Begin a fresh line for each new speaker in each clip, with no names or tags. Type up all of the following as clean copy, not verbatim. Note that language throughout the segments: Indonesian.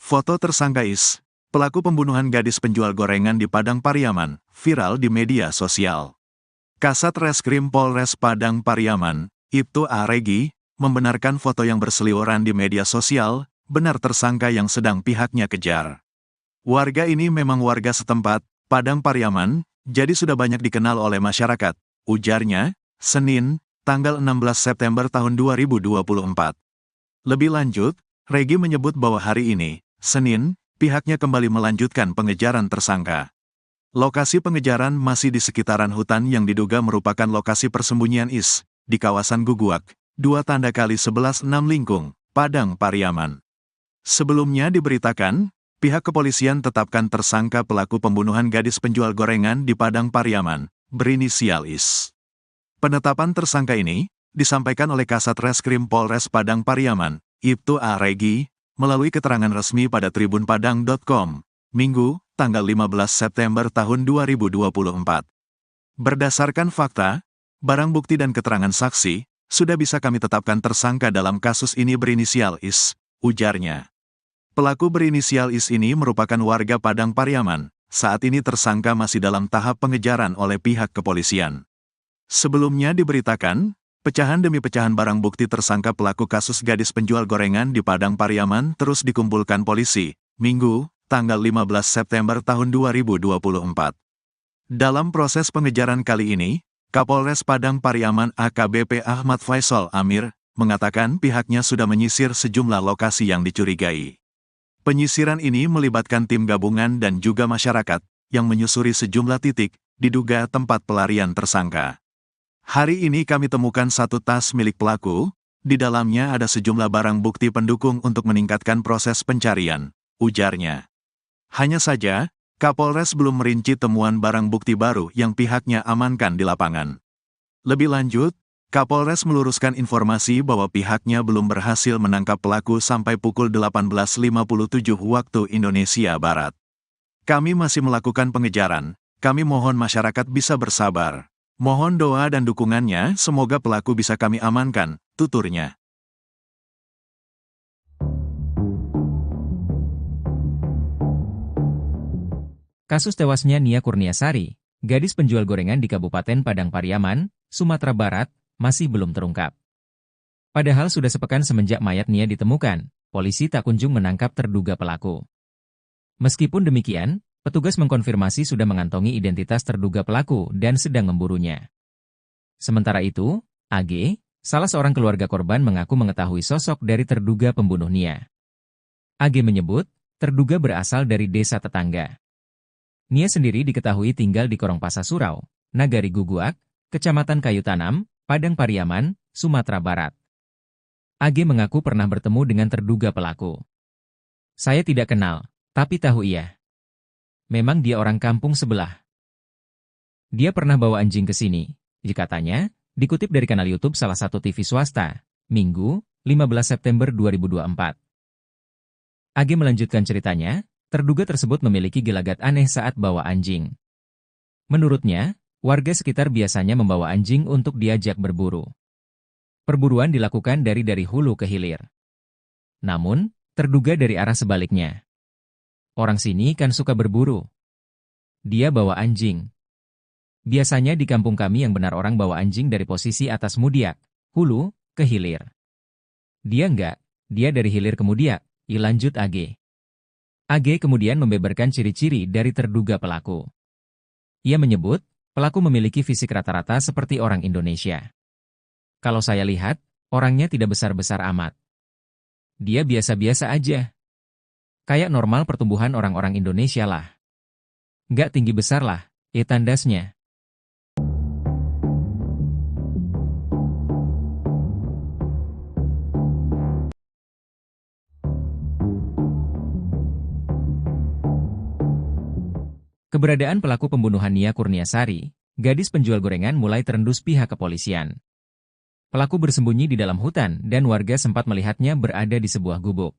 Foto tersangka Is, pelaku pembunuhan gadis penjual gorengan di Padang Pariaman, viral di media sosial. Kasat Reskrim Polres Padang Pariaman, Ibtu A. Regi, membenarkan foto yang berseliweran di media sosial, benar tersangka yang sedang pihaknya kejar. Warga ini memang warga setempat, Padang Pariaman, jadi sudah banyak dikenal oleh masyarakat, ujarnya, Senin, tanggal 16 September tahun 2024. Lebih lanjut, Regi menyebut bahwa hari ini, Senin, pihaknya kembali melanjutkan pengejaran tersangka. Lokasi pengejaran masih di sekitaran hutan yang diduga merupakan lokasi persembunyian Is, di kawasan Guguak, 2x11 6 Lingkung, Padang Pariaman. Sebelumnya diberitakan, pihak kepolisian tetapkan tersangka pelaku pembunuhan gadis penjual gorengan di Padang Pariaman, berinisial Is. Penetapan tersangka ini, disampaikan oleh Kasat Reskrim Polres Padang Pariaman, Ibtu A. Regi, melalui keterangan resmi pada tribunpadang.com, Minggu, tanggal 15 September tahun 2024. Berdasarkan fakta, barang bukti dan keterangan saksi, sudah bisa kami tetapkan tersangka dalam kasus ini berinisial Is, ujarnya. Pelaku berinisial Is ini merupakan warga Padang Pariaman, saat ini tersangka masih dalam tahap pengejaran oleh pihak kepolisian. Sebelumnya diberitakan, pecahan demi pecahan barang bukti tersangka pelaku kasus gadis penjual gorengan di Padang Pariaman terus dikumpulkan polisi, Minggu, tanggal 15 September tahun 2024. Dalam proses pengejaran kali ini, Kapolres Padang Pariaman AKBP Ahmad Faisal Amir, mengatakan pihaknya sudah menyisir sejumlah lokasi yang dicurigai. Penyisiran ini melibatkan tim gabungan dan juga masyarakat, yang menyusuri sejumlah titik, diduga tempat pelarian tersangka. Hari ini kami temukan satu tas milik pelaku, di dalamnya ada sejumlah barang bukti pendukung untuk meningkatkan proses pencarian, ujarnya. Hanya saja, Kapolres belum merinci temuan barang bukti baru yang pihaknya amankan di lapangan. Lebih lanjut, Kapolres meluruskan informasi bahwa pihaknya belum berhasil menangkap pelaku sampai pukul 18.57 waktu Indonesia Barat. Kami masih melakukan pengejaran, kami mohon masyarakat bisa bersabar. Mohon doa dan dukungannya, semoga pelaku bisa kami amankan, tuturnya.
Kasus tewasnya Nia Kurniasari, gadis penjual gorengan di Kabupaten Padang Pariaman, Sumatera Barat, masih belum terungkap. Padahal sudah sepekan semenjak mayat Nia ditemukan, polisi tak kunjung menangkap terduga pelaku. Meskipun demikian, petugas mengkonfirmasi sudah mengantongi identitas terduga pelaku dan sedang memburunya. Sementara itu, AG, salah seorang keluarga korban mengaku mengetahui sosok dari terduga pembunuh Nia. AG menyebut, terduga berasal dari desa tetangga. Nia sendiri diketahui tinggal di Korongpasa Surau, Nagari Guguak, Kecamatan Kayu Tanam, Padang Pariaman, Sumatera Barat. AG mengaku pernah bertemu dengan terduga pelaku. Saya tidak kenal, tapi tahu ia. Memang dia orang kampung sebelah. Dia pernah bawa anjing ke sini, katanya, dikutip dari kanal YouTube salah satu TV swasta, Minggu, 15 September 2024. AG melanjutkan ceritanya, terduga tersebut memiliki gelagat aneh saat bawa anjing. Menurutnya, warga sekitar biasanya membawa anjing untuk diajak berburu. Perburuan dilakukan dari hulu ke hilir. Namun, terduga dari arah sebaliknya. Orang sini kan suka berburu. Dia bawa anjing. Biasanya di kampung kami yang benar orang bawa anjing dari posisi atas Mudiak, hulu, ke hilir. Dia enggak, dia dari hilir ke Mudiak, lanjut AG. AG kemudian membeberkan ciri-ciri dari terduga pelaku. Ia menyebut, pelaku memiliki fisik rata-rata seperti orang Indonesia. Kalau saya lihat, orangnya tidak besar-besar amat. Dia biasa-biasa aja. Kayak normal pertumbuhan orang-orang Indonesia lah. Nggak tinggi besar lah, tandasnya. Keberadaan pelaku pembunuhan Nia Kurniasari, gadis penjual gorengan mulai terendus pihak kepolisian. Pelaku bersembunyi di dalam hutan dan warga sempat melihatnya berada di sebuah gubuk.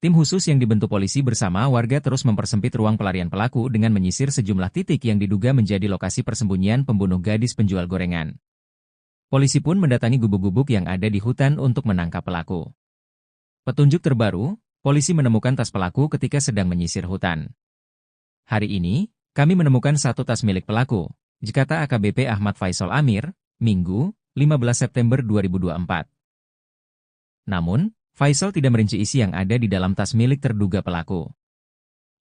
Tim khusus yang dibentuk polisi bersama warga terus mempersempit ruang pelarian pelaku dengan menyisir sejumlah titik yang diduga menjadi lokasi persembunyian pembunuh gadis penjual gorengan. Polisi pun mendatangi gubuk-gubuk yang ada di hutan untuk menangkap pelaku. Petunjuk terbaru, polisi menemukan tas pelaku ketika sedang menyisir hutan. Hari ini, kami menemukan satu tas milik pelaku, kata AKBP Ahmad Faisal Amir, Minggu, 15 September 2024. Namun, Faisal tidak merinci isi yang ada di dalam tas milik terduga pelaku.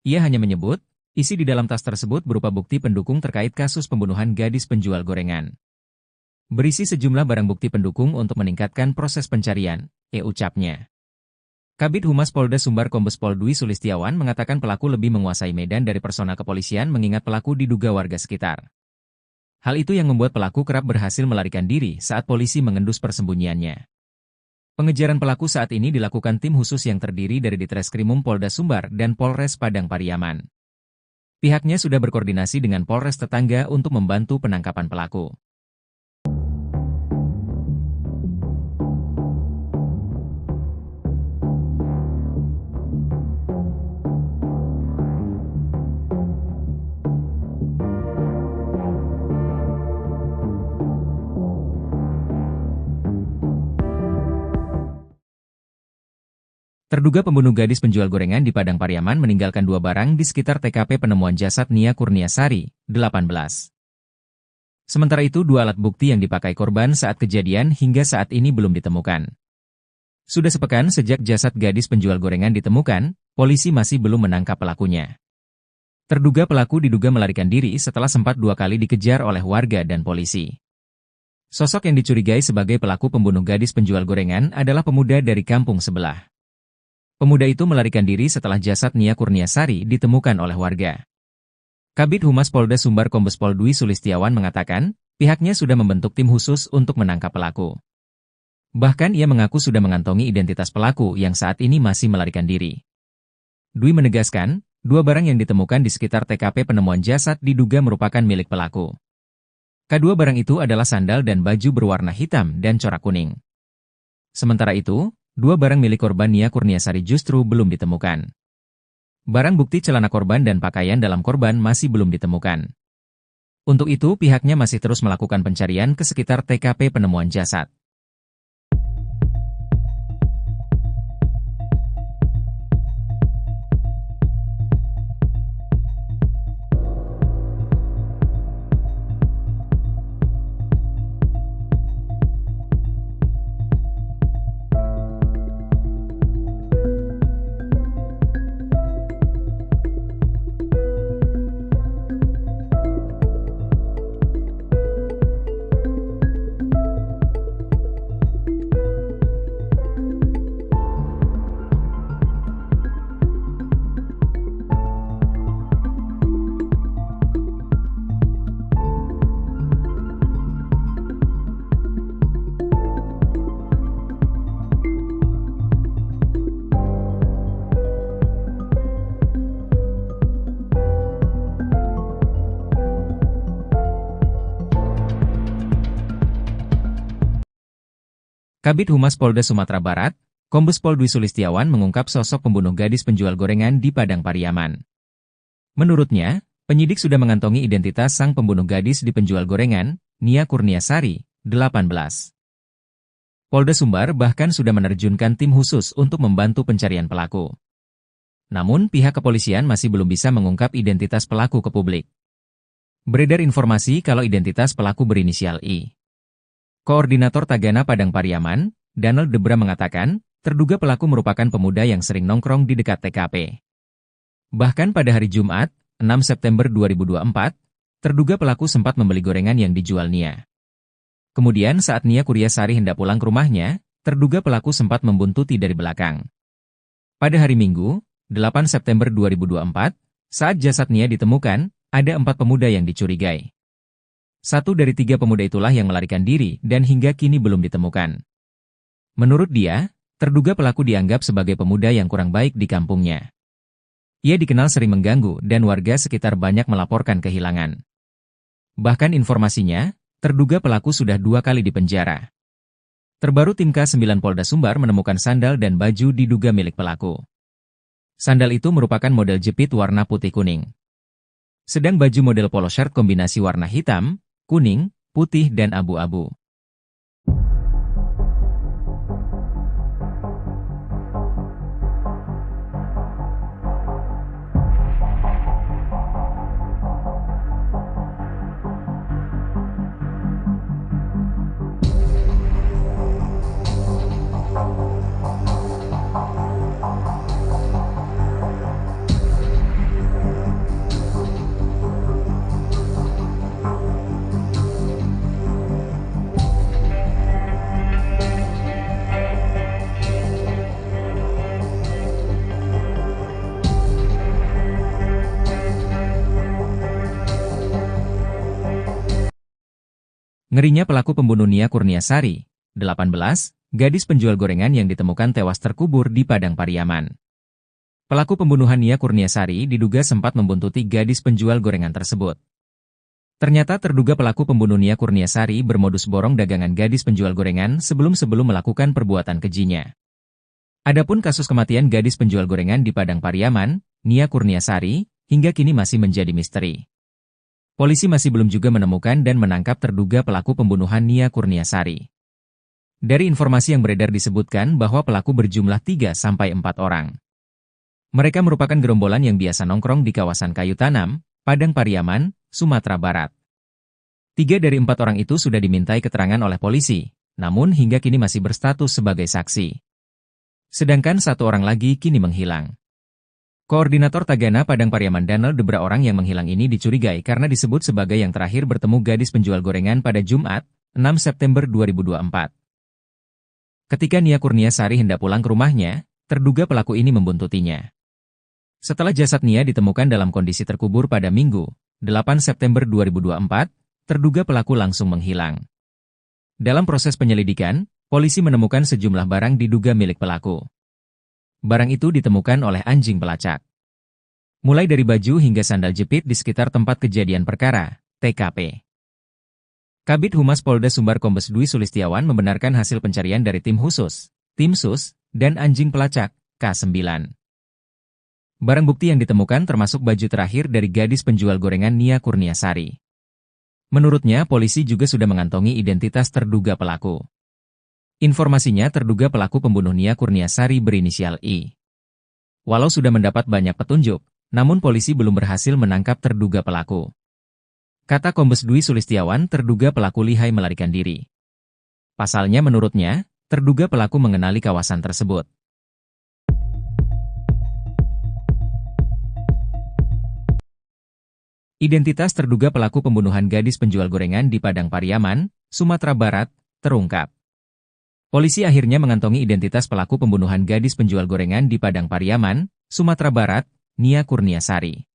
Ia hanya menyebut, isi di dalam tas tersebut berupa bukti pendukung terkait kasus pembunuhan gadis penjual gorengan. Berisi sejumlah barang bukti pendukung untuk meningkatkan proses pencarian, ucapnya. Kabid Humas Polda Sumbar Kombes Pol Dwi Sulistiawan mengatakan pelaku lebih menguasai medan dari personel kepolisian mengingat pelaku diduga warga sekitar. Hal itu yang membuat pelaku kerap berhasil melarikan diri saat polisi mengendus persembunyiannya. Pengejaran pelaku saat ini dilakukan tim khusus yang terdiri dari Ditreskrimum Polda Sumbar dan Polres Padang Pariaman. Pihaknya sudah berkoordinasi dengan Polres tetangga untuk membantu penangkapan pelaku. Terduga pembunuh gadis penjual gorengan di Padang Pariaman meninggalkan 2 barang di sekitar TKP penemuan jasad Nia Kurniasari, 18. Sementara itu 2 alat bukti yang dipakai korban saat kejadian hingga saat ini belum ditemukan. Sudah sepekan sejak jasad gadis penjual gorengan ditemukan, polisi masih belum menangkap pelakunya. Terduga pelaku diduga melarikan diri setelah sempat 2 kali dikejar oleh warga dan polisi. Sosok yang dicurigai sebagai pelaku pembunuh gadis penjual gorengan adalah pemuda dari kampung sebelah. Pemuda itu melarikan diri setelah jasad Nia Kurniasari ditemukan oleh warga. Kabid Humas Polda Sumbar Kombes Pol Dwi Sulistiawan mengatakan, pihaknya sudah membentuk tim khusus untuk menangkap pelaku. Bahkan ia mengaku sudah mengantongi identitas pelaku yang saat ini masih melarikan diri. Dwi menegaskan, 2 barang yang ditemukan di sekitar TKP penemuan jasad diduga merupakan milik pelaku. Kedua barang itu adalah sandal dan baju berwarna hitam dan corak kuning. Sementara itu, 2 barang milik korban Nia Kurniasari justru belum ditemukan. Barang bukti celana korban dan pakaian dalam korban masih belum ditemukan. Untuk itu pihaknya masih terus melakukan pencarian ke sekitar TKP penemuan jasad. Kabid Humas Polda Sumatera Barat, Kombes Pol Dwi Sulistiawan mengungkap sosok pembunuh gadis penjual gorengan di Padang Pariaman. Menurutnya, penyidik sudah mengantongi identitas sang pembunuh gadis di penjual gorengan, Nia Kurniasari, 18. Polda Sumbar bahkan sudah menerjunkan tim khusus untuk membantu pencarian pelaku. Namun pihak kepolisian masih belum bisa mengungkap identitas pelaku ke publik. Beredar informasi kalau identitas pelaku berinisial I. Koordinator Tagana Padang Pariaman, Donald Debra mengatakan, terduga pelaku merupakan pemuda yang sering nongkrong di dekat TKP. Bahkan pada hari Jumat, 6 September 2024, terduga pelaku sempat membeli gorengan yang dijual Nia. Kemudian saat Nia Kurniasari hendak pulang ke rumahnya, terduga pelaku sempat membuntuti dari belakang. Pada hari Minggu, 8 September 2024, saat jasad Nia ditemukan, ada 4 pemuda yang dicurigai. 1 dari 3 pemuda itulah yang melarikan diri dan hingga kini belum ditemukan. Menurut dia, terduga pelaku dianggap sebagai pemuda yang kurang baik di kampungnya. Ia dikenal sering mengganggu dan warga sekitar banyak melaporkan kehilangan. Bahkan informasinya, terduga pelaku sudah 2 kali dipenjara. Terbaru tim K9 Polda Sumbar menemukan sandal dan baju diduga milik pelaku. Sandal itu merupakan model jepit warna putih kuning. Sedang baju model polo shirt kombinasi warna hitam, kuning, putih dan abu-abu. Ngerinya pelaku pembunuh Nia Kurniasari, 18, gadis penjual gorengan yang ditemukan tewas terkubur di Padang Pariaman. Pelaku pembunuhan Nia Kurniasari diduga sempat membuntuti gadis penjual gorengan tersebut. Ternyata terduga pelaku pembunuh Nia Kurniasari bermodus borong dagangan gadis penjual gorengan sebelum melakukan perbuatan kejinya. Adapun kasus kematian gadis penjual gorengan di Padang Pariaman, Nia Kurniasari, hingga kini masih menjadi misteri. Polisi masih belum juga menemukan dan menangkap terduga pelaku pembunuhan Nia Kurniasari. Dari informasi yang beredar disebutkan bahwa pelaku berjumlah 3-4 orang. Mereka merupakan gerombolan yang biasa nongkrong di kawasan Kayu Tanam, Padang Pariaman, Sumatera Barat. 3 dari 4 orang itu sudah dimintai keterangan oleh polisi, namun hingga kini masih berstatus sebagai saksi. Sedangkan 1 orang lagi kini menghilang. Koordinator Tagana Padang Pariaman Daniel Debra orang yang menghilang ini dicurigai karena disebut sebagai yang terakhir bertemu gadis penjual gorengan pada Jumat, 6 September 2024. Ketika Nia Kurniasari hendak pulang ke rumahnya, terduga pelaku ini membuntutinya. Setelah jasad Nia ditemukan dalam kondisi terkubur pada Minggu, 8 September 2024, terduga pelaku langsung menghilang. Dalam proses penyelidikan, polisi menemukan sejumlah barang diduga milik pelaku. Barang itu ditemukan oleh anjing pelacak. Mulai dari baju hingga sandal jepit di sekitar tempat kejadian perkara, TKP. Kabid Humas Polda Sumbar Kombes Dwi Sulistiawan membenarkan hasil pencarian dari tim khusus, tim sus, dan anjing pelacak, K9. Barang bukti yang ditemukan termasuk baju terakhir dari gadis penjual gorengan Nia Kurniasari. Menurutnya, polisi juga sudah mengantongi identitas terduga pelaku. Informasinya terduga pelaku pembunuh Nia Kurniasari berinisial I. Walau sudah mendapat banyak petunjuk, namun polisi belum berhasil menangkap terduga pelaku. Kata Kombes Dwi Sulistiawan, terduga pelaku lihai melarikan diri. Pasalnya menurutnya, terduga pelaku mengenali kawasan tersebut. Identitas terduga pelaku pembunuhan gadis penjual gorengan di Padang Pariaman, Sumatera Barat, terungkap. Polisi akhirnya mengantongi identitas pelaku pembunuhan gadis penjual gorengan di Padang Pariaman, Sumatera Barat, Nia Kurniasari.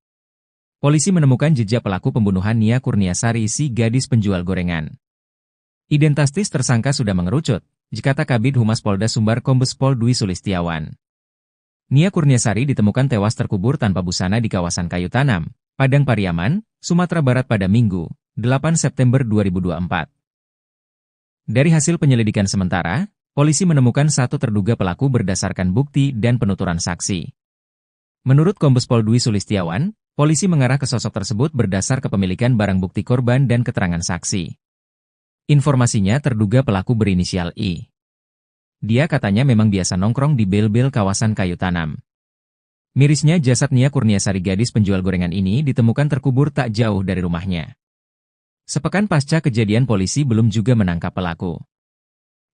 Polisi menemukan jejak pelaku pembunuhan Nia Kurniasari si gadis penjual gorengan. Identitas tersangka sudah mengerucut, dikata Kabid Humas Polda Sumbar Kombes Pol Dwi Sulistiawan. Nia Kurniasari ditemukan tewas terkubur tanpa busana di kawasan Kayu Tanam, Padang Pariaman, Sumatera Barat pada Minggu, 8 September 2024. Dari hasil penyelidikan sementara, polisi menemukan 1 terduga pelaku berdasarkan bukti dan penuturan saksi. Menurut Kombes Pol Dwi Sulistiawan, polisi mengarah ke sosok tersebut berdasar kepemilikan barang bukti korban dan keterangan saksi. Informasinya terduga pelaku berinisial I. Dia katanya memang biasa nongkrong di bel-bel kawasan Kayu Tanam. Mirisnya jasad Nia Kurniasari gadis penjual gorengan ini ditemukan terkubur tak jauh dari rumahnya. Sepekan pasca kejadian polisi belum juga menangkap pelaku.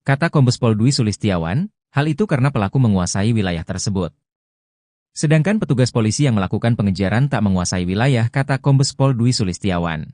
Kata Kombes Pol Dwi Sulistiawan, hal itu karena pelaku menguasai wilayah tersebut. Sedangkan petugas polisi yang melakukan pengejaran tak menguasai wilayah, kata Kombes Pol Dwi Sulistiawan.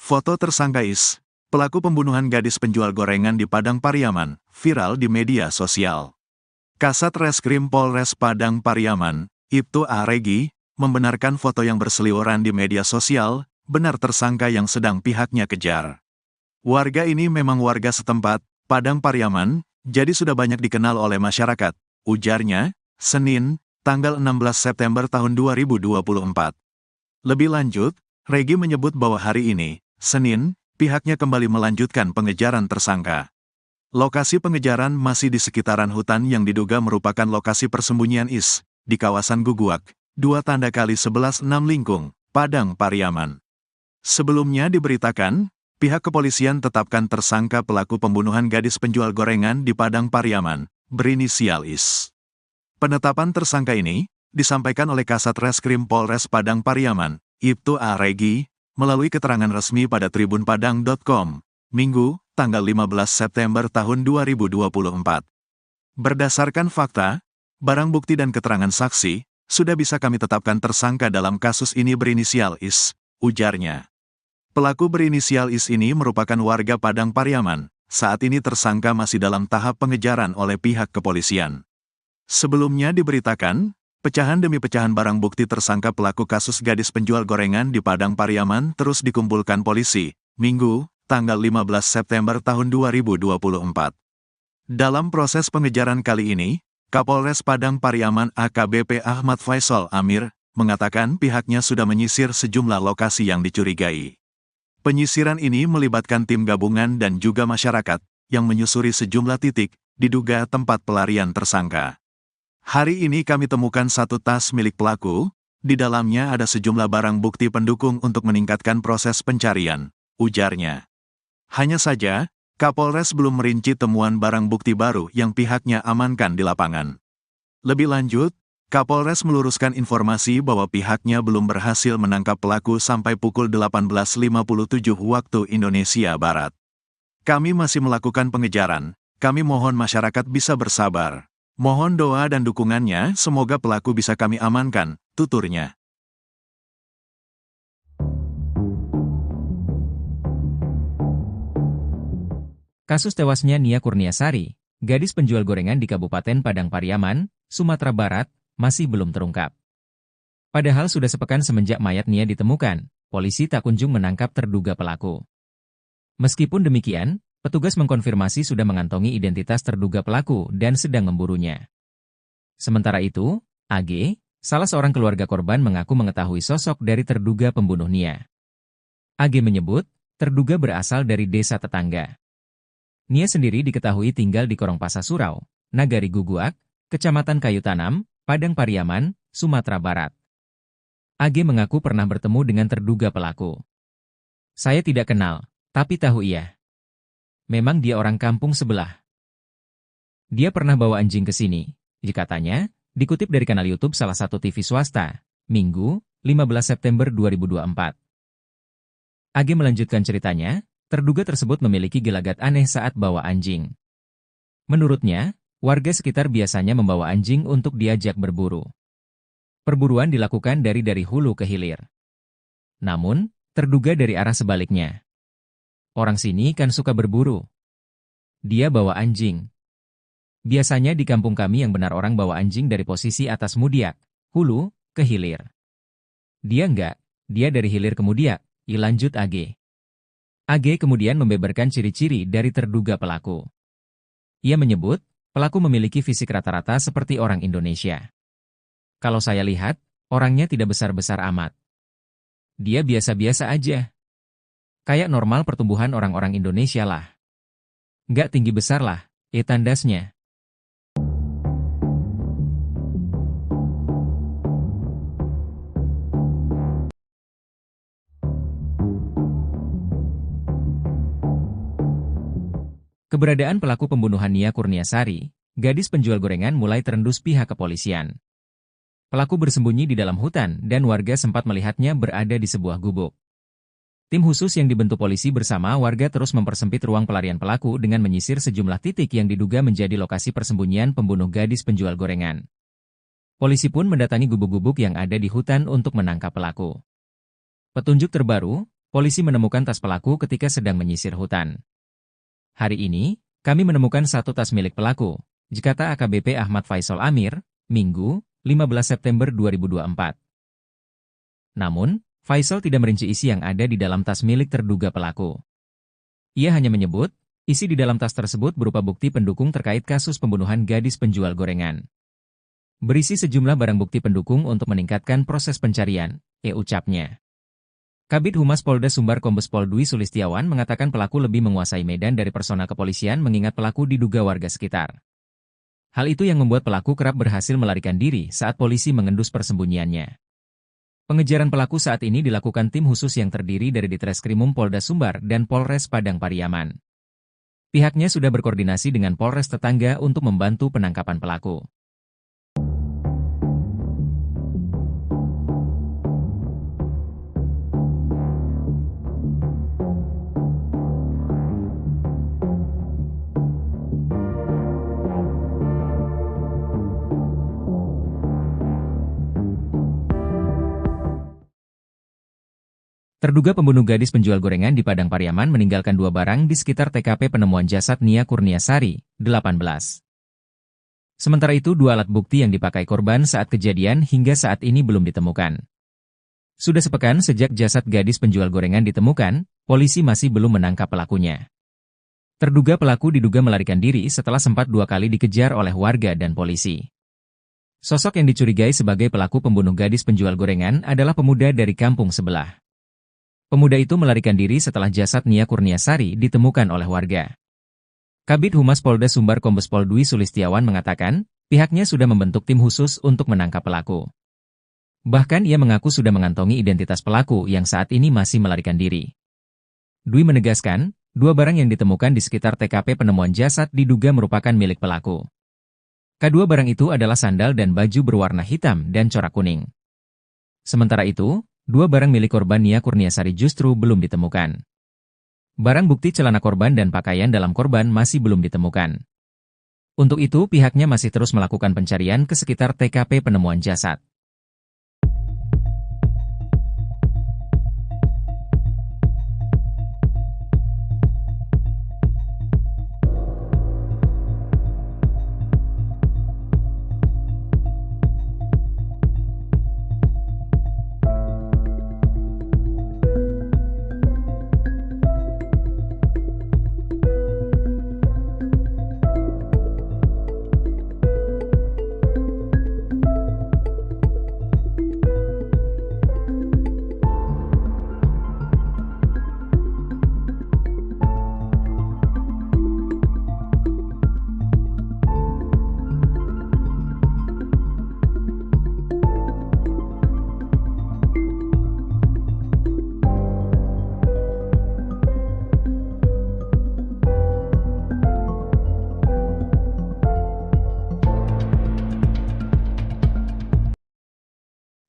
Foto tersangka Is, pelaku pembunuhan gadis penjual gorengan di Padang Pariaman, viral di media sosial. Kasat Reskrim Polres Padang Pariaman, Ibtu A. Regi, membenarkan foto yang berseliweran di media sosial, benar tersangka yang sedang pihaknya kejar. Warga ini memang warga setempat, Padang Pariaman, jadi sudah banyak dikenal oleh masyarakat, ujarnya, Senin, tanggal 16 September tahun 2024. Lebih lanjut, Regi menyebut bahwa hari ini, Senin, pihaknya kembali melanjutkan pengejaran tersangka. Lokasi pengejaran masih di sekitaran hutan yang diduga merupakan lokasi persembunyian IS, di kawasan Guguak, 2x11 6 Lingkung, Padang Pariaman. Sebelumnya diberitakan, pihak kepolisian tetapkan tersangka pelaku pembunuhan gadis penjual gorengan di Padang Pariaman, berinisial IS. Penetapan tersangka ini disampaikan oleh Kasat Reskrim Polres Padang Pariaman, Ibtu A. Regi, melalui keterangan resmi pada tribunpadang.com, Minggu, tanggal 15 September tahun 2024. Berdasarkan fakta, barang bukti dan keterangan saksi, sudah bisa kami tetapkan tersangka dalam kasus ini berinisial IS, ujarnya. Pelaku berinisial IS ini merupakan warga Padang Pariaman, saat ini tersangka masih dalam tahap pengejaran oleh pihak kepolisian. Sebelumnya diberitakan, pecahan demi pecahan barang bukti tersangka pelaku kasus gadis penjual gorengan di Padang Pariaman terus dikumpulkan polisi, Minggu, tanggal 15 September tahun 2024. Dalam proses pengejaran kali ini, Kapolres Padang Pariaman AKBP Ahmad Faisal Amir, mengatakan pihaknya sudah menyisir sejumlah lokasi yang dicurigai. Penyisiran ini melibatkan tim gabungan dan juga masyarakat, yang menyusuri sejumlah titik, diduga tempat pelarian tersangka. Hari ini kami temukan satu tas milik pelaku, di dalamnya ada sejumlah barang bukti pendukung untuk meningkatkan proses pencarian, ujarnya. Hanya saja, Kapolres belum merinci temuan barang bukti baru yang pihaknya amankan di lapangan. Lebih lanjut, Kapolres meluruskan informasi bahwa pihaknya belum berhasil menangkap pelaku sampai pukul 18.57 waktu Indonesia Barat. Kami masih melakukan pengejaran, kami mohon masyarakat bisa bersabar. Mohon doa dan dukungannya, semoga pelaku bisa kami amankan, tuturnya.
Kasus tewasnya Nia Kurniasari, gadis penjual gorengan di Kabupaten Padang Pariaman, Sumatera Barat, masih belum terungkap. Padahal sudah sepekan semenjak mayat Nia ditemukan, polisi tak kunjung menangkap terduga pelaku. Meskipun demikian, petugas mengkonfirmasi sudah mengantongi identitas terduga pelaku dan sedang memburunya. Sementara itu, AG, salah seorang keluarga korban mengaku mengetahui sosok dari terduga pembunuh Nia. AG menyebut, terduga berasal dari desa tetangga. Nia sendiri diketahui tinggal di Korongpasa Surau, Nagari Guguak, Kecamatan Kayu Tanam, Padang Pariaman, Sumatera Barat. AG mengaku pernah bertemu dengan terduga pelaku. Saya tidak kenal, tapi tahu ia. Memang dia orang kampung sebelah. Dia pernah bawa anjing ke sini, katanya, dikutip dari kanal YouTube salah satu TV swasta, Minggu, 15 September 2024. AG melanjutkan ceritanya, terduga tersebut memiliki gelagat aneh saat bawa anjing. Menurutnya, warga sekitar biasanya membawa anjing untuk diajak berburu. Perburuan dilakukan dari hulu ke hilir. Namun, terduga dari arah sebaliknya. Orang sini kan suka berburu. Dia bawa anjing. Biasanya di kampung kami yang benar orang bawa anjing dari posisi atas mudiak, hulu, ke hilir. Dia enggak, dia dari hilir ke mudiak, lanjut AG. AG kemudian membeberkan ciri-ciri dari terduga pelaku. Ia menyebut, pelaku memiliki fisik rata-rata seperti orang Indonesia. Kalau saya lihat, orangnya tidak besar-besar amat. Dia biasa-biasa aja. Kayak normal pertumbuhan orang-orang Indonesia lah. Nggak tinggi besar lah, tandasnya. Keberadaan pelaku pembunuhan Nia Kurniasari, gadis penjual gorengan mulai terendus pihak kepolisian. Pelaku bersembunyi di dalam hutan dan warga sempat melihatnya berada di sebuah gubuk. Tim khusus yang dibentuk polisi bersama warga terus mempersempit ruang pelarian pelaku dengan menyisir sejumlah titik yang diduga menjadi lokasi persembunyian pembunuh gadis penjual gorengan. Polisi pun mendatangi gubuk-gubuk yang ada di hutan untuk menangkap pelaku. Petunjuk terbaru, polisi menemukan tas pelaku ketika sedang menyisir hutan. Hari ini, kami menemukan satu tas milik pelaku, kata AKBP Ahmad Faisal Amir, Minggu, 15 September 2024. Namun, Faisal tidak merinci isi yang ada di dalam tas milik terduga pelaku. Ia hanya menyebut, isi di dalam tas tersebut berupa bukti pendukung terkait kasus pembunuhan gadis penjual gorengan. Berisi sejumlah barang bukti pendukung untuk meningkatkan proses pencarian, ucapnya. Kabid Humas Polda Sumbar Kombes Pol Dwi Sulistiawan mengatakan pelaku lebih menguasai medan dari personel kepolisian mengingat pelaku diduga warga sekitar. Hal itu yang membuat pelaku kerap berhasil melarikan diri saat polisi mengendus persembunyiannya. Pengejaran pelaku saat ini dilakukan tim khusus yang terdiri dari Ditreskrimum Polda Sumbar dan Polres Padang Pariaman. Pihaknya sudah berkoordinasi dengan Polres tetangga untuk membantu penangkapan pelaku. Terduga pembunuh gadis penjual gorengan di Padang Pariaman meninggalkan 2 barang di sekitar TKP penemuan jasad Nia Kurniasari, 18. Sementara itu 2 alat bukti yang dipakai korban saat kejadian hingga saat ini belum ditemukan. Sudah sepekan sejak jasad gadis penjual gorengan ditemukan, polisi masih belum menangkap pelakunya. Terduga pelaku diduga melarikan diri setelah sempat 2 kali dikejar oleh warga dan polisi. Sosok yang dicurigai sebagai pelaku pembunuh gadis penjual gorengan adalah pemuda dari kampung sebelah. Pemuda itu melarikan diri setelah jasad Nia Kurniasari ditemukan oleh warga. Kabid Humas Polda Sumbar Kombes Pol Dwi Sulistiawan mengatakan, pihaknya sudah membentuk tim khusus untuk menangkap pelaku. Bahkan ia mengaku sudah mengantongi identitas pelaku yang saat ini masih melarikan diri. Dwi menegaskan, 2 barang yang ditemukan di sekitar TKP penemuan jasad diduga merupakan milik pelaku. Kedua barang itu adalah sandal dan baju berwarna hitam dan corak kuning. Sementara itu, 2 barang milik korban Nia Kurniasari justru belum ditemukan. Barang bukti celana korban dan pakaian dalam korban masih belum ditemukan. Untuk itu pihaknya masih terus melakukan pencarian ke sekitar TKP penemuan jasad.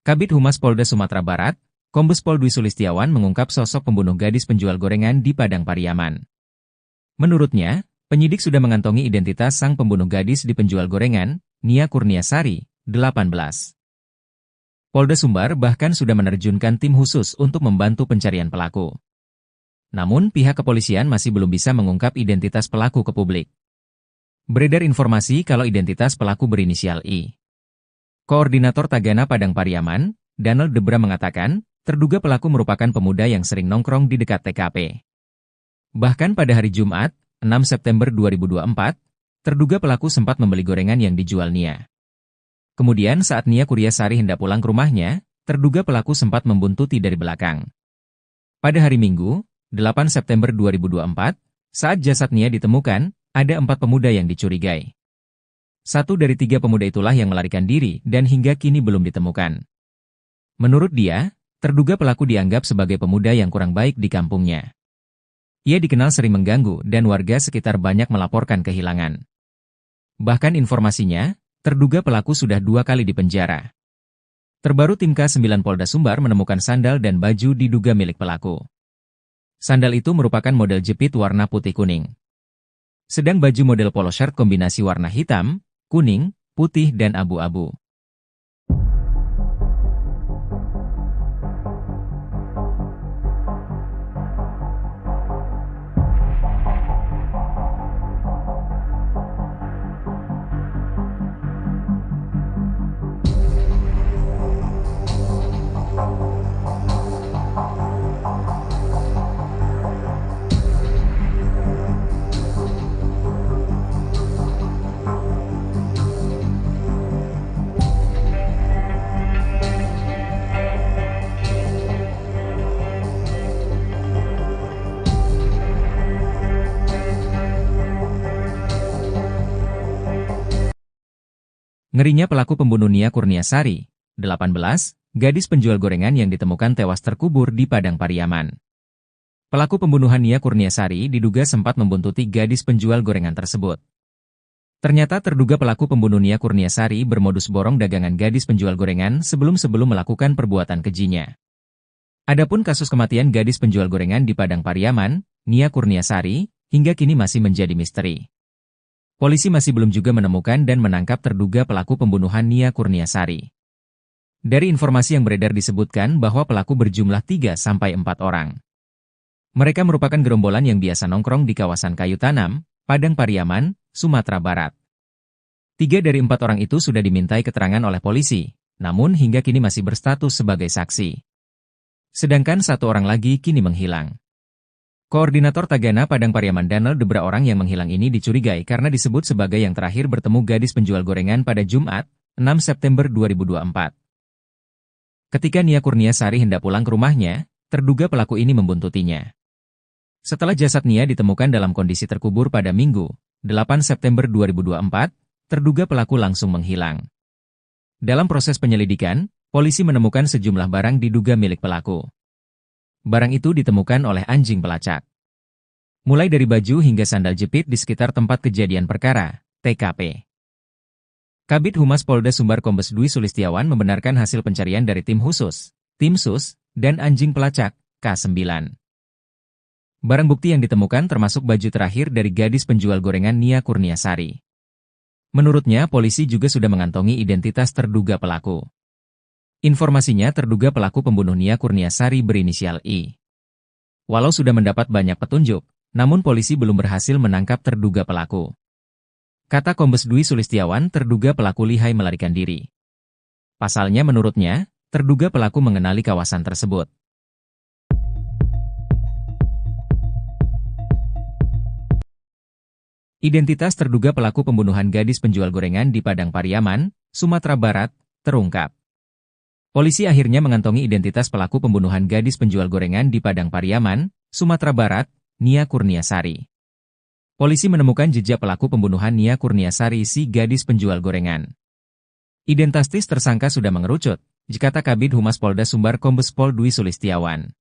Kabid Humas Polda Sumatera Barat, Kombes Pol Dwi Sulistiawan mengungkap sosok pembunuh gadis penjual gorengan di Padang Pariaman. Menurutnya, penyidik sudah mengantongi identitas sang pembunuh gadis di penjual gorengan, Nia Kurniasari, 18. Polda Sumbar bahkan sudah menerjunkan tim khusus untuk membantu pencarian pelaku. Namun pihak kepolisian masih belum bisa mengungkap identitas pelaku ke publik. Beredar informasi kalau identitas pelaku berinisial I. Koordinator Tagana Padang Pariaman, Donald Debra mengatakan, terduga pelaku merupakan pemuda yang sering nongkrong di dekat TKP. Bahkan pada hari Jumat, 6 September 2024, terduga pelaku sempat membeli gorengan yang dijual Nia. Kemudian saat Nia Kurniasari hendak pulang ke rumahnya, terduga pelaku sempat membuntuti dari belakang. Pada hari Minggu, 8 September 2024, saat jasad Nia ditemukan, ada 4 pemuda yang dicurigai. 1 dari 3 pemuda itulah yang melarikan diri dan hingga kini belum ditemukan. Menurut dia, terduga pelaku dianggap sebagai pemuda yang kurang baik di kampungnya. Ia dikenal sering mengganggu dan warga sekitar banyak melaporkan kehilangan. Bahkan informasinya, terduga pelaku sudah 2 kali dipenjara. Terbaru tim K9 Polda Sumbar menemukan sandal dan baju diduga milik pelaku. Sandal itu merupakan model jepit warna putih kuning. Sedang baju model polo shirt kombinasi warna hitam, kuning, putih dan abu-abu. Ngerinya pelaku pembunuh Nia Kurniasari, 18, gadis penjual gorengan yang ditemukan tewas terkubur di Padang Pariaman. Pelaku pembunuhan Nia Kurniasari diduga sempat membuntuti gadis penjual gorengan tersebut. Ternyata terduga pelaku pembunuh Nia Kurniasari bermodus borong dagangan gadis penjual gorengan sebelum melakukan perbuatan kejinya. Adapun kasus kematian gadis penjual gorengan di Padang Pariaman, Nia Kurniasari, hingga kini masih menjadi misteri. Polisi masih belum juga menemukan dan menangkap terduga pelaku pembunuhan Nia Kurniasari. Dari informasi yang beredar disebutkan bahwa pelaku berjumlah 3-4 orang. Mereka merupakan gerombolan yang biasa nongkrong di kawasan Kayu Tanam, Padang Pariaman, Sumatera Barat. 3 dari 4 orang itu sudah dimintai keterangan oleh polisi, namun hingga kini masih berstatus sebagai saksi. Sedangkan 1 orang lagi kini menghilang. Koordinator Tagana Padang Pariaman Daniel Debra orang yang menghilang ini dicurigai karena disebut sebagai yang terakhir bertemu gadis penjual gorengan pada Jumat, 6 September 2024. Ketika Nia Kurniasari hendak pulang ke rumahnya, terduga pelaku ini membuntutinya. Setelah jasad Nia ditemukan dalam kondisi terkubur pada Minggu, 8 September 2024, terduga pelaku langsung menghilang. Dalam proses penyelidikan, polisi menemukan sejumlah barang diduga milik pelaku. Barang itu ditemukan oleh anjing pelacak. Mulai dari baju hingga sandal jepit di sekitar tempat kejadian perkara, TKP. Kabid Humas Polda Sumbar Kombes Dwi Sulistiawan membenarkan hasil pencarian dari tim khusus, tim sus, dan anjing pelacak, K9. Barang bukti yang ditemukan termasuk baju terakhir dari gadis penjual gorengan Nia Kurniasari. Menurutnya, polisi juga sudah mengantongi identitas terduga pelaku. Informasinya terduga pelaku pembunuh Nia Kurniasari berinisial I. Walau sudah mendapat banyak petunjuk, namun polisi belum berhasil menangkap terduga pelaku. Kata Kombes Dwi Sulistiawan, terduga pelaku lihai melarikan diri. Pasalnya menurutnya, terduga pelaku mengenali kawasan tersebut. Identitas terduga pelaku pembunuhan gadis penjual gorengan di Padang Pariaman, Sumatera Barat, terungkap. Polisi akhirnya mengantongi identitas pelaku pembunuhan gadis penjual gorengan di Padang Pariaman, Sumatera Barat, Nia Kurniasari. Polisi menemukan jejak pelaku pembunuhan Nia Kurniasari si gadis penjual gorengan. Identitas tersangka sudah mengerucut, kata Kabid Humas Polda Sumbar Kombes Pol Dwi Sulistiawan.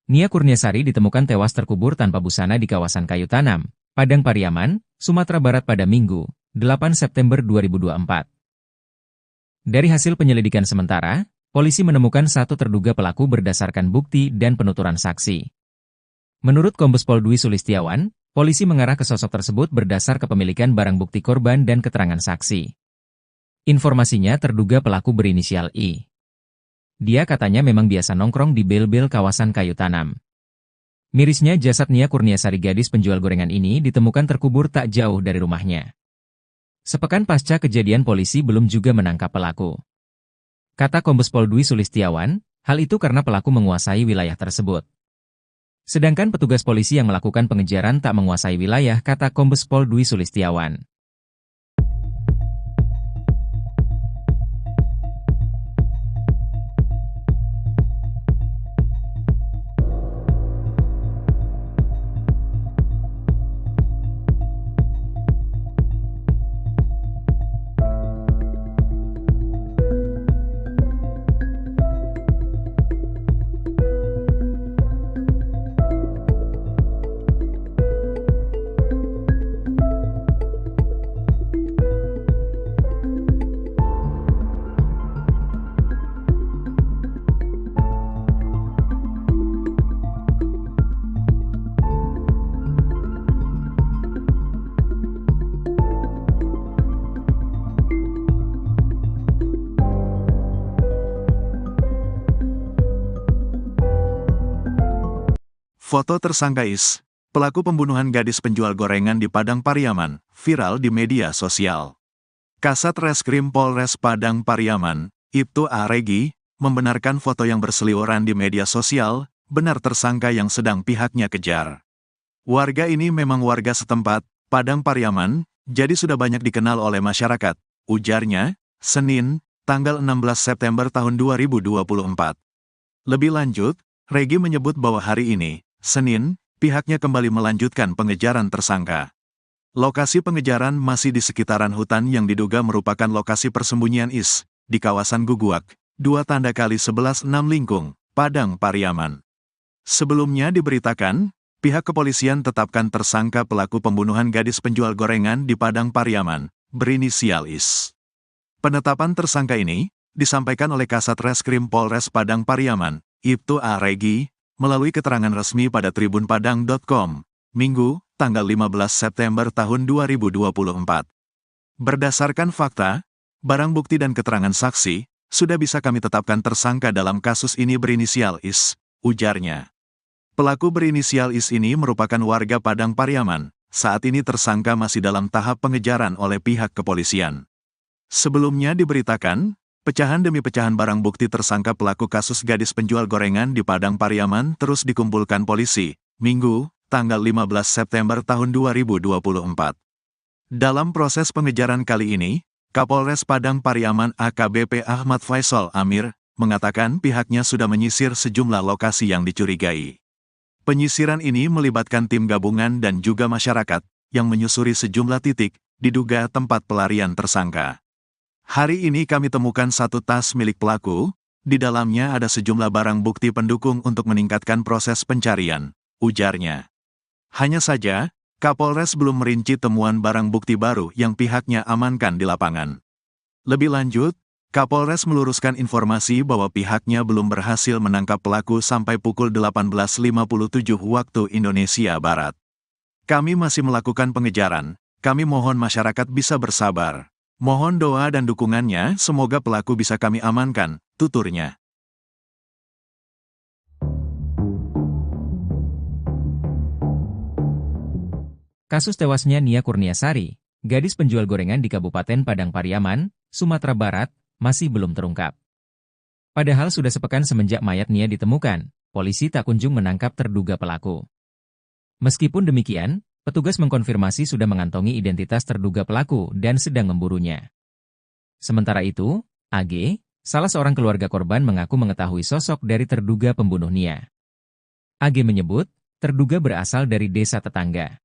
Nia Kurniasari ditemukan tewas terkubur tanpa busana di kawasan Kayu Tanam, Padang Pariaman, Sumatera Barat pada Minggu, 8 September 2024. Dari hasil penyelidikan sementara, polisi menemukan 1 terduga pelaku berdasarkan bukti dan penuturan saksi. Menurut Kombes Pol Dwi Sulistiawan, polisi mengarah ke sosok tersebut berdasar kepemilikan barang bukti korban dan keterangan saksi. Informasinya terduga pelaku berinisial I. Dia katanya memang biasa nongkrong di bel-bel kawasan Kayu Tanam. Mirisnya jasad Nia Kurniasari gadis penjual gorengan ini ditemukan terkubur tak jauh dari rumahnya. Sepekan pasca kejadian polisi belum juga menangkap pelaku. Kata Kombes Pol Dwi Sulistiawan, hal itu karena pelaku menguasai wilayah tersebut. Sedangkan petugas polisi yang melakukan pengejaran tak menguasai wilayah, kata Kombes Pol Dwi Sulistiawan.
Foto tersangka Is, pelaku pembunuhan gadis penjual gorengan di Padang Pariaman, viral di media sosial. Kasat Reskrim Polres Padang Pariaman, Ibtu A. Regi, membenarkan foto yang berseliweran di media sosial, benar tersangka yang sedang pihaknya kejar. Warga ini memang warga setempat, Padang Pariaman, jadi sudah banyak dikenal oleh masyarakat, ujarnya, Senin, tanggal 16 September tahun 2024. Lebih lanjut, Regi menyebut bahwa hari ini, Senin, pihaknya kembali melanjutkan pengejaran tersangka. Lokasi pengejaran masih di sekitaran hutan yang diduga merupakan lokasi persembunyian IS, di kawasan Guguak, 2x11 6 Lingkung, Padang Pariaman. Sebelumnya diberitakan, pihak kepolisian tetapkan tersangka pelaku pembunuhan gadis penjual gorengan di Padang Pariaman, berinisial IS. Penetapan tersangka ini disampaikan oleh Kasat Reskrim Polres Padang Pariaman, Ibtu A. Regi, melalui keterangan resmi pada tribunpadang.com, Minggu, tanggal 15 September tahun 2024. Berdasarkan fakta, barang bukti dan keterangan saksi, sudah bisa kami tetapkan tersangka dalam kasus ini berinisial IS, ujarnya. Pelaku berinisial IS ini merupakan warga Padang Pariaman, saat ini tersangka masih dalam tahap pengejaran oleh pihak kepolisian. Sebelumnya diberitakan, pecahan demi pecahan barang bukti tersangka pelaku kasus gadis penjual gorengan di Padang Pariaman terus dikumpulkan polisi, Minggu, tanggal 15 September tahun 2024. Dalam proses pengejaran kali ini, Kapolres Padang Pariaman AKBP Ahmad Faisal Amir, mengatakan pihaknya sudah menyisir sejumlah lokasi yang dicurigai. Penyisiran ini melibatkan tim gabungan dan juga masyarakat, yang menyusuri sejumlah titik, diduga tempat pelarian tersangka. Hari ini kami temukan satu tas milik pelaku, di dalamnya ada sejumlah barang bukti pendukung untuk meningkatkan proses pencarian, ujarnya. Hanya saja, Kapolres belum merinci temuan barang bukti baru yang pihaknya amankan di lapangan. Lebih lanjut, Kapolres meluruskan informasi bahwa pihaknya belum berhasil menangkap pelaku sampai pukul 18.57 waktu Indonesia Barat. Kami masih melakukan pengejaran, kami mohon masyarakat bisa bersabar. Mohon doa dan dukungannya, semoga pelaku bisa kami amankan, tuturnya.
Kasus tewasnya Nia Kurniasari, gadis penjual gorengan di Kabupaten Padang Pariaman, Sumatera Barat, masih belum terungkap. Padahal sudah sepekan semenjak mayat Nia ditemukan, polisi tak kunjung menangkap terduga pelaku. Meskipun demikian, petugas mengkonfirmasi sudah mengantongi identitas terduga pelaku dan sedang memburunya. Sementara itu, AG, salah seorang keluarga korban mengaku mengetahui sosok dari terduga pembunuh Nia. AG menyebut, terduga berasal dari desa tetangga.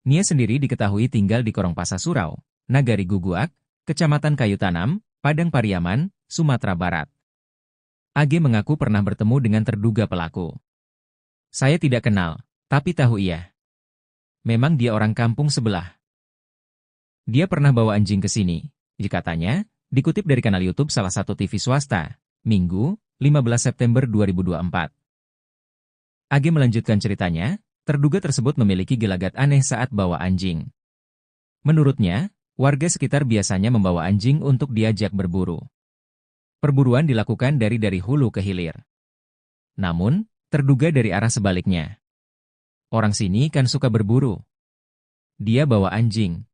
Nia sendiri diketahui tinggal di Korongpasa Surau, Nagari Guguak, Kecamatan Kayu Tanam, Padang Pariaman, Sumatera Barat. AG mengaku pernah bertemu dengan terduga pelaku. Saya tidak kenal, tapi tahu ia. Memang dia orang kampung sebelah. Dia pernah bawa anjing ke sini, katanya, dikutip dari kanal YouTube salah satu TV swasta, Minggu, 15 September 2024. AG melanjutkan ceritanya, terduga tersebut memiliki gelagat aneh saat bawa anjing. Menurutnya, warga sekitar biasanya membawa anjing untuk diajak berburu. Perburuan dilakukan dari hulu ke hilir. Namun, terduga dari arah sebaliknya. Orang sini kan suka berburu. Dia bawa anjing.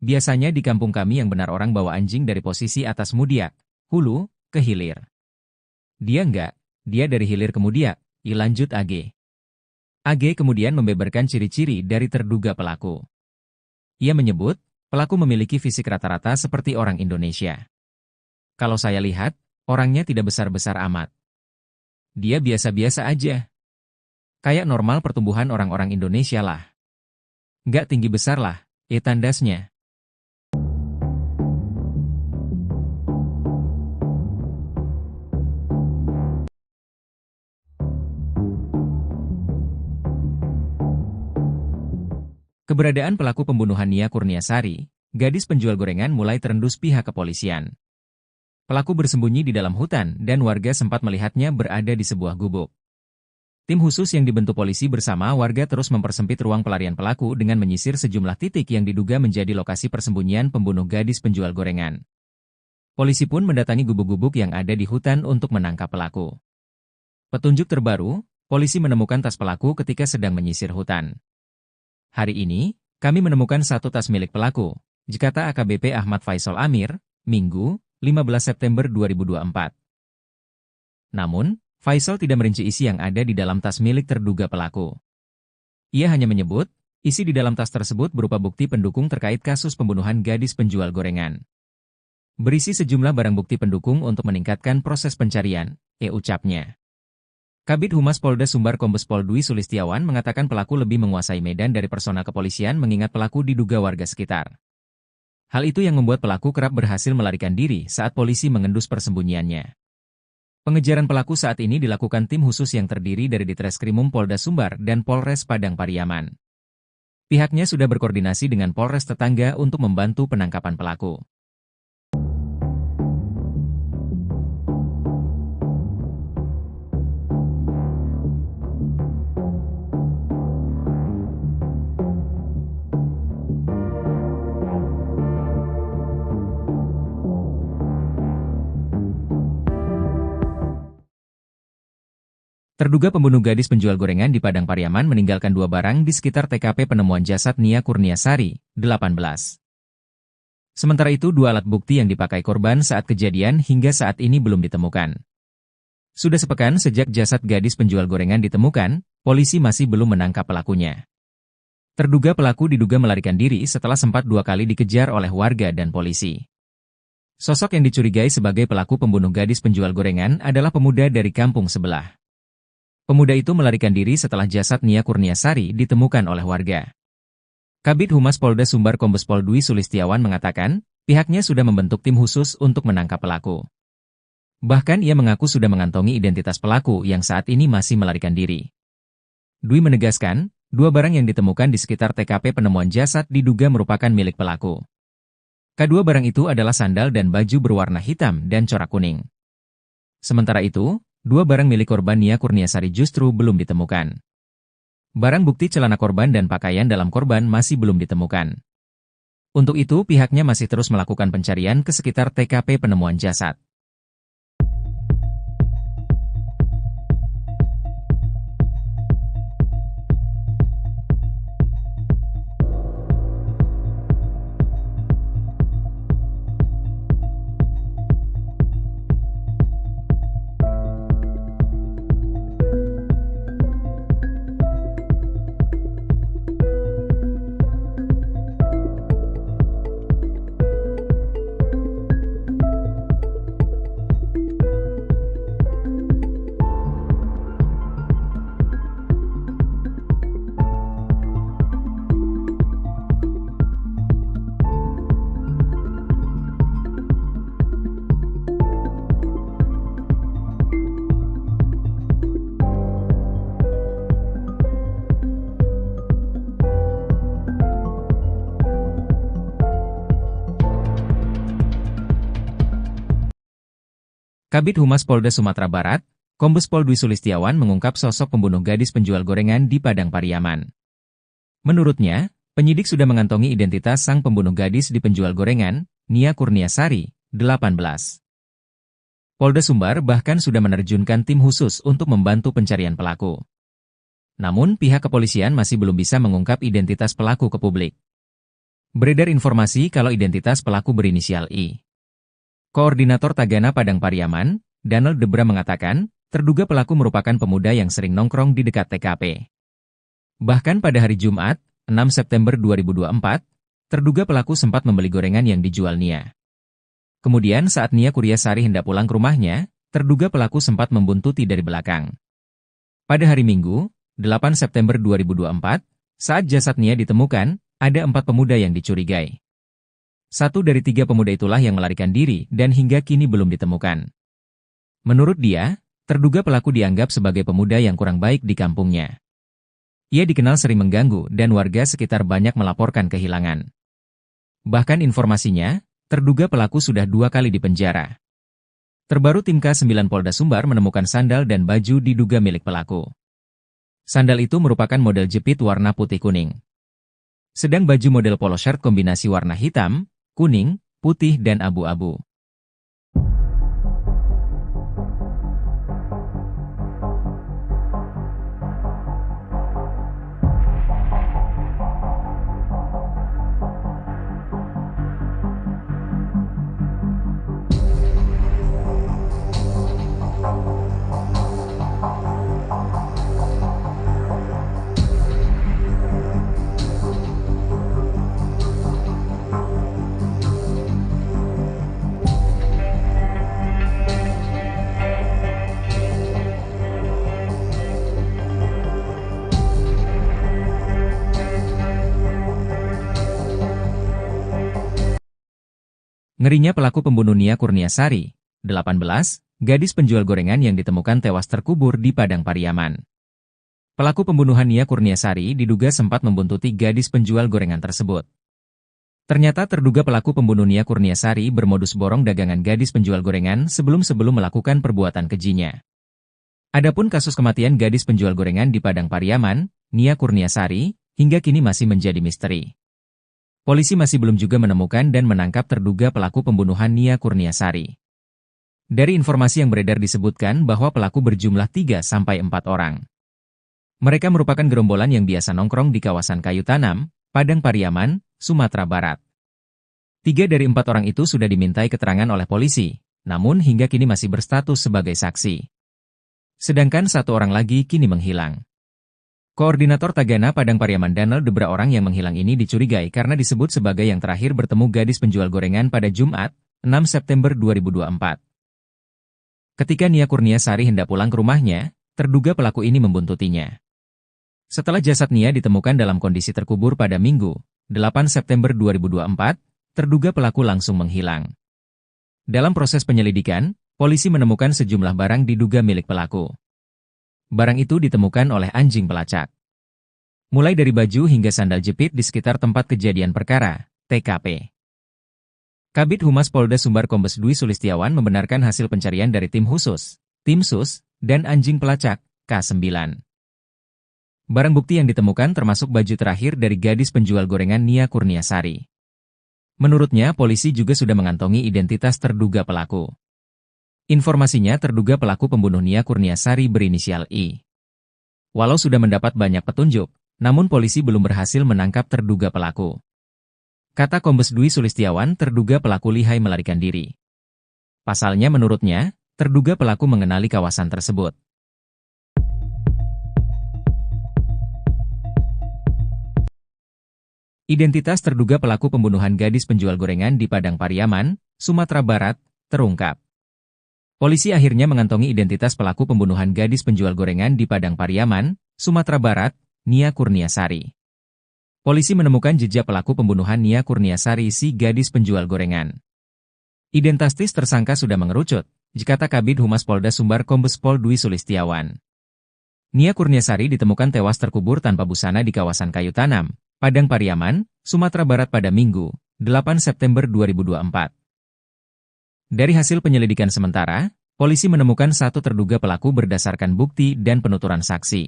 Biasanya di kampung kami yang benar orang bawa anjing dari posisi atas mudiak, hulu, ke hilir. Dia enggak, dia dari hilir ke mudiak, lanjut AG. AG kemudian membeberkan ciri-ciri dari terduga pelaku. Ia menyebut, pelaku memiliki fisik rata-rata seperti orang Indonesia. Kalau saya lihat, orangnya tidak besar-besar amat. Dia biasa-biasa aja. Kayak normal pertumbuhan orang-orang Indonesia lah. Nggak tinggi besar lah, tandasnya. Keberadaan pelaku pembunuhan Nia Kurniasari, gadis penjual gorengan mulai terendus pihak kepolisian. Pelaku bersembunyi di dalam hutan dan warga sempat melihatnya berada di sebuah gubuk. Tim khusus yang dibentuk polisi bersama warga terus mempersempit ruang pelarian pelaku dengan menyisir sejumlah titik yang diduga menjadi lokasi persembunyian pembunuh gadis penjual gorengan. Polisi pun mendatangi gubuk-gubuk yang ada di hutan untuk menangkap pelaku. Petunjuk terbaru, polisi menemukan tas pelaku ketika sedang menyisir hutan. Hari ini, kami menemukan satu tas milik pelaku, kata AKBP Ahmad Faisal Amir, Minggu, 15 September 2024. Namun, Faisal tidak merinci isi yang ada di dalam tas milik terduga pelaku. Ia hanya menyebut, isi di dalam tas tersebut berupa bukti pendukung terkait kasus pembunuhan gadis penjual gorengan. Berisi sejumlah barang bukti pendukung untuk meningkatkan proses pencarian, ucapnya. Kabid Humas Polda Sumbar Kombes Pol Dwi Sulistiawan mengatakan pelaku lebih menguasai medan dari personel kepolisian mengingat pelaku diduga warga sekitar. Hal itu yang membuat pelaku kerap berhasil melarikan diri saat polisi mengendus persembunyiannya. Pengejaran pelaku saat ini dilakukan tim khusus yang terdiri dari Ditreskrimum Polda Sumbar dan Polres Padang Pariaman. Pihaknya sudah berkoordinasi dengan Polres tetangga untuk membantu penangkapan pelaku. Terduga pembunuh gadis penjual gorengan di Padang Pariaman meninggalkan 2 barang di sekitar TKP penemuan jasad Nia Kurniasari, 18. Sementara itu 2 alat bukti yang dipakai korban saat kejadian hingga saat ini belum ditemukan. Sudah sepekan sejak jasad gadis penjual gorengan ditemukan, polisi masih belum menangkap pelakunya. Terduga pelaku diduga melarikan diri setelah sempat 2 kali dikejar oleh warga dan polisi. Sosok yang dicurigai sebagai pelaku pembunuh gadis penjual gorengan adalah pemuda dari kampung sebelah. Pemuda itu melarikan diri setelah jasad Nia Kurniasari ditemukan oleh warga. Kabid Humas Polda Sumbar Kombes Pol Dwi Sulistiawan mengatakan, pihaknya sudah membentuk tim khusus untuk menangkap pelaku. Bahkan ia mengaku sudah mengantongi identitas pelaku yang saat ini masih melarikan diri. Dwi menegaskan, 2 barang yang ditemukan di sekitar TKP penemuan jasad diduga merupakan milik pelaku. Kedua barang itu adalah sandal dan baju berwarna hitam dan corak kuning. Sementara itu, 2 barang milik korban Nia Kurniasari justru belum ditemukan. Barang bukti celana korban dan pakaian dalam korban masih belum ditemukan. Untuk itu pihaknya masih terus melakukan pencarian ke sekitar TKP penemuan jasad. Kabid Humas Polda Sumatera Barat, Kombes Pol Dwi Sulistiawan mengungkap sosok pembunuh gadis penjual gorengan di Padang Pariaman. Menurutnya, penyidik sudah mengantongi identitas sang pembunuh gadis di penjual gorengan, Nia Kurniasari, 18. Polda Sumbar bahkan sudah menerjunkan tim khusus untuk membantu pencarian pelaku. Namun pihak kepolisian masih belum bisa mengungkap identitas pelaku ke publik. Beredar informasi kalau identitas pelaku berinisial I. Koordinator Tagana Padang Pariaman, Donald Debra mengatakan, terduga pelaku merupakan pemuda yang sering nongkrong di dekat TKP. Bahkan pada hari Jumat, 6 September 2024, terduga pelaku sempat membeli gorengan yang dijual Nia. Kemudian saat Nia Kurniasari hendak pulang ke rumahnya, terduga pelaku sempat membuntuti dari belakang. Pada hari Minggu, 8 September 2024, saat jasad Nia ditemukan, ada 4 pemuda yang dicurigai. 1 dari 3 pemuda itulah yang melarikan diri dan hingga kini belum ditemukan. Menurut dia, terduga pelaku dianggap sebagai pemuda yang kurang baik di kampungnya. Ia dikenal sering mengganggu dan warga sekitar banyak melaporkan kehilangan. Bahkan informasinya, terduga pelaku sudah 2 kali dipenjara. Terbaru tim K9 Polda Sumbar menemukan sandal dan baju diduga milik pelaku. Sandal itu merupakan model jepit warna putih kuning. Sedang baju model polo shirt kombinasi warna hitam, kuning, putih dan abu-abu. Ngerinya pelaku pembunuh Nia Kurniasari, 18, gadis penjual gorengan yang ditemukan tewas terkubur di Padang Pariaman. Pelaku pembunuhan Nia Kurniasari diduga sempat membuntuti gadis penjual gorengan tersebut. Ternyata terduga pelaku pembunuh Nia Kurniasari bermodus borong dagangan gadis penjual gorengan sebelum melakukan perbuatan kejinya. Adapun kasus kematian gadis penjual gorengan di Padang Pariaman, Nia Kurniasari, hingga kini masih menjadi misteri. Polisi masih belum juga menemukan dan menangkap terduga pelaku pembunuhan Nia Kurniasari. Dari informasi yang beredar disebutkan bahwa pelaku berjumlah 3-4 orang. Mereka merupakan gerombolan yang biasa nongkrong di kawasan Kayu Tanam, Padang Pariaman, Sumatera Barat. 3 dari 4 orang itu sudah dimintai keterangan oleh polisi, namun hingga kini masih berstatus sebagai saksi. Sedangkan 1 orang lagi kini menghilang. Koordinator Tagana Padang Pariaman Daniel Debra orang yang menghilang ini dicurigai karena disebut sebagai yang terakhir bertemu gadis penjual gorengan pada Jumat, 6 September 2024. Ketika Nia Kurniasari hendak pulang ke rumahnya, terduga pelaku ini membuntutinya. Setelah jasad Nia ditemukan dalam kondisi terkubur pada Minggu, 8 September 2024, terduga pelaku langsung menghilang. Dalam proses penyelidikan, polisi menemukan sejumlah barang diduga milik pelaku. Barang itu ditemukan oleh anjing pelacak. Mulai dari baju hingga sandal jepit di sekitar tempat kejadian perkara, TKP. Kabid Humas Polda Sumbar Kombes Dwi Sulistiawan membenarkan hasil pencarian dari tim khusus, tim sus, dan anjing pelacak, K9. Barang bukti yang ditemukan termasuk baju terakhir dari gadis penjual gorengan Nia Kurniasari. Menurutnya, polisi juga sudah mengantongi identitas terduga pelaku. Informasinya terduga pelaku pembunuh Nia Kurniasari berinisial I. Walau sudah mendapat banyak petunjuk, namun polisi belum berhasil menangkap terduga pelaku. Kata Kombes Dwi Sulistiawan, terduga pelaku lihai melarikan diri. Pasalnya menurutnya, terduga pelaku mengenali kawasan tersebut. Identitas terduga pelaku pembunuhan gadis penjual gorengan di Padang Pariaman, Sumatera Barat, terungkap. Polisi akhirnya mengantongi identitas pelaku pembunuhan gadis penjual gorengan di Padang Pariaman, Sumatera Barat, Nia Kurniasari. Polisi menemukan jejak pelaku pembunuhan Nia Kurniasari si gadis penjual gorengan. Identitas tersangka sudah mengerucut, dikata Kabid Humas Polda Sumbar Kombes Pol Dwi Sulistiawan. Nia Kurniasari ditemukan tewas terkubur tanpa busana di kawasan Kayu Tanam, Padang Pariaman, Sumatera Barat pada Minggu, 8 September 2024. Dari hasil penyelidikan sementara, polisi menemukan 1 terduga pelaku berdasarkan bukti dan penuturan saksi.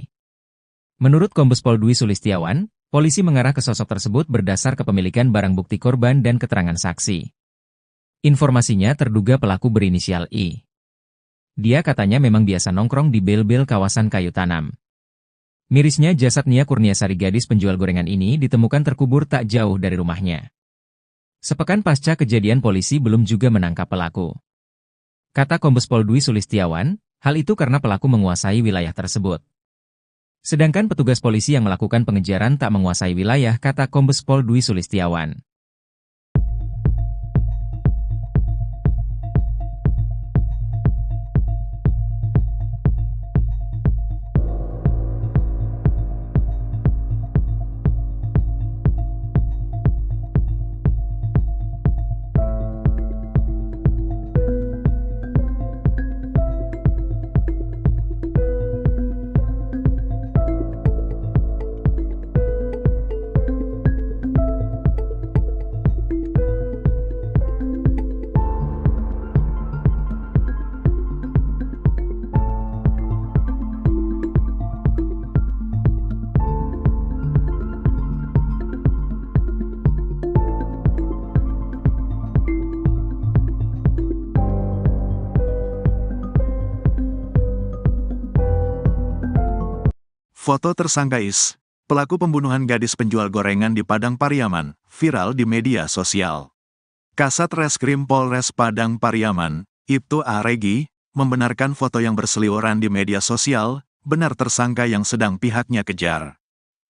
Menurut Kombes Pol Dwi Sulistiawan, polisi mengarah ke sosok tersebut berdasar kepemilikan barang bukti korban dan keterangan saksi. Informasinya terduga pelaku berinisial I. Dia katanya memang biasa nongkrong di bel-bel kawasan Kayu Tanam. Mirisnya jasad Nia Kurniasari gadis penjual gorengan ini ditemukan terkubur tak jauh dari rumahnya. Sepekan pasca kejadian polisi belum juga menangkap pelaku. Kata Kombes Pol Dwi Sulistiawan, hal itu karena pelaku menguasai wilayah tersebut. Sedangkan petugas polisi yang melakukan pengejaran tak menguasai wilayah, kata Kombes Pol Dwi Sulistiawan.
Foto tersangka Is, pelaku pembunuhan gadis penjual gorengan di Padang Pariaman, viral di media sosial. Kasat Reskrim Polres Padang Pariaman, Ibtu A. Regi, membenarkan foto yang berseliweran di media sosial, benar tersangka yang sedang pihaknya kejar.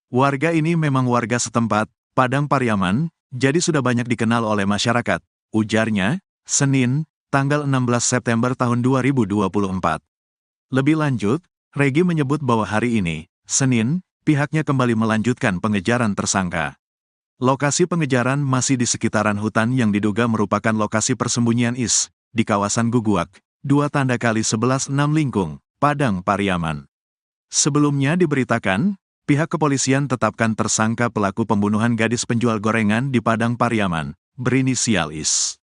Warga ini memang warga setempat, Padang Pariaman, jadi sudah banyak dikenal oleh masyarakat, ujarnya, Senin, tanggal 16 September tahun 2024. Lebih lanjut, Regi menyebut bahwa hari ini, Senin, pihaknya kembali melanjutkan pengejaran tersangka. Lokasi pengejaran masih di sekitaran hutan yang diduga merupakan lokasi persembunyian IS, di kawasan Guguak, 2x11 6 Lingkung, Padang Pariaman. Sebelumnya diberitakan, pihak kepolisian tetapkan tersangka pelaku pembunuhan gadis penjual gorengan di Padang Pariaman, berinisial IS.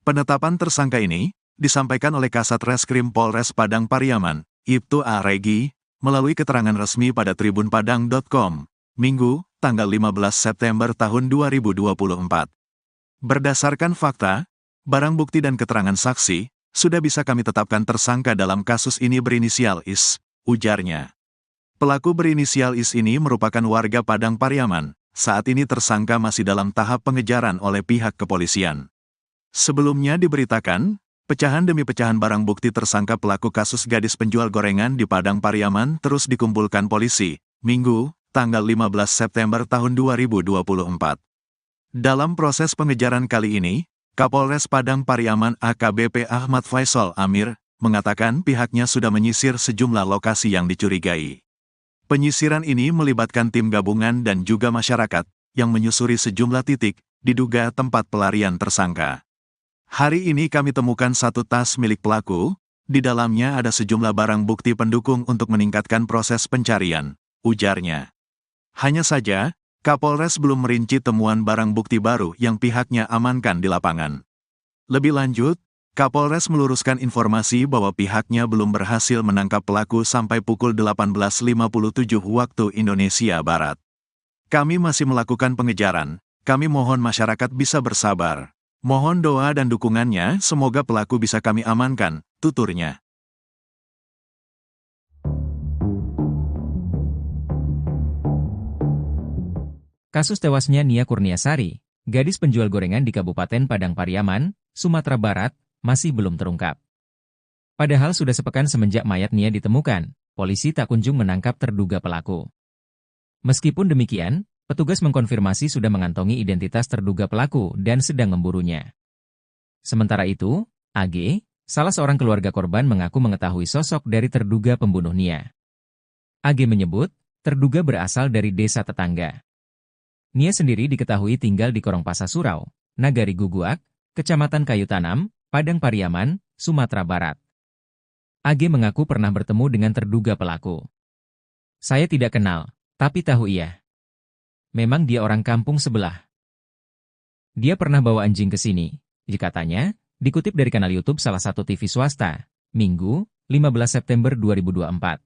Penetapan tersangka ini disampaikan oleh Kasat Reskrim Polres Padang Pariaman, Ibtu A. Regi, melalui keterangan resmi pada tribunpadang.com, Minggu, tanggal 15 September tahun 2024. Berdasarkan fakta, barang bukti dan keterangan saksi, sudah bisa kami tetapkan tersangka dalam kasus ini berinisial IS, ujarnya. Pelaku berinisial IS ini merupakan warga Padang Pariaman, saat ini tersangka masih dalam tahap pengejaran oleh pihak kepolisian. Sebelumnya diberitakan, pecahan demi pecahan barang bukti tersangka pelaku kasus gadis penjual gorengan di Padang Pariaman terus dikumpulkan polisi, Minggu, tanggal 15 September tahun 2024. Dalam proses pengejaran kali ini, Kapolres Padang Pariaman AKBP Ahmad Faisal Amir, mengatakan pihaknya sudah menyisir sejumlah lokasi yang dicurigai. Penyisiran ini melibatkan tim gabungan dan juga masyarakat, yang menyusuri sejumlah titik, diduga tempat pelarian tersangka. Hari ini kami temukan satu tas milik pelaku, di dalamnya ada sejumlah barang bukti pendukung untuk meningkatkan proses pencarian, ujarnya. Hanya saja, Kapolres belum merinci temuan barang bukti baru yang pihaknya amankan di lapangan. Lebih lanjut, Kapolres meluruskan informasi bahwa pihaknya belum berhasil menangkap pelaku sampai pukul 18.57 waktu Indonesia Barat. Kami masih melakukan pengejaran, kami mohon masyarakat bisa bersabar. Mohon doa dan dukungannya, semoga pelaku bisa kami amankan, tuturnya.
Kasus tewasnya Nia Kurniasari, gadis penjual gorengan di Kabupaten Padang Pariaman, Sumatera Barat, masih belum terungkap. Padahal sudah sepekan semenjak mayat Nia ditemukan, polisi tak kunjung menangkap terduga pelaku. Meskipun demikian, petugas mengkonfirmasi sudah mengantongi identitas terduga pelaku dan sedang memburunya. Sementara itu, AG, salah seorang keluarga korban mengaku mengetahui sosok dari terduga pembunuh Nia. AG menyebut, terduga berasal dari desa tetangga. Nia sendiri diketahui tinggal di Korongpasa Surau, Nagari Guguak, Kecamatan Kayu Tanam, Padang Pariaman, Sumatera Barat. AG mengaku pernah bertemu dengan terduga pelaku. Saya tidak kenal, tapi tahu ia. Memang dia orang kampung sebelah. Dia pernah bawa anjing ke sini, katanya, dikutip dari kanal YouTube salah satu TV swasta, Minggu, 15 September 2024.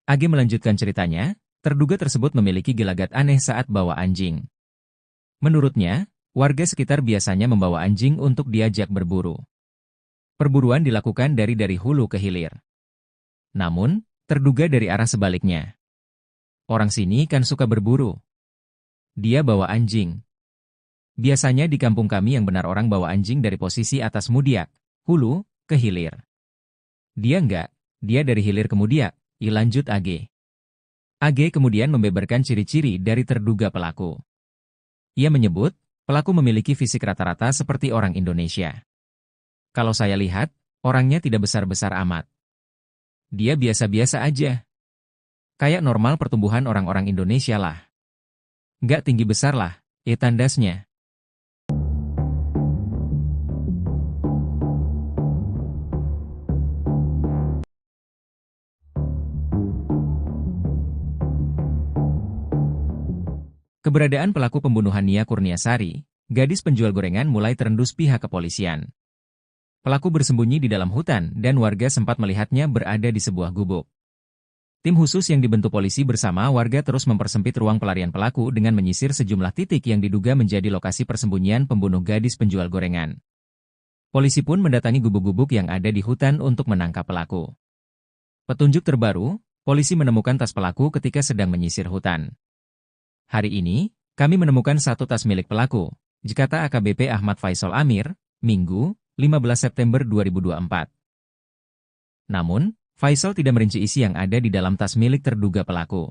AG melanjutkan ceritanya, terduga tersebut memiliki gelagat aneh saat bawa anjing. Menurutnya, warga sekitar biasanya membawa anjing untuk diajak berburu. Perburuan dilakukan dari hulu ke hilir. Namun, terduga dari arah sebaliknya. Orang sini kan suka berburu. Dia bawa anjing. Biasanya di kampung kami yang benar orang bawa anjing dari posisi atas Mudiak, hulu, ke hilir. Dia enggak, dia dari hilir ke Mudiak, lanjut AG. AG kemudian membeberkan ciri-ciri dari terduga pelaku. Ia menyebut, pelaku memiliki fisik rata-rata seperti orang Indonesia. Kalau saya lihat, orangnya tidak besar-besar amat. Dia biasa-biasa aja. Kayak normal pertumbuhan orang-orang Indonesia lah. Nggak tinggi besar lah, tandasnya. Keberadaan pelaku pembunuhan Nia Kurniasari, gadis penjual gorengan mulai terendus pihak kepolisian. Pelaku bersembunyi di dalam hutan dan warga sempat melihatnya berada di sebuah gubuk. Tim khusus yang dibentuk polisi bersama warga terus mempersempit ruang pelarian pelaku dengan menyisir sejumlah titik yang diduga menjadi lokasi persembunyian pembunuh gadis penjual gorengan. Polisi pun mendatangi gubuk-gubuk yang ada di hutan untuk menangkap pelaku. Petunjuk terbaru, polisi menemukan tas pelaku ketika sedang menyisir hutan. Hari ini, kami menemukan satu tas milik pelaku, kata AKBP Ahmad Faisal Amir, Minggu, 15 September 2024. Namun, Faisal tidak merinci isi yang ada di dalam tas milik terduga pelaku.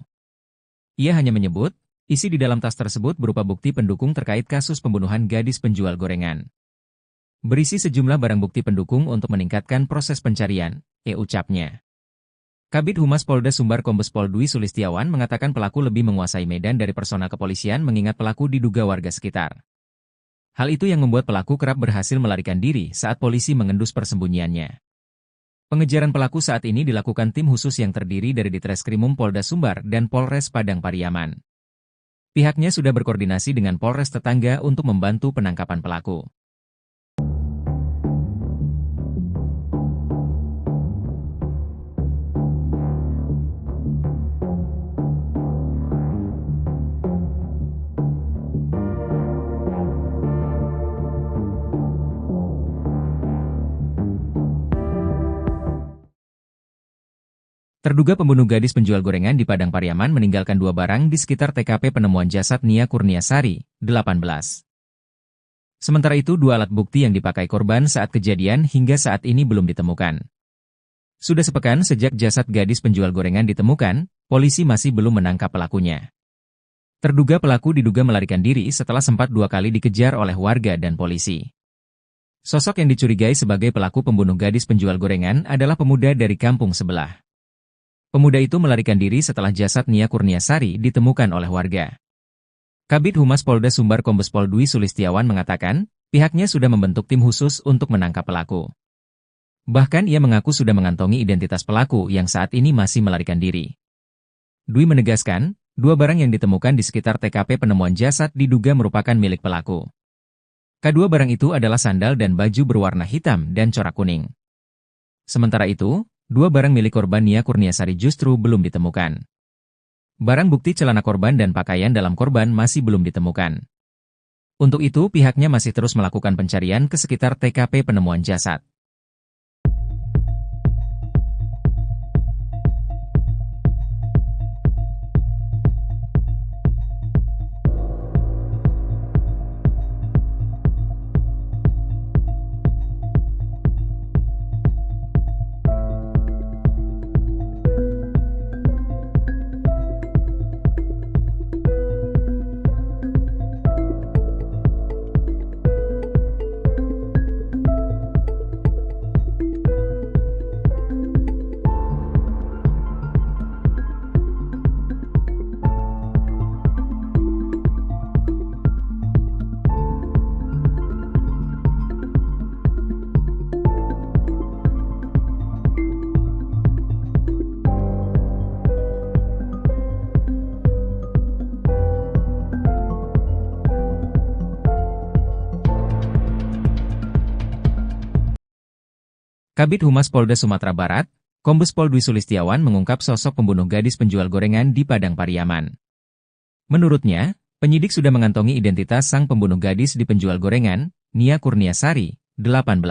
Ia hanya menyebut, isi di dalam tas tersebut berupa bukti pendukung terkait kasus pembunuhan gadis penjual gorengan. Berisi sejumlah barang bukti pendukung untuk meningkatkan proses pencarian, ucapnya. Kabid Humas Polda Sumbar Kombes Pol Dwi Sulistiawan mengatakan pelaku lebih menguasai medan dari personal kepolisian mengingat pelaku diduga warga sekitar. Hal itu yang membuat pelaku kerap berhasil melarikan diri saat polisi mengendus persembunyiannya. Pengejaran pelaku saat ini dilakukan tim khusus yang terdiri dari Ditreskrimum Polda Sumbar dan Polres Padang Pariaman. Pihaknya sudah berkoordinasi dengan Polres tetangga untuk membantu penangkapan pelaku. Terduga pembunuh gadis penjual gorengan di Padang Pariaman meninggalkan 2 barang di sekitar TKP penemuan jasad Nia Kurniasari, 18. Sementara itu 2 alat bukti yang dipakai korban saat kejadian hingga saat ini belum ditemukan. Sudah sepekan sejak jasad gadis penjual gorengan ditemukan, polisi masih belum menangkap pelakunya. Terduga pelaku diduga melarikan diri setelah sempat 2 kali dikejar oleh warga dan polisi. Sosok yang dicurigai sebagai pelaku pembunuh gadis penjual gorengan adalah pemuda dari kampung sebelah. Pemuda itu melarikan diri setelah jasad Nia Kurniasari ditemukan oleh warga. Kabid Humas Polda Sumbar Kombes Pol Dwi Sulistiawan mengatakan, pihaknya sudah membentuk tim khusus untuk menangkap pelaku. Bahkan ia mengaku sudah mengantongi identitas pelaku yang saat ini masih melarikan diri. Dwi menegaskan, 2 barang yang ditemukan di sekitar TKP penemuan jasad diduga merupakan milik pelaku. Kedua barang itu adalah sandal dan baju berwarna hitam dan corak kuning. Sementara itu, 2 barang milik korban Nia Kurniasari justru belum ditemukan. Barang bukti celana korban dan pakaian dalam korban masih belum ditemukan. Untuk itu pihaknya masih terus melakukan pencarian ke sekitar TKP penemuan jasad. Kabid Humas Polda Sumatera Barat, Kombes Pol Dwi Sulistiawan mengungkap sosok pembunuh gadis penjual gorengan di Padang Pariaman. Menurutnya, penyidik sudah mengantongi identitas sang pembunuh gadis di penjual gorengan, Nia Kurniasari, 18.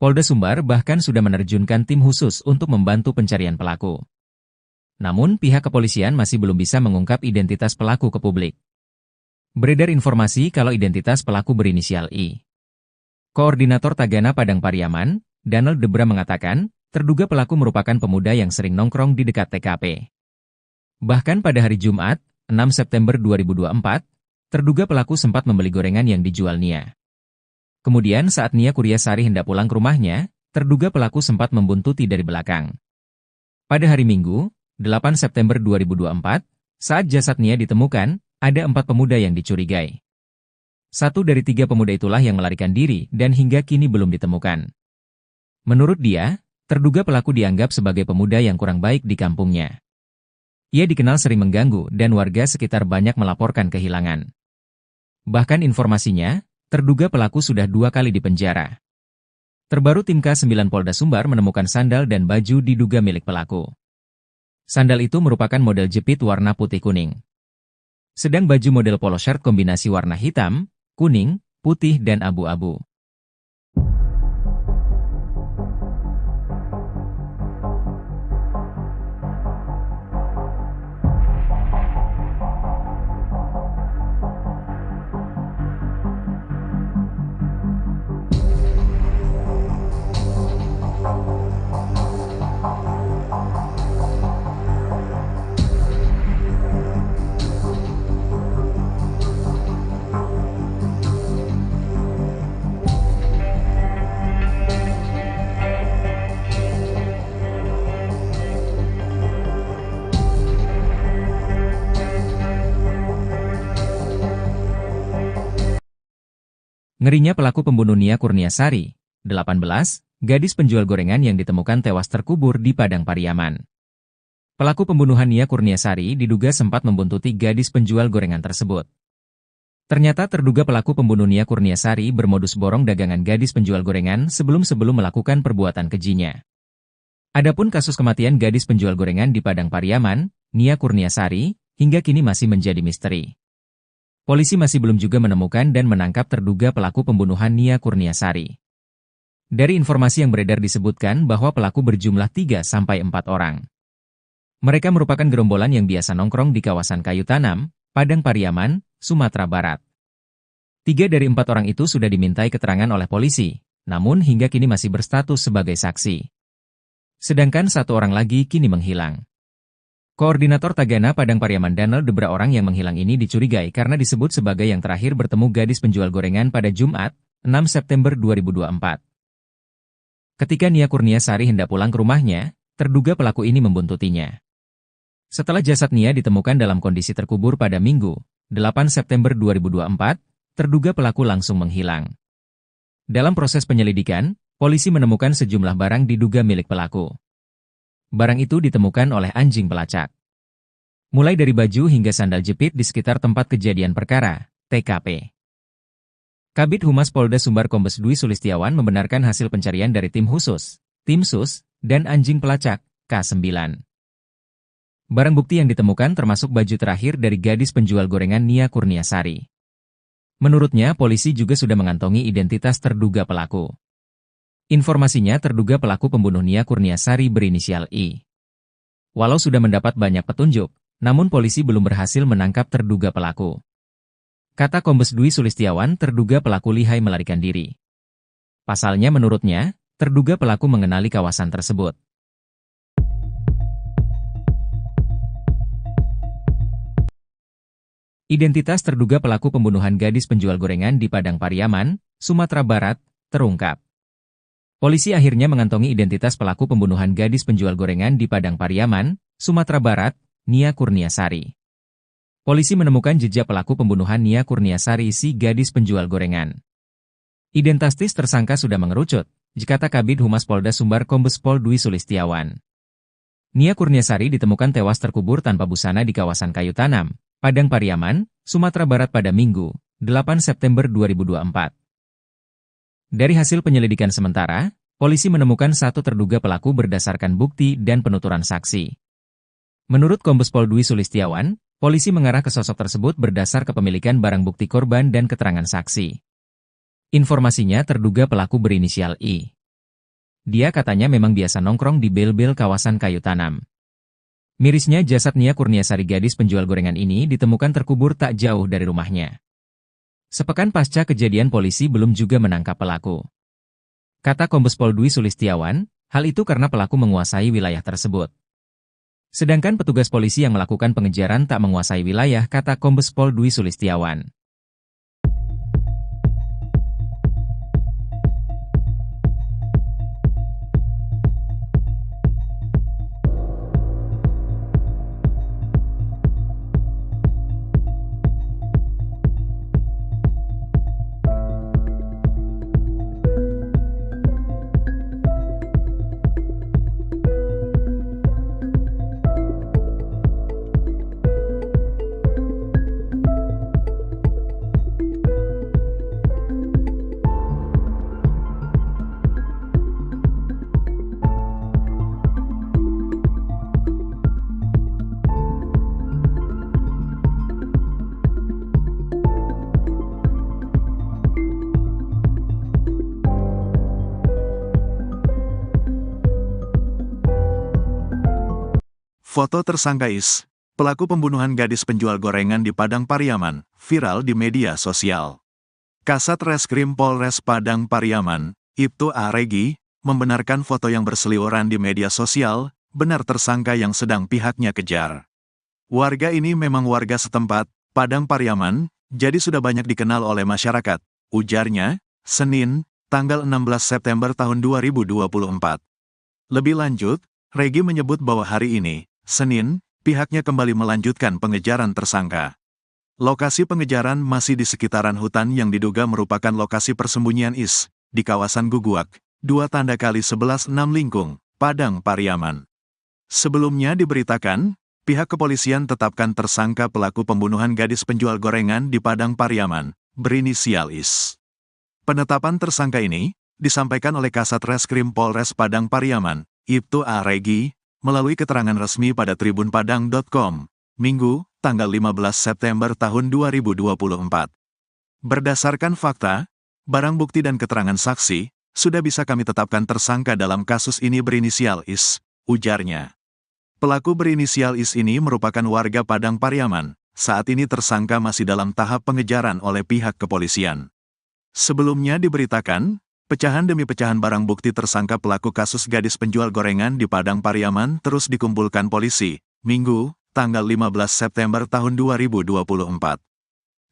Polda Sumbar bahkan sudah menerjunkan tim khusus untuk membantu pencarian pelaku. Namun pihak kepolisian masih belum bisa mengungkap identitas pelaku ke publik. Beredar informasi kalau identitas pelaku berinisial I. Koordinator Tagana Padang Pariaman, Donald Debra mengatakan, terduga pelaku merupakan pemuda yang sering nongkrong di dekat TKP. Bahkan pada hari Jumat, 6 September 2024, terduga pelaku sempat membeli gorengan yang dijual Nia. Kemudian saat Nia Kurniasari hendak pulang ke rumahnya, terduga pelaku sempat membuntuti dari belakang. Pada hari Minggu, 8 September 2024, saat jasad Nia ditemukan, ada 4 pemuda yang dicurigai. 1 dari 3 pemuda itulah yang melarikan diri dan hingga kini belum ditemukan. Menurut dia, terduga pelaku dianggap sebagai pemuda yang kurang baik di kampungnya. Ia dikenal sering mengganggu dan warga sekitar banyak melaporkan kehilangan. Bahkan informasinya, terduga pelaku sudah 2 kali dipenjara. Terbaru tim K9 Polda Sumbar menemukan sandal dan baju diduga milik pelaku. Sandal itu merupakan model jepit warna putih kuning. Sedang baju model polo shirt kombinasi warna hitam, kuning, putih dan abu-abu. Ngerinya pelaku pembunuh Nia Kurniasari, 18, gadis penjual gorengan yang ditemukan tewas terkubur di Padang Pariaman. Pelaku pembunuhan Nia Kurniasari diduga sempat membuntuti gadis penjual gorengan tersebut. Ternyata terduga pelaku pembunuh Nia Kurniasari bermodus borong dagangan gadis penjual gorengan sebelum melakukan perbuatan kejinya. Adapun kasus kematian gadis penjual gorengan di Padang Pariaman, Nia Kurniasari, hingga kini masih menjadi misteri. Polisi masih belum juga menemukan dan menangkap terduga pelaku pembunuhan Nia Kurniasari. Dari informasi yang beredar disebutkan bahwa pelaku berjumlah 3-4 orang. Mereka merupakan gerombolan yang biasa nongkrong di kawasan Kayu Tanam, Padang Pariaman, Sumatera Barat. 3 dari 4 orang itu sudah dimintai keterangan oleh polisi, namun hingga kini masih berstatus sebagai saksi. Sedangkan 1 orang lagi kini menghilang. Koordinator Tagana Padang Pariaman Daniel Debra orang yang menghilang ini dicurigai karena disebut sebagai yang terakhir bertemu gadis penjual gorengan pada Jumat, 6 September 2024. Ketika Nia Kurniasari hendak pulang ke rumahnya, terduga pelaku ini membuntutinya. Setelah jasad Nia ditemukan dalam kondisi terkubur pada Minggu, 8 September 2024, terduga pelaku langsung menghilang. Dalam proses penyelidikan, polisi menemukan sejumlah barang diduga milik pelaku. Barang itu ditemukan oleh anjing pelacak. Mulai dari baju hingga sandal jepit di sekitar tempat kejadian perkara, TKP. Kabid Humas Polda Sumbar Kombes Dwi Sulistiawan membenarkan hasil pencarian dari tim khusus, tim sus, dan anjing pelacak, K9. Barang bukti yang ditemukan termasuk baju terakhir dari gadis penjual gorengan Nia Kurniasari. Menurutnya, polisi juga sudah mengantongi identitas terduga pelaku. Informasinya terduga pelaku pembunuh Nia Kurniasari berinisial I. Walau sudah mendapat banyak petunjuk, namun polisi belum berhasil menangkap terduga pelaku. Kata Kombes Dwi Sulistiawan, terduga pelaku lihai melarikan diri. Pasalnya menurutnya, terduga pelaku mengenali kawasan tersebut. Identitas terduga pelaku pembunuhan gadis penjual gorengan di Padang Pariaman, Sumatera Barat, terungkap. Polisi akhirnya mengantongi identitas pelaku pembunuhan gadis penjual gorengan di Padang Pariaman, Sumatera Barat, Nia Kurniasari. Polisi menemukan jejak pelaku pembunuhan Nia Kurniasari si gadis penjual gorengan. Identitas tersangka sudah mengerucut, kata Kabid Humas Polda Sumbar Kombes Pol Dwi Sulistiawan. Nia Kurniasari ditemukan tewas terkubur tanpa busana di kawasan Kayu Tanam, Padang Pariaman, Sumatera Barat pada Minggu, 8 September 2024. Dari hasil penyelidikan sementara, polisi menemukan 1 terduga pelaku berdasarkan bukti dan penuturan saksi. Menurut Kombes Pol Dwi Sulistiawan, polisi mengarah ke sosok tersebut berdasar kepemilikan barang bukti korban dan keterangan saksi. Informasinya terduga pelaku berinisial I. Dia katanya memang biasa nongkrong di bel-bel kawasan Kayu Tanam. Mirisnya jasad Nia Kurniasari gadis penjual gorengan ini ditemukan terkubur tak jauh dari rumahnya. Sepekan pasca kejadian polisi belum juga menangkap pelaku. Kata Kombes Pol Dwi Sulistiawan, hal itu karena pelaku menguasai wilayah tersebut. Sedangkan petugas polisi yang melakukan pengejaran tak menguasai wilayah, kata Kombes Pol Dwi Sulistiawan.
Foto tersangka Is, pelaku pembunuhan gadis penjual gorengan di Padang Pariaman, viral di media sosial. Kasat Reskrim Polres Padang Pariaman, Ibtu A. Regi, membenarkan foto yang berseliweran di media sosial, benar tersangka yang sedang pihaknya kejar. Warga ini memang warga setempat, Padang Pariaman, jadi sudah banyak dikenal oleh masyarakat, ujarnya, Senin, tanggal 16 September tahun 2024. Lebih lanjut, Regi menyebut bahwa hari ini, Senin, pihaknya kembali melanjutkan pengejaran tersangka. Lokasi pengejaran masih di sekitaran hutan yang diduga merupakan lokasi persembunyian IS, di kawasan Guguak, 2x11 6 Lingkung, Padang Pariaman. Sebelumnya diberitakan, pihak kepolisian tetapkan tersangka pelaku pembunuhan gadis penjual gorengan di Padang Pariaman, berinisial IS. Penetapan tersangka ini disampaikan oleh Kasat Reskrim Polres Padang Pariaman, Ibtu A. Regi, melalui keterangan resmi pada tribunpadang.com, Minggu, tanggal 15 September tahun 2024. Berdasarkan fakta, barang bukti dan keterangan saksi, sudah bisa kami tetapkan tersangka dalam kasus ini berinisial IS, ujarnya. Pelaku berinisial IS ini merupakan warga Padang Pariaman, saat ini tersangka masih dalam tahap pengejaran oleh pihak kepolisian. Sebelumnya diberitakan, pecahan demi pecahan barang bukti tersangka pelaku kasus gadis penjual gorengan di Padang Pariaman terus dikumpulkan polisi, Minggu, tanggal 15 September tahun 2024.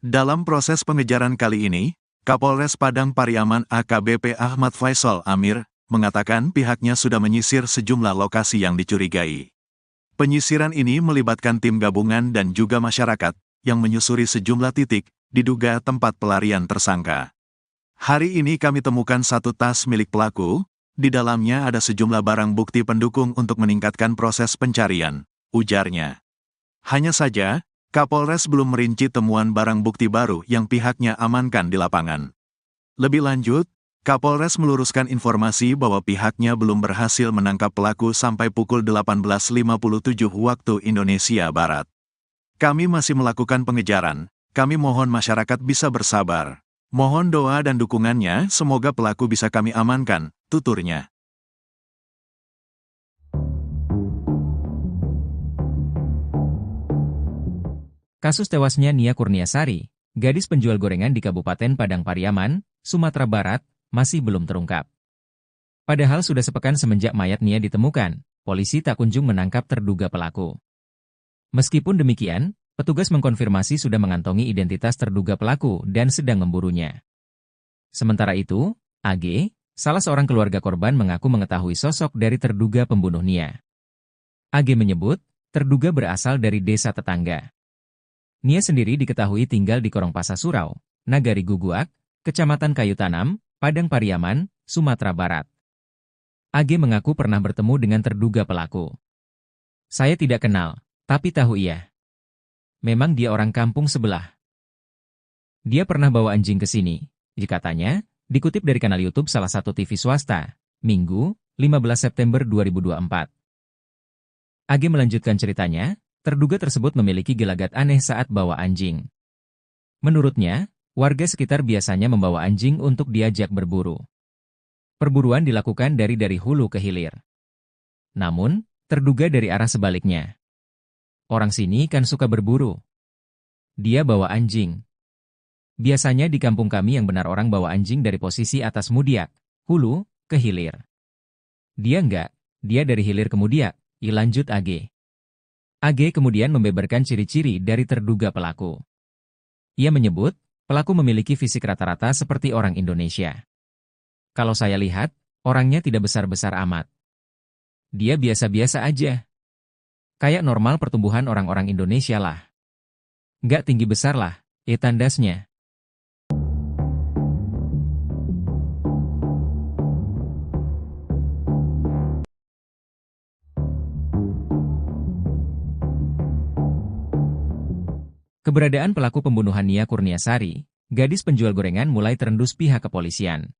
Dalam proses pengejaran kali ini, Kapolres Padang Pariaman AKBP Ahmad Faisal Amir, mengatakan pihaknya sudah menyisir sejumlah lokasi yang dicurigai. Penyisiran ini melibatkan tim gabungan dan juga masyarakat, yang menyusuri sejumlah titik, diduga tempat pelarian tersangka. Hari ini kami temukan satu tas milik pelaku, di dalamnya ada sejumlah barang bukti pendukung untuk meningkatkan proses pencarian, ujarnya. Hanya saja, Kapolres belum merinci temuan barang bukti baru yang pihaknya amankan di lapangan. Lebih lanjut, Kapolres meluruskan informasi bahwa pihaknya belum berhasil menangkap pelaku sampai pukul 18.57 waktu Indonesia Barat. Kami masih melakukan pengejaran, kami mohon masyarakat bisa bersabar. Mohon doa dan dukungannya, semoga pelaku bisa kami amankan, tuturnya.
Kasus tewasnya Nia Kurniasari, gadis penjual gorengan di Kabupaten Padang Pariaman, Sumatera Barat, masih belum terungkap. Padahal sudah sepekan semenjak mayat Nia ditemukan, polisi tak kunjung menangkap terduga pelaku. Meskipun demikian, petugas mengkonfirmasi sudah mengantongi identitas terduga pelaku dan sedang memburunya. Sementara itu, AG, salah seorang keluarga korban mengaku mengetahui sosok dari terduga pembunuh Nia. AG menyebut, terduga berasal dari desa tetangga. Nia sendiri diketahui tinggal di Korongpasa Surau, Nagari Guguak, Kecamatan Kayu Tanam, Padang Pariaman, Sumatera Barat. AG mengaku pernah bertemu dengan terduga pelaku. Saya tidak kenal, tapi tahu ia. Memang dia orang kampung sebelah. Dia pernah bawa anjing ke sini, katanya, dikutip dari kanal YouTube salah satu TV swasta, Minggu, 15 September 2024. AG melanjutkan ceritanya, terduga tersebut memiliki gelagat aneh saat bawa anjing. Menurutnya, warga sekitar biasanya membawa anjing untuk diajak berburu. Perburuan dilakukan dari hulu ke hilir. Namun, terduga dari arah sebaliknya. Orang sini kan suka berburu. Dia bawa anjing. Biasanya di kampung kami yang benar orang bawa anjing dari posisi atas Mudiak, hulu, ke hilir. Dia enggak, dia dari hilir ke Mudiak, lanjut AG. AG kemudian membeberkan ciri-ciri dari terduga pelaku. Ia menyebut, pelaku memiliki fisik rata-rata seperti orang Indonesia. Kalau saya lihat, orangnya tidak besar-besar amat. Dia biasa-biasa aja. Kayak normal pertumbuhan orang-orang Indonesia lah. Nggak tinggi besar lah, tandasnya. Keberadaan pelaku pembunuhan Nia Kurniasari, gadis penjual gorengan mulai terendus pihak kepolisian.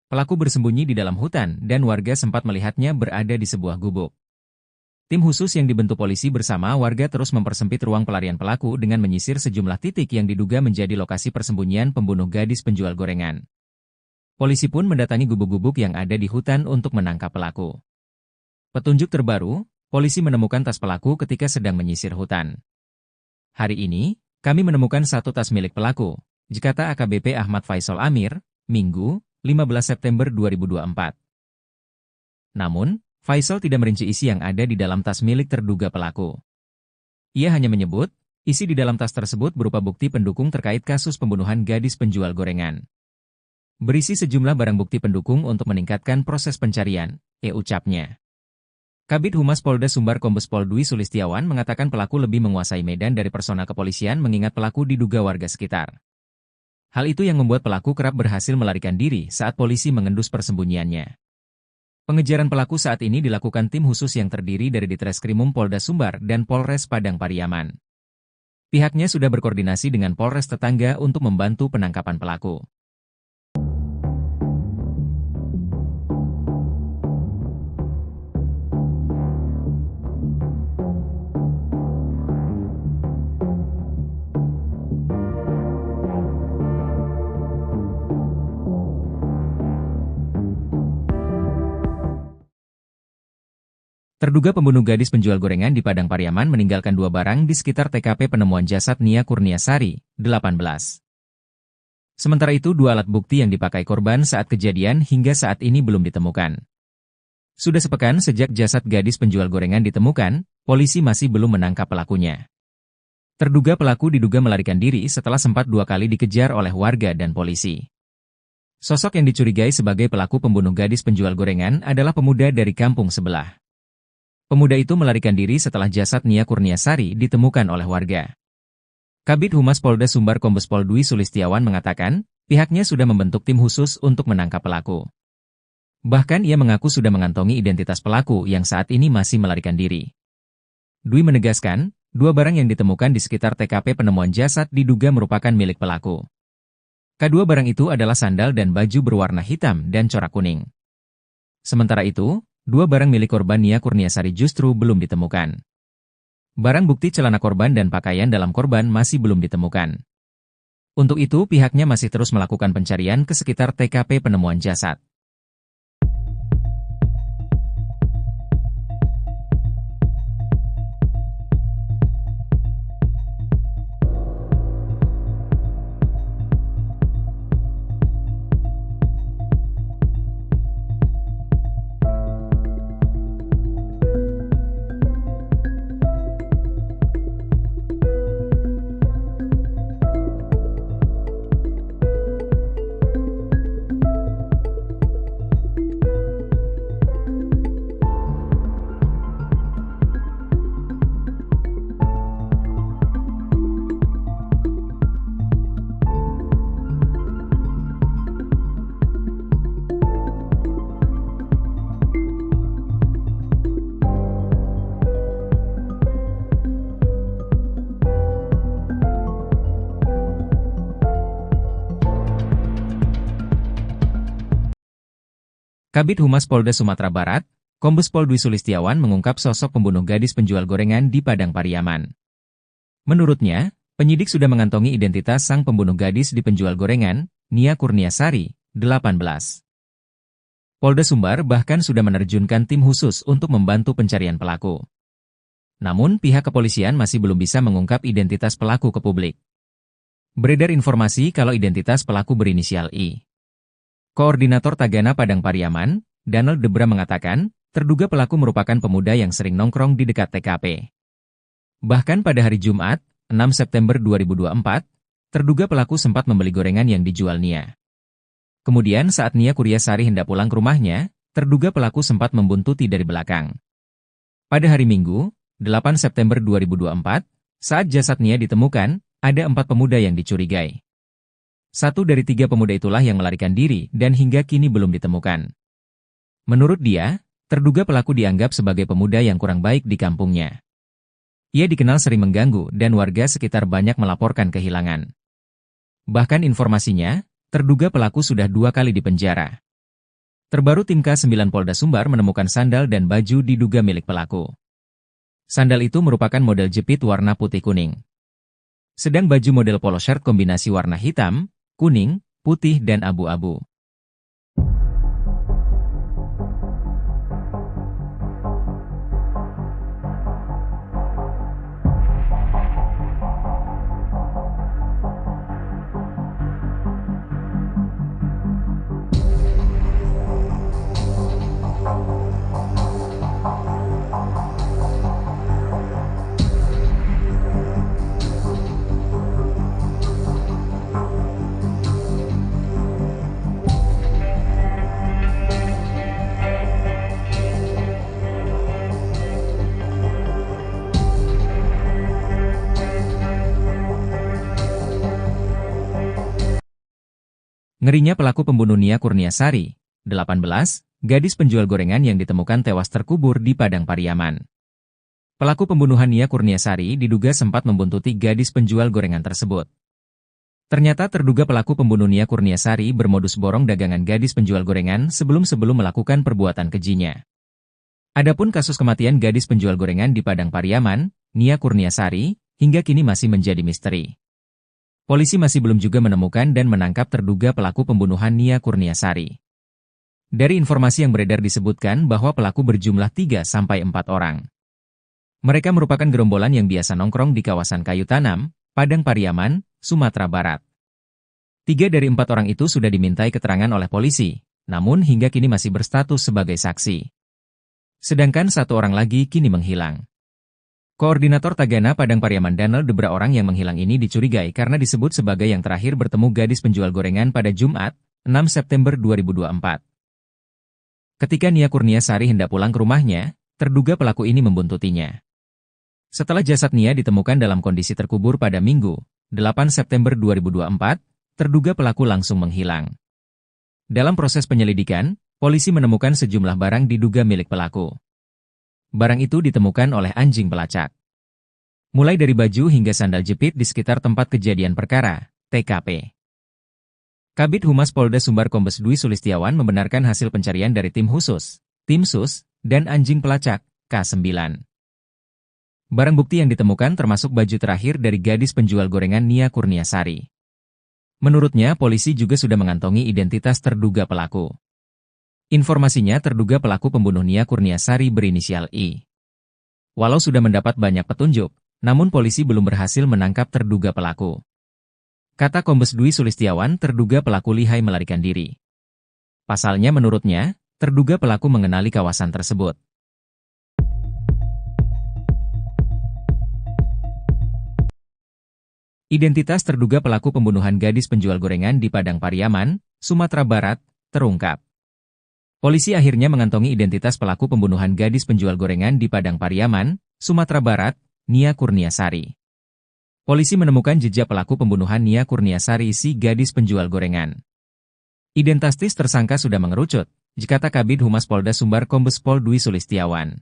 Pelaku bersembunyi di dalam hutan dan warga sempat melihatnya berada di sebuah gubuk. Tim khusus yang dibentuk polisi bersama warga terus mempersempit ruang pelarian pelaku dengan menyisir sejumlah titik yang diduga menjadi lokasi persembunyian pembunuh gadis penjual gorengan. Polisi pun mendatangi gubuk-gubuk yang ada di hutan untuk menangkap pelaku. Petunjuk terbaru, polisi menemukan tas pelaku ketika sedang menyisir hutan. Hari ini, kami menemukan satu tas milik pelaku, kata AKBP Ahmad Faisal Amir, Minggu, 15 September 2024. Namun, Faisal tidak merinci isi yang ada di dalam tas milik terduga pelaku. Ia hanya menyebut, isi di dalam tas tersebut berupa bukti pendukung terkait kasus pembunuhan gadis penjual gorengan. Berisi sejumlah barang bukti pendukung untuk meningkatkan proses pencarian, ucapnya. Kabid Humas Polda Sumbar Kombes Pol Dwi Sulistiawan mengatakan pelaku lebih menguasai medan dari personal kepolisian mengingat pelaku diduga warga sekitar. Hal itu yang membuat pelaku kerap berhasil melarikan diri saat polisi mengendus persembunyiannya. Pengejaran pelaku saat ini dilakukan tim khusus yang terdiri dari Ditreskrimum Polda Sumbar dan Polres Padang Pariaman. Pihaknya sudah berkoordinasi dengan Polres tetangga untuk membantu penangkapan pelaku. Terduga pembunuh gadis penjual gorengan di Padang Pariaman meninggalkan 2 barang di sekitar TKP penemuan jasad Nia Kurniasari, 18. Sementara itu 2 alat bukti yang dipakai korban saat kejadian hingga saat ini belum ditemukan. Sudah sepekan sejak jasad gadis penjual gorengan ditemukan, polisi masih belum menangkap pelakunya. Terduga pelaku diduga melarikan diri setelah sempat 2 kali dikejar oleh warga dan polisi. Sosok yang dicurigai sebagai pelaku pembunuh gadis penjual gorengan adalah pemuda dari kampung sebelah. Pemuda itu melarikan diri setelah jasad Nia Kurniasari ditemukan oleh warga. Kabid Humas Polda Sumbar Kombes Pol Dwi Sulistiawan mengatakan, pihaknya sudah membentuk tim khusus untuk menangkap pelaku. Bahkan ia mengaku sudah mengantongi identitas pelaku yang saat ini masih melarikan diri. Dwi menegaskan, 2 barang yang ditemukan di sekitar TKP penemuan jasad diduga merupakan milik pelaku. Kedua barang itu adalah sandal dan baju berwarna hitam dan corak kuning. Sementara itu, 2 barang milik korban Nia Kurniasari justru belum ditemukan. Barang bukti celana korban dan pakaian dalam korban masih belum ditemukan. Untuk itu pihaknya masih terus melakukan pencarian ke sekitar TKP penemuan jasad. Kabid Humas Polda Sumatera Barat, Kombes Pol Dwi Sulistiawan mengungkap sosok pembunuh gadis penjual gorengan di Padang Pariaman. Menurutnya, penyidik sudah mengantongi identitas sang pembunuh gadis di penjual gorengan, Nia Kurniasari, 18. Polda Sumbar bahkan sudah menerjunkan tim khusus untuk membantu pencarian pelaku. Namun pihak kepolisian masih belum bisa mengungkap identitas pelaku ke publik. Beredar informasi kalau identitas pelaku berinisial I. Koordinator Tagana Padang Pariaman, Donald Debra mengatakan, terduga pelaku merupakan pemuda yang sering nongkrong di dekat TKP. Bahkan pada hari Jumat, 6 September 2024, terduga pelaku sempat membeli gorengan yang dijual Nia. Kemudian saat Nia Kurniasari hendak pulang ke rumahnya, terduga pelaku sempat membuntuti dari belakang. Pada hari Minggu, 8 September 2024, saat jasad Nia ditemukan, ada 4 pemuda yang dicurigai. 1 dari 3 pemuda itulah yang melarikan diri dan hingga kini belum ditemukan. Menurut dia, terduga pelaku dianggap sebagai pemuda yang kurang baik di kampungnya. Ia dikenal sering mengganggu dan warga sekitar banyak melaporkan kehilangan. Bahkan informasinya, terduga pelaku sudah 2 kali dipenjara. Terbaru tim K9 Polda Sumbar menemukan sandal dan baju diduga milik pelaku. Sandal itu merupakan model jepit warna putih kuning. Sedang baju model polo shirt kombinasi warna hitam, kuning, putih dan abu-abu. Ngerinya pelaku pembunuh Nia Kurniasari, 18, gadis penjual gorengan yang ditemukan tewas terkubur di Padang Pariaman. Pelaku pembunuhan Nia Kurniasari diduga sempat membuntuti gadis penjual gorengan tersebut. Ternyata terduga pelaku pembunuh Nia Kurniasari bermodus borong dagangan gadis penjual gorengan sebelum melakukan perbuatan kejinya. Adapun kasus kematian gadis penjual gorengan di Padang Pariaman, Nia Kurniasari, hingga kini masih menjadi misteri. Polisi masih belum juga menemukan dan menangkap terduga pelaku pembunuhan Nia Kurniasari. Dari informasi yang beredar disebutkan bahwa pelaku berjumlah 3-4 orang. Mereka merupakan gerombolan yang biasa nongkrong di kawasan Kayu Tanam, Padang Pariaman, Sumatera Barat. 3 dari 4 orang itu sudah dimintai keterangan oleh polisi, namun hingga kini masih berstatus sebagai saksi. Sedangkan 1 orang lagi kini menghilang. Koordinator Tagana Padang Pariaman Danel Debra orang yang menghilang ini dicurigai karena disebut sebagai yang terakhir bertemu gadis penjual gorengan pada Jumat, 6 September 2024. Ketika Nia Kurniasari hendak pulang ke rumahnya, terduga pelaku ini membuntutinya. Setelah jasad Nia ditemukan dalam kondisi terkubur pada Minggu, 8 September 2024, terduga pelaku langsung menghilang. Dalam proses penyelidikan, polisi menemukan sejumlah barang diduga milik pelaku. Barang itu ditemukan oleh anjing pelacak. Mulai dari baju hingga sandal jepit di sekitar tempat kejadian perkara, TKP. Kabid Humas Polda Sumbar Kombes Dwi Sulistiawan membenarkan hasil pencarian dari tim khusus, tim sus, dan anjing pelacak, K9. Barang bukti yang ditemukan termasuk baju terakhir dari gadis penjual gorengan Nia Kurniasari. Menurutnya, polisi juga sudah mengantongi identitas terduga pelaku. Informasinya terduga pelaku pembunuh Nia Kurniasari berinisial I. Walau sudah mendapat banyak petunjuk, namun polisi belum berhasil menangkap terduga pelaku. Kata Kombes Dwi Sulistiawan, terduga pelaku lihai melarikan diri. Pasalnya menurutnya, terduga pelaku mengenali kawasan tersebut. Identitas terduga pelaku pembunuhan gadis penjual gorengan di Padang Pariaman, Sumatera Barat, terungkap. Polisi akhirnya mengantongi identitas pelaku pembunuhan gadis penjual gorengan di Padang Pariaman, Sumatera Barat, Nia Kurniasari. Polisi menemukan jejak pelaku pembunuhan Nia Kurniasari si gadis penjual gorengan. Identitas tersangka sudah mengerucut, kata Kabid Humas Polda Sumbar Kombes Pol Dwi Sulistiawan.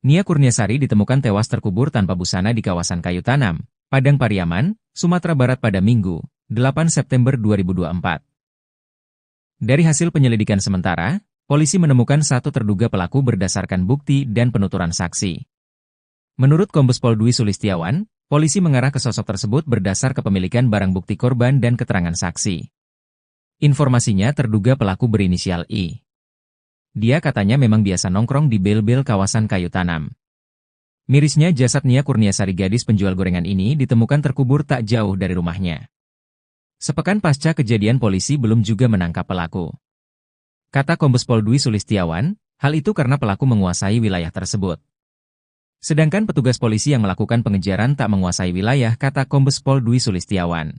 Nia Kurniasari ditemukan tewas terkubur tanpa busana di kawasan Kayu Tanam, Padang Pariaman, Sumatera Barat pada Minggu, 8 September 2024. Dari hasil penyelidikan sementara, polisi menemukan 1 terduga pelaku berdasarkan bukti dan penuturan saksi. Menurut Kombes Pol Dwi Sulistiawan, polisi mengarah ke sosok tersebut berdasar kepemilikan barang bukti korban dan keterangan saksi. Informasinya terduga pelaku berinisial I. Dia katanya memang biasa nongkrong di bel-bel kawasan Kayu Tanam. Mirisnya jasad Nia Kurniasari gadis penjual gorengan ini ditemukan terkubur tak jauh dari rumahnya. Sepekan pasca kejadian polisi belum juga menangkap pelaku. Kata Kombes Pol Dwi Sulistiawan, hal itu karena pelaku menguasai wilayah tersebut. Sedangkan petugas polisi yang melakukan pengejaran tak menguasai wilayah, kata Kombes Pol Dwi Sulistiawan.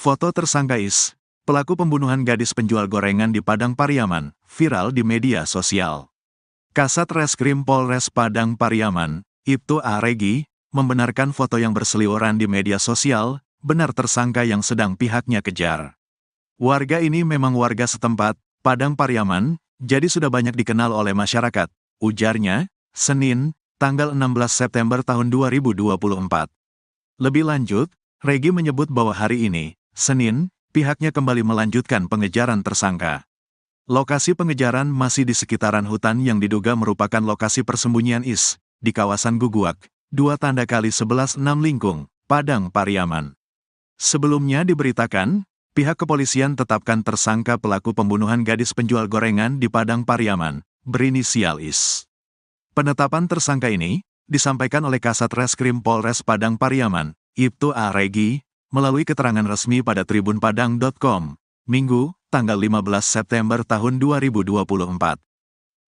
Foto tersangka Is, pelaku pembunuhan gadis penjual gorengan di Padang Pariaman, viral di media sosial. Kasat Reskrim Polres Padang Pariaman, Ibtu A. Regi, membenarkan foto yang berseliweran di media sosial, benar tersangka yang sedang pihaknya kejar. Warga ini memang warga setempat, Padang Pariaman, jadi sudah banyak dikenal oleh masyarakat, ujarnya, Senin, tanggal 16 September tahun 2024. Lebih lanjut, Regi menyebut bahwa hari ini, Senin, pihaknya kembali melanjutkan pengejaran tersangka. Lokasi pengejaran masih di sekitaran hutan yang diduga merupakan lokasi persembunyian IS, di kawasan Guguak, 2x11 6 Lingkung, Padang Pariaman. Sebelumnya diberitakan, pihak kepolisian tetapkan tersangka pelaku pembunuhan gadis penjual gorengan di Padang Pariaman, berinisial IS. Penetapan tersangka ini disampaikan oleh Kasat Reskrim Polres Padang Pariaman, Ibtu A. Regi, melalui keterangan resmi pada tribunpadang.com, Minggu, tanggal 15 September tahun 2024.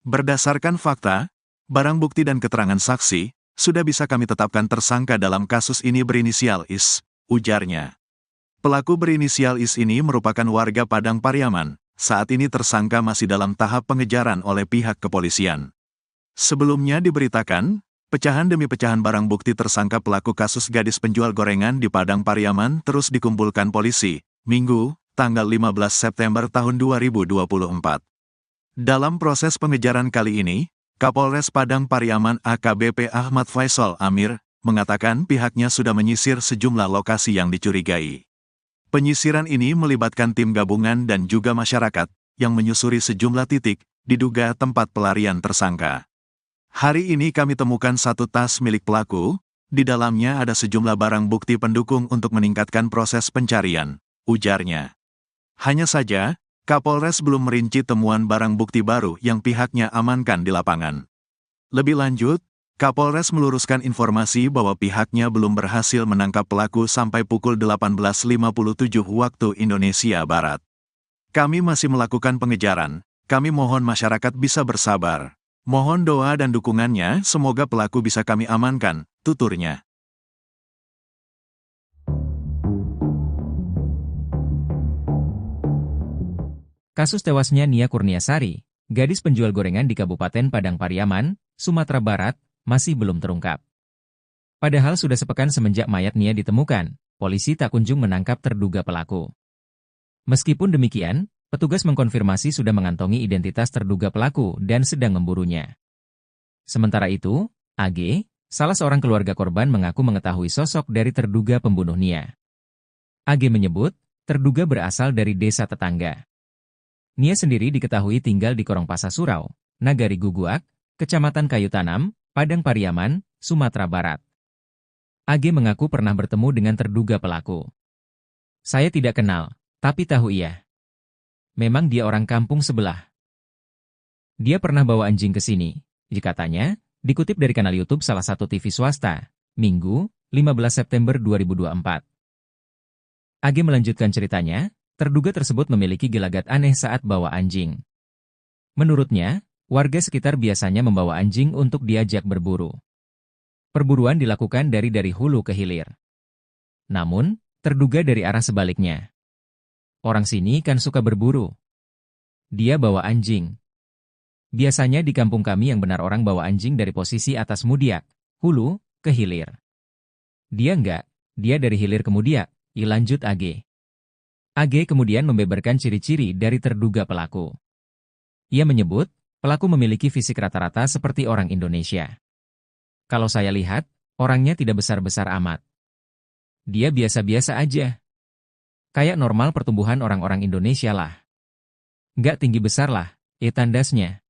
Berdasarkan fakta, barang bukti dan keterangan saksi, sudah bisa kami tetapkan tersangka dalam kasus ini berinisial IS, ujarnya. Pelaku berinisial IS ini merupakan warga Padang Pariaman, saat ini tersangka masih dalam tahap pengejaran oleh pihak kepolisian. Sebelumnya diberitakan, pecahan demi pecahan barang bukti tersangka pelaku kasus gadis penjual gorengan di Padang Pariaman terus dikumpulkan polisi, Minggu, tanggal 15 September tahun 2024. Dalam proses pengejaran kali ini, Kapolres Padang Pariaman AKBP Ahmad Faisal Amir, mengatakan pihaknya sudah menyisir sejumlah lokasi yang dicurigai. Penyisiran ini melibatkan tim gabungan dan juga masyarakat, yang menyusuri sejumlah titik, diduga tempat pelarian tersangka. Hari ini kami temukan satu tas milik pelaku, di dalamnya ada sejumlah barang bukti pendukung untuk meningkatkan proses pencarian, ujarnya. Hanya saja, Kapolres belum merinci temuan barang bukti baru yang pihaknya amankan di lapangan. Lebih lanjut, Kapolres meluruskan informasi bahwa pihaknya belum berhasil menangkap pelaku sampai pukul 18.57 waktu Indonesia Barat. Kami masih melakukan pengejaran, kami mohon masyarakat bisa bersabar. Mohon doa dan dukungannya, semoga pelaku bisa kami amankan, tuturnya.
Kasus tewasnya Nia Kurniasari, gadis penjual gorengan di Kabupaten Padang Pariaman, Sumatera Barat, masih belum terungkap. Padahal sudah sepekan semenjak mayat Nia ditemukan, polisi tak kunjung menangkap terduga pelaku. Meskipun demikian, petugas mengkonfirmasi sudah mengantongi identitas terduga pelaku dan sedang memburunya. Sementara itu, AG, salah seorang keluarga korban mengaku mengetahui sosok dari terduga pembunuh Nia. AG menyebut, terduga berasal dari desa tetangga. Nia sendiri diketahui tinggal di Korongpasa Surau, Nagari Guguak, Kecamatan Kayu Tanam, Padang Pariaman, Sumatera Barat. AG mengaku pernah bertemu dengan terduga pelaku. Saya tidak kenal, tapi tahu ia. Memang dia orang kampung sebelah. Dia pernah bawa anjing ke sini, katanya, dikutip dari kanal YouTube salah satu TV swasta, Minggu, 15 September 2024. AG melanjutkan ceritanya, terduga tersebut memiliki gelagat aneh saat bawa anjing. Menurutnya, warga sekitar biasanya membawa anjing untuk diajak berburu. Perburuan dilakukan dari hulu ke hilir. Namun, terduga dari arah sebaliknya. Orang sini kan suka berburu. Dia bawa anjing. Biasanya di kampung kami yang benar orang bawa anjing dari posisi atas Mudiak, hulu, ke hilir. Dia enggak, dia dari hilir ke Mudiak, lanjut AG. AG kemudian membeberkan ciri-ciri dari terduga pelaku. Ia menyebut, pelaku memiliki fisik rata-rata seperti orang Indonesia. Kalau saya lihat, orangnya tidak besar-besar amat. Dia biasa-biasa aja. Kayak normal pertumbuhan orang-orang Indonesia lah. Nggak tinggi besar lah, tandasnya.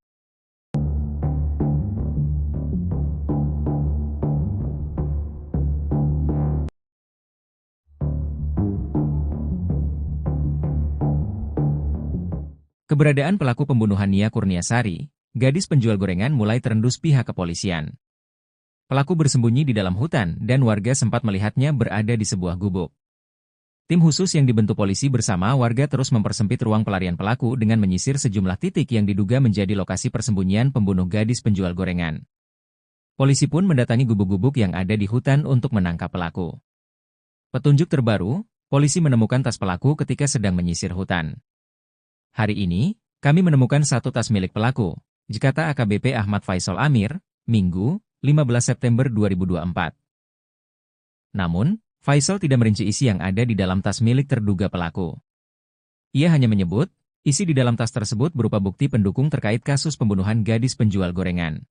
Keberadaan pelaku pembunuhan Nia Kurniasari, gadis penjual gorengan mulai terendus pihak kepolisian. Pelaku bersembunyi di dalam hutan dan warga sempat melihatnya berada di sebuah gubuk. Tim khusus yang dibentuk polisi bersama warga terus mempersempit ruang pelarian pelaku dengan menyisir sejumlah titik yang diduga menjadi lokasi persembunyian pembunuh gadis penjual gorengan. Polisi pun mendatangi gubuk-gubuk yang ada di hutan untuk menangkap pelaku. Petunjuk terbaru, polisi menemukan tas pelaku ketika sedang menyisir hutan. Hari ini, kami menemukan satu tas milik pelaku, kata AKBP Ahmad Faisal Amir, Minggu, 15 September 2024. Namun, Faisal tidak merinci isi yang ada di dalam tas milik terduga pelaku. Ia hanya menyebut, isi di dalam tas tersebut berupa bukti pendukung terkait kasus pembunuhan gadis penjual gorengan.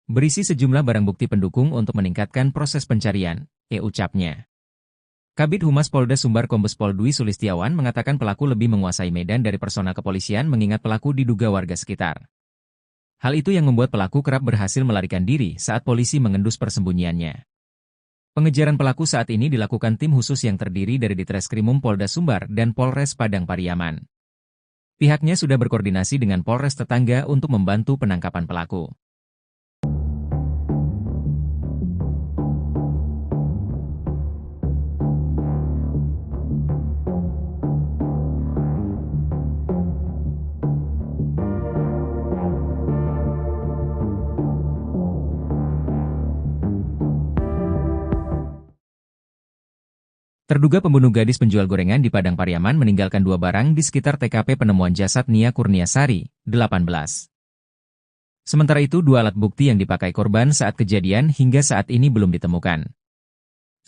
Berisi sejumlah barang bukti pendukung untuk meningkatkan proses pencarian, ucapnya. Kabid Humas Polda Sumbar Kombes Pol Dwi Sulistiawan mengatakan pelaku lebih menguasai medan dari personal kepolisian mengingat pelaku diduga warga sekitar. Hal itu yang membuat pelaku kerap berhasil melarikan diri saat polisi mengendus persembunyiannya. Pengejaran pelaku saat ini dilakukan tim khusus yang terdiri dari Ditreskrimum Polda Sumbar dan Polres Padang Pariaman. Pihaknya sudah berkoordinasi dengan Polres tetangga untuk membantu penangkapan pelaku. Terduga pembunuh gadis penjual gorengan di Padang Pariaman meninggalkan 2 barang di sekitar TKP penemuan jasad Nia Kurniasari, 18. Sementara itu 2 alat bukti yang dipakai korban saat kejadian hingga saat ini belum ditemukan.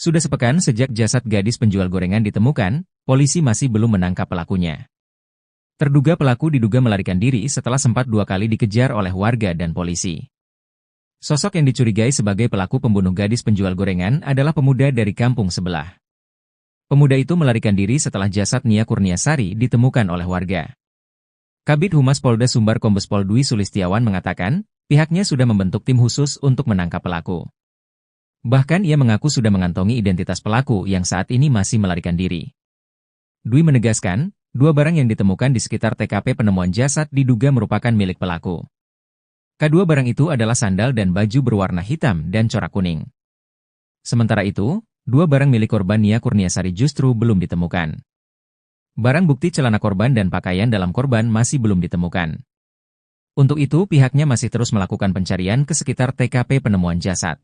Sudah sepekan sejak jasad gadis penjual gorengan ditemukan, polisi masih belum menangkap pelakunya. Terduga pelaku diduga melarikan diri setelah sempat 2 kali dikejar oleh warga dan polisi. Sosok yang dicurigai sebagai pelaku pembunuh gadis penjual gorengan adalah pemuda dari kampung sebelah. Pemuda itu melarikan diri setelah jasad Nia Kurniasari ditemukan oleh warga. Kabid Humas Polda Sumbar Kombes Pol Dwi Sulistiawan mengatakan, pihaknya sudah membentuk tim khusus untuk menangkap pelaku. Bahkan ia mengaku sudah mengantongi identitas pelaku yang saat ini masih melarikan diri. Dwi menegaskan, 2 barang yang ditemukan di sekitar TKP penemuan jasad diduga merupakan milik pelaku. Kedua barang itu adalah sandal dan baju berwarna hitam dan corak kuning. Sementara itu, 2 barang milik korban Nia Kurniasari justru belum ditemukan. Barang bukti celana korban dan pakaian dalam korban masih belum ditemukan. Untuk itu pihaknya masih terus melakukan pencarian ke sekitar TKP penemuan jasad.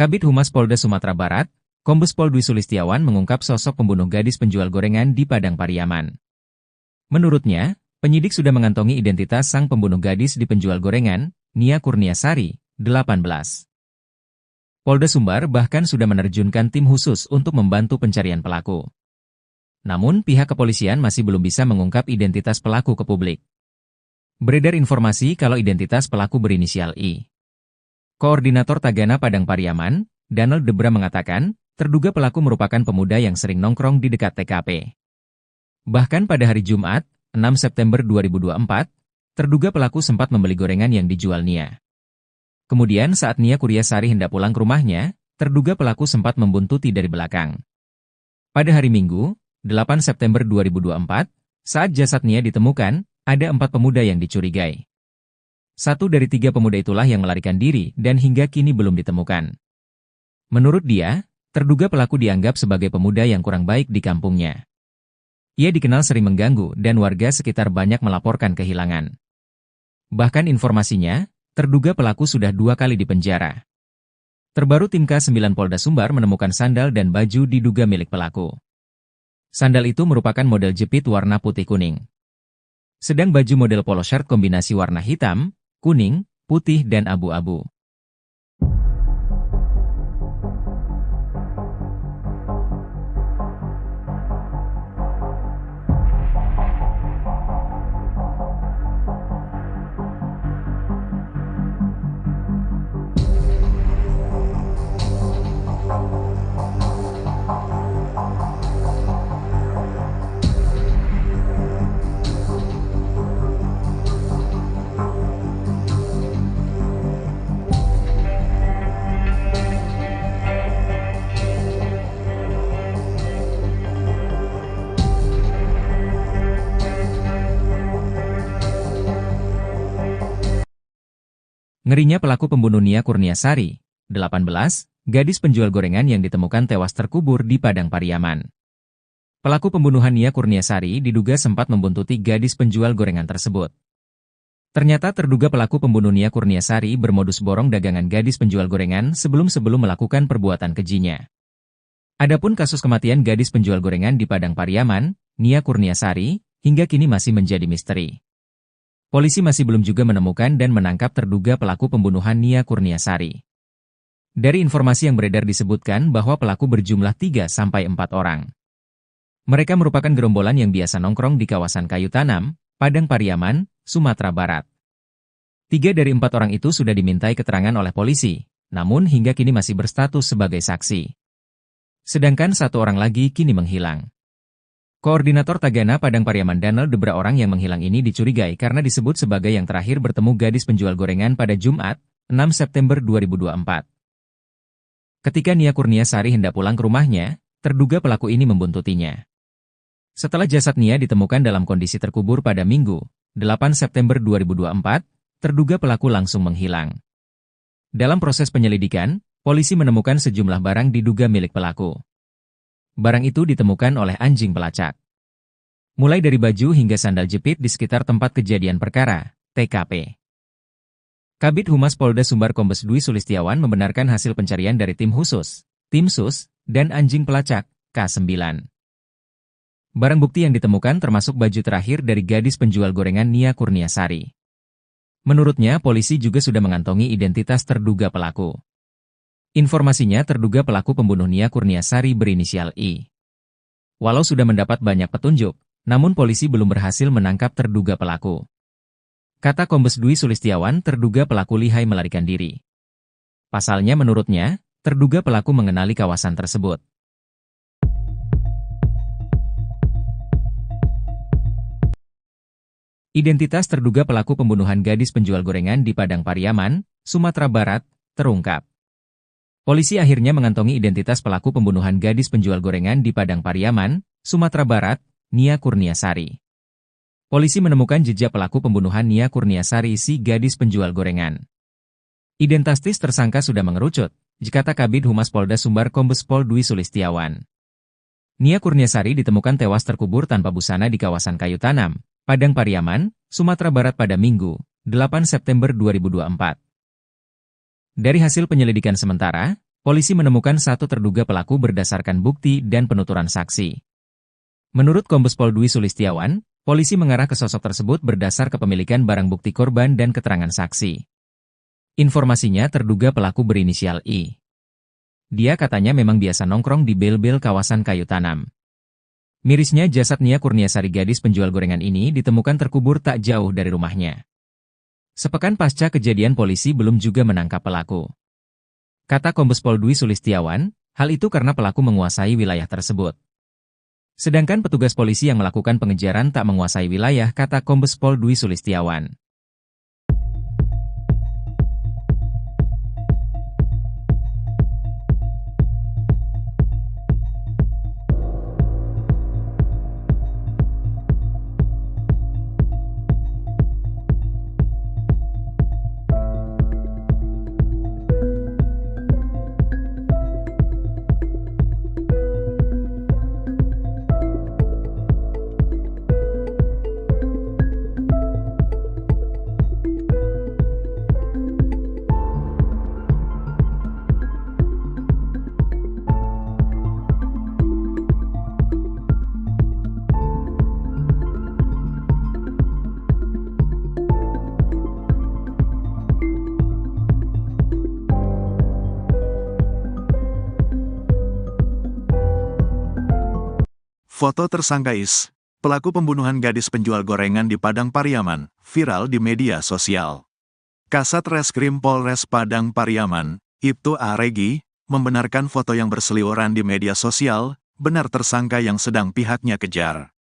Kabid Humas Polda Sumatera Barat, Kombes Pol Dwi Sulistiawan mengungkap sosok pembunuh gadis penjual gorengan di Padang Pariaman. Menurutnya, penyidik sudah mengantongi identitas sang pembunuh gadis di penjual gorengan, Nia Kurniasari, 18. Polda Sumbar bahkan sudah menerjunkan tim khusus untuk membantu pencarian pelaku. Namun pihak kepolisian masih belum bisa mengungkap identitas pelaku ke publik. Beredar informasi kalau identitas pelaku berinisial I. Koordinator Tagana Padang Pariaman, Donald Debra mengatakan, terduga pelaku merupakan pemuda yang sering nongkrong di dekat TKP. Bahkan pada hari Jumat, 6 September 2024, terduga pelaku sempat membeli gorengan yang dijual Nia. Kemudian saat Nia Kurniasari hendak pulang ke rumahnya, terduga pelaku sempat membuntuti dari belakang. Pada hari Minggu, 8 September 2024, saat jasad Nia ditemukan, ada 4 pemuda yang dicurigai. 1 dari 3 pemuda itulah yang melarikan diri dan hingga kini belum ditemukan. Menurut dia, terduga pelaku dianggap sebagai pemuda yang kurang baik di kampungnya. Ia dikenal sering mengganggu dan warga sekitar banyak melaporkan kehilangan. Bahkan informasinya, terduga pelaku sudah 2 kali dipenjara. Terbaru tim K9 Polda Sumbar menemukan sandal dan baju diduga milik pelaku. Sandal itu merupakan model jepit warna putih kuning. Sedang baju model polo shirt kombinasi warna hitam, kuning, putih dan abu-abu. Ngerinya pelaku pembunuh Nia Kurniasari, 18, gadis penjual gorengan yang ditemukan tewas terkubur di Padang Pariaman. Pelaku pembunuhan Nia Kurniasari diduga sempat membuntuti gadis penjual gorengan tersebut. Ternyata terduga pelaku pembunuh Nia Kurniasari bermodus borong dagangan gadis penjual gorengan sebelum melakukan perbuatan kejinya. Adapun kasus kematian gadis penjual gorengan di Padang Pariaman, Nia Kurniasari, hingga kini masih menjadi misteri. Polisi masih belum juga menemukan dan menangkap terduga pelaku pembunuhan Nia Kurniasari. Dari informasi yang beredar disebutkan bahwa pelaku berjumlah 3-4 orang. Mereka merupakan gerombolan yang biasa nongkrong di kawasan Kayu Tanam, Padang Pariaman, Sumatera Barat. 3 dari 4 orang itu sudah dimintai keterangan oleh polisi, namun hingga kini masih berstatus sebagai saksi. Sedangkan 1 orang lagi kini menghilang. Koordinator Tagana Padang Pariaman Danel Debra orang yang menghilang ini dicurigai karena disebut sebagai yang terakhir bertemu gadis penjual gorengan pada Jumat, 6 September 2024. Ketika Nia Kurniasari hendak pulang ke rumahnya, terduga pelaku ini membuntutinya. Setelah jasad Nia ditemukan dalam kondisi terkubur pada Minggu, 8 September 2024, terduga pelaku langsung menghilang. Dalam proses penyelidikan, polisi menemukan sejumlah barang diduga milik pelaku. Barang itu ditemukan oleh anjing pelacak. Mulai dari baju hingga sandal jepit di sekitar tempat kejadian perkara, TKP. Kabid Humas Polda Sumbar Kombes Dwi Sulistiawan membenarkan hasil pencarian dari tim khusus, tim sus, dan anjing pelacak, K9. Barang bukti yang ditemukan termasuk baju terakhir dari gadis penjual gorengan Nia Kurniasari. Menurutnya, polisi juga sudah mengantongi identitas terduga pelaku. Informasinya terduga pelaku pembunuh Nia Kurniasari berinisial I. Walau sudah mendapat banyak petunjuk, namun polisi belum berhasil menangkap terduga pelaku. Kata Kombes Dwi Sulistiawan, terduga pelaku lihai melarikan diri. Pasalnya menurutnya, terduga pelaku mengenali kawasan tersebut. Identitas terduga pelaku pembunuhan gadis penjual gorengan di Padang Pariaman, Sumatera Barat, terungkap. Polisi akhirnya mengantongi identitas pelaku pembunuhan gadis penjual gorengan di Padang Pariaman, Sumatera Barat, Nia Kurniasari. Polisi menemukan jejak pelaku pembunuhan Nia Kurniasari si gadis penjual gorengan. Identitas tersangka sudah mengerucut, kata Kabid Humas Polda Sumbar Kombes Pol Dwi Sulistiawan. Nia Kurniasari ditemukan tewas terkubur tanpa busana di kawasan Kayu Tanam, Padang Pariaman, Sumatera Barat pada Minggu, 8 September 2024. Dari hasil penyelidikan sementara, polisi menemukan 1 terduga pelaku berdasarkan bukti dan penuturan saksi. Menurut Kombes Pol Dwi Sulistiawan, polisi mengarah ke sosok tersebut berdasar kepemilikan barang bukti korban dan keterangan saksi. Informasinya terduga pelaku berinisial I. Dia katanya memang biasa nongkrong di bel-bel kawasan Kayu Tanam. Mirisnya jasad Nia Kurniasari gadis penjual gorengan ini ditemukan terkubur tak jauh dari rumahnya. Sepekan pasca kejadian polisi belum juga menangkap pelaku. Kata Kombes Pol Dwi Sulistiawan, hal itu karena pelaku menguasai wilayah tersebut. Sedangkan petugas polisi yang melakukan pengejaran tak menguasai wilayah, kata Kombes Pol Dwi Sulistiawan.
Foto tersangka Is, pelaku pembunuhan gadis penjual gorengan di Padang Pariaman, viral di media sosial. Kasat Reskrim Polres Padang Pariaman, Ibtu A. Regi, membenarkan foto yang berseliweran di media sosial, benar tersangka yang sedang pihaknya kejar.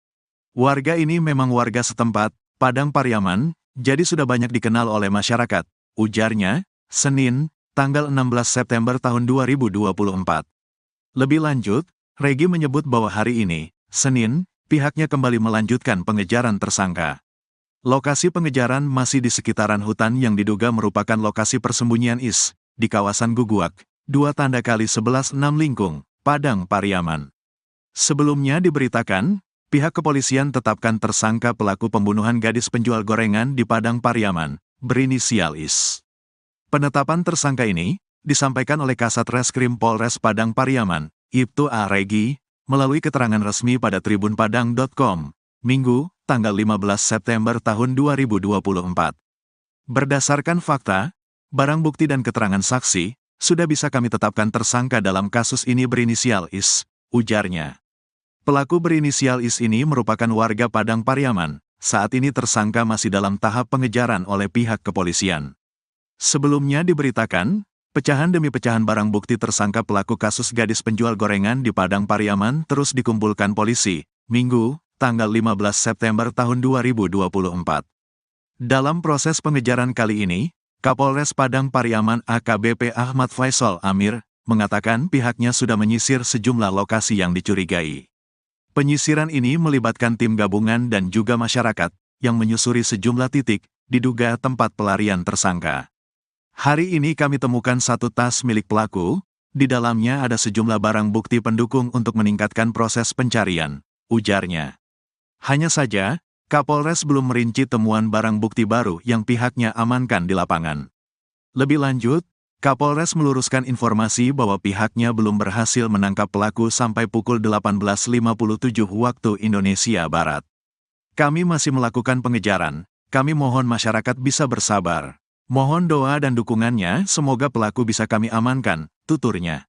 Warga ini memang warga setempat, Padang Pariaman, jadi sudah banyak dikenal oleh masyarakat, ujarnya, Senin, tanggal 16 September tahun 2024. Lebih lanjut, Regi menyebut bahwa hari ini, Senin, pihaknya kembali melanjutkan pengejaran tersangka. Lokasi pengejaran masih di sekitaran hutan yang diduga merupakan lokasi persembunyian IS, di kawasan Guguak, 2 × 11 6 Lingkung, Padang Pariaman. Sebelumnya diberitakan, pihak kepolisian tetapkan tersangka pelaku pembunuhan gadis penjual gorengan di Padang Pariaman, berinisial IS. Penetapan tersangka ini disampaikan oleh Kasat Reskrim Polres Padang Pariaman, Ibtu A. Regi, melalui keterangan resmi pada tribunpadang.com, Minggu, tanggal 15 September tahun 2024. Berdasarkan fakta, barang bukti dan keterangan saksi, sudah bisa kami tetapkan tersangka dalam kasus ini berinisial IS, ujarnya. Pelaku berinisial IS ini merupakan warga Padang Pariaman, saat ini tersangka masih dalam tahap pengejaran oleh pihak kepolisian. Sebelumnya diberitakan, pecahan demi pecahan barang bukti tersangka pelaku kasus gadis penjual gorengan di Padang Pariaman terus dikumpulkan polisi, Minggu, tanggal 15 September tahun 2024. Dalam proses pengejaran kali ini, Kapolres Padang Pariaman AKBP Ahmad Faisal Amir, mengatakan pihaknya sudah menyisir sejumlah lokasi yang dicurigai. Penyisiran ini melibatkan tim gabungan dan juga masyarakat, yang menyusuri sejumlah titik, diduga tempat pelarian tersangka. Hari ini kami temukan satu tas milik pelaku, di dalamnya ada sejumlah barang bukti pendukung untuk meningkatkan proses pencarian, ujarnya. Hanya saja, Kapolres belum merinci temuan barang bukti baru yang pihaknya amankan di lapangan. Lebih lanjut, Kapolres meluruskan informasi bahwa pihaknya belum berhasil menangkap pelaku sampai pukul 18.57 waktu Indonesia Barat. Kami masih melakukan pengejaran, kami mohon masyarakat bisa bersabar. Mohon doa dan dukungannya, semoga pelaku bisa kami amankan, tuturnya.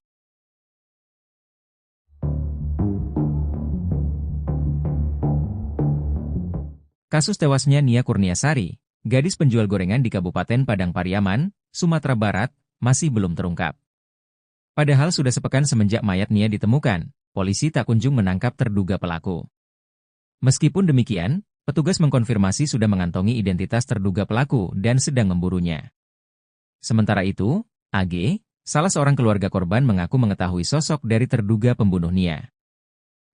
Kasus tewasnya Nia Kurniasari, gadis penjual gorengan di Kabupaten Padang Pariaman, Sumatera Barat, masih belum terungkap. Padahal sudah sepekan semenjak mayat Nia ditemukan, polisi tak kunjung menangkap terduga pelaku. Meskipun demikian, petugas mengkonfirmasi sudah mengantongi identitas terduga pelaku dan sedang memburunya. Sementara itu, AG, salah seorang keluarga korban mengaku mengetahui sosok dari terduga pembunuh Nia.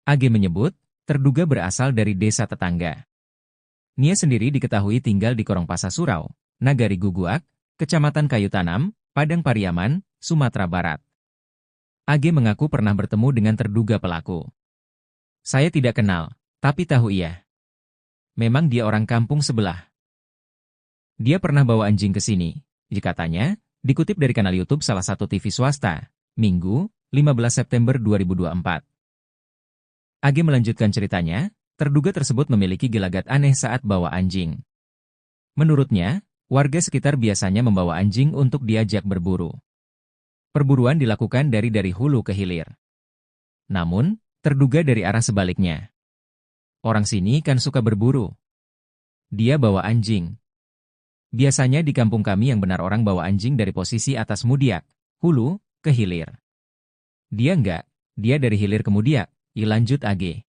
AG menyebut, terduga berasal dari desa tetangga. Nia sendiri diketahui tinggal di Korongpasa Surau, Nagari Guguak, Kecamatan Kayu Tanam, Padang Pariaman, Sumatera Barat. AG mengaku pernah bertemu dengan terduga pelaku. Saya tidak kenal, tapi tahu ia. Memang dia orang kampung sebelah. Dia pernah bawa anjing ke sini, katanya, dikutip dari kanal YouTube salah satu TV swasta, Minggu, 15 September 2024. AG melanjutkan ceritanya, terduga tersebut memiliki gelagat aneh saat bawa anjing. Menurutnya, warga sekitar biasanya membawa anjing untuk diajak berburu. Perburuan dilakukan dari hulu ke hilir. Namun, terduga dari arah sebaliknya. Orang sini kan suka berburu. Dia bawa anjing. Biasanya di kampung kami yang benar orang bawa anjing dari posisi atas Mudiak, hulu, ke hilir. Dia enggak, dia dari hilir ke Mudiak, lanjut AG.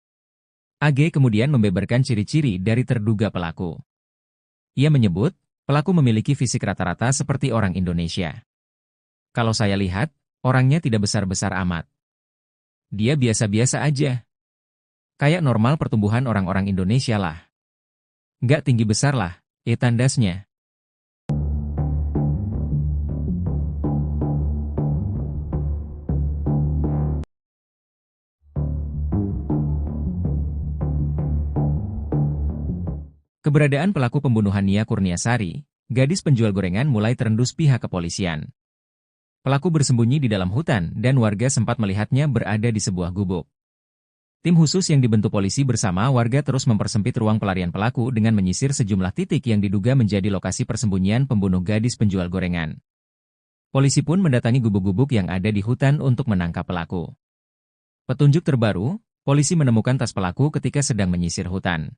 AG kemudian membeberkan ciri-ciri dari terduga pelaku. Ia menyebut, pelaku memiliki fisik rata-rata seperti orang Indonesia. Kalau saya lihat, orangnya tidak besar-besar amat. Dia biasa-biasa aja. Kayak normal pertumbuhan orang-orang Indonesia lah. Nggak tinggi besar lah, tandasnya. Keberadaan pelaku pembunuhan Nia Kurniasari, gadis penjual gorengan mulai terendus pihak kepolisian. Pelaku bersembunyi di dalam hutan dan warga sempat melihatnya berada di sebuah gubuk. Tim khusus yang dibentuk polisi bersama warga terus mempersempit ruang pelarian pelaku dengan menyisir sejumlah titik yang diduga menjadi lokasi persembunyian pembunuh gadis penjual gorengan. Polisi pun mendatangi gubuk-gubuk yang ada di hutan untuk menangkap pelaku. Petunjuk terbaru, polisi menemukan tas pelaku ketika sedang menyisir hutan.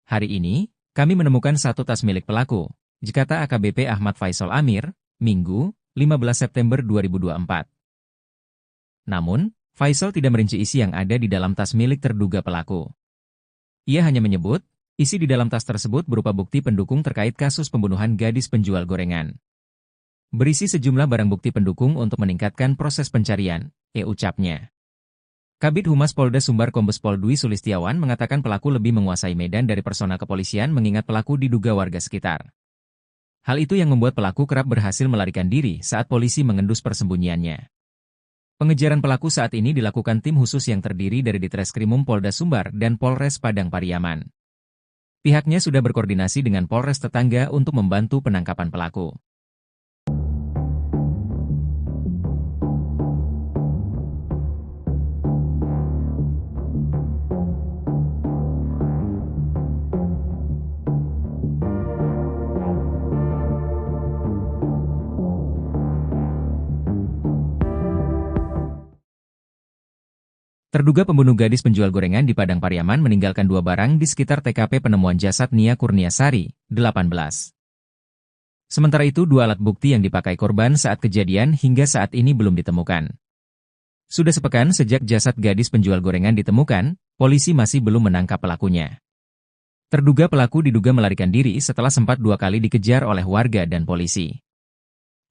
Hari ini, kami menemukan satu tas milik pelaku, kata AKBP Ahmad Faisal Amir, Minggu, 15 September 2024. Namun, Faisal tidak merinci isi yang ada di dalam tas milik terduga pelaku. Ia hanya menyebut, isi di dalam tas tersebut berupa bukti pendukung terkait kasus pembunuhan gadis penjual gorengan. Berisi sejumlah barang bukti pendukung untuk meningkatkan proses pencarian, ucapnya. Kabid Humas Polda Sumbar Kombes Pol Dwi Sulistiawan mengatakan pelaku lebih menguasai medan dari personal kepolisian mengingat pelaku diduga warga sekitar. Hal itu yang membuat pelaku kerap berhasil melarikan diri saat polisi mengendus persembunyiannya. Pengejaran pelaku saat ini dilakukan tim khusus yang terdiri dari Ditreskrimum Polda Sumbar dan Polres Padang Pariaman. Pihaknya sudah berkoordinasi dengan Polres tetangga untuk membantu penangkapan pelaku. Terduga pembunuh gadis penjual gorengan di Padang Pariaman meninggalkan 2 barang di sekitar TKP penemuan jasad Nia Kurniasari, 18. Sementara itu 2 alat bukti yang dipakai korban saat kejadian hingga saat ini belum ditemukan. Sudah sepekan sejak jasad gadis penjual gorengan ditemukan, polisi masih belum menangkap pelakunya. Terduga pelaku diduga melarikan diri setelah sempat 2 kali dikejar oleh warga dan polisi.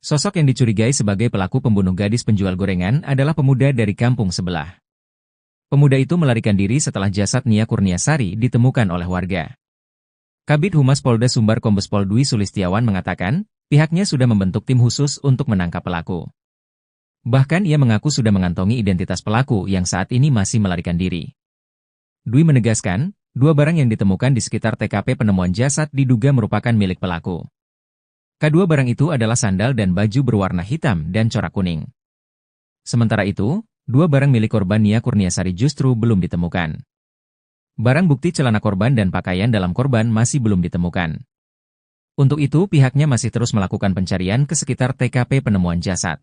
Sosok yang dicurigai sebagai pelaku pembunuh gadis penjual gorengan adalah pemuda dari kampung sebelah. Pemuda itu melarikan diri setelah jasad Nia Kurniasari ditemukan oleh warga. Kabid Humas Polda Sumbar Kombes Pol Dwi Sulistiawan mengatakan, pihaknya sudah membentuk tim khusus untuk menangkap pelaku. Bahkan ia mengaku sudah mengantongi identitas pelaku yang saat ini masih melarikan diri. Dwi menegaskan, 2 barang yang ditemukan di sekitar TKP penemuan jasad diduga merupakan milik pelaku. Kedua barang itu adalah sandal dan baju berwarna hitam dan corak kuning. Sementara itu, 2 barang milik korban Nia Kurniasari justru belum ditemukan. Barang bukti celana korban dan pakaian dalam korban masih belum ditemukan. Untuk itu pihaknya masih terus melakukan pencarian ke sekitar TKP penemuan jasad.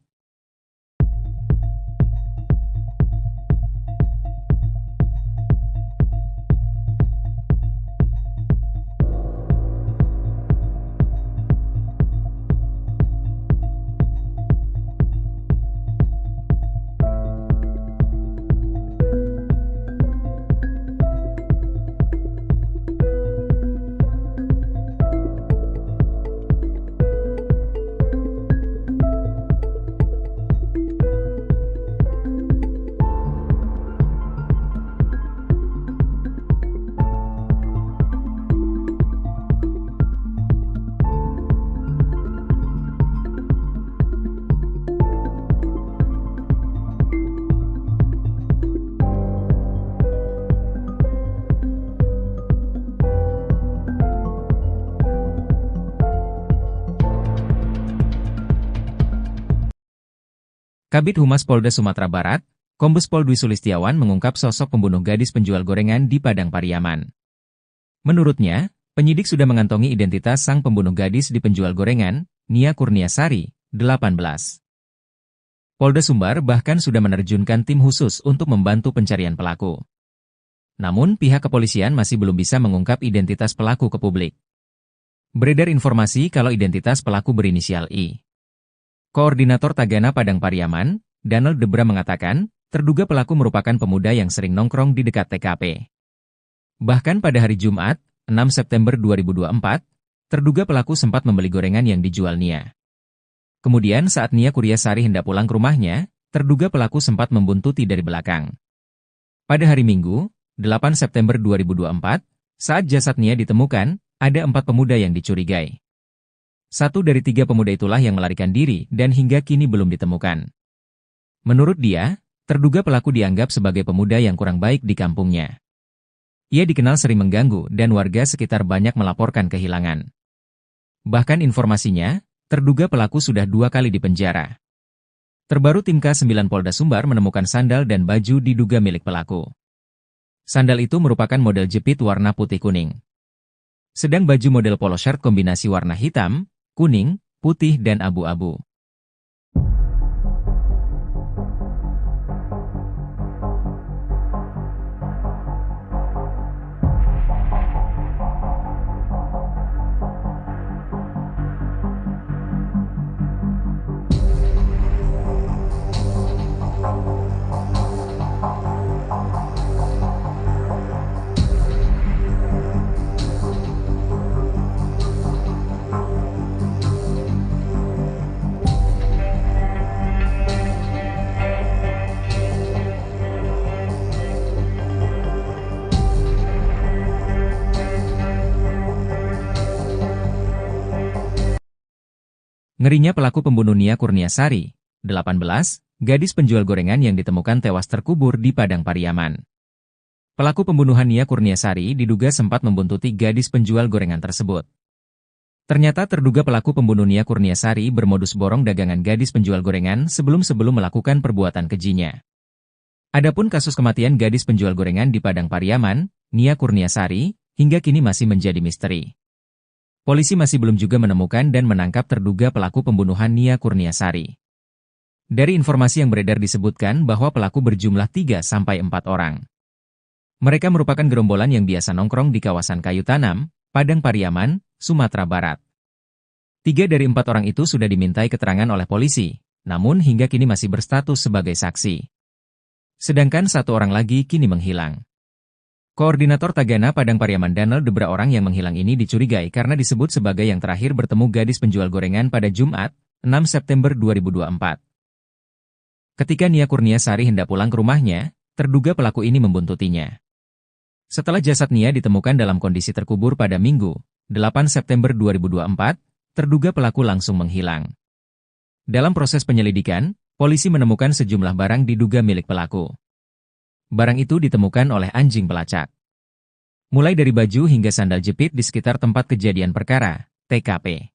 Kabid Humas Polda Sumatera Barat, Kombes Pol Dwi Sulistiawan mengungkap sosok pembunuh gadis penjual gorengan di Padang Pariaman. Menurutnya, penyidik sudah mengantongi identitas sang pembunuh gadis di penjual gorengan, Nia Kurniasari, 18. Polda Sumbar bahkan sudah menerjunkan tim khusus untuk membantu pencarian pelaku. Namun pihak kepolisian masih belum bisa mengungkap identitas pelaku ke publik. Beredar informasi kalau identitas pelaku berinisial I. Koordinator Tagana Padang Pariaman, Donald Debra mengatakan, terduga pelaku merupakan pemuda yang sering nongkrong di dekat TKP. Bahkan pada hari Jumat, 6 September 2024, terduga pelaku sempat membeli gorengan yang dijual Nia. Kemudian saat Nia Kurniasari hendak pulang ke rumahnya, terduga pelaku sempat membuntuti dari belakang. Pada hari Minggu, 8 September 2024, saat jasad Nia ditemukan, ada 4 pemuda yang dicurigai. 1 dari 3 pemuda itulah yang melarikan diri dan hingga kini belum ditemukan. Menurut dia, terduga pelaku dianggap sebagai pemuda yang kurang baik di kampungnya. Ia dikenal sering mengganggu dan warga sekitar banyak melaporkan kehilangan. Bahkan informasinya, terduga pelaku sudah 2 kali dipenjara. Terbaru tim K9 Polda Sumbar menemukan sandal dan baju diduga milik pelaku. Sandal itu merupakan model jepit warna putih kuning. Sedang baju model polo shirt kombinasi warna hitam, kuning, putih dan abu-abu. Ngerinya pelaku pembunuh Nia Kurniasari, 18, gadis penjual gorengan yang ditemukan tewas terkubur di Padang Pariaman. Pelaku pembunuhan Nia Kurniasari diduga sempat membuntuti gadis penjual gorengan tersebut. Ternyata terduga pelaku pembunuh Nia Kurniasari bermodus borong dagangan gadis penjual gorengan sebelum melakukan perbuatan kejinya. Adapun kasus kematian gadis penjual gorengan di Padang Pariaman, Nia Kurniasari, hingga kini masih menjadi misteri. Polisi masih belum juga menemukan dan menangkap terduga pelaku pembunuhan Nia Kurniasari. Dari informasi yang beredar disebutkan bahwa pelaku berjumlah 3-4 orang. Mereka merupakan gerombolan yang biasa nongkrong di kawasan Kayu Tanam, Padang Pariaman, Sumatera Barat. 3 dari 4 orang itu sudah dimintai keterangan oleh polisi, namun hingga kini masih berstatus sebagai saksi. Sedangkan 1 orang lagi kini menghilang. Koordinator Tagana Padang Pariaman Danel Debra orang yang menghilang ini dicurigai karena disebut sebagai yang terakhir bertemu gadis penjual gorengan pada Jumat, 6 September 2024. Ketika Nia Kurniasari hendak pulang ke rumahnya, terduga pelaku ini membuntutinya. Setelah jasad Nia ditemukan dalam kondisi terkubur pada Minggu, 8 September 2024, terduga pelaku langsung menghilang. Dalam proses penyelidikan, polisi menemukan sejumlah barang diduga milik pelaku. Barang itu ditemukan oleh anjing pelacak. Mulai dari baju hingga sandal jepit di sekitar tempat kejadian perkara, TKP.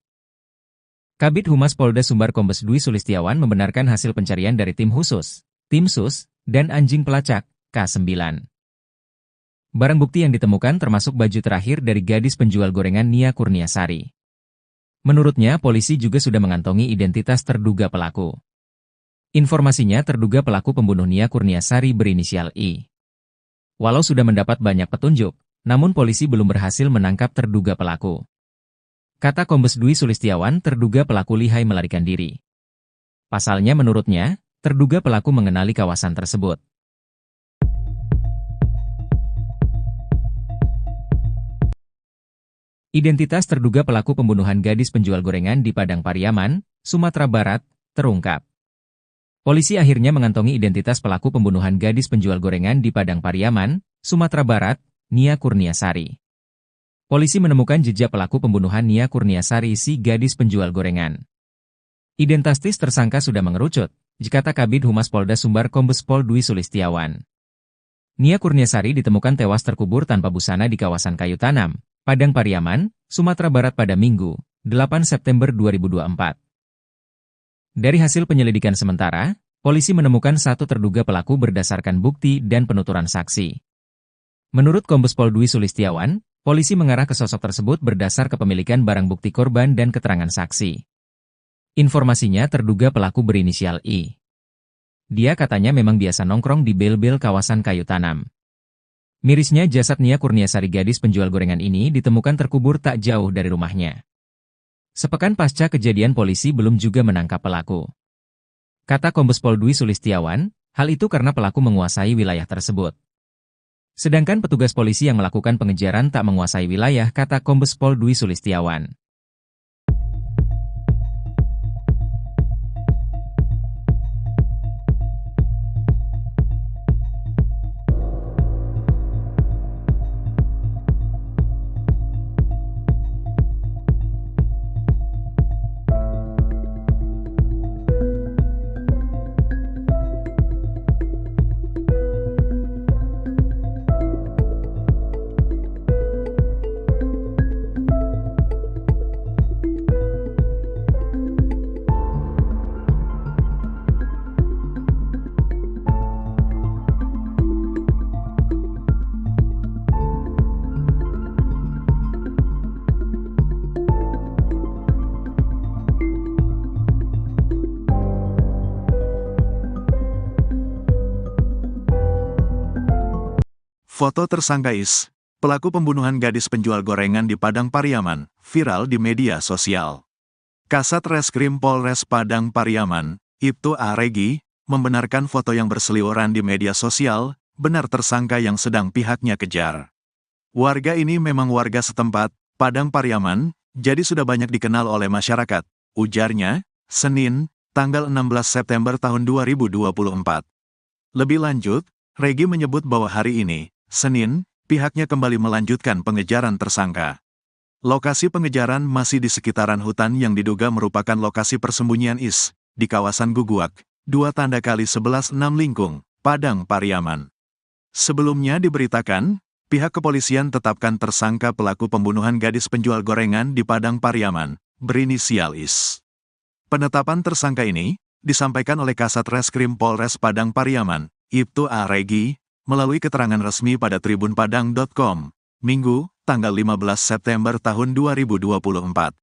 Kabid Humas Polda Sumbar Kombes Dwi Sulistiawan membenarkan hasil pencarian dari tim khusus, tim sus, dan anjing pelacak, K9. Barang bukti yang ditemukan termasuk baju terakhir dari gadis penjual gorengan Nia Kurniasari. Menurutnya, polisi juga sudah mengantongi identitas terduga pelaku. Informasinya terduga pelaku pembunuh Nia Kurniasari berinisial I. Walau sudah mendapat banyak petunjuk, namun polisi belum berhasil menangkap terduga pelaku. Kata Kombes Dwi Sulistiawan, terduga pelaku lihai melarikan diri. Pasalnya menurutnya, terduga pelaku mengenali kawasan tersebut. Identitas terduga pelaku pembunuhan gadis penjual gorengan di Padang Pariaman, Sumatera Barat, terungkap. Polisi akhirnya mengantongi identitas pelaku pembunuhan gadis penjual gorengan di Padang Pariaman, Sumatera Barat, Nia Kurniasari. Polisi menemukan jejak pelaku pembunuhan Nia Kurniasari si gadis penjual gorengan. Identitas tersangka sudah mengerucut, kata Kabid Humas Polda Sumbar Kombes Pol Dwi Sulistiawan. Nia Kurniasari ditemukan tewas terkubur tanpa busana di kawasan Kayu Tanam, Padang Pariaman, Sumatera Barat pada Minggu, 8 September 2024. Dari hasil penyelidikan sementara, polisi menemukan 1 terduga pelaku berdasarkan bukti dan penuturan saksi. Menurut Kombes Pol Dwi Sulistiawan, polisi mengarah ke sosok tersebut berdasar kepemilikan barang bukti korban dan keterangan saksi. Informasinya terduga pelaku berinisial I. Dia katanya memang biasa nongkrong di bel-bel kawasan Kayu Tanam. Mirisnya jasad Nia Kurniasari gadis penjual gorengan ini ditemukan terkubur tak jauh dari rumahnya. Sepekan pasca kejadian polisi belum juga menangkap pelaku. Kata Kombes Pol Dwi Sulistiawan, hal itu karena pelaku menguasai wilayah tersebut. Sedangkan petugas polisi yang melakukan pengejaran tak menguasai wilayah, kata Kombes Pol Dwi Sulistiawan.
Foto tersangka Is, pelaku pembunuhan gadis penjual gorengan di Padang Pariaman, viral di media sosial. Kasat Reskrim Polres Padang Pariaman, Ibtu A. Regi, membenarkan foto yang berseliweran di media sosial, benar tersangka yang sedang pihaknya kejar. Warga ini memang warga setempat, Padang Pariaman, jadi sudah banyak dikenal oleh masyarakat, ujarnya, Senin, tanggal 16 September tahun 2024. Lebih lanjut, Regi menyebut bahwa hari ini, Senin, pihaknya kembali melanjutkan pengejaran tersangka. Lokasi pengejaran masih di sekitaran hutan yang diduga merupakan lokasi persembunyian IS, di kawasan Guguak, 2x11 6 Lingkung, Padang Pariaman. Sebelumnya diberitakan, pihak kepolisian tetapkan tersangka pelaku pembunuhan gadis penjual gorengan di Padang Pariaman, berinisial IS. Penetapan tersangka ini disampaikan oleh Kasat Reskrim Polres Padang Pariaman, Ibtu A. Regi, melalui keterangan resmi pada tribunpadang.com, Minggu, tanggal 15 September tahun 2024.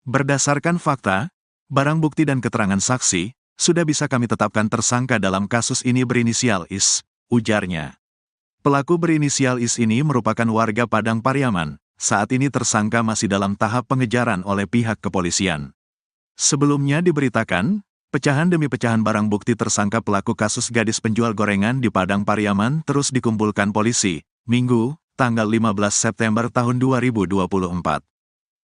Berdasarkan fakta, barang bukti dan keterangan saksi, sudah bisa kami tetapkan tersangka dalam kasus ini berinisial IS, ujarnya. Pelaku berinisial IS ini merupakan warga Padang Pariaman, saat ini tersangka masih dalam tahap pengejaran oleh pihak kepolisian. Sebelumnya diberitakan, pecahan demi pecahan barang bukti tersangka pelaku kasus gadis penjual gorengan di Padang Pariaman terus dikumpulkan polisi, Minggu, tanggal 15 September tahun 2024.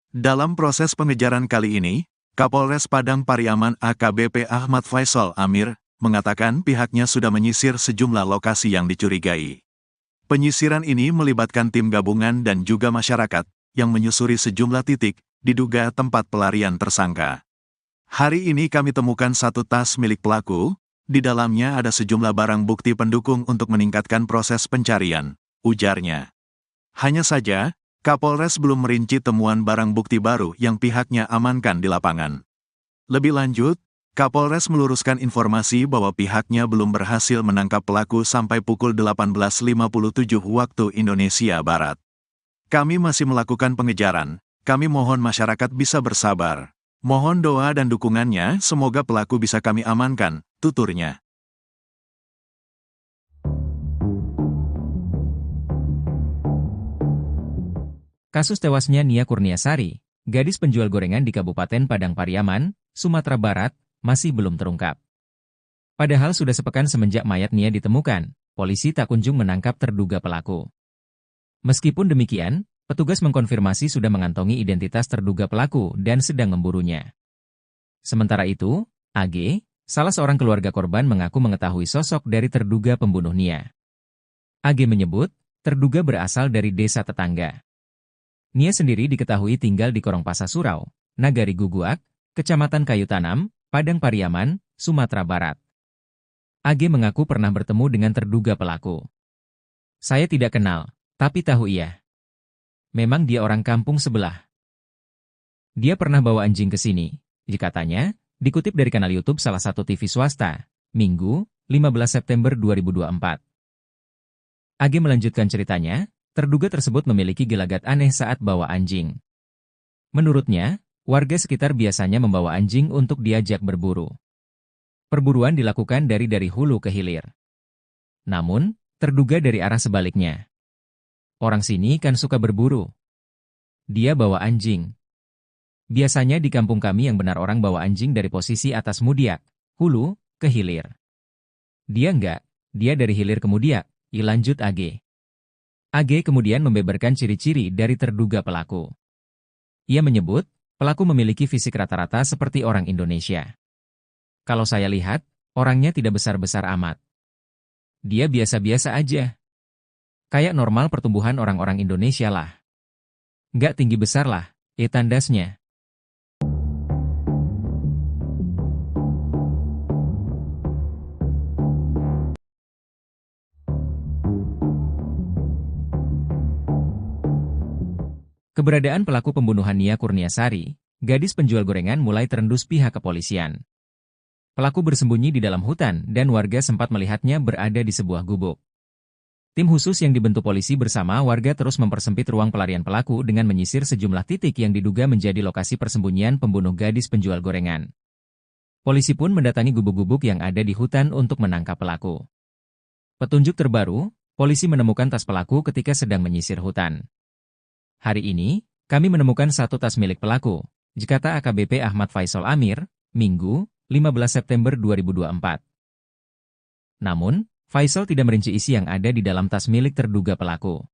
Dalam proses pengejaran kali ini, Kapolres Padang Pariaman AKBP Ahmad Faisal Amir, mengatakan pihaknya sudah menyisir sejumlah lokasi yang dicurigai. Penyisiran ini melibatkan tim gabungan dan juga masyarakat, yang menyusuri sejumlah titik, diduga tempat pelarian tersangka. Hari ini kami temukan satu tas milik pelaku, di dalamnya ada sejumlah barang bukti pendukung untuk meningkatkan proses pencarian, ujarnya. Hanya saja, Kapolres belum merinci temuan barang bukti baru yang pihaknya amankan di lapangan. Lebih lanjut, Kapolres meluruskan informasi bahwa pihaknya belum berhasil menangkap pelaku sampai pukul 18.57 waktu Indonesia Barat. Kami masih melakukan pengejaran, kami mohon masyarakat bisa bersabar. Mohon doa dan dukungannya, semoga pelaku bisa kami amankan, tuturnya.
Kasus tewasnya Nia Kurniasari, gadis penjual gorengan di Kabupaten Padang Pariaman, Sumatera Barat, masih belum terungkap. Padahal sudah sepekan semenjak mayat Nia ditemukan, polisi tak kunjung menangkap terduga pelaku. Meskipun demikian, petugas mengkonfirmasi sudah mengantongi identitas terduga pelaku dan sedang memburunya. Sementara itu, AG, salah seorang keluarga korban mengaku mengetahui sosok dari terduga pembunuh Nia. AG menyebut, terduga berasal dari desa tetangga. Nia sendiri diketahui tinggal di Korongpasa Surau, Nagari Guguak, Kecamatan Kayu Tanam, Padang Pariaman, Sumatera Barat. AG mengaku pernah bertemu dengan terduga pelaku. Saya tidak kenal, tapi tahu ia. Memang dia orang kampung sebelah. Dia pernah bawa anjing ke sini, katanya, dikutip dari kanal YouTube salah satu TV swasta, Minggu, 15 September 2024. AG melanjutkan ceritanya, terduga tersebut memiliki gelagat aneh saat bawa anjing. Menurutnya, warga sekitar biasanya membawa anjing untuk diajak berburu. Perburuan dilakukan dari hulu ke hilir. Namun, terduga dari arah sebaliknya. Orang sini kan suka berburu. Dia bawa anjing. Biasanya di kampung kami yang benar orang bawa anjing dari posisi atas Mudiak, hulu, ke hilir. Dia enggak, dia dari hilir ke Mudiak, lanjut AG. AG kemudian membeberkan ciri-ciri dari terduga pelaku. Ia menyebut, pelaku memiliki fisik rata-rata seperti orang Indonesia. Kalau saya lihat, orangnya tidak besar-besar amat. Dia biasa-biasa aja. Kayak normal pertumbuhan orang-orang Indonesia lah. Nggak tinggi besar lah, tandasnya. Keberadaan pelaku pembunuhan Nia Kurniasari, gadis penjual gorengan mulai terendus pihak kepolisian. Pelaku bersembunyi di dalam hutan dan warga sempat melihatnya berada di sebuah gubuk. Tim khusus yang dibentuk polisi bersama warga terus mempersempit ruang pelarian pelaku dengan menyisir sejumlah titik yang diduga menjadi lokasi persembunyian pembunuh gadis penjual gorengan. Polisi pun mendatangi gubuk-gubuk yang ada di hutan untuk menangkap pelaku. Petunjuk terbaru, polisi menemukan tas pelaku ketika sedang menyisir hutan. Hari ini, kami menemukan satu tas milik pelaku, kata AKBP Ahmad Faisal Amir, Minggu, 15 September 2024. Namun, Faisal tidak merinci isi yang ada di dalam tas milik terduga pelaku.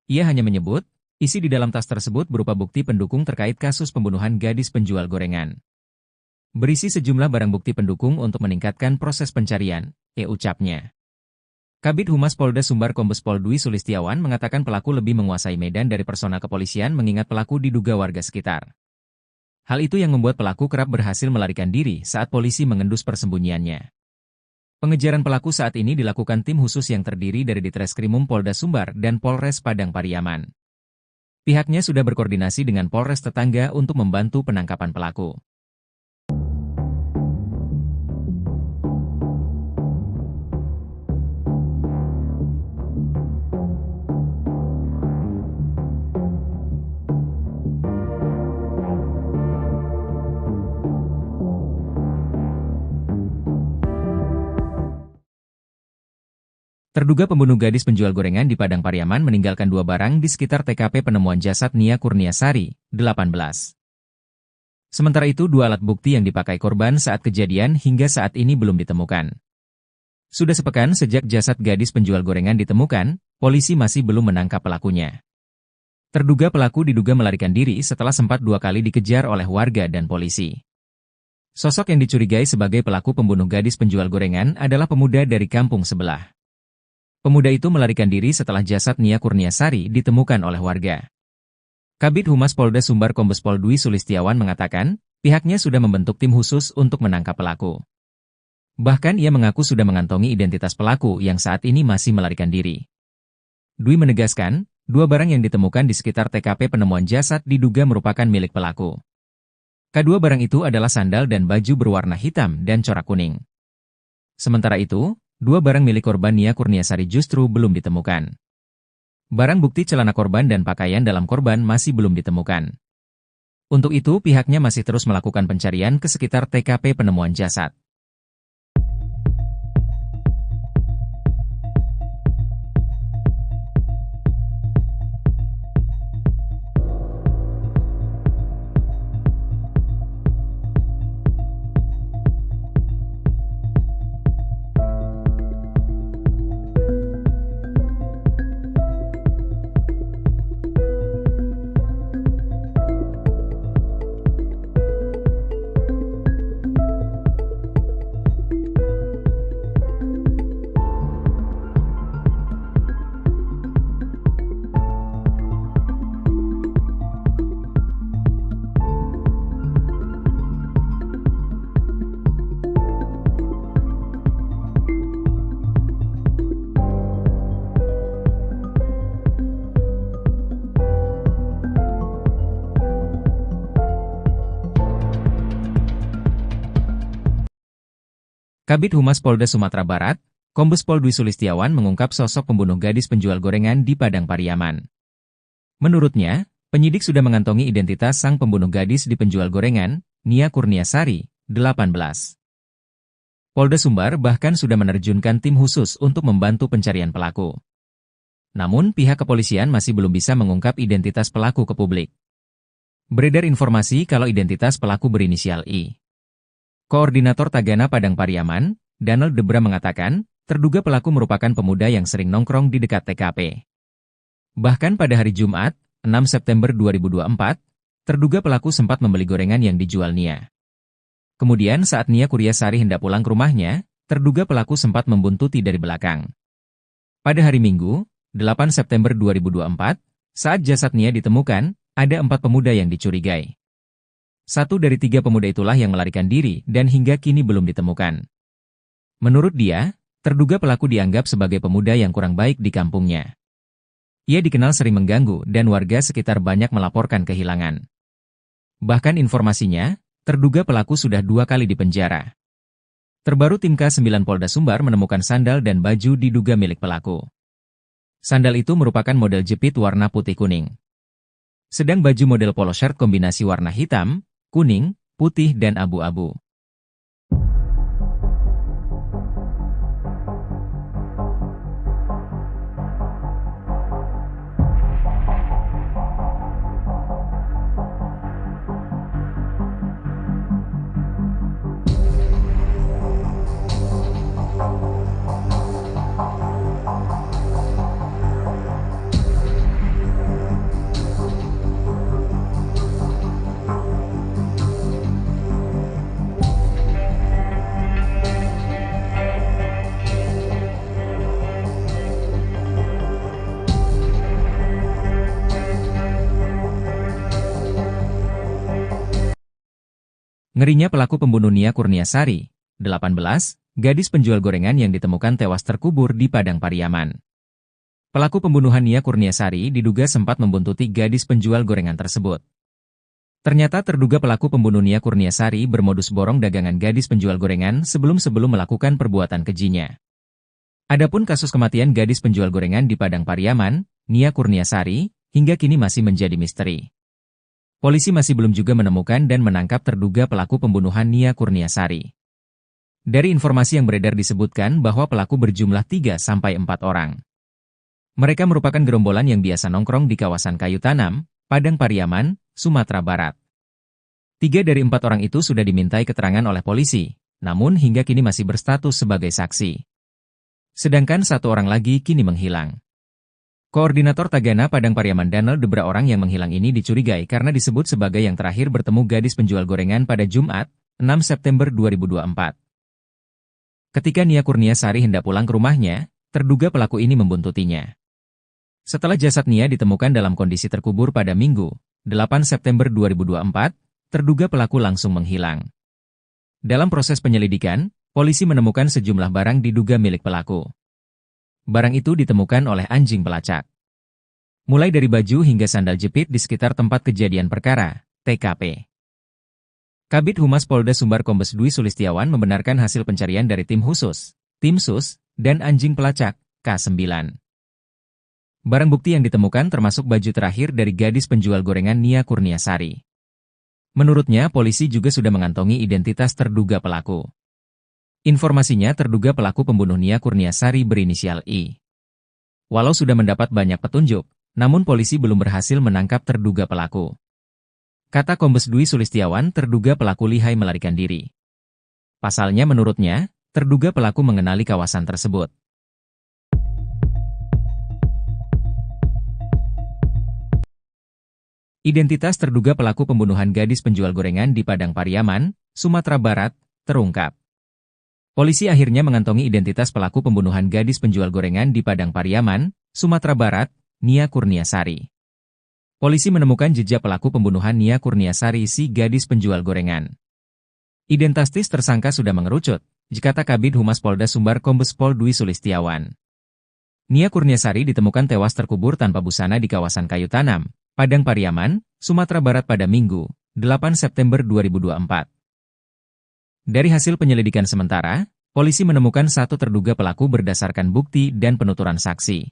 Ia hanya menyebut, isi di dalam tas tersebut berupa bukti pendukung terkait kasus pembunuhan gadis penjual gorengan. Berisi sejumlah barang bukti pendukung untuk meningkatkan proses pencarian, ucapnya. Kabid Humas Polda Sumbar Kombes Pol Dwi Sulistiawan mengatakan pelaku lebih menguasai medan dari personal kepolisian mengingat pelaku diduga warga sekitar. Hal itu yang membuat pelaku kerap berhasil melarikan diri saat polisi mengendus persembunyiannya. Pengejaran pelaku saat ini dilakukan tim khusus yang terdiri dari Ditreskrimum Polda Sumbar dan Polres Padang Pariaman. Pihaknya sudah berkoordinasi dengan Polres tetangga untuk membantu penangkapan pelaku. Terduga pembunuh gadis penjual gorengan di Padang Pariaman meninggalkan 2 barang di sekitar TKP penemuan jasad Nia Kurniasari, 18. Sementara itu 2 alat bukti yang dipakai korban saat kejadian hingga saat ini belum ditemukan. Sudah sepekan sejak jasad gadis penjual gorengan ditemukan, polisi masih belum menangkap pelakunya. Terduga pelaku diduga melarikan diri setelah sempat 2 kali dikejar oleh warga dan polisi. Sosok yang dicurigai sebagai pelaku pembunuh gadis penjual gorengan adalah pemuda dari kampung sebelah. Pemuda itu melarikan diri setelah jasad Nia Kurniasari ditemukan oleh warga. Kabid Humas Polda Sumbar Kombes Pol Dwi Sulistiawan mengatakan, pihaknya sudah membentuk tim khusus untuk menangkap pelaku. Bahkan ia mengaku sudah mengantongi identitas pelaku yang saat ini masih melarikan diri. Dwi menegaskan, 2 barang yang ditemukan di sekitar TKP penemuan jasad diduga merupakan milik pelaku. Kedua barang itu adalah sandal dan baju berwarna hitam dan corak kuning. Sementara itu, 2 barang milik korban Nia Kurniasari justru belum ditemukan. Barang bukti celana korban dan pakaian dalam korban masih belum ditemukan. Untuk itu pihaknya masih terus melakukan pencarian ke sekitar TKP penemuan jasad. Kabid Humas Polda Sumatera Barat, Kombes Pol Dwi Sulistiawan mengungkap sosok pembunuh gadis penjual gorengan di Padang Pariaman. Menurutnya, penyidik sudah mengantongi identitas sang pembunuh gadis di penjual gorengan, Nia Kurniasari, 18. Polda Sumbar bahkan sudah menerjunkan tim khusus untuk membantu pencarian pelaku. Namun pihak kepolisian masih belum bisa mengungkap identitas pelaku ke publik. Beredar informasi kalau identitas pelaku berinisial I. Koordinator Tagana Padang Pariaman, Donald Debra mengatakan, terduga pelaku merupakan pemuda yang sering nongkrong di dekat TKP. Bahkan pada hari Jumat, 6 September 2024, terduga pelaku sempat membeli gorengan yang dijual Nia. Kemudian saat Nia Kurniasari hendak pulang ke rumahnya, terduga pelaku sempat membuntuti dari belakang. Pada hari Minggu, 8 September 2024, saat jasad Nia ditemukan, ada 4 pemuda yang dicurigai. 1 dari 3 pemuda itulah yang melarikan diri dan hingga kini belum ditemukan. Menurut dia, terduga pelaku dianggap sebagai pemuda yang kurang baik di kampungnya. Ia dikenal sering mengganggu dan warga sekitar banyak melaporkan kehilangan. Bahkan informasinya, terduga pelaku sudah 2 kali dipenjara. Terbaru tim K9 Polda Sumbar menemukan sandal dan baju diduga milik pelaku. Sandal itu merupakan model jepit warna putih kuning. Sedang baju model polo shirt kombinasi warna hitam, kuning, putih dan abu-abu. Ngerinya pelaku pembunuh Nia Kurniasari, 18, gadis penjual gorengan yang ditemukan tewas terkubur di Padang Pariaman. Pelaku pembunuhan Nia Kurniasari diduga sempat membuntuti gadis penjual gorengan tersebut. Ternyata terduga pelaku pembunuh Nia Kurniasari bermodus borong dagangan gadis penjual gorengan sebelum melakukan perbuatan kejinya. Adapun kasus kematian gadis penjual gorengan di Padang Pariaman, Nia Kurniasari, hingga kini masih menjadi misteri. Polisi masih belum juga menemukan dan menangkap terduga pelaku pembunuhan Nia Kurniasari. Dari informasi yang beredar disebutkan bahwa pelaku berjumlah 3-4 orang. Mereka merupakan gerombolan yang biasa nongkrong di kawasan Kayu Tanam, Padang Pariaman, Sumatera Barat. 3 dari 4 orang itu sudah dimintai keterangan oleh polisi, namun hingga kini masih berstatus sebagai saksi. Sedangkan 1 orang lagi kini menghilang. Koordinator Tagana Padang Pariaman Danel Debra orang yang menghilang ini dicurigai karena disebut sebagai yang terakhir bertemu gadis penjual gorengan pada Jumat, 6 September 2024. Ketika Nia Kurniasari hendak pulang ke rumahnya, terduga pelaku ini membuntutinya. Setelah jasad Nia ditemukan dalam kondisi terkubur pada Minggu, 8 September 2024, terduga pelaku langsung menghilang. Dalam proses penyelidikan, polisi menemukan sejumlah barang diduga milik pelaku. Barang itu ditemukan oleh anjing pelacak. Mulai dari baju hingga sandal jepit di sekitar tempat kejadian perkara, TKP. Kabid Humas Polda Sumbar Kombes Dwi Sulistiawan membenarkan hasil pencarian dari tim khusus, tim sus, dan anjing pelacak, K9. Barang bukti yang ditemukan termasuk baju terakhir dari gadis penjual gorengan Nia Kurniasari. Menurutnya, polisi juga sudah mengantongi identitas terduga pelaku. Informasinya terduga pelaku pembunuh Nia Kurniasari berinisial I. Walau sudah mendapat banyak petunjuk, namun polisi belum berhasil menangkap terduga pelaku. Kata Kombes Dwi Sulistiawan, terduga pelaku lihai melarikan diri. Pasalnya menurutnya, terduga pelaku mengenali kawasan tersebut. Identitas terduga pelaku pembunuhan gadis penjual gorengan di Padang Pariaman, Sumatera Barat, terungkap. Polisi akhirnya mengantongi identitas pelaku pembunuhan gadis penjual gorengan di Padang Pariaman, Sumatera Barat, Nia Kurniasari. Polisi menemukan jejak pelaku pembunuhan Nia Kurniasari si gadis penjual gorengan. Identitas tersangka sudah mengerucut, kata Kabid Humas Polda Sumbar Kombes Pol Dwi Sulistiawan. Nia Kurniasari ditemukan tewas terkubur tanpa busana di kawasan Kayu Tanam, Padang Pariaman, Sumatera Barat pada Minggu, 8 September 2024. Dari hasil penyelidikan sementara, polisi menemukan 1 terduga pelaku berdasarkan bukti dan penuturan saksi.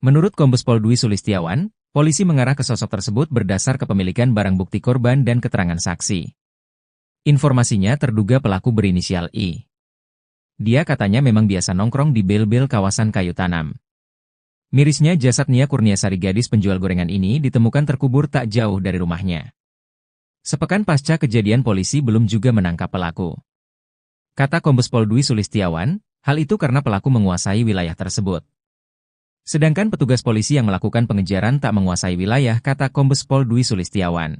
Menurut Kombes Pol Dwi Sulistiawan, polisi mengarah ke sosok tersebut berdasar kepemilikan barang bukti korban dan keterangan saksi. Informasinya terduga pelaku berinisial I. Dia katanya memang biasa nongkrong di bel-bel kawasan Kayu Tanam. Mirisnya jasad Nia Kurniasari gadis penjual gorengan ini ditemukan terkubur tak jauh dari rumahnya. Sepekan pasca kejadian polisi belum juga menangkap pelaku. Kata Kombes Pol Dwi Sulistiawan, hal itu karena pelaku menguasai wilayah tersebut. Sedangkan petugas polisi yang melakukan pengejaran tak menguasai wilayah, kata Kombes Pol Dwi Sulistiawan.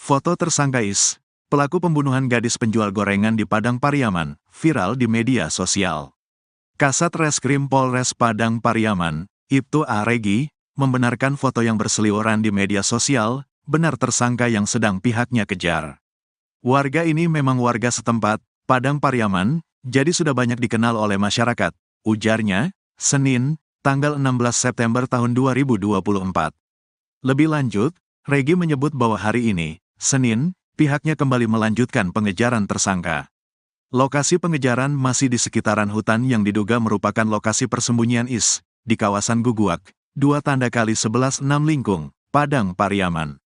Foto tersangka Is, pelaku pembunuhan gadis penjual gorengan di Padang Pariaman, viral di media sosial. Kasat Reskrim Polres Padang Pariaman, Ibtu A. Regi, membenarkan foto yang berseliweran di media sosial, benar tersangka yang sedang pihaknya kejar. Warga ini memang warga setempat, Padang Pariaman, jadi sudah banyak dikenal oleh masyarakat, ujarnya, Senin, tanggal 16 September tahun 2024. Lebih lanjut, Regi menyebut bahwa hari ini, Senin, pihaknya kembali melanjutkan pengejaran tersangka. Lokasi pengejaran masih di sekitaran hutan yang diduga merupakan lokasi persembunyian IS, di kawasan Guguak, 2x11 6 Lingkung, Padang Pariaman.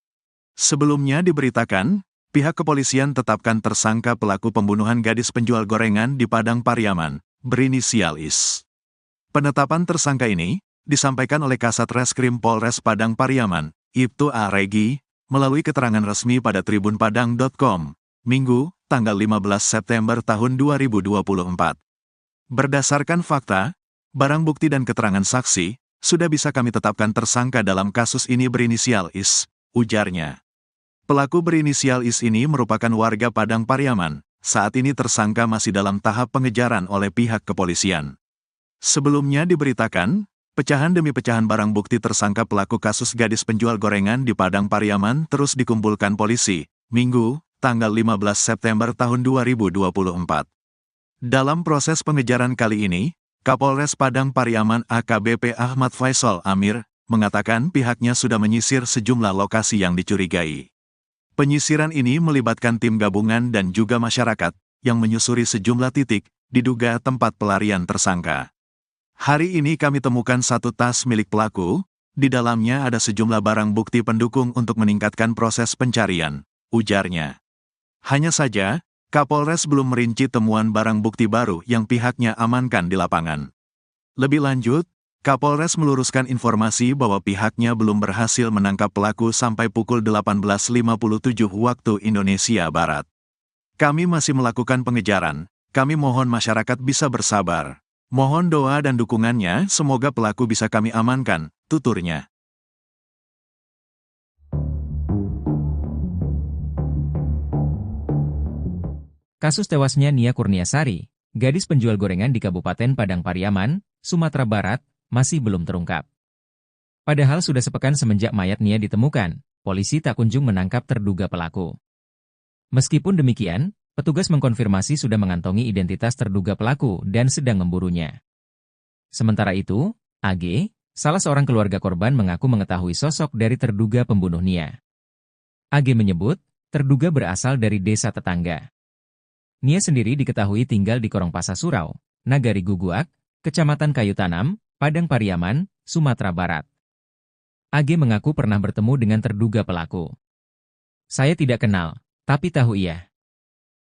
Sebelumnya diberitakan, pihak kepolisian tetapkan tersangka pelaku pembunuhan gadis penjual gorengan di Padang Pariaman, berinisial IS. Penetapan tersangka ini disampaikan oleh Kasat Reskrim Polres Padang Pariaman, Ibtu A. Regi, melalui keterangan resmi pada tribunpadang.com, Minggu, tanggal 15 September tahun 2024. Berdasarkan fakta, barang bukti dan keterangan saksi, sudah bisa kami tetapkan tersangka dalam kasus ini berinisial IS, ujarnya. Pelaku berinisial IS ini merupakan warga Padang Pariaman, saat ini tersangka masih dalam tahap pengejaran oleh pihak kepolisian. Sebelumnya diberitakan, pecahan demi pecahan barang bukti tersangka pelaku kasus gadis penjual gorengan di Padang Pariaman terus dikumpulkan polisi, Minggu, tanggal 15 September tahun 2024. Dalam proses pengejaran kali ini, Kapolres Padang Pariaman AKBP Ahmad Faisal Amir, mengatakan pihaknya sudah menyisir sejumlah lokasi yang dicurigai. Penyisiran ini melibatkan tim gabungan dan juga masyarakat, yang menyusuri sejumlah titik, diduga tempat pelarian tersangka. Hari ini kami temukan satu tas milik pelaku, di dalamnya ada sejumlah barang bukti pendukung untuk meningkatkan proses pencarian, ujarnya. Hanya saja, Kapolres belum merinci temuan barang bukti baru yang pihaknya amankan di lapangan. Lebih lanjut, Kapolres meluruskan informasi bahwa pihaknya belum berhasil menangkap pelaku sampai pukul 18.57 waktu Indonesia Barat. Kami masih melakukan pengejaran, kami mohon masyarakat bisa bersabar. Mohon doa dan dukungannya, semoga pelaku bisa kami amankan, tuturnya.
Kasus tewasnya Nia Kurniasari, gadis penjual gorengan di Kabupaten Padang Pariaman, Sumatera Barat, masih belum terungkap. Padahal sudah sepekan semenjak mayat Nia ditemukan, polisi tak kunjung menangkap terduga pelaku. Meskipun demikian, petugas mengkonfirmasi sudah mengantongi identitas terduga pelaku dan sedang memburunya. Sementara itu, AG, salah seorang keluarga korban mengaku mengetahui sosok dari terduga pembunuh Nia. AG menyebut, terduga berasal dari desa tetangga. Nia sendiri diketahui tinggal di Korongpasa Surau, Nagari Guguak, Kecamatan Kayu Tanam, Padang Pariaman, Sumatera Barat. AG mengaku pernah bertemu dengan terduga pelaku. Saya tidak kenal, tapi tahu ia.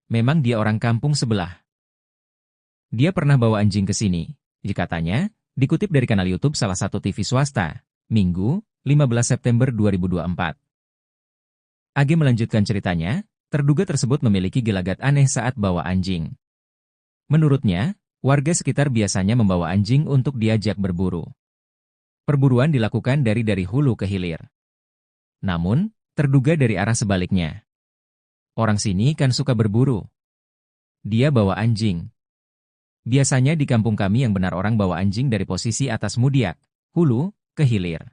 Memang dia orang kampung sebelah. Dia pernah bawa anjing ke sini, katanya, dikutip dari kanal YouTube salah satu TV swasta, Minggu, 15 September 2024. AG melanjutkan ceritanya, terduga tersebut memiliki gelagat aneh saat bawa anjing. Menurutnya, warga sekitar biasanya membawa anjing untuk diajak berburu. Perburuan dilakukan dari hulu ke hilir. Namun, terduga dari arah sebaliknya. Orang sini kan suka berburu. Dia bawa anjing. Biasanya di kampung kami yang benar orang bawa anjing dari posisi atas mudiak, hulu, ke hilir.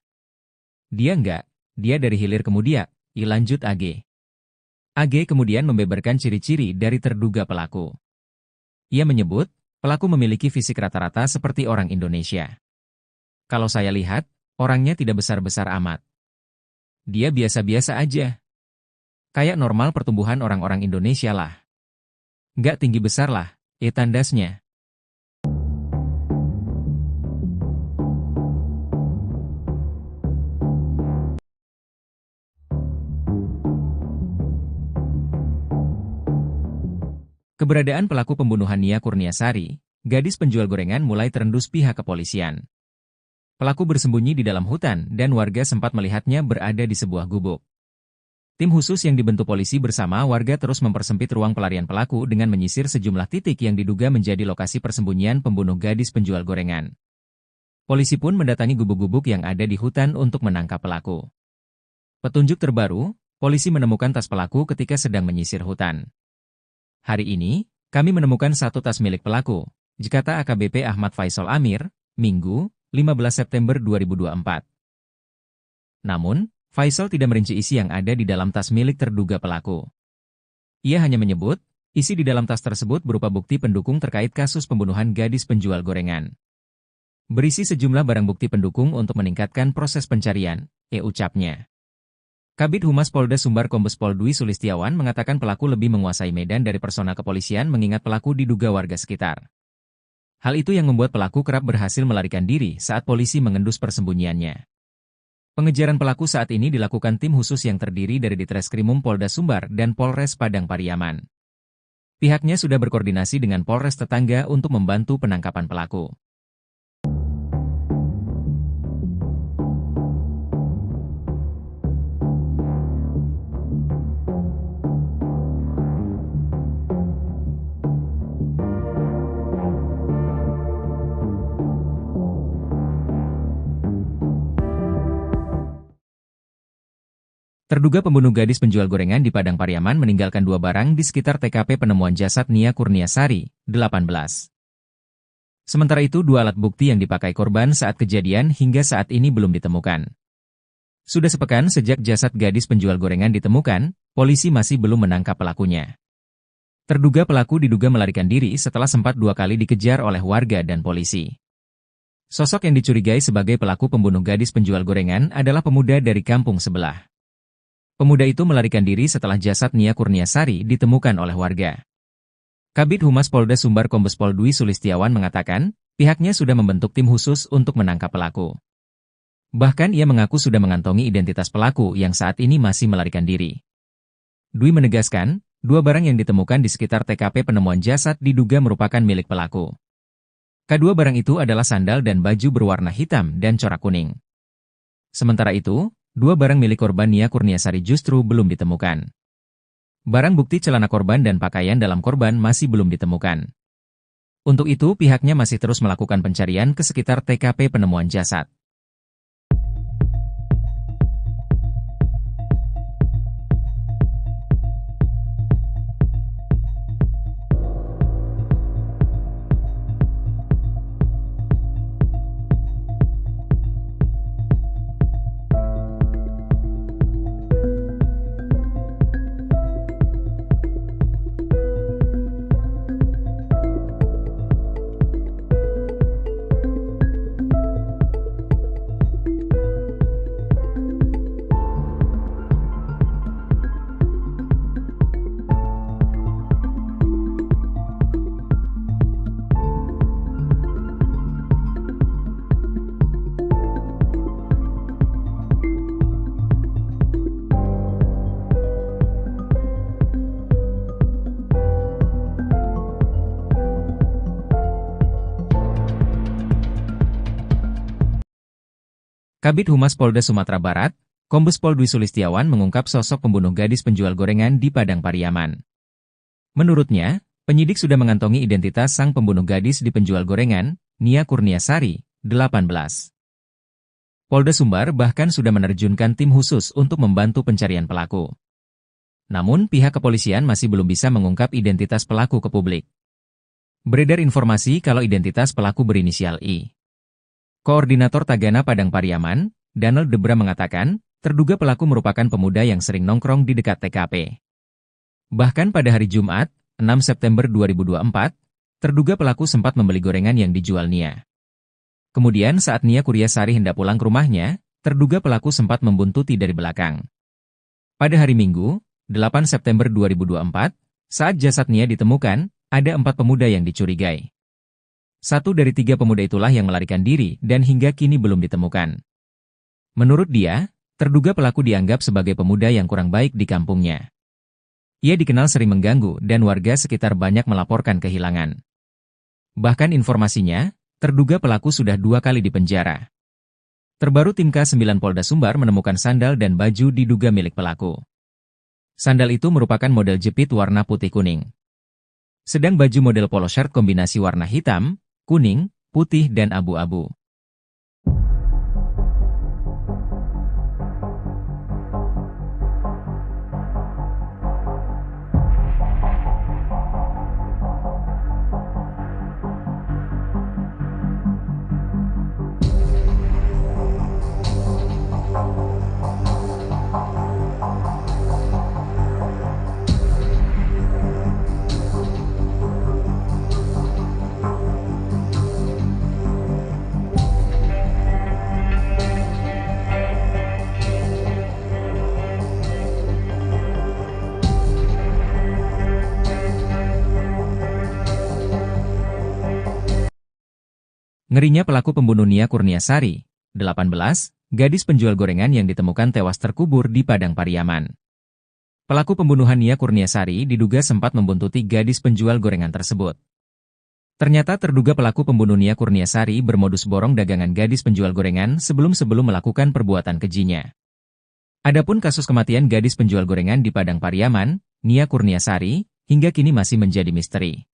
Dia enggak, dia dari hilir ke mudiak, lanjut AG. AG kemudian membeberkan ciri-ciri dari terduga pelaku. Ia menyebut, pelaku memiliki fisik rata-rata seperti orang Indonesia. Kalau saya lihat, orangnya tidak besar-besar amat. Dia biasa-biasa aja. Kayak normal pertumbuhan orang-orang Indonesia lah. Nggak tinggi besar lah, tandasnya. Keberadaan pelaku pembunuhan Nia Kurniasari, gadis penjual gorengan mulai terendus pihak kepolisian. Pelaku bersembunyi di dalam hutan dan warga sempat melihatnya berada di sebuah gubuk. Tim khusus yang dibentuk polisi bersama warga terus mempersempit ruang pelarian pelaku dengan menyisir sejumlah titik yang diduga menjadi lokasi persembunyian pembunuh gadis penjual gorengan. Polisi pun mendatangi gubuk-gubuk yang ada di hutan untuk menangkap pelaku. Petunjuk terbaru, polisi menemukan tas pelaku ketika sedang menyisir hutan. Hari ini, kami menemukan satu tas milik pelaku, kata AKBP Ahmad Faisal Amir, Minggu, 15 September 2024. Namun, Faisal tidak merinci isi yang ada di dalam tas milik terduga pelaku. Ia hanya menyebut, isi di dalam tas tersebut berupa bukti pendukung terkait kasus pembunuhan gadis penjual gorengan. Berisi sejumlah barang bukti pendukung untuk meningkatkan proses pencarian, ucapnya. Kabid Humas Polda Sumbar Kombes Pol Dwi Sulistiawan mengatakan pelaku lebih menguasai medan dari personel kepolisian mengingat pelaku diduga warga sekitar. Hal itu yang membuat pelaku kerap berhasil melarikan diri saat polisi mengendus persembunyiannya. Pengejaran pelaku saat ini dilakukan tim khusus yang terdiri dari Ditreskrimum Polda Sumbar dan Polres Padang Pariaman. Pihaknya sudah berkoordinasi dengan Polres tetangga untuk membantu penangkapan pelaku. Terduga pembunuh gadis penjual gorengan di Padang Pariaman meninggalkan 2 barang di sekitar TKP penemuan jasad Nia Kurniasari, 18. Sementara itu 2 alat bukti yang dipakai korban saat kejadian hingga saat ini belum ditemukan. Sudah sepekan sejak jasad gadis penjual gorengan ditemukan, polisi masih belum menangkap pelakunya. Terduga pelaku diduga melarikan diri setelah sempat 2 kali dikejar oleh warga dan polisi. Sosok yang dicurigai sebagai pelaku pembunuh gadis penjual gorengan adalah pemuda dari kampung sebelah. Pemuda itu melarikan diri setelah jasad Nia Kurniasari ditemukan oleh warga. Kabid Humas Polda Sumbar Kombes Pol Dwi Sulistiawan mengatakan, pihaknya sudah membentuk tim khusus untuk menangkap pelaku. Bahkan ia mengaku sudah mengantongi identitas pelaku yang saat ini masih melarikan diri. Dwi menegaskan, 2 barang yang ditemukan di sekitar TKP penemuan jasad diduga merupakan milik pelaku. Kedua barang itu adalah sandal dan baju berwarna hitam dan corak kuning. Sementara itu, 2 barang milik korban Nia Kurniasari justru belum ditemukan. Barang bukti celana korban dan pakaian dalam korban masih belum ditemukan. Untuk itu pihaknya masih terus melakukan pencarian ke sekitar TKP penemuan jasad. Kabid Humas Polda Sumatera Barat, Kombes Pol Dwi Sulistiawan mengungkap sosok pembunuh gadis penjual gorengan di Padang Pariaman. Menurutnya, penyidik sudah mengantongi identitas sang pembunuh gadis di penjual gorengan, Nia Kurniasari, 18. Polda Sumbar bahkan sudah menerjunkan tim khusus untuk membantu pencarian pelaku. Namun pihak kepolisian masih belum bisa mengungkap identitas pelaku ke publik. Beredar informasi kalau identitas pelaku berinisial I. Koordinator Tagana Padang Pariaman, Donald Debra mengatakan, terduga pelaku merupakan pemuda yang sering nongkrong di dekat TKP. Bahkan pada hari Jumat, 6 September 2024, terduga pelaku sempat membeli gorengan yang dijual Nia. Kemudian saat Nia Kurniasari hendak pulang ke rumahnya, terduga pelaku sempat membuntuti dari belakang. Pada hari Minggu, 8 September 2024, saat jasad Nia ditemukan, ada 4 pemuda yang dicurigai. 1 dari 3 pemuda itulah yang melarikan diri dan hingga kini belum ditemukan. Menurut dia, terduga pelaku dianggap sebagai pemuda yang kurang baik di kampungnya. Ia dikenal sering mengganggu dan warga sekitar banyak melaporkan kehilangan. Bahkan informasinya, terduga pelaku sudah 2 kali dipenjara. Terbaru tim K9 Polda Sumbar menemukan sandal dan baju diduga milik pelaku. Sandal itu merupakan model jepit warna putih kuning. Sedang baju model polo shirt kombinasi warna hitam, kuning, putih dan abu-abu. Ngerinya pelaku pembunuh Nia Kurniasari, 18, gadis penjual gorengan yang ditemukan tewas terkubur di Padang Pariaman. Pelaku pembunuhan Nia Kurniasari diduga sempat membuntuti gadis penjual gorengan tersebut. Ternyata terduga pelaku pembunuh Nia Kurniasari bermodus borong dagangan gadis penjual gorengan sebelum melakukan perbuatan kejinya. Adapun kasus kematian gadis penjual gorengan di Padang Pariaman, Nia Kurniasari, hingga kini masih menjadi misteri.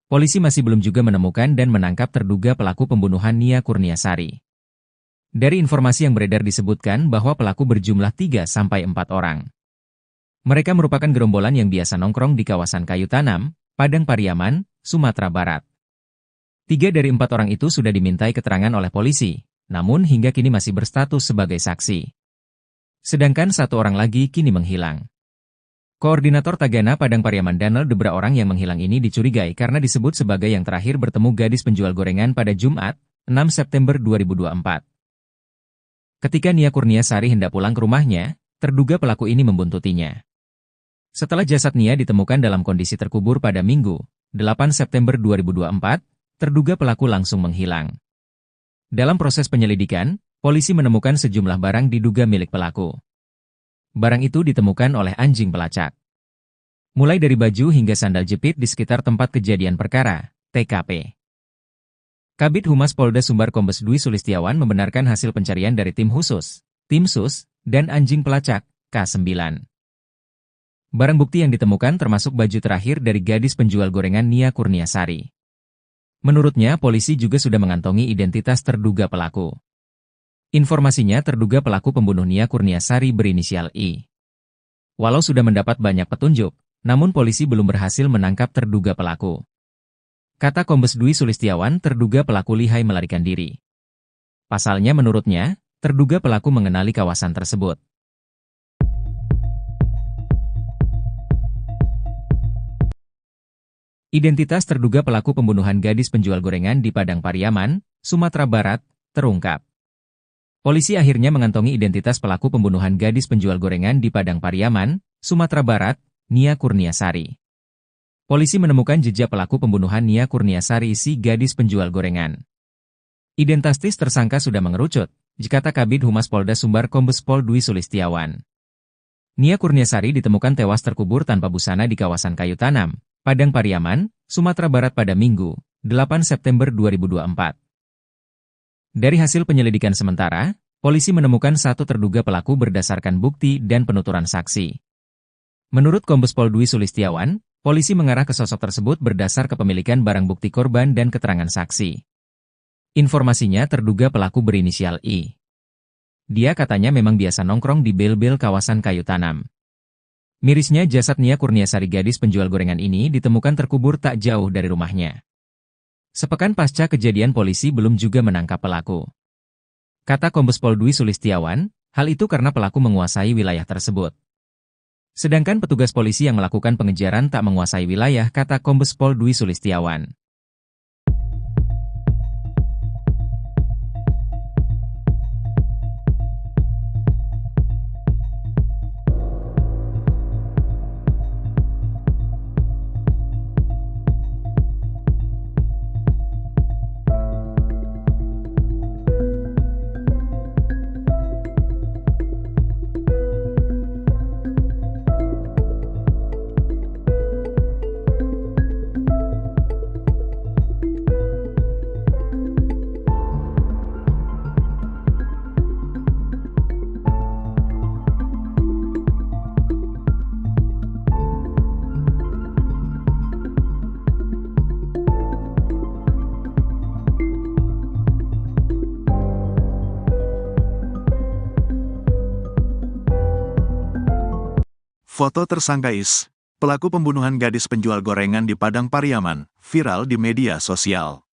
Polisi masih belum juga menemukan dan menangkap terduga pelaku pembunuhan Nia Kurniasari. Dari informasi yang beredar disebutkan bahwa pelaku berjumlah 3-4 orang. Mereka merupakan gerombolan yang biasa nongkrong di kawasan Kayu Tanam, Padang Pariaman, Sumatera Barat. 3 dari 4 orang itu sudah dimintai keterangan oleh polisi, namun hingga kini masih berstatus sebagai saksi. Sedangkan 1 orang lagi kini menghilang. Koordinator Tagana Padang Pariaman Daniel Debra orang yang menghilang ini dicurigai karena disebut sebagai yang terakhir bertemu gadis penjual gorengan pada Jumat, 6 September 2024. Ketika Nia Kurniasari hendak pulang ke rumahnya, terduga pelaku ini membuntutinya. Setelah jasad Nia ditemukan dalam kondisi terkubur pada Minggu, 8 September 2024, terduga pelaku langsung menghilang. Dalam proses penyelidikan, polisi menemukan sejumlah barang diduga milik pelaku. Barang itu ditemukan oleh anjing pelacak. Mulai dari baju hingga sandal jepit di sekitar tempat kejadian perkara, TKP. Kabid Humas Polda Sumbar Kombes Dwi Sulistiawan membenarkan hasil pencarian dari tim khusus, tim sus, dan anjing pelacak, K9. Barang bukti yang ditemukan termasuk baju terakhir dari gadis penjual gorengan Nia Kurniasari. Menurutnya, polisi juga sudah mengantongi identitas terduga pelaku. Informasinya terduga pelaku pembunuh Nia Kurniasari berinisial I. Walau sudah mendapat banyak petunjuk, namun polisi belum berhasil menangkap terduga pelaku. Kata Kombes Dwi Sulistiawan, terduga pelaku lihai melarikan diri. Pasalnya menurutnya, terduga pelaku mengenali kawasan tersebut. Identitas terduga pelaku pembunuhan gadis penjual gorengan di Padang Pariaman, Sumatera Barat, terungkap. Polisi akhirnya mengantongi identitas pelaku pembunuhan gadis penjual gorengan di Padang Pariaman, Sumatera Barat, Nia Kurniasari. Polisi menemukan jejak pelaku pembunuhan Nia Kurniasari si gadis penjual gorengan. Identitas tersangka sudah mengerucut, dikata Kabid Humas Polda Sumbar Kombes Pol Dwi Sulistiawan. Nia Kurniasari ditemukan tewas terkubur tanpa busana di kawasan Kayu Tanam, Padang Pariaman, Sumatera Barat pada Minggu, 8 September 2024. Dari hasil penyelidikan sementara, polisi menemukan 1 terduga pelaku berdasarkan bukti dan penuturan saksi. Menurut Kombes Pol Dwi Sulistiawan, polisi mengarah ke sosok tersebut berdasar kepemilikan barang bukti korban dan keterangan saksi. Informasinya terduga pelaku berinisial I. Dia katanya memang biasa nongkrong di bel-bel kawasan Kayu Tanam. Mirisnya jasad Nia Kurniasari gadis penjual gorengan ini ditemukan terkubur tak jauh dari rumahnya. Sepekan pasca kejadian polisi belum juga menangkap pelaku. Kata Kombes Pol Dwi Sulistiawan, hal itu karena pelaku menguasai wilayah tersebut. Sedangkan petugas polisi yang melakukan pengejaran tak menguasai wilayah, kata Kombes Pol Dwi Sulistiawan.
Foto tersangka Is, pelaku pembunuhan gadis penjual gorengan di Padang Pariaman, viral di media sosial.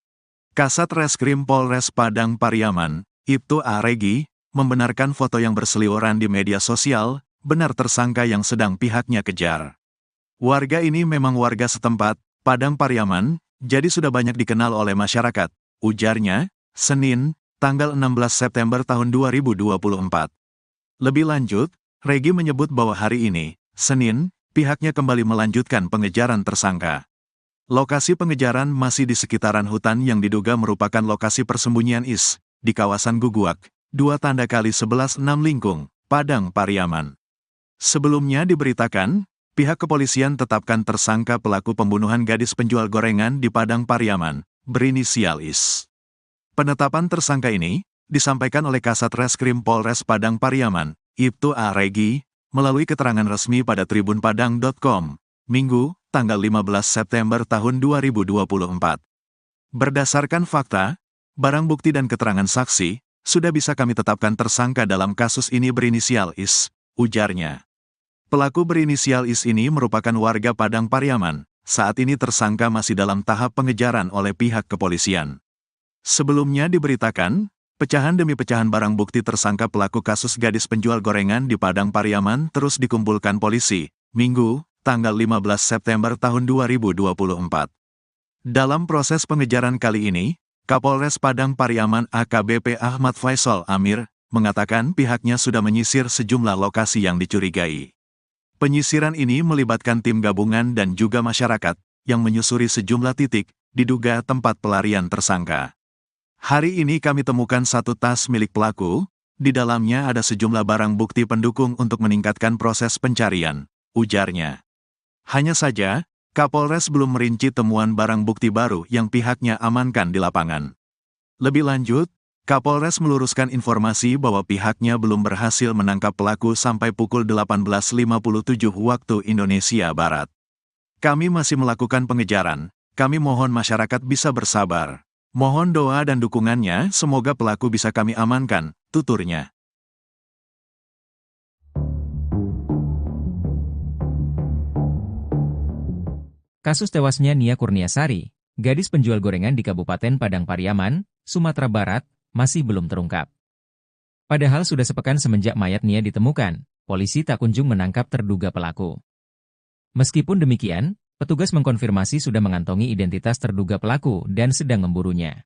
Kasat Reskrim Polres Padang Pariaman, Ibtu A. Regi, membenarkan foto yang berseliweran di media sosial, benar tersangka yang sedang pihaknya kejar. Warga ini memang warga setempat, Padang Pariaman, jadi sudah banyak dikenal oleh masyarakat, ujarnya, Senin, tanggal 16 September tahun 2024. Lebih lanjut, Regi menyebut bahwa hari ini, Senin, pihaknya kembali melanjutkan pengejaran tersangka. Lokasi pengejaran masih di sekitaran hutan yang diduga merupakan lokasi persembunyian IS, di kawasan Guguak, 2x11 6 Lingkung, Padang Pariaman. Sebelumnya diberitakan, pihak kepolisian tetapkan tersangka pelaku pembunuhan gadis penjual gorengan di Padang Pariaman, berinisial IS. Penetapan tersangka ini disampaikan oleh Kasat Reskrim Polres Padang Pariaman, Ibtu A. Regi, melalui keterangan resmi pada tribunpadang.com, Minggu, tanggal 15 September tahun 2024. Berdasarkan fakta, barang bukti dan keterangan saksi, sudah bisa kami tetapkan tersangka dalam kasus ini berinisial IS, ujarnya. Pelaku berinisial IS ini merupakan warga Padang Pariaman, saat ini tersangka masih dalam tahap pengejaran oleh pihak kepolisian. Sebelumnya diberitakan, pecahan demi pecahan barang bukti tersangka pelaku kasus gadis penjual gorengan di Padang Pariaman terus dikumpulkan polisi, Minggu, tanggal 15 September tahun 2024. Dalam proses pengejaran kali ini, Kapolres Padang Pariaman AKBP Ahmad Faisal Amir, mengatakan pihaknya sudah menyisir sejumlah lokasi yang dicurigai. Penyisiran ini melibatkan tim gabungan dan juga masyarakat, yang menyusuri sejumlah titik, diduga tempat pelarian tersangka. Hari ini kami temukan satu tas milik pelaku, di dalamnya ada sejumlah barang bukti pendukung untuk meningkatkan proses pencarian, ujarnya. Hanya saja, Kapolres belum merinci temuan barang bukti baru yang pihaknya amankan di lapangan. Lebih lanjut, Kapolres meluruskan informasi bahwa pihaknya belum berhasil menangkap pelaku sampai pukul 18.57 waktu Indonesia Barat. Kami masih melakukan pengejaran, kami mohon masyarakat bisa bersabar. Mohon doa dan dukungannya, semoga pelaku bisa kami amankan, tuturnya.
Kasus tewasnya Nia Kurniasari, gadis penjual gorengan di Kabupaten Padang Pariaman, Sumatera Barat, masih belum terungkap. Padahal sudah sepekan semenjak mayat Nia ditemukan, polisi tak kunjung menangkap terduga pelaku. Meskipun demikian, petugas mengkonfirmasi sudah mengantongi identitas terduga pelaku dan sedang memburunya.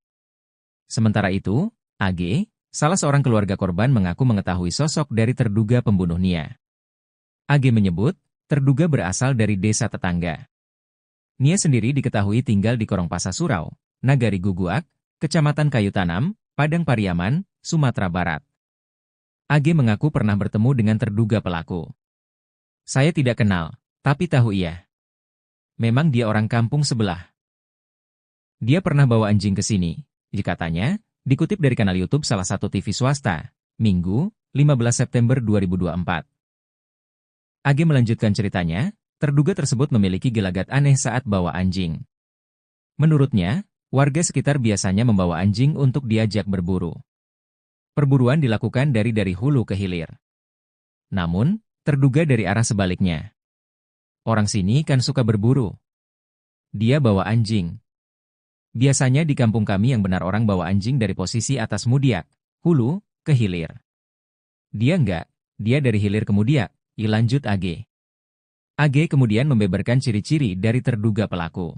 Sementara itu, AG, salah seorang keluarga korban mengaku mengetahui sosok dari terduga pembunuh Nia. AG menyebut, terduga berasal dari desa tetangga. Nia sendiri diketahui tinggal di Korongpasa Surau, Nagari Guguak, Kecamatan Kayu Tanam, Padang Pariaman, Sumatera Barat. AG mengaku pernah bertemu dengan terduga pelaku. Saya tidak kenal, tapi tahu ia. Memang dia orang kampung sebelah. Dia pernah bawa anjing ke sini, katanya, dikutip dari kanal YouTube salah satu TV swasta, Minggu, 15 September 2024. AG melanjutkan ceritanya, terduga tersebut memiliki gelagat aneh saat bawa anjing. Menurutnya, warga sekitar biasanya membawa anjing untuk diajak berburu. Perburuan dilakukan dari hulu ke hilir. Namun, terduga dari arah sebaliknya. Orang sini kan suka berburu. Dia bawa anjing. Biasanya di kampung kami yang benar orang bawa anjing dari posisi atas Mudiak, hulu, ke hilir. Dia enggak, dia dari hilir ke Mudiak, lanjut AG. AG kemudian membeberkan ciri-ciri dari terduga pelaku.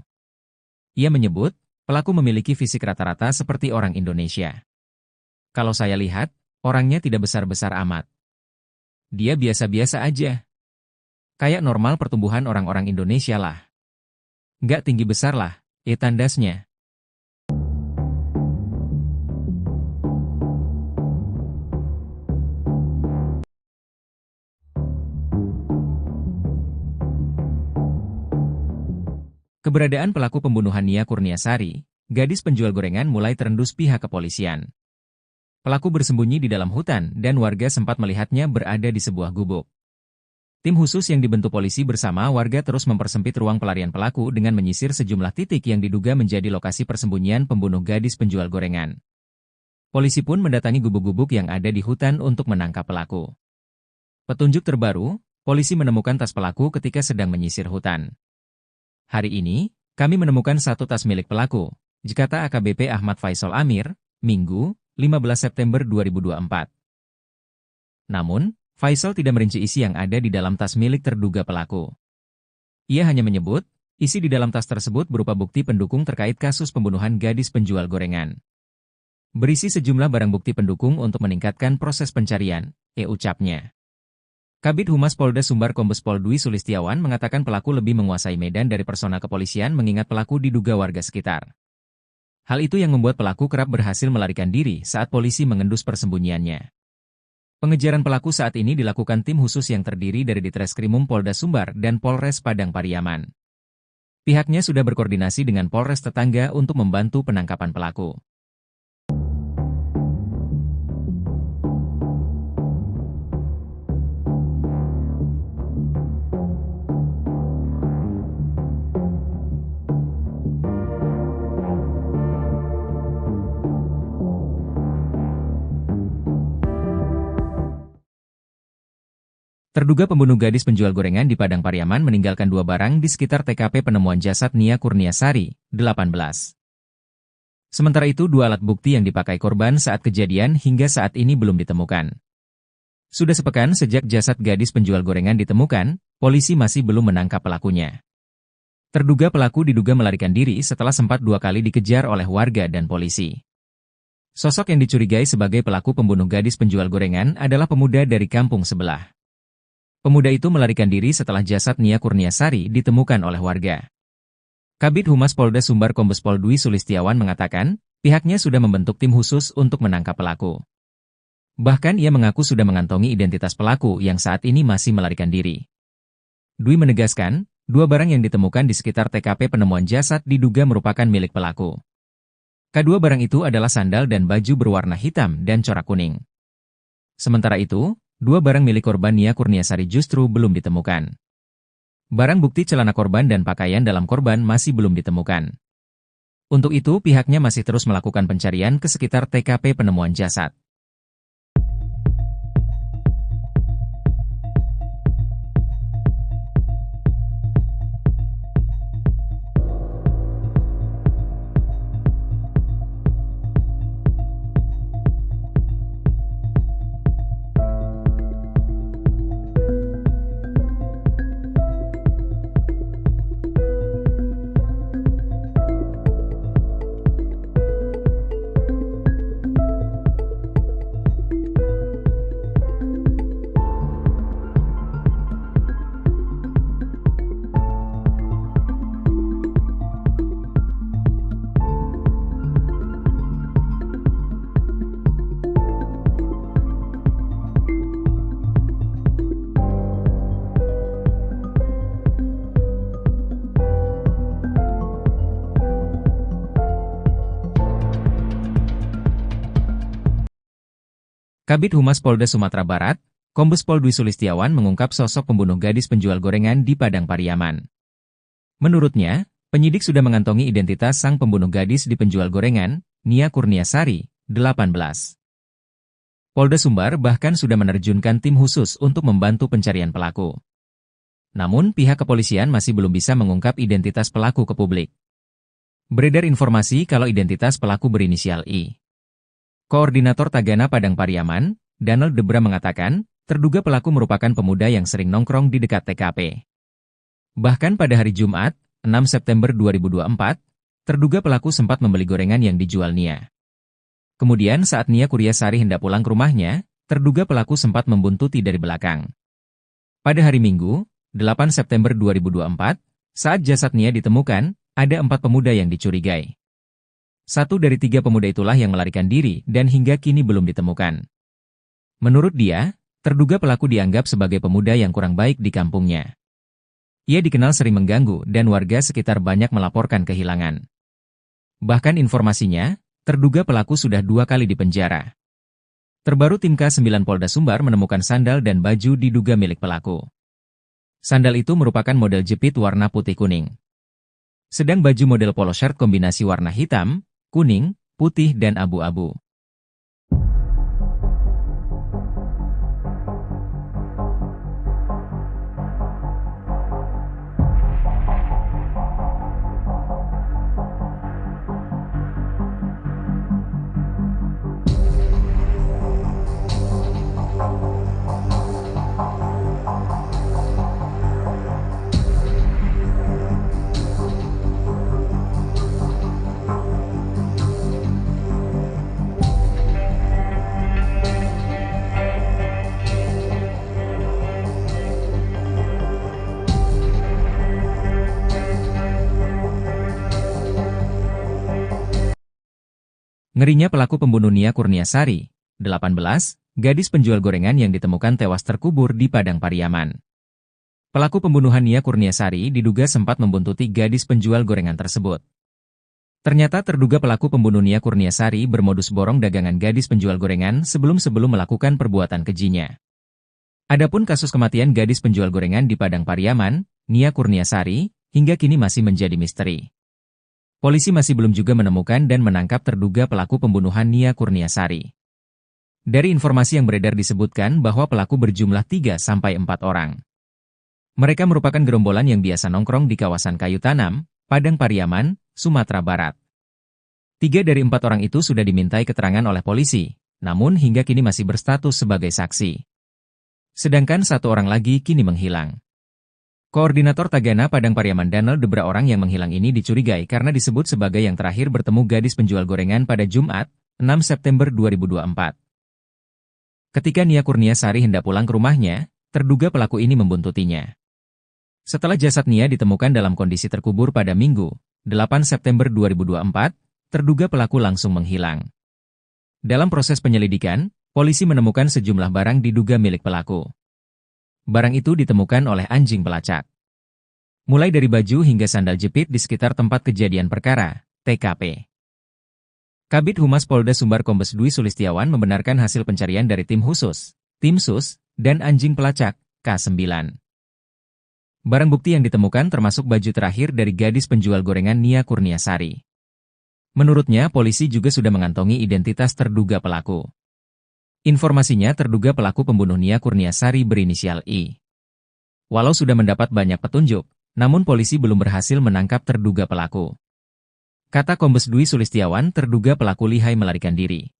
Ia menyebut, pelaku memiliki fisik rata-rata seperti orang Indonesia. Kalau saya lihat, orangnya tidak besar-besar amat. Dia biasa-biasa aja. Kayak normal pertumbuhan orang-orang Indonesia lah. Nggak tinggi besar lah, tandasnya. Keberadaan pelaku pembunuhan Nia Kurniasari, gadis penjual gorengan mulai terendus pihak kepolisian. Pelaku bersembunyi di dalam hutan dan warga sempat melihatnya berada di sebuah gubuk. Tim khusus yang dibentuk polisi bersama warga terus mempersempit ruang pelarian pelaku dengan menyisir sejumlah titik yang diduga menjadi lokasi persembunyian pembunuh gadis penjual gorengan. Polisi pun mendatangi gubuk-gubuk yang ada di hutan untuk menangkap pelaku. Petunjuk terbaru, polisi menemukan tas pelaku ketika sedang menyisir hutan. Hari ini, kami menemukan satu tas milik pelaku, kata AKBP Ahmad Faisal Amir, Minggu, 15 September 2024. Namun, Faisal tidak merinci isi yang ada di dalam tas milik terduga pelaku. Ia hanya menyebut, isi di dalam tas tersebut berupa bukti pendukung terkait kasus pembunuhan gadis penjual gorengan. Berisi sejumlah barang bukti pendukung untuk meningkatkan proses pencarian, ucapnya. Kabid Humas Polda Sumbar Kombes Pol Dwi Sulistiawan mengatakan pelaku lebih menguasai medan dari personal kepolisian mengingat pelaku diduga warga sekitar. Hal itu yang membuat pelaku kerap berhasil melarikan diri saat polisi mengendus persembunyiannya. Pengejaran pelaku saat ini dilakukan tim khusus yang terdiri dari Ditreskrimum Polda Sumbar dan Polres Padang Pariaman. Pihaknya sudah berkoordinasi dengan Polres tetangga untuk membantu penangkapan pelaku. Terduga pembunuh gadis penjual gorengan di Padang Pariaman meninggalkan 2 barang di sekitar TKP penemuan jasad Nia Kurniasari, 18. Sementara itu 2 alat bukti yang dipakai korban saat kejadian hingga saat ini belum ditemukan. Sudah sepekan sejak jasad gadis penjual gorengan ditemukan, polisi masih belum menangkap pelakunya. Terduga pelaku diduga melarikan diri setelah sempat 2 kali dikejar oleh warga dan polisi. Sosok yang dicurigai sebagai pelaku pembunuh gadis penjual gorengan adalah pemuda dari kampung sebelah. Pemuda itu melarikan diri setelah jasad Nia Kurniasari ditemukan oleh warga. Kabid Humas Polda Sumbar Kombes Pol Dwi Sulistiawan mengatakan, pihaknya sudah membentuk tim khusus untuk menangkap pelaku. Bahkan ia mengaku sudah mengantongi identitas pelaku yang saat ini masih melarikan diri. Dwi menegaskan, 2 barang yang ditemukan di sekitar TKP penemuan jasad diduga merupakan milik pelaku. Kedua barang itu adalah sandal dan baju berwarna hitam dan corak kuning. Sementara itu, 2 barang milik korban Nia Kurniasari justru belum ditemukan. Barang bukti celana korban dan pakaian dalam korban masih belum ditemukan. Untuk itu pihaknya masih terus melakukan pencarian ke sekitar TKP penemuan jasad. Kabid Humas Polda Sumatera Barat, Kombes Pol Dwi Sulistiawan mengungkap sosok pembunuh gadis penjual gorengan di Padang Pariaman. Menurutnya, penyidik sudah mengantongi identitas sang pembunuh gadis di penjual gorengan, Nia Kurniasari, 18. Polda Sumbar bahkan sudah menerjunkan tim khusus untuk membantu pencarian pelaku. Namun pihak kepolisian masih belum bisa mengungkap identitas pelaku ke publik. Beredar informasi kalau identitas pelaku berinisial I. Koordinator Tagana Padang Pariaman, Donald Debra mengatakan, terduga pelaku merupakan pemuda yang sering nongkrong di dekat TKP. Bahkan pada hari Jumat, 6 September 2024, terduga pelaku sempat membeli gorengan yang dijual Nia. Kemudian saat Nia Kurniasari hendak pulang ke rumahnya, terduga pelaku sempat membuntuti dari belakang. Pada hari Minggu, 8 September 2024, saat jasad Nia ditemukan, ada 4 pemuda yang dicurigai. 1 dari 3 pemuda itulah yang melarikan diri dan hingga kini belum ditemukan. Menurut dia, terduga pelaku dianggap sebagai pemuda yang kurang baik di kampungnya. Ia dikenal sering mengganggu dan warga sekitar banyak melaporkan kehilangan. Bahkan informasinya, terduga pelaku sudah 2 kali dipenjara. Terbaru tim K9 Polda Sumbar menemukan sandal dan baju diduga milik pelaku. Sandal itu merupakan model jepit warna putih kuning. Sedang baju model polo shirt kombinasi warna hitam, kuning, putih dan abu-abu. Ngerinya pelaku pembunuh Nia Kurniasari, 18, gadis penjual gorengan yang ditemukan tewas terkubur di Padang Pariaman. Pelaku pembunuhan Nia Kurniasari diduga sempat membuntuti gadis penjual gorengan tersebut. Ternyata terduga pelaku pembunuh Nia Kurniasari bermodus borong dagangan gadis penjual gorengan sebelum melakukan perbuatan kejinya. Adapun kasus kematian gadis penjual gorengan di Padang Pariaman, Nia Kurniasari, hingga kini masih menjadi misteri. Polisi masih belum juga menemukan dan menangkap terduga pelaku pembunuhan Nia Kurniasari. Dari informasi yang beredar disebutkan bahwa pelaku berjumlah 3-4 orang. Mereka merupakan gerombolan yang biasa nongkrong di kawasan Kayu Tanam, Padang Pariaman, Sumatera Barat. 3 dari 4 orang itu sudah dimintai keterangan oleh polisi, namun hingga kini masih berstatus sebagai saksi. Sedangkan 1 orang lagi kini menghilang. Koordinator Tagana Padang Pariaman Danel Debra orang yang menghilang ini dicurigai karena disebut sebagai yang terakhir bertemu gadis penjual gorengan pada Jumat, 6 September 2024. Ketika Nia Kurniasari hendak pulang ke rumahnya, terduga pelaku ini membuntutinya. Setelah jasad Nia ditemukan dalam kondisi terkubur pada Minggu, 8 September 2024, terduga pelaku langsung menghilang. Dalam proses penyelidikan, polisi menemukan sejumlah barang diduga milik pelaku. Barang itu ditemukan oleh anjing pelacak. Mulai dari baju hingga sandal jepit di sekitar tempat kejadian perkara, TKP. Kabid Humas Polda Sumbar Kombes Dwi Sulistiawan membenarkan hasil pencarian dari tim khusus, tim sus, dan anjing pelacak, K9. Barang bukti yang ditemukan termasuk baju terakhir dari gadis penjual gorengan Nia Kurniasari. Menurutnya, polisi juga sudah mengantongi identitas terduga pelaku. Informasinya terduga pelaku pembunuh Nia Kurniasari berinisial I. Walau sudah mendapat banyak petunjuk, namun polisi belum berhasil menangkap terduga pelaku. Kata Kombes Dwi Sulistiawan, terduga pelaku lihai melarikan diri.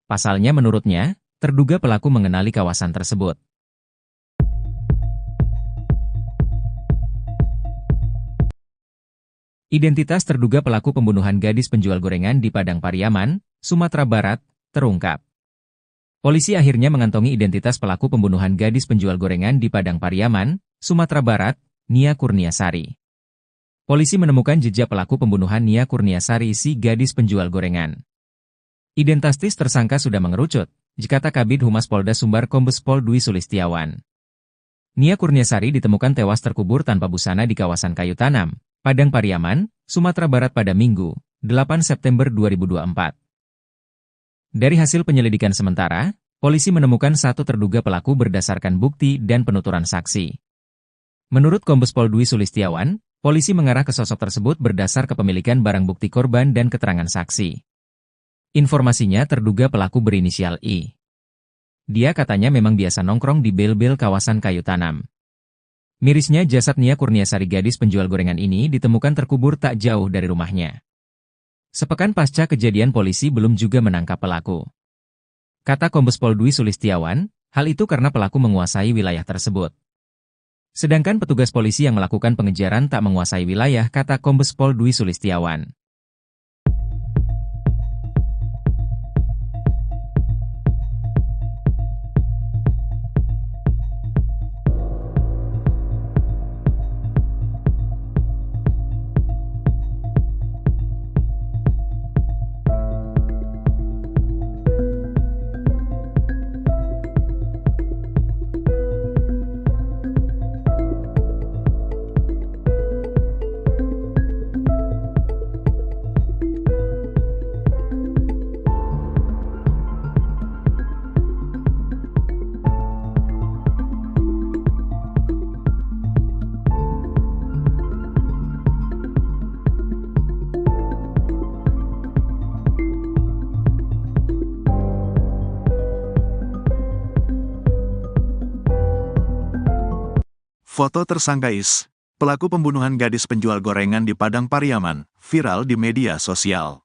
Pasalnya menurutnya, terduga pelaku mengenali kawasan tersebut. Identitas terduga pelaku pembunuhan gadis penjual gorengan di Padang Pariaman, Sumatera Barat, terungkap. Polisi akhirnya mengantongi identitas pelaku pembunuhan gadis penjual gorengan di Padang Pariaman, Sumatera Barat, Nia Kurniasari. Polisi menemukan jejak pelaku pembunuhan Nia Kurniasari si gadis penjual gorengan. Identitas tersangka sudah mengerucut, kata Kabid Humas Polda Sumbar Kombes Pol Dwi Sulistiawan. Nia Kurniasari ditemukan tewas terkubur tanpa busana di kawasan Kayu Tanam, Padang Pariaman, Sumatera Barat pada Minggu, 8 September 2024. Dari hasil penyelidikan sementara, polisi menemukan 1 terduga pelaku berdasarkan bukti dan penuturan saksi. Menurut Kombes Pol Dwi Sulistiawan, polisi mengarah ke sosok tersebut berdasar kepemilikan barang bukti korban dan keterangan saksi. Informasinya terduga pelaku berinisial I. Dia katanya memang biasa nongkrong di bel-bel kawasan Kayu Tanam. Mirisnya jasad Nia Kurniasari gadis penjual gorengan ini ditemukan terkubur tak jauh dari rumahnya. Sepekan pasca kejadian polisi belum juga menangkap pelaku. Kata Kombes Pol Dwi Sulistiawan, hal itu karena pelaku menguasai wilayah tersebut. Sedangkan petugas polisi yang melakukan pengejaran tak menguasai wilayah, kata Kombes Pol Dwi Sulistiawan.
Foto tersangka Is, pelaku pembunuhan gadis penjual gorengan di Padang Pariaman, viral di media sosial.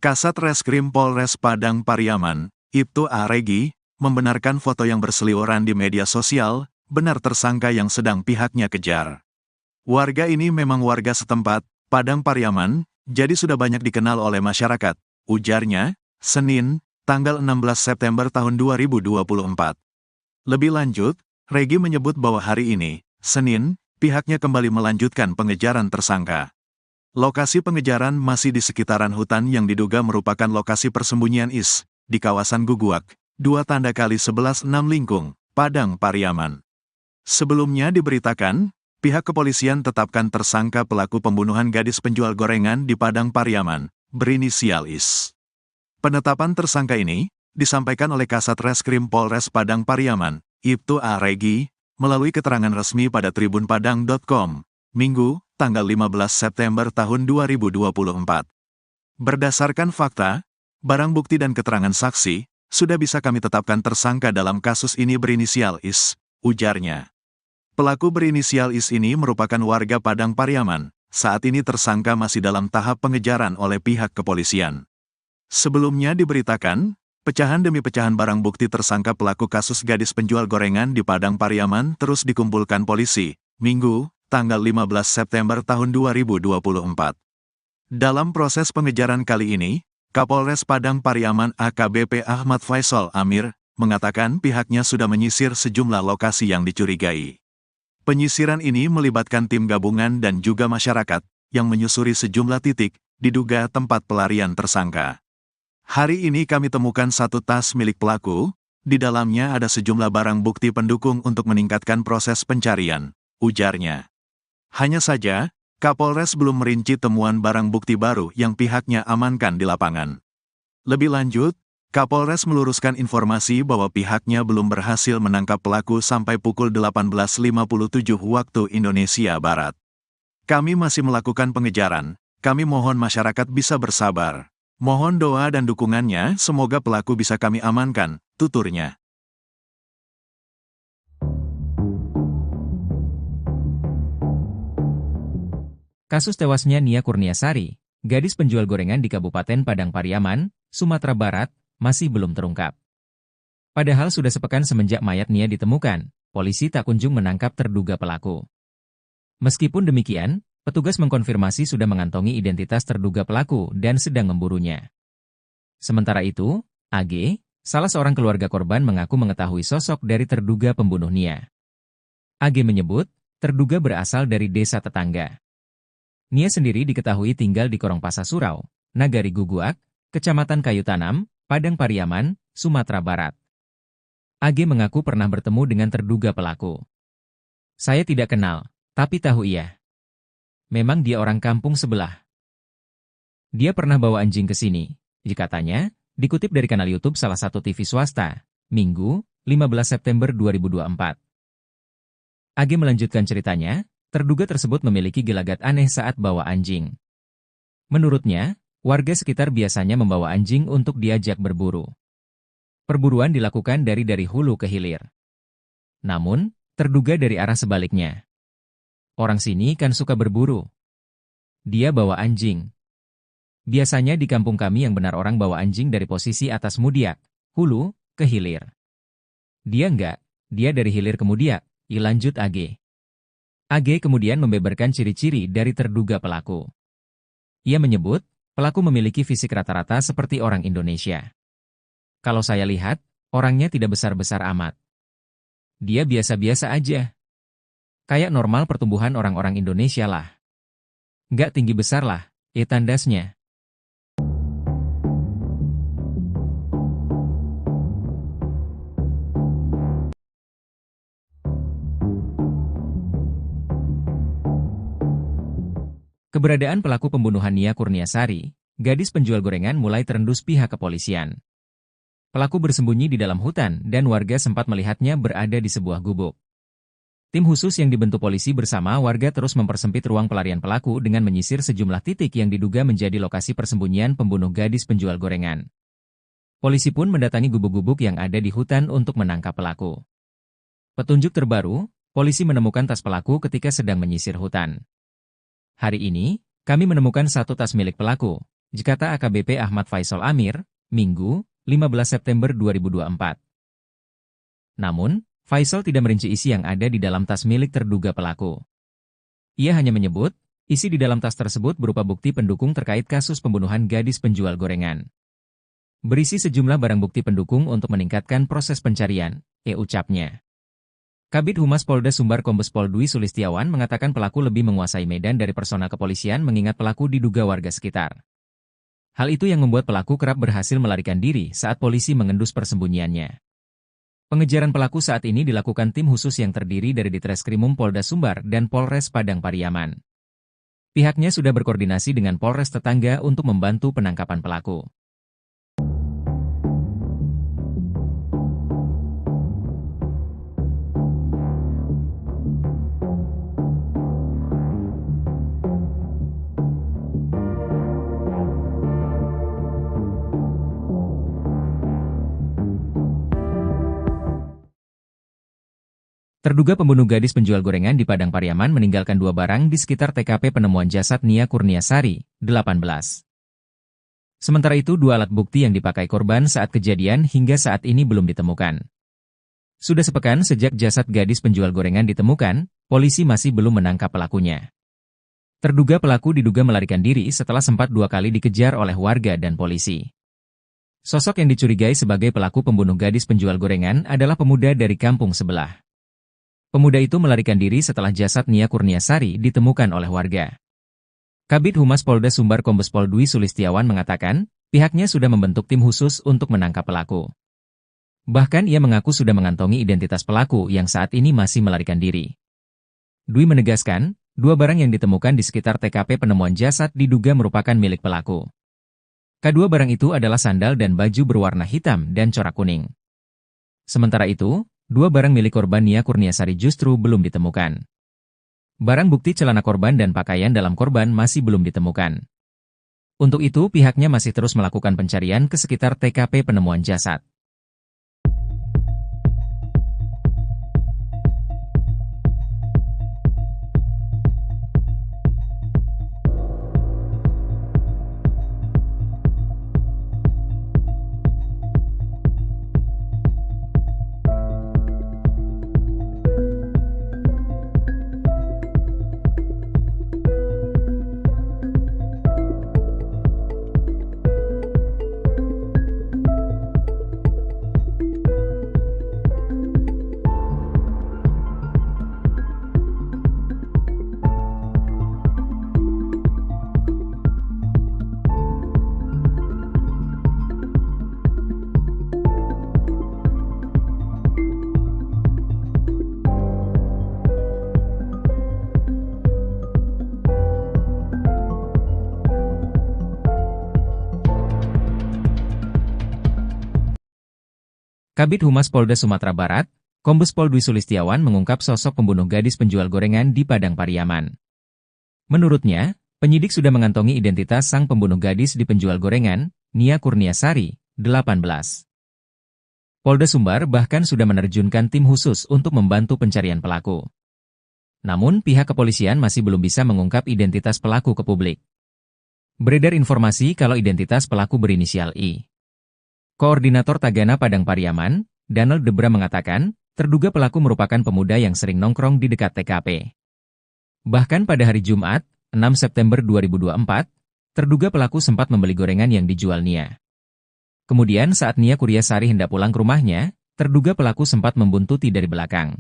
Kasat Reskrim Polres Padang Pariaman, Ibtu A. Regi, membenarkan foto yang berseliweran di media sosial, benar tersangka yang sedang pihaknya kejar. Warga ini memang warga setempat, Padang Pariaman, jadi sudah banyak dikenal oleh masyarakat, ujarnya, Senin, tanggal 16 September tahun 2024. Lebih lanjut, Regi menyebut bahwa hari ini, Senin, pihaknya kembali melanjutkan pengejaran tersangka. Lokasi pengejaran masih di sekitaran hutan yang diduga merupakan lokasi persembunyian IS, di kawasan Guguak, 2x11 6 Lingkung, Padang Pariaman. Sebelumnya diberitakan, pihak kepolisian tetapkan tersangka pelaku pembunuhan gadis penjual gorengan di Padang Pariaman, berinisial IS. Penetapan tersangka ini disampaikan oleh Kasat Reskrim Polres Padang Pariaman, Ibtu A. Regi, melalui keterangan resmi pada tribunpadang.com, Minggu, tanggal 15 September tahun 2024. Berdasarkan fakta, barang bukti dan keterangan saksi, sudah bisa kami tetapkan tersangka dalam kasus ini berinisial IS, ujarnya. Pelaku berinisial IS ini merupakan warga Padang Pariaman, saat ini tersangka masih dalam tahap pengejaran oleh pihak kepolisian. Sebelumnya diberitakan, pecahan demi pecahan barang bukti tersangka pelaku kasus gadis penjual gorengan di Padang Pariaman terus dikumpulkan polisi, Minggu, tanggal 15 September tahun 2024. Dalam proses pengejaran kali ini, Kapolres Padang Pariaman AKBP Ahmad Faisal Amir, mengatakan pihaknya sudah menyisir sejumlah lokasi yang dicurigai. Penyisiran ini melibatkan tim gabungan dan juga masyarakat, yang menyusuri sejumlah titik, diduga tempat pelarian tersangka. Hari ini kami temukan satu tas milik pelaku, di dalamnya ada sejumlah barang bukti pendukung untuk meningkatkan proses pencarian, ujarnya. Hanya saja, Kapolres belum merinci temuan barang bukti baru yang pihaknya amankan di lapangan. Lebih lanjut, Kapolres meluruskan informasi bahwa pihaknya belum berhasil menangkap pelaku sampai pukul 18.57 waktu Indonesia Barat. Kami masih melakukan pengejaran, kami mohon masyarakat bisa bersabar. Mohon doa dan dukungannya, semoga pelaku bisa kami amankan, tuturnya.
Kasus tewasnya Nia Kurniasari, gadis penjual gorengan di Kabupaten Padang Pariaman, Sumatera Barat, masih belum terungkap. Padahal sudah sepekan semenjak mayat Nia ditemukan, polisi tak kunjung menangkap terduga pelaku. Meskipun demikian, petugas mengkonfirmasi sudah mengantongi identitas terduga pelaku dan sedang memburunya. Sementara itu, AG, salah seorang keluarga korban mengaku mengetahui sosok dari terduga pembunuh Nia. AG menyebut, terduga berasal dari desa tetangga. Nia sendiri diketahui tinggal di Korongpasa Surau, Nagari Guguak, Kecamatan Kayu Tanam, Padang Pariaman, Sumatera Barat. AG mengaku pernah bertemu dengan terduga pelaku. Saya tidak kenal, tapi tahu ia. Memang dia orang kampung sebelah. Dia pernah bawa anjing ke sini, katanya, dikutip dari kanal YouTube salah satu TV swasta, Minggu, 15 September 2024. AG melanjutkan ceritanya, terduga tersebut memiliki gelagat aneh saat bawa anjing. Menurutnya, warga sekitar biasanya membawa anjing untuk diajak berburu. Perburuan dilakukan dari hulu ke hilir. Namun, terduga dari arah sebaliknya. Orang sini kan suka berburu. Dia bawa anjing. Biasanya di kampung kami yang benar orang bawa anjing dari posisi atas Mudiak, hulu, ke hilir. Dia enggak, dia dari hilir ke Mudiak, lanjut AG. AG kemudian membeberkan ciri-ciri dari terduga pelaku. Ia menyebut, pelaku memiliki fisik rata-rata seperti orang Indonesia. Kalau saya lihat, orangnya tidak besar-besar amat. Dia biasa-biasa aja. Kayak normal pertumbuhan orang-orang Indonesia lah. Nggak tinggi besar lah, tandasnya. Keberadaan pelaku pembunuhan Nia Kurniasari, gadis penjual gorengan mulai terendus pihak kepolisian. Pelaku bersembunyi di dalam hutan dan warga sempat melihatnya berada di sebuah gubuk. Tim khusus yang dibentuk polisi bersama warga terus mempersempit ruang pelarian pelaku dengan menyisir sejumlah titik yang diduga menjadi lokasi persembunyian pembunuh gadis penjual gorengan. Polisi pun mendatangi gubuk-gubuk yang ada di hutan untuk menangkap pelaku. Petunjuk terbaru, polisi menemukan tas pelaku ketika sedang menyisir hutan. Hari ini, kami menemukan satu tas milik pelaku, kata AKBP Ahmad Faisal Amir, Minggu, 15 September 2024. Namun, Faisal tidak merinci isi yang ada di dalam tas milik terduga pelaku. Ia hanya menyebut, isi di dalam tas tersebut berupa bukti pendukung terkait kasus pembunuhan gadis penjual gorengan. Berisi sejumlah barang bukti pendukung untuk meningkatkan proses pencarian, ucapnya. Kabid Humas Polda Sumbar Kombes Pol Dwi Sulistiawan mengatakan pelaku lebih menguasai medan dari personal kepolisian mengingat pelaku diduga warga sekitar. Hal itu yang membuat pelaku kerap berhasil melarikan diri saat polisi mengendus persembunyiannya. Pengejaran pelaku saat ini dilakukan tim khusus yang terdiri dari Ditreskrimum Polda Sumbar dan Polres Padang Pariaman. Pihaknya sudah berkoordinasi dengan Polres tetangga untuk membantu penangkapan pelaku. Terduga pembunuh gadis penjual gorengan di Padang Pariaman meninggalkan 2 barang di sekitar TKP penemuan jasad Nia Kurniasari, 18. Sementara itu 2 alat bukti yang dipakai korban saat kejadian hingga saat ini belum ditemukan. Sudah sepekan sejak jasad gadis penjual gorengan ditemukan, polisi masih belum menangkap pelakunya. Terduga pelaku diduga melarikan diri setelah sempat 2 kali dikejar oleh warga dan polisi. Sosok yang dicurigai sebagai pelaku pembunuh gadis penjual gorengan adalah pemuda dari kampung sebelah. Pemuda itu melarikan diri setelah jasad Nia Kurniasari ditemukan oleh warga. Kabid Humas Polda Sumbar Kombes Pol Dwi Sulistiawan mengatakan, pihaknya sudah membentuk tim khusus untuk menangkap pelaku. Bahkan ia mengaku sudah mengantongi identitas pelaku yang saat ini masih melarikan diri. Dwi menegaskan, 2 barang yang ditemukan di sekitar TKP penemuan jasad diduga merupakan milik pelaku. Kedua barang itu adalah sandal dan baju berwarna hitam dan corak kuning. Sementara itu, 2 barang milik korban Nia Kurniasari justru belum ditemukan. Barang bukti celana korban dan pakaian dalam korban masih belum ditemukan. Untuk itu pihaknya masih terus melakukan pencarian ke sekitar TKP penemuan jasad. Kabid Humas Polda Sumatera Barat, Kombes Pol Dwi Sulistiawan mengungkap sosok pembunuh gadis penjual gorengan di Padang Pariaman. Menurutnya, penyidik sudah mengantongi identitas sang pembunuh gadis di penjual gorengan, Nia Kurniasari, 18. Polda Sumbar bahkan sudah menerjunkan tim khusus untuk membantu pencarian pelaku. Namun pihak kepolisian masih belum bisa mengungkap identitas pelaku ke publik. Beredar informasi kalau identitas pelaku berinisial I. Koordinator Tagana Padang Pariaman, Donald Debra mengatakan, terduga pelaku merupakan pemuda yang sering nongkrong di dekat TKP. Bahkan pada hari Jumat, 6 September 2024, terduga pelaku sempat membeli gorengan yang dijual Nia. Kemudian saat Nia Kurniasari hendak pulang ke rumahnya, terduga pelaku sempat membuntuti dari belakang.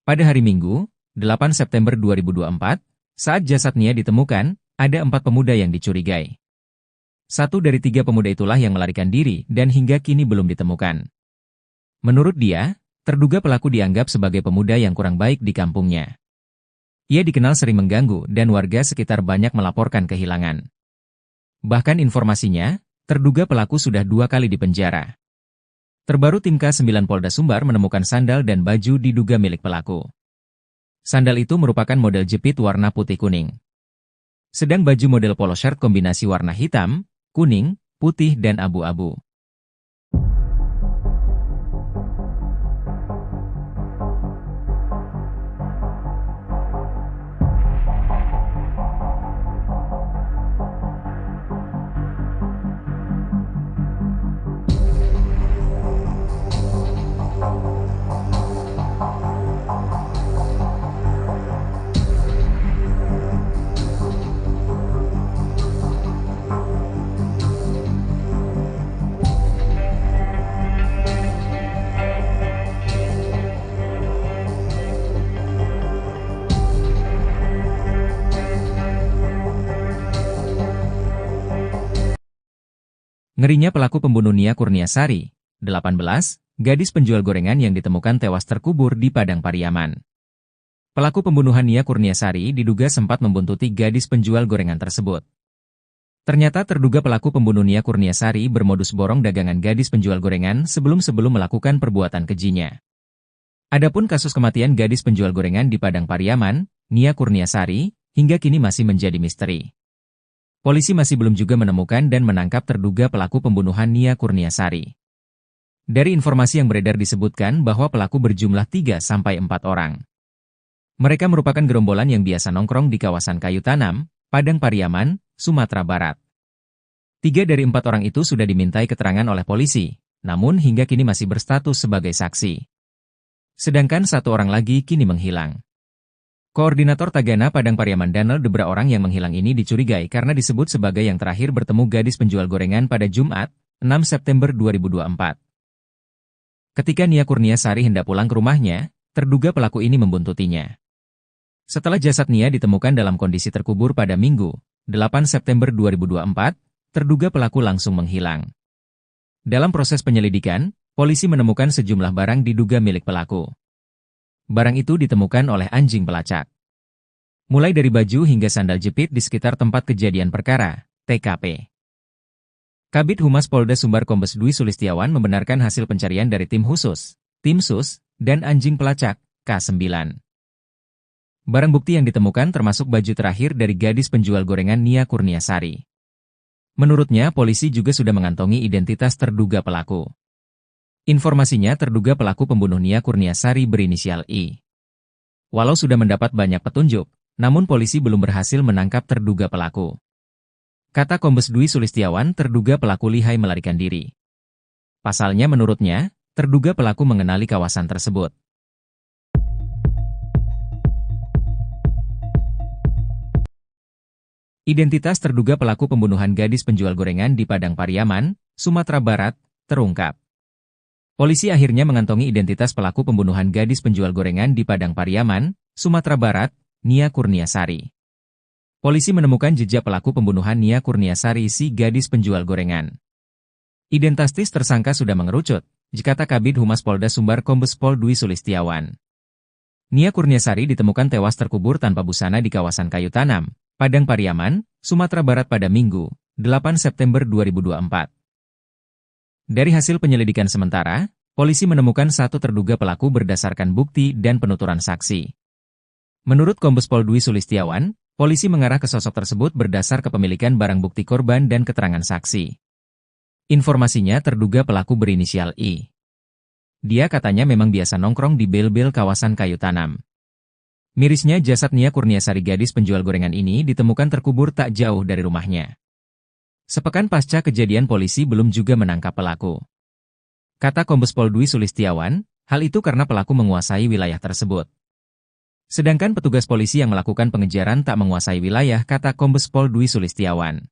Pada hari Minggu, 8 September 2024, saat jasad Nia ditemukan, ada 4 pemuda yang dicurigai. 1 dari 3 pemuda itulah yang melarikan diri dan hingga kini belum ditemukan. Menurut dia, terduga pelaku dianggap sebagai pemuda yang kurang baik di kampungnya. Ia dikenal sering mengganggu dan warga sekitar banyak melaporkan kehilangan. Bahkan informasinya, terduga pelaku sudah 2 kali dipenjara. Terbaru tim K9 Polda Sumbar menemukan sandal dan baju diduga milik pelaku. Sandal itu merupakan model jepit warna putih kuning. Sedang baju model polo shirt kombinasi warna hitam, kuning, putih dan abu-abu. Ngerinya pelaku pembunuh Nia Kurniasari, 18, gadis penjual gorengan yang ditemukan tewas terkubur di Padang Pariaman. Pelaku pembunuhan Nia Kurniasari diduga sempat membuntuti gadis penjual gorengan tersebut. Ternyata terduga pelaku pembunuh Nia Kurniasari bermodus borong dagangan gadis penjual gorengan sebelum melakukan perbuatan kejinya. Adapun kasus kematian gadis penjual gorengan di Padang Pariaman, Nia Kurniasari, hingga kini masih menjadi misteri. Polisi masih belum juga menemukan dan menangkap terduga pelaku pembunuhan Nia Kurniasari. Dari informasi yang beredar disebutkan bahwa pelaku berjumlah 3-4 orang. Mereka merupakan gerombolan yang biasa nongkrong di kawasan Kayu Tanam, Padang Pariaman, Sumatera Barat. 3 dari 4 orang itu sudah dimintai keterangan oleh polisi, namun hingga kini masih berstatus sebagai saksi. Sedangkan 1 orang lagi kini menghilang. Koordinator Tagana Padang Pariaman Danel Debra orang yang menghilang ini dicurigai karena disebut sebagai yang terakhir bertemu gadis penjual gorengan pada Jumat, 6 September 2024. Ketika Nia Kurniasari hendak pulang ke rumahnya, terduga pelaku ini membuntutinya. Setelah jasad Nia ditemukan dalam kondisi terkubur pada Minggu, 8 September 2024, terduga pelaku langsung menghilang. Dalam proses penyelidikan, polisi menemukan sejumlah barang diduga milik pelaku. Barang itu ditemukan oleh anjing pelacak. Mulai dari baju hingga sandal jepit di sekitar tempat kejadian perkara, TKP. Kabid Humas Polda Sumbar Kombes Dwi Sulistiawan membenarkan hasil pencarian dari tim khusus, tim sus, dan anjing pelacak, K9. Barang bukti yang ditemukan termasuk baju terakhir dari gadis penjual gorengan Nia Kurniasari. Menurutnya, polisi juga sudah mengantongi identitas terduga pelaku. Informasinya terduga pelaku pembunuh Nia Kurniasari berinisial I. Walau sudah mendapat banyak petunjuk, namun polisi belum berhasil menangkap terduga pelaku. Kata Kombes Dwi Sulistiawan, terduga pelaku lihai melarikan diri. Pasalnya menurutnya, terduga pelaku mengenali kawasan tersebut. Identitas terduga pelaku pembunuhan gadis penjual gorengan di Padang Pariaman, Sumatera Barat, terungkap. Polisi akhirnya mengantongi identitas pelaku pembunuhan gadis penjual gorengan di Padang Pariaman, Sumatera Barat, Nia Kurniasari. Polisi menemukan jejak pelaku pembunuhan Nia Kurniasari si gadis penjual gorengan. Identitas tersangka sudah mengerucut, kata Kabid Humas Polda Sumbar Kombes Pol Dwi Sulistiawan. Nia Kurniasari ditemukan tewas terkubur tanpa busana di kawasan Kayu Tanam, Padang Pariaman, Sumatera Barat pada Minggu, 8 September 2024. Dari hasil penyelidikan sementara, polisi menemukan 1 terduga pelaku berdasarkan bukti dan penuturan saksi. Menurut Kombes Pol Dwi Sulistiawan, polisi mengarah ke sosok tersebut berdasar kepemilikan barang bukti korban dan keterangan saksi. Informasinya terduga pelaku berinisial I. Dia katanya memang biasa nongkrong di bel-bel kawasan Kayu Tanam. Mirisnya jasad Nia Kurniasari gadis penjual gorengan ini ditemukan terkubur tak jauh dari rumahnya. Sepekan pasca kejadian polisi belum juga menangkap pelaku. Kata Kombes Pol Dwi Sulistiawan, hal itu karena pelaku menguasai wilayah tersebut. Sedangkan petugas polisi yang melakukan pengejaran tak menguasai wilayah, kata Kombes Pol Dwi Sulistiawan.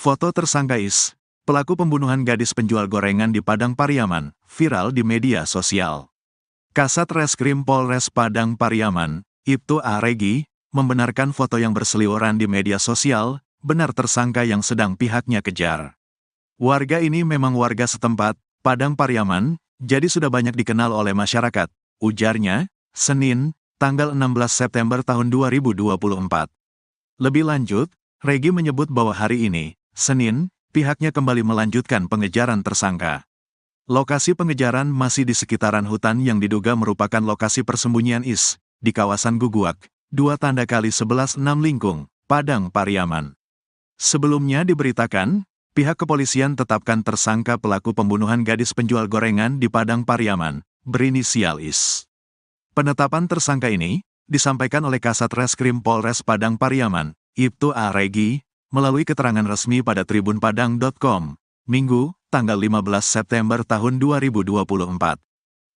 Foto tersangka Is, pelaku pembunuhan gadis penjual gorengan di Padang Pariaman, viral di media sosial. Kasat Reskrim Polres Padang Pariaman, Ibtu A. Regi, membenarkan foto yang berseliweran di media sosial, benar tersangka yang sedang pihaknya kejar. Warga ini memang warga setempat, Padang Pariaman, jadi sudah banyak dikenal oleh masyarakat, ujarnya, Senin, tanggal 16 September tahun 2024. Lebih lanjut, Regi menyebut bahwa hari ini, Senin, pihaknya kembali melanjutkan pengejaran tersangka. Lokasi pengejaran masih di sekitaran hutan yang diduga merupakan lokasi persembunyian IS, di kawasan Guguak, 2 × 11 6 Lingkung, Padang Pariaman. Sebelumnya diberitakan, pihak kepolisian tetapkan tersangka pelaku pembunuhan gadis penjual gorengan di Padang Pariaman, berinisial IS. Penetapan tersangka ini disampaikan oleh Kasat Reskrim Polres Padang Pariaman, Ibtu A. Regi, melalui keterangan resmi pada tribunpadang.com, Minggu, tanggal 15 September tahun 2024.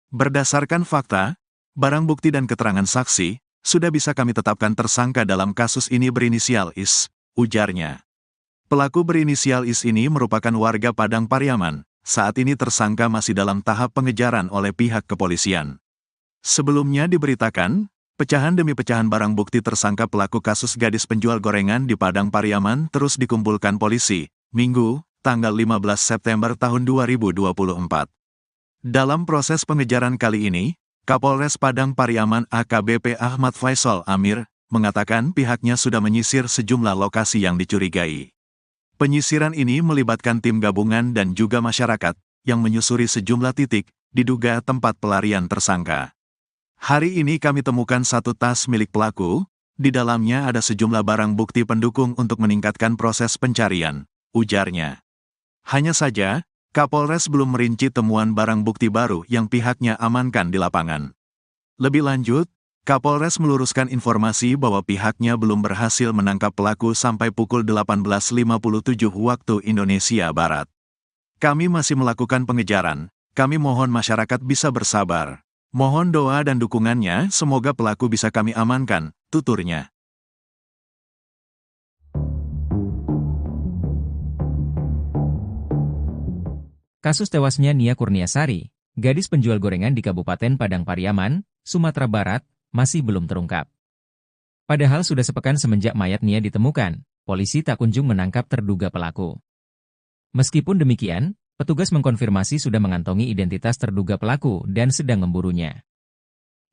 Berdasarkan fakta, barang bukti dan keterangan saksi, sudah bisa kami tetapkan tersangka dalam kasus ini berinisial IS, ujarnya. Pelaku berinisial IS ini merupakan warga Padang Pariaman, saat ini tersangka masih dalam tahap pengejaran oleh pihak kepolisian. Sebelumnya diberitakan, pecahan demi pecahan barang bukti tersangka pelaku kasus gadis penjual gorengan di Padang Pariaman terus dikumpulkan polisi, Minggu, tanggal 15 September tahun 2024. Dalam proses pengejaran kali ini, Kapolres Padang Pariaman AKBP Ahmad Faisal Amir, mengatakan pihaknya sudah menyisir sejumlah lokasi yang dicurigai. Penyisiran ini melibatkan tim gabungan dan juga masyarakat, yang menyusuri sejumlah titik, diduga tempat pelarian tersangka. Hari ini kami temukan satu tas milik pelaku, di dalamnya ada sejumlah barang bukti pendukung untuk meningkatkan proses pencarian, ujarnya. Hanya saja, Kapolres belum merinci temuan barang bukti baru yang pihaknya amankan di lapangan. Lebih lanjut, Kapolres meluruskan informasi bahwa pihaknya belum berhasil menangkap pelaku sampai pukul 18.57 waktu Indonesia Barat. Kami masih melakukan pengejaran, kami mohon masyarakat bisa bersabar. Mohon doa dan dukungannya, semoga pelaku bisa kami amankan, tuturnya.
Kasus tewasnya Nia Kurniasari, gadis penjual gorengan di Kabupaten Padang Pariaman, Sumatera Barat, masih belum terungkap. Padahal sudah sepekan semenjak mayat Nia ditemukan, polisi tak kunjung menangkap terduga pelaku. Meskipun demikian, petugas mengkonfirmasi sudah mengantongi identitas terduga pelaku dan sedang memburunya.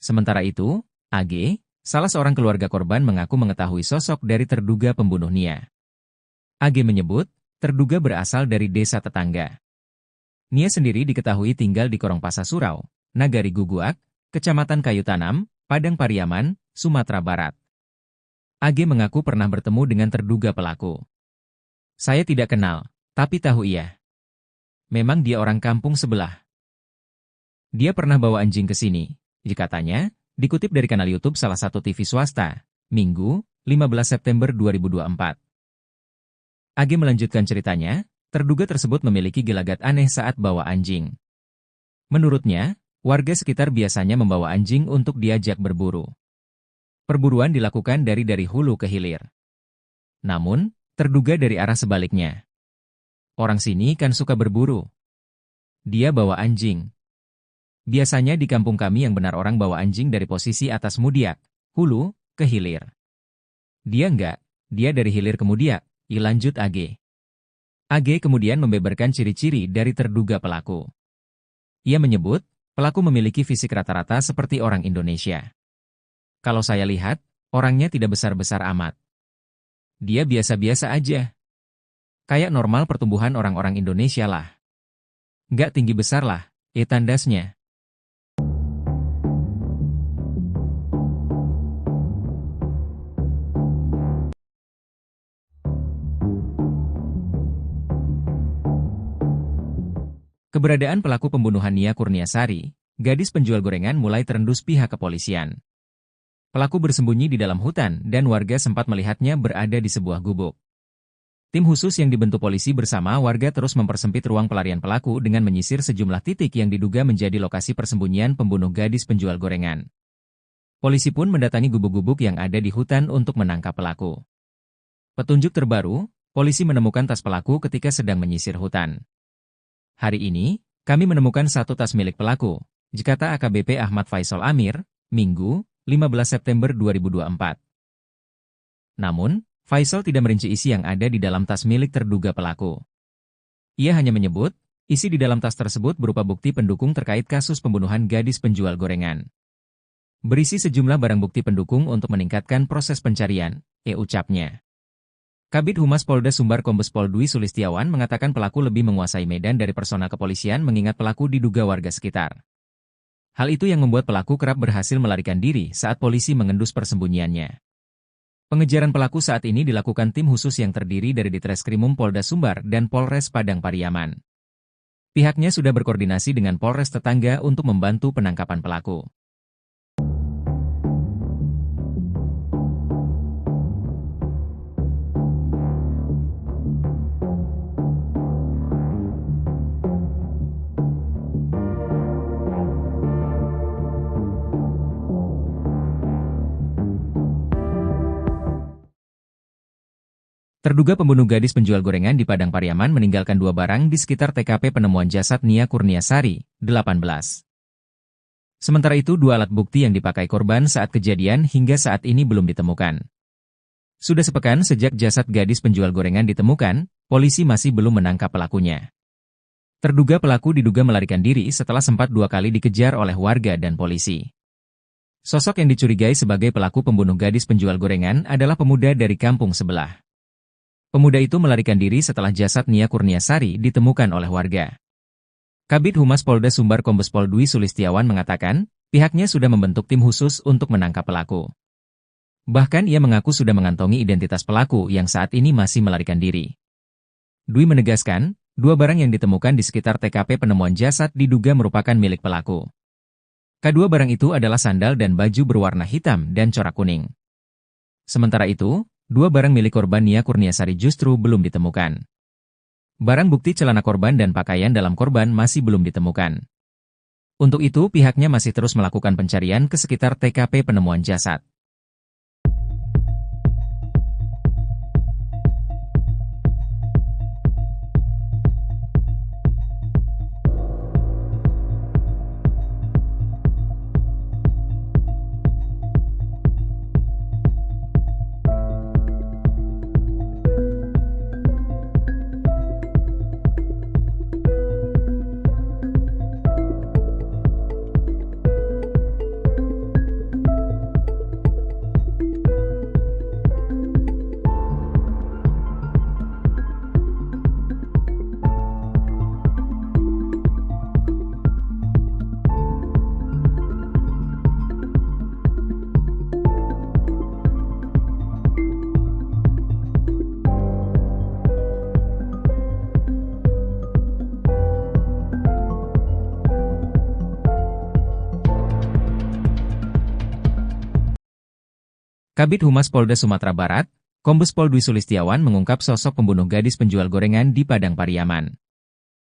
Sementara itu, AG, salah seorang keluarga korban mengaku mengetahui sosok dari terduga pembunuh Nia. AG menyebut, terduga berasal dari desa tetangga. Nia sendiri diketahui tinggal di Korongpasa Surau, Nagari Guguak, Kecamatan Kayu Tanam, Padang Pariaman, Sumatera Barat. AG mengaku pernah bertemu dengan terduga pelaku. Saya tidak kenal, tapi tahu ia. Memang dia orang kampung sebelah. Dia pernah bawa anjing ke sini, katanya, dikutip dari kanal YouTube salah satu TV swasta, Minggu, 15 September 2024. AG melanjutkan ceritanya, terduga tersebut memiliki gelagat aneh saat bawa anjing. Menurutnya, warga sekitar biasanya membawa anjing untuk diajak berburu. Perburuan dilakukan dari hulu ke hilir. Namun, terduga dari arah sebaliknya. Orang sini kan suka berburu. Dia bawa anjing. Biasanya di kampung kami yang benar orang bawa anjing dari posisi atas Mudiak, hulu, ke hilir. Dia enggak, dia dari hilir ke Mudiak, lanjut AG. AG kemudian membeberkan ciri-ciri dari terduga pelaku. Ia menyebut, pelaku memiliki fisik rata-rata seperti orang Indonesia. Kalau saya lihat, orangnya tidak besar-besar amat. Dia biasa-biasa aja. Kayak normal pertumbuhan orang-orang Indonesia lah. Nggak tinggi besar lah, tandasnya. Keberadaan pelaku pembunuhan Nia Kurniasari, gadis penjual gorengan mulai terendus pihak kepolisian. Pelaku bersembunyi di dalam hutan dan warga sempat melihatnya berada di sebuah gubuk. Tim khusus yang dibentuk polisi bersama warga terus mempersempit ruang pelarian pelaku dengan menyisir sejumlah titik yang diduga menjadi lokasi persembunyian pembunuh gadis penjual gorengan. Polisi pun mendatangi gubuk-gubuk yang ada di hutan untuk menangkap pelaku. Petunjuk terbaru, polisi menemukan tas pelaku ketika sedang menyisir hutan. Hari ini, kami menemukan satu tas milik pelaku, kata AKBP Ahmad Faisal Amir, Minggu, 15 September 2024. Namun, Faisal tidak merinci isi yang ada di dalam tas milik terduga pelaku. Ia hanya menyebut, isi di dalam tas tersebut berupa bukti pendukung terkait kasus pembunuhan gadis penjual gorengan. Berisi sejumlah barang bukti pendukung untuk meningkatkan proses pencarian, ucapnya. Kabid Humas Polda Sumbar Kombes Pol Dwi Sulistiawan mengatakan pelaku lebih menguasai medan dari personal kepolisian mengingat pelaku diduga warga sekitar. Hal itu yang membuat pelaku kerap berhasil melarikan diri saat polisi mengendus persembunyiannya. Pengejaran pelaku saat ini dilakukan tim khusus yang terdiri dari Ditreskrimum Polda Sumbar dan Polres Padang Pariaman. Pihaknya sudah berkoordinasi dengan Polres tetangga untuk membantu penangkapan pelaku. Terduga pembunuh gadis penjual gorengan di Padang Pariaman meninggalkan 2 barang di sekitar TKP penemuan jasad Nia Kurniasari, 18. Sementara itu 2 alat bukti yang dipakai korban saat kejadian hingga saat ini belum ditemukan. Sudah sepekan sejak jasad gadis penjual gorengan ditemukan, polisi masih belum menangkap pelakunya. Terduga pelaku diduga melarikan diri setelah sempat 2 kali dikejar oleh warga dan polisi. Sosok yang dicurigai sebagai pelaku pembunuh gadis penjual gorengan adalah pemuda dari kampung sebelah. Pemuda itu melarikan diri setelah jasad Nia Kurniasari ditemukan oleh warga. Kabid Humas Polda Sumbar Kombes Pol Dwi Sulistiawan mengatakan, pihaknya sudah membentuk tim khusus untuk menangkap pelaku. Bahkan ia mengaku sudah mengantongi identitas pelaku yang saat ini masih melarikan diri. Dwi menegaskan, 2 barang yang ditemukan di sekitar TKP penemuan jasad diduga merupakan milik pelaku. Kedua barang itu adalah sandal dan baju berwarna hitam dan corak kuning. Sementara itu, 2 barang milik korban Nia Kurniasari justru belum ditemukan. Barang bukti celana korban dan pakaian dalam korban masih belum ditemukan. Untuk itu pihaknya masih terus melakukan pencarian ke sekitar TKP penemuan jasad. Kabid Humas Polda Sumatera Barat, Kombes Pol Dwi Sulistiawan mengungkap sosok pembunuh gadis penjual gorengan di Padang Pariaman.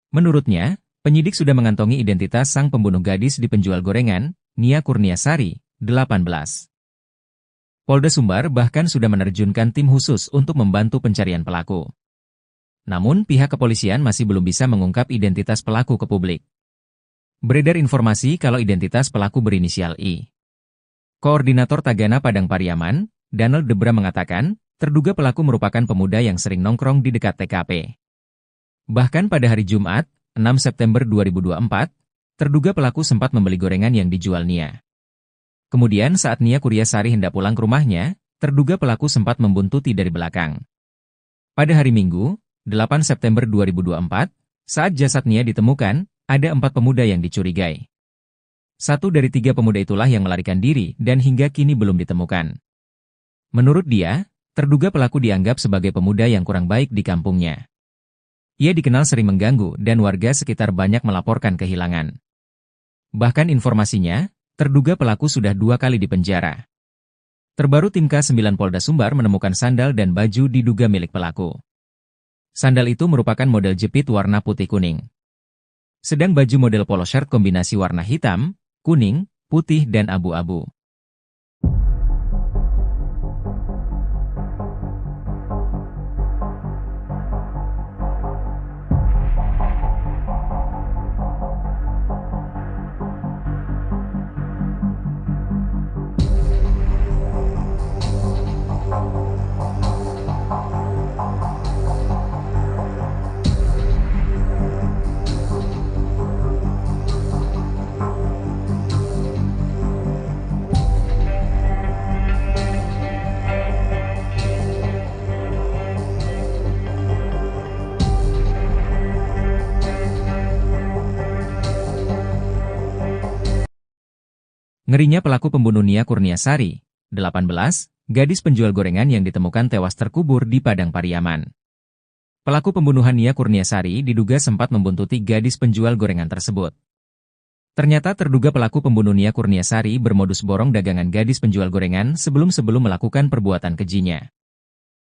Menurutnya, penyidik sudah mengantongi identitas sang pembunuh gadis di penjual gorengan, Nia Kurniasari, 18. Polda Sumbar bahkan sudah menerjunkan tim khusus untuk membantu pencarian pelaku. Namun pihak kepolisian masih belum bisa mengungkap identitas pelaku ke publik. Beredar informasi kalau identitas pelaku berinisial I. Koordinator Tagana Padang Pariaman, Daniel Debra mengatakan, terduga pelaku merupakan pemuda yang sering nongkrong di dekat TKP. Bahkan pada hari Jumat, 6 September 2024, terduga pelaku sempat membeli gorengan yang dijual Nia. Kemudian saat Nia Kurniasari hendak pulang ke rumahnya, terduga pelaku sempat membuntuti dari belakang. Pada hari Minggu, 8 September 2024, saat jasad Nia ditemukan, ada 4 pemuda yang dicurigai. 1 dari 3 pemuda itulah yang melarikan diri dan hingga kini belum ditemukan. Menurut dia, terduga pelaku dianggap sebagai pemuda yang kurang baik di kampungnya. Ia dikenal sering mengganggu dan warga sekitar banyak melaporkan kehilangan. Bahkan informasinya, terduga pelaku sudah 2 kali dipenjara. Terbaru tim K9 Polda Sumbar menemukan sandal dan baju diduga milik pelaku. Sandal itu merupakan model jepit warna putih kuning. Sedang baju model polo shirt kombinasi warna hitam, kuning, putih dan abu-abu. Ngerinya pelaku pembunuh Nia Kurniasari, 18, gadis penjual gorengan yang ditemukan tewas terkubur di Padang Pariaman. Pelaku pembunuhan Nia Kurniasari diduga sempat membuntuti gadis penjual gorengan tersebut. Ternyata terduga pelaku pembunuh Nia Kurniasari bermodus borong dagangan gadis penjual gorengan sebelum melakukan perbuatan kejinya.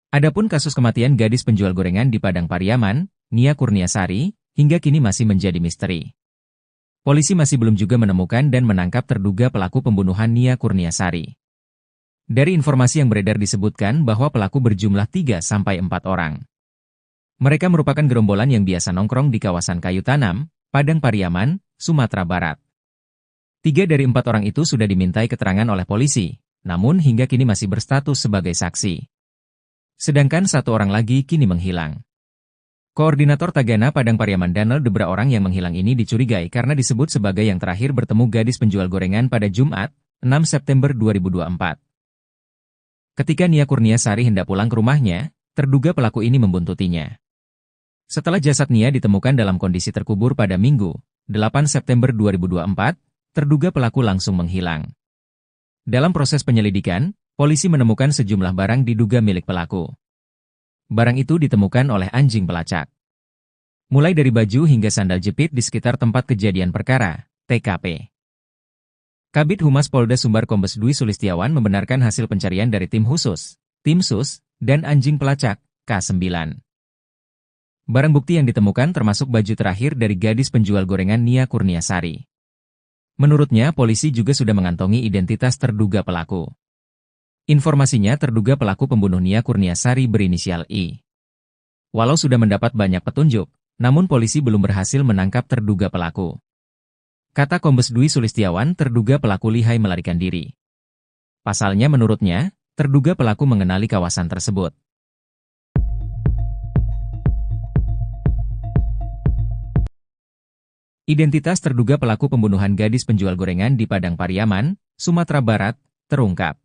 Adapun kasus kematian gadis penjual gorengan di Padang Pariaman, Nia Kurniasari, hingga kini masih menjadi misteri. Polisi masih belum juga menemukan dan menangkap terduga pelaku pembunuhan Nia Kurniasari. Dari informasi yang beredar disebutkan bahwa pelaku berjumlah 3-4 orang. Mereka merupakan gerombolan yang biasa nongkrong di kawasan Kayu Tanam, Padang Pariaman, Sumatera Barat. 3 dari 4 orang itu sudah dimintai keterangan oleh polisi, namun hingga kini masih berstatus sebagai saksi. Sedangkan 1 orang lagi kini menghilang. Koordinator Tagana Padang Pariaman Danel Debra orang yang menghilang ini dicurigai karena disebut sebagai yang terakhir bertemu gadis penjual gorengan pada Jumat, 6 September 2024. Ketika Nia Kurniasari hendak pulang ke rumahnya, terduga pelaku ini membuntutinya. Setelah jasad Nia ditemukan dalam kondisi terkubur pada Minggu, 8 September 2024, terduga pelaku langsung menghilang. Dalam proses penyelidikan, polisi menemukan sejumlah barang diduga milik pelaku. Barang itu ditemukan oleh anjing pelacak. Mulai dari baju hingga sandal jepit di sekitar tempat kejadian perkara, TKP. Kabid Humas Polda Sumbar Kombes Dwi Sulistiawan membenarkan hasil pencarian dari tim khusus, tim sus, dan anjing pelacak, K9. Barang bukti yang ditemukan termasuk baju terakhir dari gadis penjual gorengan Nia Kurniasari. Menurutnya, polisi juga sudah mengantongi identitas terduga pelaku. Informasinya terduga pelaku pembunuh Nia Kurniasari berinisial I. Walau sudah mendapat banyak petunjuk, namun polisi belum berhasil menangkap terduga pelaku. Kata Kombes Dwi Sulistiawan, terduga pelaku lihai melarikan diri. Pasalnya menurutnya, terduga pelaku mengenali kawasan tersebut. Identitas terduga pelaku pembunuhan gadis penjual gorengan di Padang Pariaman, Sumatera Barat, terungkap.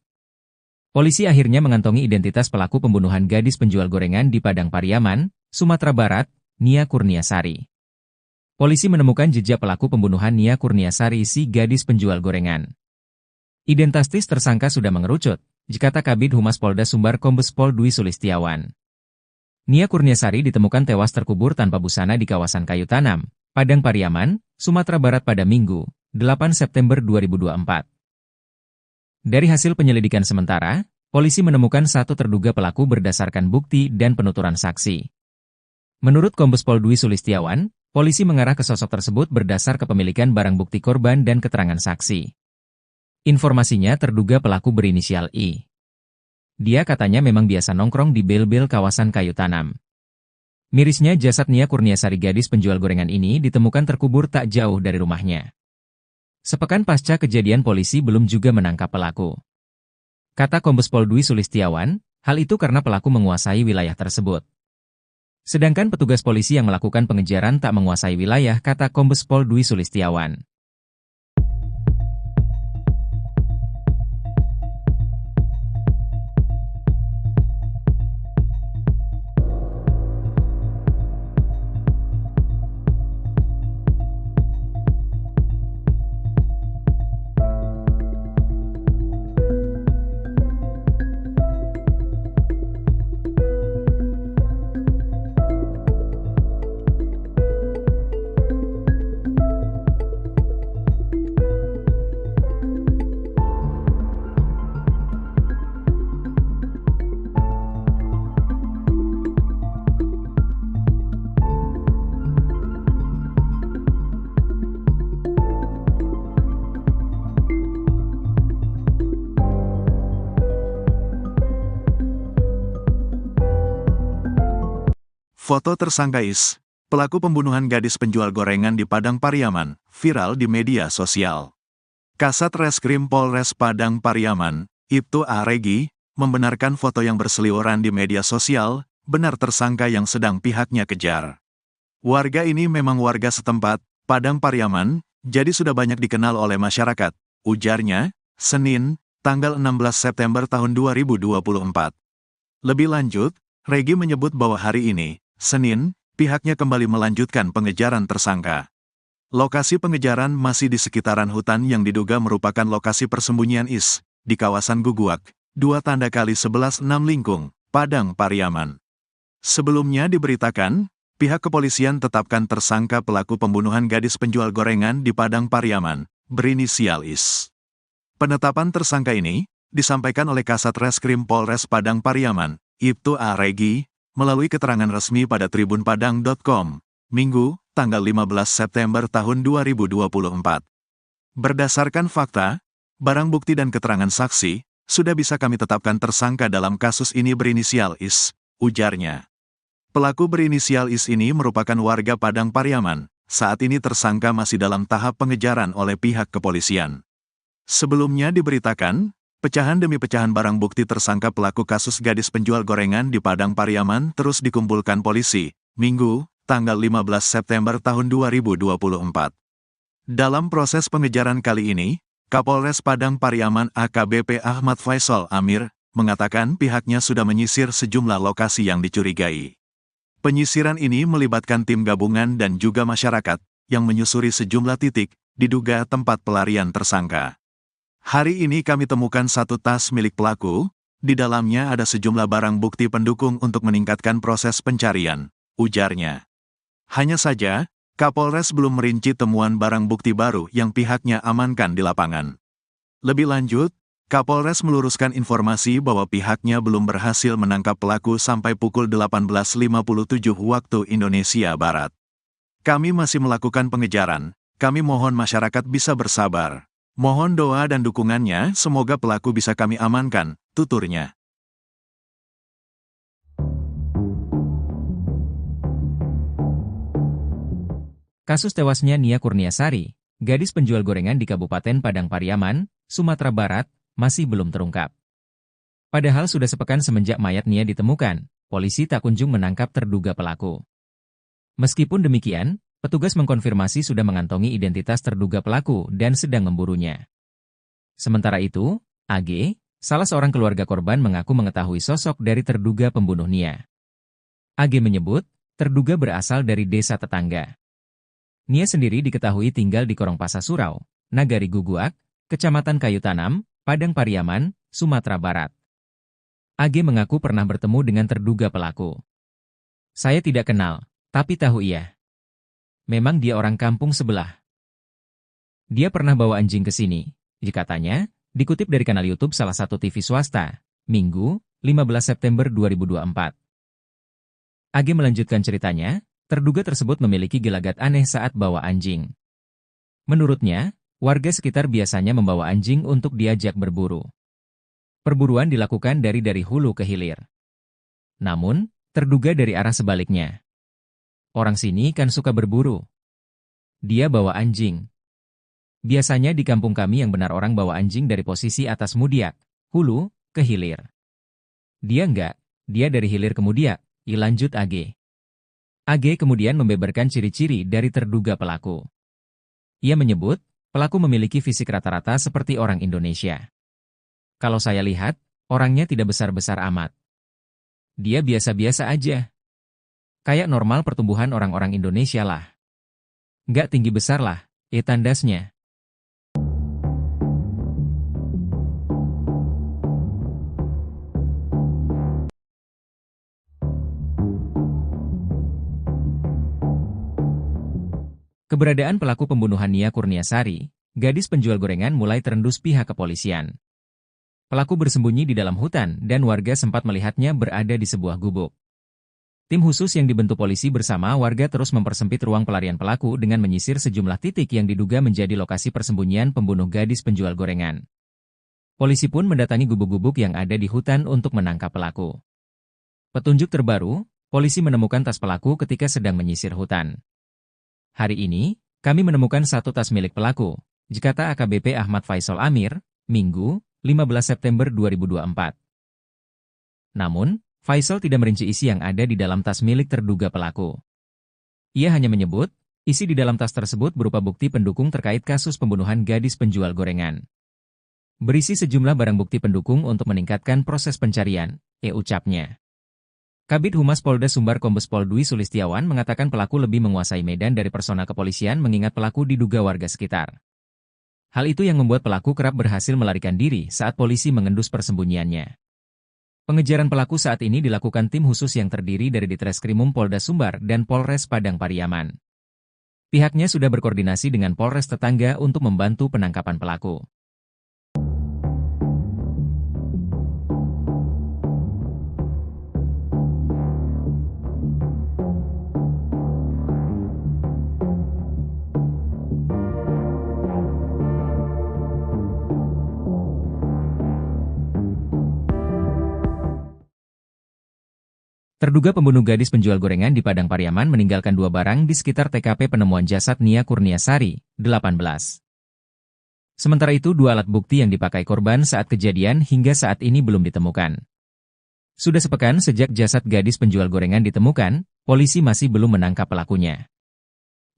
Polisi akhirnya mengantongi identitas pelaku pembunuhan gadis penjual gorengan di Padang Pariaman, Sumatera Barat, Nia Kurniasari. Polisi menemukan jejak pelaku pembunuhan Nia Kurniasari si gadis penjual gorengan. Identitas tersangka sudah mengerucut, kata Kabid Humas Polda Sumbar Kombes Pol Dwi Sulistiawan. Nia Kurniasari ditemukan tewas terkubur tanpa busana di kawasan Kayu Tanam, Padang Pariaman, Sumatera Barat pada Minggu, 8 September 2024. Dari hasil penyelidikan sementara, polisi menemukan 1 terduga pelaku berdasarkan bukti dan penuturan saksi. Menurut Kombes Pol Dwi Sulistiawan, polisi mengarah ke sosok tersebut berdasar kepemilikan barang bukti korban dan keterangan saksi. Informasinya terduga pelaku berinisial I. Dia katanya memang biasa nongkrong di bel-bel kawasan Kayu Tanam. Mirisnya jasad Nia Kurniasari gadis penjual gorengan ini ditemukan terkubur tak jauh dari rumahnya. Sepekan pasca kejadian polisi belum juga menangkap pelaku. Kata Kombes Pol Dwi Sulistiawan, hal itu karena pelaku menguasai wilayah tersebut. Sedangkan petugas polisi yang melakukan pengejaran tak menguasai wilayah, kata Kombes Pol Dwi Sulistiawan.
Foto tersangka Is, pelaku pembunuhan gadis penjual gorengan di Padang Pariaman, viral di media sosial. Kasat Reskrim Polres Padang Pariaman, Ibtu A. Regi, membenarkan foto yang berseliweran di media sosial, benar tersangka yang sedang pihaknya kejar. Warga ini memang warga setempat, Padang Pariaman, jadi sudah banyak dikenal oleh masyarakat, ujarnya, Senin, tanggal 16 September tahun 2024. Lebih lanjut, Regi menyebut bahwa hari ini, Senin, pihaknya kembali melanjutkan pengejaran tersangka. Lokasi pengejaran masih di sekitaran hutan yang diduga merupakan lokasi persembunyian IS, di kawasan Guguak, 2x11 6 Lingkung, Padang Pariaman. Sebelumnya diberitakan, pihak kepolisian tetapkan tersangka pelaku pembunuhan gadis penjual gorengan di Padang Pariaman, berinisial IS. Penetapan tersangka ini disampaikan oleh Kasat Reskrim Polres Padang Pariaman, Ibtu A. Regi, melalui keterangan resmi pada tribunpadang.com, Minggu, tanggal 15 September tahun 2024. Berdasarkan fakta, barang bukti dan keterangan saksi, sudah bisa kami tetapkan tersangka dalam kasus ini berinisial IS, ujarnya. Pelaku berinisial IS ini merupakan warga Padang Pariaman, saat ini tersangka masih dalam tahap pengejaran oleh pihak kepolisian. Sebelumnya diberitakan, pecahan demi pecahan barang bukti tersangka pelaku kasus gadis penjual gorengan di Padang Pariaman terus dikumpulkan polisi, Minggu, tanggal 15 September tahun 2024. Dalam proses pengejaran kali ini, Kapolres Padang Pariaman AKBP Ahmad Faisal Amir, mengatakan pihaknya sudah menyisir sejumlah lokasi yang dicurigai. Penyisiran ini melibatkan tim gabungan dan juga masyarakat, yang menyusuri sejumlah titik, diduga tempat pelarian tersangka. Hari ini kami temukan satu tas milik pelaku, di dalamnya ada sejumlah barang bukti pendukung untuk meningkatkan proses pencarian, ujarnya. Hanya saja, Kapolres belum merinci temuan barang bukti baru yang pihaknya amankan di lapangan. Lebih lanjut, Kapolres meluruskan informasi bahwa pihaknya belum berhasil menangkap pelaku sampai pukul 18.57 waktu Indonesia Barat. Kami masih melakukan pengejaran, kami mohon masyarakat bisa bersabar. Mohon doa dan dukungannya, semoga pelaku bisa kami amankan, tuturnya.
Kasus tewasnya Nia Kurniasari, gadis penjual gorengan di Kabupaten Padang Pariaman, Sumatera Barat, masih belum terungkap. Padahal sudah sepekan semenjak mayat Nia ditemukan, polisi tak kunjung menangkap terduga pelaku. Meskipun demikian, petugas mengkonfirmasi sudah mengantongi identitas terduga pelaku dan sedang memburunya. Sementara itu, AG, salah seorang keluarga korban mengaku mengetahui sosok dari terduga pembunuh Nia. AG menyebut, terduga berasal dari desa tetangga. Nia sendiri diketahui tinggal di Korongpasa Surau, Nagari Guguak, Kecamatan Kayu Tanam, Padang Pariaman, Sumatera Barat. AG mengaku pernah bertemu dengan terduga pelaku. Saya tidak kenal, tapi tahu ia. Memang dia orang kampung sebelah. Dia pernah bawa anjing ke sini, katanya, dikutip dari kanal YouTube salah satu TV swasta, Minggu, 15 September 2024. AG melanjutkan ceritanya, terduga tersebut memiliki gelagat aneh saat bawa anjing. Menurutnya, warga sekitar biasanya membawa anjing untuk diajak berburu. Perburuan dilakukan dari hulu ke hilir. Namun, terduga dari arah sebaliknya. Orang sini kan suka berburu. Dia bawa anjing. Biasanya di kampung kami yang benar orang bawa anjing dari posisi atas Mudiak, hulu, ke hilir. Dia enggak, dia dari hilir ke Mudiak, lanjut AG. AG kemudian membeberkan ciri-ciri dari terduga pelaku. Ia menyebut, pelaku memiliki fisik rata-rata seperti orang Indonesia. Kalau saya lihat, orangnya tidak besar-besar amat. Dia biasa-biasa aja. Kayak normal pertumbuhan orang-orang Indonesia lah. Nggak tinggi besar lah, tandasnya. Keberadaan pelaku pembunuhan Nia Kurniasari, gadis penjual gorengan mulai terendus pihak kepolisian. Pelaku bersembunyi di dalam hutan dan warga sempat melihatnya berada di sebuah gubuk. Tim khusus yang dibentuk polisi bersama warga terus mempersempit ruang pelarian pelaku dengan menyisir sejumlah titik yang diduga menjadi lokasi persembunyian pembunuh gadis penjual gorengan. Polisi pun mendatangi gubuk-gubuk yang ada di hutan untuk menangkap pelaku. Petunjuk terbaru, polisi menemukan tas pelaku ketika sedang menyisir hutan. Hari ini, kami menemukan satu tas milik pelaku, kata AKBP Ahmad Faisal Amir, Minggu, 15 September 2024. Namun, Faisal tidak merinci isi yang ada di dalam tas milik terduga pelaku. Ia hanya menyebut, isi di dalam tas tersebut berupa bukti pendukung terkait kasus pembunuhan gadis penjual gorengan. Berisi sejumlah barang bukti pendukung untuk meningkatkan proses pencarian, ucapnya. Kabid Humas Polda Sumbar Kombes Pol Dwi Sulistiawan mengatakan pelaku lebih menguasai medan dari personel kepolisian mengingat pelaku diduga warga sekitar. Hal itu yang membuat pelaku kerap berhasil melarikan diri saat polisi mengendus persembunyiannya. Pengejaran pelaku saat ini dilakukan tim khusus yang terdiri dari Ditreskrimum Polda Sumbar dan Polres Padang Pariaman. Pihaknya sudah berkoordinasi dengan Polres tetangga untuk membantu penangkapan pelaku. Terduga pembunuh gadis penjual gorengan di Padang Pariaman meninggalkan 2 barang di sekitar TKP penemuan jasad Nia Kurniasari, 18. Sementara itu 2 alat bukti yang dipakai korban saat kejadian hingga saat ini belum ditemukan. Sudah sepekan sejak jasad gadis penjual gorengan ditemukan, polisi masih belum menangkap pelakunya.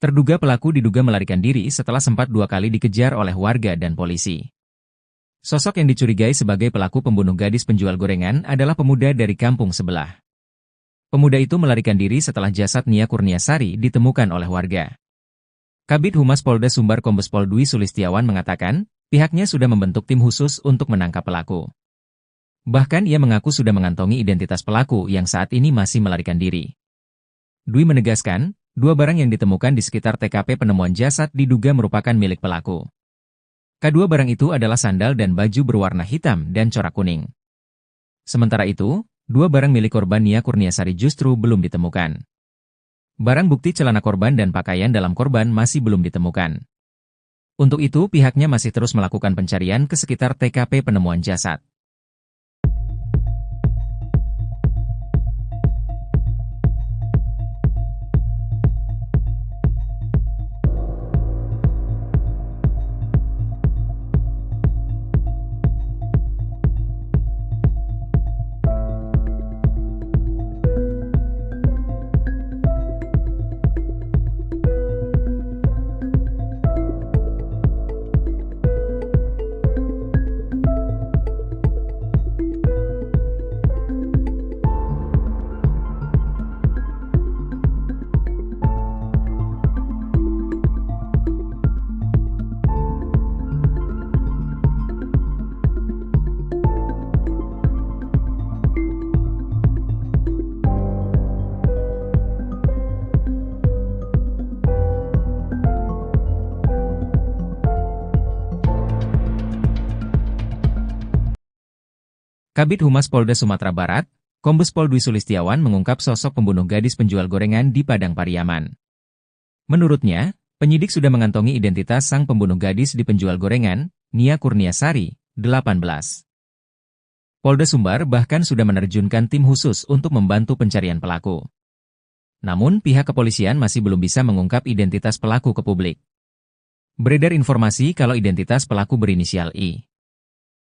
Terduga pelaku diduga melarikan diri setelah sempat 2 kali dikejar oleh warga dan polisi. Sosok yang dicurigai sebagai pelaku pembunuh gadis penjual gorengan adalah pemuda dari kampung sebelah. Pemuda itu melarikan diri setelah jasad Nia Kurniasari ditemukan oleh warga. Kabid Humas Polda Sumbar Kombes Pol Dwi Sulistiawan mengatakan, pihaknya sudah membentuk tim khusus untuk menangkap pelaku. Bahkan ia mengaku sudah mengantongi identitas pelaku yang saat ini masih melarikan diri. Dwi menegaskan, 2 barang yang ditemukan di sekitar TKP penemuan jasad diduga merupakan milik pelaku. Kedua barang itu adalah sandal dan baju berwarna hitam dan corak kuning. Sementara itu, 2 barang milik korban Nia Kurniasari justru belum ditemukan. Barang bukti celana korban dan pakaian dalam korban masih belum ditemukan. Untuk itu pihaknya masih terus melakukan pencarian ke sekitar TKP penemuan jasad. Kabid Humas Polda Sumatera Barat, Kombes Pol Dwi Sulistiawan mengungkap sosok pembunuh gadis penjual gorengan di Padang Pariaman. Menurutnya, penyidik sudah mengantongi identitas sang pembunuh gadis di penjual gorengan, Nia Kurniasari, 18. Polda Sumbar bahkan sudah menerjunkan tim khusus untuk membantu pencarian pelaku. Namun pihak kepolisian masih belum bisa mengungkap identitas pelaku ke publik. Beredar informasi kalau identitas pelaku berinisial I.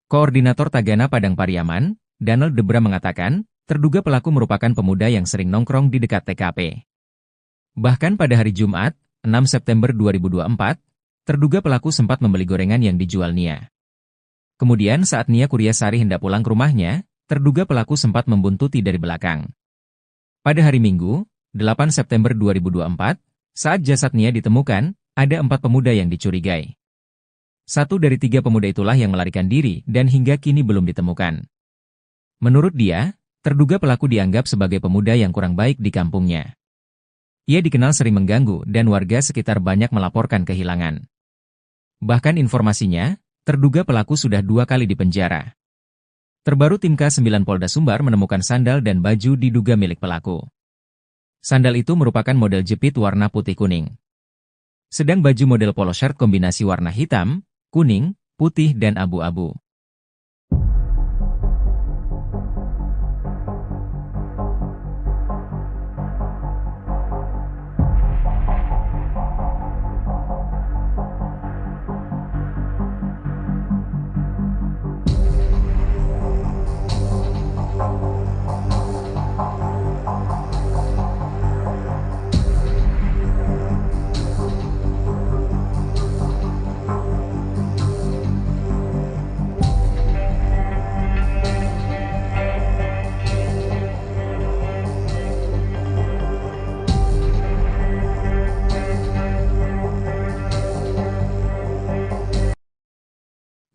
Koordinator Tagana Padang Pariaman, Donald Debra mengatakan, terduga pelaku merupakan pemuda yang sering nongkrong di dekat TKP. Bahkan pada hari Jumat, 6 September 2024, terduga pelaku sempat membeli gorengan yang dijual Nia. Kemudian saat Nia Kurniasari hendak pulang ke rumahnya, terduga pelaku sempat membuntuti dari belakang. Pada hari Minggu, 8 September 2024, saat jasad Nia ditemukan, ada 4 pemuda yang dicurigai. 1 dari 3 pemuda itulah yang melarikan diri dan hingga kini belum ditemukan. Menurut dia, terduga pelaku dianggap sebagai pemuda yang kurang baik di kampungnya. Ia dikenal sering mengganggu dan warga sekitar banyak melaporkan kehilangan. Bahkan informasinya, terduga pelaku sudah 2 kali dipenjara. Terbaru tim K9 Polda Sumbar menemukan sandal dan baju diduga milik pelaku. Sandal itu merupakan model jepit warna putih kuning. Sedang baju model polo shirt kombinasi warna hitam, kuning, putih dan abu-abu.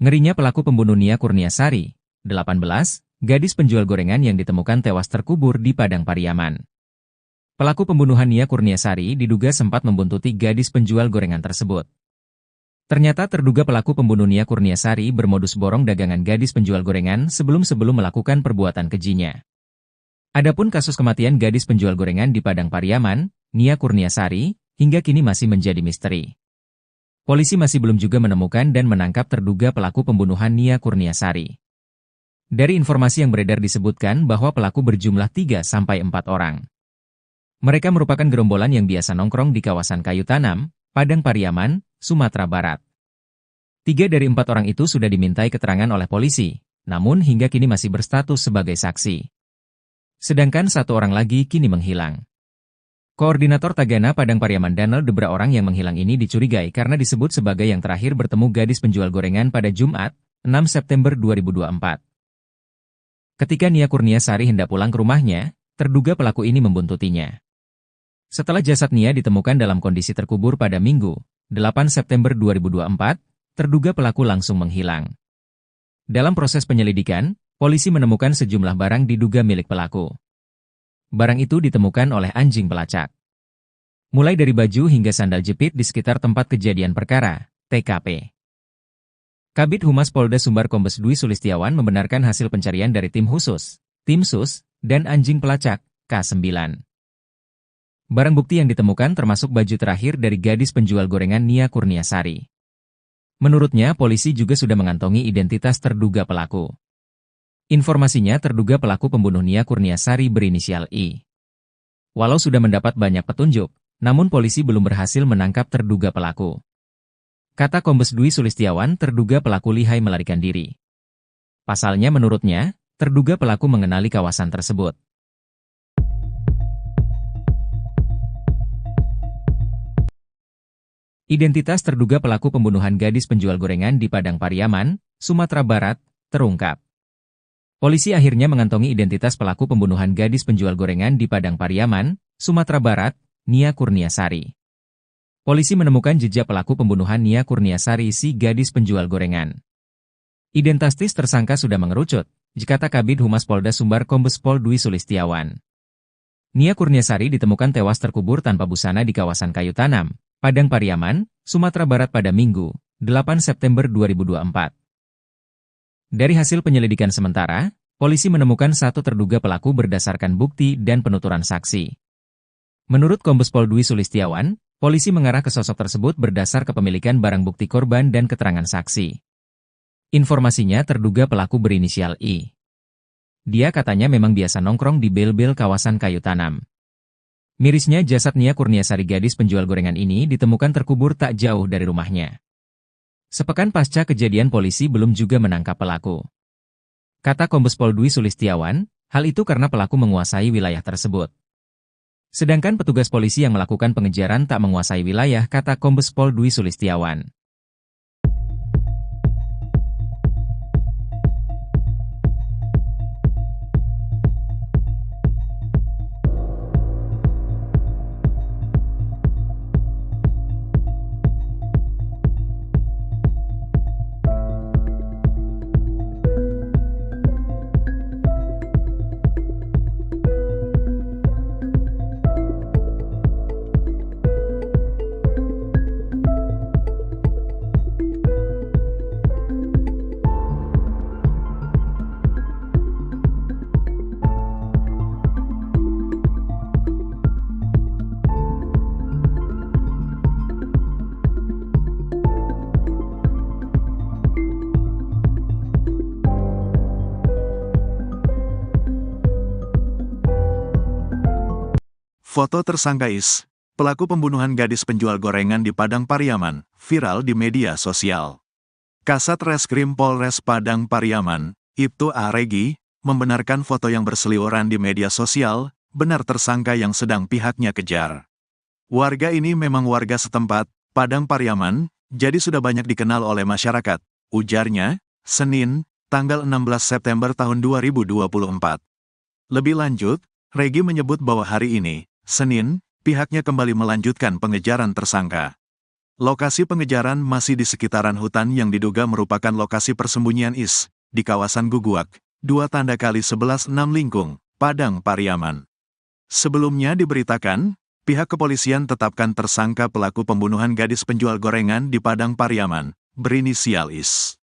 Ngerinya pelaku pembunuh Nia Kurniasari, 18, gadis penjual gorengan yang ditemukan tewas terkubur di Padang Pariaman. Pelaku pembunuhan Nia Kurniasari diduga sempat membuntuti gadis penjual gorengan tersebut. Ternyata terduga pelaku pembunuh Nia Kurniasari bermodus borong dagangan gadis penjual gorengan sebelum melakukan perbuatan kejinya. Adapun kasus kematian gadis penjual gorengan di Padang Pariaman, Nia Kurniasari, hingga kini masih menjadi misteri. Polisi masih belum juga menemukan dan menangkap terduga pelaku pembunuhan Nia Kurniasari. Dari informasi yang beredar disebutkan bahwa pelaku berjumlah 3-4 orang. Mereka merupakan gerombolan yang biasa nongkrong di kawasan Kayu Tanam, Padang Pariaman, Sumatera Barat. 3 dari 4 orang itu sudah dimintai keterangan oleh polisi, namun hingga kini masih berstatus sebagai saksi. Sedangkan 1 orang lagi kini menghilang. Koordinator Tagana Padang Pariaman Danel Debra orang yang menghilang ini dicurigai karena disebut sebagai yang terakhir bertemu gadis penjual gorengan pada Jumat, 6 September 2024. Ketika Nia Kurniasari hendak pulang ke rumahnya, terduga pelaku ini membuntutinya. Setelah jasad Nia ditemukan dalam kondisi terkubur pada Minggu, 8 September 2024, terduga pelaku langsung menghilang. Dalam proses penyelidikan, polisi menemukan sejumlah barang diduga milik pelaku. Barang itu ditemukan oleh anjing pelacak. Mulai dari baju hingga sandal jepit di sekitar tempat kejadian perkara, TKP. Kabid Humas Polda Sumbar Kombes Dwi Sulistiawan membenarkan hasil pencarian dari tim khusus, tim sus, dan anjing pelacak, K9. Barang bukti yang ditemukan termasuk baju terakhir dari gadis penjual gorengan Nia Kurniasari. Menurutnya, polisi juga sudah mengantongi identitas terduga pelaku. Informasinya terduga pelaku pembunuh Nia Kurniasari berinisial I. Walau sudah mendapat banyak petunjuk, namun polisi belum berhasil menangkap terduga pelaku. Kata Kombes Dwi Sulistiawan, terduga pelaku lihai melarikan diri. Pasalnya menurutnya, terduga pelaku mengenali kawasan tersebut. Identitas terduga pelaku pembunuhan gadis penjual gorengan di Padang Pariaman, Sumatera Barat, terungkap. Polisi akhirnya mengantongi identitas pelaku pembunuhan gadis penjual gorengan di Padang Pariaman, Sumatera Barat, Nia Kurniasari. Polisi menemukan jejak pelaku pembunuhan Nia Kurniasari si gadis penjual gorengan. Identitas tersangka sudah mengerucut, kata Kabid Humas Polda Sumbar Kombes Pol Dwi Sulistiawan. Nia Kurniasari ditemukan tewas terkubur tanpa busana di kawasan Kayu Tanam, Padang Pariaman, Sumatera Barat pada Minggu, 8 September 2024. Dari hasil penyelidikan sementara, polisi menemukan 1 terduga pelaku berdasarkan bukti dan penuturan saksi. Menurut Kombes Pol Dwi Sulistiawan, polisi mengarah ke sosok tersebut berdasar kepemilikan barang bukti korban dan keterangan saksi. Informasinya terduga pelaku berinisial I. Dia katanya memang biasa nongkrong di bel-bel kawasan Kayu Tanam. Mirisnya jasad Nia Kurniasari gadis penjual gorengan ini ditemukan terkubur tak jauh dari rumahnya. Sepekan pasca kejadian polisi belum juga menangkap pelaku. Kata Kombes Pol Dwi Sulistiawan, hal itu karena pelaku menguasai wilayah tersebut. Sedangkan petugas polisi yang melakukan pengejaran tak menguasai wilayah, kata Kombes Pol Dwi Sulistiawan.
Foto tersangka Is, pelaku pembunuhan gadis penjual gorengan di Padang Pariaman, viral di media sosial. Kasat Reskrim Polres Padang Pariaman, Ibtu A. Regi, membenarkan foto yang berseliweran di media sosial, benar tersangka yang sedang pihaknya kejar. Warga ini memang warga setempat, Padang Pariaman, jadi sudah banyak dikenal oleh masyarakat, ujarnya, Senin, tanggal 16 September tahun 2024. Lebih lanjut, Regi menyebut bahwa hari ini, Senin, pihaknya kembali melanjutkan pengejaran tersangka. Lokasi pengejaran masih di sekitaran hutan yang diduga merupakan lokasi persembunyian IS, di kawasan Guguak, 2x11 6 Lingkung, Padang Pariaman. Sebelumnya diberitakan, pihak kepolisian tetapkan tersangka pelaku pembunuhan gadis penjual gorengan di Padang Pariaman, berinisial IS.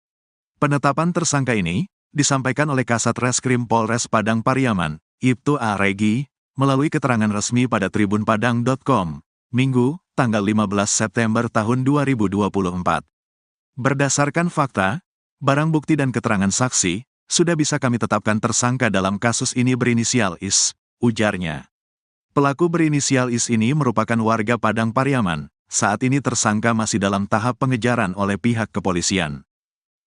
Penetapan tersangka ini disampaikan oleh Kasat Reskrim Polres Padang Pariaman, Ibtu A. Regi, melalui keterangan resmi pada tribunpadang.com, Minggu, tanggal 15 September tahun 2024. Berdasarkan fakta, barang bukti dan keterangan saksi, sudah bisa kami tetapkan tersangka dalam kasus ini berinisial IS, ujarnya. Pelaku berinisial IS ini merupakan warga Padang Pariaman, saat ini tersangka masih dalam tahap pengejaran oleh pihak kepolisian.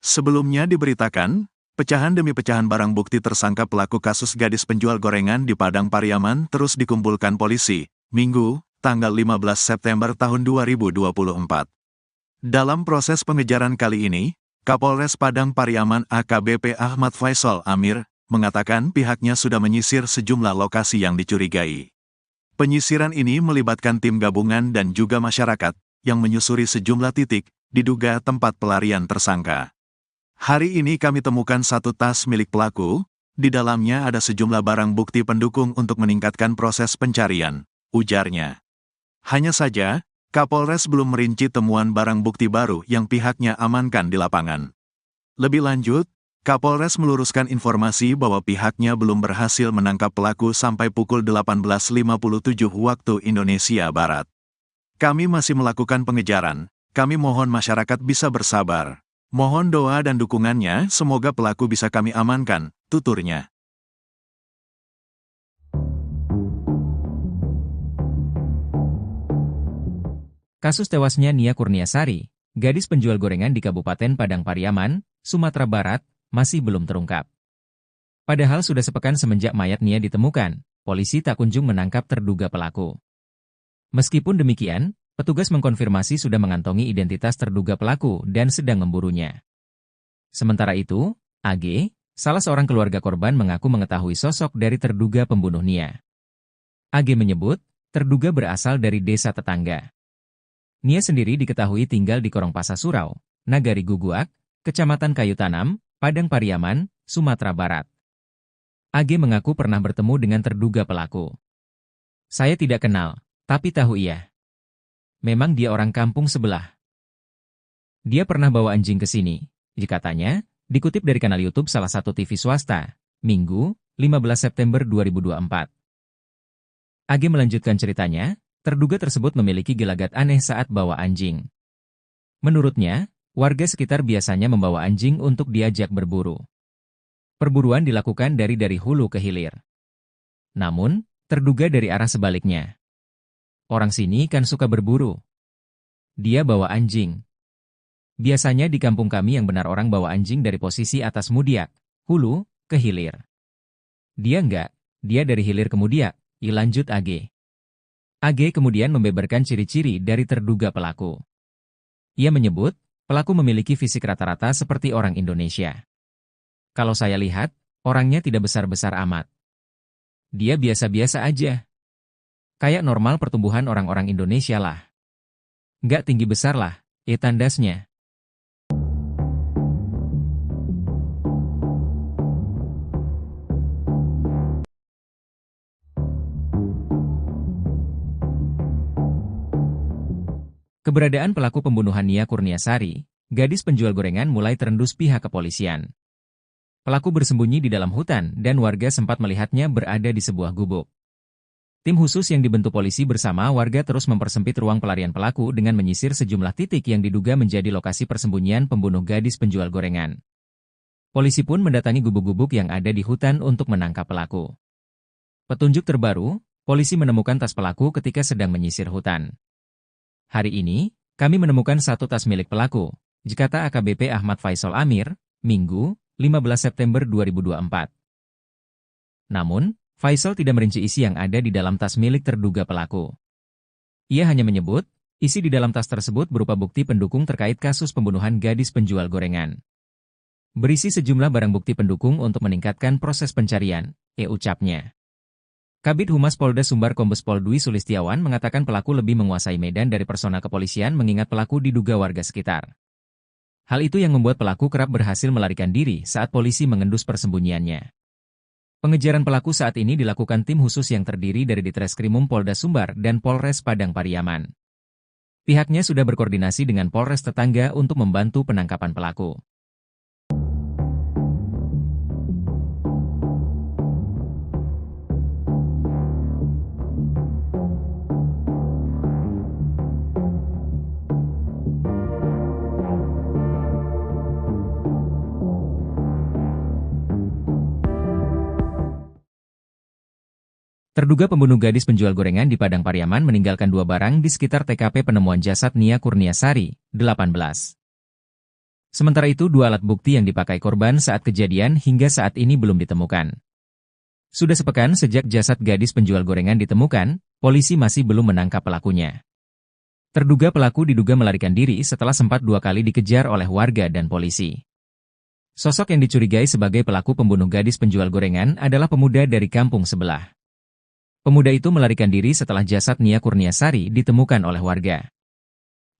Sebelumnya diberitakan, pecahan demi pecahan barang bukti tersangka pelaku kasus gadis penjual gorengan di Padang Pariaman terus dikumpulkan polisi, Minggu, tanggal 15 September tahun 2024. Dalam proses pengejaran kali ini, Kapolres Padang Pariaman AKBP Ahmad Faisal Amir, mengatakan pihaknya sudah menyisir sejumlah lokasi yang dicurigai. Penyisiran ini melibatkan tim gabungan dan juga masyarakat, yang menyusuri sejumlah titik, diduga tempat pelarian tersangka. Hari ini kami temukan satu tas milik pelaku, di dalamnya ada sejumlah barang bukti pendukung untuk meningkatkan proses pencarian, ujarnya. Hanya saja, Kapolres belum merinci temuan barang bukti baru yang pihaknya amankan di lapangan. Lebih lanjut, Kapolres meluruskan informasi bahwa pihaknya belum berhasil menangkap pelaku sampai pukul 18.57 waktu Indonesia Barat. Kami masih melakukan pengejaran, kami mohon masyarakat bisa bersabar. Mohon doa dan dukungannya, semoga pelaku bisa kami amankan, tuturnya.
Kasus tewasnya Nia Kurniasari, gadis penjual gorengan di Kabupaten Padang Pariaman, Sumatera Barat, masih belum terungkap. Padahal sudah sepekan semenjak mayat Nia ditemukan, polisi tak kunjung menangkap terduga pelaku. Meskipun demikian, petugas mengkonfirmasi sudah mengantongi identitas terduga pelaku dan sedang memburunya. Sementara itu, AG, salah seorang keluarga korban mengaku mengetahui sosok dari terduga pembunuh Nia. AG menyebut, terduga berasal dari desa tetangga. Nia sendiri diketahui tinggal di Korongpasa Surau, Nagari Guguak, Kecamatan Kayu Tanam, Padang Pariaman, Sumatera Barat. AG mengaku pernah bertemu dengan terduga pelaku. Saya tidak kenal, tapi tahu ia. Memang dia orang kampung sebelah. Dia pernah bawa anjing ke sini, katanya, dikutip dari kanal YouTube salah satu TV swasta, Minggu, 15 September 2024. AG melanjutkan ceritanya, terduga tersebut memiliki gelagat aneh saat bawa anjing. Menurutnya, warga sekitar biasanya membawa anjing untuk diajak berburu. Perburuan dilakukan dari hulu ke hilir. Namun, terduga dari arah sebaliknya. Orang sini kan suka berburu. Dia bawa anjing. Biasanya di kampung kami yang benar orang bawa anjing dari posisi atas mudiak, hulu, ke hilir. Dia enggak, dia dari hilir ke mudiak, lanjut AG. AG kemudian membeberkan ciri-ciri dari terduga pelaku. Ia menyebut, pelaku memiliki fisik rata-rata seperti orang Indonesia. Kalau saya lihat, orangnya tidak besar-besar amat. Dia biasa-biasa aja. Kayak normal pertumbuhan orang-orang Indonesia lah. Nggak tinggi besar lah, tandasnya. Keberadaan pelaku pembunuhan Nia Kurniasari, gadis penjual gorengan mulai terendus pihak kepolisian. Pelaku bersembunyi di dalam hutan dan warga sempat melihatnya berada di sebuah gubuk. Tim khusus yang dibentuk polisi bersama warga terus mempersempit ruang pelarian pelaku dengan menyisir sejumlah titik yang diduga menjadi lokasi persembunyian pembunuh gadis penjual gorengan. Polisi pun mendatangi gubuk-gubuk yang ada di hutan untuk menangkap pelaku. Petunjuk terbaru, polisi menemukan tas pelaku ketika sedang menyisir hutan. Hari ini, kami menemukan satu tas milik pelaku, kata AKBP Ahmad Faisal Amir, Minggu, 15 September 2024. Namun, Faisal tidak merinci isi yang ada di dalam tas milik terduga pelaku. Ia hanya menyebut, isi di dalam tas tersebut berupa bukti pendukung terkait kasus pembunuhan gadis penjual gorengan. Berisi sejumlah barang bukti pendukung untuk meningkatkan proses pencarian, ucapnya. Kabid Humas Polda Sumbar Kombes Pol Dwi Sulistiawan mengatakan pelaku lebih menguasai medan dari personel kepolisian mengingat pelaku diduga warga sekitar. Hal itu yang membuat pelaku kerap berhasil melarikan diri saat polisi mengendus persembunyiannya. Pengejaran pelaku saat ini dilakukan tim khusus yang terdiri dari Ditreskrimum Polda Sumbar dan Polres Padang Pariaman. Pihaknya sudah berkoordinasi dengan Polres tetangga untuk membantu penangkapan pelaku. Terduga pembunuh gadis penjual gorengan di Padang Pariaman meninggalkan 2 barang di sekitar TKP penemuan jasad Nia Kurniasari, 18. Sementara itu 2 alat bukti yang dipakai korban saat kejadian hingga saat ini belum ditemukan. Sudah sepekan sejak jasad gadis penjual gorengan ditemukan, polisi masih belum menangkap pelakunya. Terduga pelaku diduga melarikan diri setelah sempat 2 kali dikejar oleh warga dan polisi. Sosok yang dicurigai sebagai pelaku pembunuh gadis penjual gorengan adalah pemuda dari kampung sebelah. Pemuda itu melarikan diri setelah jasad Nia Kurniasari ditemukan oleh warga.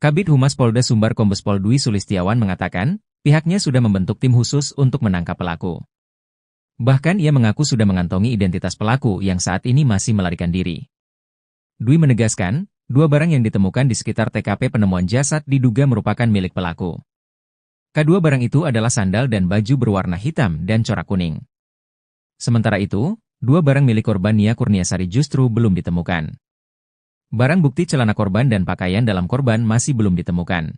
Kabid Humas Polda Sumbar Kombes Pol Dwi Sulistiawan mengatakan, pihaknya sudah membentuk tim khusus untuk menangkap pelaku. Bahkan ia mengaku sudah mengantongi identitas pelaku yang saat ini masih melarikan diri. Dwi menegaskan, 2 barang yang ditemukan di sekitar TKP penemuan jasad diduga merupakan milik pelaku. Kedua barang itu adalah sandal dan baju berwarna hitam dan corak kuning. Sementara itu, 2 barang milik korban Nia Kurniasari justru belum ditemukan. Barang bukti celana korban dan pakaian dalam korban masih belum ditemukan.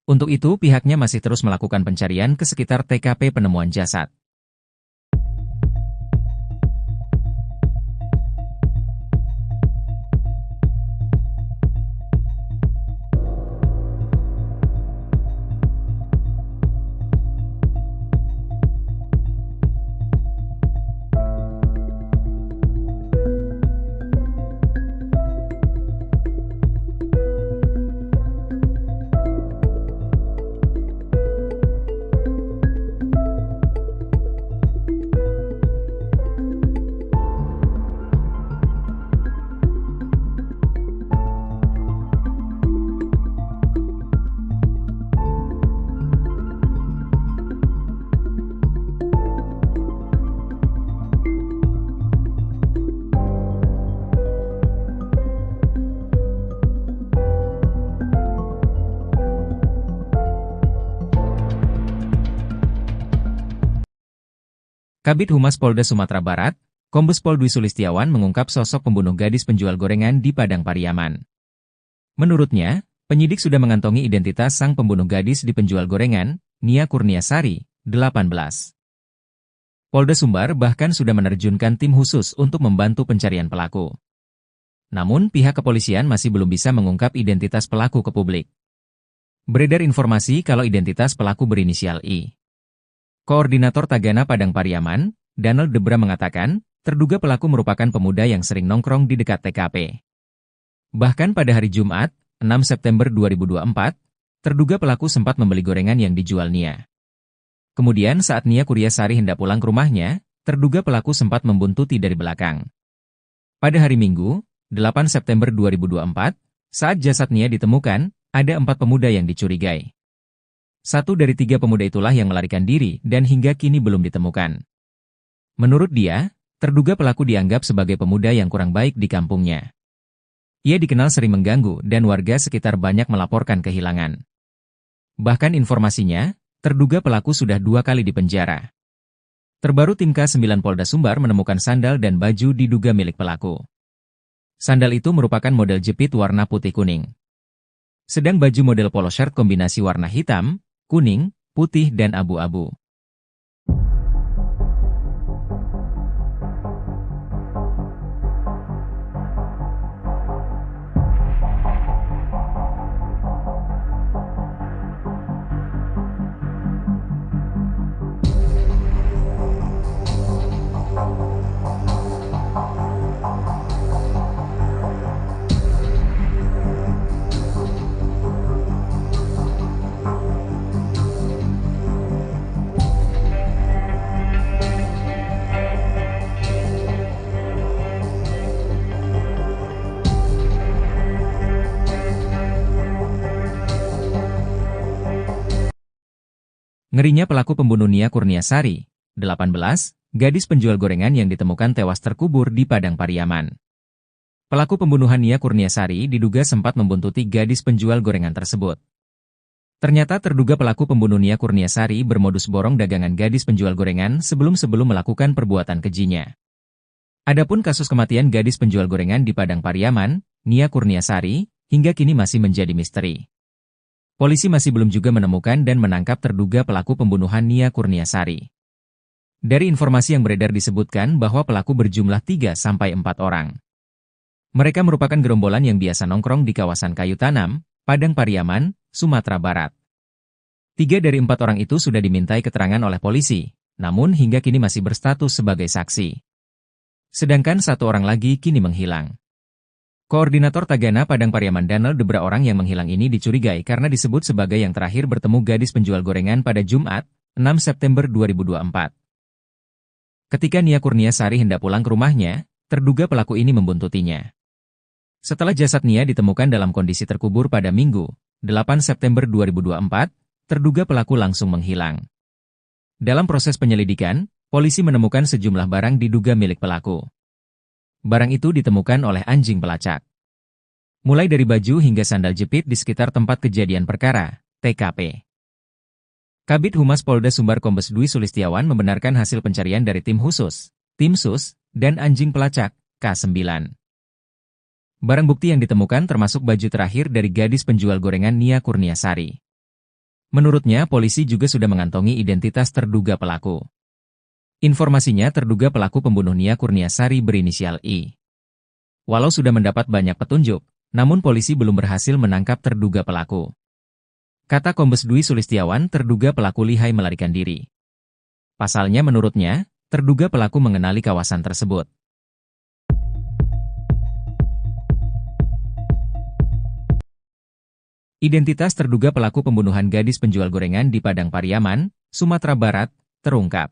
Untuk itu pihaknya masih terus melakukan pencarian ke sekitar TKP penemuan jasad. Kabid Humas Polda Sumatera Barat, Kombes Pol Dwi Sulistiawan mengungkap sosok pembunuh gadis penjual gorengan di Padang Pariaman. Menurutnya, penyidik sudah mengantongi identitas sang pembunuh gadis di penjual gorengan, Nia Kurniasari, 18. Polda Sumbar bahkan sudah menerjunkan tim khusus untuk membantu pencarian pelaku. Namun pihak kepolisian masih belum bisa mengungkap identitas pelaku ke publik. Beredar informasi kalau identitas pelaku berinisial I. Koordinator Tagana Padang Pariaman, Donald Debra mengatakan, terduga pelaku merupakan pemuda yang sering nongkrong di dekat TKP. Bahkan pada hari Jumat, 6 September 2024, terduga pelaku sempat membeli gorengan yang dijual Nia. Kemudian saat Nia Kurniasari hendak pulang ke rumahnya, terduga pelaku sempat membuntuti dari belakang. Pada hari Minggu, 8 September 2024, saat jasad Nia ditemukan, ada 4 pemuda yang dicurigai. 1 dari 3 pemuda itulah yang melarikan diri dan hingga kini belum ditemukan. Menurut dia, terduga pelaku dianggap sebagai pemuda yang kurang baik di kampungnya. Ia dikenal sering mengganggu dan warga sekitar banyak melaporkan kehilangan. Bahkan informasinya, terduga pelaku sudah 2 kali dipenjara. Terbaru tim K9 Polda Sumbar menemukan sandal dan baju diduga milik pelaku. Sandal itu merupakan model jepit warna putih kuning. Sedang baju model polo shirt kombinasi warna hitam, kuning, putih dan abu-abu. Ngerinya pelaku pembunuh Nia Kurniasari, 18, gadis penjual gorengan yang ditemukan tewas terkubur di Padang Pariaman. Pelaku pembunuhan Nia Kurniasari diduga sempat membuntuti gadis penjual gorengan tersebut. Ternyata terduga pelaku pembunuh Nia Kurniasari bermodus borong dagangan gadis penjual gorengan sebelum melakukan perbuatan kejinya. Adapun kasus kematian gadis penjual gorengan di Padang Pariaman, Nia Kurniasari, hingga kini masih menjadi misteri. Polisi masih belum juga menemukan dan menangkap terduga pelaku pembunuhan Nia Kurniasari. Dari informasi yang beredar disebutkan bahwa pelaku berjumlah 3-4 orang. Mereka merupakan gerombolan yang biasa nongkrong di kawasan Kayu Tanam, Padang Pariaman, Sumatera Barat. 3 dari 4 orang itu sudah dimintai keterangan oleh polisi, namun hingga kini masih berstatus sebagai saksi. Sedangkan 1 orang lagi kini menghilang. Koordinator Tagana Padang Pariaman Daniel Debra orang yang menghilang ini dicurigai karena disebut sebagai yang terakhir bertemu gadis penjual gorengan pada Jumat, 6 September 2024. Ketika Nia Kurniasari hendak pulang ke rumahnya, terduga pelaku ini membuntutinya. Setelah jasad Nia ditemukan dalam kondisi terkubur pada Minggu, 8 September 2024, terduga pelaku langsung menghilang. Dalam proses penyelidikan, polisi menemukan sejumlah barang diduga milik pelaku. Barang itu ditemukan oleh anjing pelacak. Mulai dari baju hingga sandal jepit di sekitar tempat kejadian perkara, TKP. Kabid Humas Polda Sumbar Kombes Dwi Sulistiawan membenarkan hasil pencarian dari tim khusus, tim sus, dan anjing pelacak, K9. Barang bukti yang ditemukan termasuk baju terakhir dari gadis penjual gorengan Nia Kurniasari. Menurutnya, polisi juga sudah mengantongi identitas terduga pelaku. Informasinya terduga pelaku pembunuh Nia Kurniasari berinisial I. Walau sudah mendapat banyak petunjuk, namun polisi belum berhasil menangkap terduga pelaku. Kata Kombes Dwi Sulistiawan, terduga pelaku lihai melarikan diri. Pasalnya menurutnya, terduga pelaku mengenali kawasan tersebut. Identitas terduga pelaku pembunuhan gadis penjual gorengan di Padang Pariaman, Sumatera Barat, terungkap.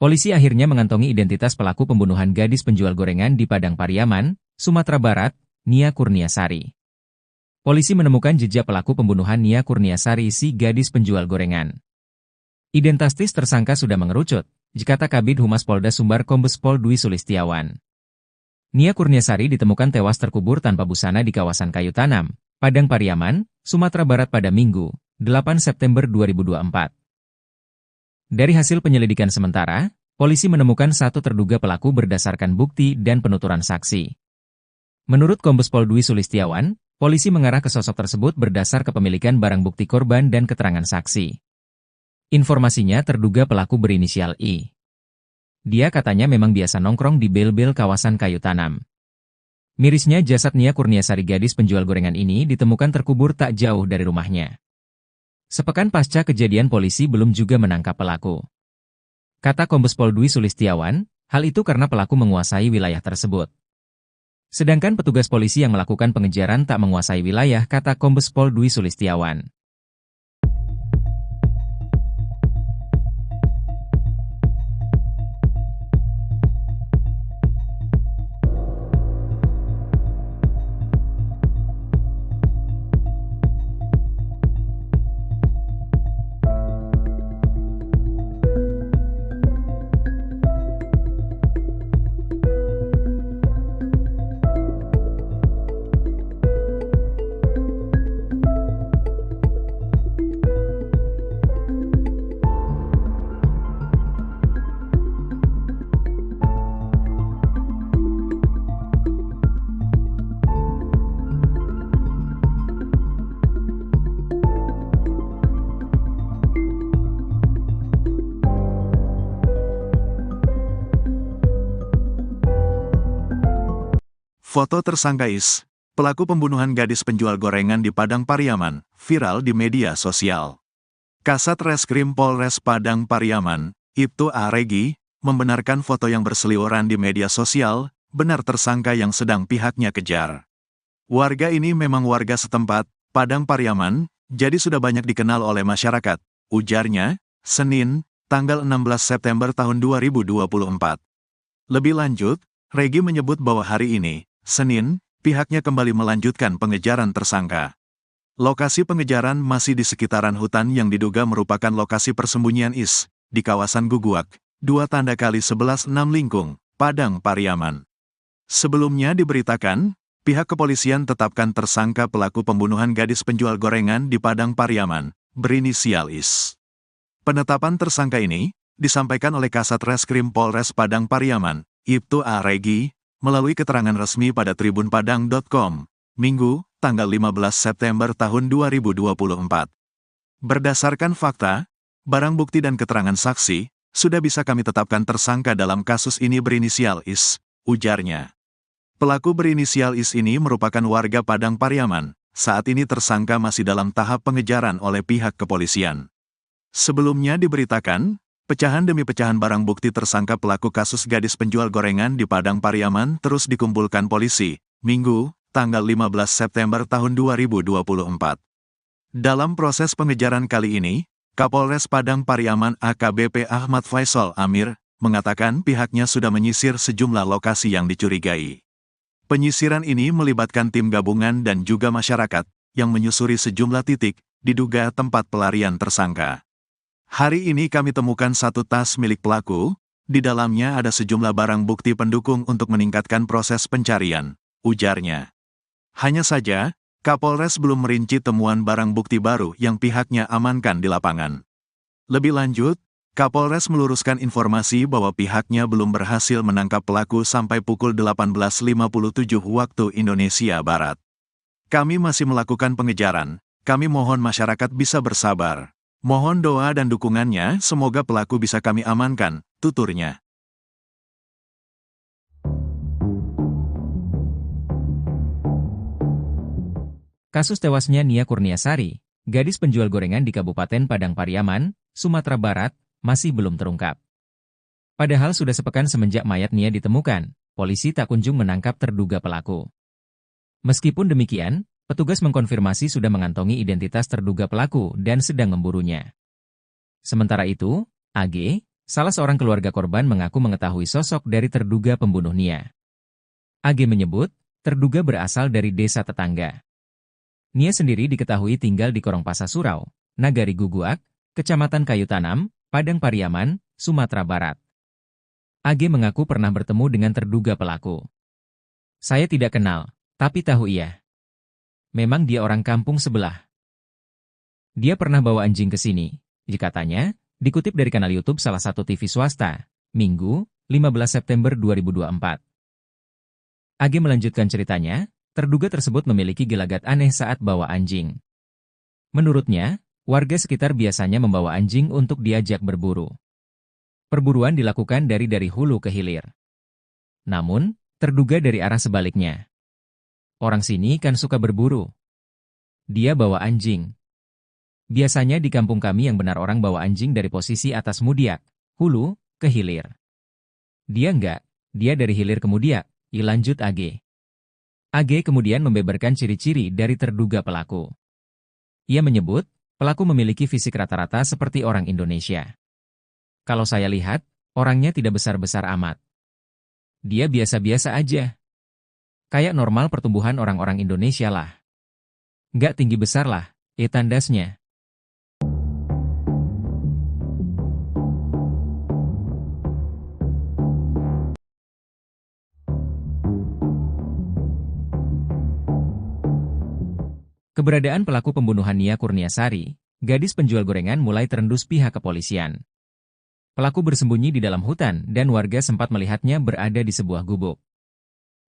Polisi akhirnya mengantongi identitas pelaku pembunuhan gadis penjual gorengan di Padang Pariaman, Sumatera Barat, Nia Kurniasari. Polisi menemukan jejak pelaku pembunuhan Nia Kurniasari si gadis penjual gorengan. Identitas tersangka sudah mengerucut, kata Kabid Humas Polda Sumbar Kombes Pol Dwi Sulistiawan. Nia Kurniasari ditemukan tewas terkubur tanpa busana di kawasan Kayu Tanam, Padang Pariaman, Sumatera Barat pada Minggu, 8 September 2024. Dari hasil penyelidikan sementara, polisi menemukan 1 terduga pelaku berdasarkan bukti dan penuturan saksi. Menurut Kombes Pol Dwi Sulistiawan, polisi mengarah ke sosok tersebut berdasar kepemilikan barang bukti korban dan keterangan saksi. Informasinya terduga pelaku berinisial I. Dia katanya memang biasa nongkrong di bel-bel kawasan Kayu Tanam. Mirisnya jasad Nia Kurniasari gadis penjual gorengan ini ditemukan terkubur tak jauh dari rumahnya. Sepekan pasca kejadian polisi belum juga menangkap pelaku. Kata Kombes Pol Dwi Sulistiawan, hal itu karena pelaku menguasai wilayah tersebut. Sedangkan petugas polisi yang melakukan pengejaran tak menguasai wilayah, kata Kombes Pol Dwi Sulistiawan.
Foto tersangka Is, pelaku pembunuhan gadis penjual gorengan di Padang Pariaman, viral di media sosial. Kasat Reskrim Polres Padang Pariaman, Ibtu A. Regi, membenarkan foto yang berseliweran di media sosial, benar tersangka yang sedang pihaknya kejar. Warga ini memang warga setempat, Padang Pariaman, jadi sudah banyak dikenal oleh masyarakat, ujarnya, Senin, tanggal 16 September tahun 2024. Lebih lanjut, Regi menyebut bahwa hari ini, Senin, pihaknya kembali melanjutkan pengejaran tersangka. Lokasi pengejaran masih di sekitaran hutan yang diduga merupakan lokasi persembunyian IS, di kawasan Guguak, 2x11 6 Lingkung, Padang Pariaman. Sebelumnya diberitakan, pihak kepolisian tetapkan tersangka pelaku pembunuhan gadis penjual gorengan di Padang Pariaman, berinisial IS. Penetapan tersangka ini disampaikan oleh Kasat Reskrim Polres Padang Pariaman, Ibtu A. Regi, melalui keterangan resmi pada tribunpadang.com, Minggu, tanggal 15 September tahun 2024. Berdasarkan fakta, barang bukti dan keterangan saksi, sudah bisa kami tetapkan tersangka dalam kasus ini berinisial IS, ujarnya. Pelaku berinisial IS ini merupakan warga Padang Pariaman, saat ini tersangka masih dalam tahap pengejaran oleh pihak kepolisian. Sebelumnya diberitakan, pecahan demi pecahan barang bukti tersangka pelaku kasus gadis penjual gorengan di Padang Pariaman terus dikumpulkan polisi, Minggu, tanggal 15 September tahun 2024. Dalam proses pengejaran kali ini, Kapolres Padang Pariaman AKBP Ahmad Faisal Amir, mengatakan pihaknya sudah menyisir sejumlah lokasi yang dicurigai. Penyisiran ini melibatkan tim gabungan dan juga masyarakat, yang menyusuri sejumlah titik, diduga tempat pelarian tersangka. Hari ini kami temukan satu tas milik pelaku, di dalamnya ada sejumlah barang bukti pendukung untuk meningkatkan proses pencarian, ujarnya. Hanya saja, Kapolres belum merinci temuan barang bukti baru yang pihaknya amankan di lapangan. Lebih lanjut, Kapolres meluruskan informasi bahwa pihaknya belum berhasil menangkap pelaku sampai pukul 18.57 waktu Indonesia Barat. Kami masih melakukan pengejaran, kami mohon masyarakat bisa bersabar. Mohon doa dan dukungannya, semoga pelaku bisa kami amankan, tuturnya.
Kasus tewasnya Nia Kurniasari, gadis penjual gorengan di Kabupaten Padang Pariaman, Sumatera Barat, masih belum terungkap. Padahal sudah sepekan semenjak mayat Nia ditemukan, polisi tak kunjung menangkap terduga pelaku. Meskipun demikian, petugas mengkonfirmasi sudah mengantongi identitas terduga pelaku dan sedang memburunya. Sementara itu, AG, salah seorang keluarga korban mengaku mengetahui sosok dari terduga pembunuh Nia. AG menyebut, terduga berasal dari desa tetangga. Nia sendiri diketahui tinggal di Korongpasa Surau, Nagari Guguak, Kecamatan Kayu Tanam, Padang Pariaman, Sumatera Barat. AG mengaku pernah bertemu dengan terduga pelaku. Saya tidak kenal, tapi tahu ia. Memang dia orang kampung sebelah. Dia pernah bawa anjing ke sini, katanya, dikutip dari kanal YouTube salah satu TV swasta, Minggu, 15 September 2024. AG melanjutkan ceritanya, terduga tersebut memiliki gelagat aneh saat bawa anjing. Menurutnya, warga sekitar biasanya membawa anjing untuk diajak berburu. Perburuan dilakukan dari hulu ke hilir. Namun, terduga dari arah sebaliknya. Orang sini kan suka berburu. Dia bawa anjing. Biasanya di kampung kami yang benar orang bawa anjing dari posisi atas Mudiak, hulu, ke hilir. Dia enggak, dia dari hilir ke Mudiak, lanjut AG. AG kemudian membeberkan ciri-ciri dari terduga pelaku. Ia menyebut, pelaku memiliki fisik rata-rata seperti orang Indonesia. Kalau saya lihat, orangnya tidak besar-besar amat. Dia biasa-biasa aja. Kayak normal pertumbuhan orang-orang Indonesia lah. Nggak tinggi besar lah, tandasnya. Keberadaan pelaku pembunuhan Nia Kurniasari, gadis penjual gorengan mulai terendus pihak kepolisian. Pelaku bersembunyi di dalam hutan dan warga sempat melihatnya berada di sebuah gubuk.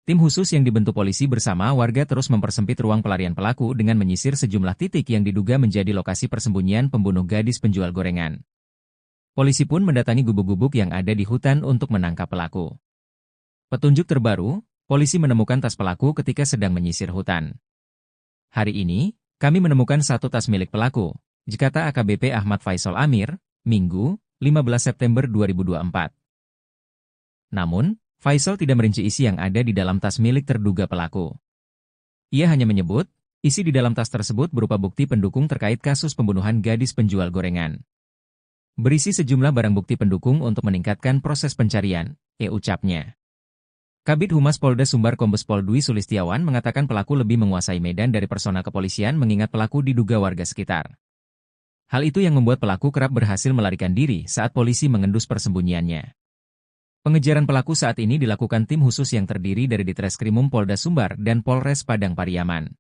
Tim khusus yang dibentuk polisi bersama warga terus mempersempit ruang pelarian pelaku dengan menyisir sejumlah titik yang diduga menjadi lokasi persembunyian pembunuh gadis penjual gorengan. Polisi pun mendatangi gubuk-gubuk yang ada di hutan untuk menangkap pelaku. Petunjuk terbaru, polisi menemukan tas pelaku ketika sedang menyisir hutan. Hari ini, kami menemukan satu tas milik pelaku, kata AKBP Ahmad Faisal Amir, Minggu, 15 September 2024. Namun, Faisal tidak merinci isi yang ada di dalam tas milik terduga pelaku. Ia hanya menyebut, isi di dalam tas tersebut berupa bukti pendukung terkait kasus pembunuhan gadis penjual gorengan. Berisi sejumlah barang bukti pendukung untuk meningkatkan proses pencarian, ucapnya. Kabid Humas Polda Sumbar Kombes Pol Dwi Sulistiawan mengatakan pelaku lebih menguasai medan dari personel kepolisian mengingat pelaku diduga warga sekitar. Hal itu yang membuat pelaku kerap berhasil melarikan diri saat polisi mengendus persembunyiannya. Pengejaran pelaku saat ini dilakukan tim khusus yang terdiri dari Ditreskrimum Polda Sumbar dan Polres Padang Pariaman.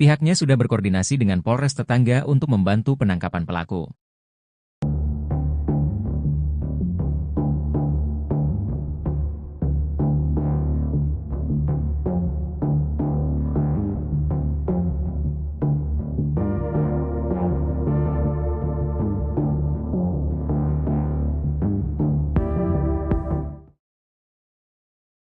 Pihaknya sudah berkoordinasi dengan Polres tetangga untuk membantu penangkapan pelaku.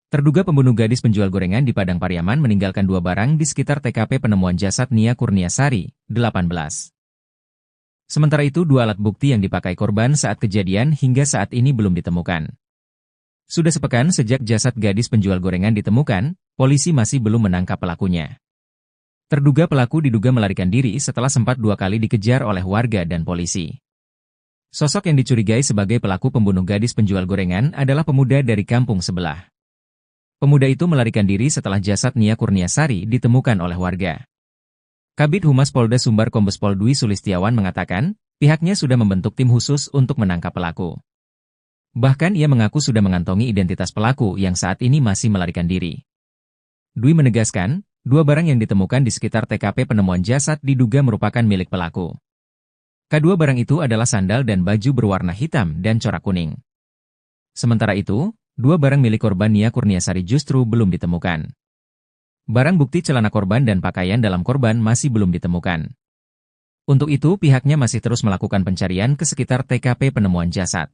Terduga pembunuh gadis penjual gorengan di Padang Pariaman meninggalkan 2 barang di sekitar TKP penemuan jasad Nia Kurniasari, 18. Sementara itu 2 alat bukti yang dipakai korban saat kejadian hingga saat ini belum ditemukan. Sudah sepekan sejak jasad gadis penjual gorengan ditemukan, polisi masih belum menangkap pelakunya. Terduga pelaku diduga melarikan diri setelah sempat 2 kali dikejar oleh warga dan polisi. Sosok yang dicurigai sebagai pelaku pembunuh gadis penjual gorengan adalah pemuda dari kampung sebelah. Pemuda itu melarikan diri setelah jasad Nia Kurniasari ditemukan oleh warga. Kabid Humas Polda Sumbar Kombes Pol Dwi Sulistiawan mengatakan, pihaknya sudah membentuk tim khusus untuk menangkap pelaku. Bahkan ia mengaku sudah mengantongi identitas pelaku yang saat ini masih melarikan diri. Dwi menegaskan, 2 barang yang ditemukan di sekitar TKP penemuan jasad diduga merupakan milik pelaku. Kedua barang itu adalah sandal dan baju berwarna hitam dan corak kuning. Sementara itu, 2 barang milik korban Nia Kurniasari justru belum ditemukan. Barang bukti celana korban dan pakaian dalam korban masih belum ditemukan. Untuk itu pihaknya masih terus melakukan pencarian ke sekitar TKP penemuan jasad.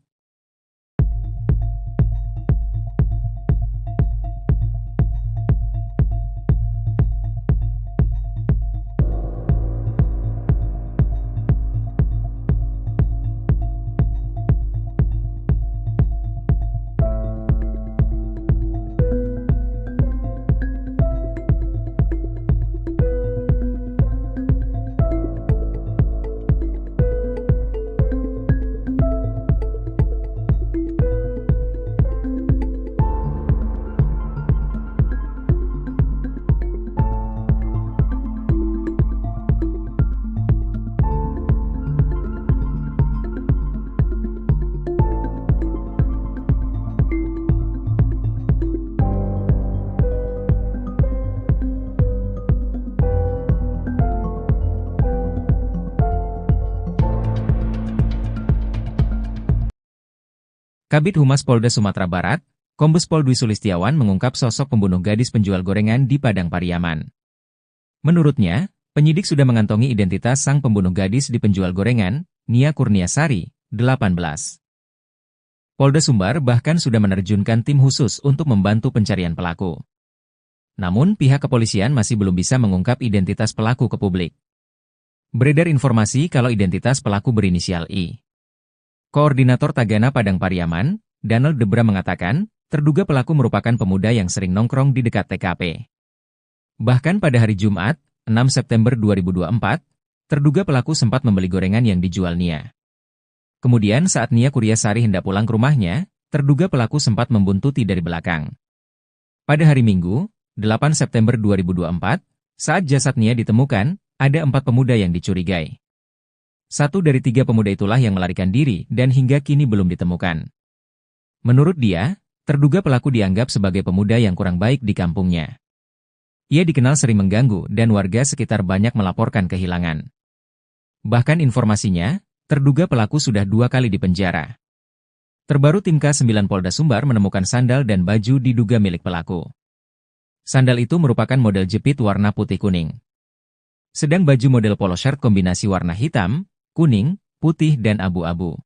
Kabid Humas Polda Sumatera Barat, Kombes Pol Dwi Sulistiawan mengungkap sosok pembunuh gadis penjual gorengan di Padang Pariaman. Menurutnya, penyidik sudah mengantongi identitas sang pembunuh gadis di penjual gorengan, Nia Kurniasari, 18. Polda Sumbar bahkan sudah menerjunkan tim khusus untuk membantu pencarian pelaku. Namun pihak kepolisian masih belum bisa mengungkap identitas pelaku ke publik. Beredar informasi kalau identitas pelaku berinisial I. Koordinator Tagana Padang Pariaman, Donald Debra mengatakan, terduga pelaku merupakan pemuda yang sering nongkrong di dekat TKP. Bahkan pada hari Jumat, 6 September 2024, terduga pelaku sempat membeli gorengan yang dijual Nia. Kemudian saat Nia Kurniasari hendak pulang ke rumahnya, terduga pelaku sempat membuntuti dari belakang. Pada hari Minggu, 8 September 2024, saat jasad Nia ditemukan, ada 4 pemuda yang dicurigai. 1 dari 3 pemuda itulah yang melarikan diri dan hingga kini belum ditemukan. Menurut dia, terduga pelaku dianggap sebagai pemuda yang kurang baik di kampungnya. Ia dikenal sering mengganggu dan warga sekitar banyak melaporkan kehilangan. Bahkan informasinya, terduga pelaku sudah 2 kali dipenjara. Terbaru tim K9 Polda Sumbar menemukan sandal dan baju diduga milik pelaku. Sandal itu merupakan model jepit warna putih kuning. Sedang baju model polo shirt kombinasi warna hitam, kuning, putih dan abu-abu.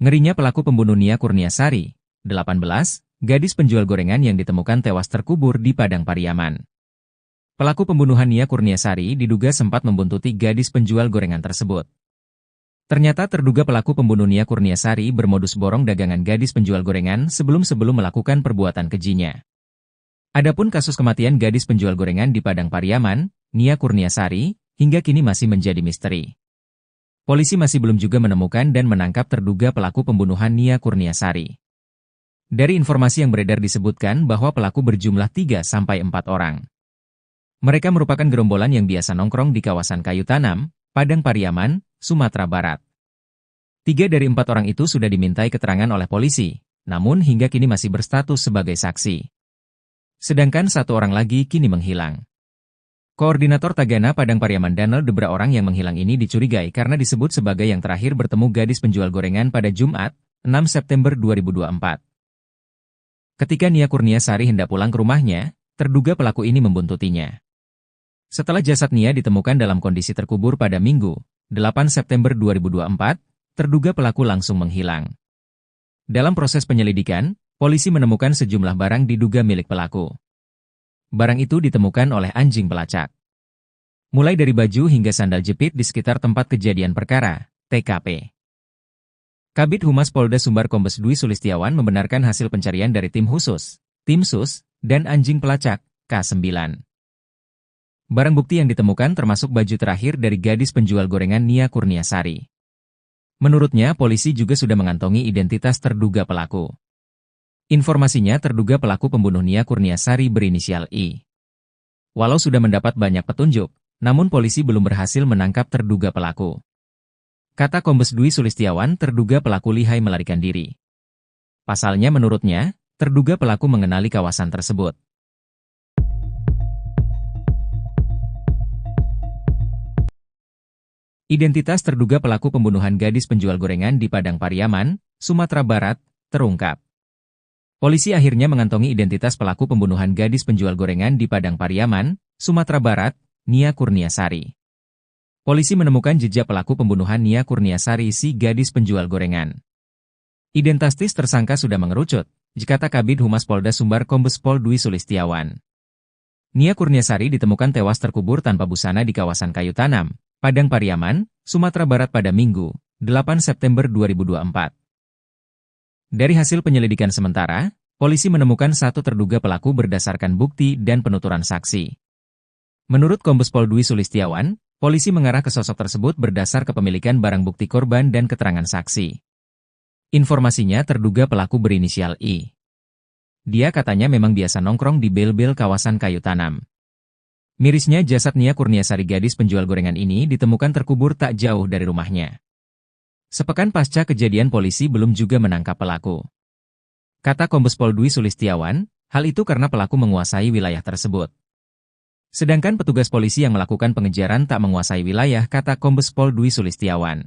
Ngerinya pelaku pembunuh Nia Kurniasari, 18, gadis penjual gorengan yang ditemukan tewas terkubur di Padang Pariaman. Pelaku pembunuhan Nia Kurniasari diduga sempat membuntuti gadis penjual gorengan tersebut. Ternyata terduga pelaku pembunuh Nia Kurniasari bermodus borong dagangan gadis penjual gorengan sebelum melakukan perbuatan kejinya. Adapun kasus kematian gadis penjual gorengan di Padang Pariaman, Nia Kurniasari, hingga kini masih menjadi misteri. Polisi masih belum juga menemukan dan menangkap terduga pelaku pembunuhan Nia Kurniasari. Dari informasi yang beredar disebutkan bahwa pelaku berjumlah 3-4 orang. Mereka merupakan gerombolan yang biasa nongkrong di kawasan Kayu Tanam, Padang Pariaman, Sumatera Barat. 3 dari 4 orang itu sudah dimintai keterangan oleh polisi, namun hingga kini masih berstatus sebagai saksi. Sedangkan 1 orang lagi kini menghilang. Koordinator Tagana Padang Pariaman Danel Debra orang yang menghilang ini dicurigai karena disebut sebagai yang terakhir bertemu gadis penjual gorengan pada Jumat, 6 September 2024. Ketika Nia Kurniasari hendak pulang ke rumahnya, terduga pelaku ini membuntutinya. Setelah jasad Nia ditemukan dalam kondisi terkubur pada Minggu, 8 September 2024, terduga pelaku langsung menghilang. Dalam proses penyelidikan, polisi menemukan sejumlah barang diduga milik pelaku. Barang itu ditemukan oleh anjing pelacak. Mulai dari baju hingga sandal jepit di sekitar tempat kejadian perkara, TKP. Kabid Humas Polda Sumbar Kombes Dwi Sulistiawan membenarkan hasil pencarian dari tim khusus, tim sus, dan anjing pelacak, K9. Barang bukti yang ditemukan termasuk baju terakhir dari gadis penjual gorengan Nia Kurniasari. Menurutnya, polisi juga sudah mengantongi identitas terduga pelaku. Informasinya terduga pelaku pembunuh Nia Kurniasari berinisial I. Walau sudah mendapat banyak petunjuk, namun polisi belum berhasil menangkap terduga pelaku. Kata Kombes Dwi Sulistiawan, terduga pelaku lihai melarikan diri. Pasalnya menurutnya, terduga pelaku mengenali kawasan tersebut. Identitas terduga pelaku pembunuhan gadis penjual gorengan di Padang Pariaman, Sumatera Barat, terungkap. Polisi akhirnya mengantongi identitas pelaku pembunuhan gadis penjual gorengan di Padang Pariaman, Sumatera Barat, Nia Kurniasari. Polisi menemukan jejak pelaku pembunuhan Nia Kurniasari si gadis penjual gorengan. Identitas tersangka sudah mengerucut, kata Kabid Humas Polda Sumbar Kombes Pol Dwi Sulistiawan. Nia Kurniasari ditemukan tewas terkubur tanpa busana di kawasan Kayu Tanam, Padang Pariaman, Sumatera Barat pada Minggu, 8 September 2024. Dari hasil penyelidikan sementara, polisi menemukan 1 terduga pelaku berdasarkan bukti dan penuturan saksi. Menurut Kombes Pol Dwi Sulistiawan, polisi mengarah ke sosok tersebut berdasar kepemilikan barang bukti korban dan keterangan saksi. Informasinya terduga pelaku berinisial I. Dia katanya memang biasa nongkrong di bel-bel kawasan Kayu Tanam. Mirisnya jasad Nia Kurniasari gadis penjual gorengan ini ditemukan terkubur tak jauh dari rumahnya. Sepekan pasca kejadian polisi belum juga menangkap pelaku. Kata Kombes Pol Dwi Sulistiawan, hal itu karena pelaku menguasai wilayah tersebut. Sedangkan petugas polisi yang melakukan pengejaran tak menguasai wilayah, kata Kombes Pol Dwi Sulistiawan.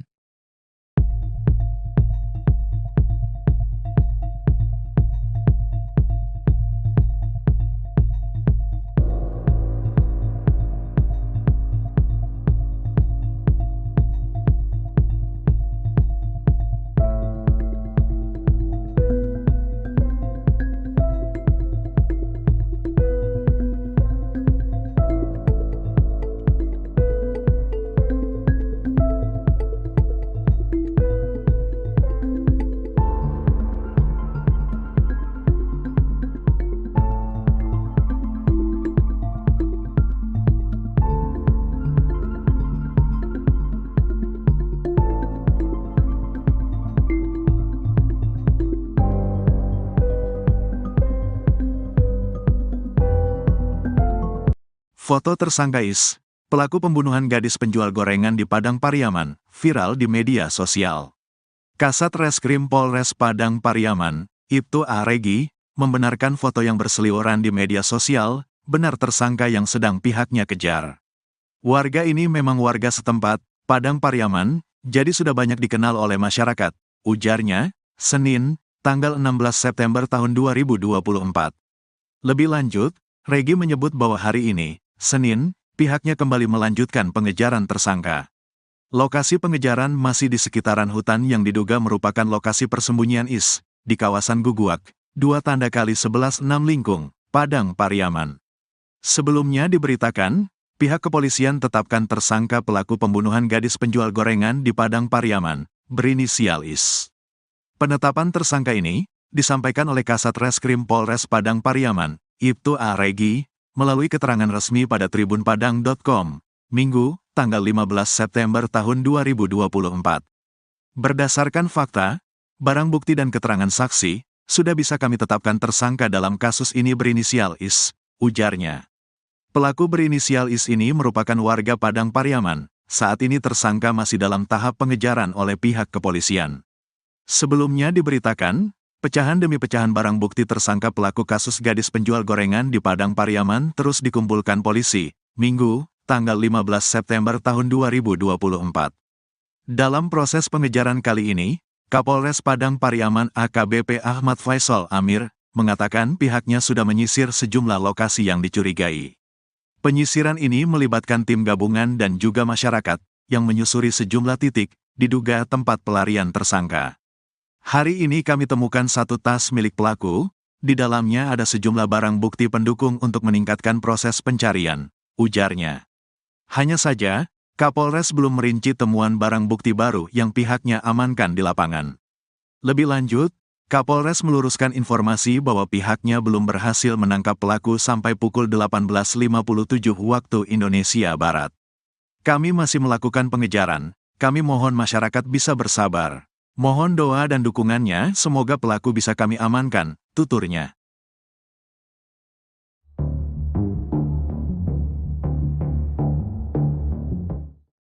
Foto tersangka Is, pelaku pembunuhan gadis penjual gorengan di Padang Pariaman, viral di media sosial. Kasat Reskrim Polres Padang Pariaman, Ibtu A. Regi, membenarkan foto yang berseliweran di media sosial, benar tersangka yang sedang pihaknya kejar. Warga ini memang warga setempat, Padang Pariaman, jadi sudah banyak dikenal oleh masyarakat, ujarnya, Senin, tanggal 16 September tahun 2024. Lebih lanjut, Regi menyebut bahwa hari ini, Senin, pihaknya kembali melanjutkan pengejaran tersangka. Lokasi pengejaran masih di sekitaran hutan yang diduga merupakan lokasi persembunyian IS, di kawasan Guguak, 2x11 6 Lingkung, Padang Pariaman. Sebelumnya diberitakan, pihak kepolisian tetapkan tersangka pelaku pembunuhan gadis penjual gorengan di Padang Pariaman, berinisial IS. Penetapan tersangka ini disampaikan oleh Kasat Reskrim Polres Padang Pariaman, Ibtu A. Regi, melalui keterangan resmi pada tribunpadang.com, Minggu, tanggal 15 September tahun 2024. Berdasarkan fakta, barang bukti dan keterangan saksi, sudah bisa kami tetapkan tersangka dalam kasus ini berinisial IS, ujarnya. Pelaku berinisial IS ini merupakan warga Padang Pariaman, saat ini tersangka masih dalam tahap pengejaran oleh pihak kepolisian. Sebelumnya diberitakan, pecahan demi pecahan barang bukti tersangka pelaku kasus gadis penjual gorengan di Padang Pariaman terus dikumpulkan polisi, Minggu, tanggal 15 September tahun 2024. Dalam proses pengejaran kali ini, Kapolres Padang Pariaman AKBP Ahmad Faisal Amir, mengatakan pihaknya sudah menyisir sejumlah lokasi yang dicurigai. Penyisiran ini melibatkan tim gabungan dan juga masyarakat, yang menyusuri sejumlah titik, diduga tempat pelarian tersangka. Hari ini kami temukan satu tas milik pelaku, di dalamnya ada sejumlah barang bukti pendukung untuk meningkatkan proses pencarian, ujarnya. Hanya saja, Kapolres belum merinci temuan barang bukti baru yang pihaknya amankan di lapangan. Lebih lanjut, Kapolres meluruskan informasi bahwa pihaknya belum berhasil menangkap pelaku sampai pukul 18.57 waktu Indonesia Barat. Kami masih melakukan pengejaran, kami mohon masyarakat bisa bersabar. Mohon doa dan dukungannya, semoga pelaku bisa kami amankan, tuturnya.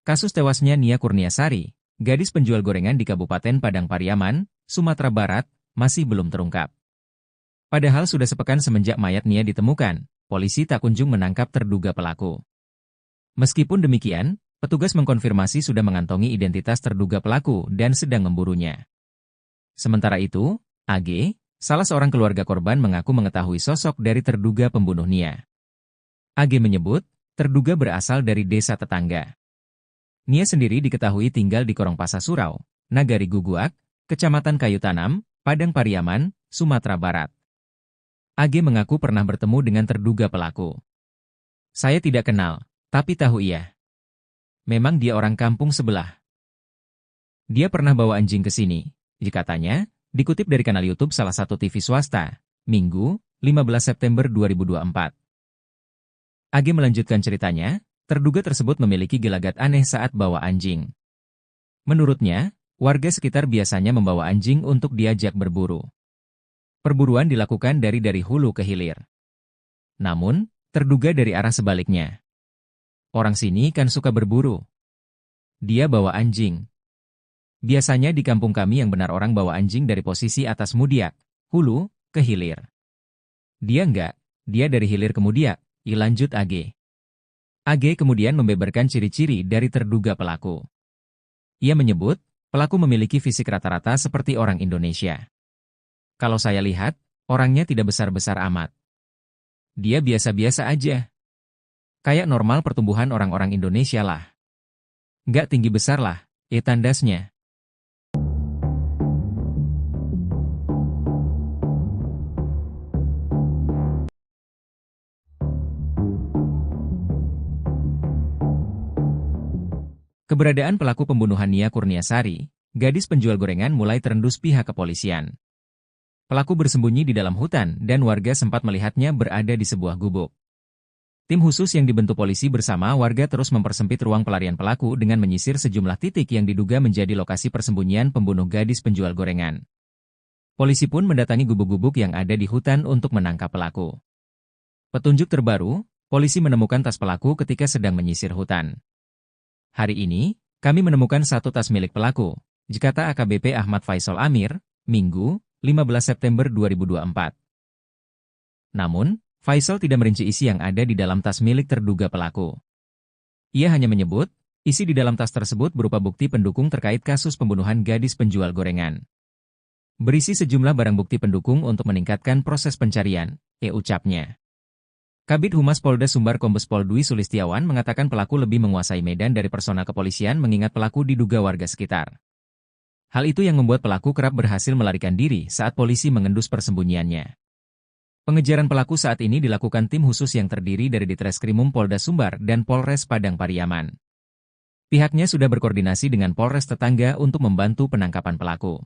Kasus tewasnya Nia Kurniasari, gadis penjual gorengan di Kabupaten Padang Pariaman, Sumatera Barat, masih belum terungkap. Padahal sudah sepekan semenjak mayat Nia ditemukan, polisi tak kunjung menangkap terduga pelaku. Meskipun demikian, petugas mengkonfirmasi sudah mengantongi identitas terduga pelaku dan sedang memburunya. Sementara itu, AG, salah seorang keluarga korban mengaku mengetahui sosok dari terduga pembunuh Nia. AG menyebut, terduga berasal dari desa tetangga. Nia sendiri diketahui tinggal di Korongpasa Surau, Nagari Guguak, Kecamatan Kayu Tanam, Padang Pariaman, Sumatera Barat. AG mengaku pernah bertemu dengan terduga pelaku. Saya tidak kenal, tapi tahu ia. Memang dia orang kampung sebelah. Dia pernah bawa anjing ke sini, katanya, dikutip dari kanal YouTube salah satu TV swasta, Minggu, 15 September 2024. AG melanjutkan ceritanya, terduga tersebut memiliki gelagat aneh saat bawa anjing. Menurutnya, warga sekitar biasanya membawa anjing untuk diajak berburu. Perburuan dilakukan dari hulu ke hilir. Namun, terduga dari arah sebaliknya. Orang sini kan suka berburu. Dia bawa anjing. Biasanya di kampung kami yang benar orang bawa anjing dari posisi atas Mudiak, hulu, ke hilir. Dia enggak, dia dari hilir ke Mudiak, lanjut AG. AG kemudian membeberkan ciri-ciri dari terduga pelaku. Ia menyebut, pelaku memiliki fisik rata-rata seperti orang Indonesia. Kalau saya lihat, orangnya tidak besar-besar amat. Dia biasa-biasa aja. Kayak normal pertumbuhan orang-orang Indonesia lah. Nggak tinggi besar lah, tandasnya. Keberadaan pelaku pembunuhan Nia Kurniasari, gadis penjual gorengan mulai terendus pihak kepolisian. Pelaku bersembunyi di dalam hutan dan warga sempat melihatnya berada di sebuah gubuk. Tim khusus yang dibentuk polisi bersama warga terus mempersempit ruang pelarian pelaku dengan menyisir sejumlah titik yang diduga menjadi lokasi persembunyian pembunuh gadis penjual gorengan. Polisi pun mendatangi gubuk-gubuk yang ada di hutan untuk menangkap pelaku. Petunjuk terbaru, polisi menemukan tas pelaku ketika sedang menyisir hutan. Hari ini, kami menemukan satu tas milik pelaku, kata AKBP Ahmad Faisal Amir, Minggu, 15 September 2024. Namun, Faisal tidak merinci isi yang ada di dalam tas milik terduga pelaku. Ia hanya menyebut, isi di dalam tas tersebut berupa bukti pendukung terkait kasus pembunuhan gadis penjual gorengan. Berisi sejumlah barang bukti pendukung untuk meningkatkan proses pencarian, ucapnya. Kabid Humas Polda Sumbar Kombes Pol Dwi Sulistiawan mengatakan pelaku lebih menguasai medan dari personal kepolisian mengingat pelaku diduga warga sekitar. Hal itu yang membuat pelaku kerap berhasil melarikan diri saat polisi mengendus persembunyiannya. Pengejaran pelaku saat ini dilakukan tim khusus yang terdiri dari Ditreskrimum Polda Sumbar dan Polres Padang Pariaman. Pihaknya sudah berkoordinasi dengan Polres tetangga untuk membantu penangkapan pelaku.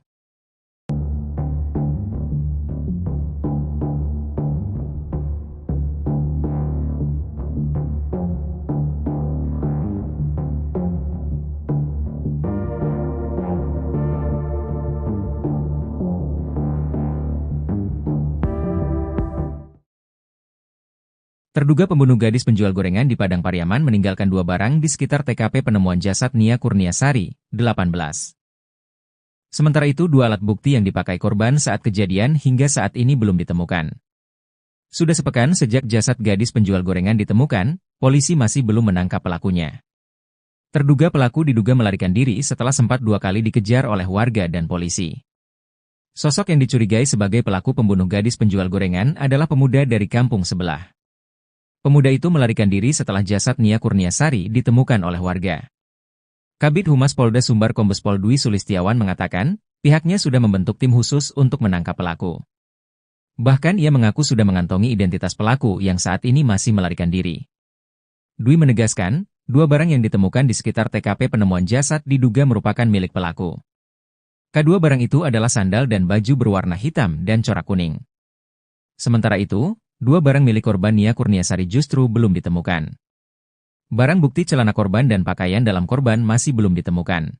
Terduga pembunuh gadis penjual gorengan di Padang Pariaman meninggalkan 2 barang di sekitar TKP penemuan jasad Nia Kurniasari, 18. Sementara itu 2 alat bukti yang dipakai korban saat kejadian hingga saat ini belum ditemukan. Sudah sepekan sejak jasad gadis penjual gorengan ditemukan, polisi masih belum menangkap pelakunya. Terduga pelaku diduga melarikan diri setelah sempat 2 kali dikejar oleh warga dan polisi. Sosok yang dicurigai sebagai pelaku pembunuh gadis penjual gorengan adalah pemuda dari kampung sebelah. Pemuda itu melarikan diri setelah jasad Nia Kurniasari ditemukan oleh warga. Kabid Humas Polda Sumbar Kombes Pol Dwi Sulistiawan mengatakan, pihaknya sudah membentuk tim khusus untuk menangkap pelaku. Bahkan ia mengaku sudah mengantongi identitas pelaku yang saat ini masih melarikan diri. Dwi menegaskan, 2 barang yang ditemukan di sekitar TKP penemuan jasad diduga merupakan milik pelaku. Kedua barang itu adalah sandal dan baju berwarna hitam dan corak kuning. Sementara itu, 2 barang milik korban Nia Kurniasari justru belum ditemukan. Barang bukti celana korban dan pakaian dalam korban masih belum ditemukan.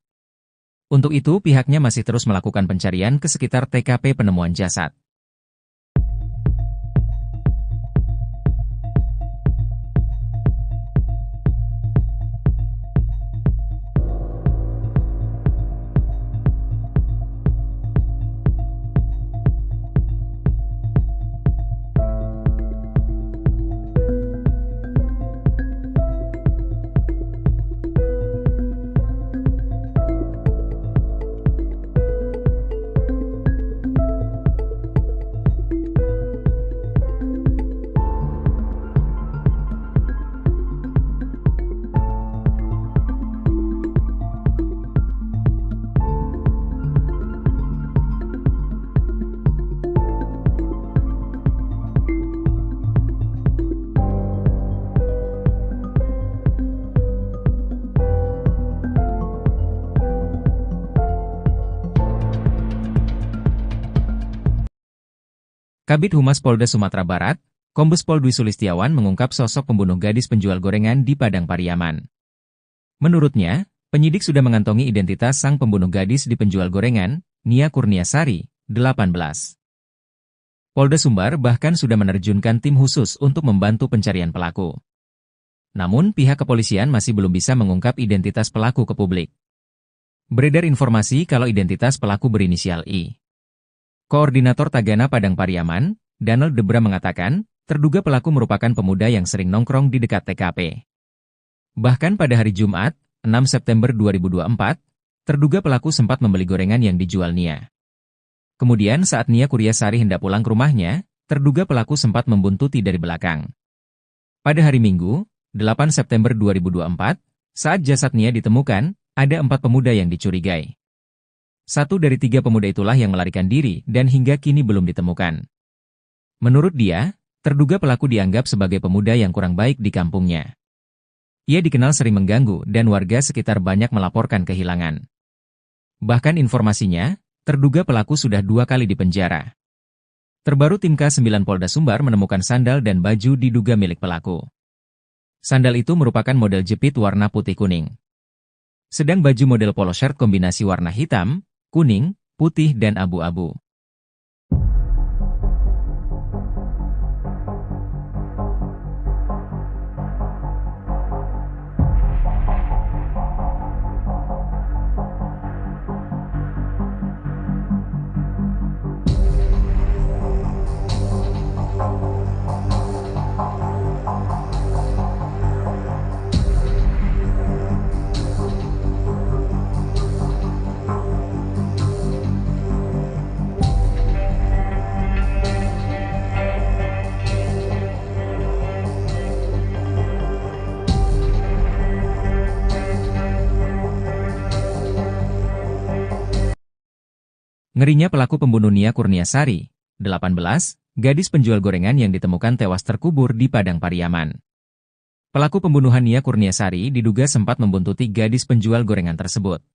Untuk itu pihaknya masih terus melakukan pencarian ke sekitar TKP penemuan jasad. Kabid Humas Polda Sumatera Barat, Kombes Pol Dwi Sulistiawan mengungkap sosok pembunuh gadis penjual gorengan di Padang Pariaman. Menurutnya, penyidik sudah mengantongi identitas sang pembunuh gadis di penjual gorengan, Nia Kurniasari, 18. Polda Sumbar bahkan sudah menerjunkan tim khusus untuk membantu pencarian pelaku. Namun pihak kepolisian masih belum bisa mengungkap identitas pelaku ke publik. Beredar informasi kalau identitas pelaku berinisial I. Koordinator Tagana Padang Pariaman, Donald Debra mengatakan, terduga pelaku merupakan pemuda yang sering nongkrong di dekat TKP. Bahkan pada hari Jumat, 6 September 2024, terduga pelaku sempat membeli gorengan yang dijual Nia. Kemudian saat Nia Kurniasari hendak pulang ke rumahnya, terduga pelaku sempat membuntuti dari belakang. Pada hari Minggu, 8 September 2024, saat jasad Nia ditemukan, ada 4 pemuda yang dicurigai. 1 dari 3 pemuda itulah yang melarikan diri dan hingga kini belum ditemukan. Menurut dia, terduga pelaku dianggap sebagai pemuda yang kurang baik di kampungnya. Ia dikenal sering mengganggu dan warga sekitar banyak melaporkan kehilangan. Bahkan informasinya, terduga pelaku sudah 2 kali dipenjara. Terbaru tim K9 Polda Sumbar menemukan sandal dan baju diduga milik pelaku. Sandal itu merupakan model jepit warna putih kuning. Sedang baju model polo shirt kombinasi warna hitam, kuning, putih dan abu-abu. Ngerinya pelaku pembunuh Nia Kurniasari, 18, gadis penjual gorengan yang ditemukan tewas terkubur di Padang Pariaman. Pelaku pembunuhan Nia Kurniasari diduga sempat membuntuti gadis penjual gorengan tersebut.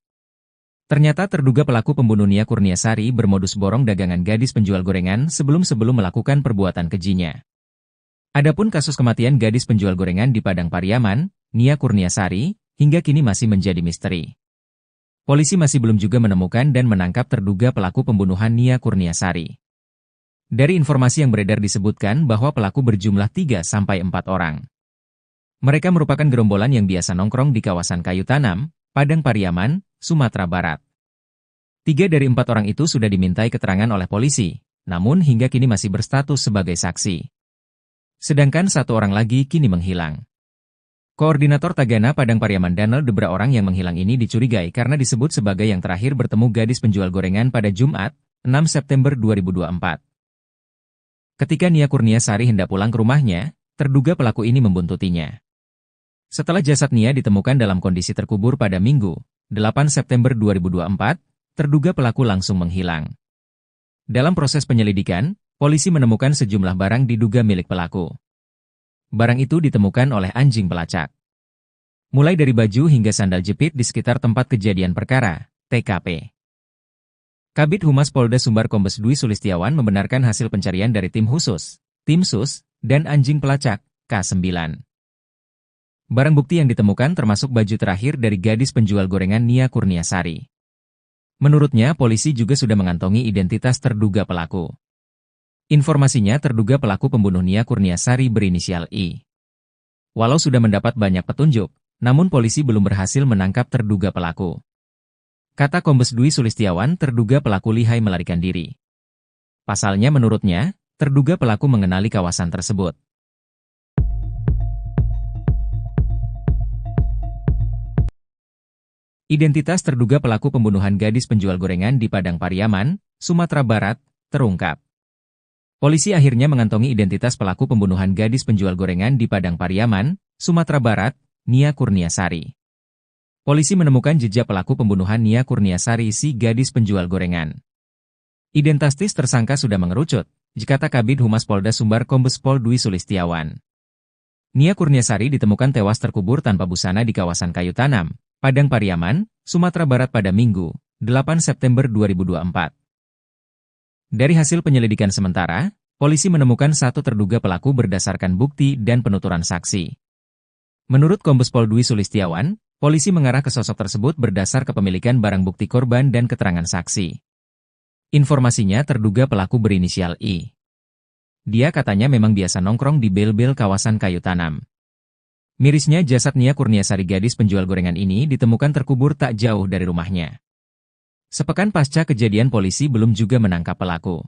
Ternyata terduga pelaku pembunuh Nia Kurniasari bermodus borong dagangan gadis penjual gorengan sebelum melakukan perbuatan kejinya. Adapun kasus kematian gadis penjual gorengan di Padang Pariaman, Nia Kurniasari, hingga kini masih menjadi misteri. Polisi masih belum juga menemukan dan menangkap terduga pelaku pembunuhan Nia Kurniasari. Dari informasi yang beredar disebutkan bahwa pelaku berjumlah 3-4 orang. Mereka merupakan gerombolan yang biasa nongkrong di kawasan Kayu Tanam, Padang Pariaman, Sumatera Barat. 3 dari 4 orang itu sudah dimintai keterangan oleh polisi, namun hingga kini masih berstatus sebagai saksi. Sedangkan 1 orang lagi kini menghilang. Koordinator Tagana Padang Pariaman Danel Debra orang yang menghilang ini dicurigai karena disebut sebagai yang terakhir bertemu gadis penjual gorengan pada Jumat, 6 September 2024. Ketika Nia Kurniasari hendak pulang ke rumahnya, terduga pelaku ini membuntutinya. Setelah jasad Nia ditemukan dalam kondisi terkubur pada Minggu, 8 September 2024, terduga pelaku langsung menghilang. Dalam proses penyelidikan, polisi menemukan sejumlah barang diduga milik pelaku. Barang itu ditemukan oleh anjing pelacak. Mulai dari baju hingga sandal jepit di sekitar tempat kejadian perkara, TKP. Kabid Humas Polda Sumbar Kombes Dwi Sulistiawan membenarkan hasil pencarian dari tim khusus, tim sus, dan anjing pelacak, K9. Barang bukti yang ditemukan termasuk baju terakhir dari gadis penjual gorengan Nia Kurniasari. Menurutnya, polisi juga sudah mengantongi identitas terduga pelaku. Informasinya terduga pelaku pembunuh Nia Kurniasari berinisial I. Walau sudah mendapat banyak petunjuk, namun polisi belum berhasil menangkap terduga pelaku. Kata Kombes Dwi Sulistiawan, terduga pelaku lihai melarikan diri. Pasalnya menurutnya, terduga pelaku mengenali kawasan tersebut. Identitas terduga pelaku pembunuhan gadis penjual gorengan di Padang Pariaman, Sumatera Barat, terungkap. Polisi akhirnya mengantongi identitas pelaku pembunuhan gadis penjual gorengan di Padang Pariaman, Sumatera Barat, Nia Kurniasari. Polisi menemukan jejak pelaku pembunuhan Nia Kurniasari si gadis penjual gorengan. Identitas tersangka sudah mengerucut, kata Kabid Humas Polda Sumbar Kombes Pol Dwi Sulistiawan. Nia Kurniasari ditemukan tewas terkubur tanpa busana di kawasan Kayu Tanam, Padang Pariaman, Sumatera Barat pada Minggu, 8 September 2024. Dari hasil penyelidikan sementara, polisi menemukan 1 terduga pelaku berdasarkan bukti dan penuturan saksi. Menurut Kombes Pol Dwi Sulistiawan, polisi mengarah ke sosok tersebut berdasar kepemilikan barang bukti korban dan keterangan saksi. Informasinya terduga pelaku berinisial I. Dia katanya memang biasa nongkrong di bel-bel kawasan Kayu Tanam. Mirisnya jasad Nia Kurniasari gadis penjual gorengan ini ditemukan terkubur tak jauh dari rumahnya. Sepekan pasca kejadian polisi belum juga menangkap pelaku.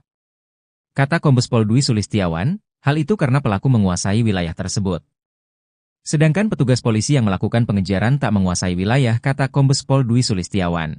Kata Kombes Pol Dwi Sulistiawan, hal itu karena pelaku menguasai wilayah tersebut. Sedangkan petugas polisi yang melakukan pengejaran tak menguasai wilayah, kata Kombes Pol Dwi Sulistiawan.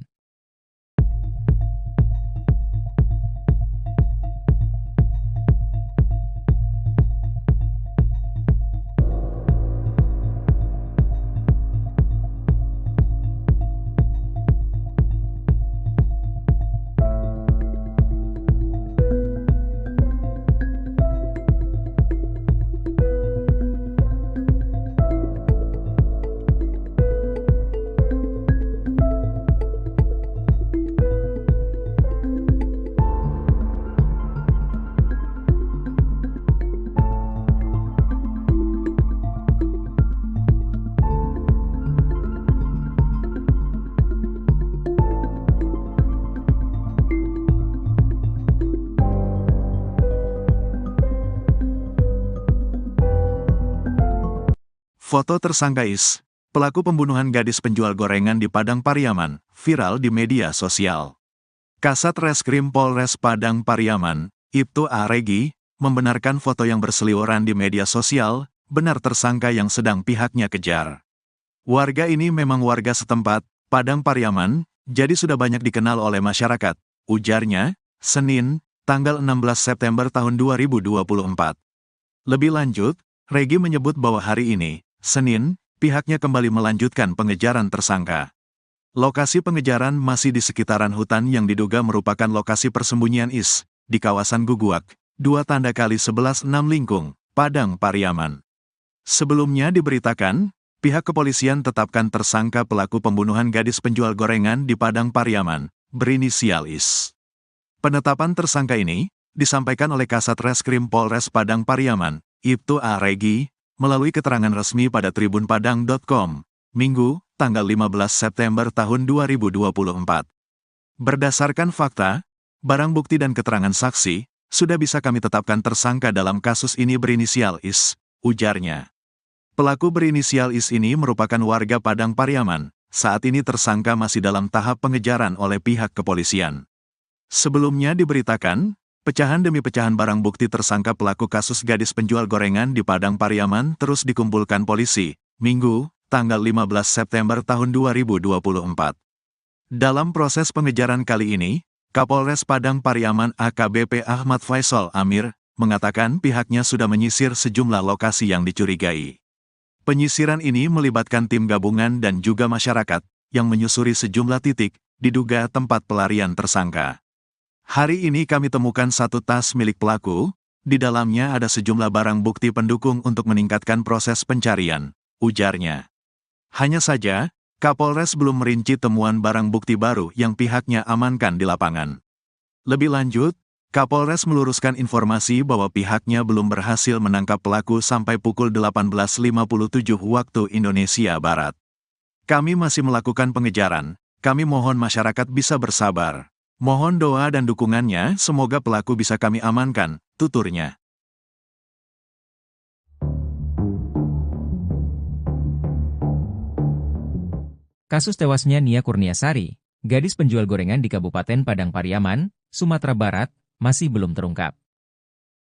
Foto tersangka Is, pelaku pembunuhan gadis penjual gorengan di Padang Pariaman, viral di media sosial. Kasat Reskrim Polres Padang Pariaman, Ibtu A. Regi, membenarkan foto yang berseliweran di media sosial, benar tersangka yang sedang pihaknya kejar. Warga ini memang warga setempat, Padang Pariaman, jadi sudah banyak dikenal oleh masyarakat, ujarnya, Senin, tanggal 16 September tahun 2024. Lebih lanjut, Regi menyebut bahwa hari ini, Senin, pihaknya kembali melanjutkan pengejaran tersangka. Lokasi pengejaran masih di sekitaran hutan yang diduga merupakan lokasi persembunyian IS, di kawasan Guguak, 2x11 6 Lingkung, Padang Pariaman. Sebelumnya diberitakan, pihak kepolisian tetapkan tersangka pelaku pembunuhan gadis penjual gorengan di Padang Pariaman, berinisial IS. Penetapan tersangka ini disampaikan oleh Kasat Reskrim Polres Padang Pariaman, Ibtu A. Regi, melalui keterangan resmi pada tribunpadang.com, Minggu, tanggal 15 September tahun 2024. Berdasarkan fakta, barang bukti dan keterangan saksi, sudah bisa kami tetapkan tersangka dalam kasus ini berinisial IS, ujarnya. Pelaku berinisial IS ini merupakan warga Padang Pariaman, saat ini tersangka masih dalam tahap pengejaran oleh pihak kepolisian. Sebelumnya diberitakan, pecahan demi pecahan barang bukti tersangka pelaku kasus gadis penjual gorengan di Padang Pariaman terus dikumpulkan polisi, Minggu, tanggal 15 September tahun 2024. Dalam proses pengejaran kali ini, Kapolres Padang Pariaman AKBP Ahmad Faisal Amir, mengatakan pihaknya sudah menyisir sejumlah lokasi yang dicurigai. Penyisiran ini melibatkan tim gabungan dan juga masyarakat, yang menyusuri sejumlah titik, diduga tempat pelarian tersangka. Hari ini kami temukan satu tas milik pelaku, di dalamnya ada sejumlah barang bukti pendukung untuk meningkatkan proses pencarian, ujarnya. Hanya saja, Kapolres belum merinci temuan barang bukti baru yang pihaknya amankan di lapangan. Lebih lanjut, Kapolres meluruskan informasi bahwa pihaknya belum berhasil menangkap pelaku sampai pukul 18.57 waktu Indonesia Barat. Kami masih melakukan pengejaran, kami mohon masyarakat bisa bersabar. Mohon doa dan dukungannya, semoga pelaku bisa kami amankan, tuturnya.
Kasus tewasnya Nia Kurniasari, gadis penjual gorengan di Kabupaten Padang Pariaman, Sumatera Barat, masih belum terungkap.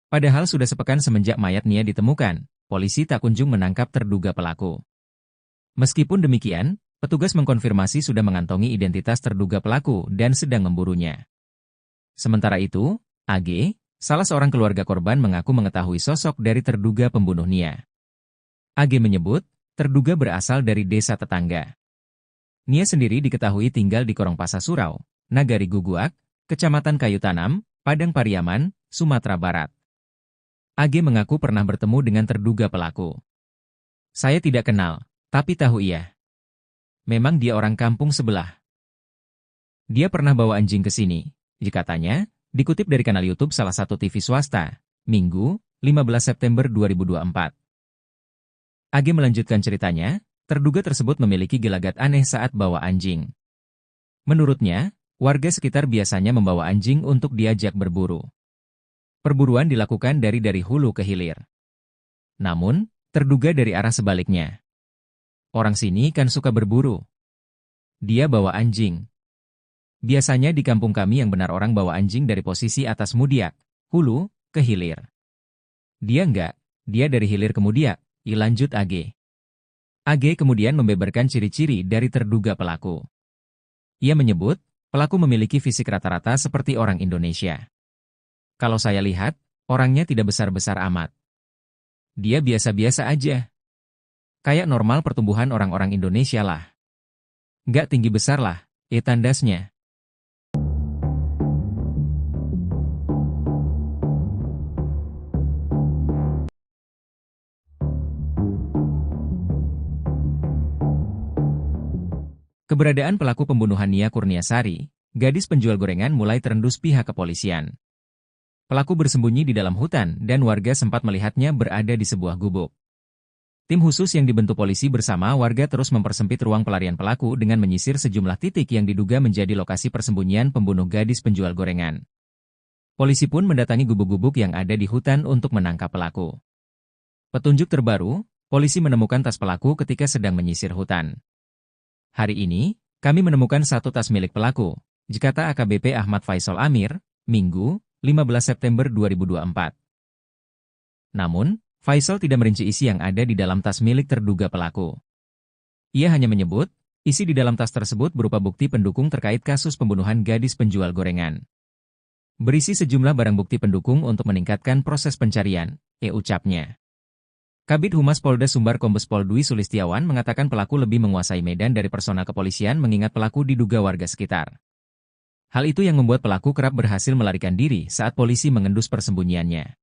Padahal sudah sepekan semenjak mayat Nia ditemukan, polisi tak kunjung menangkap terduga pelaku. Meskipun demikian, petugas mengkonfirmasi sudah mengantongi identitas terduga pelaku dan sedang memburunya. Sementara itu, AG, salah seorang keluarga korban mengaku mengetahui sosok dari terduga pembunuh Nia. AG menyebut, terduga berasal dari desa tetangga. Nia sendiri diketahui tinggal di Korongpasa Surau, Nagari Guguak, Kecamatan Kayu Tanam, Padang Pariaman, Sumatera Barat. AG mengaku pernah bertemu dengan terduga pelaku. Saya tidak kenal, tapi tahu ia. Memang dia orang kampung sebelah. Dia pernah bawa anjing ke sini, katanya, dikutip dari kanal YouTube salah satu TV swasta, Minggu, 15 September 2024. AG melanjutkan ceritanya, terduga tersebut memiliki gelagat aneh saat bawa anjing. Menurutnya, warga sekitar biasanya membawa anjing untuk diajak berburu. Perburuan dilakukan dari hulu ke hilir. Namun, terduga dari arah sebaliknya. Orang sini kan suka berburu. Dia bawa anjing. Biasanya di kampung kami yang benar orang bawa anjing dari posisi atas Mudiak, hulu, ke hilir. Dia enggak, dia dari hilir ke Mudiak, lanjut AG. AG kemudian membeberkan ciri-ciri dari terduga pelaku. Ia menyebut, pelaku memiliki fisik rata-rata seperti orang Indonesia. Kalau saya lihat, orangnya tidak besar-besar amat. Dia biasa-biasa aja. Kayak normal pertumbuhan orang-orang Indonesia lah. Nggak tinggi besar lah, tandasnya. Keberadaan pelaku pembunuhan Nia Kurniasari, gadis penjual gorengan mulai terendus pihak kepolisian. Pelaku bersembunyi di dalam hutan dan warga sempat melihatnya berada di sebuah gubuk. Tim khusus yang dibentuk polisi bersama warga terus mempersempit ruang pelarian pelaku dengan menyisir sejumlah titik yang diduga menjadi lokasi persembunyian pembunuh gadis penjual gorengan. Polisi pun mendatangi gubuk-gubuk yang ada di hutan untuk menangkap pelaku. Petunjuk terbaru, polisi menemukan tas pelaku ketika sedang menyisir hutan. Hari ini, kami menemukan satu tas milik pelaku, kata AKBP Ahmad Faisal Amir, Minggu, 15 September 2024. Namun, Faisal tidak merinci isi yang ada di dalam tas milik terduga pelaku. Ia hanya menyebut, isi di dalam tas tersebut berupa bukti pendukung terkait kasus pembunuhan gadis penjual gorengan. Berisi sejumlah barang bukti pendukung untuk meningkatkan proses pencarian, ucapnya. Kabid Humas Polda Sumbar Kombes Pol Dwi Sulistiawan mengatakan pelaku lebih menguasai medan dari personal kepolisian mengingat pelaku diduga warga sekitar. Hal itu yang membuat pelaku kerap berhasil melarikan diri saat polisi mengendus persembunyiannya.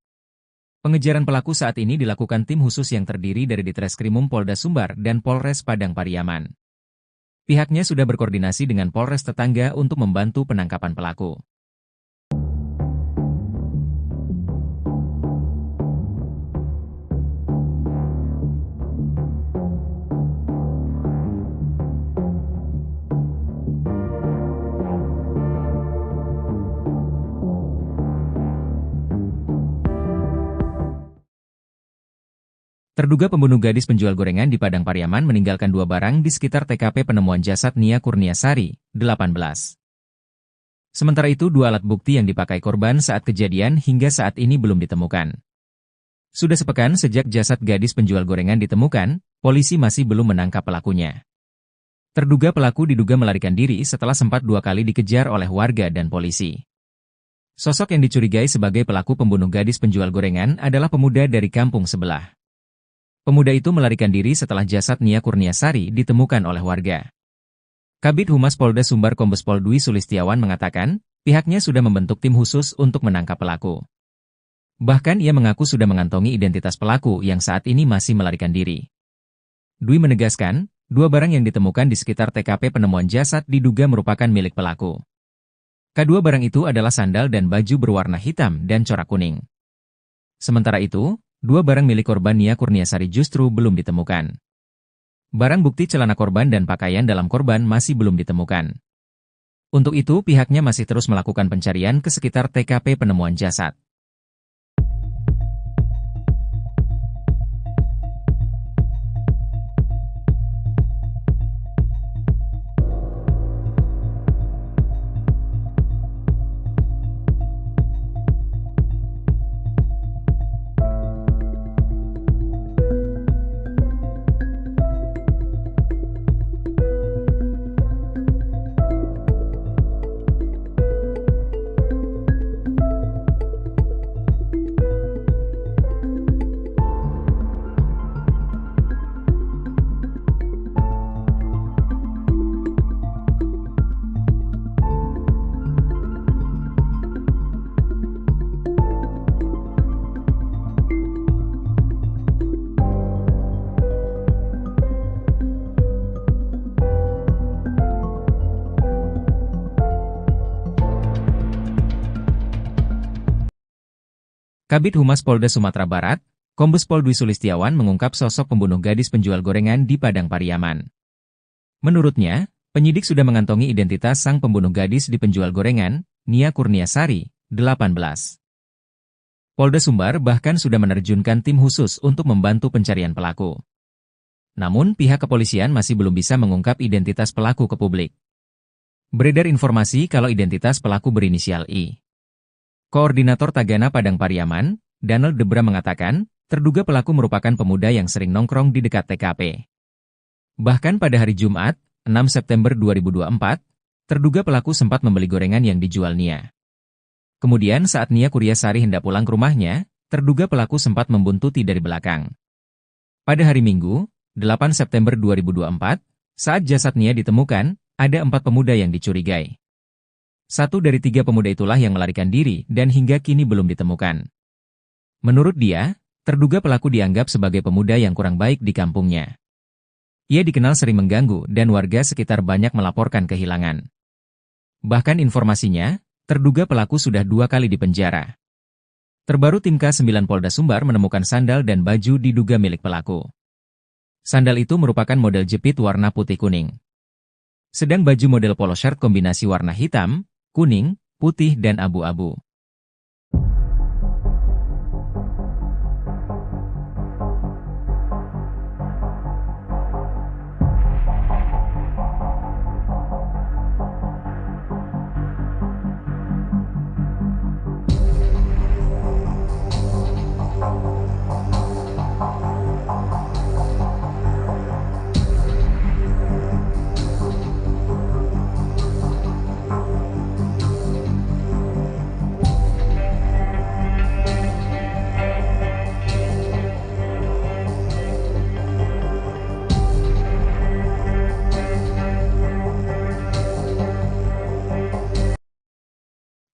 Pengejaran pelaku saat ini dilakukan tim khusus yang terdiri dari Ditreskrimum Polda Sumbar dan Polres Padang Pariaman. Pihaknya sudah berkoordinasi dengan Polres tetangga untuk membantu penangkapan pelaku. Terduga pembunuh gadis penjual gorengan di Padang Pariaman meninggalkan 2 barang di sekitar TKP penemuan jasad Nia Kurniasari, 18. Sementara itu 2 alat bukti yang dipakai korban saat kejadian hingga saat ini belum ditemukan. Sudah sepekan sejak jasad gadis penjual gorengan ditemukan, polisi masih belum menangkap pelakunya. Terduga pelaku diduga melarikan diri setelah sempat 2 kali dikejar oleh warga dan polisi. Sosok yang dicurigai sebagai pelaku pembunuh gadis penjual gorengan adalah pemuda dari kampung sebelah. Pemuda itu melarikan diri setelah jasad Nia Kurniasari ditemukan oleh warga. Kabid Humas Polda Sumbar Kombes Pol Dwi Sulistiawan mengatakan, pihaknya sudah membentuk tim khusus untuk menangkap pelaku. Bahkan ia mengaku sudah mengantongi identitas pelaku yang saat ini masih melarikan diri. Dwi menegaskan, 2 barang yang ditemukan di sekitar TKP penemuan jasad diduga merupakan milik pelaku. Kedua barang itu adalah sandal dan baju berwarna hitam dan corak kuning. Sementara itu, 2 barang milik korban Nia Kurniasari justru belum ditemukan. Barang bukti celana korban dan pakaian dalam korban masih belum ditemukan. Untuk itu pihaknya masih terus melakukan pencarian ke sekitar TKP penemuan jasad. Kabid Humas Polda Sumatera Barat, Kombes Pol Dwi Sulistiawan mengungkap sosok pembunuh gadis penjual gorengan di Padang Pariaman. Menurutnya, penyidik sudah mengantongi identitas sang pembunuh gadis di penjual gorengan, Nia Kurniasari, 18. Polda Sumbar bahkan sudah menerjunkan tim khusus untuk membantu pencarian pelaku. Namun pihak kepolisian masih belum bisa mengungkap identitas pelaku ke publik. Beredar informasi kalau identitas pelaku berinisial I. Koordinator Tagana Padang Pariaman, Donald Debra mengatakan, terduga pelaku merupakan pemuda yang sering nongkrong di dekat TKP. Bahkan pada hari Jumat, 6 September 2024, terduga pelaku sempat membeli gorengan yang dijual Nia. Kemudian saat Nia Kurniasari hendak pulang ke rumahnya, terduga pelaku sempat membuntuti dari belakang. Pada hari Minggu, 8 September 2024, saat jasad Nia ditemukan, ada 4 pemuda yang dicurigai. 1 dari 3 pemuda itulah yang melarikan diri dan hingga kini belum ditemukan. Menurut dia, terduga pelaku dianggap sebagai pemuda yang kurang baik di kampungnya. Ia dikenal sering mengganggu dan warga sekitar banyak melaporkan kehilangan. Bahkan informasinya, terduga pelaku sudah 2 kali dipenjara. Terbaru tim K9 Polda Sumbar menemukan sandal dan baju diduga milik pelaku. Sandal itu merupakan model jepit warna putih kuning. Sedang baju model polo shirt kombinasi warna hitam, kuning, putih dan abu-abu.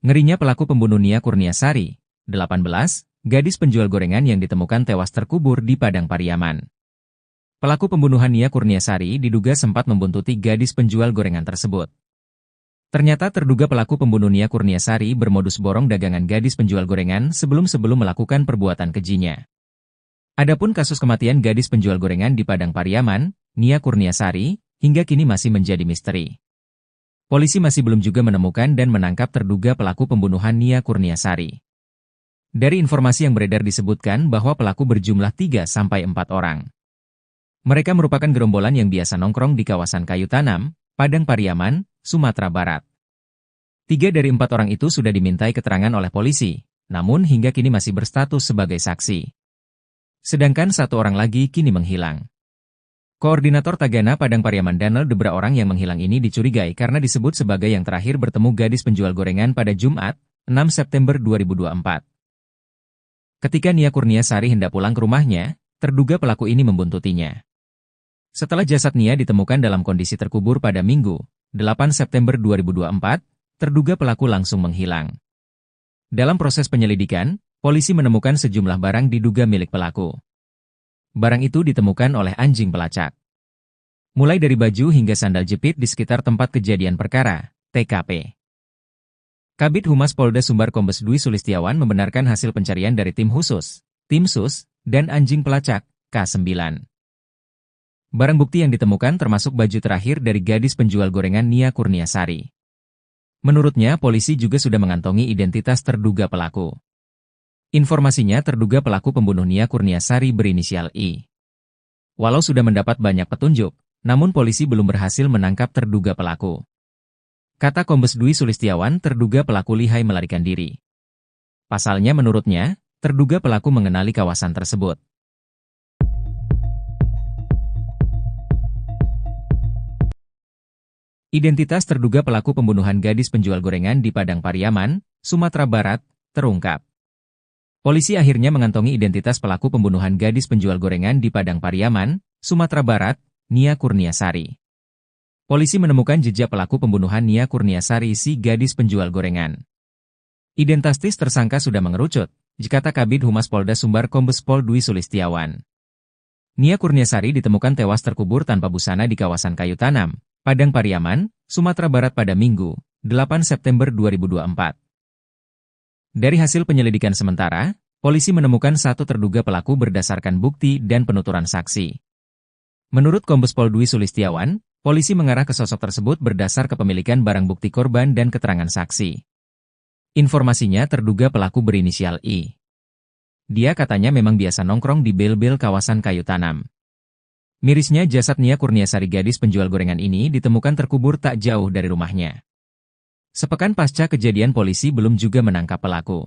Ngerinya pelaku pembunuh Nia Kurniasari, 18, gadis penjual gorengan yang ditemukan tewas terkubur di Padang Pariaman. Pelaku pembunuhan Nia Kurniasari diduga sempat membuntuti gadis penjual gorengan tersebut. Ternyata terduga pelaku pembunuh Nia Kurniasari bermodus borong dagangan gadis penjual gorengan sebelum melakukan perbuatan kejinya. Adapun kasus kematian gadis penjual gorengan di Padang Pariaman, Nia Kurniasari, hingga kini masih menjadi misteri. Polisi masih belum juga menemukan dan menangkap terduga pelaku pembunuhan Nia Kurniasari. Dari informasi yang beredar disebutkan bahwa pelaku berjumlah 3-4 orang. Mereka merupakan gerombolan yang biasa nongkrong di kawasan Kayu Tanam, Padang Pariaman, Sumatera Barat. 3 dari 4 orang itu sudah dimintai keterangan oleh polisi, namun hingga kini masih berstatus sebagai saksi. Sedangkan 1 orang lagi kini menghilang. Koordinator Tagana Padang Pariaman Danel Debra orang yang menghilang ini dicurigai karena disebut sebagai yang terakhir bertemu gadis penjual gorengan pada Jumat, 6 September 2024. Ketika Nia Kurniasari hendak pulang ke rumahnya, terduga pelaku ini membuntutinya. Setelah jasad Nia ditemukan dalam kondisi terkubur pada Minggu, 8 September 2024, terduga pelaku langsung menghilang. Dalam proses penyelidikan, polisi menemukan sejumlah barang diduga milik pelaku. Barang itu ditemukan oleh anjing pelacak. Mulai dari baju hingga sandal jepit di sekitar tempat kejadian perkara, TKP. Kabid Humas Polda Sumbar Kombes Dwi Sulistiawan membenarkan hasil pencarian dari tim khusus, tim sus, dan anjing pelacak, K9. Barang bukti yang ditemukan termasuk baju terakhir dari gadis penjual gorengan Nia Kurniasari. Menurutnya, polisi juga sudah mengantongi identitas terduga pelaku. Informasinya terduga pelaku pembunuh Nia Kurniasari berinisial I. Walau sudah mendapat banyak petunjuk, namun polisi belum berhasil menangkap terduga pelaku. Kata Kombes Dwi Sulistiawan, terduga pelaku lihai melarikan diri. Pasalnya menurutnya, terduga pelaku mengenali kawasan tersebut. Identitas terduga pelaku pembunuhan gadis penjual gorengan di Padang Pariaman, Sumatera Barat, terungkap. Polisi akhirnya mengantongi identitas pelaku pembunuhan gadis penjual gorengan di Padang Pariaman, Sumatera Barat, Nia Kurniasari. Polisi menemukan jejak pelaku pembunuhan Nia Kurniasari si gadis penjual gorengan. Identitas tersangka sudah mengerucut, kata Kabid Humas Polda Sumbar Kombes Pol Dwi Sulistiawan. Nia Kurniasari ditemukan tewas terkubur tanpa busana di kawasan Kayu Tanam, Padang Pariaman, Sumatera Barat pada Minggu, 8 September 2024. Dari hasil penyelidikan sementara, polisi menemukan 1 terduga pelaku berdasarkan bukti dan penuturan saksi. Menurut Kombes Pol Dwi Sulistiawan, polisi mengarah ke sosok tersebut berdasar kepemilikan barang bukti korban dan keterangan saksi. Informasinya terduga pelaku berinisial I. Dia katanya memang biasa nongkrong di bel-bel kawasan Kayu Tanam. Mirisnya jasad Nia Kurniasari gadis penjual gorengan ini ditemukan terkubur tak jauh dari rumahnya. Sepekan pasca kejadian polisi belum juga menangkap pelaku.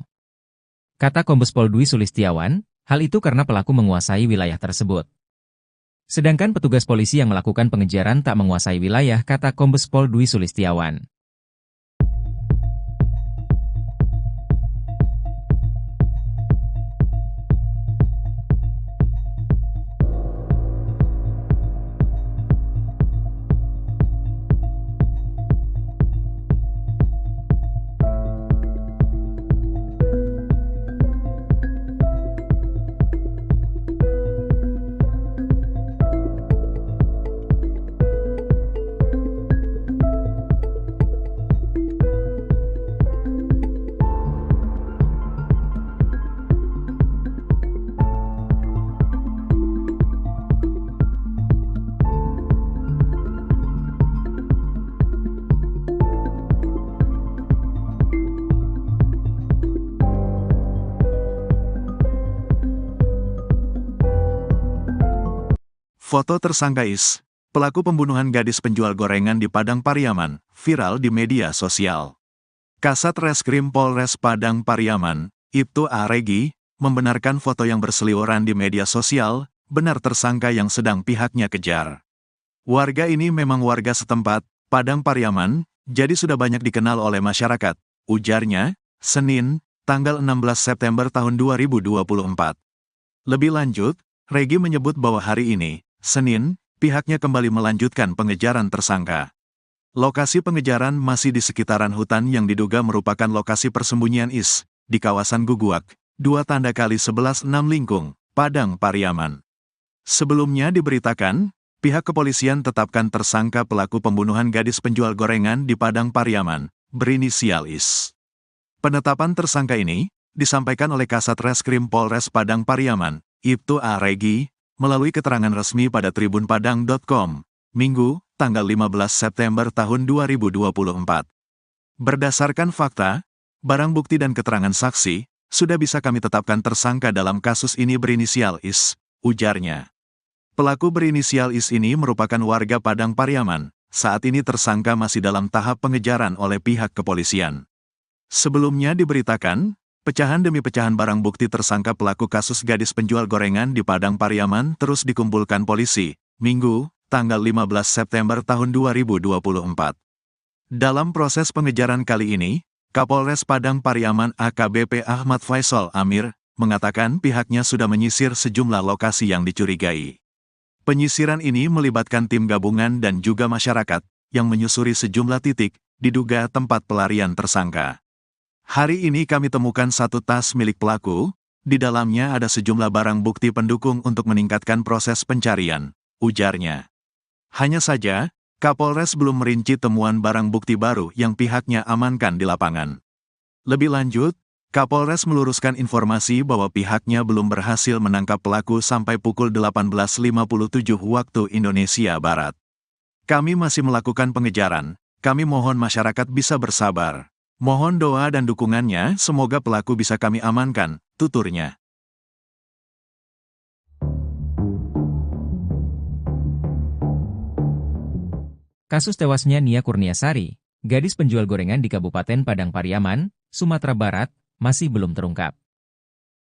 Kata Kombes Pol Dwi Sulistiawan, hal itu karena pelaku menguasai wilayah tersebut. Sedangkan petugas polisi yang melakukan pengejaran tak menguasai wilayah, kata Kombes Pol Dwi Sulistiawan.
Foto tersangka Is, pelaku pembunuhan gadis penjual gorengan di Padang Pariaman, viral di media sosial. Kasat Reskrim Polres Padang Pariaman, Ibtu A. Regi, membenarkan foto yang berseliweran di media sosial, benar tersangka yang sedang pihaknya kejar. Warga ini memang warga setempat, Padang Pariaman, jadi sudah banyak dikenal oleh masyarakat, ujarnya, Senin, tanggal 16 September tahun 2024. Lebih lanjut, Regi menyebut bahwa hari ini, Senin, pihaknya kembali melanjutkan pengejaran tersangka. Lokasi pengejaran masih di sekitaran hutan yang diduga merupakan lokasi persembunyian IS, di kawasan Guguak, 2 × 11 6 Lingkung, Padang Pariaman. Sebelumnya diberitakan, pihak kepolisian tetapkan tersangka pelaku pembunuhan gadis penjual gorengan di Padang Pariaman, berinisial IS. Penetapan tersangka ini disampaikan oleh Kasat Reskrim Polres Padang Pariaman, Ibtu A. Regi, melalui keterangan resmi pada tribunpadang.com, Minggu, tanggal 15 September tahun 2024. Berdasarkan fakta, barang bukti dan keterangan saksi, sudah bisa kami tetapkan tersangka dalam kasus ini berinisial IS, ujarnya. Pelaku berinisial IS ini merupakan warga Padang Pariaman, saat ini tersangka masih dalam tahap pengejaran oleh pihak kepolisian. Sebelumnya diberitakan, pecahan demi pecahan barang bukti tersangka pelaku kasus gadis penjual gorengan di Padang Pariaman terus dikumpulkan polisi, Minggu, tanggal 15 September tahun 2024. Dalam proses pengejaran kali ini, Kapolres Padang Pariaman AKBP Ahmad Faisal Amir, mengatakan pihaknya sudah menyisir sejumlah lokasi yang dicurigai. Penyisiran ini melibatkan tim gabungan dan juga masyarakat, yang menyusuri sejumlah titik, diduga tempat pelarian tersangka. Hari ini kami temukan satu tas milik pelaku, di dalamnya ada sejumlah barang bukti pendukung untuk meningkatkan proses pencarian, ujarnya. Hanya saja, Kapolres belum merinci temuan barang bukti baru yang pihaknya amankan di lapangan. Lebih lanjut, Kapolres meluruskan informasi bahwa pihaknya belum berhasil menangkap pelaku sampai pukul 18.57 waktu Indonesia Barat. Kami masih melakukan pengejaran, kami mohon masyarakat bisa bersabar. Mohon doa dan dukungannya, semoga pelaku bisa kami amankan, tuturnya.
Kasus tewasnya Nia Kurniasari, gadis penjual gorengan di Kabupaten Padang Pariaman, Sumatera Barat, masih belum terungkap.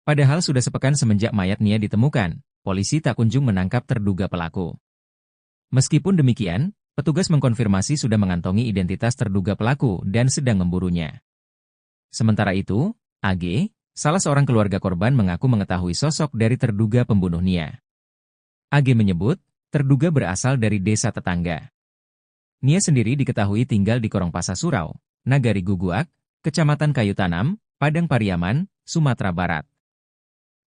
Padahal sudah sepekan semenjak mayat Nia ditemukan, polisi tak kunjung menangkap terduga pelaku. Meskipun demikian, petugas mengkonfirmasi sudah mengantongi identitas terduga pelaku dan sedang memburunya. Sementara itu, AG, salah seorang keluarga korban mengaku mengetahui sosok dari terduga pembunuh Nia. AG menyebut, terduga berasal dari desa tetangga. Nia sendiri diketahui tinggal di Korongpasa Surau, Nagari Guguak, Kecamatan Kayu Tanam, Padang Pariaman, Sumatera Barat.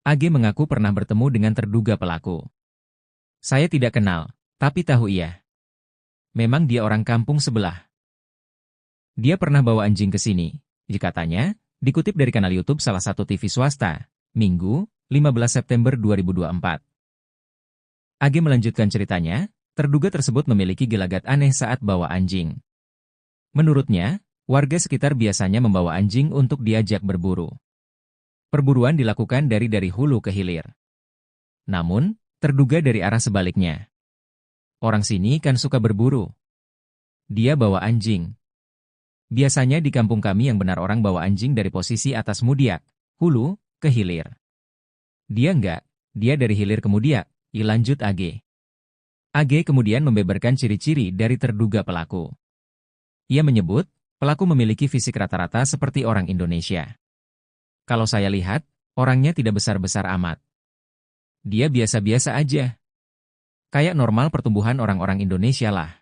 AG mengaku pernah bertemu dengan terduga pelaku. Saya tidak kenal, tapi tahu ia. Memang dia orang kampung sebelah. Dia pernah bawa anjing ke sini, katanya, dikutip dari kanal YouTube salah satu TV swasta, Minggu, 15 September 2024. AG melanjutkan ceritanya, terduga tersebut memiliki gelagat aneh saat bawa anjing. Menurutnya, warga sekitar biasanya membawa anjing untuk diajak berburu. Perburuan dilakukan dari hulu ke hilir. Namun, terduga dari arah sebaliknya. Orang sini kan suka berburu. Dia bawa anjing. Biasanya di kampung kami yang benar orang bawa anjing dari posisi atas Mudiak, hulu, ke hilir. Dia enggak, dia dari hilir ke Mudiak, lanjut AG. AG kemudian membeberkan ciri-ciri dari terduga pelaku. Ia menyebut, pelaku memiliki fisik rata-rata seperti orang Indonesia. Kalau saya lihat, orangnya tidak besar-besar amat. Dia biasa-biasa aja. Kayak normal pertumbuhan orang-orang Indonesia lah.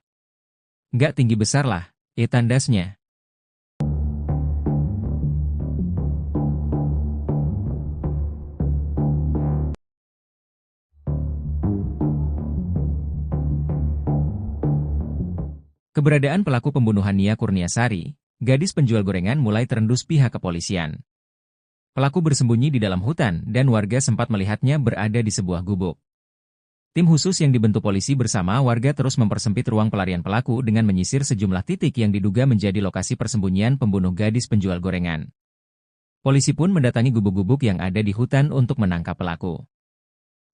Nggak tinggi besar lah, tandasnya. Keberadaan pelaku pembunuhan Nia Kurniasari, gadis penjual gorengan mulai terendus pihak kepolisian. Pelaku bersembunyi di dalam hutan dan warga sempat melihatnya berada di sebuah gubuk. Tim khusus yang dibentuk polisi bersama warga terus mempersempit ruang pelarian pelaku dengan menyisir sejumlah titik yang diduga menjadi lokasi persembunyian pembunuh gadis penjual gorengan. Polisi pun mendatangi gubuk-gubuk yang ada di hutan untuk menangkap pelaku.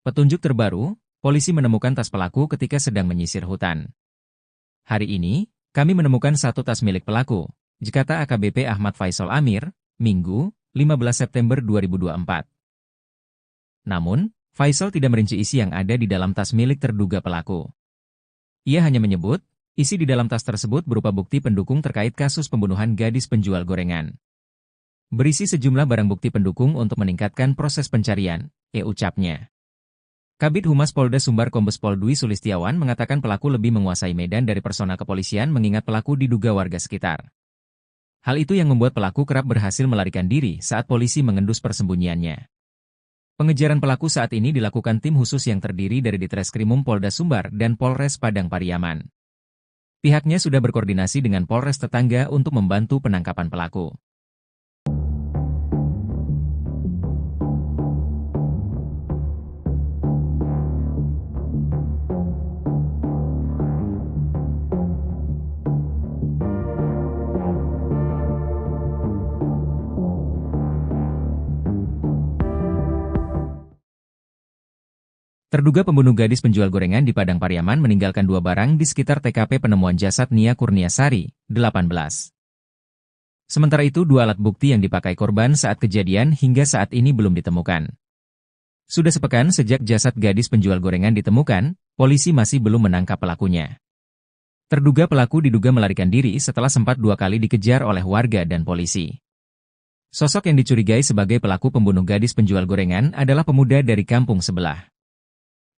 Petunjuk terbaru, polisi menemukan tas pelaku ketika sedang menyisir hutan. Hari ini, kami menemukan satu tas milik pelaku, kata AKBP Ahmad Faisal Amir, Minggu, 15 September 2024. Namun, Faisal tidak merinci isi yang ada di dalam tas milik terduga pelaku. Ia hanya menyebut, isi di dalam tas tersebut berupa bukti pendukung terkait kasus pembunuhan gadis penjual gorengan. Berisi sejumlah barang bukti pendukung untuk meningkatkan proses pencarian, ucapnya. Kabid Humas Polda Sumbar Kombes Pol Dwi Sulistiawan mengatakan pelaku lebih menguasai medan dari personal kepolisian mengingat pelaku diduga warga sekitar. Hal itu yang membuat pelaku kerap berhasil melarikan diri saat polisi mengendus persembunyiannya. Pengejaran pelaku saat ini dilakukan tim khusus yang terdiri dari Ditreskrimum Polda Sumbar dan Polres Padang Pariaman. Pihaknya sudah berkoordinasi dengan Polres tetangga untuk membantu penangkapan pelaku. Terduga pembunuh gadis penjual gorengan di Padang Pariaman meninggalkan 2 barang di sekitar TKP penemuan jasad Nia Kurniasari, 18. Sementara itu 2 alat bukti yang dipakai korban saat kejadian hingga saat ini belum ditemukan. Sudah sepekan sejak jasad gadis penjual gorengan ditemukan, polisi masih belum menangkap pelakunya. Terduga pelaku diduga melarikan diri setelah sempat 2 kali dikejar oleh warga dan polisi. Sosok yang dicurigai sebagai pelaku pembunuh gadis penjual gorengan adalah pemuda dari kampung sebelah.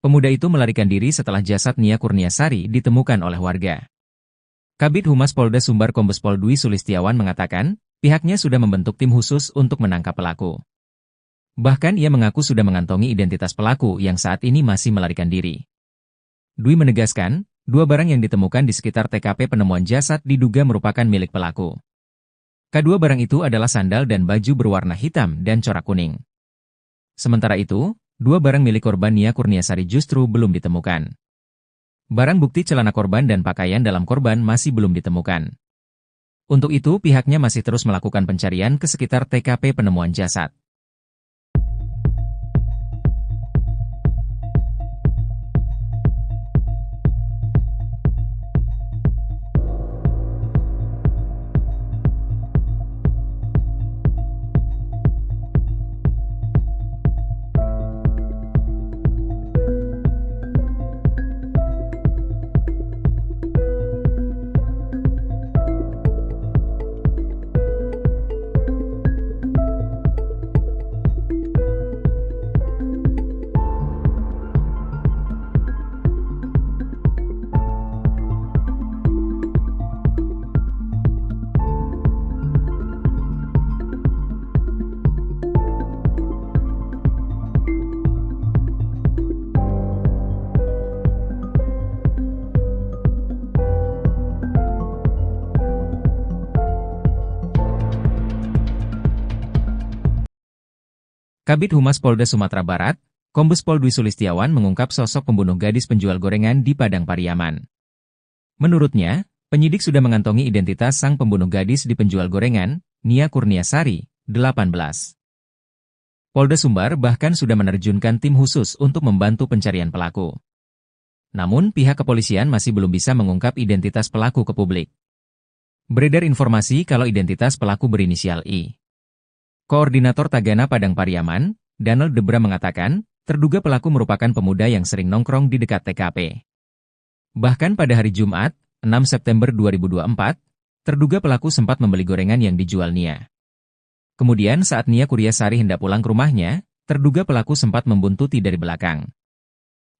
Pemuda itu melarikan diri setelah jasad Nia Kurniasari ditemukan oleh warga. Kabid Humas Polda Sumbar Kombes Pol Dwi Sulistiawan mengatakan, pihaknya sudah membentuk tim khusus untuk menangkap pelaku. Bahkan ia mengaku sudah mengantongi identitas pelaku yang saat ini masih melarikan diri. Dwi menegaskan, 2 barang yang ditemukan di sekitar TKP penemuan jasad diduga merupakan milik pelaku. Kedua barang itu adalah sandal dan baju berwarna hitam dan corak kuning. Sementara itu, 2 barang milik korban Nia Kurniasari justru belum ditemukan. Barang bukti celana korban dan pakaian dalam korban masih belum ditemukan. Untuk itu pihaknya masih terus melakukan pencarian ke sekitar TKP penemuan jasad. Kabid Humas Polda Sumatera Barat, Kombes Pol Dwi Sulistiawan mengungkap sosok pembunuh gadis penjual gorengan di Padang Pariaman. Menurutnya, penyidik sudah mengantongi identitas sang pembunuh gadis di penjual gorengan, Nia Kurniasari, 18. Polda Sumbar bahkan sudah menerjunkan tim khusus untuk membantu pencarian pelaku. Namun pihak kepolisian masih belum bisa mengungkap identitas pelaku ke publik. Beredar informasi kalau identitas pelaku berinisial I. Koordinator Tagana Padang Pariaman, Daniel Debra mengatakan, terduga pelaku merupakan pemuda yang sering nongkrong di dekat TKP. Bahkan pada hari Jumat, 6 September 2024, terduga pelaku sempat membeli gorengan yang dijual Nia. Kemudian saat Nia Kurniasari hendak pulang ke rumahnya, terduga pelaku sempat membuntuti dari belakang.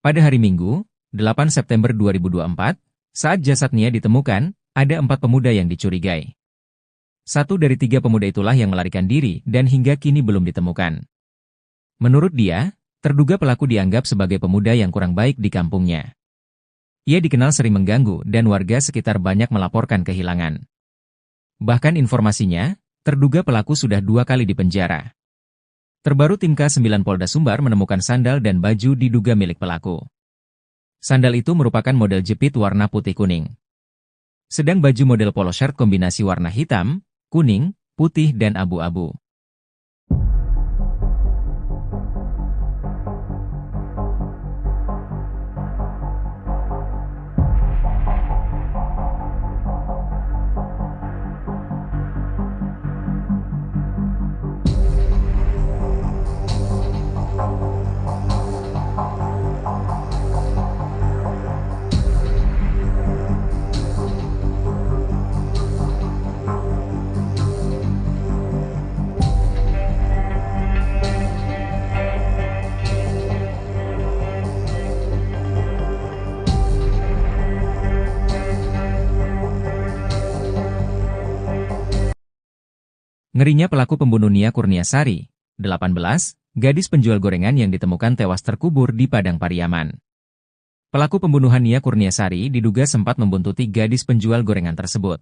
Pada hari Minggu, 8 September 2024, saat jasad Nia ditemukan, ada 4 pemuda yang dicurigai. 1 dari 3 pemuda itulah yang melarikan diri dan hingga kini belum ditemukan. Menurut dia, terduga pelaku dianggap sebagai pemuda yang kurang baik di kampungnya. Ia dikenal sering mengganggu dan warga sekitar banyak melaporkan kehilangan. Bahkan informasinya, terduga pelaku sudah 2 kali dipenjara. Terbaru tim K9 Polda Sumbar menemukan sandal dan baju diduga milik pelaku. Sandal itu merupakan model jepit warna putih kuning. Sedang baju model polo shirt kombinasi warna hitam, kuning, putih dan abu-abu. Ngerinya pelaku pembunuh Nia Kurniasari, 18, gadis penjual gorengan yang ditemukan tewas terkubur di Padang Pariaman. Pelaku pembunuhan Nia Kurniasari diduga sempat membuntuti gadis penjual gorengan tersebut.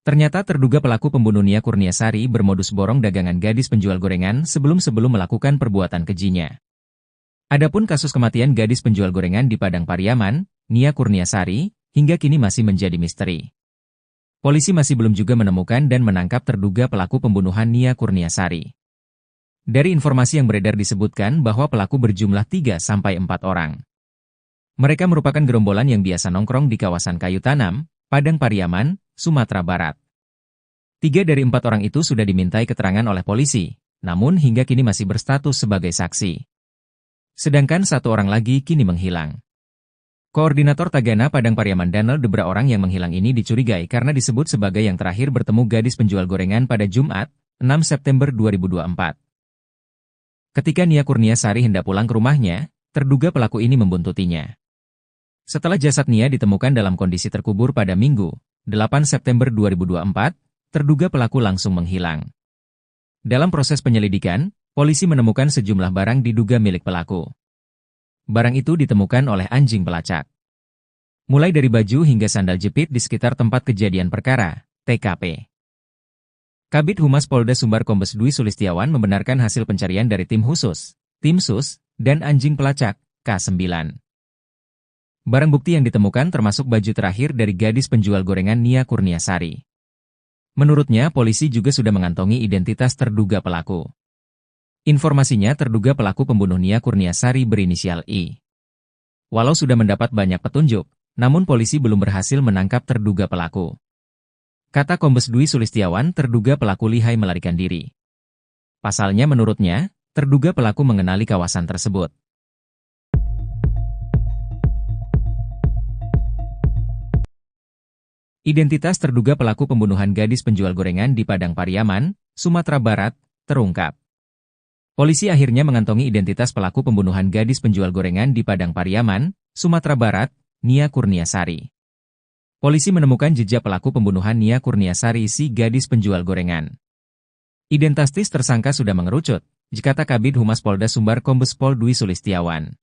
Ternyata terduga pelaku pembunuh Nia Kurniasari bermodus borong dagangan gadis penjual gorengan sebelum melakukan perbuatan kejinya. Adapun kasus kematian gadis penjual gorengan di Padang Pariaman, Nia Kurniasari, hingga kini masih menjadi misteri. Polisi masih belum juga menemukan dan menangkap terduga pelaku pembunuhan Nia Kurniasari. Dari informasi yang beredar disebutkan bahwa pelaku berjumlah 3-4 orang. Mereka merupakan gerombolan yang biasa nongkrong di kawasan Kayu Tanam, Padang Pariaman, Sumatera Barat. 3 dari 4 orang itu sudah dimintai keterangan oleh polisi, namun hingga kini masih berstatus sebagai saksi. Sedangkan 1 orang lagi kini menghilang. Koordinator Tagana Padang Pariaman Danel Debra orang yang menghilang ini dicurigai karena disebut sebagai yang terakhir bertemu gadis penjual gorengan pada Jumat, 6 September 2024. Ketika Nia Kurniasari hendak pulang ke rumahnya, terduga pelaku ini membuntutinya. Setelah jasad Nia ditemukan dalam kondisi terkubur pada Minggu, 8 September 2024, terduga pelaku langsung menghilang. Dalam proses penyelidikan, polisi menemukan sejumlah barang diduga milik pelaku. Barang itu ditemukan oleh anjing pelacak. Mulai dari baju hingga sandal jepit di sekitar tempat kejadian perkara, TKP. Kabid Humas Polda Sumbar Kombes Dwi Sulistiawan membenarkan hasil pencarian dari tim khusus, tim sus, dan anjing pelacak, K9. Barang bukti yang ditemukan termasuk baju terakhir dari gadis penjual gorengan Nia Kurniasari. Menurutnya, polisi juga sudah mengantongi identitas terduga pelaku. Informasinya terduga pelaku pembunuh Nia Kurniasari berinisial I. Walau sudah mendapat banyak petunjuk, namun polisi belum berhasil menangkap terduga pelaku. Kata Kombes Dwi Sulistiawan, terduga pelaku lihai melarikan diri. Pasalnya menurutnya, terduga pelaku mengenali kawasan tersebut. Identitas terduga pelaku pembunuhan gadis penjual gorengan di Padang Pariaman, Sumatera Barat, terungkap. Polisi akhirnya mengantongi identitas pelaku pembunuhan gadis penjual gorengan di Padang Pariaman, Sumatera Barat, Nia Kurniasari. Polisi menemukan jejak pelaku pembunuhan Nia Kurniasari si gadis penjual gorengan. Identitas tersangka sudah mengerucut, kata Kabid Humas Polda Sumbar Kombes Pol Dwi Sulistiawan.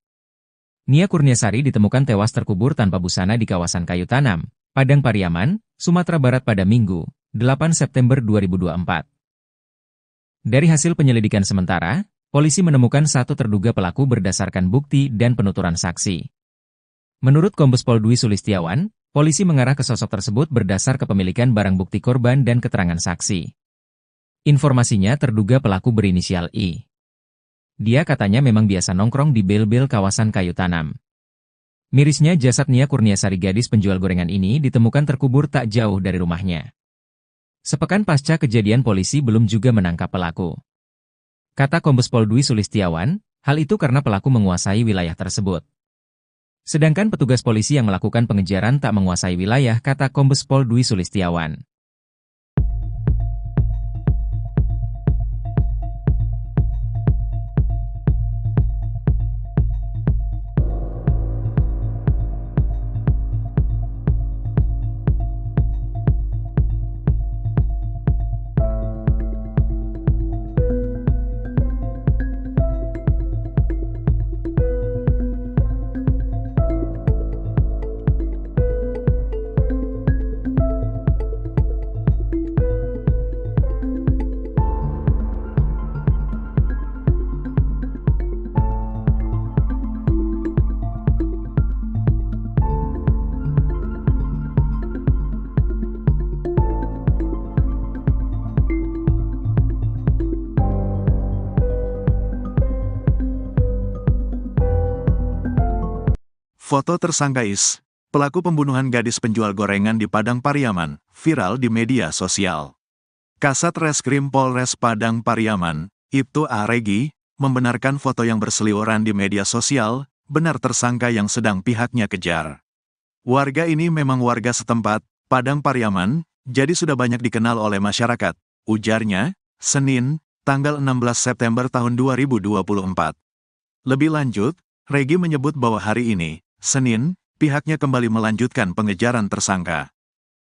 Nia Kurniasari ditemukan tewas terkubur tanpa busana di kawasan Kayu Tanam, Padang Pariaman, Sumatera Barat pada Minggu, 8 September 2024. Dari hasil penyelidikan sementara, polisi menemukan 1 terduga pelaku berdasarkan bukti dan penuturan saksi. Menurut Kombes Pol Dwi Sulistiawan, polisi mengarah ke sosok tersebut berdasar kepemilikan barang bukti korban dan keterangan saksi. Informasinya terduga pelaku berinisial I. Dia katanya memang biasa nongkrong di bel-bel kawasan Kayu Tanam. Mirisnya jasad Nia Kurniasari gadis penjual gorengan ini ditemukan terkubur tak jauh dari rumahnya. Sepekan pasca kejadian polisi belum juga menangkap pelaku. Kata Kombes Pol Dwi Sulistiawan, hal itu karena pelaku menguasai wilayah tersebut. Sedangkan petugas polisi yang melakukan pengejaran tak menguasai wilayah, kata Kombes Pol Dwi Sulistiawan.
Foto tersangka Is, pelaku pembunuhan gadis penjual gorengan di Padang Pariaman, viral di media sosial. Kasat Reskrim Polres Padang Pariaman, Ibtu A. Regi, membenarkan foto yang berseliweran di media sosial, benar tersangka yang sedang pihaknya kejar. Warga ini memang warga setempat, Padang Pariaman, jadi sudah banyak dikenal oleh masyarakat, ujarnya, Senin, tanggal 16 September tahun 2024. Lebih lanjut, Regi menyebut bahwa hari ini, Senin, pihaknya kembali melanjutkan pengejaran tersangka.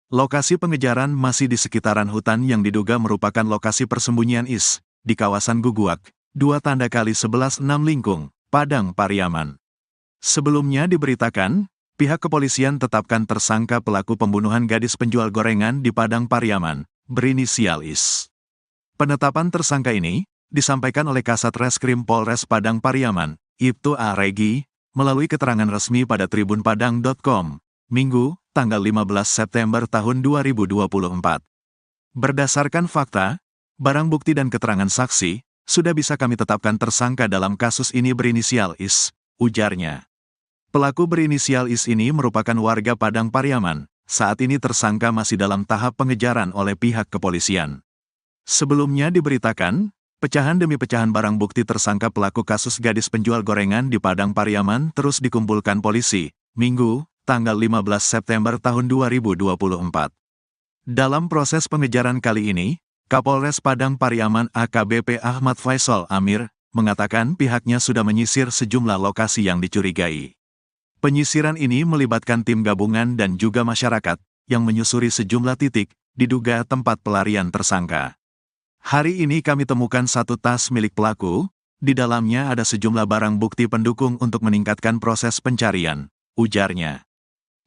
Lokasi pengejaran masih di sekitaran hutan yang diduga merupakan lokasi persembunyian IS, di kawasan Guguak, 2 × 11 6 Lingkung, Padang Pariaman. Sebelumnya diberitakan, pihak kepolisian tetapkan tersangka pelaku pembunuhan gadis penjual gorengan di Padang Pariaman, berinisial IS. Penetapan tersangka ini disampaikan oleh Kasat Reskrim Polres Padang Pariaman, Ibtu A. Regi, melalui keterangan resmi pada tribunpadang.com, Minggu, tanggal 15 September tahun 2024. Berdasarkan fakta, barang bukti dan keterangan saksi, sudah bisa kami tetapkan tersangka dalam kasus ini berinisial IS, ujarnya. Pelaku berinisial IS ini merupakan warga Padang Pariaman, saat ini tersangka masih dalam tahap pengejaran oleh pihak kepolisian. Sebelumnya diberitakan, pecahan demi pecahan barang bukti tersangka pelaku kasus gadis penjual gorengan di Padang Pariaman terus dikumpulkan polisi, Minggu, tanggal 15 September tahun 2024. Dalam proses pengejaran kali ini, Kapolres Padang Pariaman AKBP Ahmad Faisal Amir, mengatakan pihaknya sudah menyisir sejumlah lokasi yang dicurigai. Penyisiran ini melibatkan tim gabungan dan juga masyarakat, yang menyusuri sejumlah titik, diduga tempat pelarian tersangka. Hari ini kami temukan satu tas milik pelaku, di dalamnya ada sejumlah barang bukti pendukung untuk meningkatkan proses pencarian, ujarnya.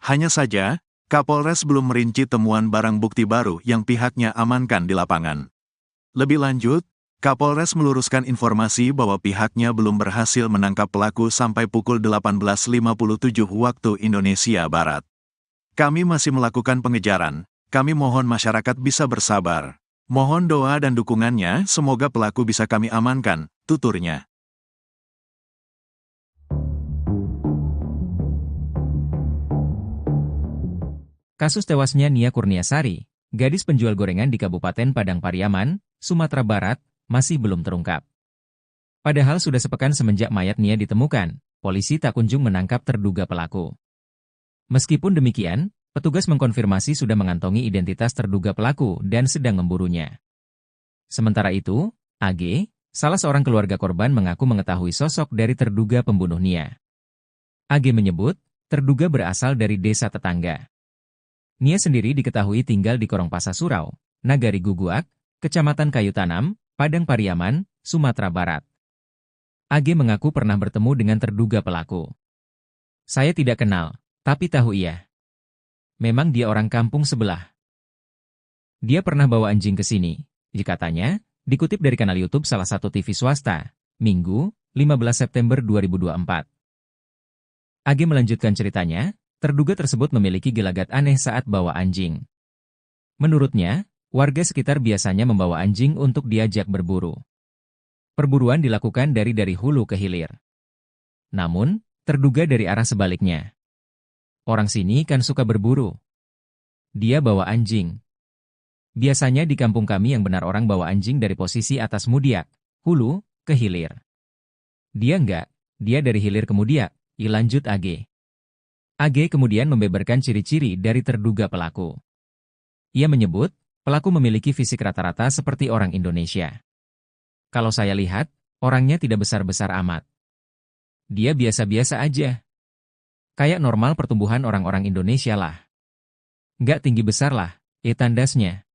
Hanya saja, Kapolres belum merinci temuan barang bukti baru yang pihaknya amankan di lapangan. Lebih lanjut, Kapolres meluruskan informasi bahwa pihaknya belum berhasil menangkap pelaku sampai pukul 18.57 waktu Indonesia Barat. Kami masih melakukan pengejaran, kami mohon masyarakat bisa bersabar. Mohon doa dan dukungannya, semoga pelaku bisa kami amankan, tuturnya.
Kasus tewasnya Nia Kurniasari, gadis penjual gorengan di Kabupaten Padang Pariaman, Sumatera Barat, masih belum terungkap. Padahal sudah sepekan semenjak mayat Nia ditemukan, polisi tak kunjung menangkap terduga pelaku. Meskipun demikian, petugas mengkonfirmasi sudah mengantongi identitas terduga pelaku dan sedang memburunya. Sementara itu, AG, salah seorang keluarga korban mengaku mengetahui sosok dari terduga pembunuh Nia. AG menyebut, terduga berasal dari desa tetangga. Nia sendiri diketahui tinggal di Korongpasa Surau, Nagari Guguak, Kecamatan Kayu Tanam, Padang Pariaman, Sumatera Barat. AG mengaku pernah bertemu dengan terduga pelaku. Saya tidak kenal, tapi tahu ia. Memang dia orang kampung sebelah. Dia pernah bawa anjing ke sini, katanya, dikutip dari kanal YouTube salah satu TV swasta, Minggu, 15 September 2024. AG melanjutkan ceritanya, terduga tersebut memiliki gelagat aneh saat bawa anjing. Menurutnya, warga sekitar biasanya membawa anjing untuk diajak berburu. Perburuan dilakukan dari hulu ke hilir. Namun, terduga dari arah sebaliknya. Orang sini kan suka berburu. Dia bawa anjing. Biasanya di kampung kami yang benar orang bawa anjing dari posisi atas Mudiak, hulu, ke hilir. Dia enggak, dia dari hilir ke Mudiak, lanjut AG. AG kemudian membeberkan ciri-ciri dari terduga pelaku. Ia menyebut, pelaku memiliki fisik rata-rata seperti orang Indonesia. Kalau saya lihat, orangnya tidak besar-besar amat. Dia biasa-biasa aja. Kayak normal pertumbuhan orang-orang Indonesia lah. Nggak tinggi besar lah, tandasnya.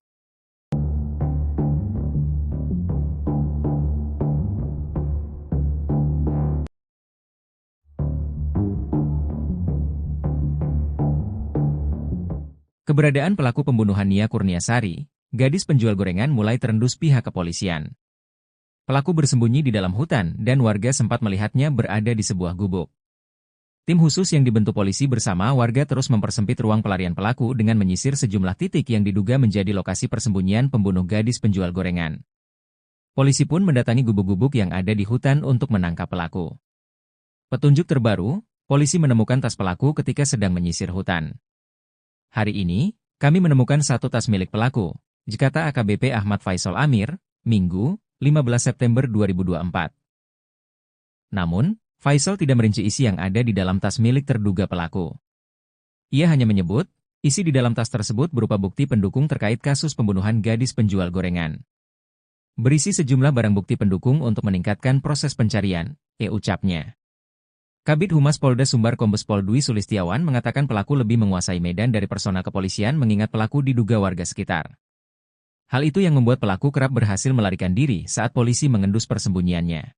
Keberadaan pelaku pembunuhan Nia Kurniasari, gadis penjual gorengan mulai terendus pihak kepolisian. Pelaku bersembunyi di dalam hutan dan warga sempat melihatnya berada di sebuah gubuk. Tim khusus yang dibentuk polisi bersama warga terus mempersempit ruang pelarian pelaku dengan menyisir sejumlah titik yang diduga menjadi lokasi persembunyian pembunuh gadis penjual gorengan. Polisi pun mendatangi gubuk-gubuk yang ada di hutan untuk menangkap pelaku. Petunjuk terbaru, polisi menemukan tas pelaku ketika sedang menyisir hutan. Hari ini, kami menemukan satu tas milik pelaku, kata AKBP Ahmad Faisal Amir, Minggu, 15 September 2024. Namun, Faisal tidak merinci isi yang ada di dalam tas milik terduga pelaku. Ia hanya menyebut, isi di dalam tas tersebut berupa bukti pendukung terkait kasus pembunuhan gadis penjual gorengan. Berisi sejumlah barang bukti pendukung untuk meningkatkan proses pencarian, ucapnya. Kabid Humas Polda Sumbar Kombes Pol Dwi Sulistiawan mengatakan pelaku lebih menguasai medan dari personal kepolisian mengingat pelaku diduga warga sekitar. Hal itu yang membuat pelaku kerap berhasil melarikan diri saat polisi mengendus persembunyiannya.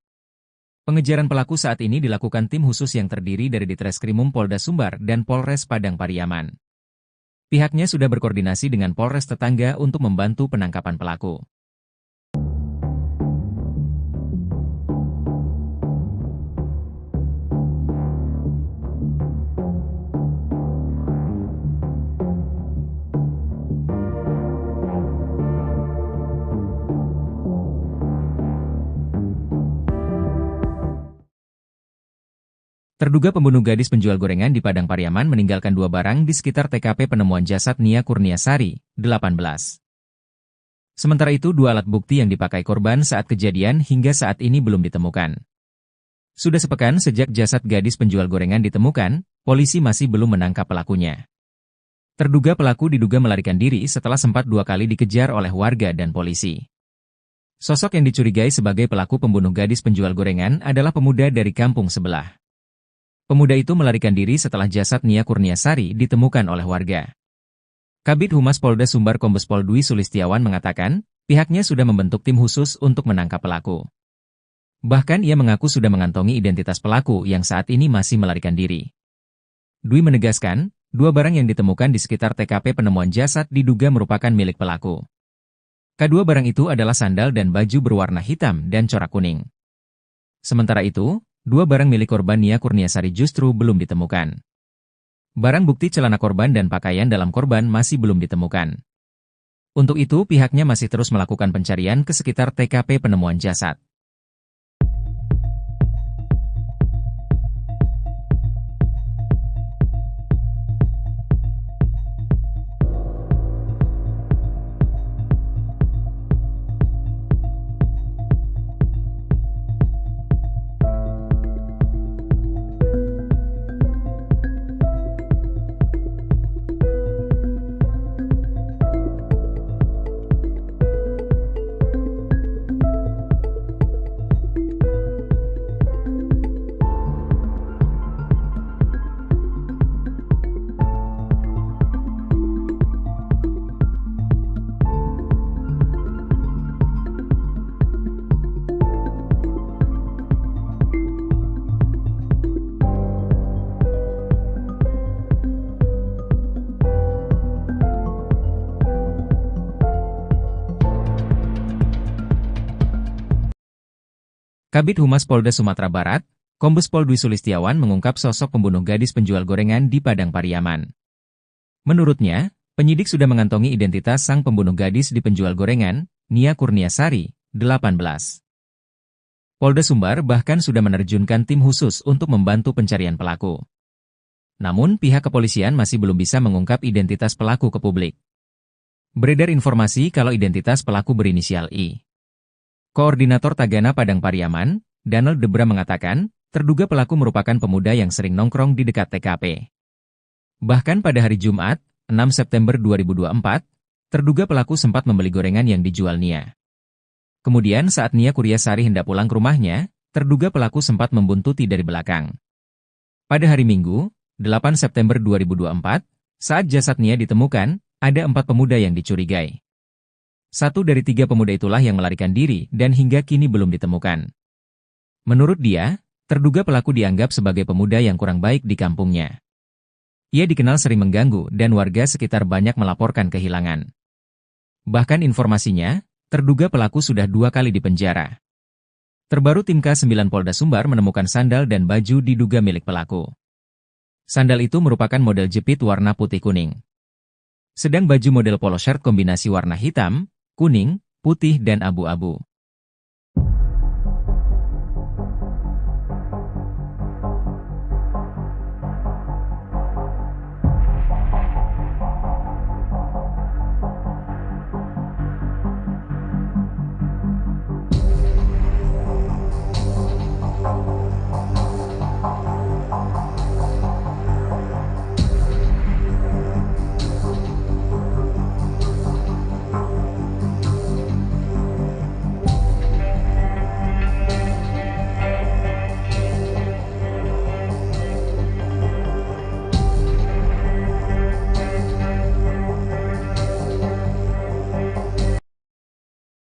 Pengejaran pelaku saat ini dilakukan tim khusus yang terdiri dari Ditreskrimum Polda Sumbar dan Polres Padang Pariaman. Pihaknya sudah berkoordinasi dengan Polres tetangga untuk membantu penangkapan pelaku. Terduga pembunuh gadis penjual gorengan di Padang Pariaman meninggalkan 2 barang di sekitar TKP penemuan jasad Nia Kurniasari, 18. Sementara itu 2 alat bukti yang dipakai korban saat kejadian hingga saat ini belum ditemukan. Sudah sepekan sejak jasad gadis penjual gorengan ditemukan, polisi masih belum menangkap pelakunya. Terduga pelaku diduga melarikan diri setelah sempat 2 kali dikejar oleh warga dan polisi. Sosok yang dicurigai sebagai pelaku pembunuh gadis penjual gorengan adalah pemuda dari kampung sebelah. Pemuda itu melarikan diri setelah jasad Nia Kurniasari ditemukan oleh warga. Kabid Humas Polda Sumbar Kombes Pol Dwi Sulistiawan mengatakan, pihaknya sudah membentuk tim khusus untuk menangkap pelaku. Bahkan ia mengaku sudah mengantongi identitas pelaku yang saat ini masih melarikan diri. Dwi menegaskan, 2 barang yang ditemukan di sekitar TKP penemuan jasad diduga merupakan milik pelaku. Kedua barang itu adalah sandal dan baju berwarna hitam dan corak kuning. Sementara itu, 2 barang milik korban Nia Kurniasari justru belum ditemukan. Barang bukti celana korban dan pakaian dalam korban masih belum ditemukan. Untuk itu pihaknya masih terus melakukan pencarian ke sekitar TKP penemuan jasad. Kabid Humas Polda Sumatera Barat, Kombes Pol Dwi Sulistiawan mengungkap sosok pembunuh gadis penjual gorengan di Padang Pariaman. Menurutnya, penyidik sudah mengantongi identitas sang pembunuh gadis di penjual gorengan, Nia Kurniasari, 18. Polda Sumbar bahkan sudah menerjunkan tim khusus untuk membantu pencarian pelaku. Namun pihak kepolisian masih belum bisa mengungkap identitas pelaku ke publik. Beredar informasi kalau identitas pelaku berinisial I. Koordinator Tagana Padang Pariaman, Donald Debra mengatakan, terduga pelaku merupakan pemuda yang sering nongkrong di dekat TKP. Bahkan pada hari Jumat, 6 September 2024, terduga pelaku sempat membeli gorengan yang dijual Nia. Kemudian saat Nia Kurniasari hendak pulang ke rumahnya, terduga pelaku sempat membuntuti dari belakang. Pada hari Minggu, 8 September 2024, saat jasad Nia ditemukan, ada 4 pemuda yang dicurigai. 1 dari 3 pemuda itulah yang melarikan diri dan hingga kini belum ditemukan. Menurut dia, terduga pelaku dianggap sebagai pemuda yang kurang baik di kampungnya. Ia dikenal sering mengganggu dan warga sekitar banyak melaporkan kehilangan. Bahkan informasinya, terduga pelaku sudah 2 kali dipenjara. Terbaru tim K9 Polda Sumbar menemukan sandal dan baju diduga milik pelaku. Sandal itu merupakan model jepit warna putih kuning. Sedang baju model polo shirt kombinasi warna hitam, kuning, putih dan abu-abu.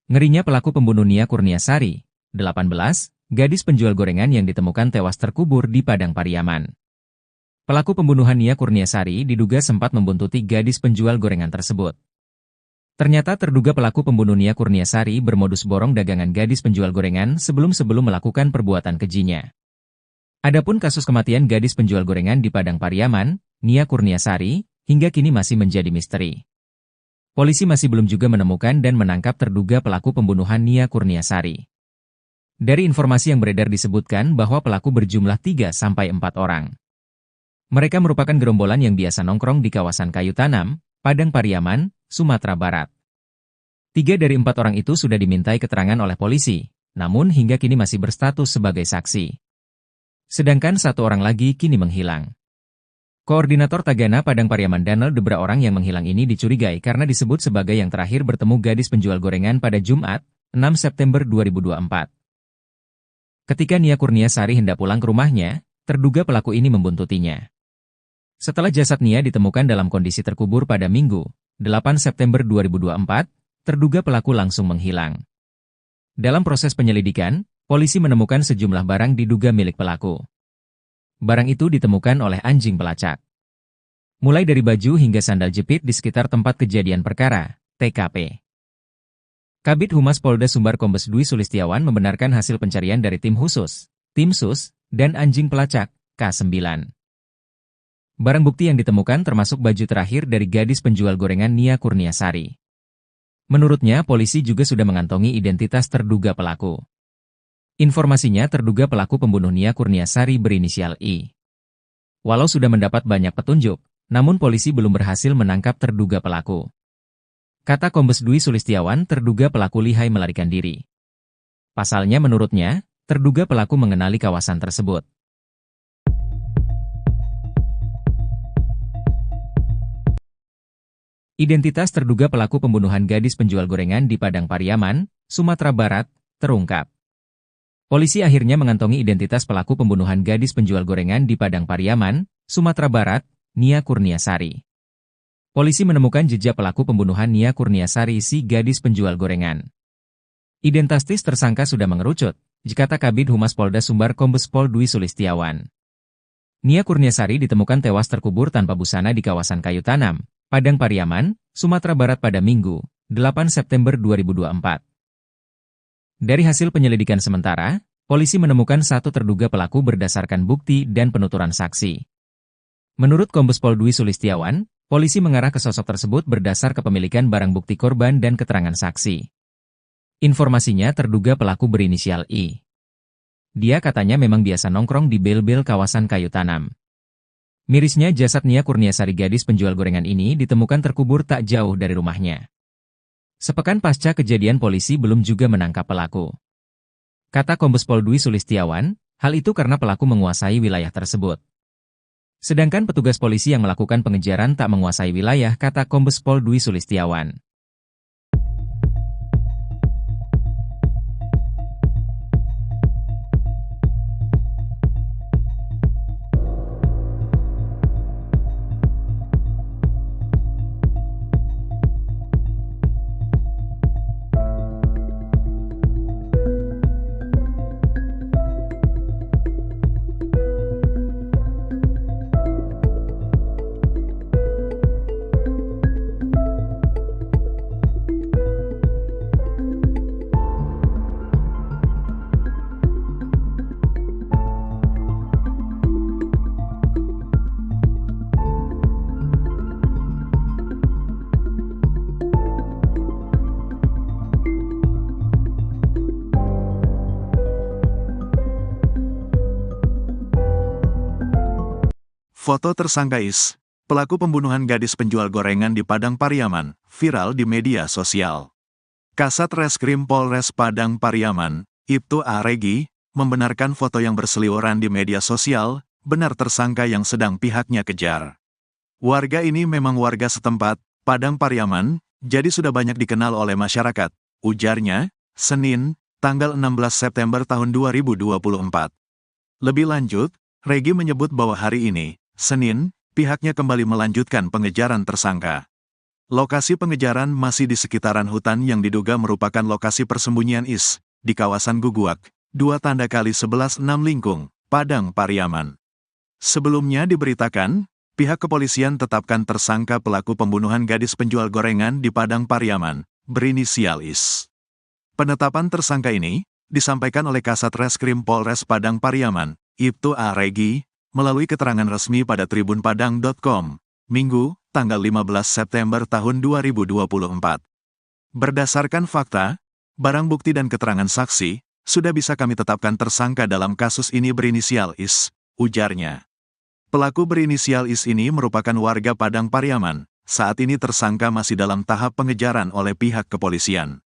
Ngerinya pelaku pembunuh Nia Kurniasari, 18, gadis penjual gorengan yang ditemukan tewas terkubur di Padang Pariaman. Pelaku pembunuhan Nia Kurniasari diduga sempat membuntuti gadis penjual gorengan tersebut. Ternyata terduga pelaku pembunuh Nia Kurniasari bermodus borong dagangan gadis penjual gorengan sebelum melakukan perbuatan kejinya. Adapun kasus kematian gadis penjual gorengan di Padang Pariaman, Nia Kurniasari, hingga kini masih menjadi misteri. Polisi masih belum juga menemukan dan menangkap terduga pelaku pembunuhan Nia Kurniasari. Dari informasi yang beredar disebutkan bahwa pelaku berjumlah 3-4 orang. Mereka merupakan gerombolan yang biasa nongkrong di kawasan Kayu Tanam, Padang Pariaman, Sumatera Barat. 3 dari 4 orang itu sudah dimintai keterangan oleh polisi, namun hingga kini masih berstatus sebagai saksi. Sedangkan 1 orang lagi kini menghilang. Koordinator Tagana Padang Pariaman Danel Debra orang yang menghilang ini dicurigai karena disebut sebagai yang terakhir bertemu gadis penjual gorengan pada Jumat, 6 September 2024. Ketika Nia Kurniasari hendak pulang ke rumahnya, terduga pelaku ini membuntutinya. Setelah jasad Nia ditemukan dalam kondisi terkubur pada Minggu, 8 September 2024, terduga pelaku langsung menghilang. Dalam proses penyelidikan, polisi menemukan sejumlah barang diduga milik pelaku. Barang itu ditemukan oleh anjing pelacak. Mulai dari baju hingga sandal jepit di sekitar tempat kejadian perkara, TKP. Kabid Humas Polda Sumbar Kombes Dwi Sulistiawan membenarkan hasil pencarian dari tim khusus, tim sus, dan anjing pelacak, K9. Barang bukti yang ditemukan termasuk baju terakhir dari gadis penjual gorengan Nia Kurniasari. Menurutnya, polisi juga sudah mengantongi identitas terduga pelaku. Informasinya terduga pelaku pembunuh Nia Kurniasari berinisial I. Walau sudah mendapat banyak petunjuk, namun polisi belum berhasil menangkap terduga pelaku. Kata Kombes Dwi Sulistiawan, terduga pelaku lihai melarikan diri. Pasalnya menurutnya, terduga pelaku mengenali kawasan tersebut. Identitas terduga pelaku pembunuhan gadis penjual gorengan di Padang Pariaman, Sumatera Barat, terungkap. Polisi akhirnya mengantongi identitas pelaku pembunuhan gadis penjual gorengan di Padang Pariaman, Sumatera Barat, Nia Kurniasari. Polisi menemukan jejak pelaku pembunuhan Nia Kurniasari si gadis penjual gorengan. Identitas tersangka sudah mengerucut, kata Kabid Humas Polda Sumbar Kombes Pol Dwi Sulistiawan. Nia Kurniasari ditemukan tewas terkubur tanpa busana di kawasan Kayu Tanam, Padang Pariaman, Sumatera Barat pada Minggu, 8 September 2024. Dari hasil penyelidikan sementara, polisi menemukan 1 terduga pelaku berdasarkan bukti dan penuturan saksi. Menurut Kombes Pol Dwi Sulistiawan, polisi mengarah ke sosok tersebut berdasar kepemilikan barang bukti korban dan keterangan saksi. Informasinya terduga pelaku berinisial I. Dia katanya memang biasa nongkrong di bel-bel kawasan Kayu Tanam. Mirisnya jasad Nia Kurniasari gadis penjual gorengan ini ditemukan terkubur tak jauh dari rumahnya. Sepekan pasca kejadian polisi belum juga menangkap pelaku. Kata Kombes Pol Dwi Sulistiawan, hal itu karena pelaku menguasai wilayah tersebut. Sedangkan petugas polisi yang melakukan pengejaran tak menguasai wilayah, kata Kombes Pol Dwi Sulistiawan.
Foto tersangka Is, pelaku pembunuhan gadis penjual gorengan di Padang Pariaman, viral di media sosial. Kasat Reskrim Polres Padang Pariaman, Ibtu A. Regi, membenarkan foto yang berseliweran di media sosial, benar tersangka yang sedang pihaknya kejar. Warga ini memang warga setempat, Padang Pariaman, jadi sudah banyak dikenal oleh masyarakat, ujarnya, Senin, tanggal 16 September tahun 2024. Lebih lanjut, Regi menyebut bahwa hari ini, Senin, pihaknya kembali melanjutkan pengejaran tersangka. Lokasi pengejaran masih di sekitaran hutan yang diduga merupakan lokasi persembunyian IS, di kawasan Guguak, 2 × 11 6 Lingkung, Padang Pariaman. Sebelumnya diberitakan, pihak kepolisian tetapkan tersangka pelaku pembunuhan gadis penjual gorengan di Padang Pariaman, berinisial IS. Penetapan tersangka ini disampaikan oleh Kasat Reskrim Polres Padang Pariaman, Ibtu A. Regi, melalui keterangan resmi pada tribunpadang.com, Minggu, tanggal 15 September tahun 2024. Berdasarkan fakta, barang bukti dan keterangan saksi, sudah bisa kami tetapkan tersangka dalam kasus ini berinisial IS, ujarnya. Pelaku berinisial IS ini merupakan warga Padang Pariaman, saat ini tersangka masih dalam tahap pengejaran oleh pihak kepolisian.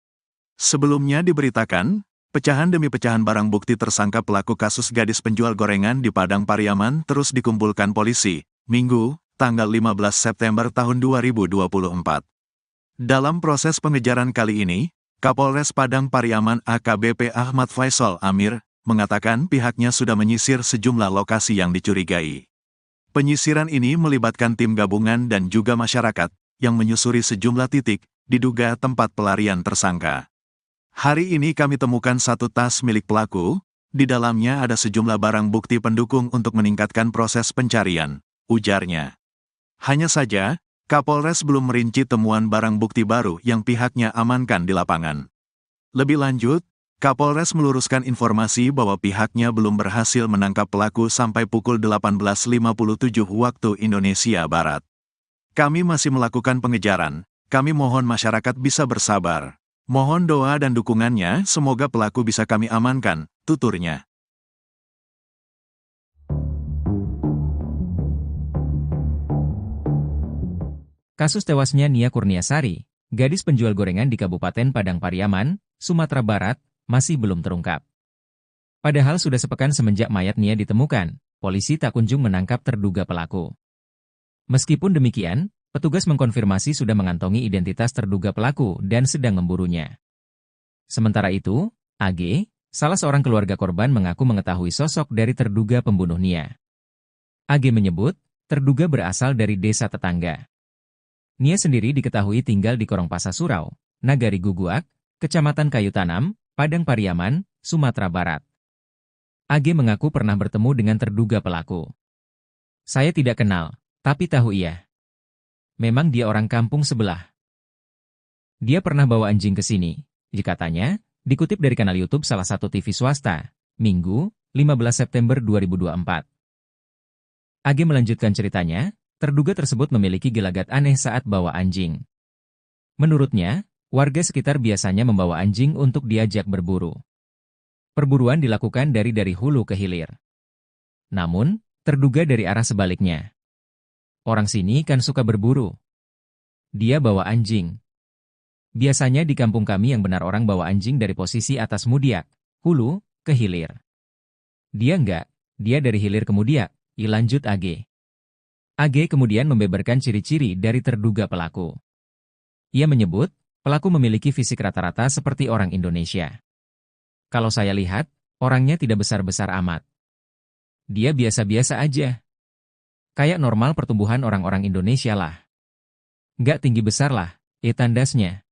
Sebelumnya diberitakan, pecahan demi pecahan barang bukti tersangka pelaku kasus gadis penjual gorengan di Padang Pariaman terus dikumpulkan polisi, Minggu, tanggal 15 September tahun 2024. Dalam proses pengejaran kali ini, Kapolres Padang Pariaman AKBP Ahmad Faisal Amir, mengatakan pihaknya sudah menyisir sejumlah lokasi yang dicurigai. Penyisiran ini melibatkan tim gabungan dan juga masyarakat, yang menyusuri sejumlah titik, diduga tempat pelarian tersangka. Hari ini kami temukan satu tas milik pelaku, di dalamnya ada sejumlah barang bukti pendukung untuk meningkatkan proses pencarian, ujarnya. Hanya saja, Kapolres belum merinci temuan barang bukti baru yang pihaknya amankan di lapangan. Lebih lanjut, Kapolres meluruskan informasi bahwa pihaknya belum berhasil menangkap pelaku sampai pukul 18.57 waktu Indonesia Barat. Kami masih melakukan pengejaran, kami mohon masyarakat bisa bersabar. Mohon doa dan dukungannya, semoga pelaku bisa kami amankan, tuturnya.
Kasus tewasnya Nia Kurniasari, gadis penjual gorengan di Kabupaten Padang Pariaman, Sumatera Barat, masih belum terungkap. Padahal sudah sepekan semenjak mayat Nia ditemukan, polisi tak kunjung menangkap terduga pelaku. Meskipun demikian, petugas mengkonfirmasi sudah mengantongi identitas terduga pelaku dan sedang memburunya. Sementara itu, AG, salah seorang keluarga korban mengaku mengetahui sosok dari terduga pembunuh Nia. AG menyebut, terduga berasal dari desa tetangga. Nia sendiri diketahui tinggal di Korongpasa Surau, Nagari Guguak, Kecamatan Kayu Tanam, Padang Pariaman, Sumatera Barat. AG mengaku pernah bertemu dengan terduga pelaku. Saya tidak kenal, tapi tahu ia. Memang dia orang kampung sebelah. Dia pernah bawa anjing ke sini, katanya, dikutip dari kanal YouTube salah satu TV swasta, Minggu, 15 September 2024. AG melanjutkan ceritanya, terduga tersebut memiliki gelagat aneh saat bawa anjing. Menurutnya, warga sekitar biasanya membawa anjing untuk diajak berburu. Perburuan dilakukan dari hulu ke hilir. Namun, terduga dari arah sebaliknya. Orang sini kan suka berburu. Dia bawa anjing. Biasanya di kampung kami yang benar orang bawa anjing dari posisi atas Mudiak, hulu, ke hilir. Dia enggak, dia dari hilir ke Mudiak, lanjut AG. AG kemudian membeberkan ciri-ciri dari terduga pelaku. Ia menyebut, pelaku memiliki fisik rata-rata seperti orang Indonesia. Kalau saya lihat, orangnya tidak besar-besar amat. Dia biasa-biasa aja. Kayak normal pertumbuhan orang-orang Indonesia lah. Nggak tinggi besar lah, tandasnya.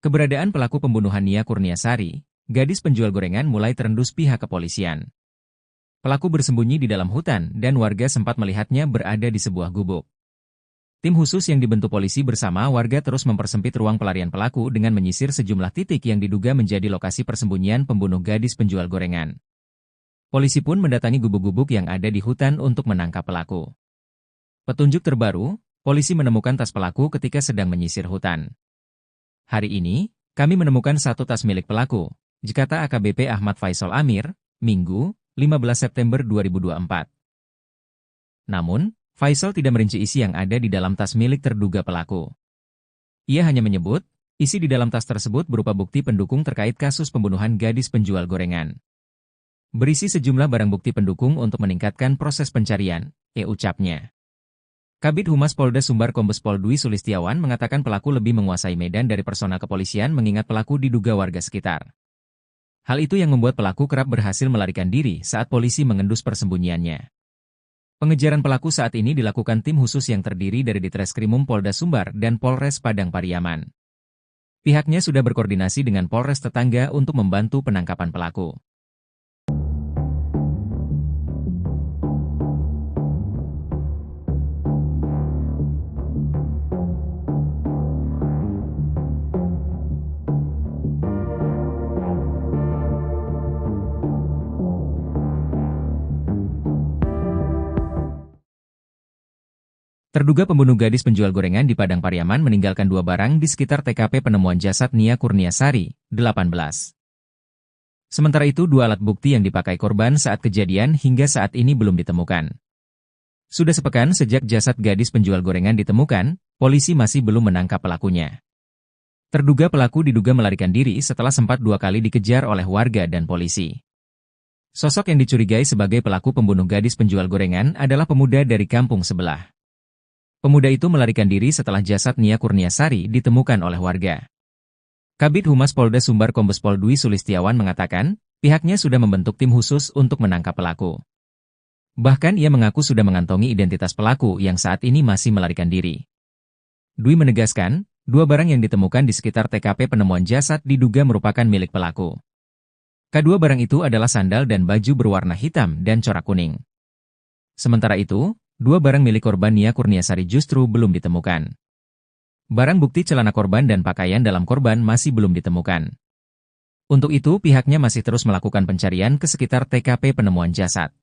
Keberadaan pelaku pembunuhan Nia Kurniasari, gadis penjual gorengan mulai terendus pihak kepolisian. Pelaku bersembunyi di dalam hutan dan warga sempat melihatnya berada di sebuah gubuk. Tim khusus yang dibentuk polisi bersama warga terus mempersempit ruang pelarian pelaku dengan menyisir sejumlah titik yang diduga menjadi lokasi persembunyian pembunuh gadis penjual gorengan. Polisi pun mendatangi gubuk-gubuk yang ada di hutan untuk menangkap pelaku. Petunjuk terbaru, polisi menemukan tas pelaku ketika sedang menyisir hutan. Hari ini, kami menemukan satu tas milik pelaku, kata AKBP Ahmad Faisal Amir, Minggu, 15 September 2024. Namun, Faisal tidak merinci isi yang ada di dalam tas milik terduga pelaku. Ia hanya menyebut, isi di dalam tas tersebut berupa bukti pendukung terkait kasus pembunuhan gadis penjual gorengan. Berisi sejumlah barang bukti pendukung untuk meningkatkan proses pencarian, ucapnya. Kabid Humas Polda Sumbar Kombes Pol Dwi Sulistiawan mengatakan pelaku lebih menguasai medan dari personal kepolisian mengingat pelaku diduga warga sekitar. Hal itu yang membuat pelaku kerap berhasil melarikan diri saat polisi mengendus persembunyiannya. Pengejaran pelaku saat ini dilakukan tim khusus yang terdiri dari Ditreskrimum Polda Sumbar dan Polres Padang Pariaman. Pihaknya sudah berkoordinasi dengan Polres tetangga untuk membantu penangkapan pelaku. Terduga pembunuh gadis penjual gorengan di Padang Pariaman meninggalkan 2 barang di sekitar TKP penemuan jasad Nia Kurniasari, 18. Sementara itu 2 alat bukti yang dipakai korban saat kejadian hingga saat ini belum ditemukan. Sudah sepekan sejak jasad gadis penjual gorengan ditemukan, polisi masih belum menangkap pelakunya. Terduga pelaku diduga melarikan diri setelah sempat 2 kali dikejar oleh warga dan polisi. Sosok yang dicurigai sebagai pelaku pembunuh gadis penjual gorengan adalah pemuda dari kampung sebelah. Pemuda itu melarikan diri setelah jasad Nia Kurniasari ditemukan oleh warga. Kabid Humas Polda Sumbar Kombes Pol Dwi Sulistiawan mengatakan, pihaknya sudah membentuk tim khusus untuk menangkap pelaku. Bahkan ia mengaku sudah mengantongi identitas pelaku yang saat ini masih melarikan diri. Dwi menegaskan, 2 barang yang ditemukan di sekitar TKP penemuan jasad diduga merupakan milik pelaku. Kedua barang itu adalah sandal dan baju berwarna hitam dan corak kuning. Sementara itu, 2 barang milik korban Nia Kurniasari justru belum ditemukan. Barang bukti celana korban dan pakaian dalam korban masih belum ditemukan. Untuk itu pihaknya masih terus melakukan pencarian ke sekitar TKP penemuan jasad.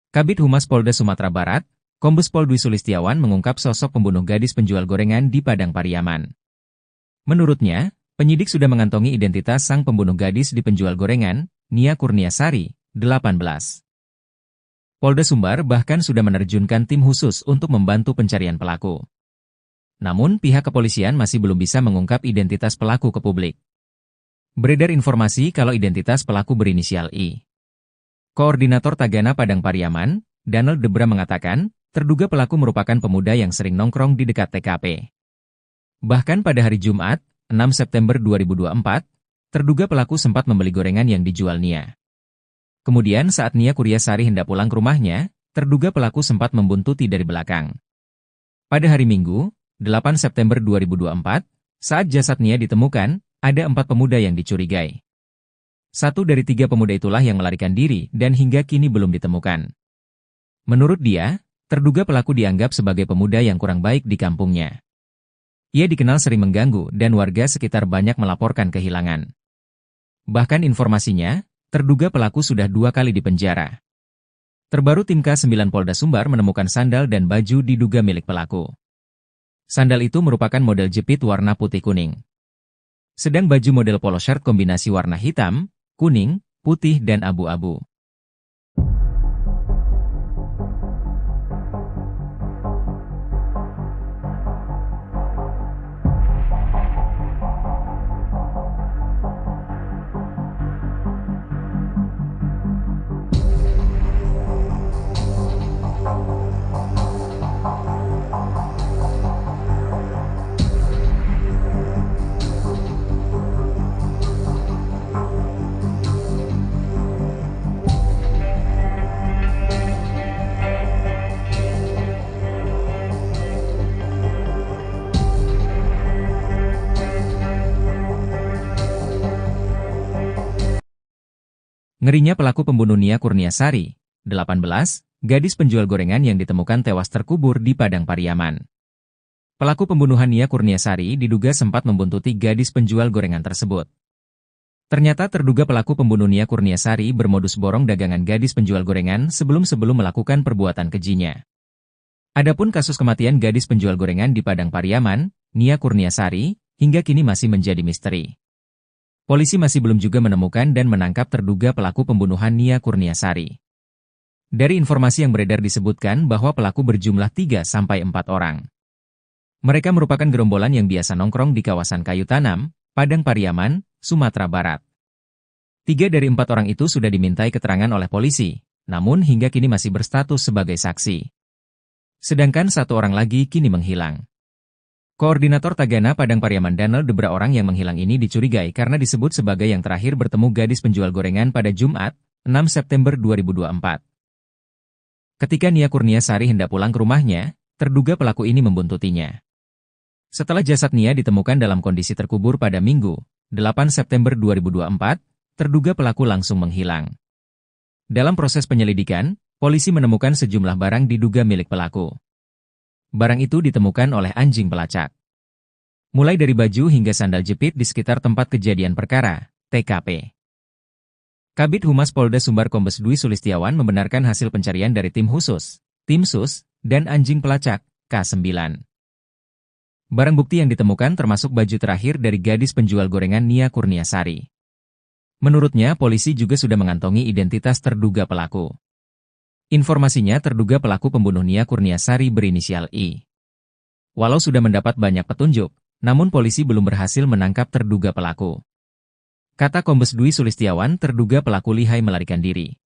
Kabid Humas Polda Sumatera Barat, Kombes Pol Dwi Sulistiawan mengungkap sosok pembunuh gadis penjual gorengan di Padang Pariaman. Menurutnya, penyidik sudah mengantongi identitas sang pembunuh gadis di penjual gorengan, Nia Kurniasari, 18. Polda Sumbar bahkan sudah menerjunkan tim khusus untuk membantu pencarian pelaku. Namun pihak kepolisian masih belum bisa mengungkap identitas pelaku ke publik. Beredar informasi kalau identitas pelaku berinisial I. Koordinator Tagana Padang Pariaman, Daniel Debra mengatakan, terduga pelaku merupakan pemuda yang sering nongkrong di dekat TKP. Bahkan pada hari Jumat, 6 September 2024, terduga pelaku sempat membeli gorengan yang dijual Nia. Kemudian saat Nia Kurniasari hendak pulang ke rumahnya, terduga pelaku sempat membuntuti dari belakang. Pada hari Minggu, 8 September 2024, saat jasad Nia ditemukan, ada 4 pemuda yang dicurigai. 1 dari 3 pemuda itulah yang melarikan diri dan hingga kini belum ditemukan. Menurut dia, terduga pelaku dianggap sebagai pemuda yang kurang baik di kampungnya. Ia dikenal sering mengganggu dan warga sekitar banyak melaporkan kehilangan. Bahkan informasinya, terduga pelaku sudah 2 kali dipenjara. Terbaru tim K9 Polda Sumbar menemukan sandal dan baju diduga milik pelaku. Sandal itu merupakan model jepit warna putih kuning. Sedang baju model polo shirt kombinasi warna hitam, kuning, putih dan abu-abu. Ngerinya pelaku pembunuh Nia Kurniasari, 18, gadis penjual gorengan yang ditemukan tewas terkubur di Padang Pariaman. Pelaku pembunuhan Nia Kurniasari diduga sempat membuntuti gadis penjual gorengan tersebut. Ternyata terduga pelaku pembunuh Nia Kurniasari bermodus borong dagangan gadis penjual gorengan sebelum melakukan perbuatan kejinya. Adapun kasus kematian gadis penjual gorengan di Padang Pariaman, Nia Kurniasari, hingga kini masih menjadi misteri. Polisi masih belum juga menemukan dan menangkap terduga pelaku pembunuhan Nia Kurniasari. Dari informasi yang beredar disebutkan bahwa pelaku berjumlah 3-4 orang. Mereka merupakan gerombolan yang biasa nongkrong di kawasan Kayu Tanam, Padang Pariaman, Sumatera Barat. 3 dari 4 orang itu sudah dimintai keterangan oleh polisi, namun hingga kini masih berstatus sebagai saksi. Sedangkan 1 orang lagi kini menghilang. Koordinator Tagana Padang Pariaman Danel Debra orang yang menghilang ini dicurigai karena disebut sebagai yang terakhir bertemu gadis penjual gorengan pada Jumat, 6 September 2024. Ketika Nia Kurniasari hendak pulang ke rumahnya, terduga pelaku ini membuntutinya. Setelah jasad Nia ditemukan dalam kondisi terkubur pada Minggu, 8 September 2024, terduga pelaku langsung menghilang. Dalam proses penyelidikan, polisi menemukan sejumlah barang diduga milik pelaku. Barang itu ditemukan oleh anjing pelacak. Mulai dari baju hingga sandal jepit di sekitar tempat kejadian perkara, TKP. Kabid Humas Polda Sumbar Kombes Dwi Sulistiawan membenarkan hasil pencarian dari tim khusus, tim sus, dan anjing pelacak, K9. Barang bukti yang ditemukan termasuk baju terakhir dari gadis penjual gorengan Nia Kurniasari. Menurutnya, polisi juga sudah mengantongi identitas terduga pelaku. Informasinya terduga pelaku pembunuh Nia Kurniasari berinisial I. Walau sudah mendapat banyak petunjuk, namun polisi belum berhasil menangkap terduga pelaku. Kata Kombes Dwi Sulistiawan, terduga pelaku lihai melarikan diri.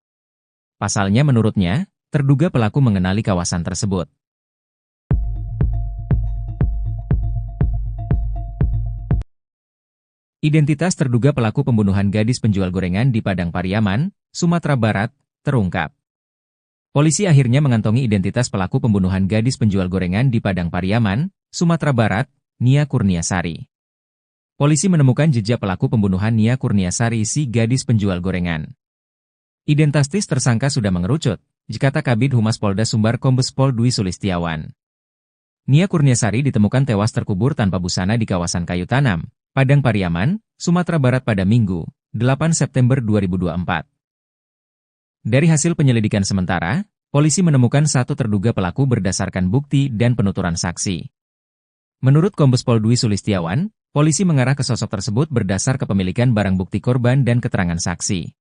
Pasalnya menurutnya, terduga pelaku mengenali kawasan tersebut. Identitas terduga pelaku pembunuhan gadis penjual gorengan di Padang Pariaman, Sumatera Barat, terungkap. Polisi akhirnya mengantongi identitas pelaku pembunuhan gadis penjual gorengan di Padang Pariaman, Sumatera Barat, Nia Kurniasari. Polisi menemukan jejak pelaku pembunuhan Nia Kurniasari si gadis penjual gorengan. Identitas tersangka sudah mengerucut, kata Kabid Humas Polda Sumbar Kombes Pol Dwi Sulistiawan. Nia Kurniasari ditemukan tewas terkubur tanpa busana di kawasan Kayu Tanam, Padang Pariaman, Sumatera Barat pada Minggu, 8 September 2024. Dari hasil penyelidikan sementara, polisi menemukan 1 terduga pelaku berdasarkan bukti dan penuturan saksi. Menurut Kombes Pol Dwi Sulistiawan, polisi mengarah ke sosok tersebut berdasar kepemilikan barang bukti korban dan keterangan saksi.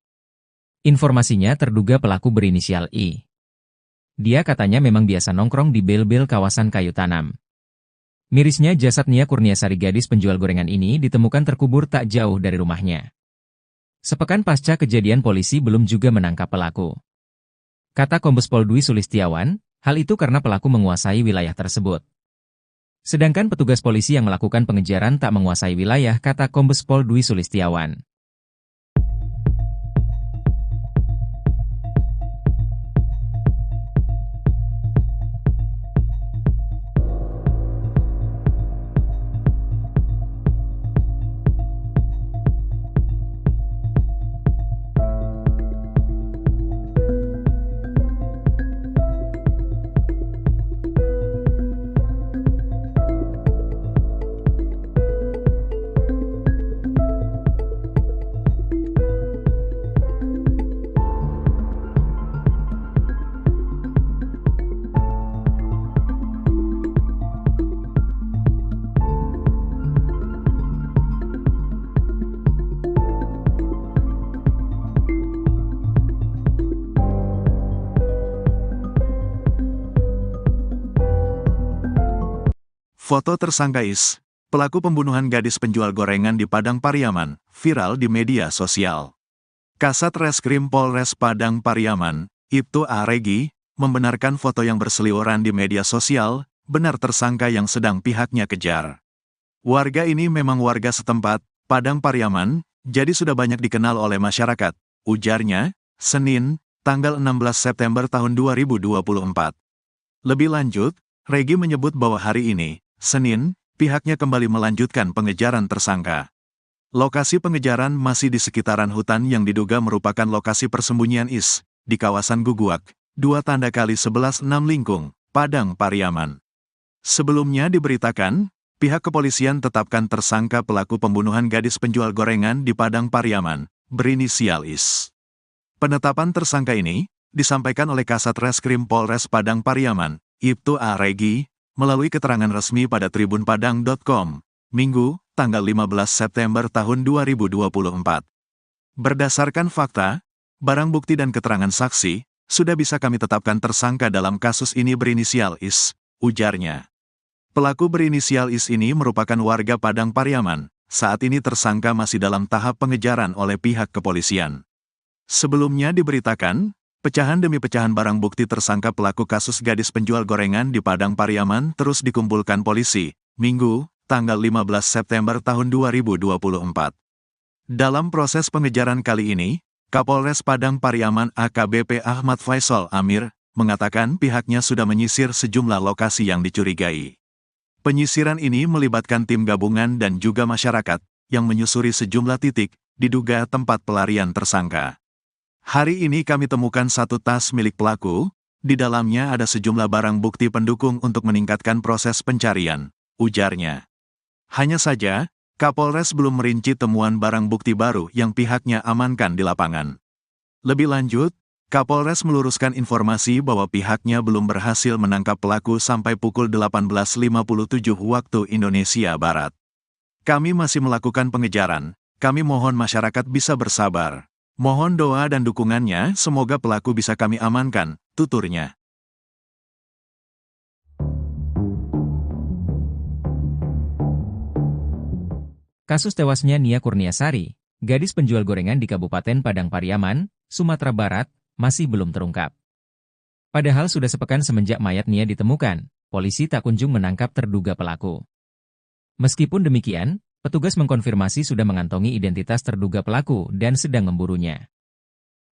Informasinya terduga pelaku berinisial I. Dia katanya memang biasa nongkrong di bel-bel kawasan Kayu Tanam. Mirisnya jasad Nia Kurniasari gadis penjual gorengan ini ditemukan terkubur tak jauh dari rumahnya. Sepekan pasca kejadian polisi belum juga menangkap pelaku. Kata Kombes Pol Dwi Sulistiawan, hal itu karena pelaku menguasai wilayah tersebut. Sedangkan petugas polisi yang melakukan pengejaran tak menguasai wilayah, kata Kombes Pol Dwi Sulistiawan.
Foto tersangka Is, pelaku pembunuhan gadis penjual gorengan di Padang Pariaman, viral di media sosial. Kasat Reskrim Polres Padang Pariaman, Ibtu A. Regi, membenarkan foto yang berseliweran di media sosial, benar tersangka yang sedang pihaknya kejar. Warga ini memang warga setempat, Padang Pariaman, jadi sudah banyak dikenal oleh masyarakat, ujarnya, Senin, tanggal 16 September tahun 2024. Lebih lanjut, Regi menyebut bahwa hari ini, Senin, pihaknya kembali melanjutkan pengejaran tersangka. Lokasi pengejaran masih di sekitaran hutan yang diduga merupakan lokasi persembunyian IS, di kawasan Guguak, 2 × 11 6 Lingkung, Padang Pariaman. Sebelumnya diberitakan, pihak kepolisian tetapkan tersangka pelaku pembunuhan gadis penjual gorengan di Padang Pariaman, berinisial IS. Penetapan tersangka ini disampaikan oleh Kasat Reskrim Polres Padang Pariaman, Ibtu A. Regi, melalui keterangan resmi pada tribunpadang.com, Minggu, tanggal 15 September tahun 2024. Berdasarkan fakta, barang bukti dan keterangan saksi, sudah bisa kami tetapkan tersangka dalam kasus ini berinisial IS, ujarnya. Pelaku berinisial IS ini merupakan warga Padang Pariaman, saat ini tersangka masih dalam tahap pengejaran oleh pihak kepolisian. Sebelumnya diberitakan, pecahan demi pecahan barang bukti tersangka pelaku kasus gadis penjual gorengan di Padang Pariaman terus dikumpulkan polisi, Minggu, tanggal 15 September tahun 2024. Dalam proses pengejaran kali ini, Kapolres Padang Pariaman AKBP Ahmad Faisal Amir, mengatakan pihaknya sudah menyisir sejumlah lokasi yang dicurigai. Penyisiran ini melibatkan tim gabungan dan juga masyarakat, yang menyusuri sejumlah titik, diduga tempat pelarian tersangka. Hari ini kami temukan satu tas milik pelaku, di dalamnya ada sejumlah barang bukti pendukung untuk meningkatkan proses pencarian, ujarnya. Hanya saja, Kapolres belum merinci temuan barang bukti baru yang pihaknya amankan di lapangan. Lebih lanjut, Kapolres meluruskan informasi bahwa pihaknya belum berhasil menangkap pelaku sampai pukul 18.57 waktu Indonesia Barat. Kami masih melakukan pengejaran, kami mohon masyarakat bisa bersabar. Mohon doa dan dukungannya, semoga pelaku bisa kami amankan, tuturnya.
Kasus tewasnya Nia Kurniasari, gadis penjual gorengan di Kabupaten Padang Pariaman, Sumatera Barat, masih belum terungkap. Padahal sudah sepekan semenjak mayat Nia ditemukan, polisi tak kunjung menangkap terduga pelaku. Meskipun demikian, petugas mengkonfirmasi sudah mengantongi identitas terduga pelaku dan sedang memburunya.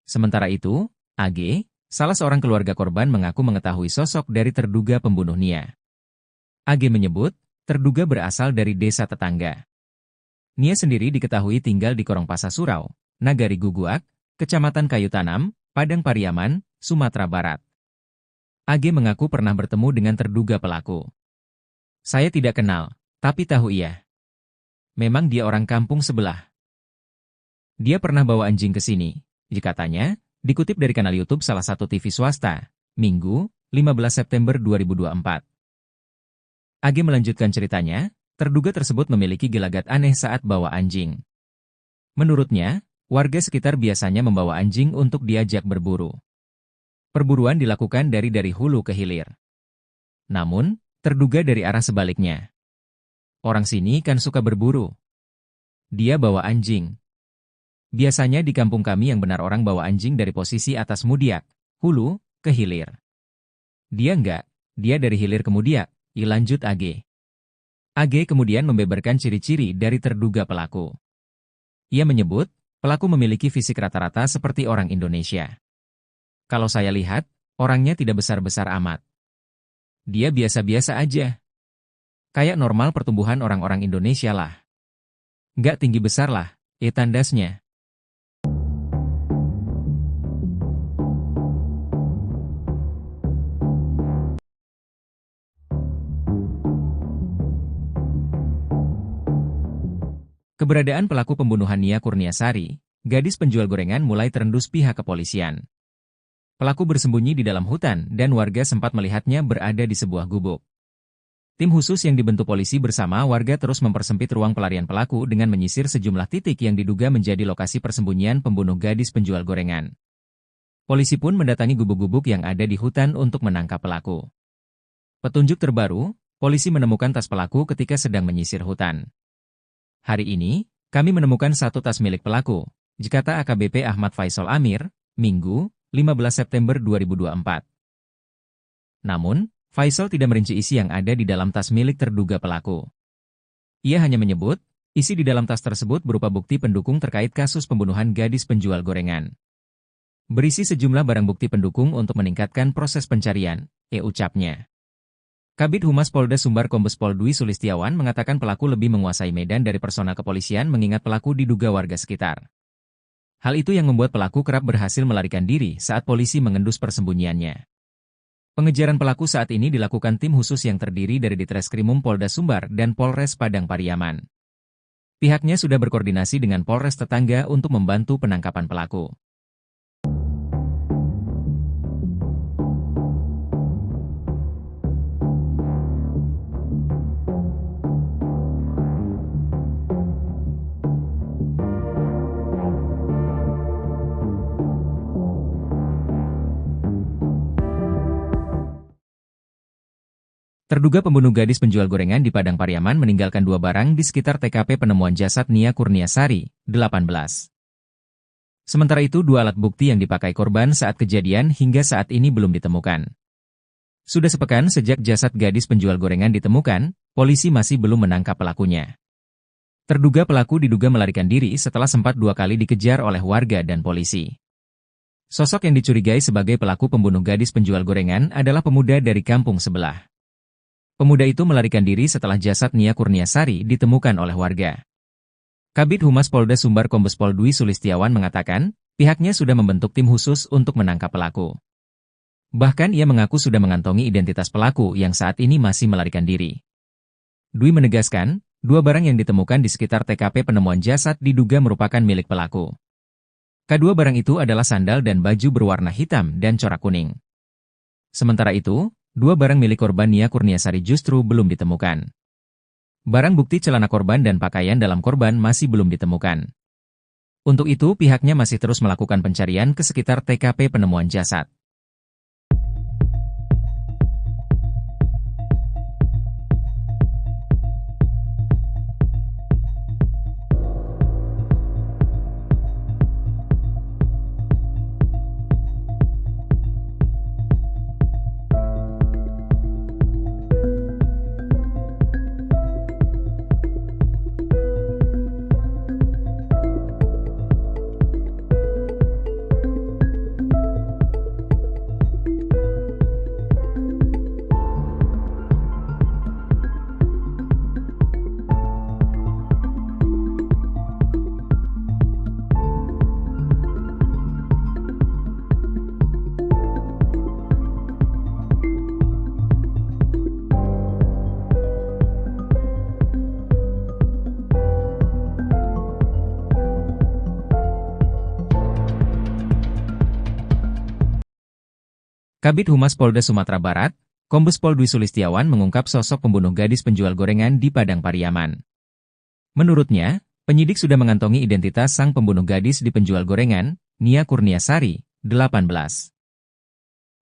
Sementara itu, AG, salah seorang keluarga korban mengaku mengetahui sosok dari terduga pembunuh Nia. AG menyebut, terduga berasal dari desa tetangga. Nia sendiri diketahui tinggal di Korongpasa Surau, Nagari Guguak, Kecamatan Kayu Tanam, Padang Pariaman, Sumatera Barat. AG mengaku pernah bertemu dengan terduga pelaku. Saya tidak kenal, tapi tahu ia. Memang dia orang kampung sebelah. Dia pernah bawa anjing ke sini, katanya, dikutip dari kanal YouTube salah satu TV swasta, Minggu, 15 September 2024. AG melanjutkan ceritanya, terduga tersebut memiliki gelagat aneh saat bawa anjing. Menurutnya, warga sekitar biasanya membawa anjing untuk diajak berburu. Perburuan dilakukan dari hulu ke hilir. Namun, terduga dari arah sebaliknya. Orang sini kan suka berburu. Dia bawa anjing. Biasanya di kampung kami yang benar orang bawa anjing dari posisi atas Mudiak, hulu, ke hilir. Dia enggak, dia dari hilir ke Mudiak, lanjut AG. AG kemudian membeberkan ciri-ciri dari terduga pelaku. Ia menyebut, pelaku memiliki fisik rata-rata seperti orang Indonesia. Kalau saya lihat, orangnya tidak besar-besar amat. Dia biasa-biasa aja. Kayak normal pertumbuhan orang-orang Indonesia lah. Nggak tinggi besar lah, tandasnya. Keberadaan pelaku pembunuhan Nia Kurniasari, gadis penjual gorengan mulai terendus pihak kepolisian. Pelaku bersembunyi di dalam hutan dan warga sempat melihatnya berada di sebuah gubuk. Tim khusus yang dibentuk polisi bersama warga terus mempersempit ruang pelarian pelaku dengan menyisir sejumlah titik yang diduga menjadi lokasi persembunyian pembunuh gadis penjual gorengan. Polisi pun mendatangi gubuk-gubuk yang ada di hutan untuk menangkap pelaku. Petunjuk terbaru, polisi menemukan tas pelaku ketika sedang menyisir hutan. Hari ini, kami menemukan satu tas milik pelaku, kata AKBP Ahmad Faisal Amir, Minggu, 15 September 2024. Namun, Faisal tidak merinci isi yang ada di dalam tas milik terduga pelaku. Ia hanya menyebut, isi di dalam tas tersebut berupa bukti pendukung terkait kasus pembunuhan gadis penjual gorengan. Berisi sejumlah barang bukti pendukung untuk meningkatkan proses pencarian, ucapnya. Kabid Humas Polda Sumbar Kombes Pol Dwi Sulistiawan mengatakan pelaku lebih menguasai medan dari personal kepolisian mengingat pelaku diduga warga sekitar. Hal itu yang membuat pelaku kerap berhasil melarikan diri saat polisi mengendus persembunyiannya. Pengejaran pelaku saat ini dilakukan tim khusus yang terdiri dari Ditreskrimum Polda Sumbar dan Polres Padang Pariaman. Pihaknya sudah berkoordinasi dengan Polres tetangga untuk membantu penangkapan pelaku. Terduga pembunuh gadis penjual gorengan di Padang Pariaman meninggalkan 2 barang di sekitar TKP penemuan jasad Nia Kurniasari, 18. Sementara itu 2 alat bukti yang dipakai korban saat kejadian hingga saat ini belum ditemukan. Sudah sepekan sejak jasad gadis penjual gorengan ditemukan, polisi masih belum menangkap pelakunya. Terduga pelaku diduga melarikan diri setelah sempat 2 kali dikejar oleh warga dan polisi. Sosok yang dicurigai sebagai pelaku pembunuh gadis penjual gorengan adalah pemuda dari kampung sebelah. Pemuda itu melarikan diri setelah jasad Nia Kurniasari ditemukan oleh warga. Kabid Humas Polda Sumbar Kombes Pol Dwi Sulistiawan mengatakan, pihaknya sudah membentuk tim khusus untuk menangkap pelaku. Bahkan ia mengaku sudah mengantongi identitas pelaku yang saat ini masih melarikan diri. Dwi menegaskan, 2 barang yang ditemukan di sekitar TKP penemuan jasad diduga merupakan milik pelaku. Kedua barang itu adalah sandal dan baju berwarna hitam dan corak kuning. Sementara itu, 2 barang milik korban Nia Kurniasari justru belum ditemukan. Barang bukti celana korban dan pakaian dalam korban masih belum ditemukan. Untuk itu pihaknya masih terus melakukan pencarian ke sekitar TKP penemuan jasad. Kabid Humas Polda Sumatera Barat, Kombes Pol Dwi Sulistiawan mengungkap sosok pembunuh gadis penjual gorengan di Padang Pariaman. Menurutnya, penyidik sudah mengantongi identitas sang pembunuh gadis di penjual gorengan, Nia Kurniasari, 18.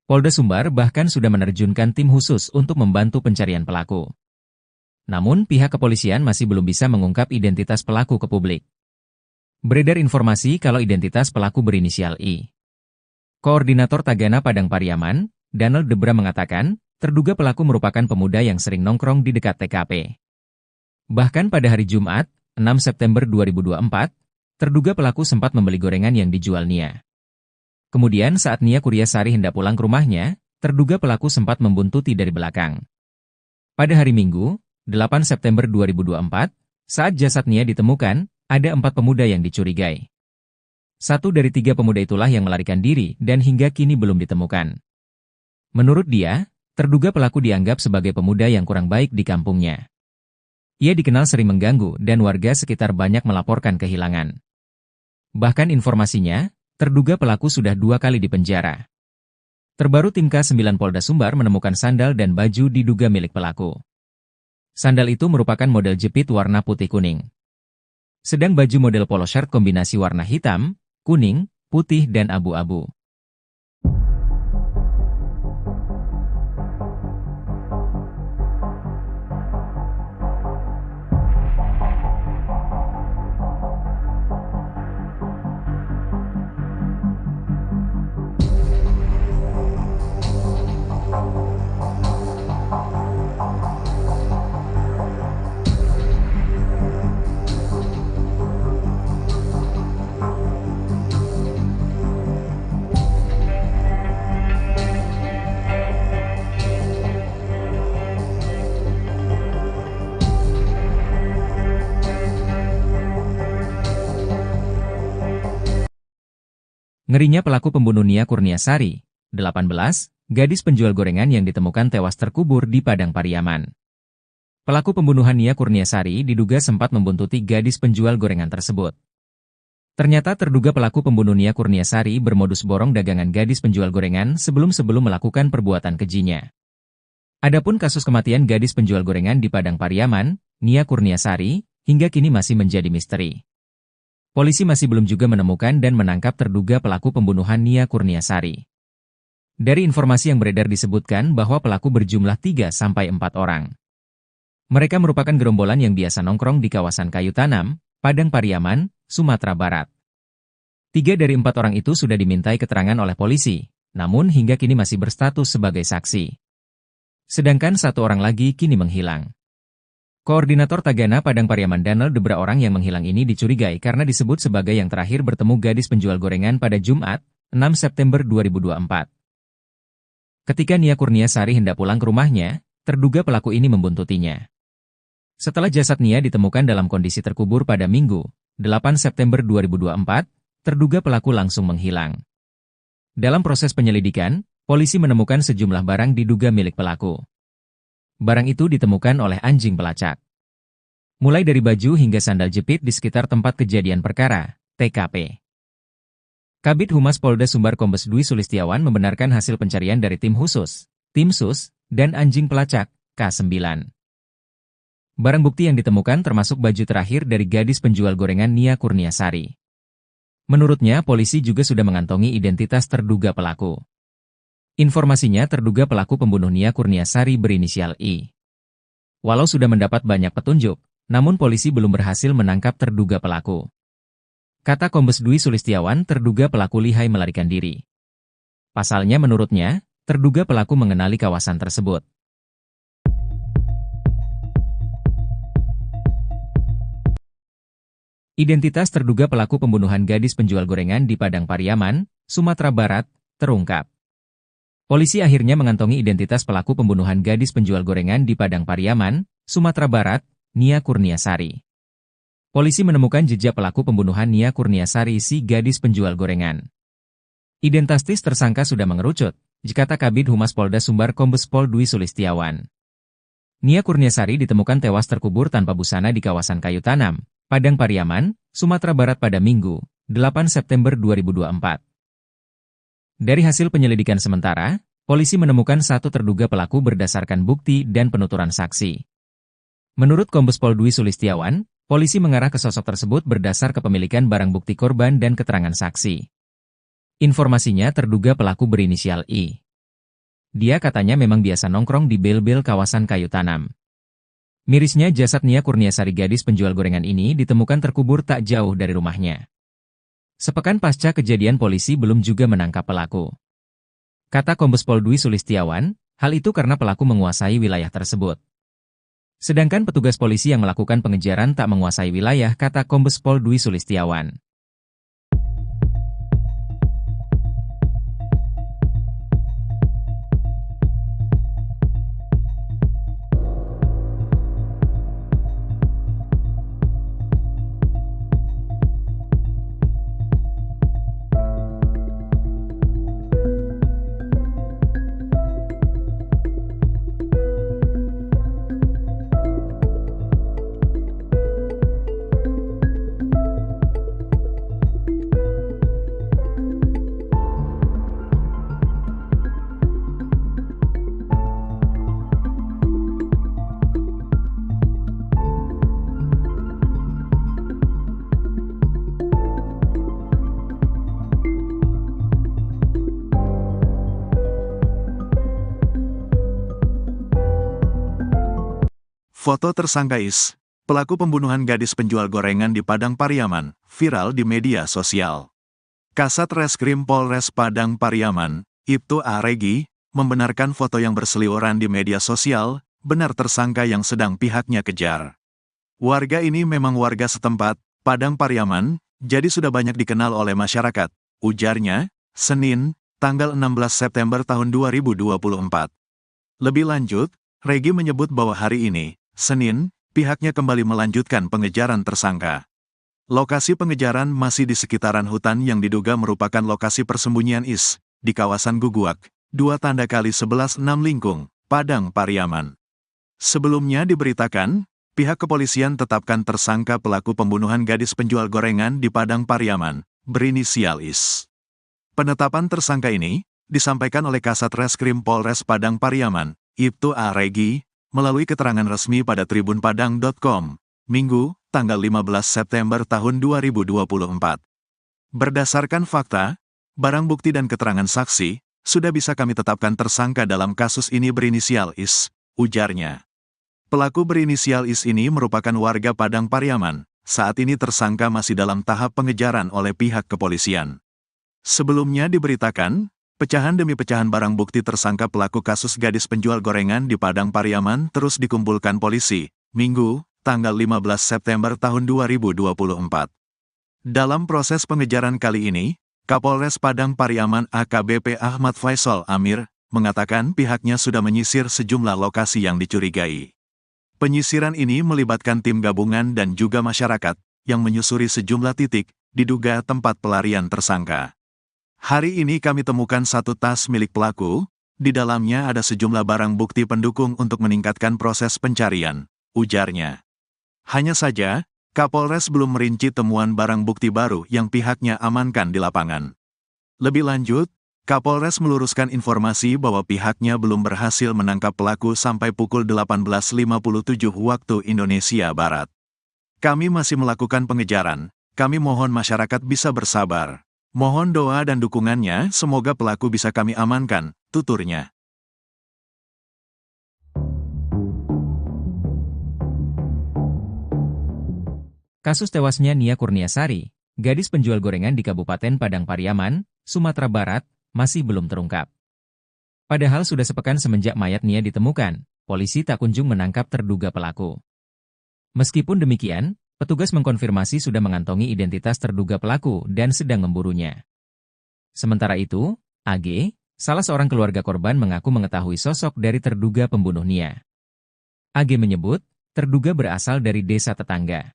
Polda Sumbar bahkan sudah menerjunkan tim khusus untuk membantu pencarian pelaku. Namun pihak kepolisian masih belum bisa mengungkap identitas pelaku ke publik. Beredar informasi kalau identitas pelaku berinisial I. Koordinator Tagana Padang Pariaman, Daniel Debra mengatakan, terduga pelaku merupakan pemuda yang sering nongkrong di dekat TKP. Bahkan pada hari Jumat, 6 September 2024, terduga pelaku sempat membeli gorengan yang dijual Nia. Kemudian saat Nia Kurniasari hendak pulang ke rumahnya, terduga pelaku sempat membuntuti dari belakang. Pada hari Minggu, 8 September 2024, saat jasad Nia ditemukan, ada 4 pemuda yang dicurigai. 1 dari 3 pemuda itulah yang melarikan diri dan hingga kini belum ditemukan. Menurut dia, terduga pelaku dianggap sebagai pemuda yang kurang baik di kampungnya. Ia dikenal sering mengganggu dan warga sekitar banyak melaporkan kehilangan. Bahkan informasinya, terduga pelaku sudah 2 kali dipenjara. Terbaru tim K9 Polda Sumbar menemukan sandal dan baju diduga milik pelaku. Sandal itu merupakan model jepit warna putih kuning. Sedang baju model polo shirt kombinasi warna hitam, kuning, putih dan abu-abu. Ngerinya pelaku pembunuh Nia Kurniasari, 18, gadis penjual gorengan yang ditemukan tewas terkubur di Padang Pariaman. Pelaku pembunuhan Nia Kurniasari diduga sempat membuntuti gadis penjual gorengan tersebut. Ternyata terduga pelaku pembunuh Nia Kurniasari bermodus borong dagangan gadis penjual gorengan sebelum melakukan perbuatan kejinya. Adapun kasus kematian gadis penjual gorengan di Padang Pariaman, Nia Kurniasari, hingga kini masih menjadi misteri. Polisi masih belum juga menemukan dan menangkap terduga pelaku pembunuhan Nia Kurniasari. Dari informasi yang beredar disebutkan bahwa pelaku berjumlah 3-4 orang. Mereka merupakan gerombolan yang biasa nongkrong di kawasan Kayu Tanam, Padang Pariaman, Sumatera Barat. 3 dari 4 orang itu sudah dimintai keterangan oleh polisi, namun hingga kini masih berstatus sebagai saksi. Sedangkan 1 orang lagi kini menghilang. Koordinator Tagana Padang Pariaman Danel Debra orang yang menghilang ini dicurigai karena disebut sebagai yang terakhir bertemu gadis penjual gorengan pada Jumat, 6 September 2024. Ketika Nia Kurniasari hendak pulang ke rumahnya, terduga pelaku ini membuntutinya. Setelah jasad Nia ditemukan dalam kondisi terkubur pada Minggu, 8 September 2024, terduga pelaku langsung menghilang. Dalam proses penyelidikan, polisi menemukan sejumlah barang diduga milik pelaku. Barang itu ditemukan oleh anjing pelacak. Mulai dari baju hingga sandal jepit di sekitar tempat kejadian perkara, TKP. Kabid Humas Polda Sumbar Kombes Dwi Sulistiawan membenarkan hasil pencarian dari tim khusus, tim sus, dan anjing pelacak, K9. Barang bukti yang ditemukan termasuk baju terakhir dari gadis penjual gorengan Nia Kurniasari. Menurutnya, polisi juga sudah mengantongi identitas terduga pelaku. Informasinya terduga pelaku pembunuh Nia Kurniasari berinisial I. Walau sudah mendapat banyak petunjuk, namun polisi belum berhasil menangkap terduga pelaku. Kata Kombes Dwi Sulistiawan, terduga pelaku lihai melarikan diri. Pasalnya menurutnya, terduga pelaku mengenali kawasan tersebut. Identitas terduga pelaku pembunuhan gadis penjual gorengan di Padang Pariaman, Sumatera Barat, terungkap. Polisi akhirnya mengantongi identitas pelaku pembunuhan gadis penjual gorengan di Padang Pariaman, Sumatera Barat, Nia Kurniasari. Polisi menemukan jejak pelaku pembunuhan Nia Kurniasari si gadis penjual gorengan. Identitas tersangka sudah mengerucut, kata Kabid Humas Polda Sumbar Kombes Pol Dwi Sulistiawan. Nia Kurniasari ditemukan tewas terkubur tanpa busana di kawasan Kayu Tanam, Padang Pariaman, Sumatera Barat pada Minggu, 8 September 2024. Dari hasil penyelidikan sementara, polisi menemukan 1 terduga pelaku berdasarkan bukti dan penuturan saksi. Menurut Kombes Pol Dwi Sulistiawan, polisi mengarah ke sosok tersebut berdasar kepemilikan barang bukti korban dan keterangan saksi. Informasinya terduga pelaku berinisial I. Dia katanya memang biasa nongkrong di bel-bel kawasan Kayu Tanam. Mirisnya jasad Nia Kurniasari gadis penjual gorengan ini ditemukan terkubur tak jauh dari rumahnya. Sepekan pasca kejadian polisi belum juga menangkap pelaku. Kata Kombes Pol Dwi Sulistiawan, hal itu karena pelaku menguasai wilayah tersebut. Sedangkan petugas polisi yang melakukan pengejaran tak menguasai wilayah, kata Kombes Pol Dwi Sulistiawan.
Foto tersangka Is, pelaku pembunuhan gadis penjual gorengan di Padang Pariaman, viral di media sosial. Kasat Reskrim Polres Padang Pariaman, Ibtu A. Regi, membenarkan foto yang berseliweran di media sosial, benar tersangka yang sedang pihaknya kejar. Warga ini memang warga setempat, Padang Pariaman, jadi sudah banyak dikenal oleh masyarakat, ujarnya, Senin, tanggal 16 September tahun 2024. Lebih lanjut, Regi menyebut bahwa hari ini, Senin, pihaknya kembali melanjutkan pengejaran tersangka. Lokasi pengejaran masih di sekitaran hutan yang diduga merupakan lokasi persembunyian IS, di kawasan Guguak, 2 × 11 6 Lingkung, Padang Pariaman. Sebelumnya diberitakan, pihak kepolisian tetapkan tersangka pelaku pembunuhan gadis penjual gorengan di Padang Pariaman, berinisial IS. Penetapan tersangka ini disampaikan oleh Kasat Reskrim Polres Padang Pariaman, Ibtu A. Regi, melalui keterangan resmi pada tribunpadang.com, Minggu, tanggal 15 September tahun 2024. Berdasarkan fakta, barang bukti dan keterangan saksi, sudah bisa kami tetapkan tersangka dalam kasus ini berinisial IS, ujarnya. Pelaku berinisial IS ini merupakan warga Padang Pariaman, saat ini tersangka masih dalam tahap pengejaran oleh pihak kepolisian. Sebelumnya diberitakan, pecahan demi pecahan barang bukti tersangka pelaku kasus gadis penjual gorengan di Padang Pariaman terus dikumpulkan polisi, Minggu, tanggal 15 September tahun 2024. Dalam proses pengejaran kali ini, Kapolres Padang Pariaman AKBP Ahmad Faisal Amir, mengatakan pihaknya sudah menyisir sejumlah lokasi yang dicurigai. Penyisiran ini melibatkan tim gabungan dan juga masyarakat, yang menyusuri sejumlah titik, diduga tempat pelarian tersangka. Hari ini kami temukan satu tas milik pelaku, di dalamnya ada sejumlah barang bukti pendukung untuk meningkatkan proses pencarian, ujarnya. Hanya saja, Kapolres belum merinci temuan barang bukti baru yang pihaknya amankan di lapangan. Lebih lanjut, Kapolres meluruskan informasi bahwa pihaknya belum berhasil menangkap pelaku sampai pukul 18.57 waktu Indonesia Barat. Kami masih melakukan pengejaran, kami mohon masyarakat bisa bersabar. Mohon doa dan dukungannya, semoga pelaku bisa kami amankan, tuturnya.
Kasus tewasnya Nia Kurniasari, gadis penjual gorengan di Kabupaten Padang Pariaman, Sumatera Barat, masih belum terungkap. Padahal sudah sepekan semenjak mayat Nia ditemukan, polisi tak kunjung menangkap terduga pelaku. Meskipun demikian, petugas mengkonfirmasi sudah mengantongi identitas terduga pelaku dan sedang memburunya. Sementara itu, AG, salah seorang keluarga korban mengaku mengetahui sosok dari terduga pembunuh Nia. AG menyebut, terduga berasal dari desa tetangga.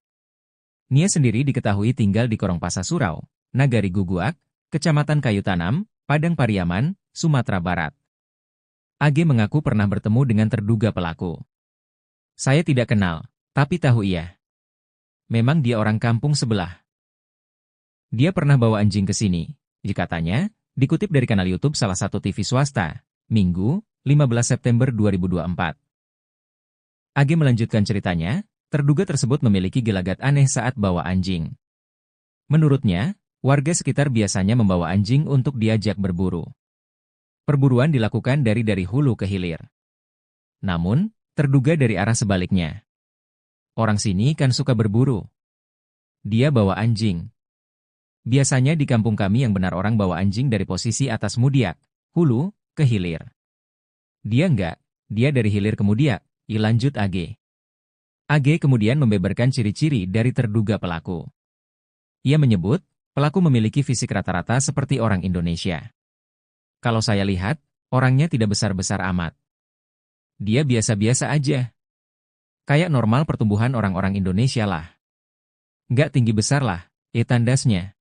Nia sendiri diketahui tinggal di Korongpasa Surau, Nagari Guguak, Kecamatan Kayu Tanam, Padang Pariaman, Sumatera Barat. AG mengaku pernah bertemu dengan terduga pelaku. Saya tidak kenal, tapi tahu ia. Memang dia orang kampung sebelah. Dia pernah bawa anjing ke sini, katanya, dikutip dari kanal YouTube salah satu TV swasta, Minggu, 15 September 2024. AG melanjutkan ceritanya, terduga tersebut memiliki gelagat aneh saat bawa anjing. Menurutnya, warga sekitar biasanya membawa anjing untuk diajak berburu. Perburuan dilakukan dari hulu ke hilir. Namun, terduga dari arah sebaliknya. Orang sini kan suka berburu. Dia bawa anjing. Biasanya di kampung kami yang benar orang bawa anjing dari posisi atas Mudiak, hulu, ke hilir. Dia enggak, dia dari hilir ke Mudiak, lanjut AG. AG kemudian membeberkan ciri-ciri dari terduga pelaku. Ia menyebut, pelaku memiliki fisik rata-rata seperti orang Indonesia. Kalau saya lihat, orangnya tidak besar-besar amat. Dia biasa-biasa aja. Kayak normal pertumbuhan orang-orang Indonesia lah. Nggak tinggi besar lah, tandasnya.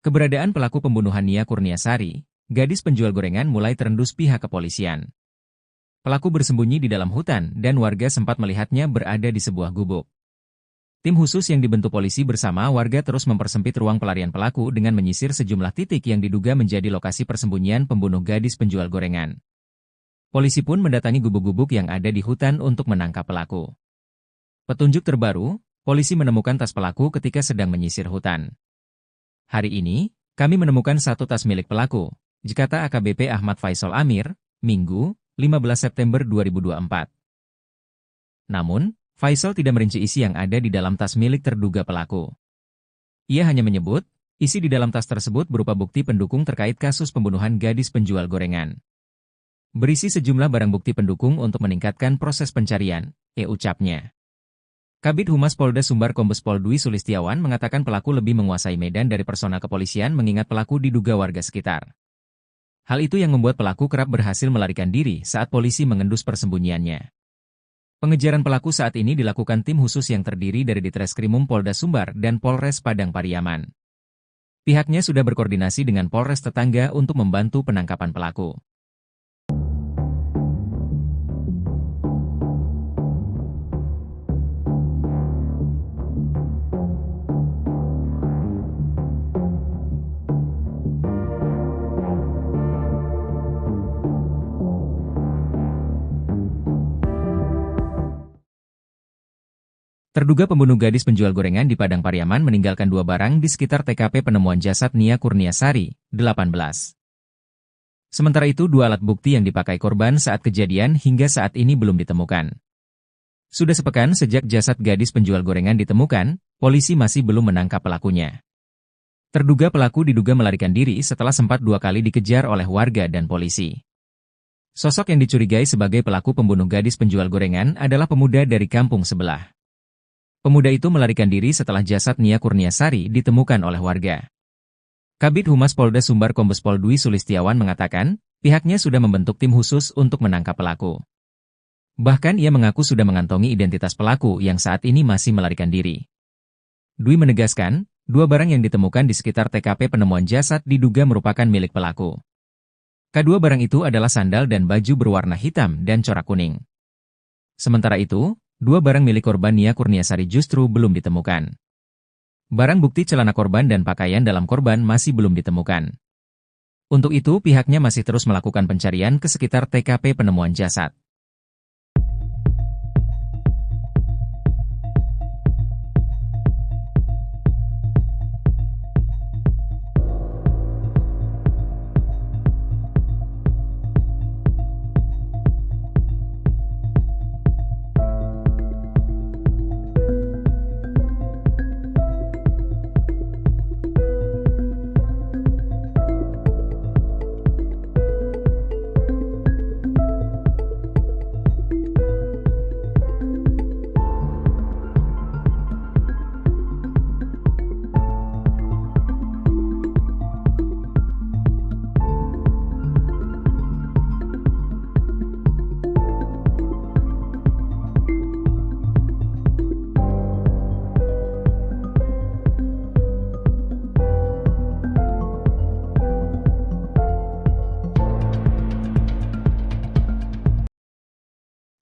Keberadaan pelaku pembunuhan Nia Kurniasari, gadis penjual gorengan mulai terendus pihak kepolisian. Pelaku bersembunyi di dalam hutan dan warga sempat melihatnya berada di sebuah gubuk. Tim khusus yang dibentuk polisi bersama warga terus mempersempit ruang pelarian pelaku dengan menyisir sejumlah titik yang diduga menjadi lokasi persembunyian pembunuh gadis penjual gorengan. Polisi pun mendatangi gubuk-gubuk yang ada di hutan untuk menangkap pelaku. Petunjuk terbaru, polisi menemukan tas pelaku ketika sedang menyisir hutan. Hari ini, kami menemukan satu tas milik pelaku, kata AKBP Ahmad Faisal Amir, Minggu, 15 September 2024. Namun, Faisal tidak merinci isi yang ada di dalam tas milik terduga pelaku. Ia hanya menyebut, isi di dalam tas tersebut berupa bukti pendukung terkait kasus pembunuhan gadis penjual gorengan. Berisi sejumlah barang bukti pendukung untuk meningkatkan proses pencarian, ucapnya. Kabid Humas Polda Sumbar Kombes Pol Dwi Sulistiawan mengatakan pelaku lebih menguasai medan dari personal kepolisian mengingat pelaku diduga warga sekitar. Hal itu yang membuat pelaku kerap berhasil melarikan diri saat polisi mengendus persembunyiannya. Pengejaran pelaku saat ini dilakukan tim khusus yang terdiri dari Ditreskrimum Polda Sumbar dan Polres Padang Pariaman. Pihaknya sudah berkoordinasi dengan Polres tetangga untuk membantu penangkapan pelaku. Terduga pembunuh gadis penjual gorengan di Padang Pariaman meninggalkan 2 barang di sekitar TKP penemuan jasad Nia Kurniasari, 18. Sementara itu 2 alat bukti yang dipakai korban saat kejadian hingga saat ini belum ditemukan. Sudah sepekan sejak jasad gadis penjual gorengan ditemukan, polisi masih belum menangkap pelakunya. Terduga pelaku diduga melarikan diri setelah sempat 2 kali dikejar oleh warga dan polisi. Sosok yang dicurigai sebagai pelaku pembunuh gadis penjual gorengan adalah pemuda dari kampung sebelah. Pemuda itu melarikan diri setelah jasad Nia Kurniasari ditemukan oleh warga. Kabid Humas Polda Sumbar Kombes Pol Dwi Sulistiawan mengatakan, pihaknya sudah membentuk tim khusus untuk menangkap pelaku. Bahkan ia mengaku sudah mengantongi identitas pelaku yang saat ini masih melarikan diri. Dwi menegaskan, 2 barang yang ditemukan di sekitar TKP penemuan jasad diduga merupakan milik pelaku. Kedua barang itu adalah sandal dan baju berwarna hitam dan corak kuning. Sementara itu, 2 barang milik korban Nia Kurniasari justru belum ditemukan. Barang bukti celana korban dan pakaian dalam korban masih belum ditemukan. Untuk itu pihaknya masih terus melakukan pencarian ke sekitar TKP penemuan jasad.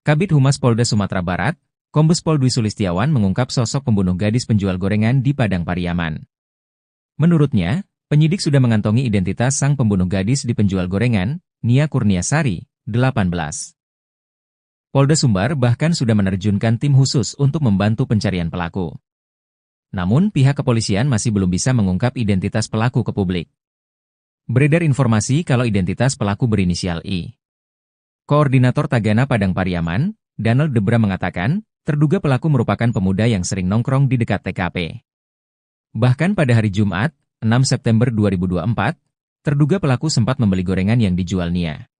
Kabid Humas Polda Sumatera Barat, Kombes Pol Dwi Sulistiawan mengungkap sosok pembunuh gadis penjual gorengan di Padang Pariaman. Menurutnya, penyidik sudah mengantongi identitas sang pembunuh gadis di penjual gorengan, Nia Kurniasari, 18. Polda Sumbar bahkan sudah menerjunkan tim khusus untuk membantu pencarian pelaku. Namun pihak kepolisian masih belum bisa mengungkap identitas pelaku ke publik. Beredar informasi kalau identitas pelaku berinisial I. Koordinator Tagana Padang Pariaman, Donald Debra mengatakan, terduga pelaku merupakan pemuda yang sering nongkrong di dekat TKP. Bahkan pada hari Jumat, 6 September 2024, terduga pelaku sempat membeli gorengan yang dijual Nia.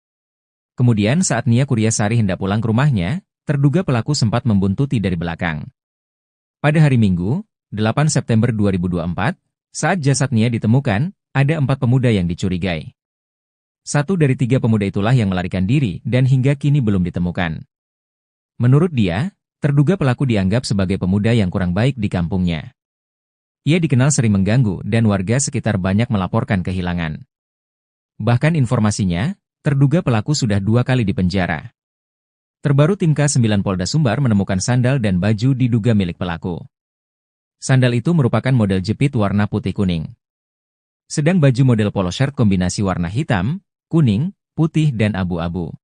Kemudian saat Nia Kurniasari hendak pulang ke rumahnya, terduga pelaku sempat membuntuti dari belakang. Pada hari Minggu, 8 September 2024, saat jasad Nia ditemukan, ada 4 pemuda yang dicurigai. 1 dari 3 pemuda itulah yang melarikan diri dan hingga kini belum ditemukan. Menurut dia, terduga pelaku dianggap sebagai pemuda yang kurang baik di kampungnya. Ia dikenal sering mengganggu dan warga sekitar banyak melaporkan kehilangan. Bahkan informasinya, terduga pelaku sudah 2 kali dipenjara. Terbaru tim K9 Polda Sumbar menemukan sandal dan baju diduga milik pelaku. Sandal itu merupakan model jepit warna putih kuning. Sedang baju model polo shirt kombinasi warna hitam, kuning, putih dan abu-abu.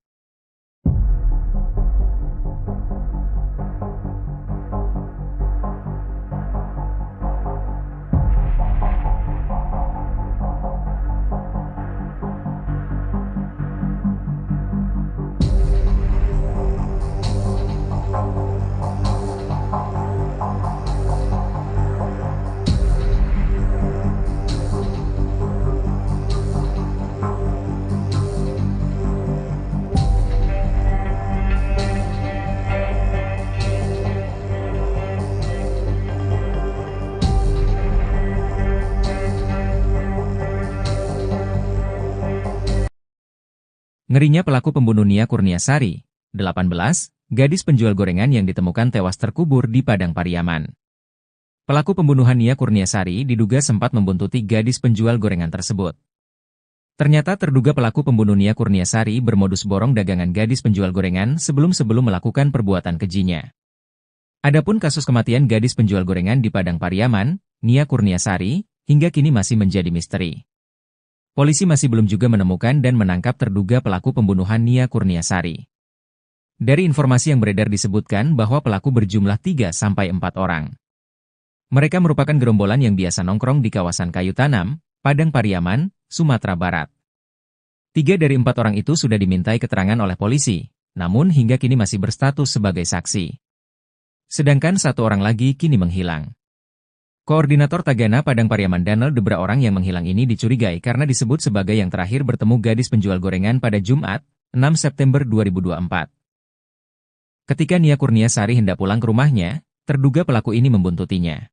Ngerinya pelaku pembunuh Nia Kurniasari, 18, gadis penjual gorengan yang ditemukan tewas terkubur di Padang Pariaman. Pelaku pembunuhan Nia Kurniasari diduga sempat membuntuti gadis penjual gorengan tersebut. Ternyata terduga pelaku pembunuh Nia Kurniasari bermodus borong dagangan gadis penjual gorengan sebelum melakukan perbuatan kejinya. Adapun kasus kematian gadis penjual gorengan di Padang Pariaman, Nia Kurniasari, hingga kini masih menjadi misteri. Polisi masih belum juga menemukan dan menangkap terduga pelaku pembunuhan Nia Kurniasari. Dari informasi yang beredar disebutkan bahwa pelaku berjumlah 3-4 orang. Mereka merupakan gerombolan yang biasa nongkrong di kawasan Kayu Tanam, Padang Pariaman, Sumatera Barat. 3 dari 4 orang itu sudah dimintai keterangan oleh polisi, namun hingga kini masih berstatus sebagai saksi. Sedangkan 1 orang lagi kini menghilang. Koordinator Tagana Padang Pariaman Danel Debra orang yang menghilang ini dicurigai karena disebut sebagai yang terakhir bertemu gadis penjual gorengan pada Jumat, 6 September 2024. Ketika Nia Kurniasari hendak pulang ke rumahnya, terduga pelaku ini membuntutinya.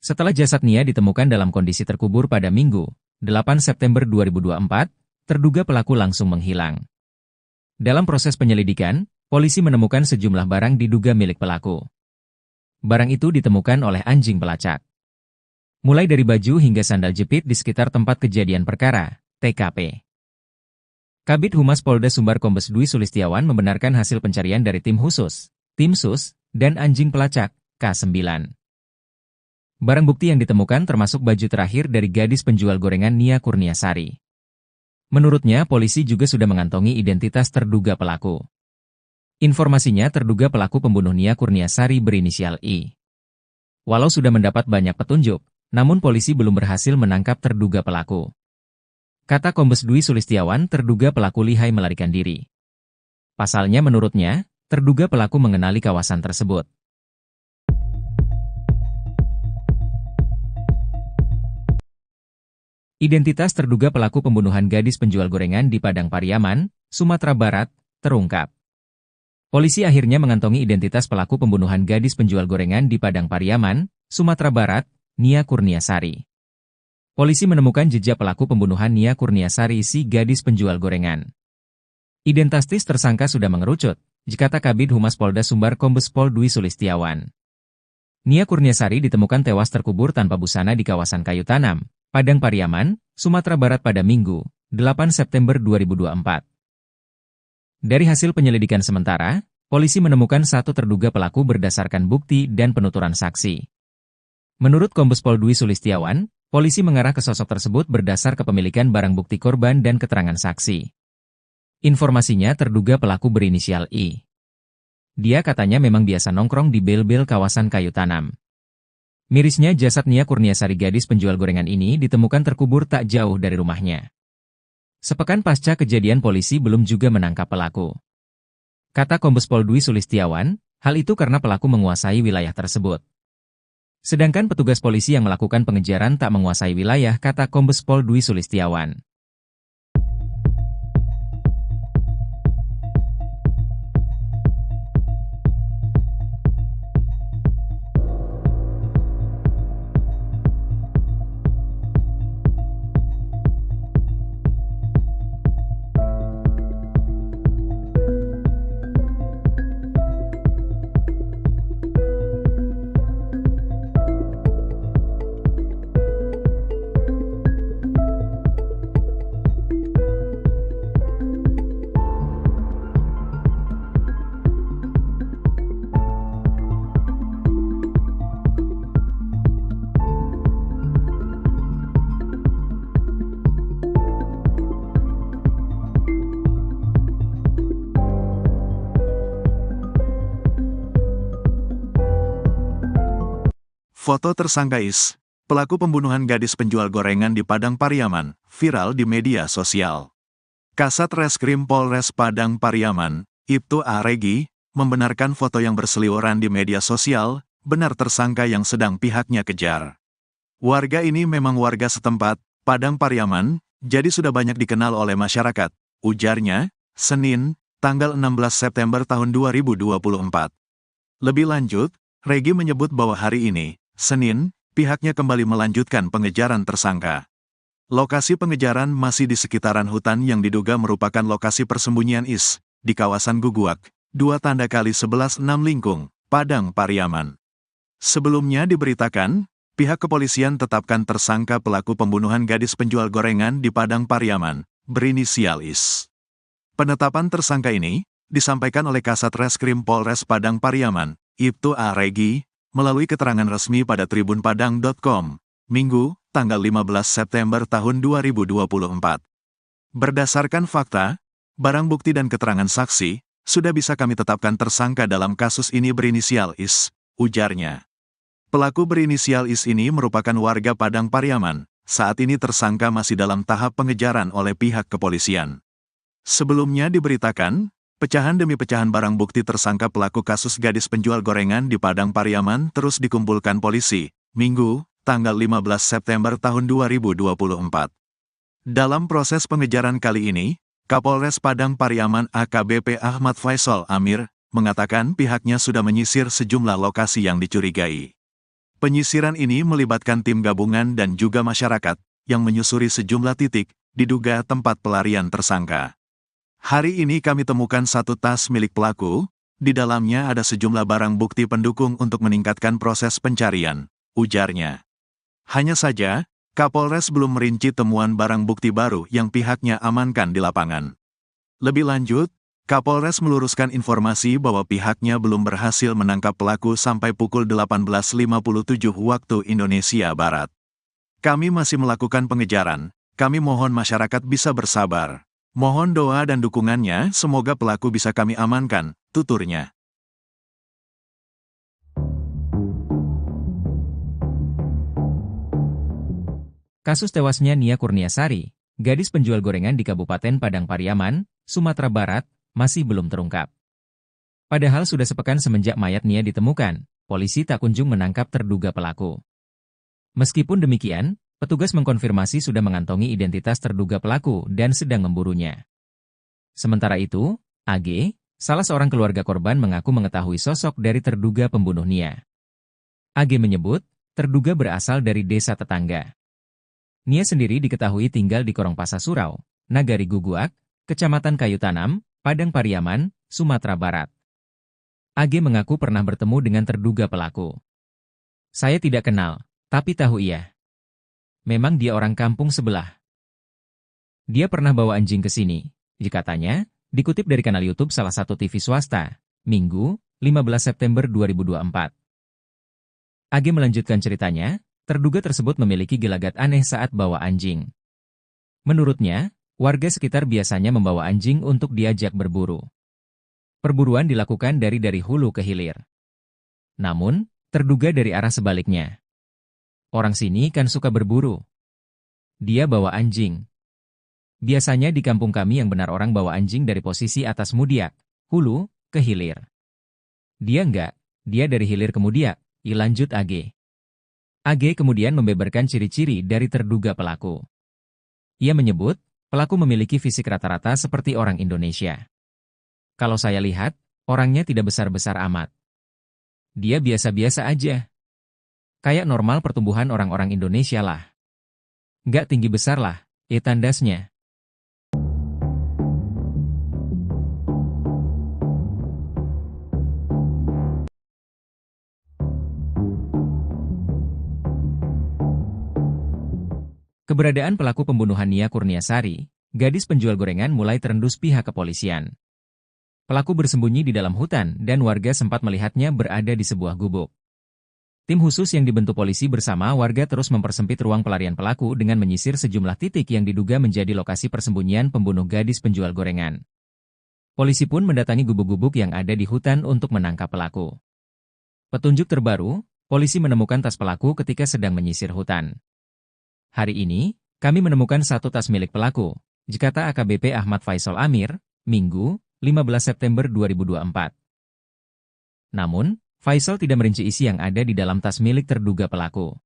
Setelah jasad Nia ditemukan dalam kondisi terkubur pada Minggu, 8 September 2024, terduga pelaku langsung menghilang. Dalam proses penyelidikan, polisi menemukan sejumlah barang diduga milik pelaku. Barang itu ditemukan oleh anjing pelacak. Mulai dari baju hingga sandal jepit di sekitar tempat kejadian perkara, TKP. Kabid Humas Polda Sumbar Kombes Dwi Sulistiawan membenarkan hasil pencarian dari tim khusus, tim sus, dan anjing pelacak, K9. Barang bukti yang ditemukan termasuk baju terakhir dari gadis penjual gorengan Nia Kurniasari. Menurutnya, polisi juga sudah mengantongi identitas terduga pelaku. Informasinya terduga pelaku pembunuh Nia Kurniasari berinisial I. Walau sudah mendapat banyak petunjuk, namun polisi belum berhasil menangkap terduga pelaku. Kata Kombes Dwi Sulistiawan, terduga pelaku lihai melarikan diri. Pasalnya menurutnya, terduga pelaku mengenali kawasan tersebut. Identitas terduga pelaku pembunuhan gadis penjual gorengan di Padang Pariaman, Sumatera Barat, terungkap. Polisi akhirnya mengantongi identitas pelaku pembunuhan gadis penjual gorengan di Padang Pariaman, Sumatera Barat, Nia Kurniasari. Polisi menemukan jejak pelaku pembunuhan Nia Kurniasari si gadis penjual gorengan. Identitas tersangka sudah mengerucut, kata Kabid Humas Polda Sumbar Kombes Pol Dwi Sulistiawan. Nia Kurniasari ditemukan tewas terkubur tanpa busana di kawasan Kayu Tanam, Padang Pariaman, Sumatera Barat pada Minggu, 8 September 2024. Dari hasil penyelidikan sementara, polisi menemukan 1 terduga pelaku berdasarkan bukti dan penuturan saksi. Menurut Kombes Pol Dwi Sulistiawan, polisi mengarah ke sosok tersebut berdasar kepemilikan barang bukti korban dan keterangan saksi. Informasinya terduga pelaku berinisial I. Dia katanya memang biasa nongkrong di bel-bel kawasan Kayu Tanam. Mirisnya jasad Nia Kurniasari gadis penjual gorengan ini ditemukan terkubur tak jauh dari rumahnya. Sepekan pasca kejadian polisi belum juga menangkap pelaku. Kata Kombes Pol Dwi Sulistiawan, hal itu karena pelaku menguasai wilayah tersebut. Sedangkan petugas polisi yang melakukan pengejaran tak menguasai wilayah, kata Kombes Pol Dwi Sulistiawan.
Foto tersangka Is, pelaku pembunuhan gadis penjual gorengan di Padang Pariaman, viral di media sosial. Kasat Reskrim Polres Padang Pariaman, Ibtu A. Regi, membenarkan foto yang berseliweran di media sosial, benar tersangka yang sedang pihaknya kejar. Warga ini memang warga setempat, Padang Pariaman, jadi sudah banyak dikenal oleh masyarakat, ujarnya, Senin, tanggal 16 September tahun 2024. Lebih lanjut, Regi menyebut bahwa hari ini, Senin, pihaknya kembali melanjutkan pengejaran tersangka. Lokasi pengejaran masih di sekitaran hutan yang diduga merupakan lokasi persembunyian IS, di kawasan Guguak, 2x11 6 Lingkung, Padang Pariaman. Sebelumnya diberitakan, pihak kepolisian tetapkan tersangka pelaku pembunuhan gadis penjual gorengan di Padang Pariaman, berinisial IS. Penetapan tersangka ini disampaikan oleh Kasat Reskrim Polres Padang Pariaman, Ibtu A. Regi, melalui keterangan resmi pada tribunpadang.com, Minggu, tanggal 15 September tahun 2024. Berdasarkan fakta, barang bukti dan keterangan saksi, sudah bisa kami tetapkan tersangka dalam kasus ini berinisial IS, ujarnya. Pelaku berinisial IS ini merupakan warga Padang Pariaman, saat ini tersangka masih dalam tahap pengejaran oleh pihak kepolisian. Sebelumnya diberitakan, pecahan demi pecahan barang bukti tersangka pelaku kasus gadis penjual gorengan di Padang Pariaman terus dikumpulkan polisi, Minggu, tanggal 15 September tahun 2024. Dalam proses pengejaran kali ini, Kapolres Padang Pariaman AKBP Ahmad Faisal Amir, mengatakan pihaknya sudah menyisir sejumlah lokasi yang dicurigai. Penyisiran ini melibatkan tim gabungan dan juga masyarakat, yang menyusuri sejumlah titik, diduga tempat pelarian tersangka. Hari ini kami temukan satu tas milik pelaku, di dalamnya ada sejumlah barang bukti pendukung untuk meningkatkan proses pencarian, ujarnya. Hanya saja, Kapolres belum merinci temuan barang bukti baru yang pihaknya amankan di lapangan. Lebih lanjut, Kapolres meluruskan informasi bahwa pihaknya belum berhasil menangkap pelaku sampai pukul 18.57 waktu Indonesia Barat. Kami masih melakukan pengejaran, kami mohon masyarakat bisa bersabar. Mohon doa dan dukungannya, semoga pelaku bisa kami amankan, tuturnya.
Kasus tewasnya Nia Kurniasari, gadis penjual gorengan di Kabupaten Padang Pariaman, Sumatera Barat, masih belum terungkap. Padahal sudah sepekan semenjak mayat Nia ditemukan, polisi tak kunjung menangkap terduga pelaku. Meskipun demikian, petugas mengkonfirmasi sudah mengantongi identitas terduga pelaku dan sedang memburunya. Sementara itu, AG, salah seorang keluarga korban mengaku mengetahui sosok dari terduga pembunuh Nia. AG menyebut, terduga berasal dari desa tetangga. Nia sendiri diketahui tinggal di Korongpasa Surau, Nagari Guguak, Kecamatan Kayu Tanam, Padang Pariaman, Sumatera Barat. AG mengaku pernah bertemu dengan terduga pelaku. Saya tidak kenal, tapi tahu ia. Memang dia orang kampung sebelah. Dia pernah bawa anjing ke sini, katanya, dikutip dari kanal YouTube salah satu TV swasta, Minggu, 15 September 2024. AG melanjutkan ceritanya, terduga tersebut memiliki gelagat aneh saat bawa anjing. Menurutnya, warga sekitar biasanya membawa anjing untuk diajak berburu. Perburuan dilakukan dari hulu ke hilir. Namun, terduga dari arah sebaliknya. Orang sini kan suka berburu. Dia bawa anjing. Biasanya di kampung kami yang benar orang bawa anjing dari posisi atas Mudiak, hulu, ke hilir. Dia enggak, dia dari hilir ke Mudiak, lanjut AG. AG kemudian membeberkan ciri-ciri dari terduga pelaku. Ia menyebut, pelaku memiliki fisik rata-rata seperti orang Indonesia. Kalau saya lihat, orangnya tidak besar-besar amat. Dia biasa-biasa aja. Kayak normal pertumbuhan orang-orang Indonesia lah. Nggak tinggi besar lah, tandasnya. Keberadaan pelaku pembunuhan Nia Kurniasari, gadis penjual gorengan mulai terendus pihak kepolisian. Pelaku bersembunyi di dalam hutan dan warga sempat melihatnya berada di sebuah gubuk. Tim khusus yang dibentuk polisi bersama warga terus mempersempit ruang pelarian pelaku dengan menyisir sejumlah titik yang diduga menjadi lokasi persembunyian pembunuh gadis penjual gorengan. Polisi pun mendatangi gubuk-gubuk yang ada di hutan untuk menangkap pelaku. Petunjuk terbaru, polisi menemukan tas pelaku ketika sedang menyisir hutan. Hari ini, kami menemukan satu tas milik pelaku, kata AKBP Ahmad Faisal Amir, Minggu, 15 September 2024. Namun, Faisal tidak merinci isi yang ada di dalam tas milik terduga pelaku.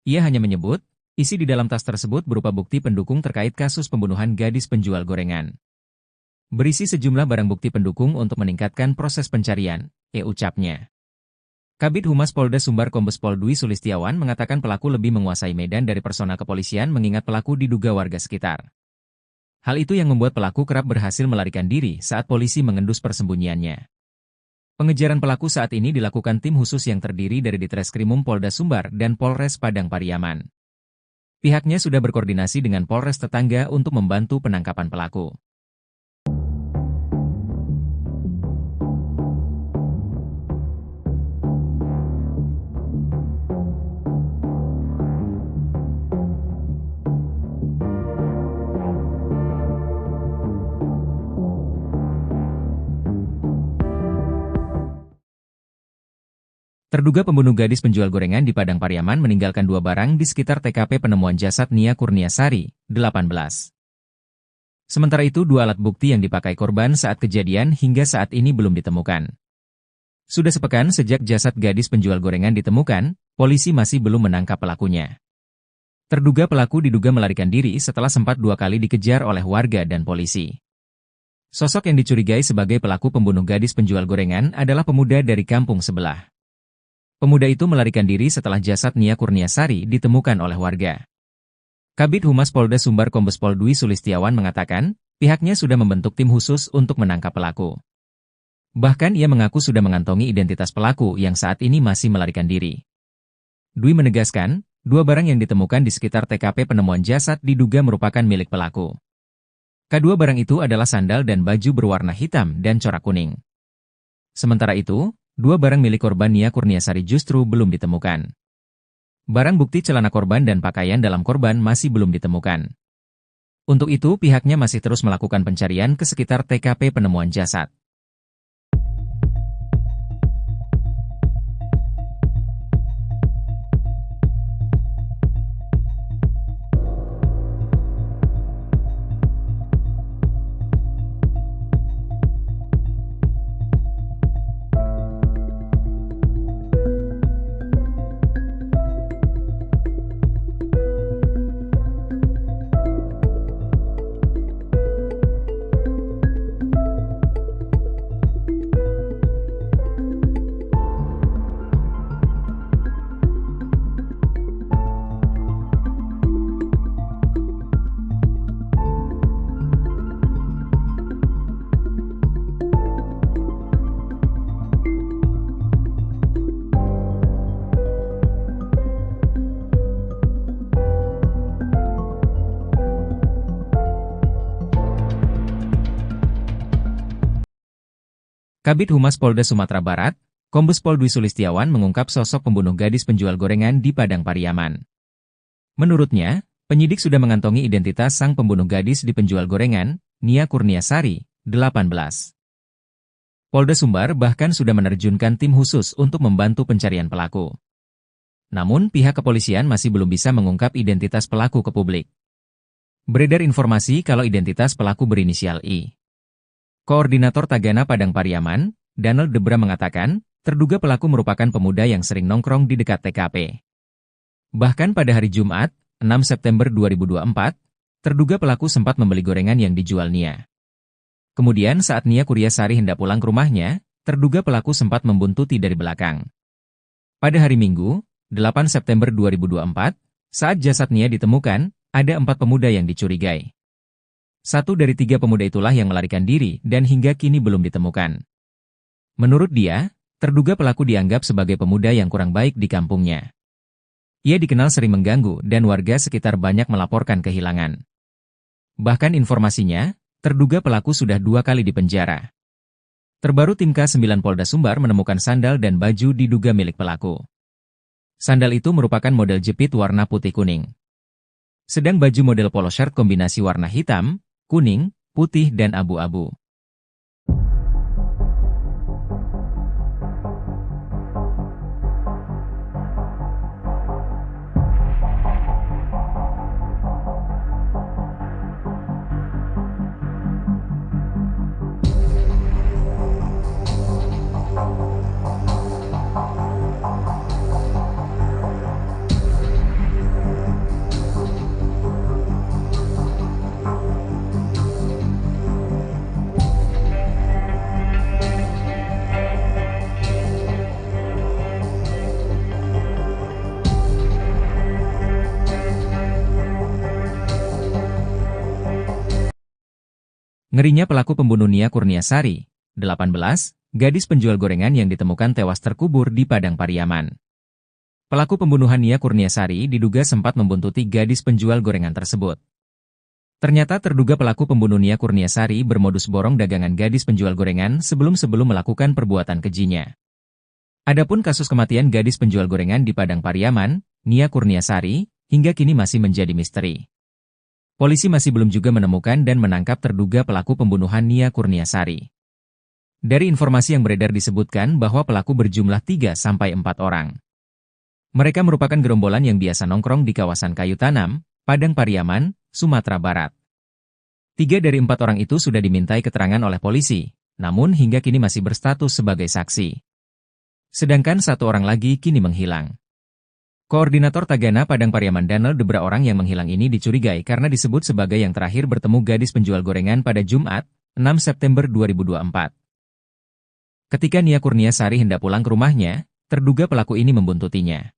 Ia hanya menyebut, isi di dalam tas tersebut berupa bukti pendukung terkait kasus pembunuhan gadis penjual gorengan. Berisi sejumlah barang bukti pendukung untuk meningkatkan proses pencarian, ucapnya. Kabid Humas Polda Sumbar Kombes Pol Dwi Sulistiawan mengatakan pelaku lebih menguasai medan dari personal kepolisian mengingat pelaku diduga warga sekitar. Hal itu yang membuat pelaku kerap berhasil melarikan diri saat polisi mengendus persembunyiannya. Pengejaran pelaku saat ini dilakukan tim khusus yang terdiri dari Ditreskrimum Polda Sumbar dan Polres Padang Pariaman. Pihaknya sudah berkoordinasi dengan Polres tetangga untuk membantu penangkapan pelaku. Terduga pembunuh gadis penjual gorengan di Padang Pariaman meninggalkan 2 barang di sekitar TKP penemuan jasad Nia Kurniasari, 18. Sementara itu 2 alat bukti yang dipakai korban saat kejadian hingga saat ini belum ditemukan. Sudah sepekan sejak jasad gadis penjual gorengan ditemukan, polisi masih belum menangkap pelakunya. Terduga pelaku diduga melarikan diri setelah sempat 2 kali dikejar oleh warga dan polisi. Sosok yang dicurigai sebagai pelaku pembunuh gadis penjual gorengan adalah pemuda dari kampung sebelah. Pemuda itu melarikan diri setelah jasad Nia Kurniasari ditemukan oleh warga. Kabid Humas Polda Sumbar Kombes Pol Dwi Sulistiawan mengatakan, pihaknya sudah membentuk tim khusus untuk menangkap pelaku. Bahkan ia mengaku sudah mengantongi identitas pelaku yang saat ini masih melarikan diri. Dwi menegaskan, 2 barang yang ditemukan di sekitar TKP penemuan jasad diduga merupakan milik pelaku. Kedua barang itu adalah sandal dan baju berwarna hitam dan corak kuning. Sementara itu, 2 barang milik korban Nia Kurniasari justru belum ditemukan. Barang bukti celana korban dan pakaian dalam korban masih belum ditemukan. Untuk itu pihaknya masih terus melakukan pencarian ke sekitar TKP penemuan jasad. Kabid Humas Polda Sumatera Barat, Kombes Pol Dwi Sulistiawan mengungkap sosok pembunuh gadis penjual gorengan di Padang Pariaman. Menurutnya, penyidik sudah mengantongi identitas sang pembunuh gadis di penjual gorengan, Nia Kurniasari, 18. Polda Sumbar bahkan sudah menerjunkan tim khusus untuk membantu pencarian pelaku. Namun pihak kepolisian masih belum bisa mengungkap identitas pelaku ke publik. Beredar informasi kalau identitas pelaku berinisial I. Koordinator Tagana Padang Pariaman, Donald Debra mengatakan, terduga pelaku merupakan pemuda yang sering nongkrong di dekat TKP. Bahkan pada hari Jumat, 6 September 2024, terduga pelaku sempat membeli gorengan yang dijual Nia. Kemudian saat Nia Kurniasari hendak pulang ke rumahnya, terduga pelaku sempat membuntuti dari belakang. Pada hari Minggu, 8 September 2024, saat jasad Nia ditemukan, ada 4 pemuda yang dicurigai. 1 dari 3 pemuda itulah yang melarikan diri dan hingga kini belum ditemukan. Menurut dia, terduga pelaku dianggap sebagai pemuda yang kurang baik di kampungnya. Ia dikenal sering mengganggu dan warga sekitar banyak melaporkan kehilangan. Bahkan informasinya, terduga pelaku sudah 2 kali dipenjara. Terbaru tim K9 Polda Sumbar menemukan sandal dan baju diduga milik pelaku. Sandal itu merupakan model jepit warna putih kuning. Sedang baju model polo shirt kombinasi warna hitam, kuning, putih dan abu-abu. Ngerinya pelaku pembunuh Nia Kurniasari, 18, gadis penjual gorengan yang ditemukan tewas terkubur di Padang Pariaman. Pelaku pembunuhan Nia Kurniasari diduga sempat membuntuti gadis penjual gorengan tersebut. Ternyata terduga pelaku pembunuh Nia Kurniasari bermodus borong dagangan gadis penjual gorengan sebelum melakukan perbuatan kejinya. Adapun kasus kematian gadis penjual gorengan di Padang Pariaman, Nia Kurniasari, hingga kini masih menjadi misteri. Polisi masih belum juga menemukan dan menangkap terduga pelaku pembunuhan Nia Kurniasari. Dari informasi yang beredar disebutkan bahwa pelaku berjumlah 3-4 orang. Mereka merupakan gerombolan yang biasa nongkrong di kawasan Kayu Tanam, Padang Pariaman, Sumatera Barat. 3 dari 4 orang itu sudah dimintai keterangan oleh polisi, namun hingga kini masih berstatus sebagai saksi. Sedangkan 1 orang lagi kini menghilang. Koordinator Tagana Padang Pariaman Danel Debra orang yang menghilang ini dicurigai karena disebut sebagai yang terakhir bertemu gadis penjual gorengan pada Jumat, 6 September 2024. Ketika Nia Kurniasari hendak pulang ke rumahnya, terduga pelaku ini membuntutinya.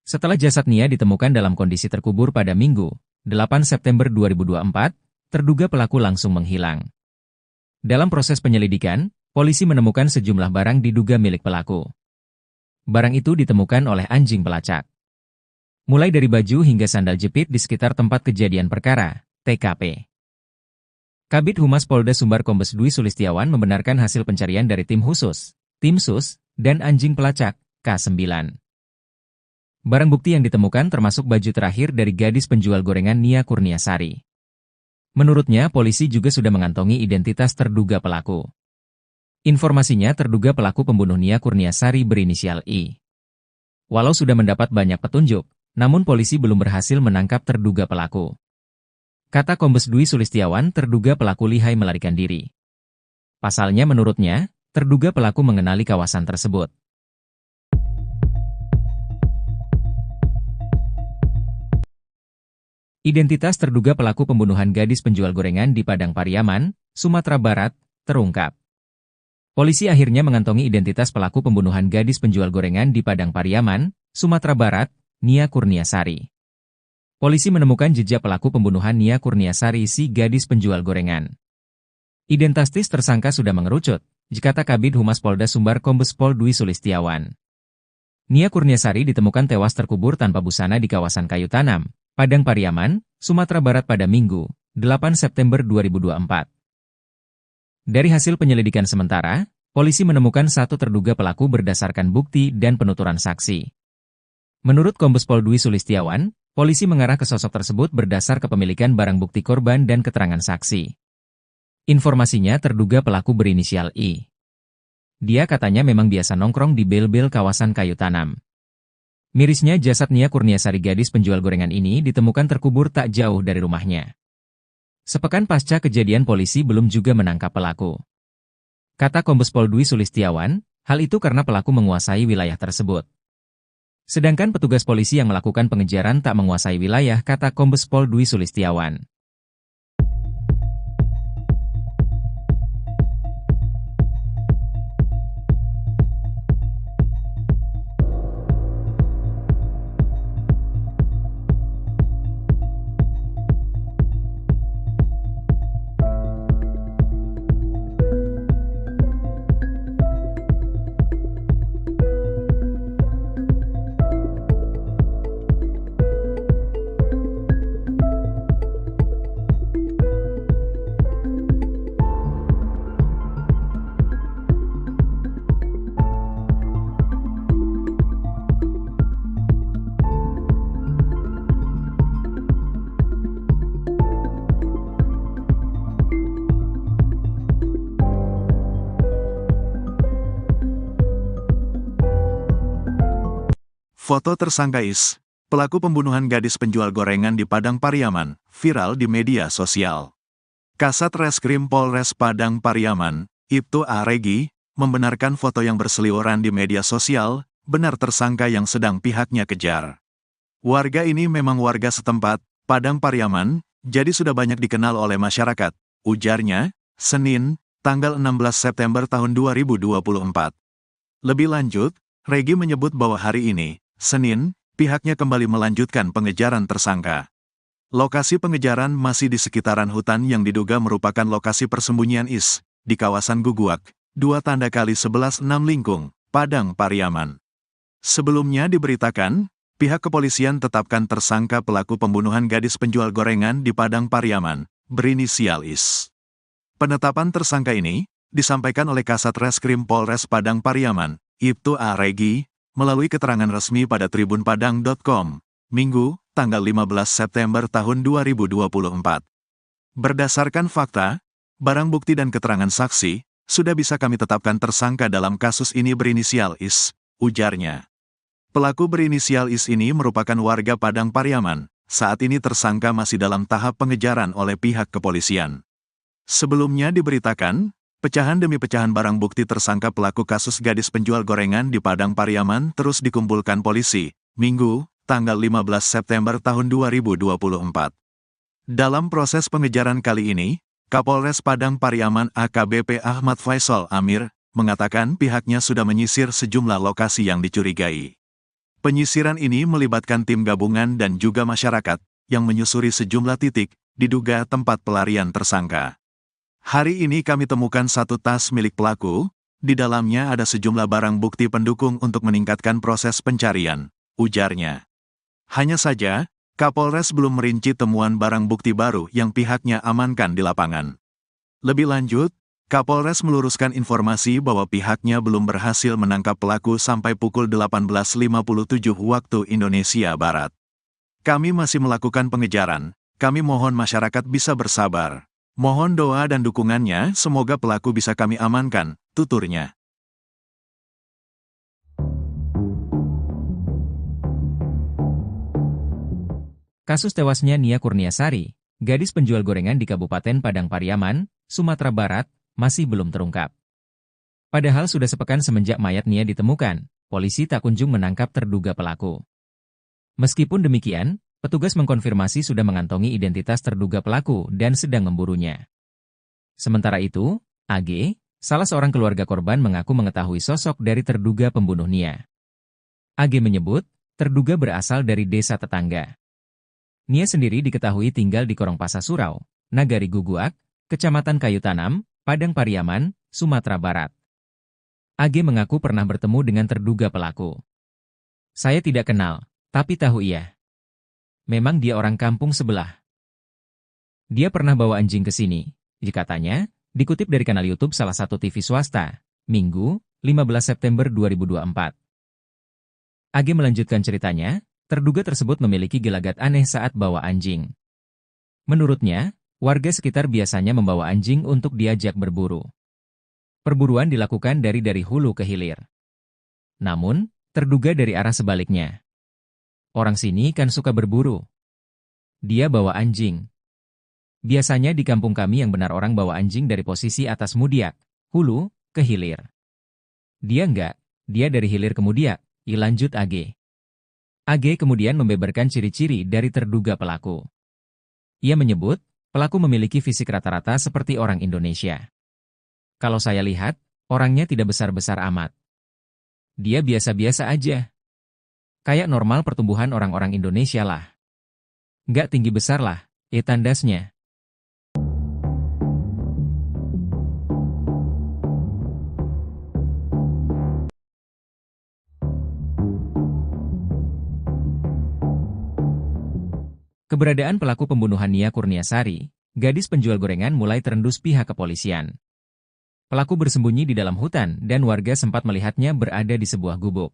Setelah jasad Nia ditemukan dalam kondisi terkubur pada Minggu, 8 September 2024, terduga pelaku langsung menghilang. Dalam proses penyelidikan, polisi menemukan sejumlah barang diduga milik pelaku. Barang itu ditemukan oleh anjing pelacak. Mulai dari baju hingga sandal jepit di sekitar tempat kejadian perkara, TKP. Kabid Humas Polda Sumbar Kombes Dwi Sulistiawan membenarkan hasil pencarian dari tim khusus, tim sus, dan anjing pelacak, K9. Barang bukti yang ditemukan termasuk baju terakhir dari gadis penjual gorengan Nia Kurniasari. Menurutnya, polisi juga sudah mengantongi identitas terduga pelaku. Informasinya terduga pelaku pembunuh Nia Kurniasari berinisial I. Walau sudah mendapat banyak petunjuk, namun polisi belum berhasil menangkap terduga pelaku. Kata Kombes Dwi Sulistiawan, terduga pelaku lihai melarikan diri. Pasalnya menurutnya, terduga pelaku mengenali kawasan tersebut. Identitas terduga pelaku pembunuhan gadis penjual gorengan di Padang Pariaman, Sumatera Barat, terungkap. Polisi akhirnya mengantongi identitas pelaku pembunuhan gadis penjual gorengan di Padang Pariaman, Sumatera Barat, Nia Kurniasari. Polisi menemukan jejak pelaku pembunuhan Nia Kurniasari si gadis penjual gorengan. Identitas tersangka sudah mengerucut, kata Kabid Humas Polda Sumbar Kombes Pol Dwi Sulistiawan. Nia Kurniasari ditemukan tewas terkubur tanpa busana di kawasan Kayu Tanam, Padang Pariaman, Sumatera Barat pada Minggu, 8 September 2024. Dari hasil penyelidikan sementara, polisi menemukan 1 terduga pelaku berdasarkan bukti dan penuturan saksi. Menurut Kombes Pol Dwi Sulistiawan, polisi mengarah ke sosok tersebut berdasar kepemilikan barang bukti korban dan keterangan saksi. Informasinya terduga pelaku berinisial I. Dia katanya memang biasa nongkrong di bel-bel kawasan Kayu Tanam. Mirisnya jasad Nia Kurniasari gadis penjual gorengan ini ditemukan terkubur tak jauh dari rumahnya. Sepekan pasca kejadian polisi belum juga menangkap pelaku. Kata Kombes Pol Dwi Sulistiawan, hal itu karena pelaku menguasai wilayah tersebut. Sedangkan petugas polisi yang melakukan pengejaran tak menguasai wilayah, kata Kombes Pol Dwi Sulistiawan.
Foto tersangka Is, pelaku pembunuhan gadis penjual gorengan di Padang Pariaman, viral di media sosial. Kasat Reskrim Polres Padang Pariaman, Ibtu A. Regi, membenarkan foto yang berseliweran di media sosial, benar tersangka yang sedang pihaknya kejar. Warga ini memang warga setempat, Padang Pariaman, jadi sudah banyak dikenal oleh masyarakat, ujarnya, Senin, tanggal 16 September tahun 2024. Lebih lanjut, Regi menyebut bahwa hari ini, Senin, pihaknya kembali melanjutkan pengejaran tersangka. Lokasi pengejaran masih di sekitaran hutan yang diduga merupakan lokasi persembunyian IS, di kawasan Guguak, 2x11 6 Lingkung, Padang Pariaman. Sebelumnya diberitakan, pihak kepolisian tetapkan tersangka pelaku pembunuhan gadis penjual gorengan di Padang Pariaman, berinisial IS. Penetapan tersangka ini disampaikan oleh Kasat Reskrim Polres Padang Pariaman, Ibtu A. Regi, melalui keterangan resmi pada tribunpadang.com, Minggu, tanggal 15 September tahun 2024. Berdasarkan fakta, barang bukti dan keterangan saksi, sudah bisa kami tetapkan tersangka dalam kasus ini berinisial IS, ujarnya. Pelaku berinisial IS ini merupakan warga Padang Pariaman, saat ini tersangka masih dalam tahap pengejaran oleh pihak kepolisian. Sebelumnya diberitakan, pecahan demi pecahan barang bukti tersangka pelaku kasus gadis penjual gorengan di Padang Pariaman terus dikumpulkan polisi, Minggu, tanggal 15 September tahun 2024. Dalam proses pengejaran kali ini, Kapolres Padang Pariaman AKBP Ahmad Faisal Amir, mengatakan pihaknya sudah menyisir sejumlah lokasi yang dicurigai. Penyisiran ini melibatkan tim gabungan dan juga masyarakat, yang menyusuri sejumlah titik, diduga tempat pelarian tersangka. Hari ini kami temukan satu tas milik pelaku, di dalamnya ada sejumlah barang bukti pendukung untuk meningkatkan proses pencarian, ujarnya. Hanya saja, Kapolres belum merinci temuan barang bukti baru yang pihaknya amankan di lapangan. Lebih lanjut, Kapolres meluruskan informasi bahwa pihaknya belum berhasil menangkap pelaku sampai pukul 18.57 waktu Indonesia Barat. Kami masih melakukan pengejaran, kami mohon masyarakat bisa bersabar. Mohon doa dan dukungannya, semoga pelaku bisa kami amankan, tuturnya.
Kasus tewasnya Nia Kurniasari, gadis penjual gorengan di Kabupaten Padang Pariaman, Sumatera Barat, masih belum terungkap. Padahal sudah sepekan semenjak mayat Nia ditemukan, polisi tak kunjung menangkap terduga pelaku. Meskipun demikian, petugas mengkonfirmasi sudah mengantongi identitas terduga pelaku dan sedang memburunya. Sementara itu, AG, salah seorang keluarga korban mengaku mengetahui sosok dari terduga pembunuh Nia. AG menyebut, terduga berasal dari desa tetangga. Nia sendiri diketahui tinggal di Korongpasa Surau, Nagari Guguak, Kecamatan Kayu Tanam, Padang Pariaman, Sumatera Barat. AG mengaku pernah bertemu dengan terduga pelaku. Saya tidak kenal, tapi tahu ia. Memang dia orang kampung sebelah. Dia pernah bawa anjing ke sini, katanya, dikutip dari kanal YouTube salah satu TV swasta, Minggu, 15 September 2024. AG melanjutkan ceritanya, terduga tersebut memiliki gelagat aneh saat bawa anjing. Menurutnya, warga sekitar biasanya membawa anjing untuk diajak berburu. Perburuan dilakukan dari hulu ke hilir. Namun, terduga dari arah sebaliknya. Orang sini kan suka berburu. Dia bawa anjing. Biasanya di kampung kami yang benar orang bawa anjing dari posisi atas Mudiak, hulu, ke hilir. Dia enggak, dia dari hilir ke Mudiak, lanjut AG. AG kemudian membeberkan ciri-ciri dari terduga pelaku. Ia menyebut, pelaku memiliki fisik rata-rata seperti orang Indonesia. Kalau saya lihat, orangnya tidak besar-besar amat. Dia biasa-biasa aja. Kayak normal pertumbuhan orang-orang Indonesia lah. Nggak tinggi besar lah, tandasnya. Keberadaan pelaku pembunuhan Nia Kurniasari, gadis penjual gorengan mulai terendus pihak kepolisian. Pelaku bersembunyi di dalam hutan dan warga sempat melihatnya berada di sebuah gubuk.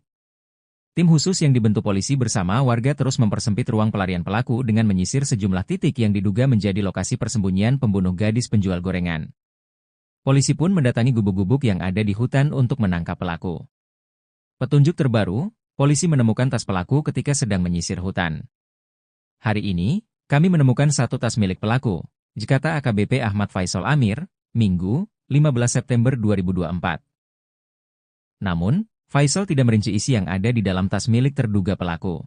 Tim khusus yang dibentuk polisi bersama warga terus mempersempit ruang pelarian pelaku dengan menyisir sejumlah titik yang diduga menjadi lokasi persembunyian pembunuh gadis penjual gorengan. Polisi pun mendatangi gubuk-gubuk yang ada di hutan untuk menangkap pelaku. Petunjuk terbaru, polisi menemukan tas pelaku ketika sedang menyisir hutan. Hari ini, kami menemukan satu tas milik pelaku, kata AKBP Ahmad Faisal Amir, Minggu, 15 September 2024. Namun, Faisal tidak merinci isi yang ada di dalam tas milik terduga pelaku.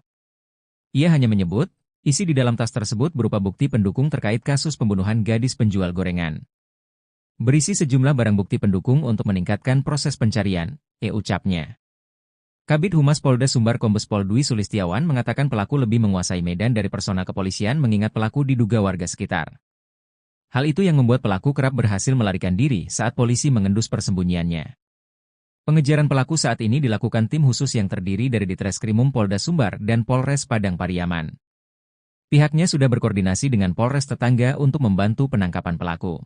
Ia hanya menyebut, isi di dalam tas tersebut berupa bukti pendukung terkait kasus pembunuhan gadis penjual gorengan. Berisi sejumlah barang bukti pendukung untuk meningkatkan proses pencarian, ucapnya. Kabid Humas Polda Sumbar Kombes Pol Dwi Sulistiawan mengatakan pelaku lebih menguasai medan dari personal kepolisian mengingat pelaku diduga warga sekitar. Hal itu yang membuat pelaku kerap berhasil melarikan diri saat polisi mengendus persembunyiannya. Pengejaran pelaku saat ini dilakukan tim khusus yang terdiri dari Ditreskrimum Polda Sumbar dan Polres Padang Pariaman. Pihaknya sudah berkoordinasi dengan Polres tetangga untuk membantu penangkapan pelaku.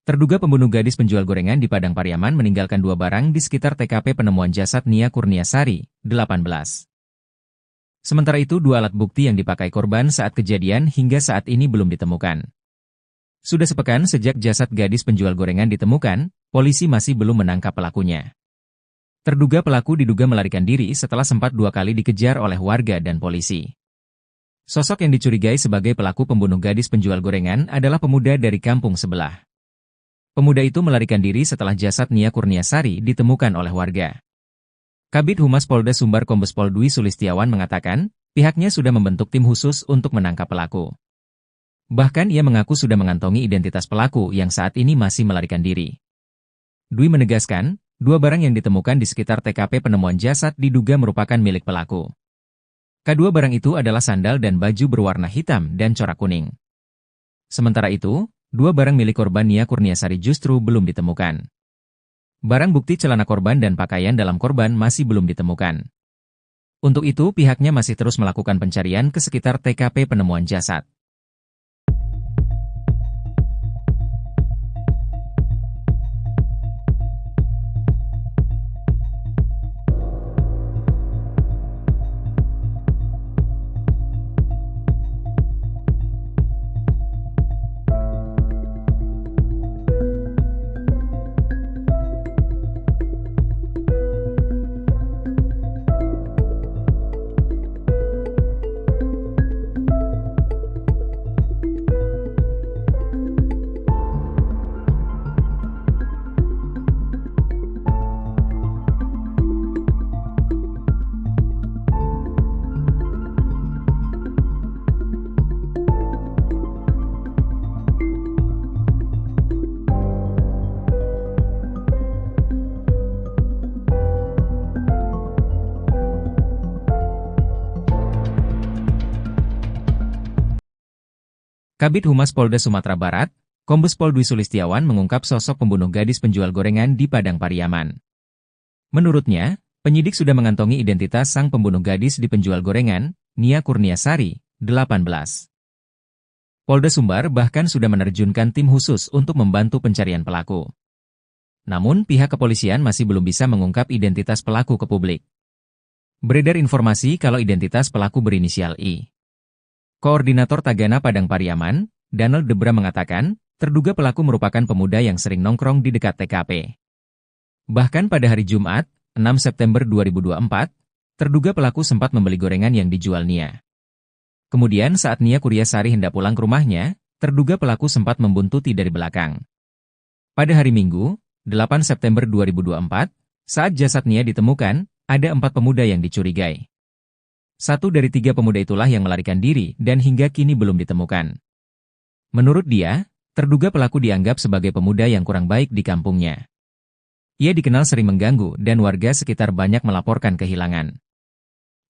Terduga pembunuh gadis penjual gorengan di Padang Pariaman meninggalkan 2 barang di sekitar TKP penemuan jasad Nia Kurniasari, 18. Sementara itu 2 alat bukti yang dipakai korban saat kejadian hingga saat ini belum ditemukan. Sudah sepekan sejak jasad gadis penjual gorengan ditemukan, polisi masih belum menangkap pelakunya. Terduga pelaku diduga melarikan diri setelah sempat 2 kali dikejar oleh warga dan polisi. Sosok yang dicurigai sebagai pelaku pembunuh gadis penjual gorengan adalah pemuda dari kampung sebelah. Pemuda itu melarikan diri setelah jasad Nia Kurniasari ditemukan oleh warga. Kabid Humas Polda Sumbar Kombes Pol Dwi Sulistiawan mengatakan, pihaknya sudah membentuk tim khusus untuk menangkap pelaku. Bahkan ia mengaku sudah mengantongi identitas pelaku yang saat ini masih melarikan diri. Dwi menegaskan, 2 barang yang ditemukan di sekitar TKP penemuan jasad diduga merupakan milik pelaku. Kedua barang itu adalah sandal dan baju berwarna hitam dan corak kuning. Sementara itu, 2 barang milik korban Nia Kurniasari justru belum ditemukan. Barang bukti celana korban dan pakaian dalam korban masih belum ditemukan. Untuk itu pihaknya masih terus melakukan pencarian ke sekitar TKP penemuan jasad. Kabid Humas Polda Sumatera Barat, Kombes Pol Dwi Sulistiawan mengungkap sosok pembunuh gadis penjual gorengan di Padang Pariaman. Menurutnya, penyidik sudah mengantongi identitas sang pembunuh gadis di penjual gorengan, Nia Kurniasari, 18. Polda Sumbar bahkan sudah menerjunkan tim khusus untuk membantu pencarian pelaku. Namun pihak kepolisian masih belum bisa mengungkap identitas pelaku ke publik. Beredar informasi kalau identitas pelaku berinisial I. Koordinator Tagana Padang Pariaman, Donald Debra mengatakan, terduga pelaku merupakan pemuda yang sering nongkrong di dekat TKP. Bahkan pada hari Jumat, 6 September 2024, terduga pelaku sempat membeli gorengan yang dijual Nia. Kemudian saat Nia Kurniasari hendak pulang ke rumahnya, terduga pelaku sempat membuntuti dari belakang. Pada hari Minggu, 8 September 2024, saat jasad Nia ditemukan, ada 4 pemuda yang dicurigai. 1 dari 3 pemuda itulah yang melarikan diri dan hingga kini belum ditemukan. Menurut dia, terduga pelaku dianggap sebagai pemuda yang kurang baik di kampungnya. Ia dikenal sering mengganggu dan warga sekitar banyak melaporkan kehilangan.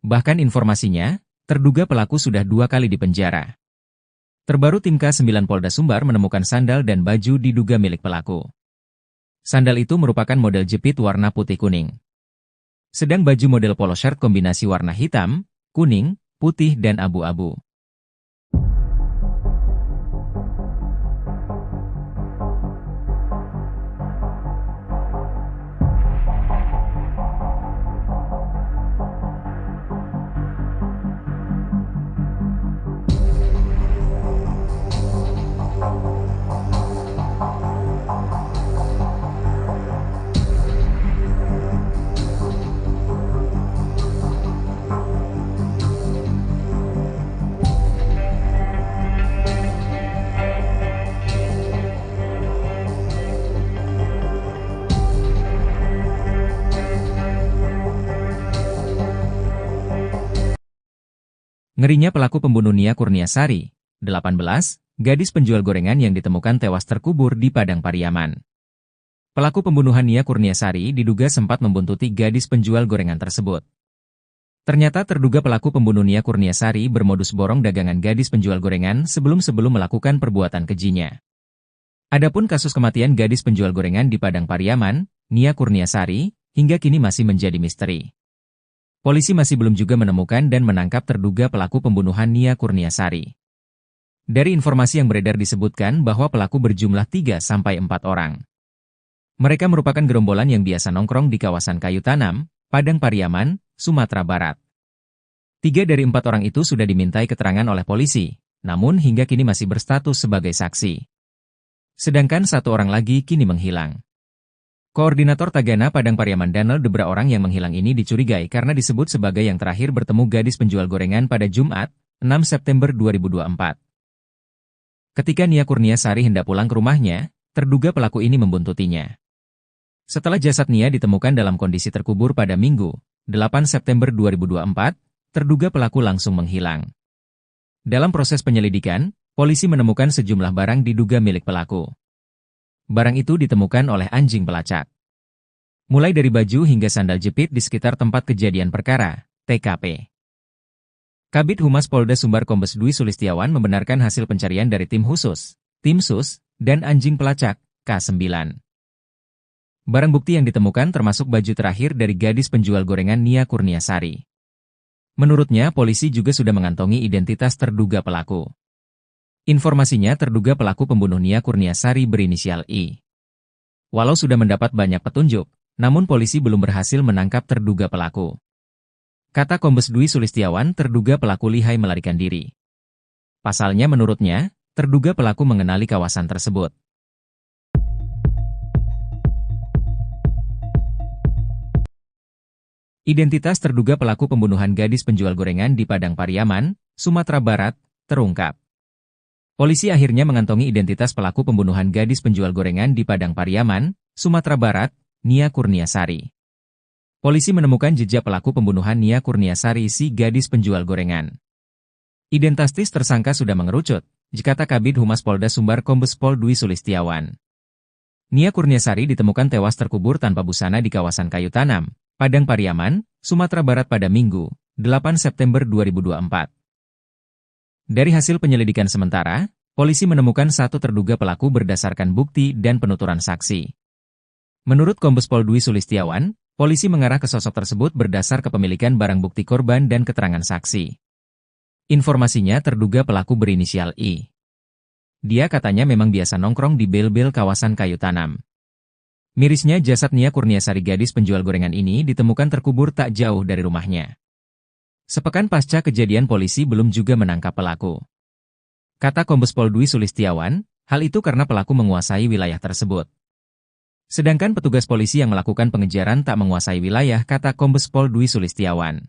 Bahkan informasinya, terduga pelaku sudah 2 kali dipenjara. Terbaru tim K9 Polda Sumbar menemukan sandal dan baju diduga milik pelaku. Sandal itu merupakan model jepit warna putih kuning. Sedang baju model polo shirt kombinasi warna hitam, kuning, putih dan abu-abu. Ngerinya pelaku pembunuh Nia Kurniasari, 18, gadis penjual gorengan yang ditemukan tewas terkubur di Padang Pariaman. Pelaku pembunuhan Nia Kurniasari diduga sempat membuntuti gadis penjual gorengan tersebut. Ternyata terduga pelaku pembunuh Nia Kurniasari bermodus borong dagangan gadis penjual gorengan sebelum melakukan perbuatan kejinya. Adapun kasus kematian gadis penjual gorengan di Padang Pariaman, Nia Kurniasari, hingga kini masih menjadi misteri. Polisi masih belum juga menemukan dan menangkap terduga pelaku pembunuhan Nia Kurniasari. Dari informasi yang beredar disebutkan bahwa pelaku berjumlah 3-4 orang. Mereka merupakan gerombolan yang biasa nongkrong di kawasan Kayu Tanam, Padang Pariaman, Sumatera Barat. 3 dari 4 orang itu sudah dimintai keterangan oleh polisi, namun hingga kini masih berstatus sebagai saksi. Sedangkan 1 orang lagi kini menghilang. Koordinator Tagana Padang Pariaman Danel Debra orang yang menghilang ini dicurigai karena disebut sebagai yang terakhir bertemu gadis penjual gorengan pada Jumat, 6 September 2024. Ketika Nia Kurniasari hendak pulang ke rumahnya, terduga pelaku ini membuntutinya. Setelah jasad Nia ditemukan dalam kondisi terkubur pada Minggu, 8 September 2024, terduga pelaku langsung menghilang. Dalam proses penyelidikan, polisi menemukan sejumlah barang diduga milik pelaku. Barang itu ditemukan oleh anjing pelacak. Mulai dari baju hingga sandal jepit di sekitar tempat kejadian perkara, TKP. Kabid Humas Polda Sumbar Kombes Dwi Sulistiawan membenarkan hasil pencarian dari tim khusus, tim sus, dan anjing pelacak, K9. Barang bukti yang ditemukan termasuk baju terakhir dari gadis penjual gorengan Nia Kurniasari. Menurutnya, polisi juga sudah mengantongi identitas terduga pelaku. Informasinya terduga pelaku pembunuh Nia Kurniasari berinisial I. Walau sudah mendapat banyak petunjuk, namun polisi belum berhasil menangkap terduga pelaku. Kata Kombes Dwi Sulistiawan, terduga pelaku lihai melarikan diri. Pasalnya menurutnya, terduga pelaku mengenali kawasan tersebut. Identitas terduga pelaku pembunuhan gadis penjual gorengan di Padang Pariaman, Sumatera Barat, terungkap. Polisi akhirnya mengantongi identitas pelaku pembunuhan gadis penjual gorengan di Padang Pariaman, Sumatera Barat, Nia Kurniasari. Polisi menemukan jejak pelaku pembunuhan Nia Kurniasari si gadis penjual gorengan. Identitas tersangka sudah mengerucut, kata Kabid Humas Polda Sumbar Kombes Pol Dwi Sulistiawan. Nia Kurniasari ditemukan tewas terkubur tanpa busana di kawasan Kayu Tanam, Padang Pariaman, Sumatera Barat pada Minggu, 8 September 2024. Dari hasil penyelidikan sementara, polisi menemukan 1 terduga pelaku berdasarkan bukti dan penuturan saksi. Menurut Kombes Pol Dwi Sulistiawan, polisi mengarah ke sosok tersebut berdasar kepemilikan barang bukti korban dan keterangan saksi. Informasinya terduga pelaku berinisial I. Dia katanya memang biasa nongkrong di bel-bel kawasan Kayu Tanam. Mirisnya jasad Nia Kurniasari gadis penjual gorengan ini ditemukan terkubur tak jauh dari rumahnya. Sepekan pasca kejadian polisi belum juga menangkap pelaku. Kata Kombes Pol Dwi Sulistiawan, hal itu karena pelaku menguasai wilayah tersebut. Sedangkan petugas polisi yang melakukan pengejaran tak menguasai wilayah, kata Kombes Pol Dwi Sulistiawan.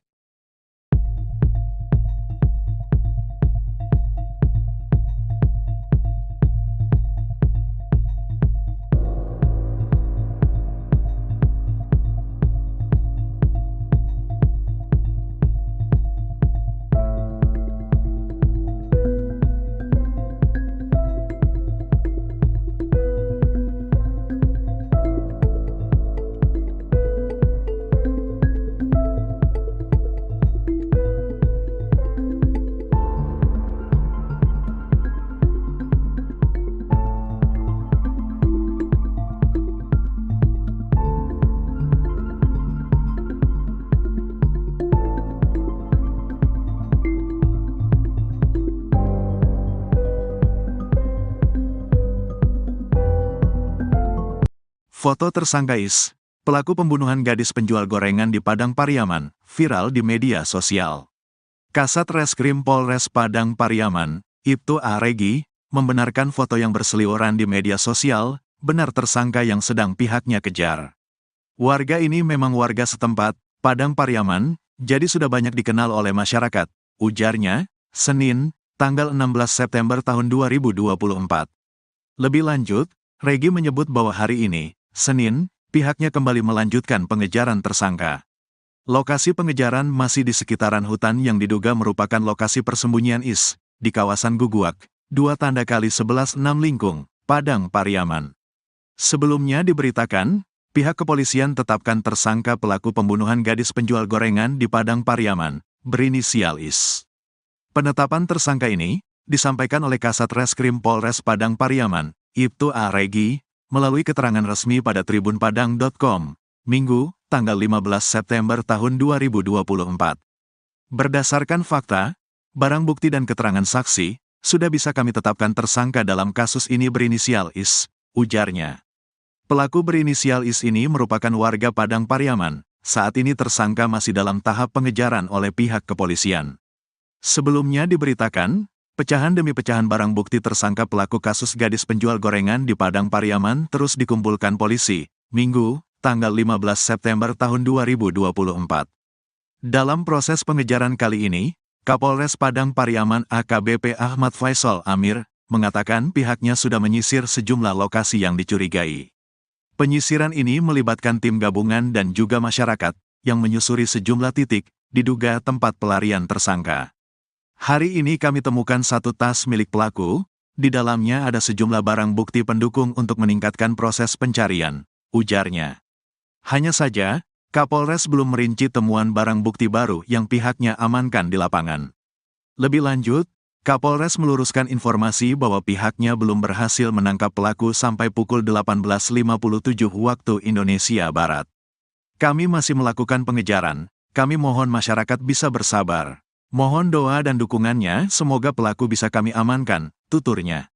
Foto tersangka Is, pelaku pembunuhan gadis penjual gorengan di Padang Pariaman, viral di media sosial. Kasat Reskrim Polres Padang Pariaman, Ibtu A. Regi, membenarkan foto yang berseliweran di media sosial, benar tersangka yang sedang pihaknya kejar. Warga ini memang warga setempat, Padang Pariaman, jadi sudah banyak dikenal oleh masyarakat, ujarnya, Senin, tanggal 16 September tahun 2024. Lebih lanjut, Regi menyebut bahwa hari ini, Senin, pihaknya kembali melanjutkan pengejaran tersangka. Lokasi pengejaran masih di sekitaran hutan yang diduga merupakan lokasi persembunyian IS, di kawasan Guguak, 2x11 6 Lingkung, Padang Pariaman. Sebelumnya diberitakan, pihak kepolisian tetapkan tersangka pelaku pembunuhan gadis penjual gorengan di Padang Pariaman, berinisial IS. Penetapan tersangka ini disampaikan oleh Kasat Reskrim Polres Padang Pariaman, Ibtu A. Regi, melalui keterangan resmi pada tribunpadang.com, Minggu, tanggal 15 September tahun 2024. Berdasarkan fakta, barang bukti dan keterangan saksi, sudah bisa kami tetapkan tersangka dalam kasus ini berinisial IS, ujarnya. Pelaku berinisial IS ini merupakan warga Padang Pariaman, saat ini tersangka masih dalam tahap pengejaran oleh pihak kepolisian. Sebelumnya diberitakan, pecahan demi pecahan barang bukti tersangka pelaku kasus gadis penjual gorengan di Padang Pariaman terus dikumpulkan polisi, Minggu, tanggal 15 September tahun 2024. Dalam proses pengejaran kali ini, Kapolres Padang Pariaman AKBP Ahmad Faisal Amir, mengatakan pihaknya sudah menyisir sejumlah lokasi yang dicurigai. Penyisiran ini melibatkan tim gabungan dan juga masyarakat, yang menyusuri sejumlah titik, diduga tempat pelarian tersangka. Hari ini kami temukan satu tas milik pelaku, di dalamnya ada sejumlah barang bukti pendukung untuk meningkatkan proses pencarian, ujarnya. Hanya saja, Kapolres belum merinci temuan barang bukti baru yang pihaknya amankan di lapangan. Lebih lanjut, Kapolres meluruskan informasi bahwa pihaknya belum berhasil menangkap pelaku sampai pukul 18.57 waktu Indonesia Barat. Kami masih melakukan pengejaran, kami mohon masyarakat bisa bersabar. Mohon doa dan dukungannya, semoga pelaku bisa kami amankan, tuturnya.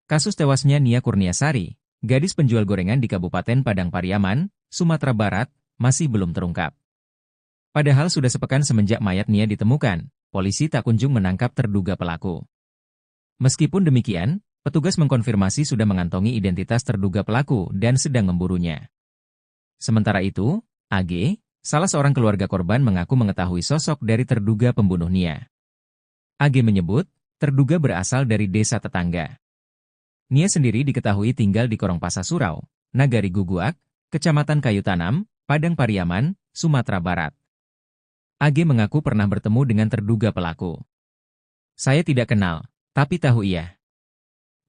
Kasus tewasnya Nia Kurniasari, gadis penjual gorengan di Kabupaten Padang Pariaman, Sumatera Barat, masih belum terungkap. Padahal sudah sepekan semenjak mayat Nia ditemukan, polisi tak kunjung menangkap terduga pelaku. Meskipun demikian, petugas mengkonfirmasi sudah mengantongi identitas terduga pelaku dan sedang memburunya. Sementara itu, AG, salah seorang keluarga korban mengaku mengetahui sosok dari terduga pembunuh Nia. AG menyebut, terduga berasal dari desa tetangga. Nia sendiri diketahui tinggal di Korongpasa Surau, Nagari Guguak, Kecamatan Kayu Tanam, Padang Pariaman, Sumatera Barat. AG mengaku pernah bertemu dengan terduga pelaku. Saya tidak kenal, tapi tahu ia.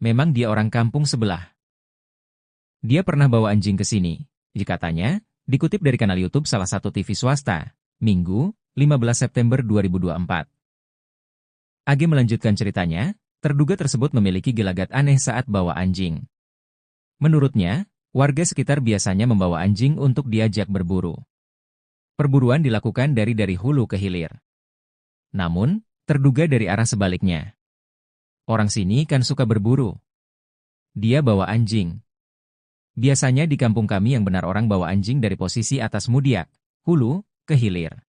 Memang dia orang kampung sebelah. Dia pernah bawa anjing ke sini, katanya, dikutip dari kanal YouTube salah satu TV swasta, Minggu, 15 September 2024. AG melanjutkan ceritanya, terduga tersebut memiliki gelagat aneh saat bawa anjing. Menurutnya, warga sekitar biasanya membawa anjing untuk diajak berburu. Perburuan dilakukan dari hulu ke hilir. Namun, terduga dari arah sebaliknya. Orang sini kan suka berburu. Dia bawa anjing. Biasanya di kampung kami yang benar orang bawa anjing dari posisi atas Mudiak, hulu, ke hilir.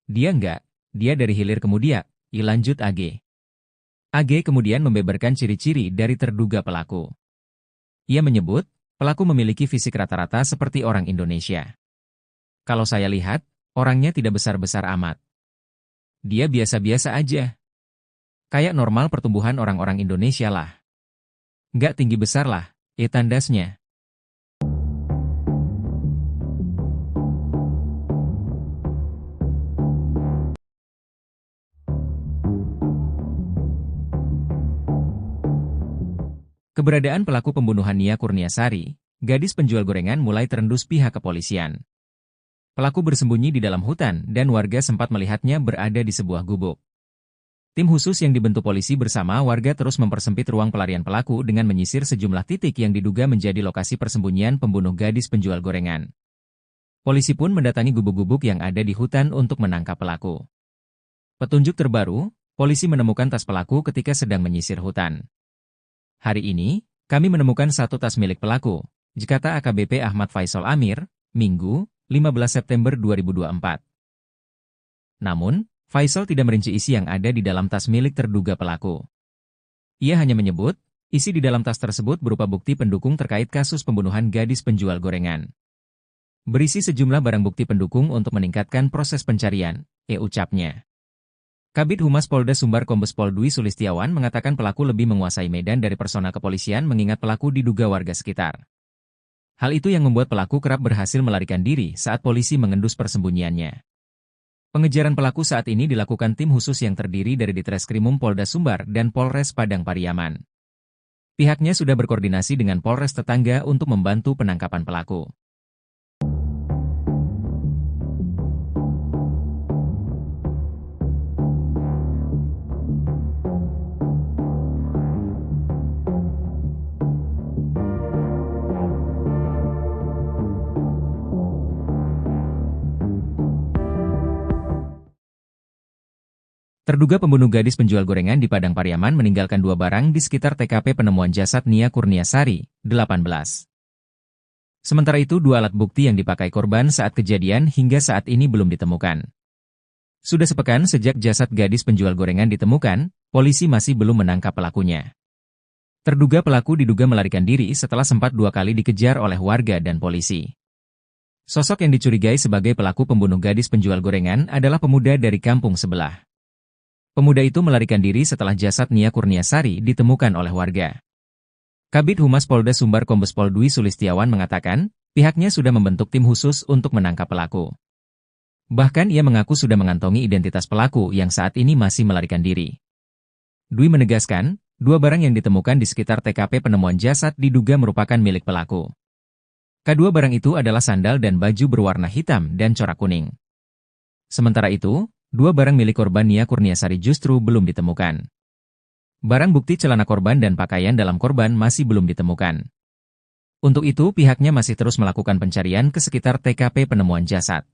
Dia enggak, dia dari hilir ke Mudiak, lanjut AG. AG kemudian membeberkan ciri-ciri dari terduga pelaku. Ia menyebut, pelaku memiliki fisik rata-rata seperti orang Indonesia. Kalau saya lihat, orangnya tidak besar-besar amat. Dia biasa-biasa aja. Kayak normal pertumbuhan orang-orang Indonesia lah. Nggak tinggi besar lah, tandasnya. Keberadaan pelaku pembunuhan Nia Kurniasari, gadis penjual gorengan mulai terendus pihak kepolisian. Pelaku bersembunyi di dalam hutan dan warga sempat melihatnya berada di sebuah gubuk. Tim khusus yang dibentuk polisi bersama warga terus mempersempit ruang pelarian pelaku dengan menyisir sejumlah titik yang diduga menjadi lokasi persembunyian pembunuh gadis penjual gorengan. Polisi pun mendatangi gubuk-gubuk yang ada di hutan untuk menangkap pelaku. Petunjuk terbaru, polisi menemukan tas pelaku ketika sedang menyisir hutan. Hari ini, kami menemukan satu tas milik pelaku, kata AKBP Ahmad Faisal Amir, Minggu, 15 September 2024. Namun, Faisal tidak merinci isi yang ada di dalam tas milik terduga pelaku. Ia hanya menyebut, isi di dalam tas tersebut berupa bukti pendukung terkait kasus pembunuhan gadis penjual gorengan. Berisi sejumlah barang bukti pendukung untuk meningkatkan proses pencarian, ucapnya. Kabid Humas Polda Sumbar Kombes Pol Dwi Sulistiawan mengatakan pelaku lebih menguasai medan dari personal kepolisian mengingat pelaku diduga warga sekitar. Hal itu yang membuat pelaku kerap berhasil melarikan diri saat polisi mengendus persembunyiannya. Pengejaran pelaku saat ini dilakukan tim khusus yang terdiri dari Ditreskrimum Polda Sumbar dan Polres Padang Pariaman. Pihaknya sudah berkoordinasi dengan Polres tetangga untuk membantu penangkapan pelaku. Terduga pembunuh gadis penjual gorengan di Padang Pariaman meninggalkan 2 barang di sekitar TKP penemuan jasad Nia Kurniasari, 18. Sementara itu 2 alat bukti yang dipakai korban saat kejadian hingga saat ini belum ditemukan. Sudah sepekan sejak jasad gadis penjual gorengan ditemukan, polisi masih belum menangkap pelakunya. Terduga pelaku diduga melarikan diri setelah sempat 2 kali dikejar oleh warga dan polisi. Sosok yang dicurigai sebagai pelaku pembunuh gadis penjual gorengan adalah pemuda dari kampung sebelah. Pemuda itu melarikan diri setelah jasad Nia Kurniasari ditemukan oleh warga. Kabid Humas Polda Sumbar Kombes Pol Dwi Sulistiawan mengatakan, pihaknya sudah membentuk tim khusus untuk menangkap pelaku. Bahkan ia mengaku sudah mengantongi identitas pelaku yang saat ini masih melarikan diri. Dwi menegaskan, 2 barang yang ditemukan di sekitar TKP penemuan jasad diduga merupakan milik pelaku. Kedua barang itu adalah sandal dan baju berwarna hitam dan corak kuning. Sementara itu, 2 barang milik korban Nia Kurniasari justru belum ditemukan. Barang bukti celana korban dan pakaian dalam korban masih belum ditemukan. Untuk itu pihaknya masih terus melakukan pencarian ke sekitar TKP penemuan jasad.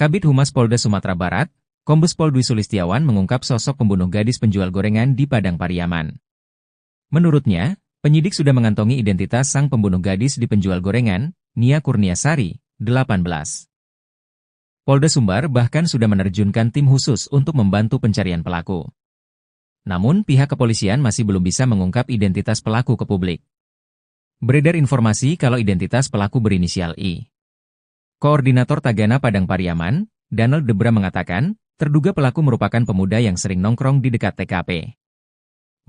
Kabid Humas Polda Sumatera Barat, Kombes Pol Dwi Sulistiawan mengungkap sosok pembunuh gadis penjual gorengan di Padang Pariaman. Menurutnya, penyidik sudah mengantongi identitas sang pembunuh gadis di penjual gorengan, Nia Kurniasari, 18. Polda Sumbar bahkan sudah menerjunkan tim khusus untuk membantu pencarian pelaku. Namun pihak kepolisian masih belum bisa mengungkap identitas pelaku ke publik. Beredar informasi kalau identitas pelaku berinisial I. Koordinator Tagana Padang Pariaman, Donald Debra mengatakan, terduga pelaku merupakan pemuda yang sering nongkrong di dekat TKP.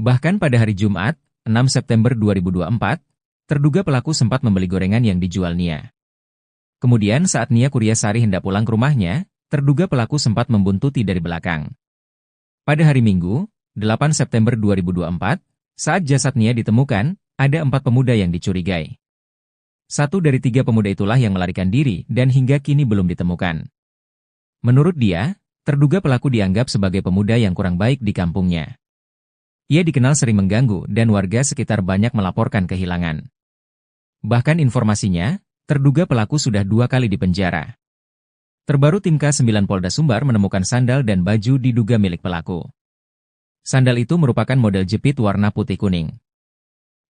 Bahkan pada hari Jumat, 6 September 2024, terduga pelaku sempat membeli gorengan yang dijual Nia. Kemudian saat Nia Kurniasari hendak pulang ke rumahnya, terduga pelaku sempat membuntuti dari belakang. Pada hari Minggu, 8 September 2024, saat jasad Nia ditemukan, ada 4 pemuda yang dicurigai. 1 dari 3 pemuda itulah yang melarikan diri dan hingga kini belum ditemukan. Menurut dia, terduga pelaku dianggap sebagai pemuda yang kurang baik di kampungnya. Ia dikenal sering mengganggu dan warga sekitar banyak melaporkan kehilangan. Bahkan informasinya, terduga pelaku sudah 2 kali dipenjara. Terbaru tim K9 Polda Sumbar menemukan sandal dan baju diduga milik pelaku. Sandal itu merupakan model jepit warna putih kuning.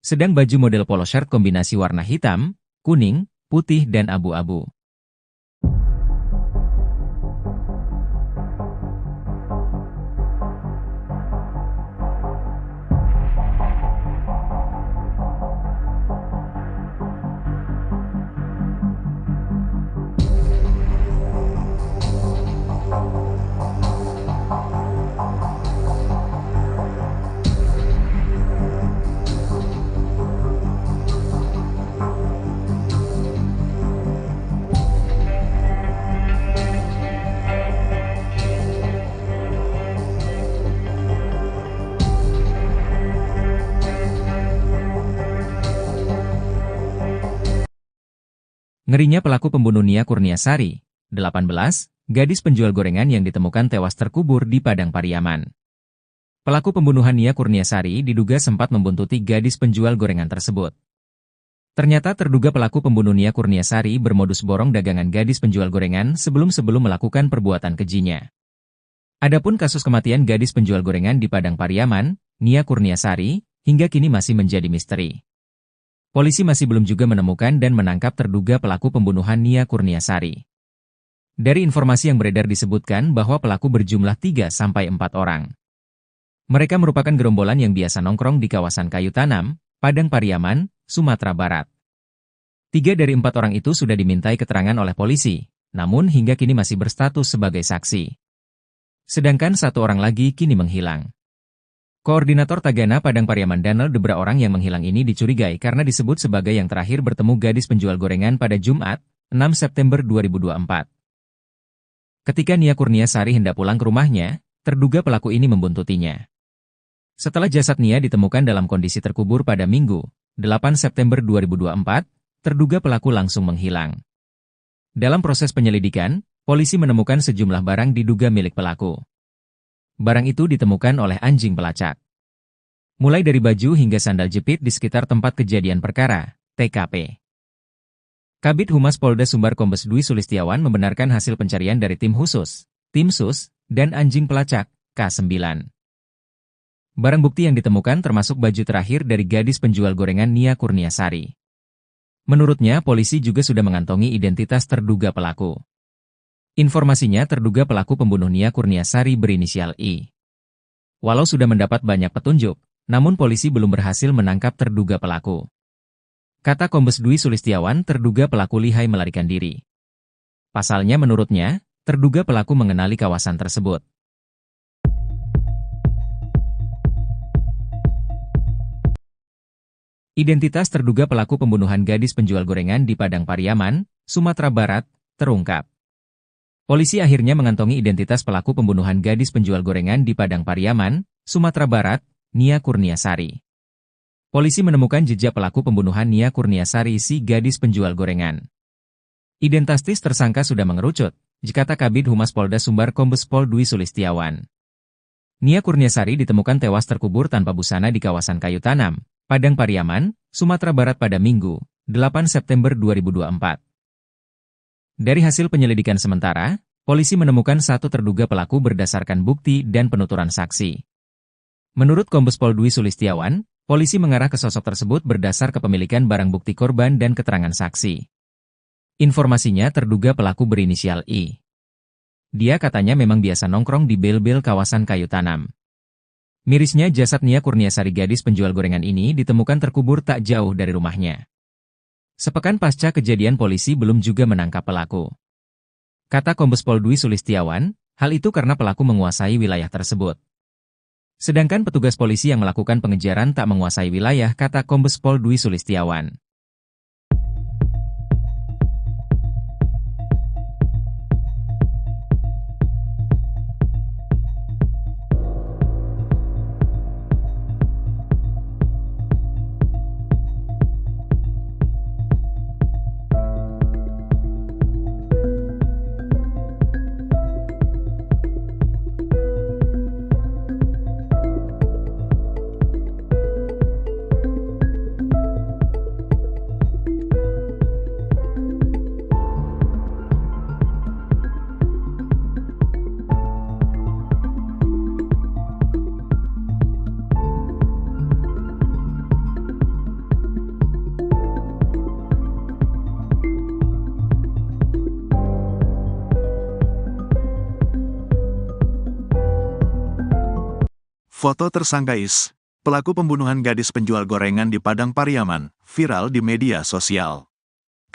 Sedang baju model polo shirt kombinasi warna hitam, kuning, putih dan abu-abu. Ngerinya pelaku pembunuh Nia Kurniasari, 18, gadis penjual gorengan yang ditemukan tewas terkubur di Padang Pariaman. Pelaku pembunuhan Nia Kurniasari diduga sempat membuntuti gadis penjual gorengan tersebut. Ternyata terduga pelaku pembunuh Nia Kurniasari bermodus borong dagangan gadis penjual gorengan sebelum melakukan perbuatan kejinya. Adapun kasus kematian gadis penjual gorengan di Padang Pariaman, Nia Kurniasari, hingga kini masih menjadi misteri. Polisi masih belum juga menemukan dan menangkap terduga pelaku pembunuhan Nia Kurniasari. Dari informasi yang beredar disebutkan bahwa pelaku berjumlah 3-4 orang. Mereka merupakan gerombolan yang biasa nongkrong di kawasan Kayu Tanam, Padang Pariaman, Sumatera Barat. 3 dari 4 orang itu sudah dimintai keterangan oleh polisi, namun hingga kini masih berstatus sebagai saksi. Sedangkan 1 orang lagi kini menghilang. Koordinator Tagana Padang Pariaman Danel Debra orang yang menghilang ini dicurigai karena disebut sebagai yang terakhir bertemu gadis penjual gorengan pada Jumat, 6 September 2024. Ketika Nia Kurniasari hendak pulang ke rumahnya, terduga pelaku ini membuntutinya. Setelah jasad Nia ditemukan dalam kondisi terkubur pada Minggu, 8 September 2024, terduga pelaku langsung menghilang. Dalam proses penyelidikan, polisi menemukan sejumlah barang diduga milik pelaku. Barang itu ditemukan oleh anjing pelacak. Mulai dari baju hingga sandal jepit di sekitar tempat kejadian perkara, TKP. Kabid Humas Polda Sumbar Kombes Dwi Sulistiawan membenarkan hasil pencarian dari tim khusus, tim sus, dan anjing pelacak, K9. Barang bukti yang ditemukan termasuk baju terakhir dari gadis penjual gorengan Nia Kurniasari. Menurutnya, polisi juga sudah mengantongi identitas terduga pelaku. Informasinya terduga pelaku pembunuh Nia Kurniasari berinisial I. Walau sudah mendapat banyak petunjuk, namun polisi belum berhasil menangkap terduga pelaku. Kata Kombes Dwi Sulistiawan, terduga pelaku lihai melarikan diri. Pasalnya menurutnya, terduga pelaku mengenali kawasan tersebut. Identitas terduga pelaku pembunuhan gadis penjual gorengan di Padang Pariaman, Sumatera Barat, terungkap. Polisi akhirnya mengantongi identitas pelaku pembunuhan gadis penjual gorengan di Padang Pariaman, Sumatera Barat, Nia Kurniasari. Polisi menemukan jejak pelaku pembunuhan Nia Kurniasari si gadis penjual gorengan. Identitas tersangka sudah mengerucut, kata Kabid Humas Polda Sumbar Kombes Pol Dwi Sulistiawan. Nia Kurniasari ditemukan tewas terkubur tanpa busana di kawasan Kayu Tanam, Padang Pariaman, Sumatera Barat pada Minggu, 8 September 2024. Dari hasil penyelidikan sementara, polisi menemukan 1 terduga pelaku berdasarkan bukti dan penuturan saksi. Menurut Kombes Pol Dwi Sulistiawan, polisi mengarah ke sosok tersebut berdasar kepemilikan barang bukti korban dan keterangan saksi. Informasinya terduga pelaku berinisial I. Dia katanya memang biasa nongkrong di bel-bel kawasan Kayu Tanam. Mirisnya jasad Nia Kurniasari gadis penjual gorengan ini ditemukan terkubur tak jauh dari rumahnya. Sepekan pasca kejadian polisi belum juga menangkap pelaku. Kata Kombes Pol Dwi Sulistiawan, hal itu karena pelaku menguasai wilayah tersebut. Sedangkan petugas polisi yang melakukan pengejaran tak menguasai wilayah, kata Kombes Pol Dwi Sulistiawan.
Foto tersangka Is, pelaku pembunuhan gadis penjual gorengan di Padang Pariaman, viral di media sosial.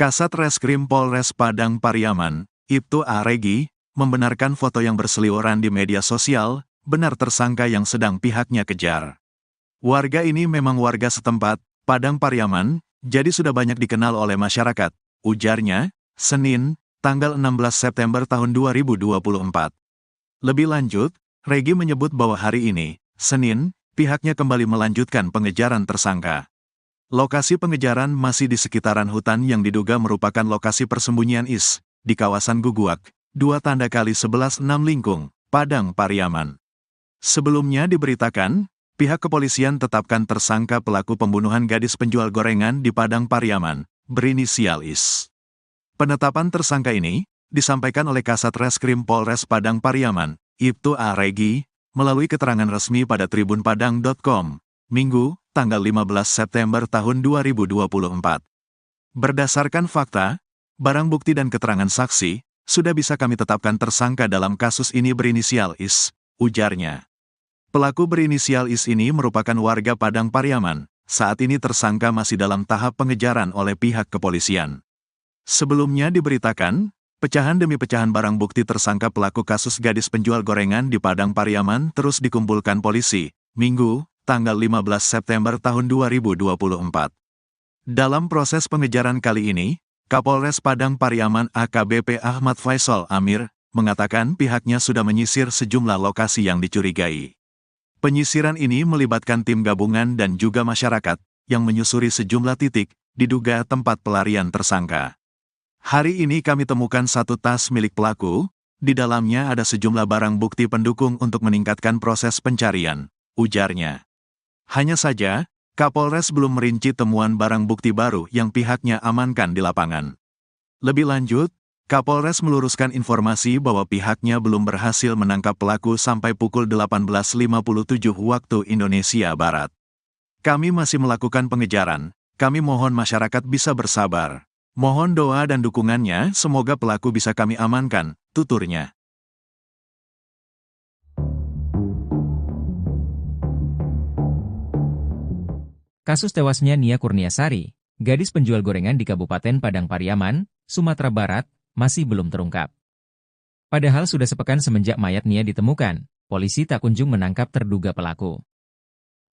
Kasat Reskrim Polres Padang Pariaman, Ibtu A. Regi, membenarkan foto yang berseliweran di media sosial, benar tersangka yang sedang pihaknya kejar. Warga ini memang warga setempat, Padang Pariaman, jadi sudah banyak dikenal oleh masyarakat, ujarnya, Senin, tanggal 16 September tahun 2024. Lebih lanjut, Regi menyebut bahwa hari ini, Senin, pihaknya kembali melanjutkan pengejaran tersangka. Lokasi pengejaran masih di sekitaran hutan yang diduga merupakan lokasi persembunyian IS, di kawasan Guguak, 2 × 11 6 Lingkung, Padang Pariaman. Sebelumnya diberitakan, pihak kepolisian tetapkan tersangka pelaku pembunuhan gadis penjual gorengan di Padang Pariaman, berinisial IS. Penetapan tersangka ini disampaikan oleh Kasat Reskrim Polres Padang Pariaman, Ibtu A. Regi, melalui keterangan resmi pada tribunpadang.com, Minggu, tanggal 15 September tahun 2024. Berdasarkan fakta, barang bukti dan keterangan saksi, sudah bisa kami tetapkan tersangka dalam kasus ini berinisial IS, ujarnya. Pelaku berinisial IS ini merupakan warga Padang Pariaman, saat ini tersangka masih dalam tahap pengejaran oleh pihak kepolisian. Sebelumnya diberitakan, pecahan demi pecahan barang bukti tersangka pelaku kasus gadis penjual gorengan di Padang Pariaman terus dikumpulkan polisi, Minggu, tanggal 15 September tahun 2024. Dalam proses pengejaran kali ini, Kapolres Padang Pariaman AKBP Ahmad Faisal Amir, mengatakan pihaknya sudah menyisir sejumlah lokasi yang dicurigai. Penyisiran ini melibatkan tim gabungan dan juga masyarakat, yang menyusuri sejumlah titik, diduga tempat pelarian tersangka. Hari ini kami temukan satu tas milik pelaku, di dalamnya ada sejumlah barang bukti pendukung untuk meningkatkan proses pencarian, ujarnya. Hanya saja, Kapolres belum merinci temuan barang bukti baru yang pihaknya amankan di lapangan. Lebih lanjut, Kapolres meluruskan informasi bahwa pihaknya belum berhasil menangkap pelaku sampai pukul 18.57 waktu Indonesia Barat. Kami masih melakukan pengejaran, kami mohon masyarakat bisa bersabar. Mohon doa dan dukungannya, semoga pelaku bisa kami amankan, tuturnya.
Kasus tewasnya Nia Kurniasari, gadis penjual gorengan di Kabupaten Padang Pariaman, Sumatera Barat, masih belum terungkap. Padahal sudah sepekan semenjak mayat Nia ditemukan, polisi tak kunjung menangkap terduga pelaku.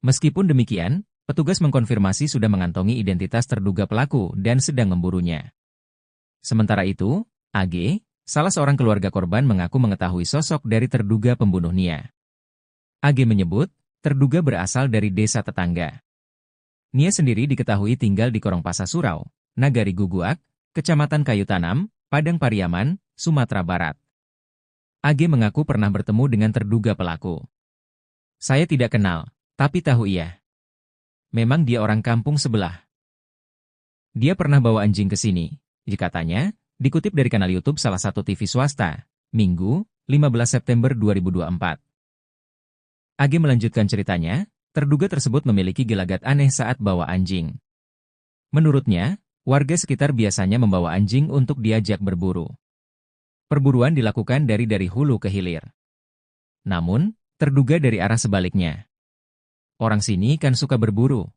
Meskipun demikian, petugas mengkonfirmasi sudah mengantongi identitas terduga pelaku dan sedang memburunya. Sementara itu, AG, salah seorang keluarga korban mengaku mengetahui sosok dari terduga pembunuh Nia. AG menyebut, terduga berasal dari desa tetangga. Nia sendiri diketahui tinggal di Korongpasa Surau, Nagari Guguak, Kecamatan Kayu Tanam, Padang Pariaman, Sumatera Barat. AG mengaku pernah bertemu dengan terduga pelaku. Saya tidak kenal, tapi tahu ia. Memang dia orang kampung sebelah. Dia pernah bawa anjing ke sini, katanya, dikutip dari kanal YouTube salah satu TV swasta, Minggu, 15 September 2024. AG melanjutkan ceritanya, terduga tersebut memiliki gelagat aneh saat bawa anjing. Menurutnya, warga sekitar biasanya membawa anjing untuk diajak berburu. Perburuan dilakukan dari hulu ke hilir. Namun, terduga dari arah sebaliknya. Orang sini kan suka berburu.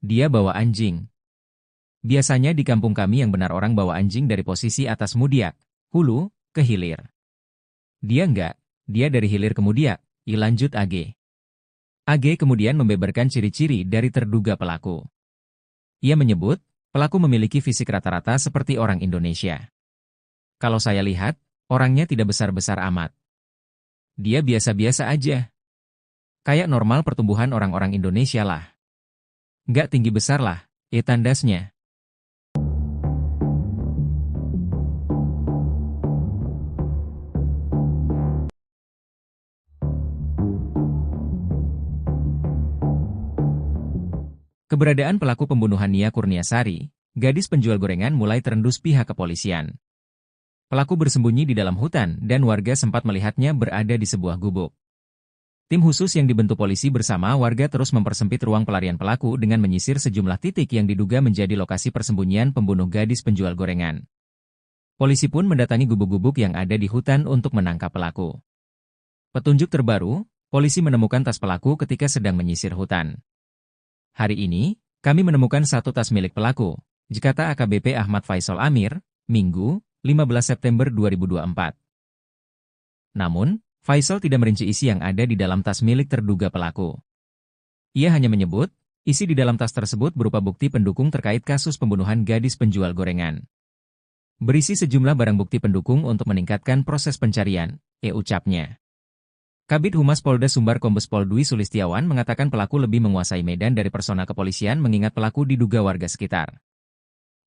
Dia bawa anjing. Biasanya di kampung kami yang benar orang bawa anjing dari posisi atas Mudiak, hulu, ke hilir. Dia enggak, dia dari hilir ke Mudiak, lanjut AG. AG kemudian membeberkan ciri-ciri dari terduga pelaku. Ia menyebut, pelaku memiliki fisik rata-rata seperti orang Indonesia. Kalau saya lihat, orangnya tidak besar-besar amat. Dia biasa-biasa aja. Kayak normal pertumbuhan orang-orang Indonesia lah. Nggak tinggi besar lah, tandasnya. Keberadaan pelaku pembunuhan Nia Kurniasari, gadis penjual gorengan mulai terendus pihak kepolisian. Pelaku bersembunyi di dalam hutan dan warga sempat melihatnya berada di sebuah gubuk. Tim khusus yang dibentuk polisi bersama warga terus mempersempit ruang pelarian pelaku dengan menyisir sejumlah titik yang diduga menjadi lokasi persembunyian pembunuh gadis penjual gorengan. Polisi pun mendatangi gubuk-gubuk yang ada di hutan untuk menangkap pelaku. Petunjuk terbaru, polisi menemukan tas pelaku ketika sedang menyisir hutan. Hari ini, kami menemukan satu tas milik pelaku, kata AKBP Ahmad Faisal Amir, Minggu, 15 September 2024. Namun, Faisal tidak merinci isi yang ada di dalam tas milik terduga pelaku. Ia hanya menyebut, isi di dalam tas tersebut berupa bukti pendukung terkait kasus pembunuhan gadis penjual gorengan. Berisi sejumlah barang bukti pendukung untuk meningkatkan proses pencarian, ucapnya. Kabid Humas Polda Sumbar Kombes Pol Dwi Sulistiawan mengatakan pelaku lebih menguasai medan dari personal kepolisian mengingat pelaku diduga warga sekitar.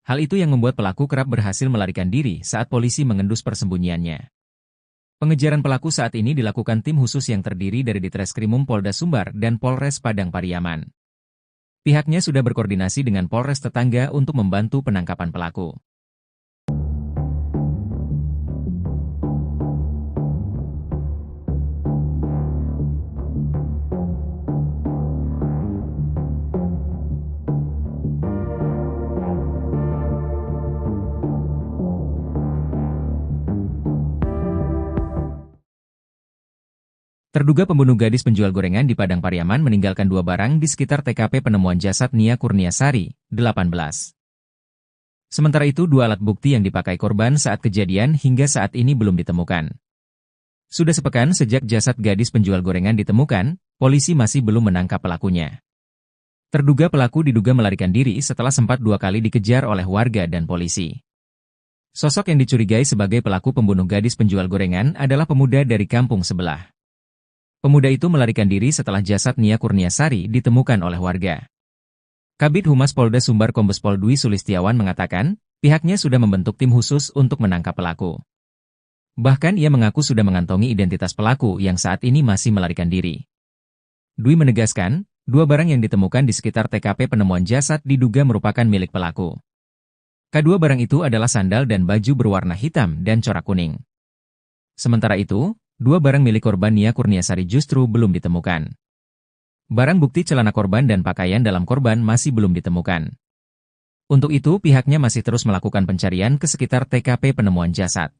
Hal itu yang membuat pelaku kerap berhasil melarikan diri saat polisi mengendus persembunyiannya. Pengejaran pelaku saat ini dilakukan tim khusus yang terdiri dari Ditreskrimum Polda Sumbar dan Polres Padang Pariaman. Pihaknya sudah berkoordinasi dengan Polres tetangga untuk membantu penangkapan pelaku. Terduga pembunuh gadis penjual gorengan di Padang Pariaman meninggalkan 2 barang di sekitar TKP penemuan jasad Nia Kurniasari, 18. Sementara itu 2 alat bukti yang dipakai korban saat kejadian hingga saat ini belum ditemukan. Sudah sepekan sejak jasad gadis penjual gorengan ditemukan, polisi masih belum menangkap pelakunya. Terduga pelaku diduga melarikan diri setelah sempat 2 kali dikejar oleh warga dan polisi. Sosok yang dicurigai sebagai pelaku pembunuh gadis penjual gorengan adalah pemuda dari kampung sebelah. Pemuda itu melarikan diri setelah jasad Nia Kurniasari ditemukan oleh warga. Kabid Humas Polda Sumbar Kombes Pol Dwi Sulistiawan mengatakan, pihaknya sudah membentuk tim khusus untuk menangkap pelaku. Bahkan ia mengaku sudah mengantongi identitas pelaku yang saat ini masih melarikan diri. Dwi menegaskan, 2 barang yang ditemukan di sekitar TKP penemuan jasad diduga merupakan milik pelaku. Kedua barang itu adalah sandal dan baju berwarna hitam dan corak kuning. Sementara itu, 2 barang milik korban Nia Kurniasari justru belum ditemukan. Barang bukti celana korban dan pakaian dalam korban masih belum ditemukan. Untuk itu pihaknya masih terus melakukan pencarian ke sekitar TKP penemuan jasad.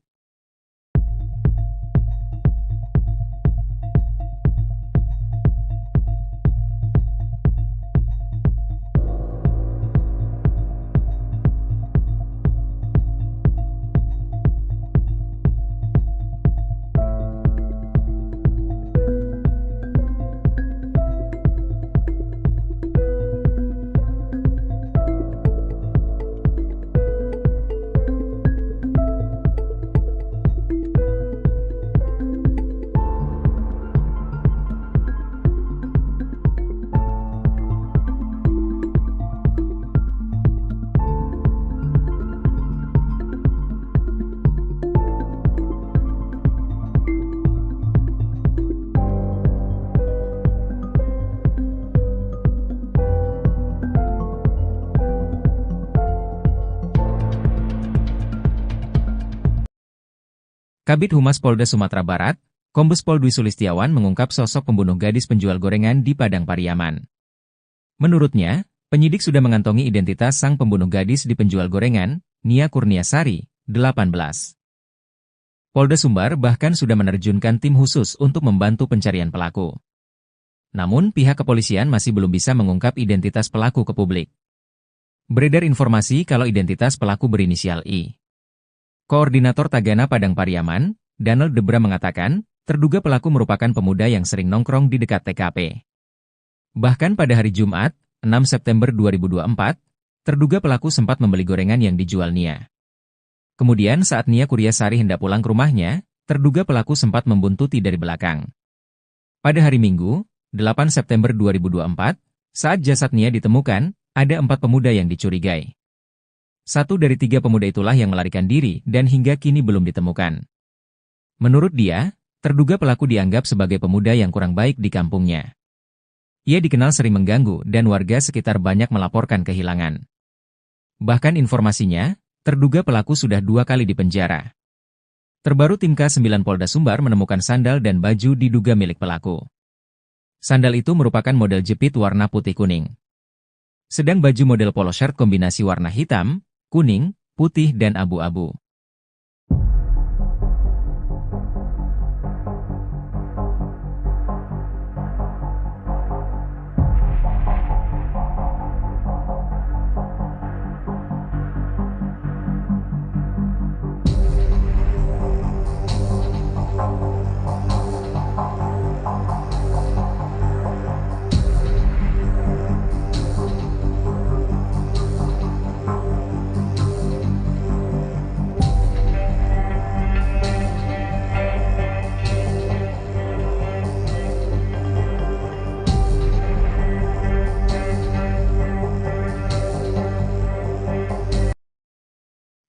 Kabid Humas Polda Sumatera Barat, Kombes Pol Dwi Sulistiawan mengungkap sosok pembunuh gadis penjual gorengan di Padang Pariaman. Menurutnya, penyidik sudah mengantongi identitas sang pembunuh gadis di penjual gorengan, Nia Kurniasari, 18. Polda Sumbar bahkan sudah menerjunkan tim khusus untuk membantu pencarian pelaku. Namun pihak kepolisian masih belum bisa mengungkap identitas pelaku ke publik. Beredar informasi kalau identitas pelaku berinisial I. Koordinator Tagana Padang Pariaman, Daniel Debra mengatakan, terduga pelaku merupakan pemuda yang sering nongkrong di dekat TKP. Bahkan pada hari Jumat, 6 September 2024, terduga pelaku sempat membeli gorengan yang dijual Nia. Kemudian saat Nia Kurniasari hendak pulang ke rumahnya, terduga pelaku sempat membuntuti dari belakang. Pada hari Minggu, 8 September 2024, saat jasad Nia ditemukan, ada 4 pemuda yang dicurigai. 1 dari 3 pemuda itulah yang melarikan diri dan hingga kini belum ditemukan. Menurut dia, terduga pelaku dianggap sebagai pemuda yang kurang baik di kampungnya. Ia dikenal sering mengganggu dan warga sekitar banyak melaporkan kehilangan. Bahkan informasinya, terduga pelaku sudah 2 kali dipenjara. Terbaru tim K9 Polda Sumbar menemukan sandal dan baju diduga milik pelaku. Sandal itu merupakan model jepit warna putih kuning. Sedang baju model polo shirt kombinasi warna hitam, kuning, putih dan abu-abu.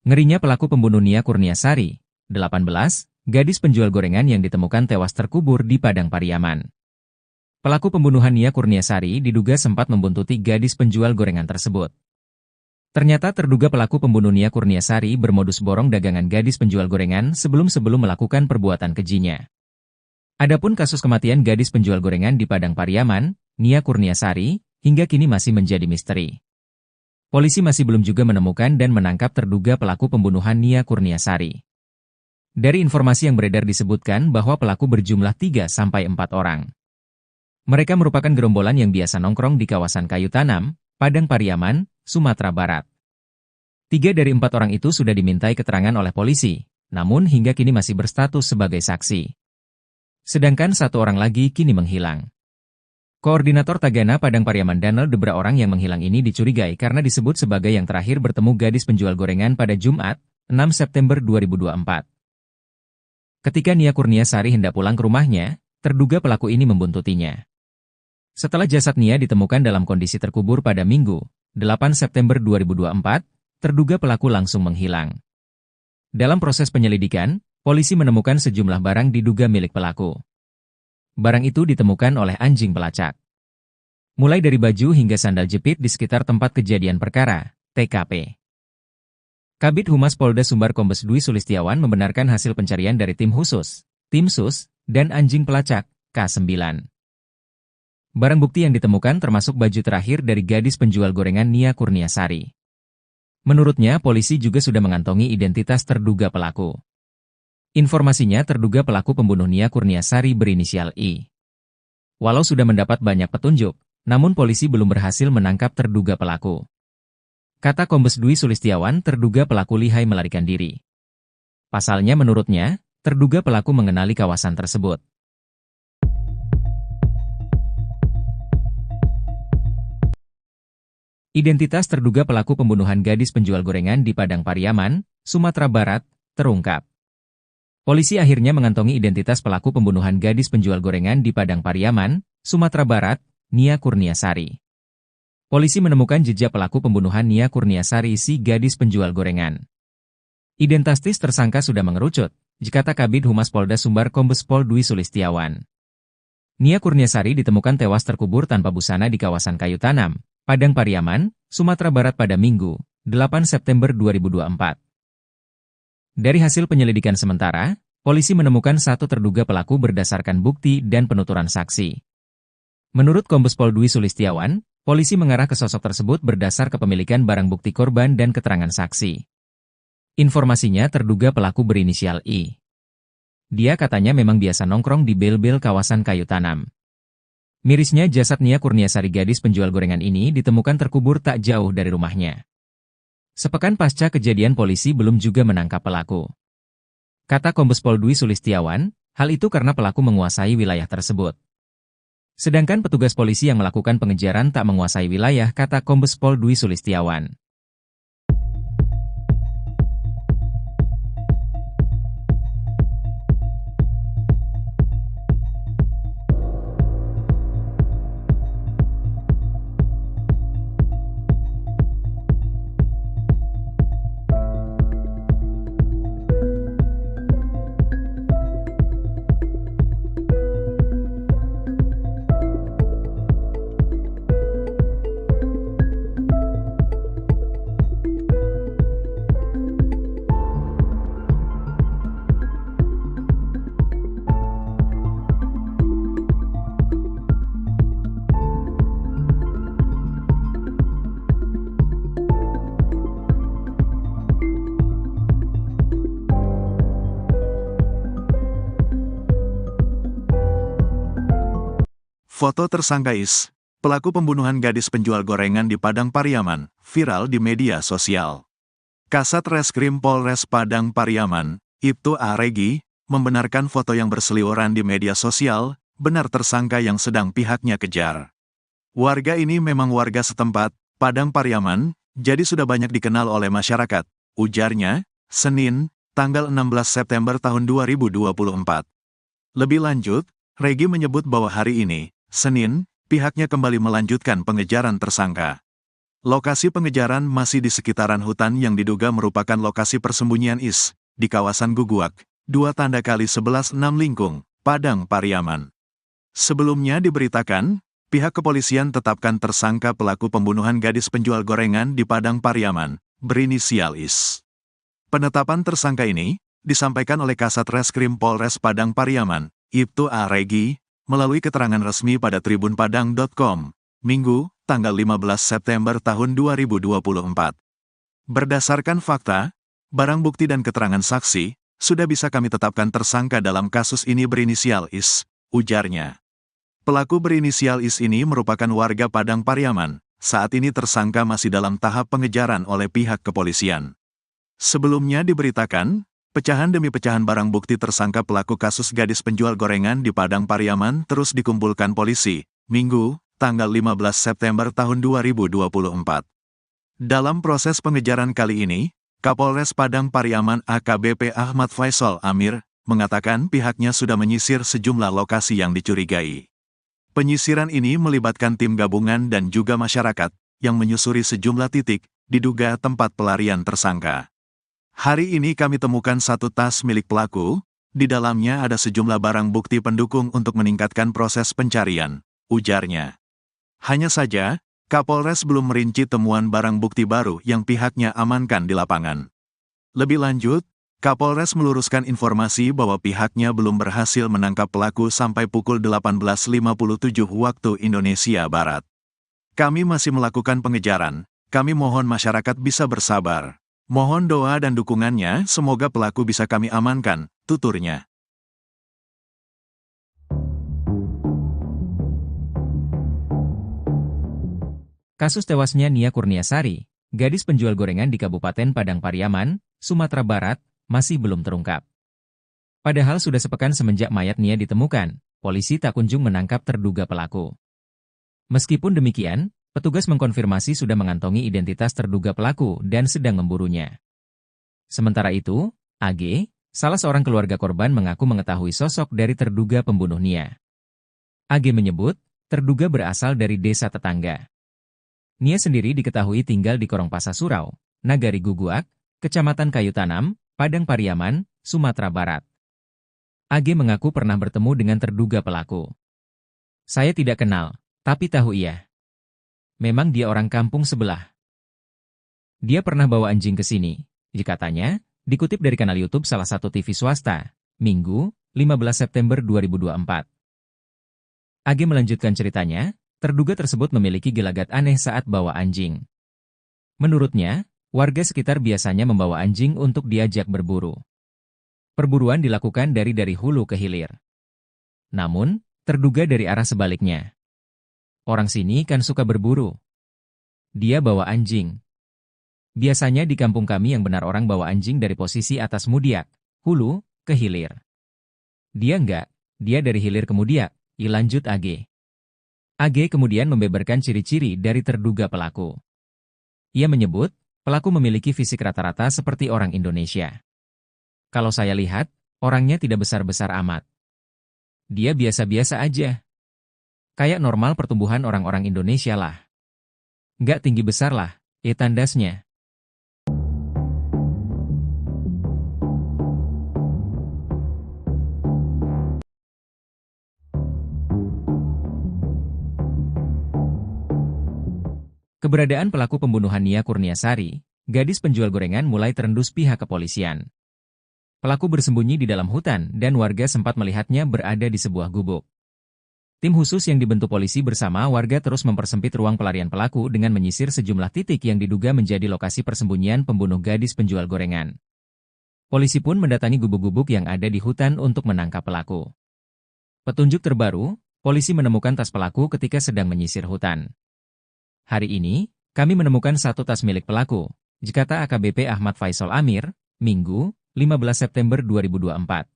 Ngerinya pelaku pembunuh Nia Kurniasari, 18, gadis penjual gorengan yang ditemukan tewas terkubur di Padang Pariaman. Pelaku pembunuhan Nia Kurniasari diduga sempat membuntuti gadis penjual gorengan tersebut. Ternyata terduga pelaku pembunuh Nia Kurniasari bermodus borong dagangan gadis penjual gorengan sebelum melakukan perbuatan kejinya. Adapun kasus kematian gadis penjual gorengan di Padang Pariaman, Nia Kurniasari, hingga kini masih menjadi misteri. Polisi masih belum juga menemukan dan menangkap terduga pelaku pembunuhan Nia Kurniasari. Dari informasi yang beredar disebutkan bahwa pelaku berjumlah 3-4 orang. Mereka merupakan gerombolan yang biasa nongkrong di kawasan Kayu Tanam, Padang Pariaman, Sumatera Barat. 3 dari 4 orang itu sudah dimintai keterangan oleh polisi, namun hingga kini masih berstatus sebagai saksi. Sedangkan 1 orang lagi kini menghilang. Koordinator Tagana Padang Pariaman Danel Debra orang yang menghilang ini dicurigai karena disebut sebagai yang terakhir bertemu gadis penjual gorengan pada Jumat, 6 September 2024. Ketika Nia Kurniasari hendak pulang ke rumahnya, terduga pelaku ini membuntutinya. Setelah jasad Nia ditemukan dalam kondisi terkubur pada Minggu, 8 September 2024, terduga pelaku langsung menghilang. Dalam proses penyelidikan, polisi menemukan sejumlah barang diduga milik pelaku. Barang itu ditemukan oleh anjing pelacak. Mulai dari baju hingga sandal jepit di sekitar tempat kejadian perkara, TKP. Kabid Humas Polda Sumbar Kombes Dwi Sulistiawan membenarkan hasil pencarian dari tim khusus, tim sus, dan anjing pelacak, K9. Barang bukti yang ditemukan termasuk baju terakhir dari gadis penjual gorengan Nia Kurniasari. Menurutnya, polisi juga sudah mengantongi identitas terduga pelaku. Informasinya terduga pelaku pembunuh Nia Kurniasari berinisial I. Walau sudah mendapat banyak petunjuk, namun polisi belum berhasil menangkap terduga pelaku. Kata Kombes Dwi Sulistiawan, terduga pelaku lihai melarikan diri. Pasalnya menurutnya, terduga pelaku mengenali kawasan tersebut. Identitas terduga pelaku pembunuhan gadis penjual gorengan di Padang Pariaman, Sumatera Barat, terungkap. Polisi akhirnya mengantongi identitas pelaku pembunuhan gadis penjual gorengan di Padang Pariaman, Sumatera Barat, Nia Kurniasari. Polisi menemukan jejak pelaku pembunuhan Nia Kurniasari si gadis penjual gorengan. Identitas tersangka sudah mengerucut, kata Kabid Humas Polda Sumbar Kombes Pol Dwi Sulistiawan. Nia Kurniasari ditemukan tewas terkubur tanpa busana di kawasan Kayu Tanam, Padang Pariaman, Sumatera Barat pada Minggu, 8 September 2024. Dari hasil penyelidikan sementara, polisi menemukan 1 terduga pelaku berdasarkan bukti dan penuturan saksi. Menurut Kombes Pol Dwi Sulistiawan, polisi mengarah ke sosok tersebut berdasar kepemilikan barang bukti korban dan keterangan saksi. Informasinya terduga pelaku berinisial I. Dia katanya memang biasa nongkrong di bel-bel kawasan Kayu Tanam. Mirisnya jasad Nia Kurniasari gadis penjual gorengan ini ditemukan terkubur tak jauh dari rumahnya. Sepekan pasca kejadian polisi belum juga menangkap pelaku. Kata Kombes Pol Dwi Sulistiawan, hal itu karena pelaku menguasai wilayah tersebut. Sedangkan petugas polisi yang melakukan pengejaran tak menguasai wilayah, kata Kombes Pol Dwi Sulistiawan.
Foto tersangka Is, pelaku pembunuhan gadis penjual gorengan di Padang Pariaman, viral di media sosial. Kasat Reskrim Polres Padang Pariaman, Ibtu A. Regi, membenarkan foto yang berseliweran di media sosial, benar tersangka yang sedang pihaknya kejar. Warga ini memang warga setempat, Padang Pariaman, jadi sudah banyak dikenal oleh masyarakat, ujarnya, Senin, tanggal 16 September tahun 2024. Lebih lanjut, Regi menyebut bahwa hari ini, Senin, pihaknya kembali melanjutkan pengejaran tersangka. Lokasi pengejaran masih di sekitaran hutan yang diduga merupakan lokasi persembunyian IS, di kawasan Guguak, 2x11 6 Lingkung, Padang Pariaman. Sebelumnya diberitakan, pihak kepolisian tetapkan tersangka pelaku pembunuhan gadis penjual gorengan di Padang Pariaman, berinisial IS. Penetapan tersangka ini disampaikan oleh Kasat Reskrim Polres Padang Pariaman, Ibtu A. Regi, melalui keterangan resmi pada tribunpadang.com, Minggu, tanggal 15 September tahun 2024. Berdasarkan fakta, barang bukti dan keterangan saksi, sudah bisa kami tetapkan tersangka dalam kasus ini berinisial IS, ujarnya. Pelaku berinisial IS ini merupakan warga Padang Pariaman, saat ini tersangka masih dalam tahap pengejaran oleh pihak kepolisian. Sebelumnya diberitakan, pecahan demi pecahan barang bukti tersangka pelaku kasus gadis penjual gorengan di Padang Pariaman terus dikumpulkan polisi, Minggu, tanggal 15 September tahun 2024. Dalam proses pengejaran kali ini, Kapolres Padang Pariaman AKBP Ahmad Faisal Amir, mengatakan pihaknya sudah menyisir sejumlah lokasi yang dicurigai. Penyisiran ini melibatkan tim gabungan dan juga masyarakat, yang menyusuri sejumlah titik, diduga tempat pelarian tersangka. Hari ini kami temukan satu tas milik pelaku, di dalamnya ada sejumlah barang bukti pendukung untuk meningkatkan proses pencarian, ujarnya. Hanya saja, Kapolres belum merinci temuan barang bukti baru yang pihaknya amankan di lapangan. Lebih lanjut, Kapolres meluruskan informasi bahwa pihaknya belum berhasil menangkap pelaku sampai pukul 18.57 waktu Indonesia Barat. Kami masih melakukan pengejaran, kami mohon masyarakat bisa bersabar. Mohon doa dan dukungannya, semoga pelaku bisa kami amankan, tuturnya.
Kasus tewasnya Nia Kurniasari, gadis penjual gorengan di Kabupaten Padang Pariaman, Sumatera Barat, masih belum terungkap. Padahal sudah sepekan semenjak mayat Nia ditemukan, polisi tak kunjung menangkap terduga pelaku. Meskipun demikian, petugas mengkonfirmasi sudah mengantongi identitas terduga pelaku dan sedang memburunya. Sementara itu, AG, salah seorang keluarga korban mengaku mengetahui sosok dari terduga pembunuh Nia. AG menyebut, terduga berasal dari desa tetangga. Nia sendiri diketahui tinggal di Korongpasa Surau, Nagari Guguak, Kecamatan Kayu Tanam, Padang Pariaman, Sumatera Barat. AG mengaku pernah bertemu dengan terduga pelaku. Saya tidak kenal, tapi tahu ia. Memang dia orang kampung sebelah. Dia pernah bawa anjing ke sini, katanya, dikutip dari kanal YouTube salah satu TV swasta, Minggu, 15 September 2024. AG melanjutkan ceritanya, terduga tersebut memiliki gelagat aneh saat bawa anjing. Menurutnya, warga sekitar biasanya membawa anjing untuk diajak berburu. Perburuan dilakukan dari hulu ke hilir. Namun, terduga dari arah sebaliknya. Orang sini kan suka berburu. Dia bawa anjing. Biasanya di kampung kami yang benar orang bawa anjing dari posisi atas Mudiak, hulu, ke hilir. Dia enggak, dia dari hilir ke Mudiak, lanjut AG. AG kemudian membeberkan ciri-ciri dari terduga pelaku. Ia menyebut, pelaku memiliki fisik rata-rata seperti orang Indonesia. Kalau saya lihat, orangnya tidak besar-besar amat. Dia biasa-biasa aja. Kayak normal pertumbuhan orang-orang Indonesia lah. Nggak tinggi besar lah, tandasnya. Keberadaan pelaku pembunuhan Nia Kurniasari, gadis penjual gorengan mulai terendus pihak kepolisian. Pelaku bersembunyi di dalam hutan dan warga sempat melihatnya berada di sebuah gubuk. Tim khusus yang dibentuk polisi bersama warga terus mempersempit ruang pelarian pelaku dengan menyisir sejumlah titik yang diduga menjadi lokasi persembunyian pembunuh gadis penjual gorengan. Polisi pun mendatangi gubuk-gubuk yang ada di hutan untuk menangkap pelaku. Petunjuk terbaru, polisi menemukan tas pelaku ketika sedang menyisir hutan. Hari ini, kami menemukan satu tas milik pelaku, kata AKBP Ahmad Faisal Amir, Minggu, 15 September 2024.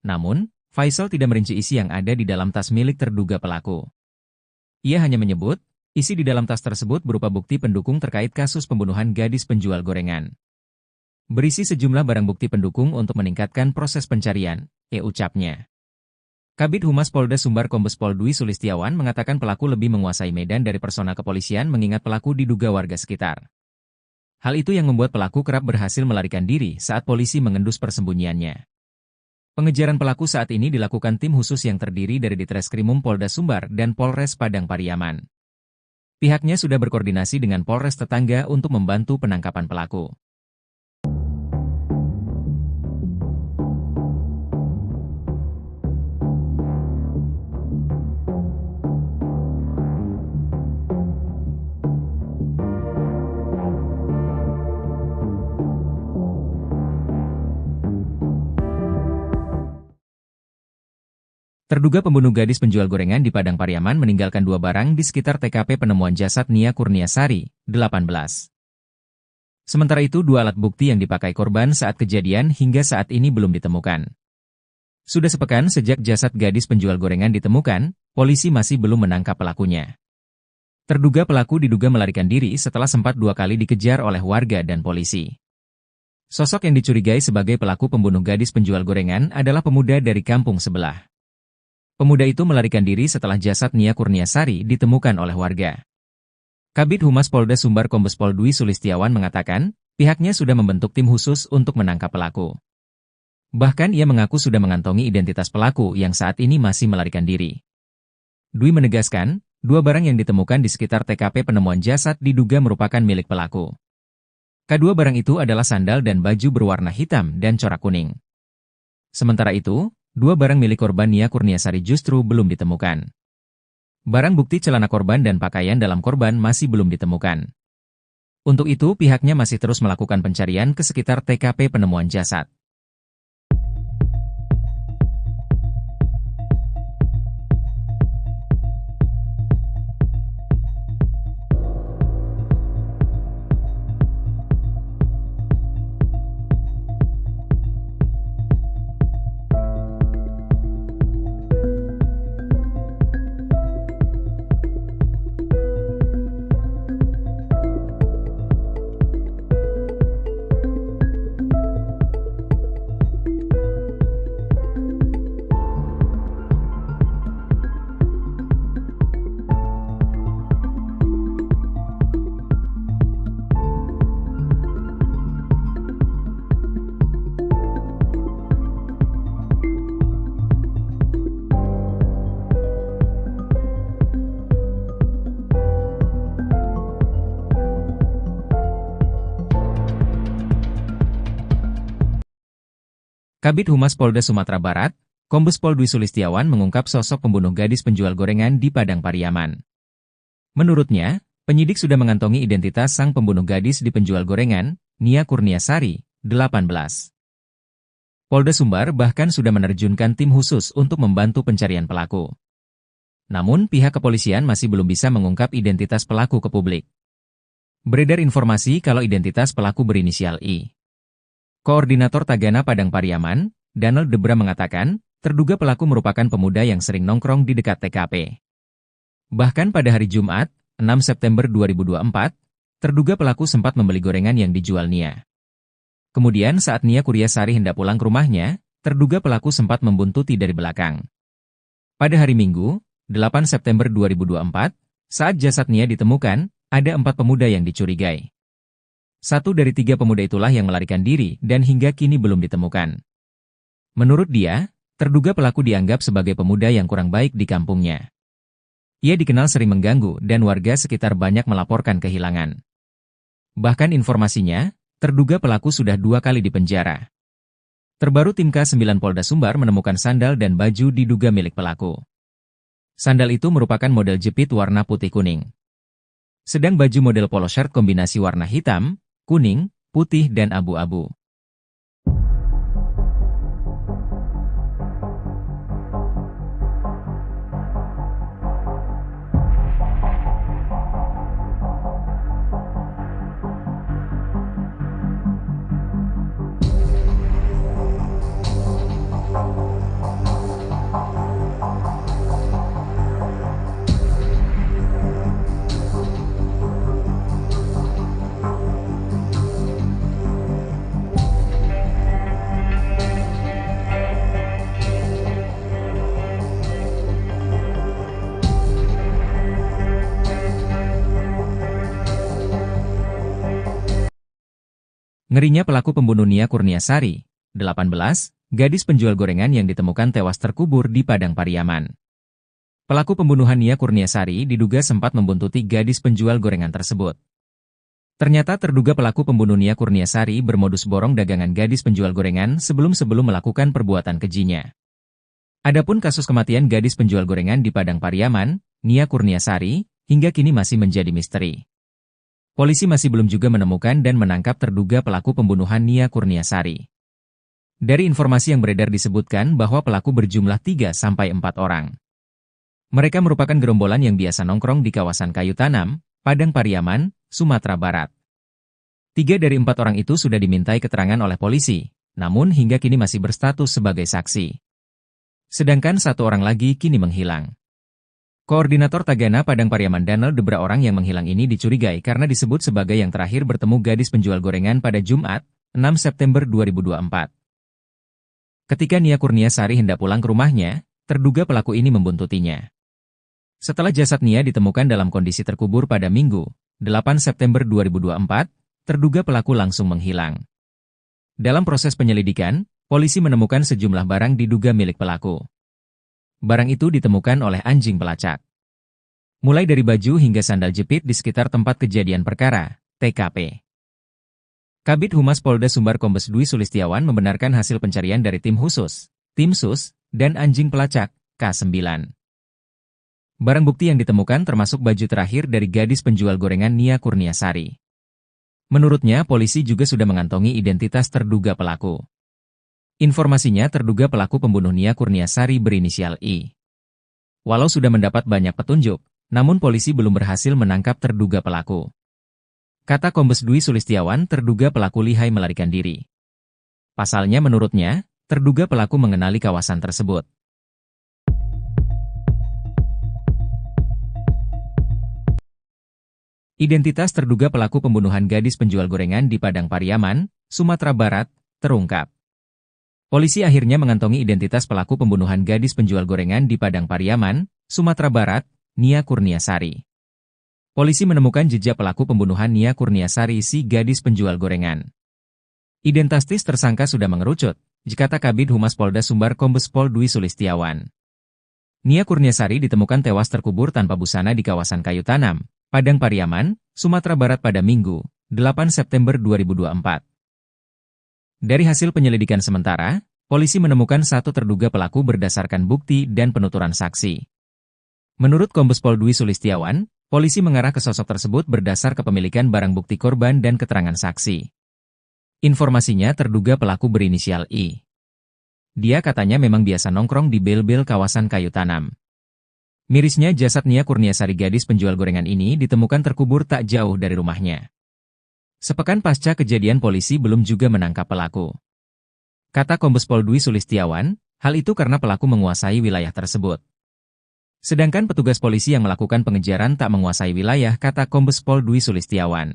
Namun, Faisal tidak merinci isi yang ada di dalam tas milik terduga pelaku. Ia hanya menyebut, isi di dalam tas tersebut berupa bukti pendukung terkait kasus pembunuhan gadis penjual gorengan. Berisi sejumlah barang bukti pendukung untuk meningkatkan proses pencarian, ucapnya. Kabid Humas Polda Sumbar Kombes Pol Dwi Sulistiawan mengatakan pelaku lebih menguasai medan dari personel kepolisian mengingat pelaku diduga warga sekitar. Hal itu yang membuat pelaku kerap berhasil melarikan diri saat polisi mengendus persembunyiannya. Pengejaran pelaku saat ini dilakukan tim khusus yang terdiri dari Ditreskrimum Polda Sumbar dan Polres Padang Pariaman. Pihaknya sudah berkoordinasi dengan Polres tetangga untuk membantu penangkapan pelaku. Terduga pembunuh gadis penjual gorengan di Padang Pariaman meninggalkan 2 barang di sekitar TKP penemuan jasad Nia Kurniasari, 18. Sementara itu 2 alat bukti yang dipakai korban saat kejadian hingga saat ini belum ditemukan. Sudah sepekan sejak jasad gadis penjual gorengan ditemukan, polisi masih belum menangkap pelakunya. Terduga pelaku diduga melarikan diri setelah sempat 2 kali dikejar oleh warga dan polisi. Sosok yang dicurigai sebagai pelaku pembunuh gadis penjual gorengan adalah pemuda dari kampung sebelah. Pemuda itu melarikan diri setelah jasad Nia Kurniasari ditemukan oleh warga. Kabid Humas Polda Sumbar Kombes Pol Dwi Sulistiawan mengatakan, pihaknya sudah membentuk tim khusus untuk menangkap pelaku. Bahkan ia mengaku sudah mengantongi identitas pelaku yang saat ini masih melarikan diri. Dwi menegaskan, 2 barang yang ditemukan di sekitar TKP penemuan jasad diduga merupakan milik pelaku. Kedua barang itu adalah sandal dan baju berwarna hitam dan corak kuning. Sementara itu, 2 barang milik korban Nia Kurniasari justru belum ditemukan. Barang bukti celana korban dan pakaian dalam korban masih belum ditemukan. Untuk itu pihaknya masih terus melakukan pencarian ke sekitar TKP penemuan jasad. Kabid Humas Polda Sumatera Barat, Kombes Pol Dwi Sulistiawan mengungkap sosok pembunuh gadis penjual gorengan di Padang Pariaman. Menurutnya, penyidik sudah mengantongi identitas sang pembunuh gadis di penjual gorengan, Nia Kurniasari, 18. Polda Sumbar bahkan sudah menerjunkan tim khusus untuk membantu pencarian pelaku. Namun pihak kepolisian masih belum bisa mengungkap identitas pelaku ke publik. Beredar informasi kalau identitas pelaku berinisial I. Koordinator Tagana Padang Pariaman, Donald Debra mengatakan, terduga pelaku merupakan pemuda yang sering nongkrong di dekat TKP. Bahkan pada hari Jumat, 6 September 2024, terduga pelaku sempat membeli gorengan yang dijual Nia. Kemudian saat Nia Kurniasari hendak pulang ke rumahnya, terduga pelaku sempat membuntuti dari belakang. Pada hari Minggu, 8 September 2024, saat jasad Nia ditemukan, ada 4 pemuda yang dicurigai. 1 dari 3 pemuda itulah yang melarikan diri dan hingga kini belum ditemukan. Menurut dia, terduga pelaku dianggap sebagai pemuda yang kurang baik di kampungnya. Ia dikenal sering mengganggu dan warga sekitar banyak melaporkan kehilangan. Bahkan informasinya, terduga pelaku sudah 2 kali dipenjara. Terbaru tim K9 Polda Sumbar menemukan sandal dan baju diduga milik pelaku. Sandal itu merupakan model jepit warna putih kuning. Sedang baju model polo shirt kombinasi warna hitam, kuning, putih dan abu-abu. Ngerinya pelaku pembunuh Nia Kurniasari, 18, gadis penjual gorengan yang ditemukan tewas terkubur di Padang Pariaman. Pelaku pembunuhan Nia Kurniasari diduga sempat membuntuti gadis penjual gorengan tersebut. Ternyata terduga pelaku pembunuh Nia Kurniasari bermodus borong dagangan gadis penjual gorengan sebelum melakukan perbuatan kejinya. Adapun kasus kematian gadis penjual gorengan di Padang Pariaman, Nia Kurniasari, hingga kini masih menjadi misteri. Polisi masih belum juga menemukan dan menangkap terduga pelaku pembunuhan Nia Kurniasari. Dari informasi yang beredar disebutkan bahwa pelaku berjumlah 3-4 orang. Mereka merupakan gerombolan yang biasa nongkrong di kawasan Kayu Tanam, Padang Pariaman, Sumatera Barat. 3 dari 4 orang itu sudah dimintai keterangan oleh polisi, namun hingga kini masih berstatus sebagai saksi. Sedangkan 1 orang lagi kini menghilang. Koordinator Tagana Padang Pariaman Danel Debra orang yang menghilang ini dicurigai karena disebut sebagai yang terakhir bertemu gadis penjual gorengan pada Jumat, 6 September 2024. Ketika Nia Kurniasari hendak pulang ke rumahnya, terduga pelaku ini membuntutinya. Setelah jasad Nia ditemukan dalam kondisi terkubur pada Minggu, 8 September 2024, terduga pelaku langsung menghilang. Dalam proses penyelidikan, polisi menemukan sejumlah barang diduga milik pelaku. Barang itu ditemukan oleh anjing pelacak. Mulai dari baju hingga sandal jepit di sekitar tempat kejadian perkara, TKP. Kabid Humas Polda Sumbar Kombes Dwi Sulistiawan membenarkan hasil pencarian dari tim khusus, tim sus, dan anjing pelacak, K9. Barang bukti yang ditemukan termasuk baju terakhir dari gadis penjual gorengan Nia Kurniasari. Menurutnya, polisi juga sudah mengantongi identitas terduga pelaku. Informasinya terduga pelaku pembunuh Nia Kurniasari berinisial I. Walau sudah mendapat banyak petunjuk, namun polisi belum berhasil menangkap terduga pelaku. Kata Kombes Dwi Sulistiawan, terduga pelaku lihai melarikan diri. Pasalnya menurutnya, terduga pelaku mengenali kawasan tersebut. Identitas terduga pelaku pembunuhan gadis penjual gorengan di Padang Pariaman, Sumatera Barat, terungkap. Polisi akhirnya mengantongi identitas pelaku pembunuhan gadis penjual gorengan di Padang Pariaman, Sumatera Barat, Nia Kurniasari. Polisi menemukan jejak pelaku pembunuhan Nia Kurniasari si gadis penjual gorengan. Identitas tersangka sudah mengerucut, dikata Kabid Humas Polda Sumbar Kombes Pol Dwi Sulistiawan. Nia Kurniasari ditemukan tewas terkubur tanpa busana di kawasan Kayu Tanam, Padang Pariaman, Sumatera Barat pada Minggu, 8 September 2024. Dari hasil penyelidikan sementara, polisi menemukan 1 terduga pelaku berdasarkan bukti dan penuturan saksi. Menurut Kombes Pol Dwi Sulistiawan, polisi mengarah ke sosok tersebut berdasar kepemilikan barang bukti korban dan keterangan saksi. Informasinya terduga pelaku berinisial I. Dia katanya memang biasa nongkrong di bel-bel kawasan Kayu Tanam. Mirisnya jasad Nia Kurniasari gadis penjual gorengan ini ditemukan terkubur tak jauh dari rumahnya. Sepekan pasca kejadian polisi belum juga menangkap pelaku. Kata Kombes Pol Dwi Sulistiawan, hal itu karena pelaku menguasai wilayah tersebut. Sedangkan petugas polisi yang melakukan pengejaran tak menguasai wilayah, kata Kombes Pol Dwi Sulistiawan.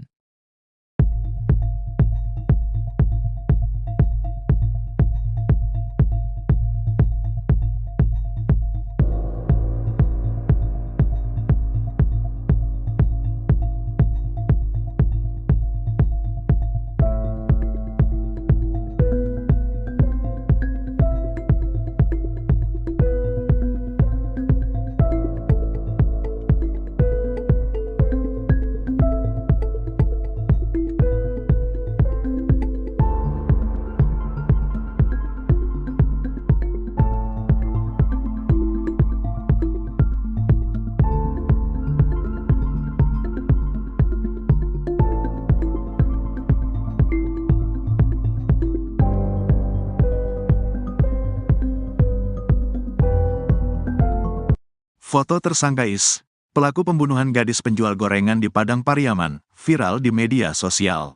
Foto tersangka Is, pelaku pembunuhan gadis penjual gorengan di Padang Pariaman, viral di media sosial.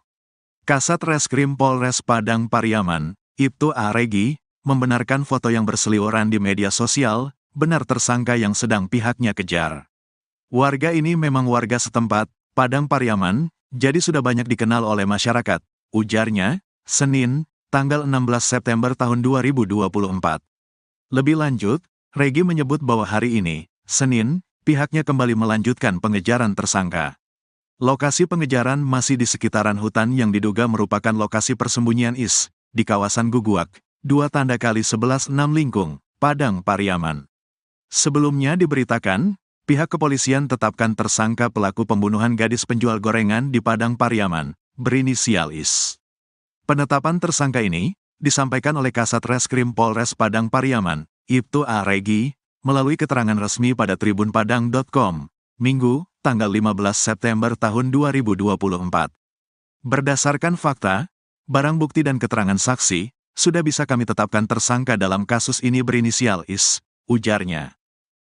Kasat Reskrim Polres Padang Pariaman, Ibtu A. Regi, membenarkan foto yang berseliweran di media sosial, benar tersangka yang sedang pihaknya kejar. Warga ini memang warga setempat, Padang Pariaman, jadi sudah banyak dikenal oleh masyarakat, ujarnya, Senin, tanggal 16 September tahun 2024. Lebih lanjut, Regi menyebut bahwa hari ini, Senin, pihaknya kembali melanjutkan pengejaran tersangka. Lokasi pengejaran masih di sekitaran hutan yang diduga merupakan lokasi persembunyian IS, di kawasan Guguak, 2x11 6 Lingkung, Padang Pariaman. Sebelumnya diberitakan, pihak kepolisian tetapkan tersangka pelaku pembunuhan gadis penjual gorengan di Padang Pariaman, berinisial IS. Penetapan tersangka ini disampaikan oleh Kasat Reskrim Polres Padang Pariaman, Ibtu A. Regi, melalui keterangan resmi pada tribunpadang.com, Minggu, tanggal 15 September tahun 2024. Berdasarkan fakta, barang bukti dan keterangan saksi, sudah bisa kami tetapkan tersangka dalam kasus ini berinisial IS, ujarnya.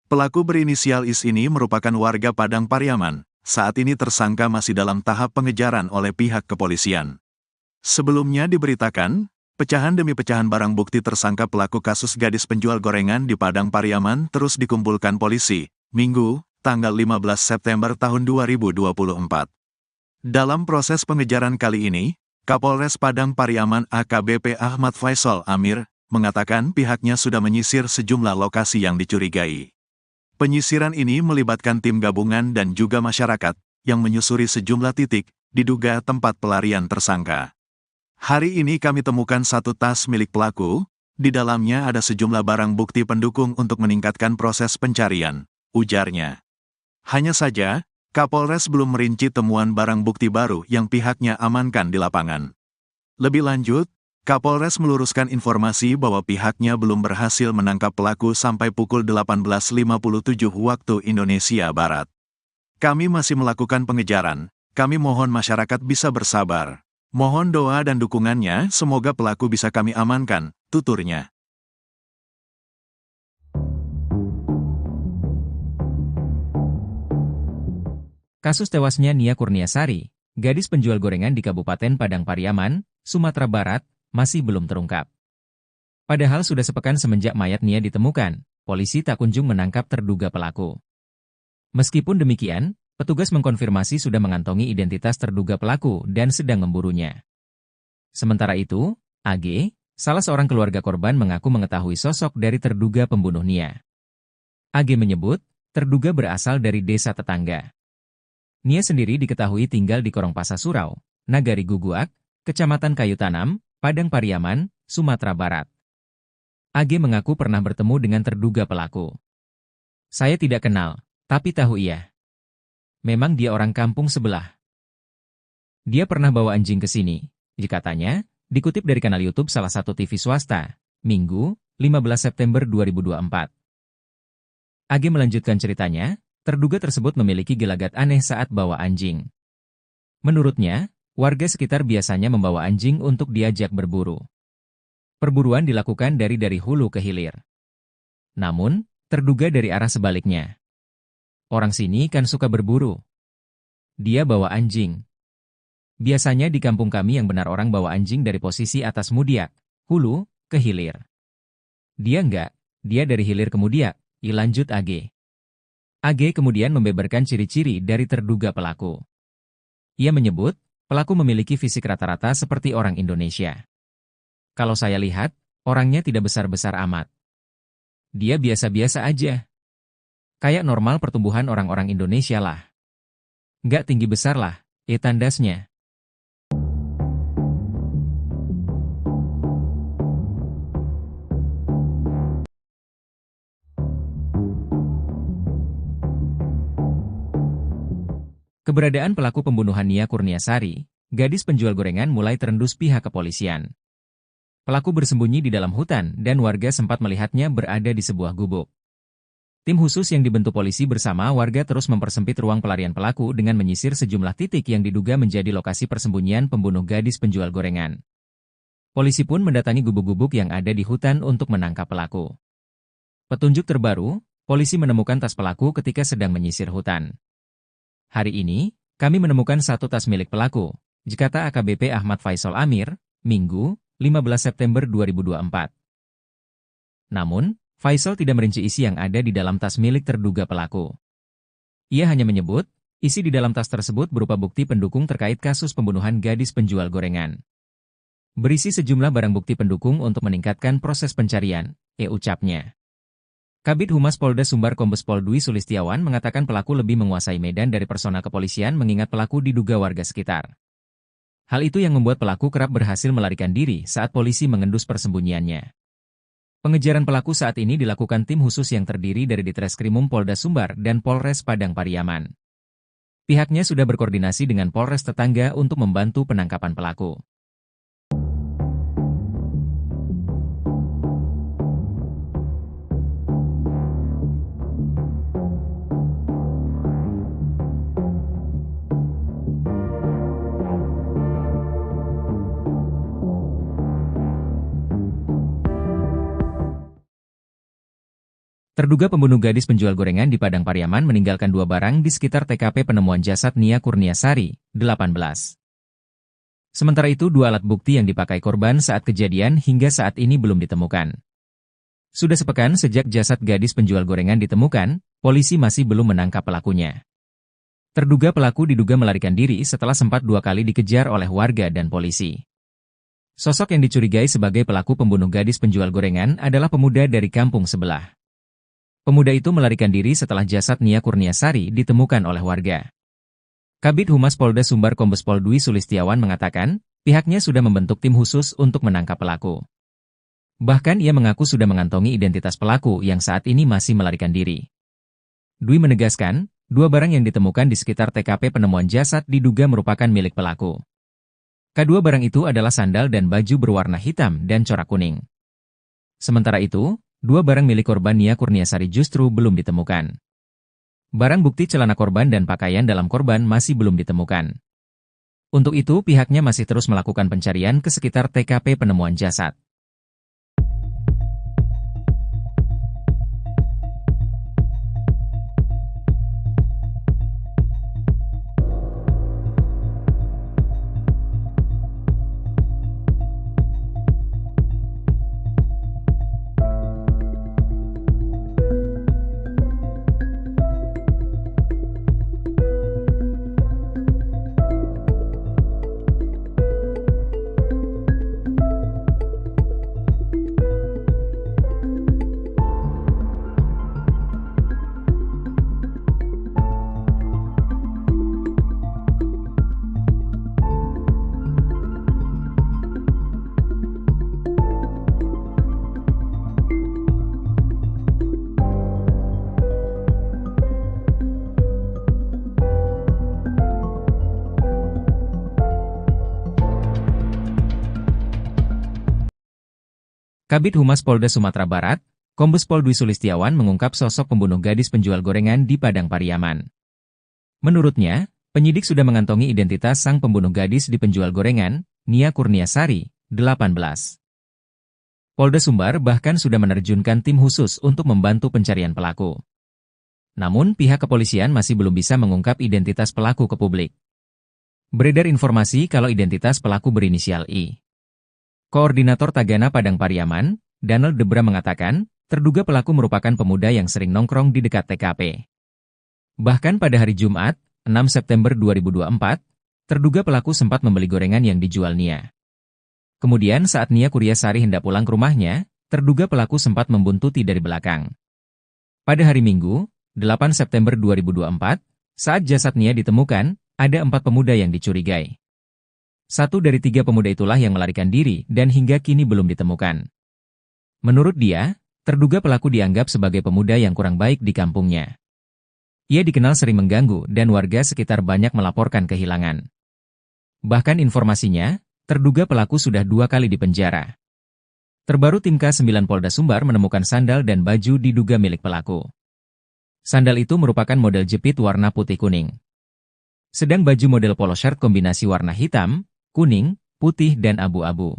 Pelaku berinisial IS ini merupakan warga Padang Pariaman, saat ini tersangka masih dalam tahap pengejaran oleh pihak kepolisian. Sebelumnya diberitakan, pecahan demi pecahan barang bukti tersangka pelaku kasus gadis penjual gorengan di Padang Pariaman terus dikumpulkan polisi, Minggu, tanggal 15 September tahun 2024. Dalam proses pengejaran kali ini, Kapolres Padang Pariaman AKBP Ahmad Faisal Amir, mengatakan pihaknya sudah menyisir sejumlah lokasi yang dicurigai. Penyisiran ini melibatkan tim gabungan dan juga masyarakat, yang menyusuri sejumlah titik, diduga tempat pelarian tersangka. Hari ini kami temukan satu tas milik pelaku, di dalamnya ada sejumlah barang bukti pendukung untuk meningkatkan proses pencarian, ujarnya. Hanya saja, Kapolres belum merinci temuan barang bukti baru yang pihaknya amankan di lapangan. Lebih lanjut, Kapolres meluruskan informasi bahwa pihaknya belum berhasil menangkap pelaku sampai pukul 18.57 waktu Indonesia Barat. Kami masih melakukan pengejaran, kami mohon masyarakat bisa bersabar. Mohon doa dan dukungannya, semoga pelaku bisa kami amankan, tuturnya.
Kasus tewasnya Nia Kurniasari, gadis penjual gorengan di Kabupaten Padang Pariaman, Sumatera Barat, masih belum terungkap. Padahal sudah sepekan semenjak mayat Nia ditemukan, polisi tak kunjung menangkap terduga pelaku. Meskipun demikian, petugas mengkonfirmasi sudah mengantongi identitas terduga pelaku dan sedang memburunya. Sementara itu, AG, salah seorang keluarga korban mengaku mengetahui sosok dari terduga pembunuh Nia. AG menyebut, terduga berasal dari desa tetangga. Nia sendiri diketahui tinggal di Korongpasa Surau, Nagari Guguak, Kecamatan Kayu Tanam, Padang Pariaman, Sumatera Barat. AG mengaku pernah bertemu dengan terduga pelaku. Saya tidak kenal, tapi tahu ia. Memang dia orang kampung sebelah. Dia pernah bawa anjing ke sini, katanya, dikutip dari kanal YouTube salah satu TV swasta, Minggu, 15 September 2024. AG melanjutkan ceritanya, terduga tersebut memiliki gelagat aneh saat bawa anjing. Menurutnya, warga sekitar biasanya membawa anjing untuk diajak berburu. Perburuan dilakukan dari hulu ke hilir. Namun, terduga dari arah sebaliknya. Orang sini kan suka berburu. Dia bawa anjing. Biasanya di kampung kami yang benar orang bawa anjing dari posisi atas Mudiak, hulu, ke hilir. Dia enggak, dia dari hilir ke Mudiak, lanjut AG. AG kemudian membeberkan ciri-ciri dari terduga pelaku. Ia menyebut, pelaku memiliki fisik rata-rata seperti orang Indonesia. Kalau saya lihat, orangnya tidak besar-besar amat. Dia biasa-biasa aja. Kayak normal pertumbuhan orang-orang Indonesia lah. Nggak tinggi besar lah, tandasnya. Keberadaan pelaku pembunuhan Nia Kurniasari, gadis penjual gorengan mulai terendus pihak kepolisian. Pelaku bersembunyi di dalam hutan dan warga sempat melihatnya berada di sebuah gubuk. Tim khusus yang dibentuk polisi bersama warga terus mempersempit ruang pelarian pelaku dengan menyisir sejumlah titik yang diduga menjadi lokasi persembunyian pembunuh gadis penjual gorengan. Polisi pun mendatangi gubuk-gubuk yang ada di hutan untuk menangkap pelaku. Petunjuk terbaru, polisi menemukan tas pelaku ketika sedang menyisir hutan. Hari ini, kami menemukan satu tas milik pelaku, kata AKBP Ahmad Faisal Amir, Minggu, 15 September 2024. Namun, Faisal tidak merinci isi yang ada di dalam tas milik terduga pelaku. Ia hanya menyebut, isi di dalam tas tersebut berupa bukti pendukung terkait kasus pembunuhan gadis penjual gorengan. Berisi sejumlah barang bukti pendukung untuk meningkatkan proses pencarian, ucapnya. Kabid Humas Polda Sumbar Kombes Pol Dwi Sulistiawan mengatakan pelaku lebih menguasai medan dari personel kepolisian mengingat pelaku diduga warga sekitar. Hal itu yang membuat pelaku kerap berhasil melarikan diri saat polisi mengendus persembunyiannya. Pengejaran pelaku saat ini dilakukan tim khusus yang terdiri dari Ditreskrimum Polda Sumbar dan Polres Padang Pariaman. Pihaknya sudah berkoordinasi dengan Polres tetangga untuk membantu penangkapan pelaku. Terduga pembunuh gadis penjual gorengan di Padang Pariaman meninggalkan 2 barang di sekitar TKP penemuan jasad Nia Kurniasari, 18. Sementara itu 2 alat bukti yang dipakai korban saat kejadian hingga saat ini belum ditemukan. Sudah sepekan sejak jasad gadis penjual gorengan ditemukan, polisi masih belum menangkap pelakunya. Terduga pelaku diduga melarikan diri setelah sempat 2 kali dikejar oleh warga dan polisi. Sosok yang dicurigai sebagai pelaku pembunuh gadis penjual gorengan adalah pemuda dari kampung sebelah. Pemuda itu melarikan diri setelah jasad Nia Kurniasari ditemukan oleh warga. Kabid Humas Polda Sumbar Kombes Pol Dwi Sulistiawan mengatakan, pihaknya sudah membentuk tim khusus untuk menangkap pelaku. Bahkan ia mengaku sudah mengantongi identitas pelaku yang saat ini masih melarikan diri. Dwi menegaskan, 2 barang yang ditemukan di sekitar TKP penemuan jasad diduga merupakan milik pelaku. Kedua barang itu adalah sandal dan baju berwarna hitam dan corak kuning. Sementara itu, 2 barang milik korban Nia Kurniasari justru belum ditemukan. Barang bukti celana korban dan pakaian dalam korban masih belum ditemukan. Untuk itu pihaknya masih terus melakukan pencarian ke sekitar TKP penemuan jasad. Kabid Humas Polda Sumatera Barat, Kombes Pol Dwi Sulistiawan mengungkap sosok pembunuh gadis penjual gorengan di Padang Pariaman. Menurutnya, penyidik sudah mengantongi identitas sang pembunuh gadis di penjual gorengan, Nia Kurniasari, 18. Polda Sumbar bahkan sudah menerjunkan tim khusus untuk membantu pencarian pelaku. Namun pihak kepolisian masih belum bisa mengungkap identitas pelaku ke publik. Beredar informasi kalau identitas pelaku berinisial I. Koordinator Tagana Padang Pariaman, Donald Debra mengatakan, terduga pelaku merupakan pemuda yang sering nongkrong di dekat TKP. Bahkan pada hari Jumat, 6 September 2024, terduga pelaku sempat membeli gorengan yang dijual Nia. Kemudian saat Nia Kurniasari hendak pulang ke rumahnya, terduga pelaku sempat membuntuti dari belakang. Pada hari Minggu, 8 September 2024, saat jasad Nia ditemukan, ada 4 pemuda yang dicurigai. 1 dari 3 pemuda itulah yang melarikan diri dan hingga kini belum ditemukan. Menurut dia, terduga pelaku dianggap sebagai pemuda yang kurang baik di kampungnya. Ia dikenal sering mengganggu dan warga sekitar banyak melaporkan kehilangan. Bahkan informasinya, terduga pelaku sudah 2 kali dipenjara. Terbaru tim K9 Polda Sumbar menemukan sandal dan baju diduga milik pelaku. Sandal itu merupakan model jepit warna putih kuning. Sedang baju model polo shirt kombinasi warna hitam, kuning, putih dan abu-abu.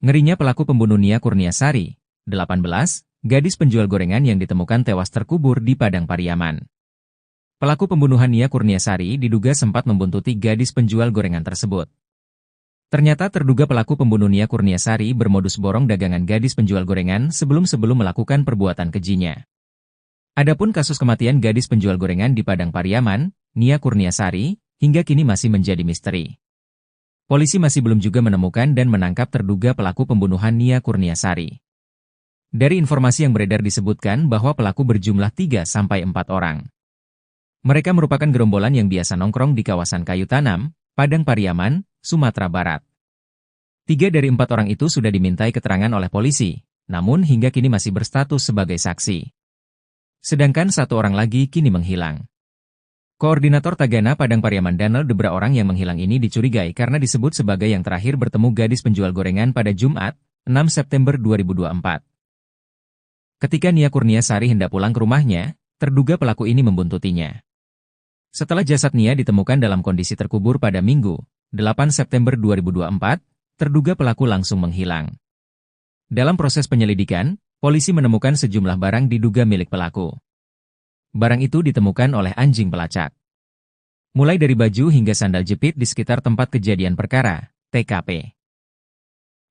Ngerinya pelaku pembunuh Nia Kurniasari, 18, gadis penjual gorengan yang ditemukan tewas terkubur di Padang Pariaman. Pelaku pembunuhan Nia Kurniasari diduga sempat membuntuti gadis penjual gorengan tersebut. Ternyata terduga pelaku pembunuh Nia Kurniasari bermodus borong dagangan gadis penjual gorengan sebelum melakukan perbuatan kejinya. Adapun kasus kematian gadis penjual gorengan di Padang Pariaman, Nia Kurniasari, hingga kini masih menjadi misteri. Polisi masih belum juga menemukan dan menangkap terduga pelaku pembunuhan Nia Kurniasari. Dari informasi yang beredar disebutkan bahwa pelaku berjumlah 3-4 orang. Mereka merupakan gerombolan yang biasa nongkrong di kawasan Kayu Tanam, Padang Pariaman, Sumatera Barat. 3 dari 4 orang itu sudah dimintai keterangan oleh polisi, namun hingga kini masih berstatus sebagai saksi. Sedangkan 1 orang lagi kini menghilang. Koordinator Tagana Padang Pariaman Danel Debra orang yang menghilang ini dicurigai karena disebut sebagai yang terakhir bertemu gadis penjual gorengan pada Jumat, 6 September 2024. Ketika Nia Kurniasari hendak pulang ke rumahnya, terduga pelaku ini membuntutinya. Setelah jasad Nia ditemukan dalam kondisi terkubur pada Minggu, 8 September 2024, terduga pelaku langsung menghilang. Dalam proses penyelidikan, polisi menemukan sejumlah barang diduga milik pelaku. Barang itu ditemukan oleh anjing pelacak. Mulai dari baju hingga sandal jepit di sekitar tempat kejadian perkara, TKP.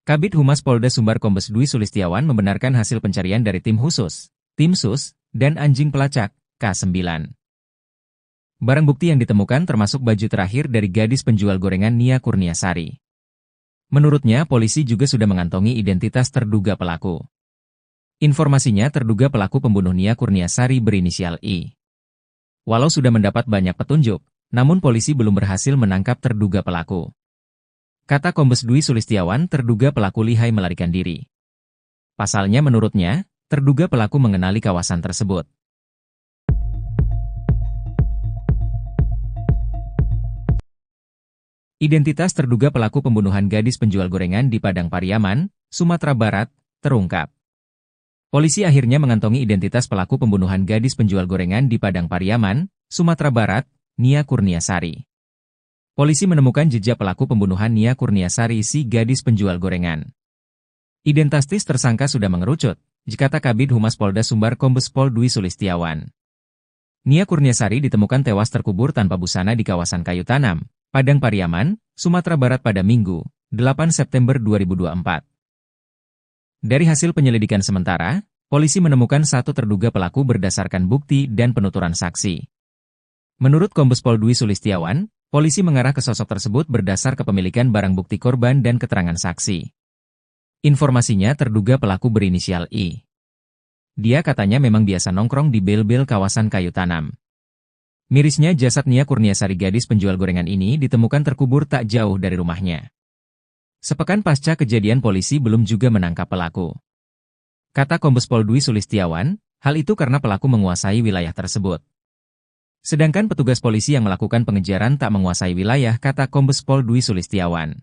Kabid Humas Polda Sumbar Kombes Dwi Sulistiawan membenarkan hasil pencarian dari tim khusus, tim sus, dan anjing pelacak, K9. Barang bukti yang ditemukan termasuk baju terakhir dari gadis penjual gorengan Nia Kurniasari. Menurutnya, polisi juga sudah mengantongi identitas terduga pelaku. Informasinya terduga pelaku pembunuh Nia Kurniasari berinisial I. Walau sudah mendapat banyak petunjuk, namun polisi belum berhasil menangkap terduga pelaku. Kata Kombes Dwi Sulistiawan, terduga pelaku lihai melarikan diri. Pasalnya menurutnya, terduga pelaku mengenali kawasan tersebut. Identitas terduga pelaku pembunuhan gadis penjual gorengan di Padang Pariaman, Sumatera Barat, terungkap. Polisi akhirnya mengantongi identitas pelaku pembunuhan gadis penjual gorengan di Padang Pariaman, Sumatera Barat, Nia Kurniasari. Polisi menemukan jejak pelaku pembunuhan Nia Kurniasari si gadis penjual gorengan. Identitas tersangka sudah mengerucut, dikata Kabid Humas Polda Sumbar Kombes Pol Dwi Sulistiawan. Nia Kurniasari ditemukan tewas terkubur tanpa busana di kawasan Kayu Tanam, Padang Pariaman, Sumatera Barat pada Minggu, 8 September 2024. Dari hasil penyelidikan sementara, polisi menemukan 1 terduga pelaku berdasarkan bukti dan penuturan saksi. Menurut Kombes Pol Dwi Sulistiawan, polisi mengarah ke sosok tersebut berdasar kepemilikan barang bukti korban dan keterangan saksi. Informasinya terduga pelaku berinisial I. Dia katanya memang biasa nongkrong di bel-bel kawasan Kayu Tanam. Mirisnya jasad Nia Kurniasari gadis penjual gorengan ini ditemukan terkubur tak jauh dari rumahnya. Sepekan pasca kejadian polisi belum juga menangkap pelaku. Kata Kombes Pol Dwi Sulistiawan, hal itu karena pelaku menguasai wilayah tersebut. Sedangkan petugas polisi yang melakukan pengejaran tak menguasai wilayah, kata Kombes Pol Dwi Sulistiawan.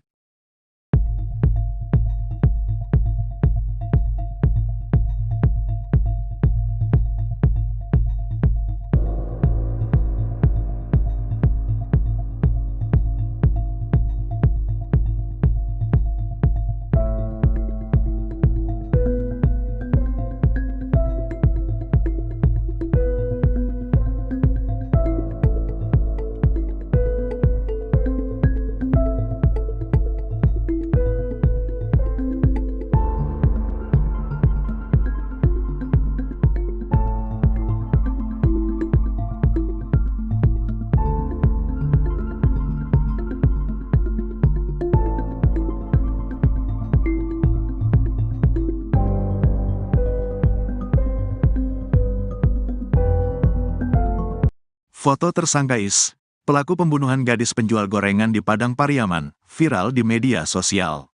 Foto tersangka Is, pelaku pembunuhan gadis penjual gorengan di Padang Pariaman, viral di media sosial.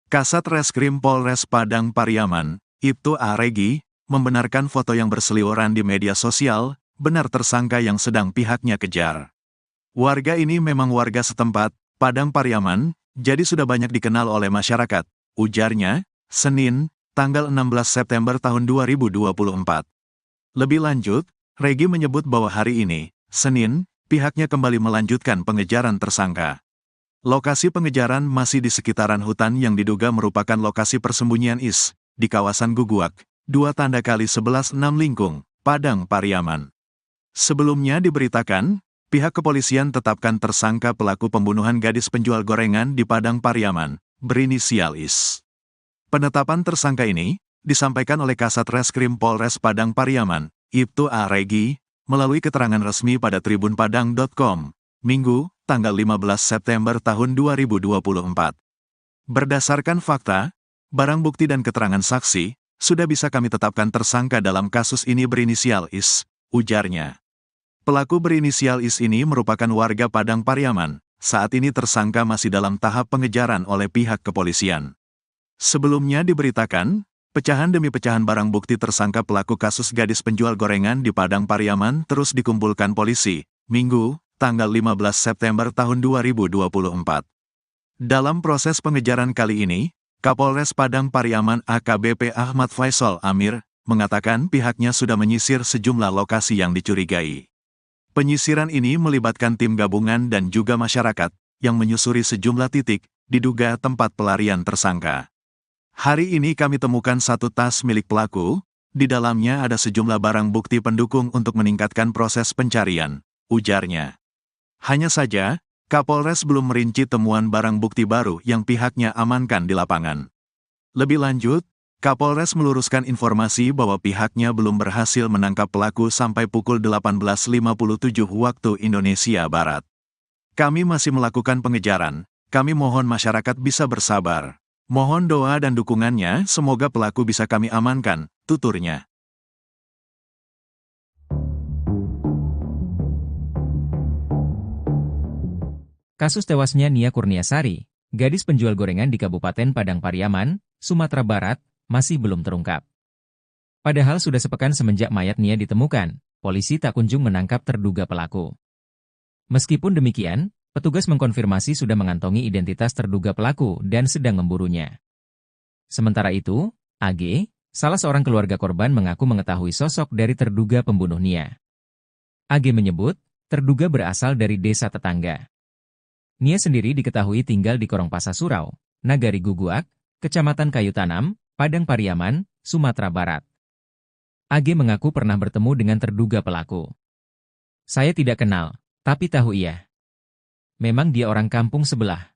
Kasat Reskrim Polres Padang Pariaman, Ibtu A. Regi, membenarkan foto yang berseliweran di media sosial, benar tersangka yang sedang pihaknya kejar. Warga ini memang warga setempat, Padang Pariaman, jadi sudah banyak dikenal oleh masyarakat, ujarnya, Senin, tanggal 16 September tahun 2024. Lebih lanjut, Regi menyebut bahwa hari ini, Senin, pihaknya kembali melanjutkan pengejaran tersangka. Lokasi pengejaran masih di sekitaran hutan yang diduga merupakan lokasi persembunyian IS, di kawasan Guguak, 2x11 6 Lingkung, Padang Pariaman. Sebelumnya diberitakan, pihak kepolisian tetapkan tersangka pelaku pembunuhan gadis penjual gorengan di Padang Pariaman, berinisial IS. Penetapan tersangka ini disampaikan oleh Kasat Reskrim Polres Padang Pariaman, Ibtu A. Regi, melalui keterangan resmi pada tribunpadang.com, Minggu, tanggal 15 September tahun 2024. Berdasarkan fakta, barang bukti dan keterangan saksi, sudah bisa kami tetapkan tersangka dalam kasus ini berinisial IS, ujarnya. Pelaku berinisial IS ini merupakan warga Padang Pariaman, saat ini tersangka masih dalam tahap pengejaran oleh pihak kepolisian. Sebelumnya diberitakan, pecahan demi pecahan barang bukti tersangka pelaku kasus gadis penjual gorengan di Padang Pariaman terus dikumpulkan polisi, Minggu, tanggal 15 September tahun 2024. Dalam proses pengejaran kali ini, Kapolres Padang Pariaman AKBP Ahmad Faisal Amir, mengatakan pihaknya sudah menyisir sejumlah lokasi yang dicurigai. Penyisiran ini melibatkan tim gabungan dan juga masyarakat, yang menyusuri sejumlah titik, diduga tempat pelarian tersangka. Hari ini kami temukan satu tas milik pelaku, di dalamnya ada sejumlah barang bukti pendukung untuk meningkatkan proses pencarian, ujarnya. Hanya saja, Kapolres belum merinci temuan barang bukti baru yang pihaknya amankan di lapangan. Lebih lanjut, Kapolres meluruskan informasi bahwa pihaknya belum berhasil menangkap pelaku sampai pukul 18.57 waktu Indonesia Barat. Kami masih melakukan pengejaran, kami mohon masyarakat bisa bersabar. Mohon doa dan dukungannya, semoga pelaku bisa kami amankan, tuturnya.
Kasus tewasnya Nia Kurniasari, gadis penjual gorengan di Kabupaten Padang Pariaman, Sumatera Barat, masih belum terungkap. Padahal sudah sepekan semenjak mayat Nia ditemukan, polisi tak kunjung menangkap terduga pelaku. Meskipun demikian, petugas mengkonfirmasi sudah mengantongi identitas terduga pelaku dan sedang memburunya. Sementara itu, AG, salah seorang keluarga korban mengaku mengetahui sosok dari terduga pembunuh Nia. AG menyebut, terduga berasal dari desa tetangga. Nia sendiri diketahui tinggal di Korongpasa Surau, Nagari Guguak, Kecamatan Kayu Tanam, Padang Pariaman, Sumatera Barat. AG mengaku pernah bertemu dengan terduga pelaku. Saya tidak kenal, tapi tahu ia. Memang dia orang kampung sebelah.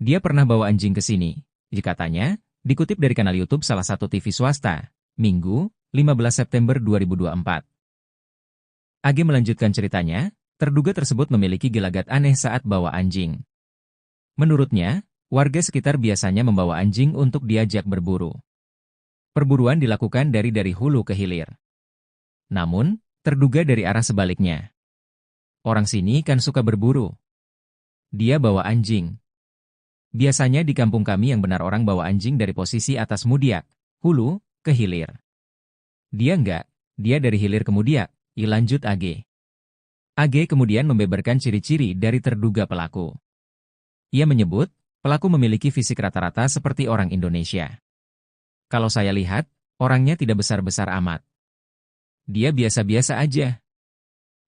Dia pernah bawa anjing ke sini, katanya, dikutip dari kanal YouTube salah satu TV swasta, Minggu, 15 September 2024. AG melanjutkan ceritanya, terduga tersebut memiliki gelagat aneh saat bawa anjing. Menurutnya, warga sekitar biasanya membawa anjing untuk diajak berburu. Perburuan dilakukan dari hulu ke hilir. Namun, terduga dari arah sebaliknya. Orang sini kan suka berburu. Dia bawa anjing. Biasanya di kampung kami yang benar orang bawa anjing dari posisi atas Mudiak, hulu, ke hilir. Dia enggak, dia dari hilir ke Mudiak, lanjut AG. AG kemudian membeberkan ciri-ciri dari terduga pelaku. Ia menyebut, pelaku memiliki fisik rata-rata seperti orang Indonesia. Kalau saya lihat, orangnya tidak besar-besar amat. Dia biasa-biasa aja.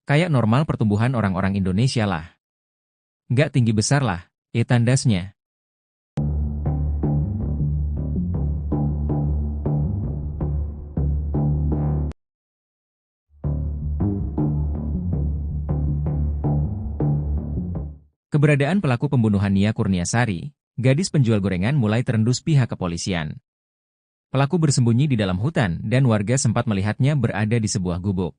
Kayak normal pertumbuhan orang-orang Indonesia lah. Nggak tinggi besar lah, tandasnya. Keberadaan pelaku pembunuhan Nia Kurniasari, gadis penjual gorengan mulai terendus pihak kepolisian. Pelaku bersembunyi di dalam hutan dan warga sempat melihatnya berada di sebuah gubuk.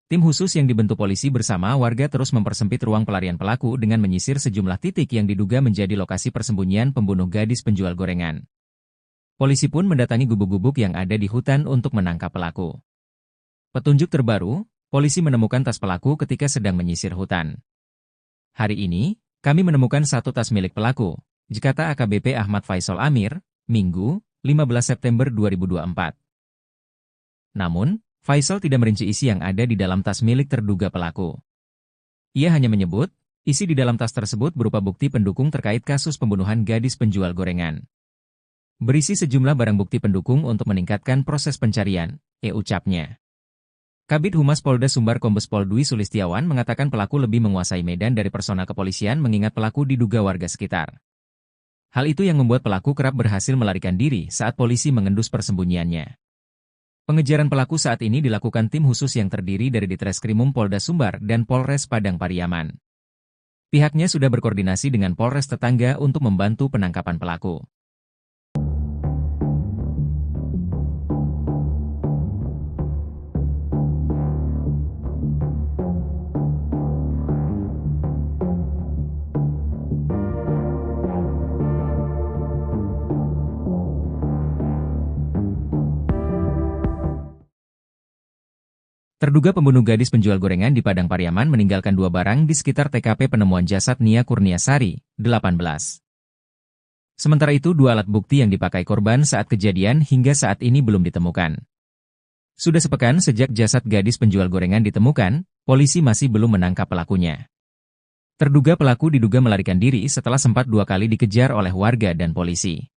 Tim khusus yang dibentuk polisi bersama warga terus mempersempit ruang pelarian pelaku dengan menyisir sejumlah titik yang diduga menjadi lokasi persembunyian pembunuh gadis penjual gorengan. Polisi pun mendatangi gubuk-gubuk yang ada di hutan untuk menangkap pelaku. Petunjuk terbaru, polisi menemukan tas pelaku ketika sedang menyisir hutan. Hari ini, kami menemukan satu tas milik pelaku, kata AKBP Ahmad Faisal Amir, Minggu, 15 September 2024. Namun, Faisal tidak merinci isi yang ada di dalam tas milik terduga pelaku. Ia hanya menyebut, isi di dalam tas tersebut berupa bukti pendukung terkait kasus pembunuhan gadis penjual gorengan. Berisi sejumlah barang bukti pendukung untuk meningkatkan proses pencarian, ucapnya. Kabid Humas Polda Sumbar Kombes Pol Dwi Sulistiawan mengatakan pelaku lebih menguasai medan dari personel kepolisian mengingat pelaku diduga warga sekitar. Hal itu yang membuat pelaku kerap berhasil melarikan diri saat polisi mengendus persembunyiannya. Pengejaran pelaku saat ini dilakukan tim khusus yang terdiri dari Ditreskrimum Polda Sumbar dan Polres Padang Pariaman. Pihaknya sudah berkoordinasi dengan Polres tetangga untuk membantu penangkapan pelaku. Terduga pembunuh gadis penjual gorengan di Padang Pariaman meninggalkan 2 barang di sekitar TKP penemuan jasad Nia Kurniasari, 18. Sementara itu 2 alat bukti yang dipakai korban saat kejadian hingga saat ini belum ditemukan. Sudah sepekan sejak jasad gadis penjual gorengan ditemukan, polisi masih belum menangkap pelakunya. Terduga pelaku diduga melarikan diri setelah sempat 2 kali dikejar oleh warga dan polisi.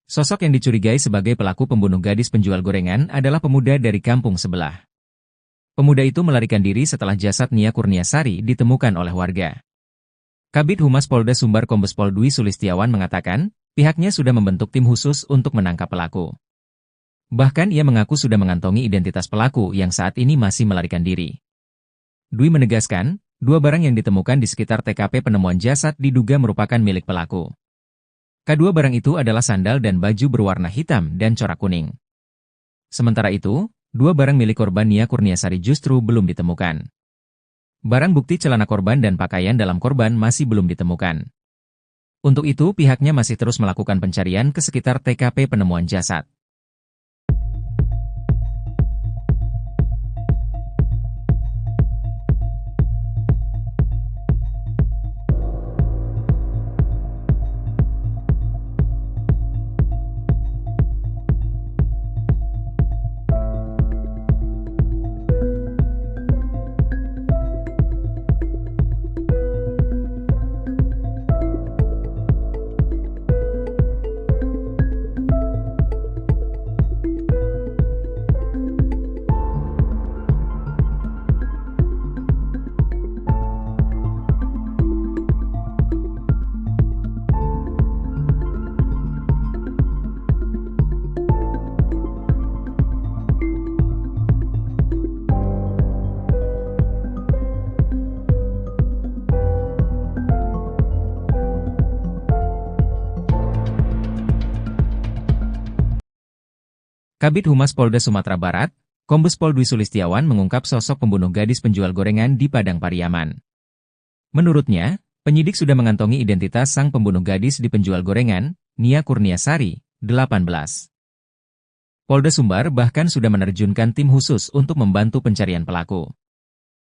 Sosok yang dicurigai sebagai pelaku pembunuh gadis penjual gorengan adalah pemuda dari kampung sebelah. Pemuda itu melarikan diri setelah jasad Nia Kurniasari ditemukan oleh warga. Kabid Humas Polda Sumbar Kombes Pol Dwi Sulistiawan mengatakan, pihaknya sudah membentuk tim khusus untuk menangkap pelaku. Bahkan ia mengaku sudah mengantongi identitas pelaku yang saat ini masih melarikan diri. Dwi menegaskan, 2 barang yang ditemukan di sekitar TKP penemuan jasad diduga merupakan milik pelaku. Kedua barang itu adalah sandal dan baju berwarna hitam dan corak kuning. Sementara itu, 2 barang milik korban Nia Kurniasari justru belum ditemukan. Barang bukti celana korban dan pakaian dalam korban masih belum ditemukan. Untuk itu pihaknya masih terus melakukan pencarian ke sekitar TKP penemuan jasad. Kabid Humas Polda Sumatera Barat, Kombes Pol Dwi Sulistiawan mengungkap sosok pembunuh gadis penjual gorengan di Padang Pariaman. Menurutnya, penyidik sudah mengantongi identitas sang pembunuh gadis di penjual gorengan, Nia Kurniasari, 18. Polda Sumbar bahkan sudah menerjunkan tim khusus untuk membantu pencarian pelaku.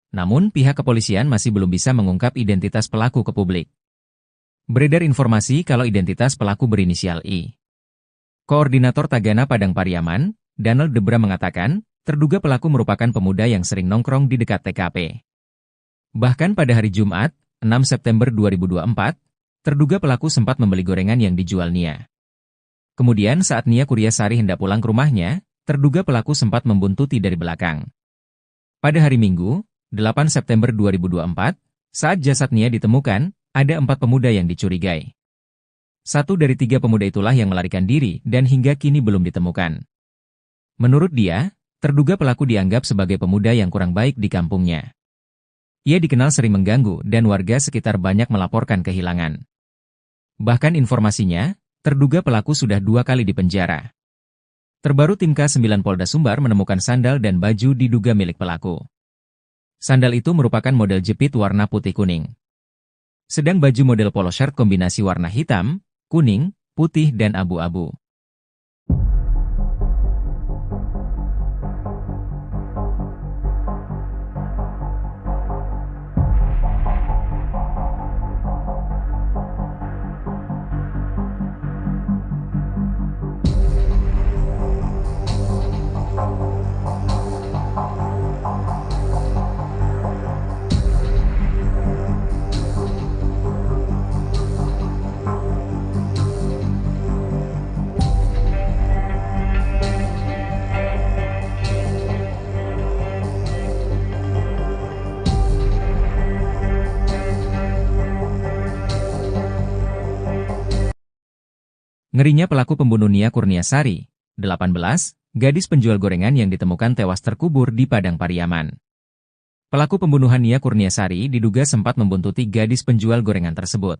Namun pihak kepolisian masih belum bisa mengungkap identitas pelaku ke publik. Beredar informasi kalau identitas pelaku berinisial I. Koordinator Tagana Padang Pariaman, Donald Debra mengatakan, terduga pelaku merupakan pemuda yang sering nongkrong di dekat TKP. Bahkan pada hari Jumat, 6 September 2024, terduga pelaku sempat membeli gorengan yang dijual Nia. Kemudian saat Nia Kurniasari hendak pulang ke rumahnya, terduga pelaku sempat membuntuti dari belakang. Pada hari Minggu, 8 September 2024, saat jasad Nia ditemukan, ada 4 pemuda yang dicurigai. 1 dari 3 pemuda itulah yang melarikan diri dan hingga kini belum ditemukan. Menurut dia, terduga pelaku dianggap sebagai pemuda yang kurang baik di kampungnya. Ia dikenal sering mengganggu dan warga sekitar banyak melaporkan kehilangan. Bahkan informasinya, terduga pelaku sudah 2 kali dipenjara. Terbaru tim K9 Polda Sumbar menemukan sandal dan baju diduga milik pelaku. Sandal itu merupakan model jepit warna putih kuning. Sedang baju model polo shirt kombinasi warna hitam, kuning, putih dan abu-abu. Ngerinya pelaku pembunuh Nia Kurniasari, 18, gadis penjual gorengan yang ditemukan tewas terkubur di Padang Pariaman. Pelaku pembunuhan Nia Kurniasari diduga sempat membuntuti gadis penjual gorengan tersebut.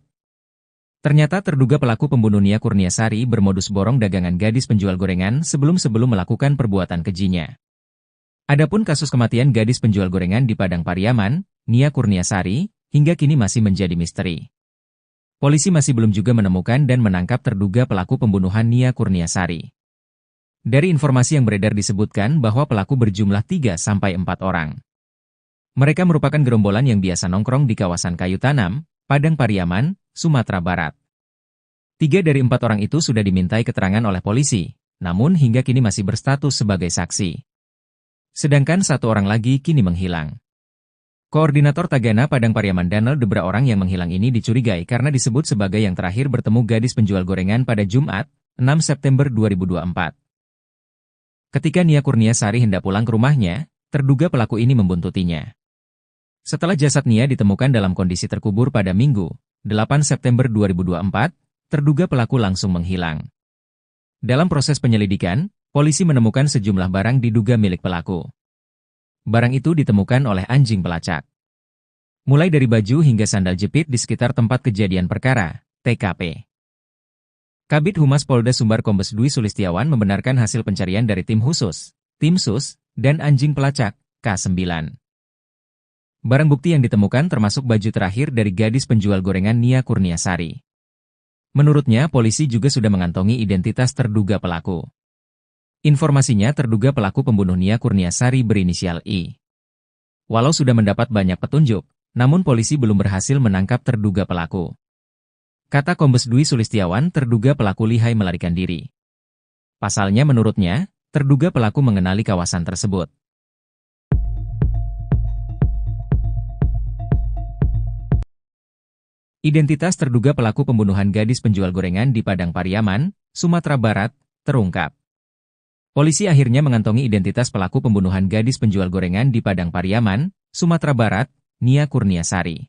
Ternyata terduga pelaku pembunuh Nia Kurniasari bermodus borong dagangan gadis penjual gorengan sebelum melakukan perbuatan kejinya. Adapun kasus kematian gadis penjual gorengan di Padang Pariaman, Nia Kurniasari, hingga kini masih menjadi misteri. Polisi masih belum juga menemukan dan menangkap terduga pelaku pembunuhan Nia Kurniasari. Dari informasi yang beredar disebutkan bahwa pelaku berjumlah 3-4 orang. Mereka merupakan gerombolan yang biasa nongkrong di kawasan Kayu Tanam, Padang Pariaman, Sumatera Barat. 3 dari 4 orang itu sudah dimintai keterangan oleh polisi, namun hingga kini masih berstatus sebagai saksi. Sedangkan 1 orang lagi kini menghilang. Koordinator Tagana Padang Pariaman Daniel Debra orang yang menghilang ini dicurigai karena disebut sebagai yang terakhir bertemu gadis penjual gorengan pada Jumat, 6 September 2024. Ketika Nia Kurniasari hendak pulang ke rumahnya, terduga pelaku ini membuntutinya. Setelah jasad Nia ditemukan dalam kondisi terkubur pada Minggu, 8 September 2024, terduga pelaku langsung menghilang. Dalam proses penyelidikan, polisi menemukan sejumlah barang diduga milik pelaku. Barang itu ditemukan oleh anjing pelacak. Mulai dari baju hingga sandal jepit di sekitar tempat kejadian perkara, TKP. Kabid Humas Polda Sumbar Kombes Dwi Sulistiawan membenarkan hasil pencarian dari tim khusus, tim sus, dan anjing pelacak, K9. Barang bukti yang ditemukan termasuk baju terakhir dari gadis penjual gorengan Nia Kurniasari. Menurutnya, polisi juga sudah mengantongi identitas terduga pelaku. Informasinya terduga pelaku pembunuh Nia Kurniasari berinisial I. Walau sudah mendapat banyak petunjuk, namun polisi belum berhasil menangkap terduga pelaku. Kata Kombes Dwi Sulistiawan, terduga pelaku lihai melarikan diri. Pasalnya menurutnya, terduga pelaku mengenali kawasan tersebut. Identitas terduga pelaku pembunuhan gadis penjual gorengan di Padang Pariaman, Sumatera Barat, terungkap. Polisi akhirnya mengantongi identitas pelaku pembunuhan gadis penjual gorengan di Padang Pariaman, Sumatera Barat, Nia Kurniasari.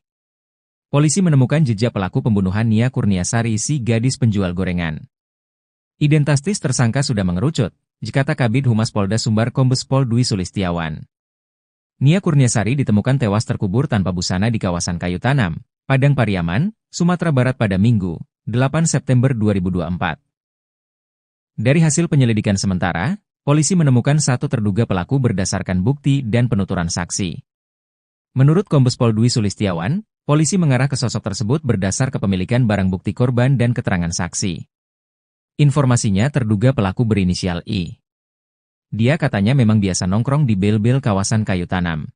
Polisi menemukan jejak pelaku pembunuhan Nia Kurniasari si gadis penjual gorengan. Identitas tersangka sudah mengerucut, dikata Kabid Humas Polda Sumbar Kombes Pol Dwi Sulistiawan. Nia Kurniasari ditemukan tewas terkubur tanpa busana di kawasan Kayu Tanam, Padang Pariaman, Sumatera Barat pada Minggu, 8 September 2024. Dari hasil penyelidikan sementara, polisi menemukan 1 terduga pelaku berdasarkan bukti dan penuturan saksi. Menurut Kombes Pol Dwi Sulistiawan, polisi mengarah ke sosok tersebut berdasar kepemilikan barang bukti korban dan keterangan saksi. Informasinya terduga pelaku berinisial I. Dia katanya memang biasa nongkrong di bel-bel kawasan Kayu Tanam.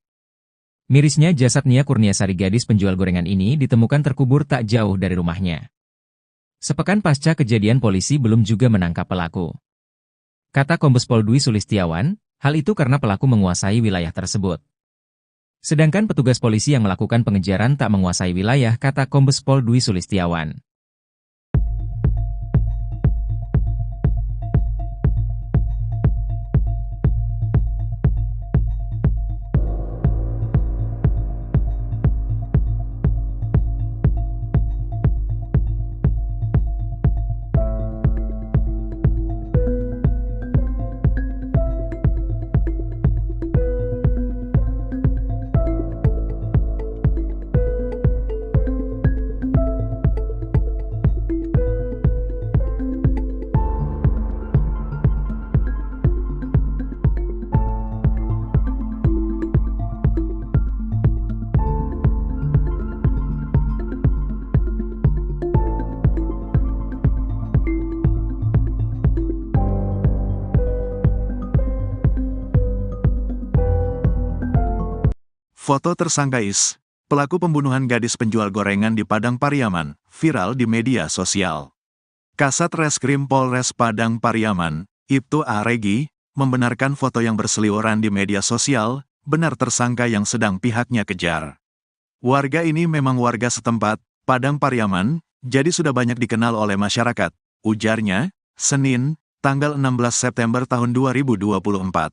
Mirisnya jasad Nia Kurniasari gadis penjual gorengan ini ditemukan terkubur tak jauh dari rumahnya. Sepekan pasca kejadian polisi belum juga menangkap pelaku. Kata Kombes Pol Dwi Sulistiawan, hal itu karena pelaku menguasai wilayah tersebut. Sedangkan petugas polisi yang melakukan pengejaran tak menguasai wilayah, kata Kombes Pol Dwi Sulistiawan.
Foto tersangka Is, pelaku pembunuhan gadis penjual gorengan di Padang Pariaman, viral di media sosial. Kasat Reskrim Polres Padang Pariaman, Ibtu A. Regi, membenarkan foto yang berseliweran di media sosial, benar tersangka yang sedang pihaknya kejar. Warga ini memang warga setempat, Padang Pariaman, jadi sudah banyak dikenal oleh masyarakat, ujarnya, Senin, tanggal 16 September tahun 2024.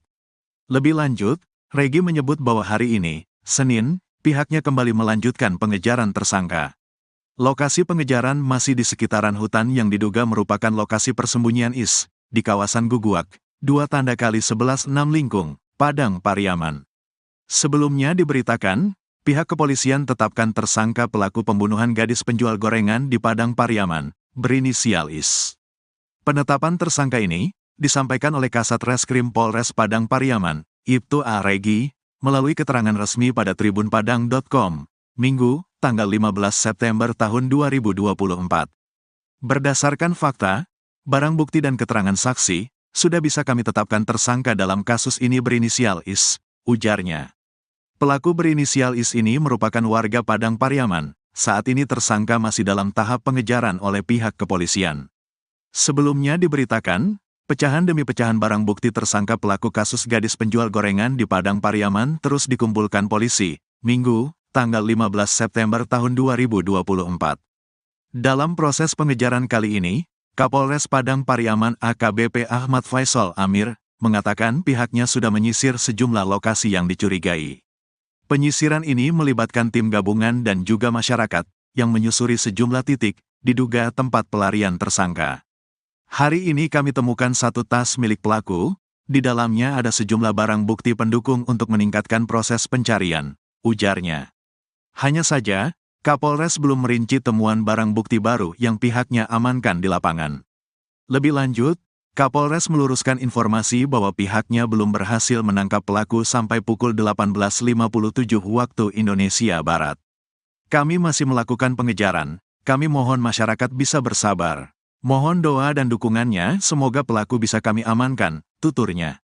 Lebih lanjut, Regi menyebut bahwa hari ini, Senin, pihaknya kembali melanjutkan pengejaran tersangka. Lokasi pengejaran masih di sekitaran hutan yang diduga merupakan lokasi persembunyian IS, di kawasan Guguak, 2x11 6 Lingkung, Padang Pariaman. Sebelumnya diberitakan, pihak kepolisian tetapkan tersangka pelaku pembunuhan gadis penjual gorengan di Padang Pariaman, berinisial IS. Penetapan tersangka ini disampaikan oleh Kasat Reskrim Polres Padang Pariaman, Ibtu A. Regi, melalui keterangan resmi pada tribunpadang.com, Minggu, tanggal 15 September tahun 2024. Berdasarkan fakta, barang bukti dan keterangan saksi, sudah bisa kami tetapkan tersangka dalam kasus ini berinisial IS, ujarnya. Pelaku berinisial IS ini merupakan warga Padang Pariaman, saat ini tersangka masih dalam tahap pengejaran oleh pihak kepolisian. Sebelumnya diberitakan, pecahan demi pecahan barang bukti tersangka pelaku kasus gadis penjual gorengan di Padang Pariaman terus dikumpulkan polisi, Minggu, tanggal 15 September tahun 2024. Dalam proses pengejaran kali ini, Kapolres Padang Pariaman AKBP Ahmad Faisal Amir, mengatakan pihaknya sudah menyisir sejumlah lokasi yang dicurigai. Penyisiran ini melibatkan tim gabungan dan juga masyarakat, yang menyusuri sejumlah titik, diduga tempat pelarian tersangka. Hari ini kami temukan satu tas milik pelaku, di dalamnya ada sejumlah barang bukti pendukung untuk meningkatkan proses pencarian, ujarnya. Hanya saja, Kapolres belum merinci temuan barang bukti baru yang pihaknya amankan di lapangan. Lebih lanjut, Kapolres meluruskan informasi bahwa pihaknya belum berhasil menangkap pelaku sampai pukul 18.57 waktu Indonesia Barat. Kami masih melakukan pengejaran, kami mohon masyarakat bisa bersabar. Mohon doa dan dukungannya, semoga pelaku bisa kami amankan, tuturnya.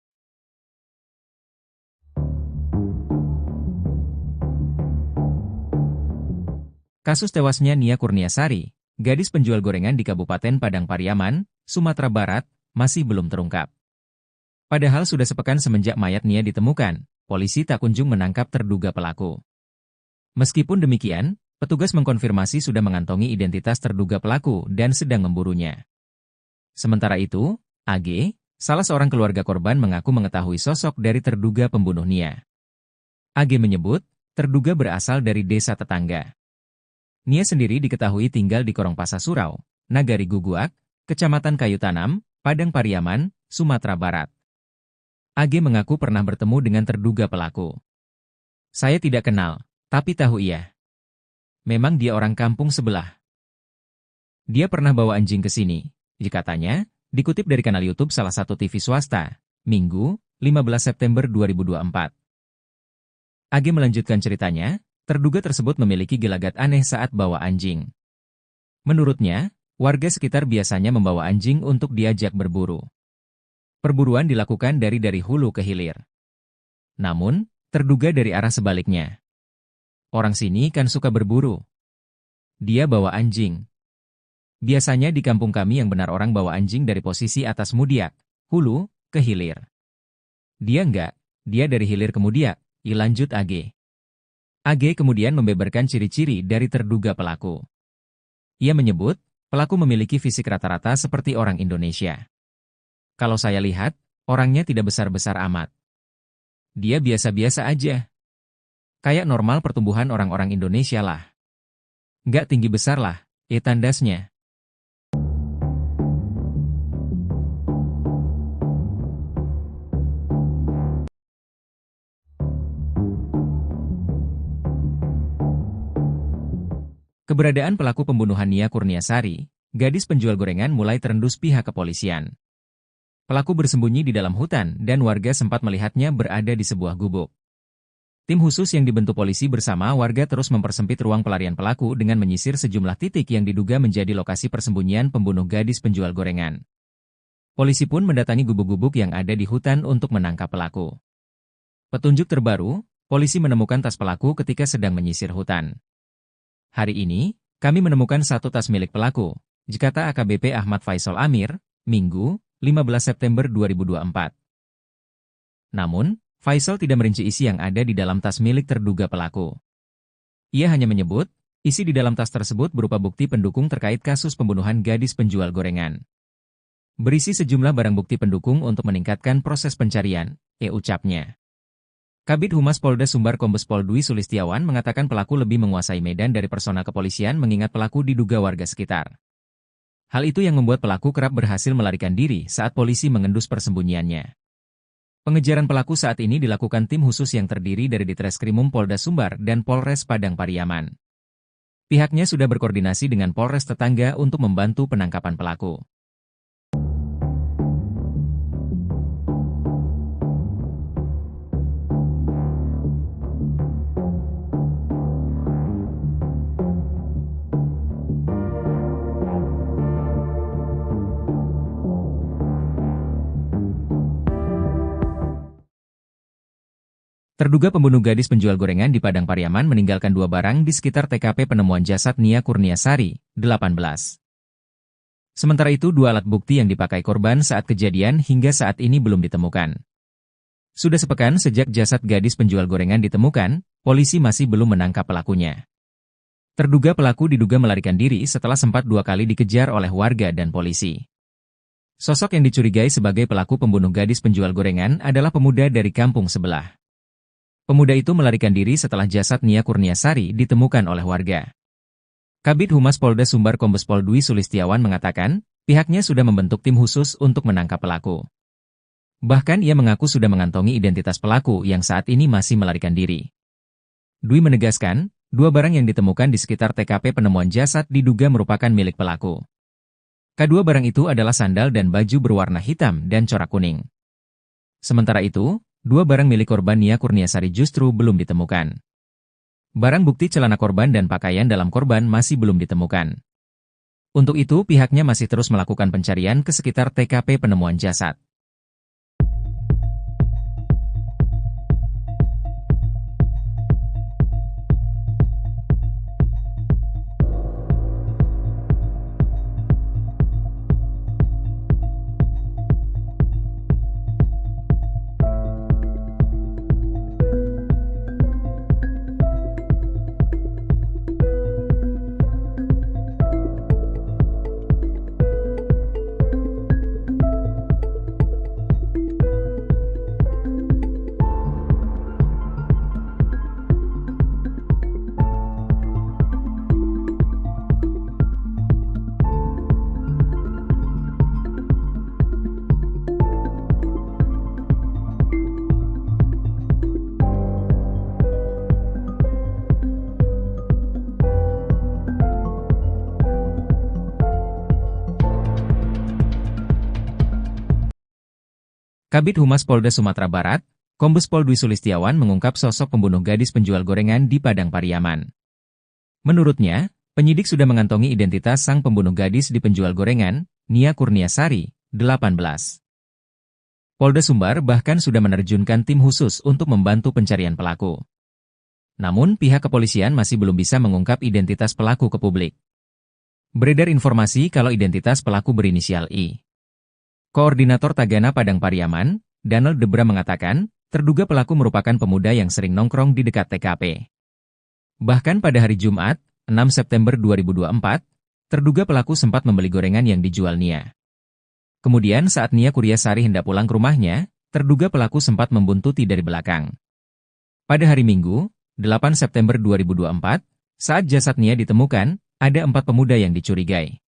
Kasus tewasnya Nia Kurniasari, gadis penjual gorengan di Kabupaten Padang Pariaman, Sumatera Barat, masih belum terungkap. Padahal sudah sepekan semenjak mayat Nia ditemukan, polisi tak kunjung menangkap terduga pelaku. Meskipun demikian, petugas mengkonfirmasi sudah mengantongi identitas terduga pelaku dan sedang memburunya. Sementara itu, AG, salah seorang keluarga korban mengaku mengetahui sosok dari terduga pembunuh Nia. AG menyebut, terduga berasal dari desa tetangga. Nia sendiri diketahui tinggal di Korongpasa Surau, Nagari Guguak, Kecamatan Kayu Tanam, Padang Pariaman, Sumatera Barat. AG mengaku pernah bertemu dengan terduga pelaku. Saya tidak kenal, tapi tahu ia. Memang dia orang kampung sebelah. Dia pernah bawa anjing ke sini, katanya, dikutip dari kanal YouTube salah satu TV swasta, Minggu, 15 September 2024. AG melanjutkan ceritanya, terduga tersebut memiliki gelagat aneh saat bawa anjing. Menurutnya, warga sekitar biasanya membawa anjing untuk diajak berburu. Perburuan dilakukan dari hulu ke hilir. Namun, terduga dari arah sebaliknya. Orang sini kan suka berburu. Dia bawa anjing. Biasanya di kampung kami yang benar orang bawa anjing dari posisi atas mudiak, hulu, ke hilir. Dia enggak, dia dari hilir ke mudiak, lanjut AG. AG kemudian membeberkan ciri-ciri dari terduga pelaku. Ia menyebut, pelaku memiliki fisik rata-rata seperti orang Indonesia. Kalau saya lihat, orangnya tidak besar-besar amat. Dia biasa-biasa aja. Kayak normal pertumbuhan orang-orang Indonesia lah. Nggak tinggi besar lah, tandasnya. Keberadaan pelaku pembunuhan Nia Kurniasari, gadis penjual gorengan mulai terendus pihak kepolisian. Pelaku bersembunyi di dalam hutan dan warga sempat melihatnya berada di sebuah gubuk. Tim khusus yang dibentuk polisi bersama warga terus mempersempit ruang pelarian pelaku dengan menyisir sejumlah titik yang diduga menjadi lokasi persembunyian pembunuh gadis penjual gorengan. Polisi pun mendatangi gubuk-gubuk yang ada di hutan untuk menangkap pelaku. Petunjuk terbaru, polisi menemukan tas pelaku ketika sedang menyisir hutan. Hari ini, kami menemukan satu tas milik pelaku, kata AKBP Ahmad Faisal Amir, Minggu, 15 September 2024. Namun, Faisal tidak merinci isi yang ada di dalam tas milik terduga pelaku. Ia hanya menyebut, isi di dalam tas tersebut berupa bukti pendukung terkait kasus pembunuhan gadis penjual gorengan. Berisi sejumlah barang bukti pendukung untuk meningkatkan proses pencarian, ucapnya. Kabid Humas Polda Sumbar Kombes Pol Dwi Sulistiawan mengatakan pelaku lebih menguasai medan dari personal kepolisian mengingat pelaku diduga warga sekitar. Hal itu yang membuat pelaku kerap berhasil melarikan diri saat polisi mengendus persembunyiannya. Pengejaran pelaku saat ini dilakukan tim khusus yang terdiri dari Ditreskrimum Polda Sumbar dan Polres Padang Pariaman. Pihaknya sudah berkoordinasi dengan Polres tetangga untuk membantu penangkapan pelaku. Terduga pembunuh gadis penjual gorengan di Padang Pariaman meninggalkan 2 barang di sekitar TKP penemuan jasad Nia Kurniasari, 18. Sementara itu 2 alat bukti yang dipakai korban saat kejadian hingga saat ini belum ditemukan. Sudah sepekan sejak jasad gadis penjual gorengan ditemukan, polisi masih belum menangkap pelakunya. Terduga pelaku diduga melarikan diri setelah sempat 2 kali dikejar oleh warga dan polisi. Sosok yang dicurigai sebagai pelaku pembunuh gadis penjual gorengan adalah pemuda dari kampung sebelah. Pemuda itu melarikan diri setelah jasad Nia Kurniasari ditemukan oleh warga. Kabid Humas Polda Sumbar Kombes Pol Dwi Sulistiawan mengatakan, pihaknya sudah membentuk tim khusus untuk menangkap pelaku. Bahkan ia mengaku sudah mengantongi identitas pelaku yang saat ini masih melarikan diri. Dwi menegaskan, 2 barang yang ditemukan di sekitar TKP penemuan jasad diduga merupakan milik pelaku. Kedua barang itu adalah sandal dan baju berwarna hitam dan corak kuning. Sementara itu, 2 barang milik korban Nia Kurniasari justru belum ditemukan. Barang bukti celana korban dan pakaian dalam korban masih belum ditemukan. Untuk itu pihaknya masih terus melakukan pencarian ke sekitar TKP penemuan jasad. Kabid Humas Polda Sumatera Barat, Kombes Pol Dwi Sulistiawan mengungkap sosok pembunuh gadis penjual gorengan di Padang Pariaman. Menurutnya, penyidik sudah mengantongi identitas sang pembunuh gadis di penjual gorengan, Nia Kurniasari, 18. Polda Sumbar bahkan sudah menerjunkan tim khusus untuk membantu pencarian pelaku. Namun pihak kepolisian masih belum bisa mengungkap identitas pelaku ke publik. Beredar informasi kalau identitas pelaku berinisial I. Koordinator Tagana Padang Pariaman, Donald Debra mengatakan, terduga pelaku merupakan pemuda yang sering nongkrong di dekat TKP. Bahkan pada hari Jumat, 6 September 2024, terduga pelaku sempat membeli gorengan yang dijual Nia. Kemudian saat Nia Kurniasari hendak pulang ke rumahnya, terduga pelaku sempat membuntuti dari belakang. Pada hari Minggu, 8 September 2024, saat jasad Nia ditemukan, ada 4 pemuda yang dicurigai.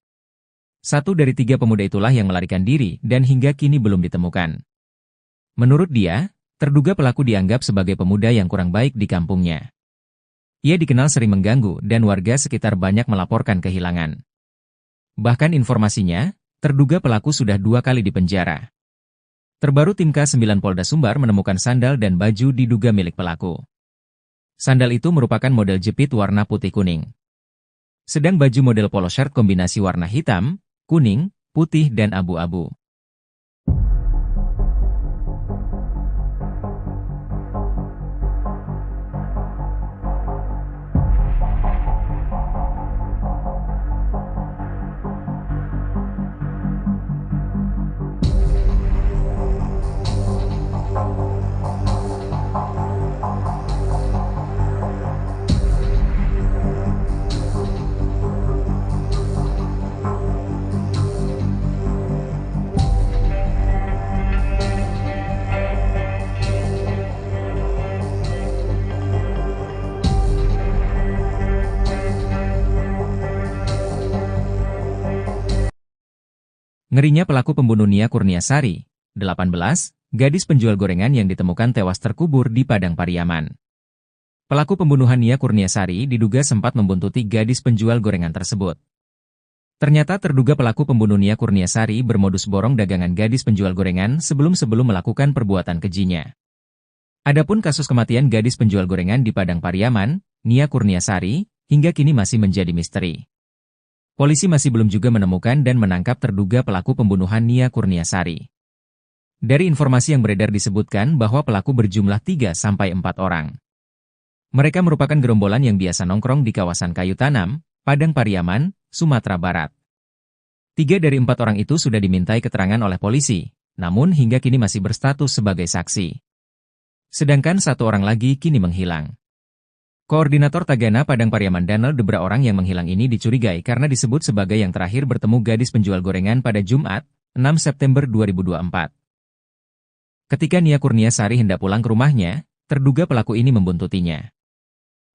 1 dari 3 pemuda itulah yang melarikan diri dan hingga kini belum ditemukan. Menurut dia, terduga pelaku dianggap sebagai pemuda yang kurang baik di kampungnya. Ia dikenal sering mengganggu dan warga sekitar banyak melaporkan kehilangan. Bahkan informasinya, terduga pelaku sudah 2 kali dipenjara. Terbaru tim K9 Polda Sumbar menemukan sandal dan baju diduga milik pelaku. Sandal itu merupakan model jepit warna putih kuning. Sedang baju model polo shirt kombinasi warna hitam, kuning, putih dan abu-abu. Ngerinya pelaku pembunuh Nia Kurniasari, 18, gadis penjual gorengan yang ditemukan tewas terkubur di Padang Pariaman. Pelaku pembunuhan Nia Kurniasari diduga sempat membuntuti gadis penjual gorengan tersebut. Ternyata terduga pelaku pembunuh Nia Kurniasari bermodus borong dagangan gadis penjual gorengan sebelum melakukan perbuatan kejinya. Adapun kasus kematian gadis penjual gorengan di Padang Pariaman, Nia Kurniasari, hingga kini masih menjadi misteri. Polisi masih belum juga menemukan dan menangkap terduga pelaku pembunuhan Nia Kurniasari. Dari informasi yang beredar disebutkan bahwa pelaku berjumlah 3-4 orang. Mereka merupakan gerombolan yang biasa nongkrong di kawasan Kayu Tanam, Padang Pariaman, Sumatera Barat. 3 dari 4 orang itu sudah dimintai keterangan oleh polisi, namun hingga kini masih berstatus sebagai saksi. Sedangkan 1 orang lagi kini menghilang. Koordinator Tagana Padang Pariaman Daniel Debra orang yang menghilang ini dicurigai karena disebut sebagai yang terakhir bertemu gadis penjual gorengan pada Jumat, 6 September 2024. Ketika Nia Kurniasari hendak pulang ke rumahnya, terduga pelaku ini membuntutinya.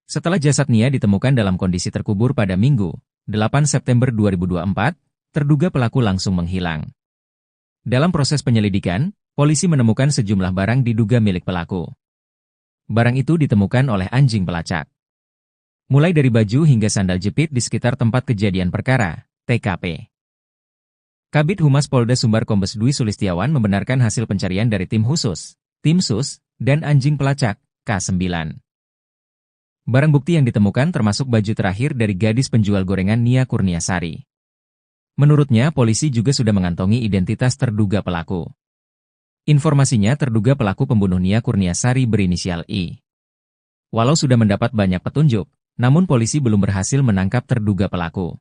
Setelah jasad Nia ditemukan dalam kondisi terkubur pada Minggu, 8 September 2024, terduga pelaku langsung menghilang. Dalam proses penyelidikan, polisi menemukan sejumlah barang diduga milik pelaku. Barang itu ditemukan oleh anjing pelacak. Mulai dari baju hingga sandal jepit di sekitar tempat kejadian perkara, TKP. Kabid Humas Polda Sumbar Kombes Dwi Sulistiawan membenarkan hasil pencarian dari tim khusus, tim sus, dan anjing pelacak, K9. Barang bukti yang ditemukan termasuk baju terakhir dari gadis penjual gorengan Nia Kurniasari. Menurutnya, polisi juga sudah mengantongi identitas terduga pelaku. Informasinya terduga pelaku pembunuh Nia Kurniasari berinisial I. Walau sudah mendapat banyak petunjuk, namun polisi belum berhasil menangkap terduga pelaku.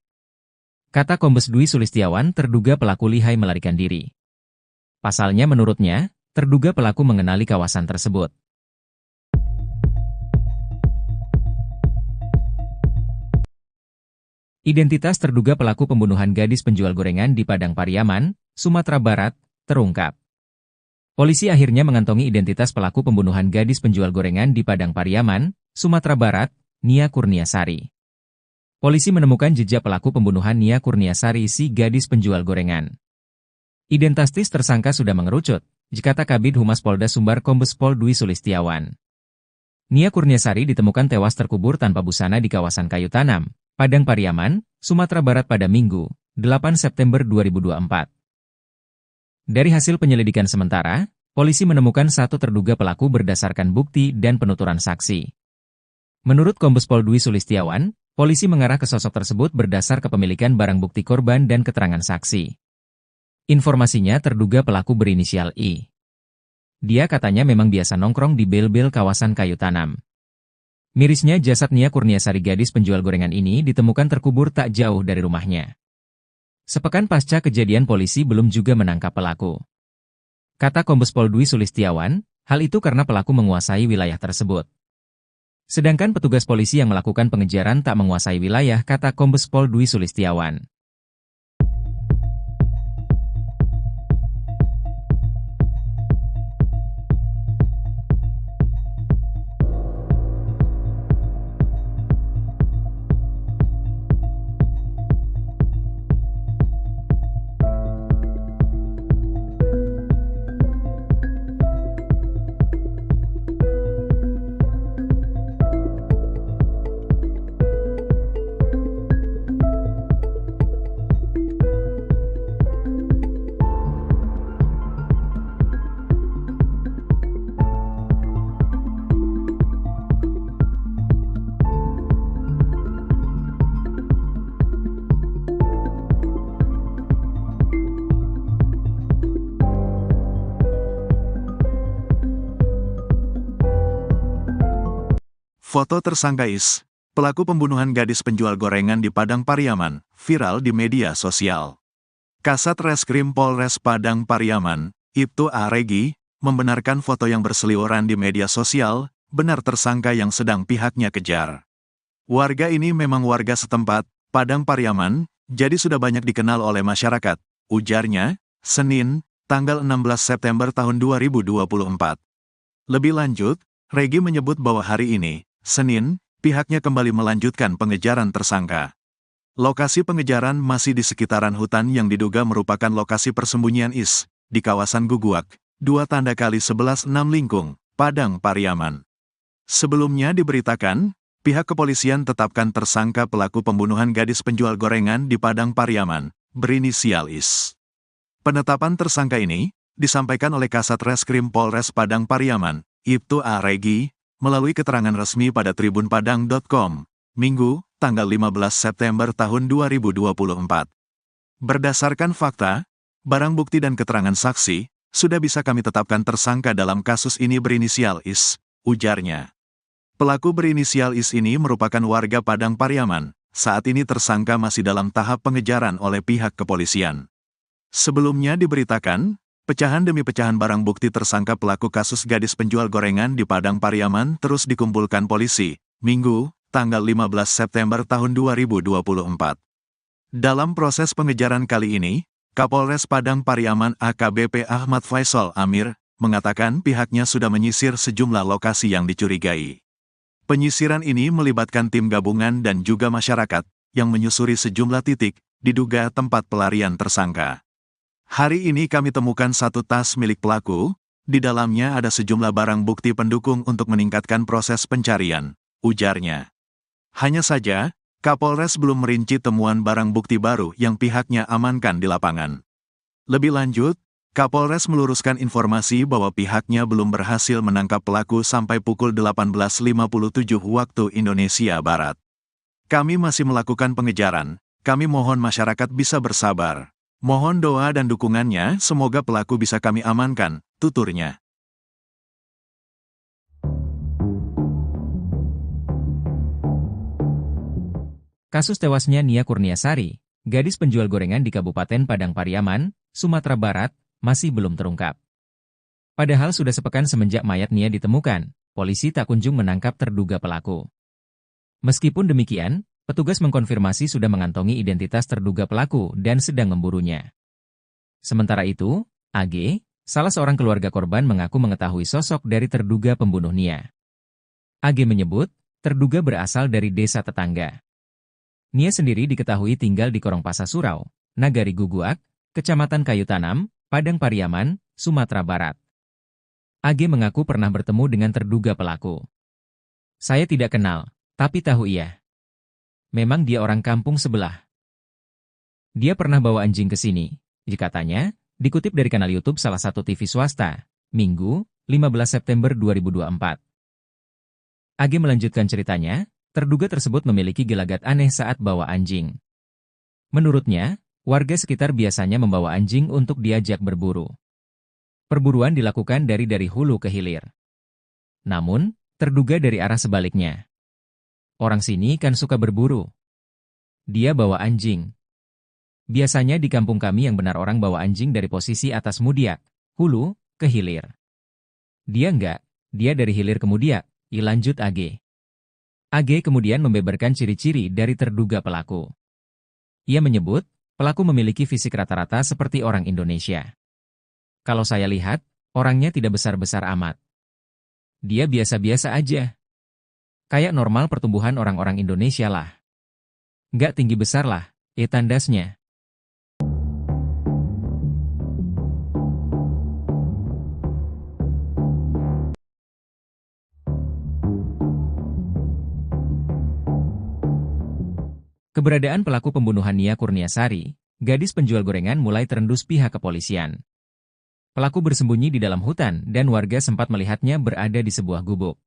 Kata Kombes Dwi Sulistiawan, terduga pelaku lihai melarikan diri. Pasalnya menurutnya, terduga pelaku mengenali kawasan tersebut. Identitas terduga pelaku pembunuhan gadis penjual gorengan di Padang Pariaman, Sumatera Barat, terungkap. Polisi akhirnya mengantongi identitas pelaku pembunuhan gadis penjual gorengan di Padang Pariaman, Sumatera Barat, Nia Kurniasari. Polisi menemukan jejak pelaku pembunuhan Nia Kurniasari si gadis penjual gorengan. Identitas tersangka sudah mengerucut, kata Kabid Humas Polda Sumbar Kombes Pol Dwi Sulistiawan. Nia Kurniasari ditemukan tewas terkubur tanpa busana di kawasan Kayu Tanam, Padang Pariaman, Sumatera Barat pada Minggu, 8 September 2024. Dari hasil penyelidikan sementara, polisi menemukan 1 terduga pelaku berdasarkan bukti dan penuturan saksi. Menurut Kombes Pol Dwi Sulistiawan, polisi mengarah ke sosok tersebut berdasar kepemilikan barang bukti korban dan keterangan saksi. Informasinya terduga pelaku berinisial I. Dia katanya memang biasa nongkrong di bel-bel kawasan Kayu Tanam. Mirisnya jasad Nia Kurniasari gadis penjual gorengan ini ditemukan terkubur tak jauh dari rumahnya. Sepekan pasca kejadian polisi belum juga menangkap pelaku. Kata Kombes Pol Dwi Sulistiawan, hal itu karena pelaku menguasai wilayah tersebut. Sedangkan petugas polisi yang melakukan pengejaran tak menguasai wilayah, kata Kombes Pol Dwi Sulistiawan.
Foto tersangka Is, pelaku pembunuhan gadis penjual gorengan di Padang Pariaman, viral di media sosial. Kasat Reskrim Polres Padang Pariaman, Ibtu A. Regi, membenarkan foto yang berseliweran di media sosial, benar tersangka yang sedang pihaknya kejar. Warga ini memang warga setempat, Padang Pariaman, jadi sudah banyak dikenal oleh masyarakat, ujarnya, Senin, tanggal 16 September tahun 2024. Lebih lanjut, Regi menyebut bahwa hari ini, Senin, pihaknya kembali melanjutkan pengejaran tersangka. Lokasi pengejaran masih di sekitaran hutan yang diduga merupakan lokasi persembunyian IS, di kawasan Guguak, 2x11 6 Lingkung, Padang Pariaman. Sebelumnya diberitakan, pihak kepolisian tetapkan tersangka pelaku pembunuhan gadis penjual gorengan di Padang Pariaman, berinisial IS. Penetapan tersangka ini disampaikan oleh Kasat Reskrim Polres Padang Pariaman, Ibtu A. Regi, melalui keterangan resmi pada tribunpadang.com, Minggu, tanggal 15 September tahun 2024. Berdasarkan fakta, barang bukti dan keterangan saksi, sudah bisa kami tetapkan tersangka dalam kasus ini berinisial IS, ujarnya. Pelaku berinisial IS ini merupakan warga Padang Pariaman, saat ini tersangka masih dalam tahap pengejaran oleh pihak kepolisian. Sebelumnya diberitakan, pecahan demi pecahan barang bukti tersangka pelaku kasus gadis penjual gorengan di Padang Pariaman terus dikumpulkan polisi, Minggu, tanggal 15 September tahun 2024. Dalam proses pengejaran kali ini, Kapolres Padang Pariaman AKBP Ahmad Faisal Amir, mengatakan pihaknya sudah menyisir sejumlah lokasi yang dicurigai. Penyisiran ini melibatkan tim gabungan dan juga masyarakat, yang menyusuri sejumlah titik, diduga tempat pelarian tersangka. Hari ini kami temukan satu tas milik pelaku, di dalamnya ada sejumlah barang bukti pendukung untuk meningkatkan proses pencarian, ujarnya. Hanya saja, Kapolres belum merinci temuan barang bukti baru yang pihaknya amankan di lapangan. Lebih lanjut, Kapolres meluruskan informasi bahwa pihaknya belum berhasil menangkap pelaku sampai pukul 18.57 waktu Indonesia Barat. Kami masih melakukan pengejaran, kami mohon masyarakat bisa bersabar. Mohon doa dan dukungannya, semoga pelaku bisa kami amankan, tuturnya.
Kasus tewasnya Nia Kurniasari, gadis penjual gorengan di Kabupaten Padang Pariaman, Sumatera Barat, masih belum terungkap. Padahal sudah sepekan semenjak mayat Nia ditemukan, polisi tak kunjung menangkap terduga pelaku. Meskipun demikian, petugas mengkonfirmasi sudah mengantongi identitas terduga pelaku dan sedang memburunya. Sementara itu, AG, salah seorang keluarga korban mengaku mengetahui sosok dari terduga pembunuh Nia. AG menyebut, terduga berasal dari desa tetangga. Nia sendiri diketahui tinggal di Korongpasa Surau, Nagari Guguak, Kecamatan Kayu Tanam, Padang Pariaman, Sumatera Barat. AG mengaku pernah bertemu dengan terduga pelaku. Saya tidak kenal, tapi tahu ia. Memang dia orang kampung sebelah. Dia pernah bawa anjing ke sini, katanya, dikutip dari kanal YouTube salah satu TV swasta, Minggu, 15 September 2024. AG melanjutkan ceritanya, terduga tersebut memiliki gelagat aneh saat bawa anjing. Menurutnya, warga sekitar biasanya membawa anjing untuk diajak berburu. Perburuan dilakukan dari hulu ke hilir. Namun, terduga dari arah sebaliknya. Orang sini kan suka berburu. Dia bawa anjing. Biasanya di kampung kami yang benar orang bawa anjing dari posisi atas mudiak, hulu, ke hilir. Dia enggak, dia dari hilir ke mudiak, lanjut AG. AG kemudian membeberkan ciri-ciri dari terduga pelaku. Ia menyebut, pelaku memiliki fisik rata-rata seperti orang Indonesia. Kalau saya lihat, orangnya tidak besar-besar amat. Dia biasa-biasa aja. Kayak normal pertumbuhan orang-orang Indonesia lah. Nggak tinggi besar lah, tandasnya. Keberadaan pelaku pembunuhan Nia Kurniasari, gadis penjual gorengan mulai terendus pihak kepolisian. Pelaku bersembunyi di dalam hutan dan warga sempat melihatnya berada di sebuah gubuk.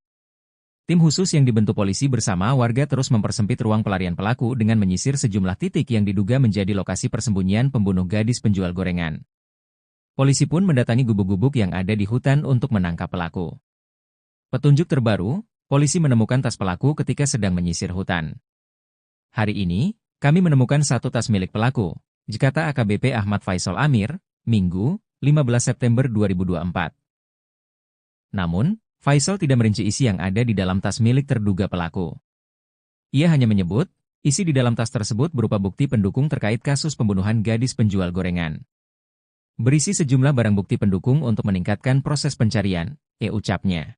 Tim khusus yang dibentuk polisi bersama warga terus mempersempit ruang pelarian pelaku dengan menyisir sejumlah titik yang diduga menjadi lokasi persembunyian pembunuh gadis penjual gorengan. Polisi pun mendatangi gubuk-gubuk yang ada di hutan untuk menangkap pelaku. Petunjuk terbaru, polisi menemukan tas pelaku ketika sedang menyisir hutan. Hari ini, kami menemukan satu tas milik pelaku, kata AKBP Ahmad Faisal Amir, Minggu, 15 September 2024. Namun, Faisal tidak merinci isi yang ada di dalam tas milik terduga pelaku. Ia hanya menyebut, isi di dalam tas tersebut berupa bukti pendukung terkait kasus pembunuhan gadis penjual gorengan. Berisi sejumlah barang bukti pendukung untuk meningkatkan proses pencarian, ucapnya.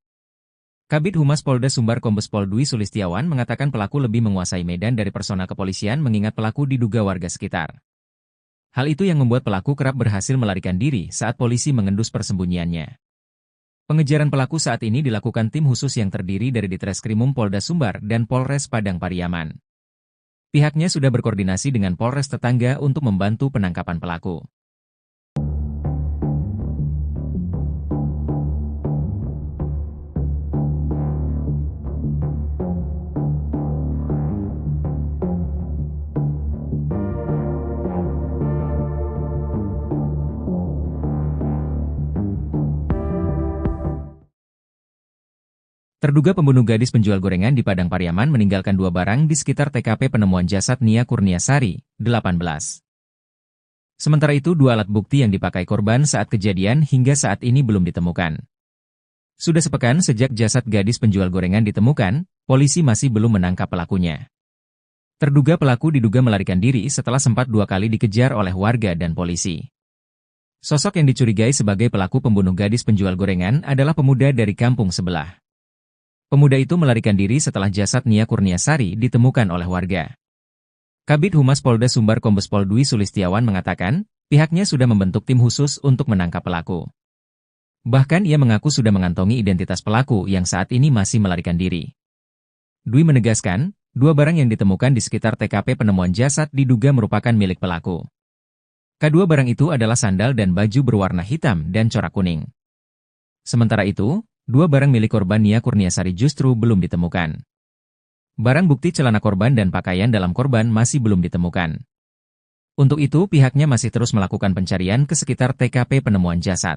Kabid Humas Polda Sumbar Kombes Pol Dwi Sulistiawan mengatakan pelaku lebih menguasai medan dari personel kepolisian mengingat pelaku diduga warga sekitar. Hal itu yang membuat pelaku kerap berhasil melarikan diri saat polisi mengendus persembunyiannya. Pengejaran pelaku saat ini dilakukan tim khusus yang terdiri dari Ditreskrimum Polda Sumbar dan Polres Padang Pariaman. Pihaknya sudah berkoordinasi dengan Polres tetangga untuk membantu penangkapan pelaku. Terduga pembunuh gadis penjual gorengan di Padang Pariaman meninggalkan 2 barang di sekitar TKP penemuan jasad Nia Kurniasari, 18. Sementara itu 2 alat bukti yang dipakai korban saat kejadian hingga saat ini belum ditemukan. Sudah sepekan sejak jasad gadis penjual gorengan ditemukan, polisi masih belum menangkap pelakunya. Terduga pelaku diduga melarikan diri setelah sempat 2 kali dikejar oleh warga dan polisi. Sosok yang dicurigai sebagai pelaku pembunuh gadis penjual gorengan adalah pemuda dari kampung sebelah. Pemuda itu melarikan diri setelah jasad Nia Kurniasari ditemukan oleh warga. Kabid Humas Polda Sumbar Kombes Pol Dwi Sulistiawan mengatakan, pihaknya sudah membentuk tim khusus untuk menangkap pelaku. Bahkan ia mengaku sudah mengantongi identitas pelaku yang saat ini masih melarikan diri. Dwi menegaskan, 2 barang yang ditemukan di sekitar TKP penemuan jasad diduga merupakan milik pelaku. Kedua barang itu adalah sandal dan baju berwarna hitam dan corak kuning. Sementara itu, 2 barang milik korban Nia Kurniasari justru belum ditemukan. Barang bukti celana korban dan pakaian dalam korban masih belum ditemukan. Untuk itu pihaknya masih terus melakukan pencarian ke sekitar TKP penemuan jasad.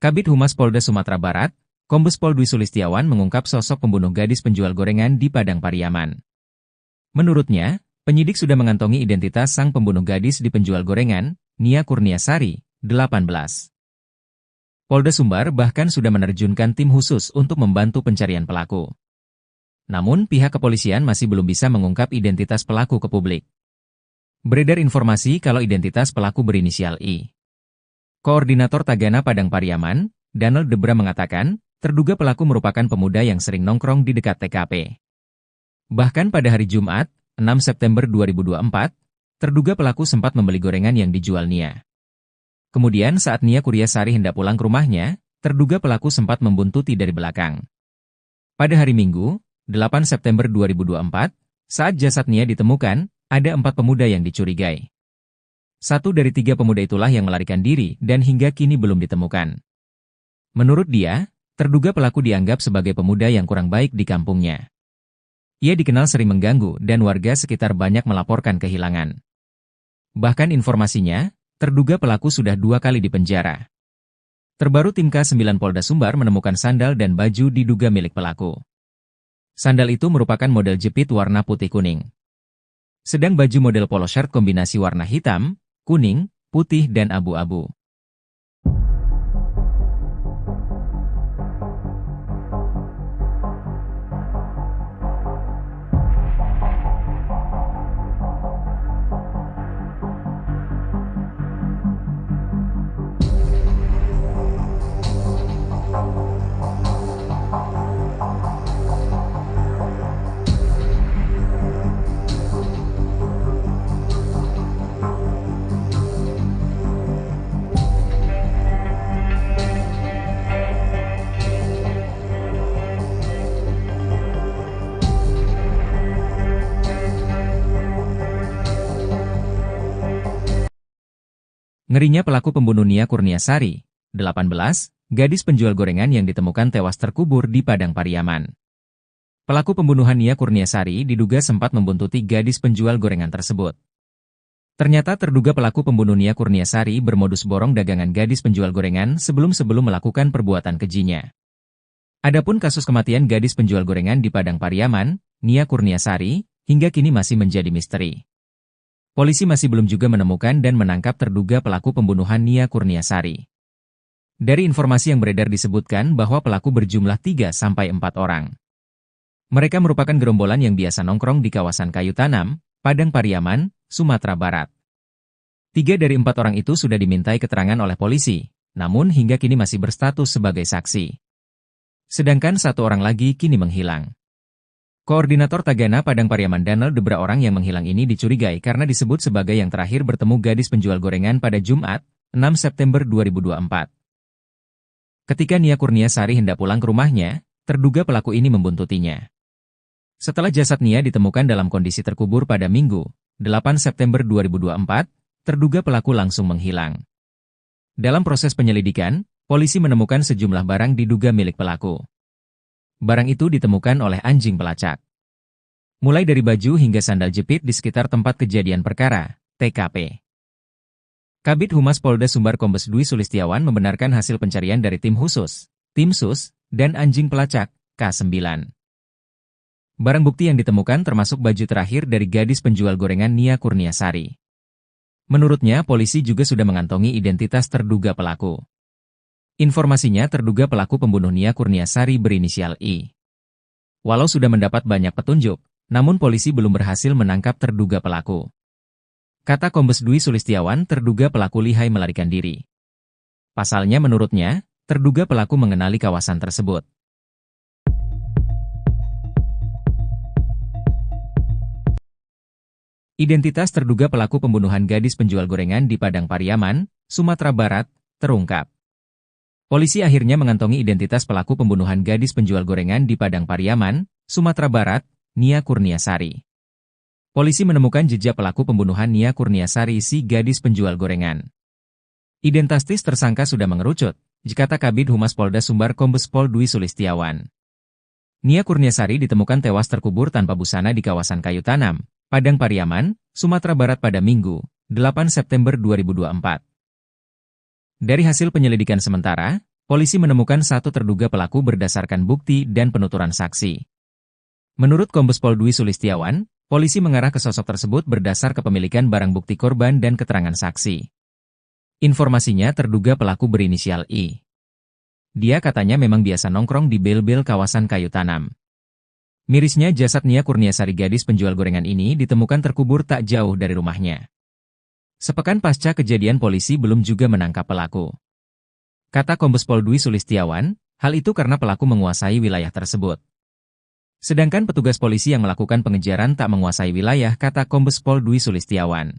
Kabid Humas Polda Sumatera Barat, Kombes Pol Dwi Sulistiawan mengungkap sosok pembunuh gadis penjual gorengan di Padang Pariaman. Menurutnya, penyidik sudah mengantongi identitas sang pembunuh gadis di penjual gorengan, Nia Kurniasari, 18. Polda Sumbar bahkan sudah menerjunkan tim khusus untuk membantu pencarian pelaku. Namun pihak kepolisian masih belum bisa mengungkap identitas pelaku ke publik. Beredar informasi kalau identitas pelaku berinisial I. Koordinator Tagana Padang Pariaman, Donald Debra mengatakan, terduga pelaku merupakan pemuda yang sering nongkrong di dekat TKP. Bahkan pada hari Jumat, 6 September 2024, terduga pelaku sempat membeli gorengan yang dijual Nia. Kemudian saat Nia Kurniasari hendak pulang ke rumahnya, terduga pelaku sempat membuntuti dari belakang. Pada hari Minggu, 8 September 2024, saat jasad Nia ditemukan, ada 4 pemuda yang dicurigai. 1 dari 3 pemuda itulah yang melarikan diri dan hingga kini belum ditemukan. Menurut dia, terduga pelaku dianggap sebagai pemuda yang kurang baik di kampungnya. Ia dikenal sering mengganggu dan warga sekitar banyak melaporkan kehilangan. Bahkan informasinya, terduga pelaku sudah 2 kali dipenjara. Terbaru tim K9 Polda Sumbar menemukan sandal dan baju diduga milik pelaku. Sandal itu merupakan model jepit warna putih kuning. Sedang baju model polo shirt kombinasi warna hitam, kuning, putih dan abu-abu. Ngerinya pelaku pembunuh Nia Kurniasari, 18, gadis penjual gorengan yang ditemukan tewas terkubur di Padang Pariaman. Pelaku pembunuhan Nia Kurniasari diduga sempat membuntuti gadis penjual gorengan tersebut. Ternyata terduga pelaku pembunuh Nia Kurniasari bermodus borong dagangan gadis penjual gorengan sebelum melakukan perbuatan kejinya. Adapun kasus kematian gadis penjual gorengan di Padang Pariaman, Nia Kurniasari, hingga kini masih menjadi misteri. Polisi masih belum juga menemukan dan menangkap terduga pelaku pembunuhan Nia Kurniasari. Dari informasi yang beredar disebutkan bahwa pelaku berjumlah 3-4 orang. Mereka merupakan gerombolan yang biasa nongkrong di kawasan Kayu Tanam, Padang Pariaman, Sumatera Barat. 3 dari 4 orang itu sudah dimintai keterangan oleh polisi, namun hingga kini masih berstatus sebagai saksi. Sedangkan 1 orang lagi kini menghilang. Koordinator Tagana Padang Pariaman Daniel Debra orang yang menghilang ini dicurigai karena disebut sebagai yang terakhir bertemu gadis penjual gorengan pada Jumat, 6 September 2024. Ketika Nia Kurniasari hendak pulang ke rumahnya, terduga pelaku ini membuntutinya. Setelah jasad Nia ditemukan dalam kondisi terkubur pada Minggu, 8 September 2024, terduga pelaku langsung menghilang. Dalam proses penyelidikan, polisi menemukan sejumlah barang diduga milik pelaku. Barang itu ditemukan oleh anjing pelacak. Mulai dari baju hingga sandal jepit di sekitar tempat kejadian perkara, TKP. Kabid Humas Polda Sumbar Kombes Dwi Sulistiawan membenarkan hasil pencarian dari tim khusus, tim sus, dan anjing pelacak, K9. Barang bukti yang ditemukan termasuk baju terakhir dari gadis penjual gorengan Nia Kurniasari. Menurutnya, polisi juga sudah mengantongi identitas terduga pelaku. Informasinya terduga pelaku pembunuh Nia Kurniasari berinisial I. Walau sudah mendapat banyak petunjuk, namun polisi belum berhasil menangkap terduga pelaku. Kata Kombes Dwi Sulistiawan, terduga pelaku lihai melarikan diri. Pasalnya menurutnya, terduga pelaku mengenali kawasan tersebut. Identitas terduga pelaku pembunuhan gadis penjual gorengan di Padang Pariaman, Sumatera Barat, terungkap. Polisi akhirnya mengantongi identitas pelaku pembunuhan gadis penjual gorengan di Padang Pariaman, Sumatera Barat, Nia Kurniasari. Polisi menemukan jejak pelaku pembunuhan Nia Kurniasari si gadis penjual gorengan. Identitas tersangka sudah mengerucut, kata Kabid Humas Polda Sumbar Kombes Pol Dwi Sulistiawan. Nia Kurniasari ditemukan tewas terkubur tanpa busana di kawasan Kayu Tanam, Padang Pariaman, Sumatera Barat pada Minggu, 8 September 2024. Dari hasil penyelidikan sementara, polisi menemukan 1 terduga pelaku berdasarkan bukti dan penuturan saksi. Menurut Kombes Pol Dwi Sulistiawan, polisi mengarah ke sosok tersebut berdasar kepemilikan barang bukti korban dan keterangan saksi. Informasinya terduga pelaku berinisial I. Dia katanya memang biasa nongkrong di bel-bel kawasan Kayu Tanam. Mirisnya jasad Nia Kurniasari gadis penjual gorengan ini ditemukan terkubur tak jauh dari rumahnya. Sepekan pasca kejadian polisi belum juga menangkap pelaku. Kata Kombes Pol Dwi Sulistiawan, hal itu karena pelaku menguasai wilayah tersebut. Sedangkan petugas polisi yang melakukan pengejaran tak menguasai wilayah, kata Kombes Pol Dwi Sulistiawan.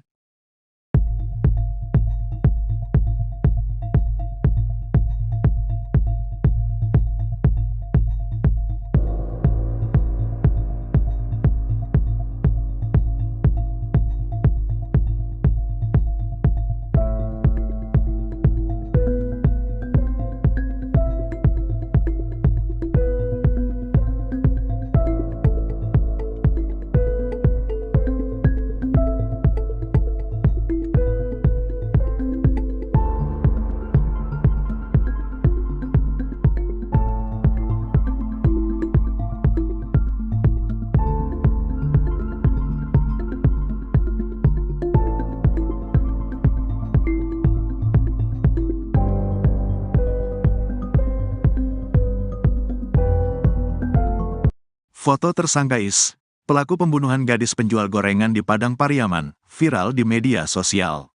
Foto tersangka Is, pelaku pembunuhan gadis penjual gorengan di Padang Pariaman, viral di media sosial.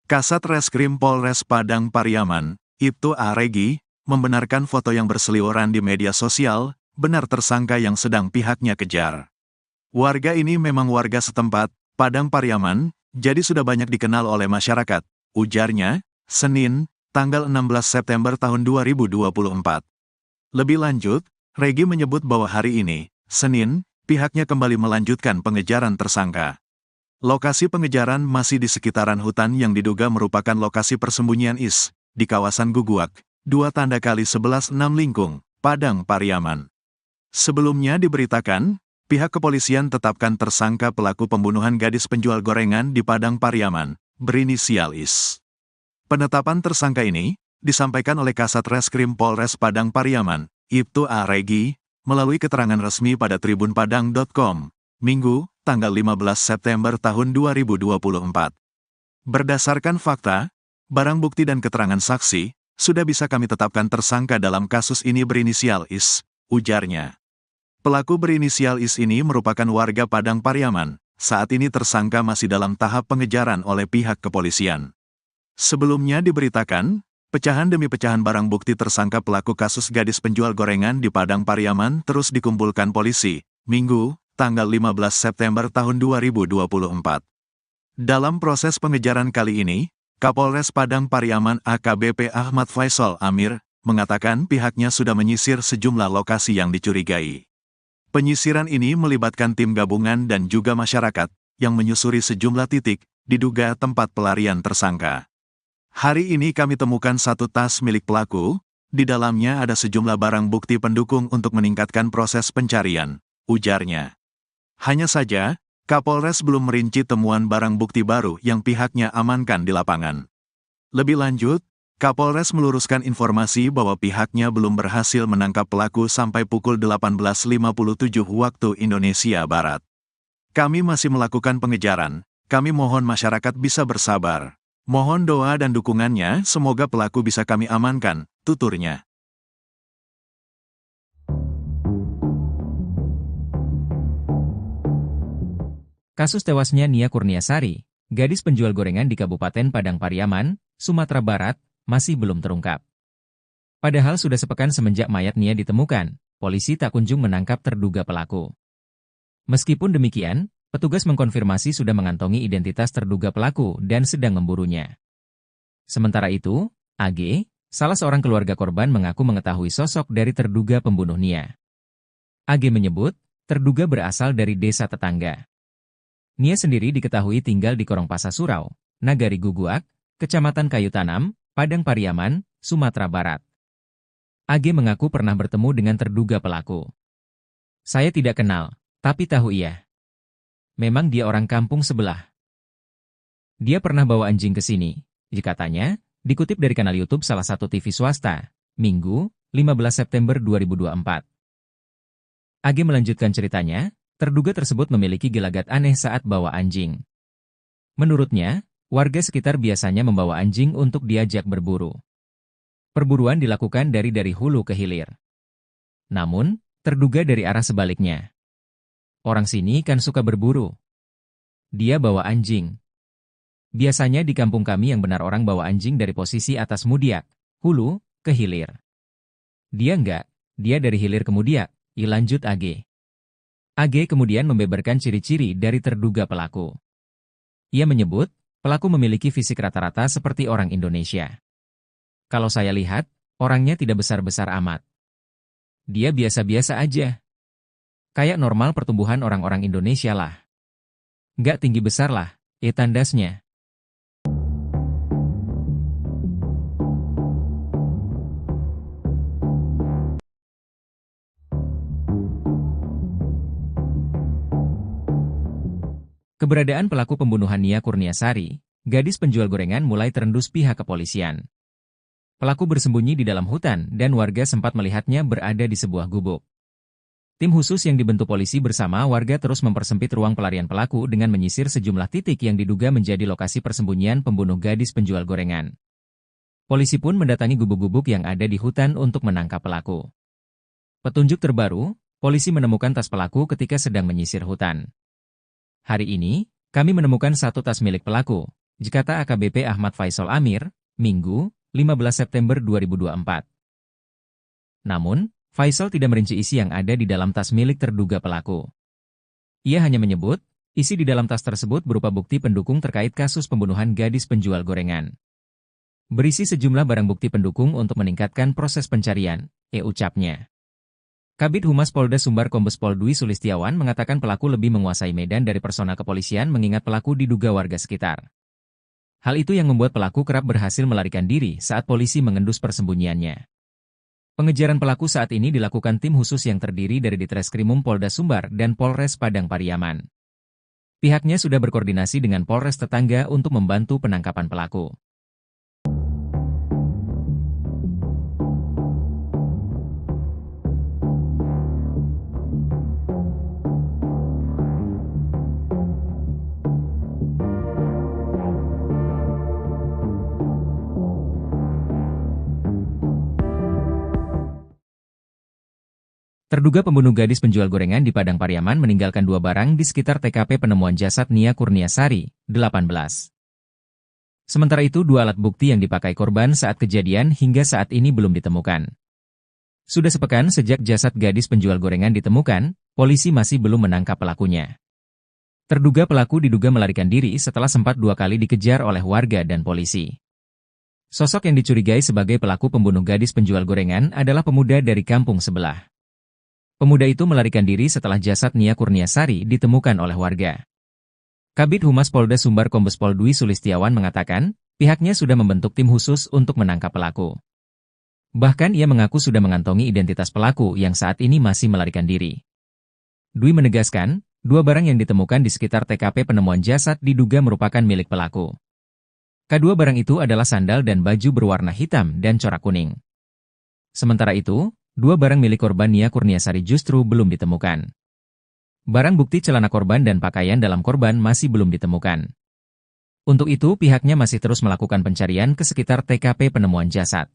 Kasat Reskrim Polres Padang Pariaman, Ibtu A. Regi, membenarkan foto yang berseliweran di media sosial, benar tersangka yang sedang pihaknya kejar. Warga ini memang warga setempat, Padang Pariaman, jadi sudah banyak dikenal oleh masyarakat, ujarnya, Senin, tanggal 16 September tahun 2024. Lebih lanjut, Regi menyebut bahwa hari ini, Senin, pihaknya kembali melanjutkan pengejaran tersangka. Lokasi pengejaran masih di sekitaran hutan yang diduga merupakan lokasi persembunyian IS, di kawasan Guguak, 2x11 6 Lingkung, Padang Pariaman. Sebelumnya diberitakan, pihak kepolisian tetapkan tersangka pelaku pembunuhan gadis penjual gorengan di Padang Pariaman, berinisial IS. Penetapan tersangka ini disampaikan oleh Kasat Reskrim Polres Padang Pariaman, Ibtu A. Regi, melalui keterangan resmi pada tribunpadang.com, Minggu, tanggal 15 September tahun 2024. Berdasarkan fakta, barang bukti dan keterangan saksi, sudah bisa kami tetapkan tersangka dalam kasus ini berinisial IS, ujarnya. Pelaku berinisial IS ini merupakan warga Padang Pariaman, saat ini tersangka masih dalam tahap pengejaran oleh pihak kepolisian. Sebelumnya diberitakan, pecahan demi pecahan barang bukti tersangka pelaku kasus gadis penjual gorengan di Padang Pariaman terus dikumpulkan polisi, Minggu, tanggal 15 September tahun 2024. Dalam proses pengejaran kali ini, Kapolres Padang Pariaman AKBP Ahmad Faisal Amir, mengatakan pihaknya sudah menyisir sejumlah lokasi yang dicurigai. Penyisiran ini melibatkan tim gabungan dan juga masyarakat, yang menyusuri sejumlah titik, diduga tempat pelarian tersangka. Hari ini kami temukan satu tas milik pelaku, di dalamnya ada sejumlah barang bukti pendukung untuk meningkatkan proses pencarian, ujarnya. Hanya saja, Kapolres belum merinci temuan barang bukti baru yang pihaknya amankan di lapangan. Lebih lanjut, Kapolres meluruskan informasi bahwa pihaknya belum berhasil menangkap pelaku sampai pukul 18.57 waktu Indonesia Barat. Kami masih melakukan pengejaran, kami mohon masyarakat bisa bersabar. Mohon doa dan dukungannya, semoga pelaku bisa kami amankan, tuturnya.
Kasus tewasnya Nia Kurniasari, gadis penjual gorengan di Kabupaten Padang Pariaman, Sumatera Barat, masih belum terungkap. Padahal sudah sepekan semenjak mayat Nia ditemukan, polisi tak kunjung menangkap terduga pelaku. Meskipun demikian, petugas mengkonfirmasi sudah mengantongi identitas terduga pelaku dan sedang memburunya. Sementara itu, AG, salah seorang keluarga korban mengaku mengetahui sosok dari terduga pembunuh Nia. AG menyebut, terduga berasal dari desa tetangga. Nia sendiri diketahui tinggal di Korongpasa Surau, Nagari Guguak, Kecamatan Kayu Tanam, Padang Pariaman, Sumatera Barat. AG mengaku pernah bertemu dengan terduga pelaku. Saya tidak kenal, tapi tahu ia. Memang dia orang kampung sebelah. Dia pernah bawa anjing ke sini, katanya, dikutip dari kanal YouTube salah satu TV swasta, Minggu, 15 September 2024. AG melanjutkan ceritanya, terduga tersebut memiliki gelagat aneh saat bawa anjing. Menurutnya, warga sekitar biasanya membawa anjing untuk diajak berburu. Perburuan dilakukan dari hulu ke hilir. Namun, terduga dari arah sebaliknya. Orang sini kan suka berburu. Dia bawa anjing. Biasanya di kampung kami yang benar orang bawa anjing dari posisi atas Mudiak, hulu, ke hilir. Dia enggak, dia dari hilir ke Mudiak, lanjut AG. AG kemudian membeberkan ciri-ciri dari terduga pelaku. Ia menyebut, pelaku memiliki fisik rata-rata seperti orang Indonesia. Kalau saya lihat, orangnya tidak besar-besar amat. Dia biasa-biasa aja. Kayak normal pertumbuhan orang-orang Indonesia lah. Nggak tinggi besar lah, tandasnya. Keberadaan pelaku pembunuhan Nia Kurniasari, gadis penjual gorengan mulai terendus pihak kepolisian. Pelaku bersembunyi di dalam hutan dan warga sempat melihatnya berada di sebuah gubuk. Tim khusus yang dibentuk polisi bersama warga terus mempersempit ruang pelarian pelaku dengan menyisir sejumlah titik yang diduga menjadi lokasi persembunyian pembunuh gadis penjual gorengan. Polisi pun mendatangi gubuk-gubuk yang ada di hutan untuk menangkap pelaku. Petunjuk terbaru, polisi menemukan tas pelaku ketika sedang menyisir hutan. Hari ini, kami menemukan satu tas milik pelaku, kata AKBP Ahmad Faisal Amir, Minggu, 15 September 2024. Namun, Faisal tidak merinci isi yang ada di dalam tas milik terduga pelaku. Ia hanya menyebut, isi di dalam tas tersebut berupa bukti pendukung terkait kasus pembunuhan gadis penjual gorengan. Berisi sejumlah barang bukti pendukung untuk meningkatkan proses pencarian, ucapnya. Kabid Humas Polda Sumbar Kombes Pol Dwi Sulistiawan mengatakan pelaku lebih menguasai medan dari personal kepolisian mengingat pelaku diduga warga sekitar. Hal itu yang membuat pelaku kerap berhasil melarikan diri saat polisi mengendus persembunyiannya. Pengejaran pelaku saat ini dilakukan tim khusus yang terdiri dari Ditreskrimum Polda Sumbar dan Polres Padang Pariaman. Pihaknya sudah berkoordinasi dengan Polres tetangga untuk membantu penangkapan pelaku. Terduga pembunuh gadis penjual gorengan di Padang Pariaman meninggalkan 2 barang di sekitar TKP penemuan jasad Nia Kurniasari, 18. Sementara itu 2 alat bukti yang dipakai korban saat kejadian hingga saat ini belum ditemukan. Sudah sepekan sejak jasad gadis penjual gorengan ditemukan, polisi masih belum menangkap pelakunya. Terduga pelaku diduga melarikan diri setelah sempat 2 kali dikejar oleh warga dan polisi. Sosok yang dicurigai sebagai pelaku pembunuh gadis penjual gorengan adalah pemuda dari kampung sebelah. Pemuda itu melarikan diri setelah jasad Nia Kurniasari ditemukan oleh warga. Kabid Humas Polda Sumbar Kombes Pol Dwi Sulistiawan mengatakan, pihaknya sudah membentuk tim khusus untuk menangkap pelaku. Bahkan ia mengaku sudah mengantongi identitas pelaku yang saat ini masih melarikan diri. Dwi menegaskan, 2 barang yang ditemukan di sekitar TKP penemuan jasad diduga merupakan milik pelaku. Kedua barang itu adalah sandal dan baju berwarna hitam dan corak kuning. Sementara itu, 2 barang milik korban Nia Kurniasari justru belum ditemukan. Barang bukti celana korban dan pakaian dalam korban masih belum ditemukan. Untuk itu pihaknya masih terus melakukan pencarian ke sekitar TKP penemuan jasad.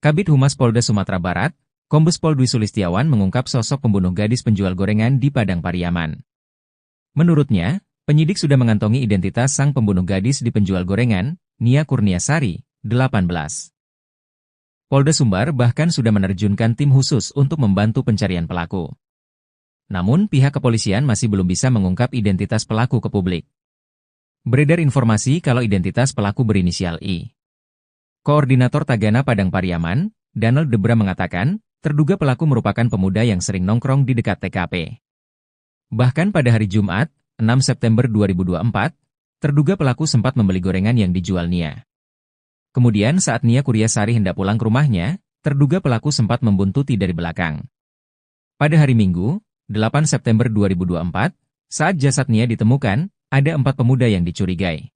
Kabid Humas Polda Sumatera Barat, Kombes Pol Dwi Sulistiawan mengungkap sosok pembunuh gadis penjual gorengan di Padang Pariaman. Menurutnya, penyidik sudah mengantongi identitas sang pembunuh gadis di penjual gorengan, Nia Kurniasari, 18. Polda Sumbar bahkan sudah menerjunkan tim khusus untuk membantu pencarian pelaku. Namun pihak kepolisian masih belum bisa mengungkap identitas pelaku ke publik. Beredar informasi kalau identitas pelaku berinisial I. Koordinator Tagana Padang Pariaman, Donald Debra mengatakan, terduga pelaku merupakan pemuda yang sering nongkrong di dekat TKP. Bahkan pada hari Jumat, 6 September 2024, terduga pelaku sempat membeli gorengan yang dijual Nia. Kemudian saat Nia Kurniasari hendak pulang ke rumahnya, terduga pelaku sempat membuntuti dari belakang. Pada hari Minggu, 8 September 2024, saat jasad Nia ditemukan, ada 4 pemuda yang dicurigai.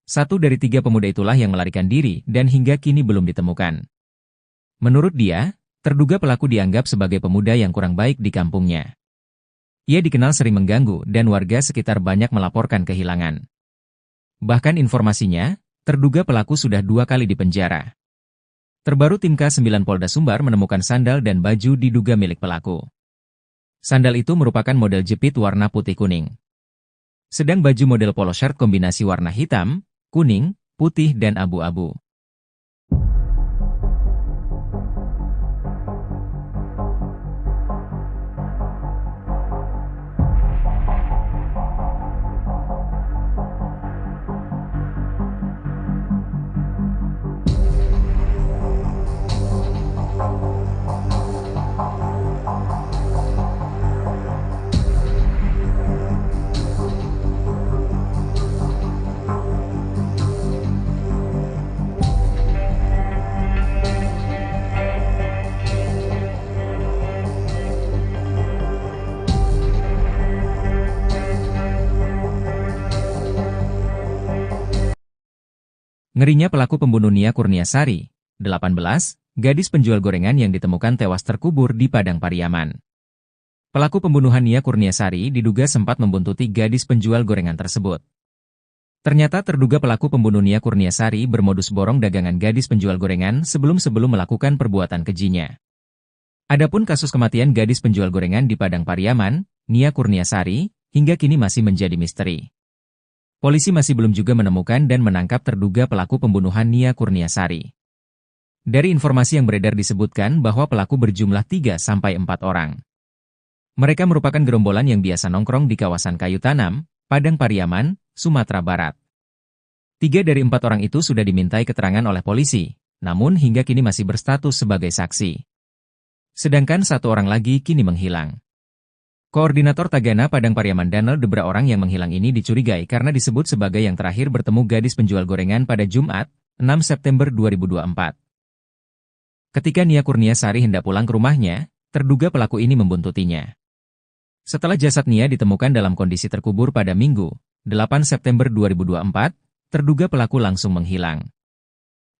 1 dari 3 pemuda itulah yang melarikan diri dan hingga kini belum ditemukan. Menurut dia, terduga pelaku dianggap sebagai pemuda yang kurang baik di kampungnya. Ia dikenal sering mengganggu dan warga sekitar banyak melaporkan kehilangan. Bahkan informasinya, terduga pelaku sudah 2 kali dipenjara. Terbaru tim K9 Polda Sumbar menemukan sandal dan baju diduga milik pelaku. Sandal itu merupakan model jepit warna putih kuning. Sedang baju model polo shirt kombinasi warna hitam, kuning, putih dan abu-abu. Ngerinya pelaku pembunuh Nia Kurniasari, 18, gadis penjual gorengan yang ditemukan tewas terkubur di Padang Pariaman. Pelaku pembunuhan Nia Kurniasari diduga sempat membuntuti gadis penjual gorengan tersebut. Ternyata terduga pelaku pembunuh Nia Kurniasari bermodus borong dagangan gadis penjual gorengan sebelum melakukan perbuatan kejinya. Adapun kasus kematian gadis penjual gorengan di Padang Pariaman, Nia Kurniasari, hingga kini masih menjadi misteri. Polisi masih belum juga menemukan dan menangkap terduga pelaku pembunuhan Nia Kurniasari. Dari informasi yang beredar disebutkan bahwa pelaku berjumlah 3-4 orang. Mereka merupakan gerombolan yang biasa nongkrong di kawasan Kayu Tanam, Padang Pariaman, Sumatera Barat. 3 dari 4 orang itu sudah dimintai keterangan oleh polisi, namun hingga kini masih berstatus sebagai saksi. Sedangkan 1 orang lagi kini menghilang. Koordinator Tagana Padang Pariaman Danel Debra orang yang menghilang ini dicurigai karena disebut sebagai yang terakhir bertemu gadis penjual gorengan pada Jumat, 6 September 2024. Ketika Nia Kurniasari hendak pulang ke rumahnya, terduga pelaku ini membuntutinya. Setelah jasad Nia ditemukan dalam kondisi terkubur pada Minggu, 8 September 2024, terduga pelaku langsung menghilang.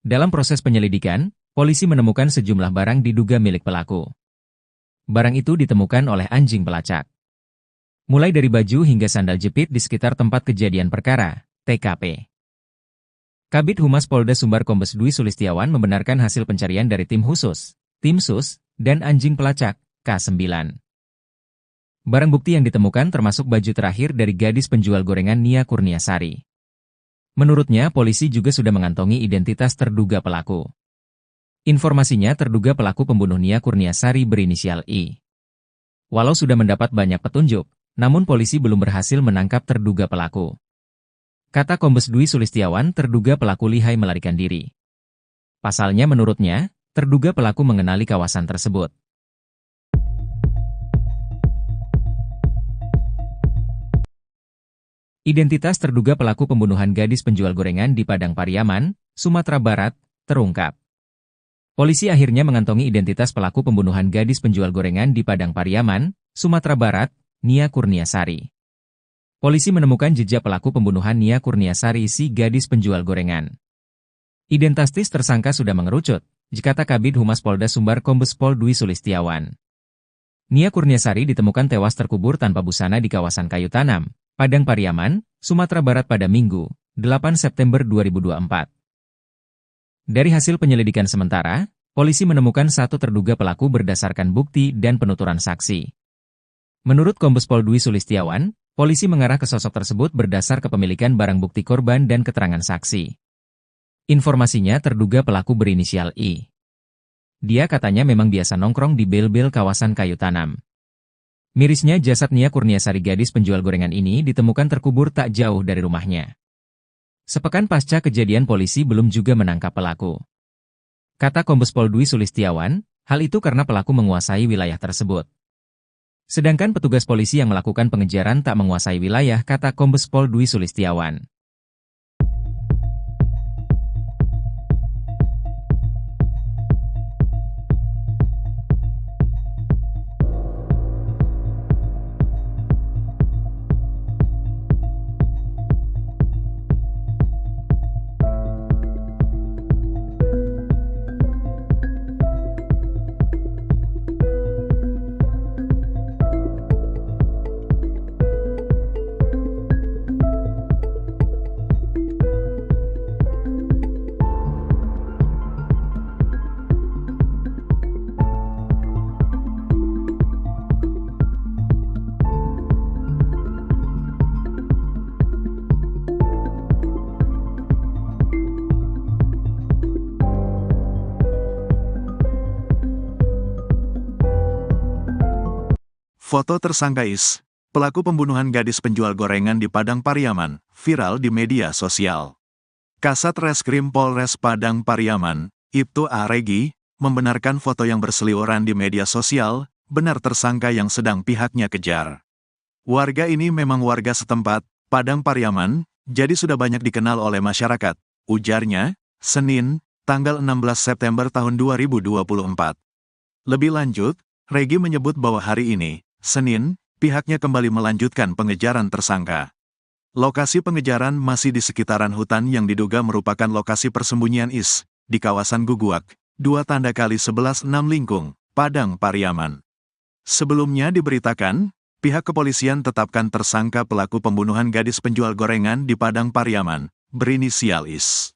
Dalam proses penyelidikan, polisi menemukan sejumlah barang diduga milik pelaku. Barang itu ditemukan oleh anjing pelacak. Mulai dari baju hingga sandal jepit di sekitar tempat kejadian perkara, TKP. Kabid Humas Polda Sumbar Kombes Dwi Sulistiawan membenarkan hasil pencarian dari tim khusus, tim sus, dan anjing pelacak, K9. Barang bukti yang ditemukan termasuk baju terakhir dari gadis penjual gorengan Nia Kurniasari. Menurutnya, polisi juga sudah mengantongi identitas terduga pelaku. Informasinya terduga pelaku pembunuh Nia Kurniasari berinisial I. Walau sudah mendapat banyak petunjuk, namun polisi belum berhasil menangkap terduga pelaku. Kata Kombes Dwi Sulistiawan, terduga pelaku lihai melarikan diri. Pasalnya menurutnya, terduga pelaku mengenali kawasan tersebut. Identitas terduga pelaku pembunuhan gadis penjual gorengan di Padang Pariaman, Sumatera Barat, terungkap. Polisi akhirnya mengantongi identitas pelaku pembunuhan gadis penjual gorengan di Padang Pariaman, Sumatera Barat, Nia Kurniasari. Polisi menemukan jejak pelaku pembunuhan Nia Kurniasari si gadis penjual gorengan. Identitas tersangka sudah mengerucut, kata Kabid Humas Polda Sumbar Kombes Pol Dwi Sulistiawan. Nia Kurniasari ditemukan tewas terkubur tanpa busana di kawasan Kayu Tanam, Padang Pariaman, Sumatera Barat pada Minggu, 8 September 2024. Dari hasil penyelidikan sementara, polisi menemukan 1 terduga pelaku berdasarkan bukti dan penuturan saksi. Menurut Kombes Pol Dwi Sulistiawan, polisi mengarah ke sosok tersebut berdasar kepemilikan barang bukti korban dan keterangan saksi. Informasinya terduga pelaku berinisial I. Dia katanya memang biasa nongkrong di bel-bel kawasan Kayu Tanam. Mirisnya jasad Nia Kurniasari gadis penjual gorengan ini ditemukan terkubur tak jauh dari rumahnya. Sepekan pasca kejadian polisi belum juga menangkap pelaku. Kata Kombes Pol Dwi Sulistiawan, hal itu karena pelaku menguasai wilayah tersebut. Sedangkan petugas polisi yang melakukan pengejaran tak menguasai wilayah, kata Kombes Pol Dwi Sulistiawan.
Foto tersangka Is, pelaku pembunuhan gadis penjual gorengan di Padang Pariaman, viral di media sosial. Kasat Reskrim Polres Padang Pariaman, Ibtu A. Regi, membenarkan foto yang berseliweran di media sosial, benar tersangka yang sedang pihaknya kejar. Warga ini memang warga setempat, Padang Pariaman, jadi sudah banyak dikenal oleh masyarakat, ujarnya, Senin, tanggal 16 September tahun 2024. Lebih lanjut, Regi menyebut bahwa hari ini, Senin, pihaknya kembali melanjutkan pengejaran tersangka. Lokasi pengejaran masih di sekitaran hutan yang diduga merupakan lokasi persembunyian IS, di kawasan Guguak, 2x11 6 Lingkung, Padang Pariaman. Sebelumnya diberitakan, pihak kepolisian tetapkan tersangka pelaku pembunuhan gadis penjual gorengan di Padang Pariaman, berinisial IS.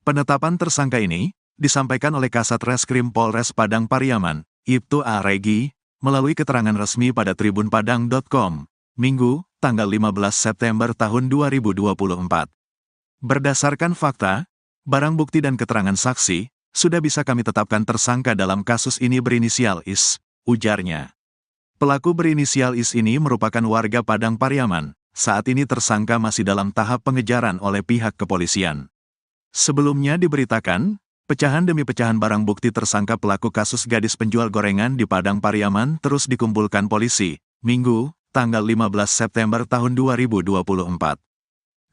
Penetapan tersangka ini disampaikan oleh Kasat Reskrim Polres Padang Pariaman, Ibtu A. Regi, melalui keterangan resmi pada tribunpadang.com, Minggu, tanggal 15 September tahun 2024. Berdasarkan fakta, barang bukti dan keterangan saksi, sudah bisa kami tetapkan tersangka dalam kasus ini berinisial IS, ujarnya. Pelaku berinisial IS ini merupakan warga Padang Pariaman, saat ini tersangka masih dalam tahap pengejaran oleh pihak kepolisian. Sebelumnya diberitakan, pecahan demi pecahan barang bukti tersangka pelaku kasus gadis penjual gorengan di Padang Pariaman terus dikumpulkan polisi, Minggu, tanggal 15 September tahun 2024.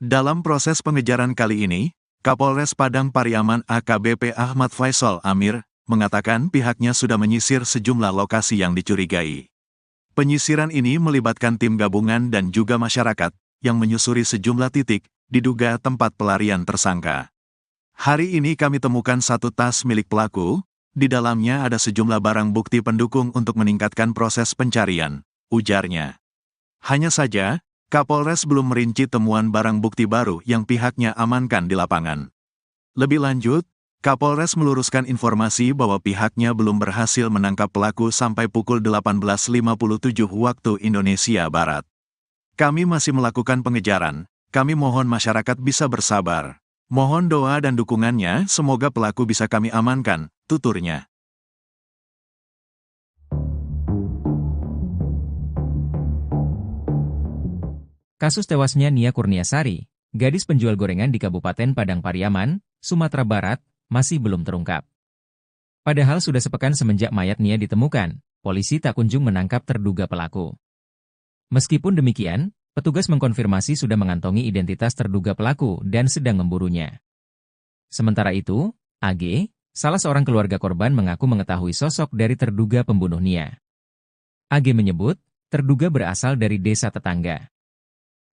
Dalam proses pengejaran kali ini, Kapolres Padang Pariaman AKBP Ahmad Faisal Amir, mengatakan pihaknya sudah menyisir sejumlah lokasi yang dicurigai. Penyisiran ini melibatkan tim gabungan dan juga masyarakat, yang menyusuri sejumlah titik, diduga tempat pelarian tersangka. Hari ini kami temukan satu tas milik pelaku, di dalamnya ada sejumlah barang bukti pendukung untuk meningkatkan proses pencarian, ujarnya. Hanya saja, Kapolres belum merinci temuan barang bukti baru yang pihaknya amankan di lapangan. Lebih lanjut, Kapolres meluruskan informasi bahwa pihaknya belum berhasil menangkap pelaku sampai pukul 18.57 waktu Indonesia Barat. Kami masih melakukan pengejaran, kami mohon masyarakat bisa bersabar. Mohon doa dan dukungannya, semoga pelaku bisa kami amankan, tuturnya.
Kasus tewasnya Nia Kurniasari, gadis penjual gorengan di Kabupaten Padang Pariaman, Sumatera Barat, masih belum terungkap. Padahal sudah sepekan semenjak mayat Nia ditemukan, polisi tak kunjung menangkap terduga pelaku. Meskipun demikian, petugas mengkonfirmasi sudah mengantongi identitas terduga pelaku dan sedang memburunya. Sementara itu, AG, salah seorang keluarga korban mengaku mengetahui sosok dari terduga pembunuh Nia. AG menyebut, terduga berasal dari desa tetangga.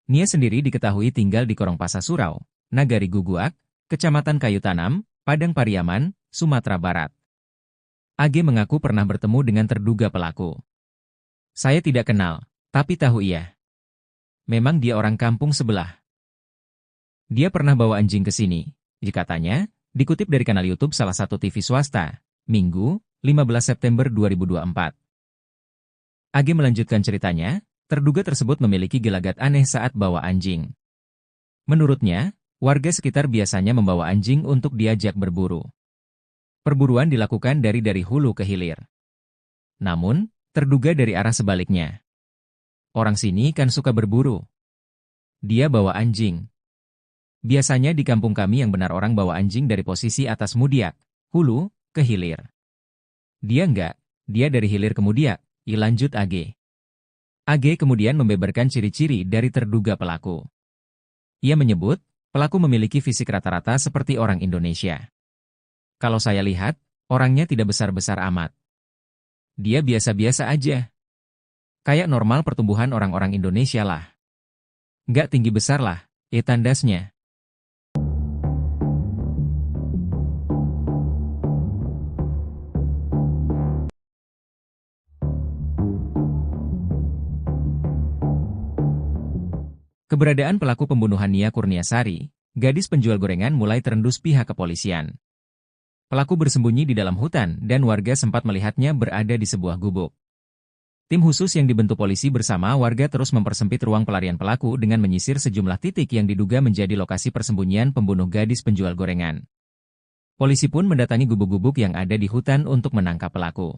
Nia sendiri diketahui tinggal di Korongpasa Surau, Nagari Guguak, Kecamatan Kayu Tanam, Padang Pariaman, Sumatera Barat. AG mengaku pernah bertemu dengan terduga pelaku. Saya tidak kenal, tapi tahu ia. Memang dia orang kampung sebelah. Dia pernah bawa anjing ke sini, katanya, dikutip dari kanal YouTube salah satu TV swasta, Minggu, 15 September 2024. AG melanjutkan ceritanya, terduga tersebut memiliki gelagat aneh saat bawa anjing. Menurutnya, warga sekitar biasanya membawa anjing untuk diajak berburu. Perburuan dilakukan dari hulu ke hilir. Namun, terduga dari arah sebaliknya. Orang sini kan suka berburu. Dia bawa anjing. Biasanya di kampung kami yang benar orang bawa anjing dari posisi atas Mudiak, hulu, ke hilir. Dia enggak, dia dari hilir ke Mudiak, lanjut AG. AG kemudian membeberkan ciri-ciri dari terduga pelaku. Ia menyebut, pelaku memiliki fisik rata-rata seperti orang Indonesia. Kalau saya lihat, orangnya tidak besar-besar amat. Dia biasa-biasa aja. Kayak normal pertumbuhan orang-orang Indonesia lah. Nggak tinggi besar lah, tandasnya. Keberadaan pelaku pembunuhan Nia Kurniasari, gadis penjual gorengan mulai terendus pihak kepolisian. Pelaku bersembunyi di dalam hutan dan warga sempat melihatnya berada di sebuah gubuk. Tim khusus yang dibentuk polisi bersama warga terus mempersempit ruang pelarian pelaku dengan menyisir sejumlah titik yang diduga menjadi lokasi persembunyian pembunuh gadis penjual gorengan. Polisi pun mendatangi gubuk-gubuk yang ada di hutan untuk menangkap pelaku.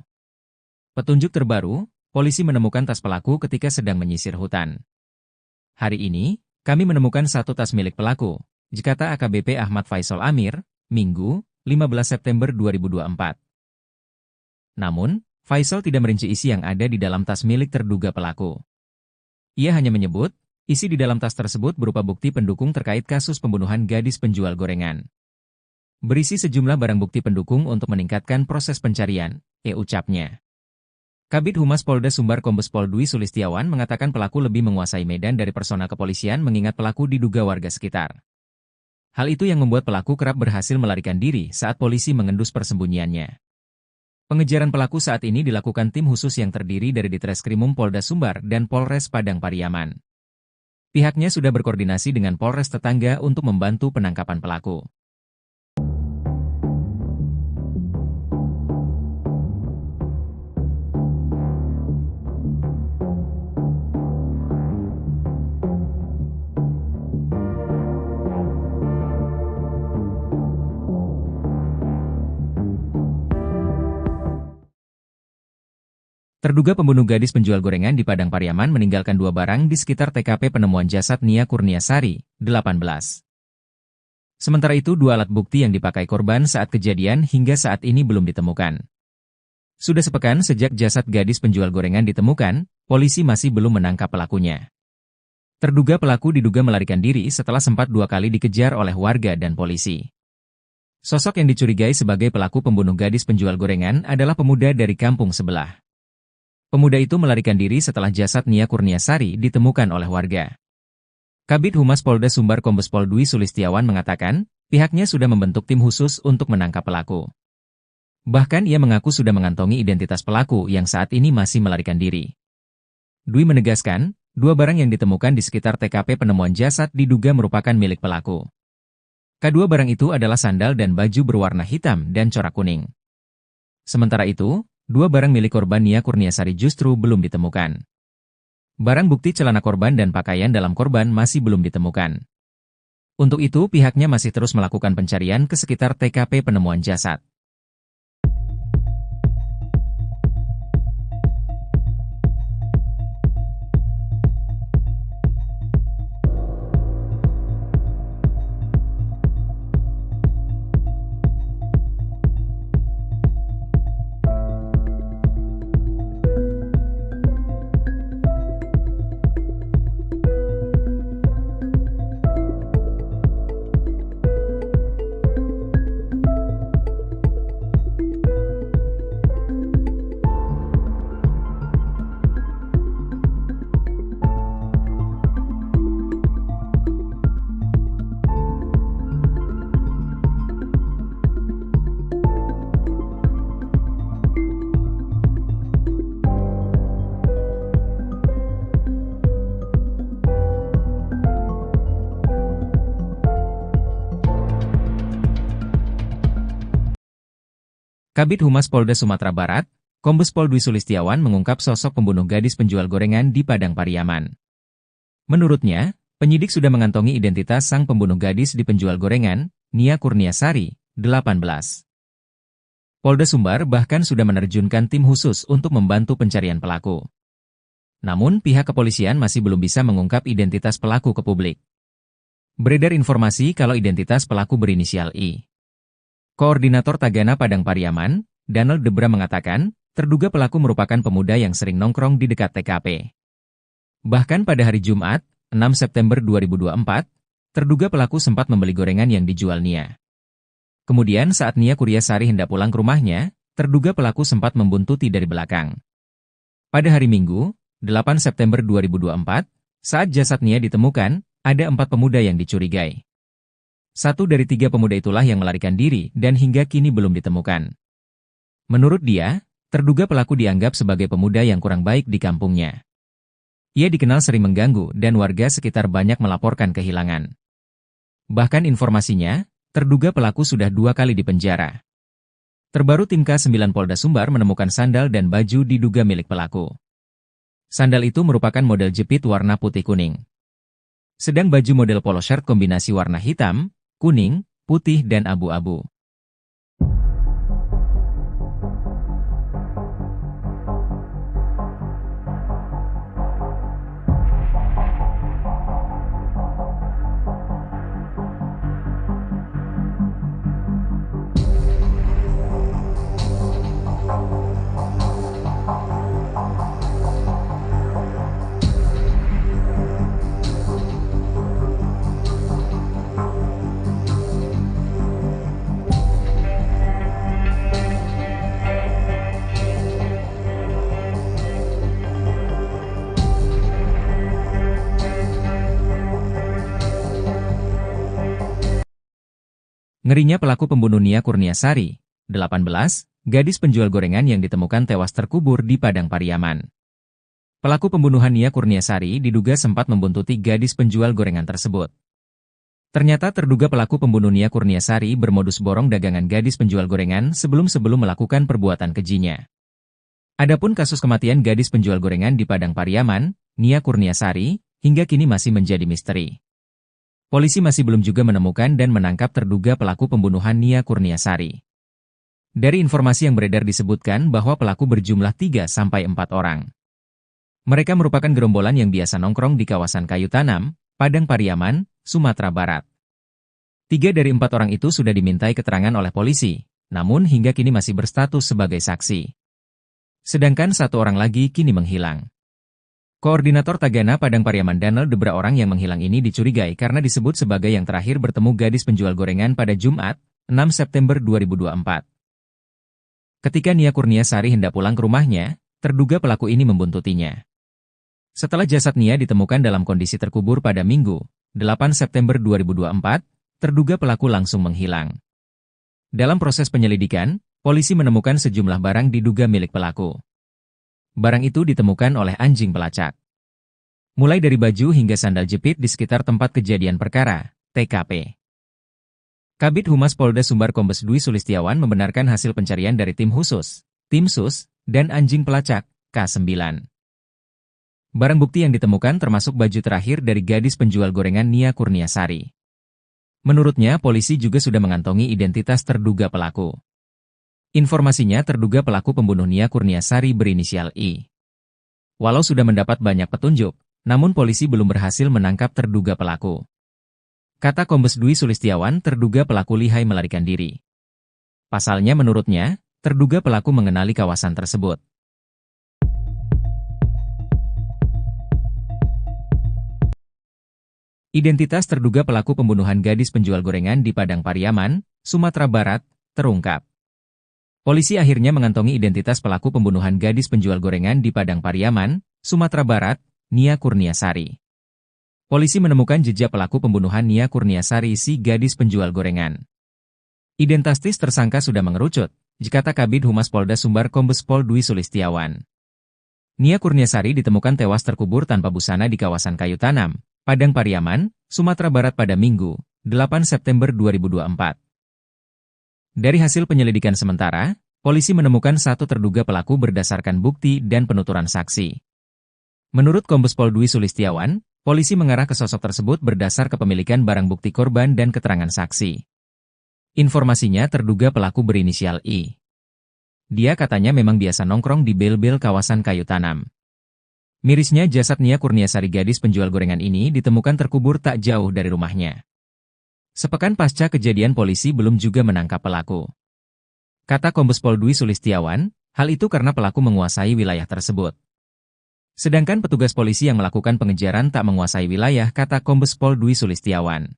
Petunjuk terbaru, polisi menemukan tas pelaku ketika sedang menyisir hutan. Hari ini, kami menemukan satu tas milik pelaku, kata AKBP Ahmad Faisal Amir, Minggu, 15 September 2024. Namun, Faisal tidak merinci isi yang ada di dalam tas milik terduga pelaku. Ia hanya menyebut, isi di dalam tas tersebut berupa bukti pendukung terkait kasus pembunuhan gadis penjual gorengan. Berisi sejumlah barang bukti pendukung untuk meningkatkan proses pencarian, ucapnya. Kabid Humas Polda Sumbar Kombes Pol Dwi Sulistiawan mengatakan pelaku lebih menguasai medan dari personal kepolisian mengingat pelaku diduga warga sekitar. Hal itu yang membuat pelaku kerap berhasil melarikan diri saat polisi mengendus persembunyiannya. Pengejaran pelaku saat ini dilakukan tim khusus yang terdiri dari Ditreskrimum Polda Sumbar dan Polres Padang Pariaman. Pihaknya sudah berkoordinasi dengan Polres tetangga untuk membantu penangkapan pelaku. Terduga pembunuh gadis penjual gorengan di Padang Pariaman meninggalkan 2 barang di sekitar TKP penemuan jasad Nia Kurniasari, 18. Sementara itu 2 alat bukti yang dipakai korban saat kejadian hingga saat ini belum ditemukan. Sudah sepekan sejak jasad gadis penjual gorengan ditemukan, polisi masih belum menangkap pelakunya. Terduga pelaku diduga melarikan diri setelah sempat 2 kali dikejar oleh warga dan polisi. Sosok yang dicurigai sebagai pelaku pembunuh gadis penjual gorengan adalah pemuda dari kampung sebelah. Pemuda itu melarikan diri setelah jasad Nia Kurniasari ditemukan oleh warga. Kabid Humas Polda Sumbar Kombes Pol Dwi Sulistiawan mengatakan, pihaknya sudah membentuk tim khusus untuk menangkap pelaku. Bahkan ia mengaku sudah mengantongi identitas pelaku yang saat ini masih melarikan diri. Dwi menegaskan, 2 barang yang ditemukan di sekitar TKP penemuan jasad diduga merupakan milik pelaku. Kedua barang itu adalah sandal dan baju berwarna hitam dan corak kuning. Sementara itu, 2 barang milik korban Nia Kurniasari justru belum ditemukan. Barang bukti celana korban dan pakaian dalam korban masih belum ditemukan. Untuk itu pihaknya masih terus melakukan pencarian ke sekitar TKP penemuan jasad. Kabid Humas Polda Sumatera Barat, Kombes Pol Dwi Sulistiawan mengungkap sosok pembunuh gadis penjual gorengan di Padang Pariaman. Menurutnya, penyidik sudah mengantongi identitas sang pembunuh gadis di penjual gorengan, Nia Kurniasari, 18. Polda Sumbar bahkan sudah menerjunkan tim khusus untuk membantu pencarian pelaku. Namun pihak kepolisian masih belum bisa mengungkap identitas pelaku ke publik. Beredar informasi kalau identitas pelaku berinisial I. Koordinator Tagana Padang Pariaman, Donald Debra mengatakan, terduga pelaku merupakan pemuda yang sering nongkrong di dekat TKP. Bahkan pada hari Jumat, 6 September 2024, terduga pelaku sempat membeli gorengan yang dijual Nia. Kemudian saat Nia Kurniasari hendak pulang ke rumahnya, terduga pelaku sempat membuntuti dari belakang. Pada hari Minggu, 8 September 2024, saat jasad Nia ditemukan, ada 4 pemuda yang dicurigai. 1 dari 3 pemuda itulah yang melarikan diri dan hingga kini belum ditemukan. Menurut dia, terduga pelaku dianggap sebagai pemuda yang kurang baik di kampungnya. Ia dikenal sering mengganggu dan warga sekitar banyak melaporkan kehilangan. Bahkan informasinya, terduga pelaku sudah 2 kali dipenjara. Terbaru tim K9 Polda Sumbar menemukan sandal dan baju diduga milik pelaku. Sandal itu merupakan model jepit warna putih kuning. Sedang baju model polo shirt kombinasi warna hitam, kuning, putih dan abu-abu. Ngerinya pelaku pembunuh Nia Kurniasari, 18, gadis penjual gorengan yang ditemukan tewas terkubur di Padang Pariaman. Pelaku pembunuhan Nia Kurniasari diduga sempat membuntuti gadis penjual gorengan tersebut. Ternyata terduga pelaku pembunuh Nia Kurniasari bermodus borong dagangan gadis penjual gorengan sebelum melakukan perbuatan kejinya. Adapun kasus kematian gadis penjual gorengan di Padang Pariaman, Nia Kurniasari, hingga kini masih menjadi misteri. Polisi masih belum juga menemukan dan menangkap terduga pelaku pembunuhan Nia Kurniasari. Dari informasi yang beredar disebutkan bahwa pelaku berjumlah 3-4 orang. Mereka merupakan gerombolan yang biasa nongkrong di kawasan Kayu Tanam, Padang Pariaman, Sumatera Barat. 3 dari 4 orang itu sudah dimintai keterangan oleh polisi, namun hingga kini masih berstatus sebagai saksi. Sedangkan 1 orang lagi kini menghilang. Koordinator Tagana Padang Pariaman Danel Debra orang yang menghilang ini dicurigai karena disebut sebagai yang terakhir bertemu gadis penjual gorengan pada Jumat, 6 September 2024. Ketika Nia Kurniasari hendak pulang ke rumahnya, terduga pelaku ini membuntutinya. Setelah jasad Nia ditemukan dalam kondisi terkubur pada Minggu, 8 September 2024, terduga pelaku langsung menghilang. Dalam proses penyelidikan, polisi menemukan sejumlah barang diduga milik pelaku. Barang itu ditemukan oleh anjing pelacak. Mulai dari baju hingga sandal jepit di sekitar tempat kejadian perkara, TKP. Kabid Humas Polda Sumbar Kombes Dwi Sulistiawan membenarkan hasil pencarian dari tim khusus, tim sus, dan anjing pelacak, K9. Barang bukti yang ditemukan termasuk baju terakhir dari gadis penjual gorengan Nia Kurniasari. Menurutnya, polisi juga sudah mengantongi identitas terduga pelaku. Informasinya terduga pelaku pembunuh Nia Kurniasari berinisial I. Walau sudah mendapat banyak petunjuk, namun polisi belum berhasil menangkap terduga pelaku. Kata Kombes Dwi Sulistiawan, terduga pelaku lihai melarikan diri. Pasalnya menurutnya, terduga pelaku mengenali kawasan tersebut. Identitas terduga pelaku pembunuhan gadis penjual gorengan di Padang Pariaman, Sumatera Barat, terungkap. Polisi akhirnya mengantongi identitas pelaku pembunuhan gadis penjual gorengan di Padang Pariaman, Sumatera Barat, Nia Kurniasari. Polisi menemukan jejak pelaku pembunuhan Nia Kurniasari si gadis penjual gorengan. Identitas tersangka sudah mengerucut, kata Kabid Humas Polda Sumbar Kombes Pol Dwi Sulistiawan. Nia Kurniasari ditemukan tewas terkubur tanpa busana di kawasan Kayu Tanam, Padang Pariaman, Sumatera Barat pada Minggu, 8 September 2024. Dari hasil penyelidikan sementara, polisi menemukan 1 terduga pelaku berdasarkan bukti dan penuturan saksi. Menurut Kombes Pol Dwi Sulistiawan, polisi mengarah ke sosok tersebut berdasar kepemilikan barang bukti korban dan keterangan saksi. Informasinya terduga pelaku berinisial I. Dia katanya memang biasa nongkrong di bel-bel kawasan Kayu Tanam. Mirisnya jasad Nia Kurniasari gadis penjual gorengan ini ditemukan terkubur tak jauh dari rumahnya. Sepekan pasca kejadian polisi belum juga menangkap pelaku. Kata Kombes Pol Dwi Sulistiawan, hal itu karena pelaku menguasai wilayah tersebut. Sedangkan petugas polisi yang melakukan pengejaran tak menguasai wilayah, kata Kombes Pol Dwi Sulistiawan.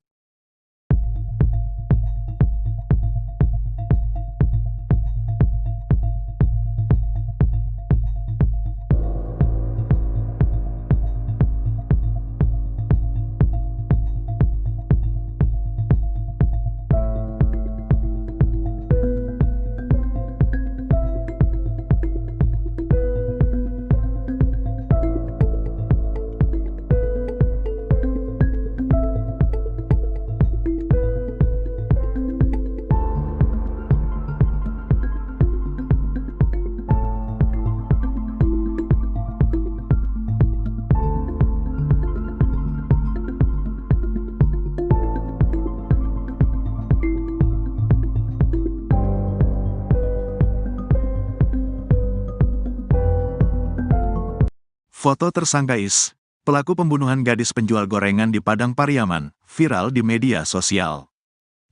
Foto tersangka Is, pelaku pembunuhan gadis penjual gorengan di Padang Pariaman, viral di media sosial.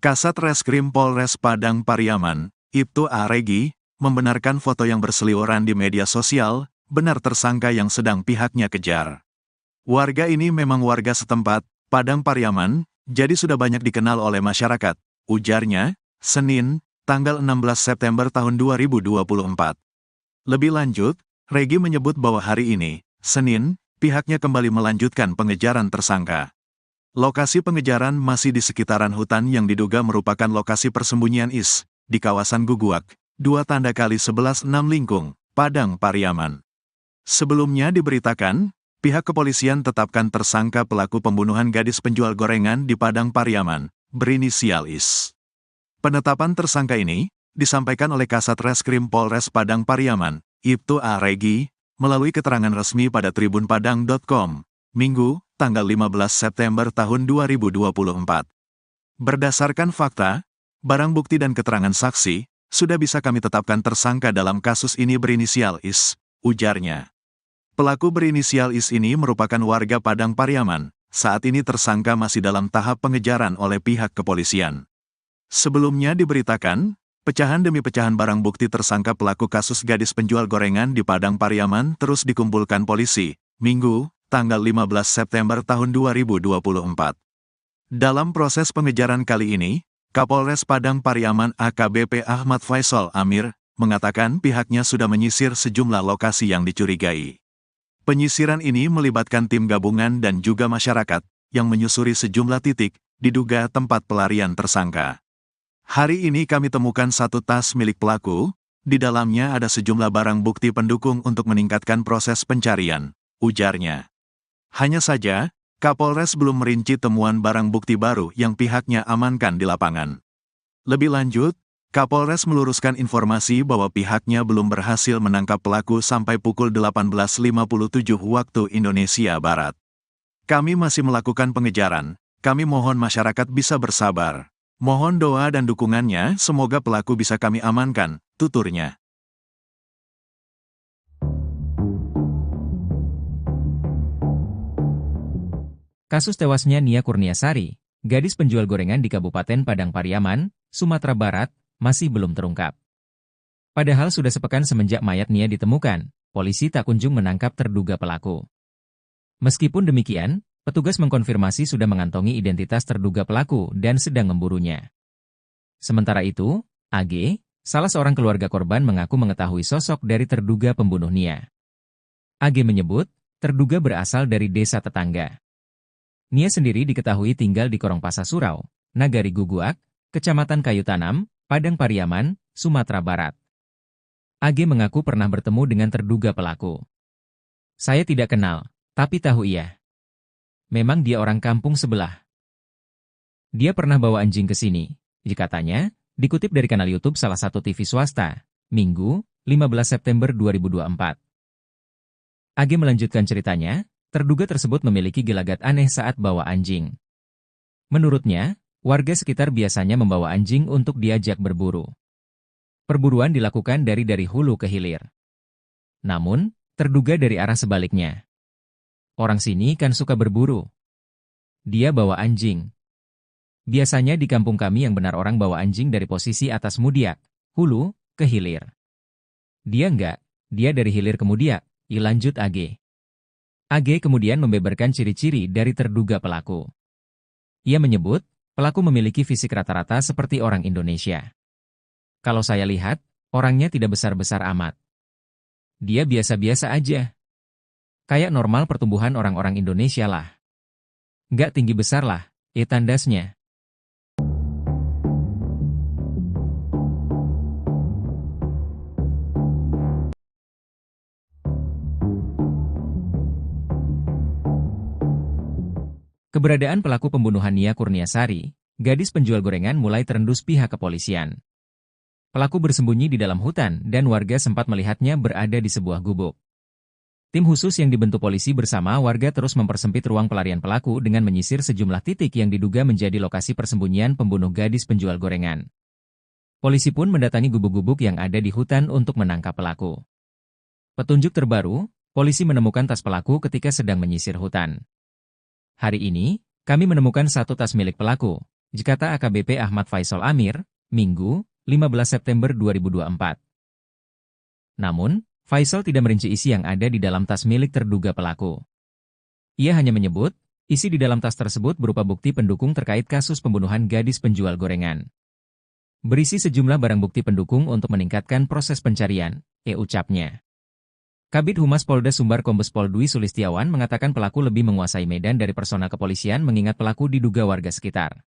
Kasat Reskrim Polres Padang Pariaman, Ibtu A. Regi, membenarkan foto yang berseliweran di media sosial, benar tersangka yang sedang pihaknya kejar. Warga ini memang warga setempat, Padang Pariaman, jadi sudah banyak dikenal oleh masyarakat, ujarnya, Senin, tanggal 16 September tahun 2024. Lebih lanjut, Regi menyebut bahwa hari ini, Senin, pihaknya kembali melanjutkan pengejaran tersangka. Lokasi pengejaran masih di sekitaran hutan yang diduga merupakan lokasi persembunyian IS, di kawasan Guguak, 2x11 6 Lingkung, Padang Pariaman. Sebelumnya diberitakan, pihak kepolisian tetapkan tersangka pelaku pembunuhan gadis penjual gorengan di Padang Pariaman, berinisial IS. Penetapan tersangka ini disampaikan oleh Kasat Reskrim Polres Padang Pariaman, Ibtu A. Regi, melalui keterangan resmi pada tribunpadang.com, Minggu, tanggal 15 September tahun 2024. Berdasarkan fakta, barang bukti dan keterangan saksi, sudah bisa kami tetapkan tersangka dalam kasus ini berinisial IS, ujarnya. Pelaku berinisial IS ini merupakan warga Padang Pariaman, saat ini tersangka masih dalam tahap pengejaran oleh pihak kepolisian. Sebelumnya diberitakan, pecahan demi pecahan barang bukti tersangka pelaku kasus gadis penjual gorengan di Padang Pariaman terus dikumpulkan polisi, Minggu, tanggal 15 September tahun 2024. Dalam proses pengejaran kali ini, Kapolres Padang Pariaman AKBP Ahmad Faisal Amir, mengatakan pihaknya sudah menyisir sejumlah lokasi yang dicurigai. Penyisiran ini melibatkan tim gabungan dan juga masyarakat, yang menyusuri sejumlah titik, diduga tempat pelarian tersangka. Hari ini kami temukan satu tas milik pelaku, di dalamnya ada sejumlah barang bukti pendukung untuk meningkatkan proses pencarian, ujarnya. Hanya saja, Kapolres belum merinci temuan barang bukti baru yang pihaknya amankan di lapangan. Lebih lanjut, Kapolres meluruskan informasi bahwa pihaknya belum berhasil menangkap pelaku sampai pukul 18.57 waktu Indonesia Barat. Kami masih melakukan pengejaran, kami mohon masyarakat bisa bersabar. Mohon doa dan dukungannya, semoga pelaku bisa kami amankan, tuturnya.
Kasus tewasnya Nia Kurniasari, gadis penjual gorengan di Kabupaten Padang Pariaman, Sumatera Barat, masih belum terungkap. Padahal sudah sepekan semenjak mayat Nia ditemukan, polisi tak kunjung menangkap terduga pelaku. Meskipun demikian, petugas mengkonfirmasi sudah mengantongi identitas terduga pelaku dan sedang memburunya. Sementara itu, AG, salah seorang keluarga korban mengaku mengetahui sosok dari terduga pembunuh Nia. AG menyebut, terduga berasal dari desa tetangga. Nia sendiri diketahui tinggal di Korongpasa Surau, Nagari Guguak, Kecamatan Kayu Tanam, Padang Pariaman, Sumatera Barat. AG mengaku pernah bertemu dengan terduga pelaku. Saya tidak kenal, tapi tahu ia. Memang dia orang kampung sebelah. Dia pernah bawa anjing ke sini, katanya, dikutip dari kanal YouTube salah satu TV swasta, Minggu, 15 September 2024. AG melanjutkan ceritanya, terduga tersebut memiliki gelagat aneh saat bawa anjing. Menurutnya, warga sekitar biasanya membawa anjing untuk diajak berburu. Perburuan dilakukan dari hulu ke hilir. Namun, terduga dari arah sebaliknya. Orang sini kan suka berburu. Dia bawa anjing. Biasanya di kampung kami yang benar orang bawa anjing dari posisi atas Mudiak, hulu, ke hilir. Dia enggak, dia dari hilir ke Mudiak, lanjut AG. AG kemudian membeberkan ciri-ciri dari terduga pelaku. Ia menyebut, pelaku memiliki fisik rata-rata seperti orang Indonesia. Kalau saya lihat, orangnya tidak besar-besar amat. Dia biasa-biasa aja. Kayak normal pertumbuhan orang-orang Indonesia lah. Nggak tinggi besar lah, tandasnya. Keberadaan pelaku pembunuhan Nia Kurniasari, gadis penjual gorengan mulai terendus pihak kepolisian. Pelaku bersembunyi di dalam hutan dan warga sempat melihatnya berada di sebuah gubuk. Tim khusus yang dibentuk polisi bersama warga terus mempersempit ruang pelarian pelaku dengan menyisir sejumlah titik yang diduga menjadi lokasi persembunyian pembunuh gadis penjual gorengan. Polisi pun mendatangi gubuk-gubuk yang ada di hutan untuk menangkap pelaku. Petunjuk terbaru, polisi menemukan tas pelaku ketika sedang menyisir hutan. Hari ini, kami menemukan satu tas milik pelaku, kata AKBP Ahmad Faisal Amir, Minggu, 15 September 2024. Namun, Faisal tidak merinci isi yang ada di dalam tas milik terduga pelaku. Ia hanya menyebut, isi di dalam tas tersebut berupa bukti pendukung terkait kasus pembunuhan gadis penjual gorengan. Berisi sejumlah barang bukti pendukung untuk meningkatkan proses pencarian, ucapnya. Kabid Humas Polda Sumbar Kombes Pol Dwi Sulistiawan mengatakan pelaku lebih menguasai medan dari personel kepolisian mengingat pelaku diduga warga sekitar.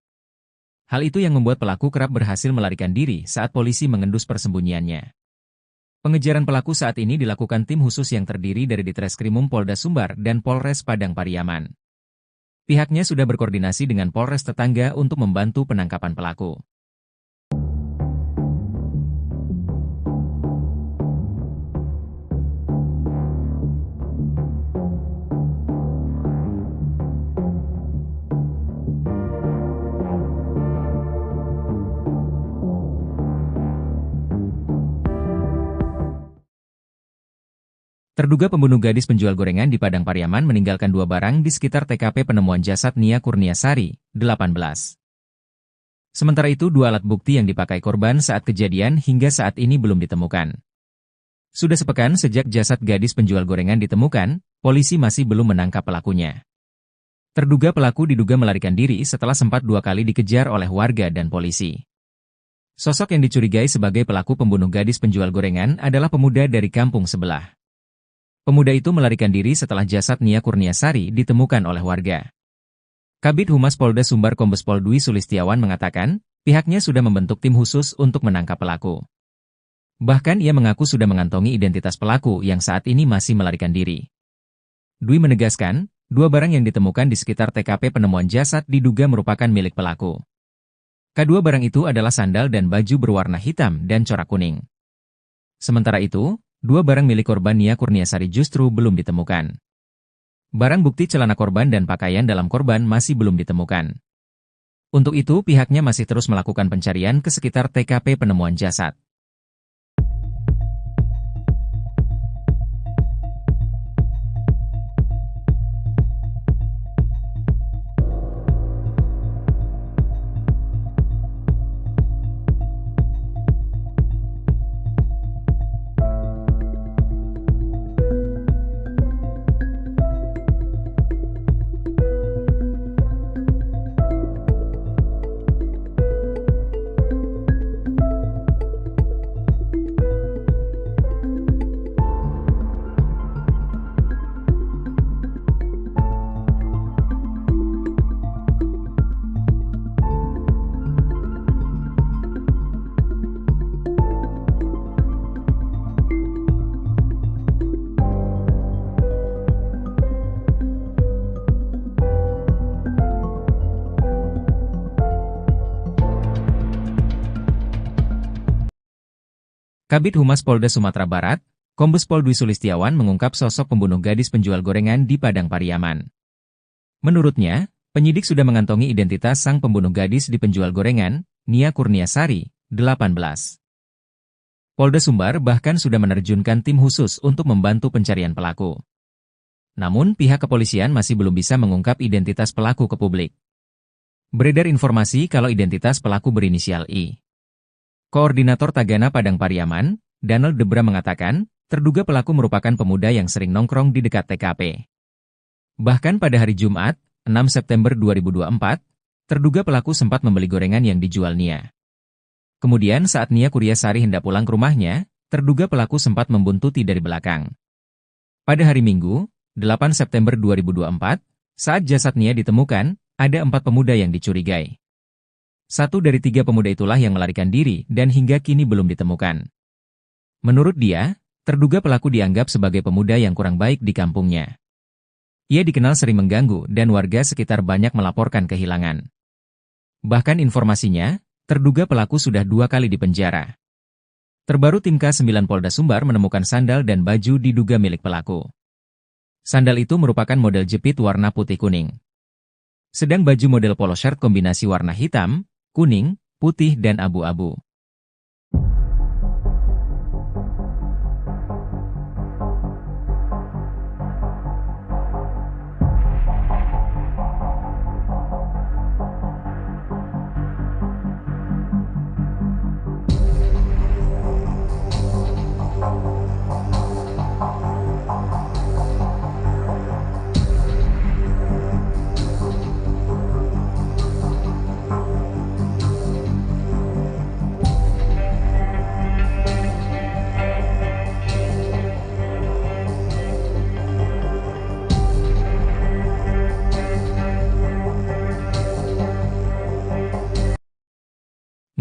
Hal itu yang membuat pelaku kerap berhasil melarikan diri saat polisi mengendus persembunyiannya. Pengejaran pelaku saat ini dilakukan tim khusus yang terdiri dari Ditreskrimum Polda Sumbar dan Polres Padang Pariaman. Pihaknya sudah berkoordinasi dengan Polres tetangga untuk membantu penangkapan pelaku. Terduga pembunuh gadis penjual gorengan di Padang Pariaman meninggalkan 2 barang di sekitar TKP penemuan jasad Nia Kurniasari, 18. Sementara itu 2 alat bukti yang dipakai korban saat kejadian hingga saat ini belum ditemukan. Sudah sepekan sejak jasad gadis penjual gorengan ditemukan, polisi masih belum menangkap pelakunya. Terduga pelaku diduga melarikan diri setelah sempat 2 kali dikejar oleh warga dan polisi. Sosok yang dicurigai sebagai pelaku pembunuh gadis penjual gorengan adalah pemuda dari kampung sebelah. Pemuda itu melarikan diri setelah jasad Nia Kurniasari ditemukan oleh warga. Kabid Humas Polda Sumbar Kombes Pol Dwi Sulistiawan mengatakan, pihaknya sudah membentuk tim khusus untuk menangkap pelaku. Bahkan ia mengaku sudah mengantongi identitas pelaku yang saat ini masih melarikan diri. Dwi menegaskan, 2 barang yang ditemukan di sekitar TKP penemuan jasad diduga merupakan milik pelaku. Kedua barang itu adalah sandal dan baju berwarna hitam dan corak kuning. Sementara itu, 2 barang milik korban Nia Kurniasari justru belum ditemukan. Barang bukti celana korban dan pakaian dalam korban masih belum ditemukan. Untuk itu pihaknya masih terus melakukan pencarian ke sekitar TKP penemuan jasad. Kabid Humas Polda Sumatera Barat, Kombes Pol Dwi Sulistiawan mengungkap sosok pembunuh gadis penjual gorengan di Padang Pariaman. Menurutnya, penyidik sudah mengantongi identitas sang pembunuh gadis di penjual gorengan, Nia Kurniasari, 18. Polda Sumbar bahkan sudah menerjunkan tim khusus untuk membantu pencarian pelaku. Namun pihak kepolisian masih belum bisa mengungkap identitas pelaku ke publik. Beredar informasi kalau identitas pelaku berinisial I. Koordinator Tagana Padang Pariaman, Donald Debra mengatakan, terduga pelaku merupakan pemuda yang sering nongkrong di dekat TKP. Bahkan pada hari Jumat, 6 September 2024, terduga pelaku sempat membeli gorengan yang dijual Nia. Kemudian saat Nia Kurniasari hendak pulang ke rumahnya, terduga pelaku sempat membuntuti dari belakang. Pada hari Minggu, 8 September 2024, saat jasad Nia ditemukan, ada 4 pemuda yang dicurigai. 1 dari 3 pemuda itulah yang melarikan diri dan hingga kini belum ditemukan. Menurut dia, terduga pelaku dianggap sebagai pemuda yang kurang baik di kampungnya. Ia dikenal sering mengganggu dan warga sekitar banyak melaporkan kehilangan. Bahkan informasinya, terduga pelaku sudah 2 kali dipenjara. Terbaru tim K9 Polda Sumbar menemukan sandal dan baju diduga milik pelaku. Sandal itu merupakan model jepit warna putih kuning. Sedang baju model polo shirt kombinasi warna hitam, kuning, putih dan abu-abu.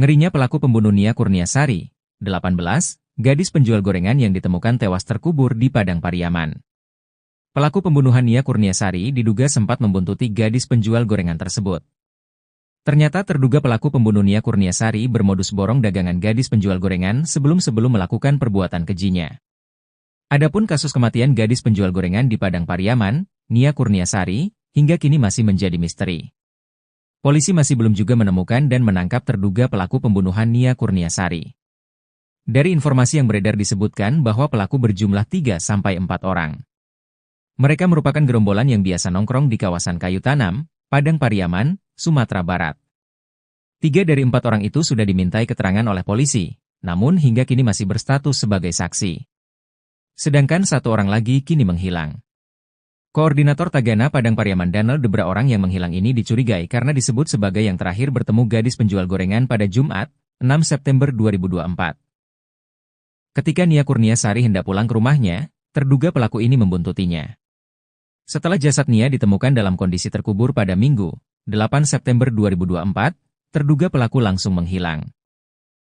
Ngerinya pelaku pembunuh Nia Kurniasari, 18, gadis penjual gorengan yang ditemukan tewas terkubur di Padang Pariaman. Pelaku pembunuhan Nia Kurniasari diduga sempat membuntuti gadis penjual gorengan tersebut. Ternyata terduga pelaku pembunuh Nia Kurniasari bermodus borong dagangan gadis penjual gorengan sebelum melakukan perbuatan kejinya. Adapun kasus kematian gadis penjual gorengan di Padang Pariaman, Nia Kurniasari, hingga kini masih menjadi misteri. Polisi masih belum juga menemukan dan menangkap terduga pelaku pembunuhan Nia Kurniasari. Dari informasi yang beredar disebutkan bahwa pelaku berjumlah 3-4 orang. Mereka merupakan gerombolan yang biasa nongkrong di kawasan Kayu Tanam, Padang Pariaman, Sumatera Barat. 3 dari 4 orang itu sudah dimintai keterangan oleh polisi, namun hingga kini masih berstatus sebagai saksi. Sedangkan 1 orang lagi kini menghilang. Koordinator Tagana Padang Pariaman Danel Debra orang yang menghilang ini dicurigai karena disebut sebagai yang terakhir bertemu gadis penjual gorengan pada Jumat, 6 September 2024. Ketika Nia Kurniasari hendak pulang ke rumahnya, terduga pelaku ini membuntutinya. Setelah jasad Nia ditemukan dalam kondisi terkubur pada Minggu, 8 September 2024, terduga pelaku langsung menghilang.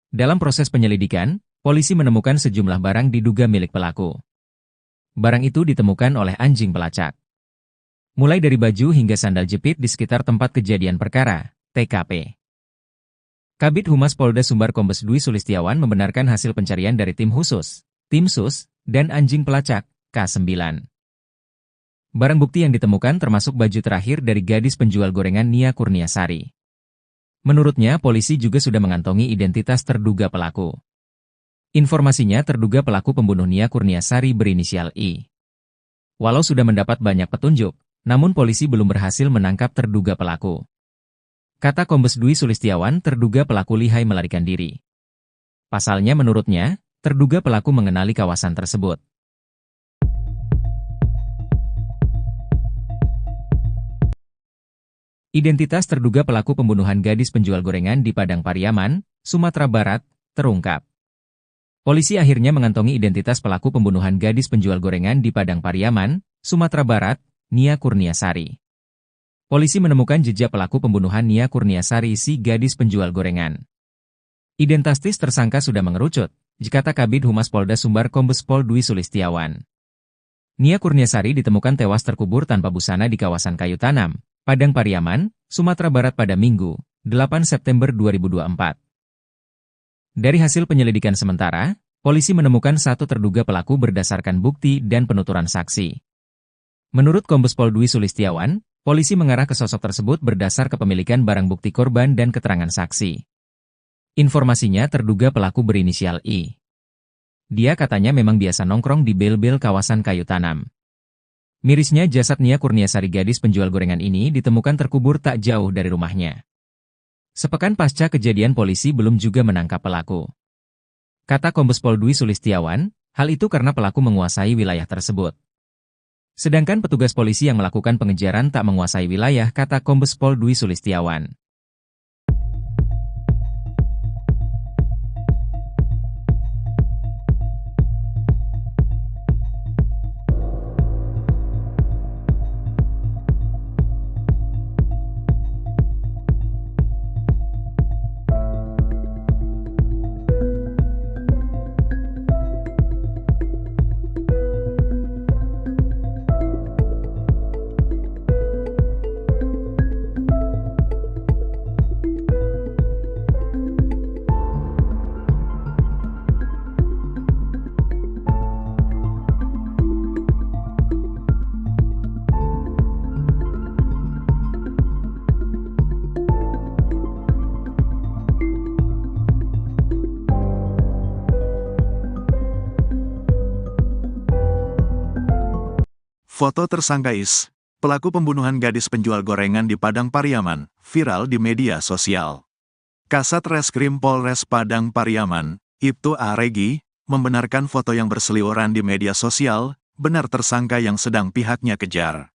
Dalam proses penyelidikan, polisi menemukan sejumlah barang diduga milik pelaku. Barang itu ditemukan oleh anjing pelacak. Mulai dari baju hingga sandal jepit di sekitar tempat kejadian perkara, TKP. Kabid Humas Polda Sumbar Kombes Dwi Sulistiawan membenarkan hasil pencarian dari tim khusus, tim sus, dan anjing pelacak, K9. Barang bukti yang ditemukan termasuk baju terakhir dari gadis penjual gorengan Nia Kurniasari. Menurutnya, polisi juga sudah mengantongi identitas terduga pelaku. Informasinya terduga pelaku pembunuh Nia Kurniasari berinisial I. Walau sudah mendapat banyak petunjuk, namun polisi belum berhasil menangkap terduga pelaku. Kata Kombes Dwi Sulistiawan, terduga pelaku lihai melarikan diri. Pasalnya menurutnya, terduga pelaku mengenali kawasan tersebut. Identitas terduga pelaku pembunuhan gadis penjual gorengan di Padang Pariaman, Sumatera Barat, terungkap. Polisi akhirnya mengantongi identitas pelaku pembunuhan gadis penjual gorengan di Padang Pariaman, Sumatera Barat, Nia Kurniasari. Polisi menemukan jejak pelaku pembunuhan Nia Kurniasari si gadis penjual gorengan. Identitas tersangka sudah mengerucut, kata Kabid Humas Polda Sumbar Kombes Pol Dwi Sulistiawan. Nia Kurniasari ditemukan tewas terkubur tanpa busana di kawasan Kayu Tanam, Padang Pariaman, Sumatera Barat pada Minggu, 8 September 2024. Dari hasil penyelidikan sementara, polisi menemukan 1 terduga pelaku berdasarkan bukti dan penuturan saksi. Menurut Kombes Pol Dwi Sulistiawan, polisi mengarah ke sosok tersebut berdasar kepemilikan barang bukti korban dan keterangan saksi. Informasinya terduga pelaku berinisial I. Dia katanya memang biasa nongkrong di bel-bel kawasan Kayu Tanam. Mirisnya jasad Nia Kurniasari gadis penjual gorengan ini ditemukan terkubur tak jauh dari rumahnya. Sepekan pasca kejadian polisi belum juga menangkap pelaku. Kata Kombes Pol Dwi Sulistiawan, hal itu karena pelaku menguasai wilayah tersebut. Sedangkan petugas polisi yang melakukan pengejaran tak menguasai wilayah, kata Kombes Pol Dwi Sulistiawan.
Foto tersangka Is, pelaku pembunuhan gadis penjual gorengan di Padang Pariaman, viral di media sosial. Kasat Reskrim Polres Padang Pariaman, Ibtu A. Regi, membenarkan foto yang berseliweran di media sosial, benar tersangka yang sedang pihaknya kejar.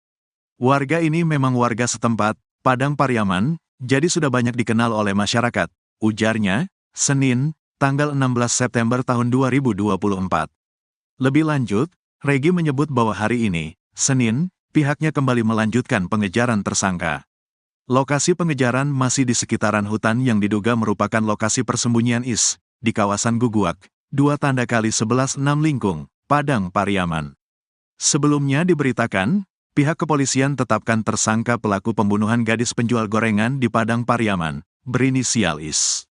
Warga ini memang warga setempat, Padang Pariaman, jadi sudah banyak dikenal oleh masyarakat, ujarnya, Senin, tanggal 16 September tahun 2024. Lebih lanjut, Regi menyebut bahwa hari ini, Senin, pihaknya kembali melanjutkan pengejaran tersangka. Lokasi pengejaran masih di sekitaran hutan yang diduga merupakan lokasi persembunyian IS, di kawasan Guguak, 2x11 6 Lingkung, Padang Pariaman. Sebelumnya diberitakan, pihak kepolisian tetapkan tersangka pelaku pembunuhan gadis penjual gorengan di Padang Pariaman, berinisial IS.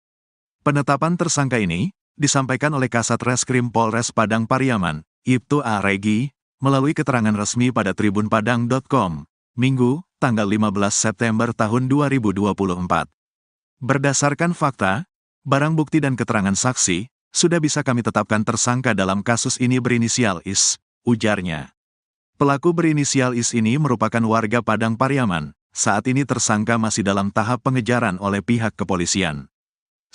Penetapan tersangka ini disampaikan oleh Kasat Reskrim Polres Padang Pariaman, Ibtu A. Regi, melalui keterangan resmi pada tribunpadang.com, Minggu, tanggal 15 September tahun 2024. Berdasarkan fakta, barang bukti dan keterangan saksi, sudah bisa kami tetapkan tersangka dalam kasus ini berinisial IS, ujarnya. Pelaku berinisial IS ini merupakan warga Padang Pariaman, saat ini tersangka masih dalam tahap pengejaran oleh pihak kepolisian.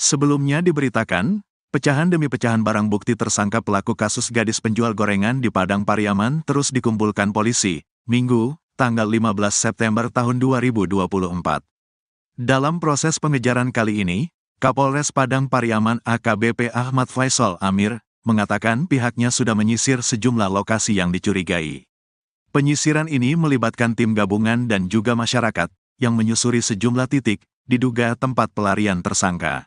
Sebelumnya diberitakan, pecahan demi pecahan barang bukti tersangka pelaku kasus gadis penjual gorengan di Padang Pariaman terus dikumpulkan polisi, Minggu, tanggal 15 September tahun 2024. Dalam proses pengejaran kali ini, Kapolres Padang Pariaman AKBP Ahmad Faisal Amir, mengatakan pihaknya sudah menyisir sejumlah lokasi yang dicurigai. Penyisiran ini melibatkan tim gabungan dan juga masyarakat, yang menyusuri sejumlah titik, diduga tempat pelarian tersangka.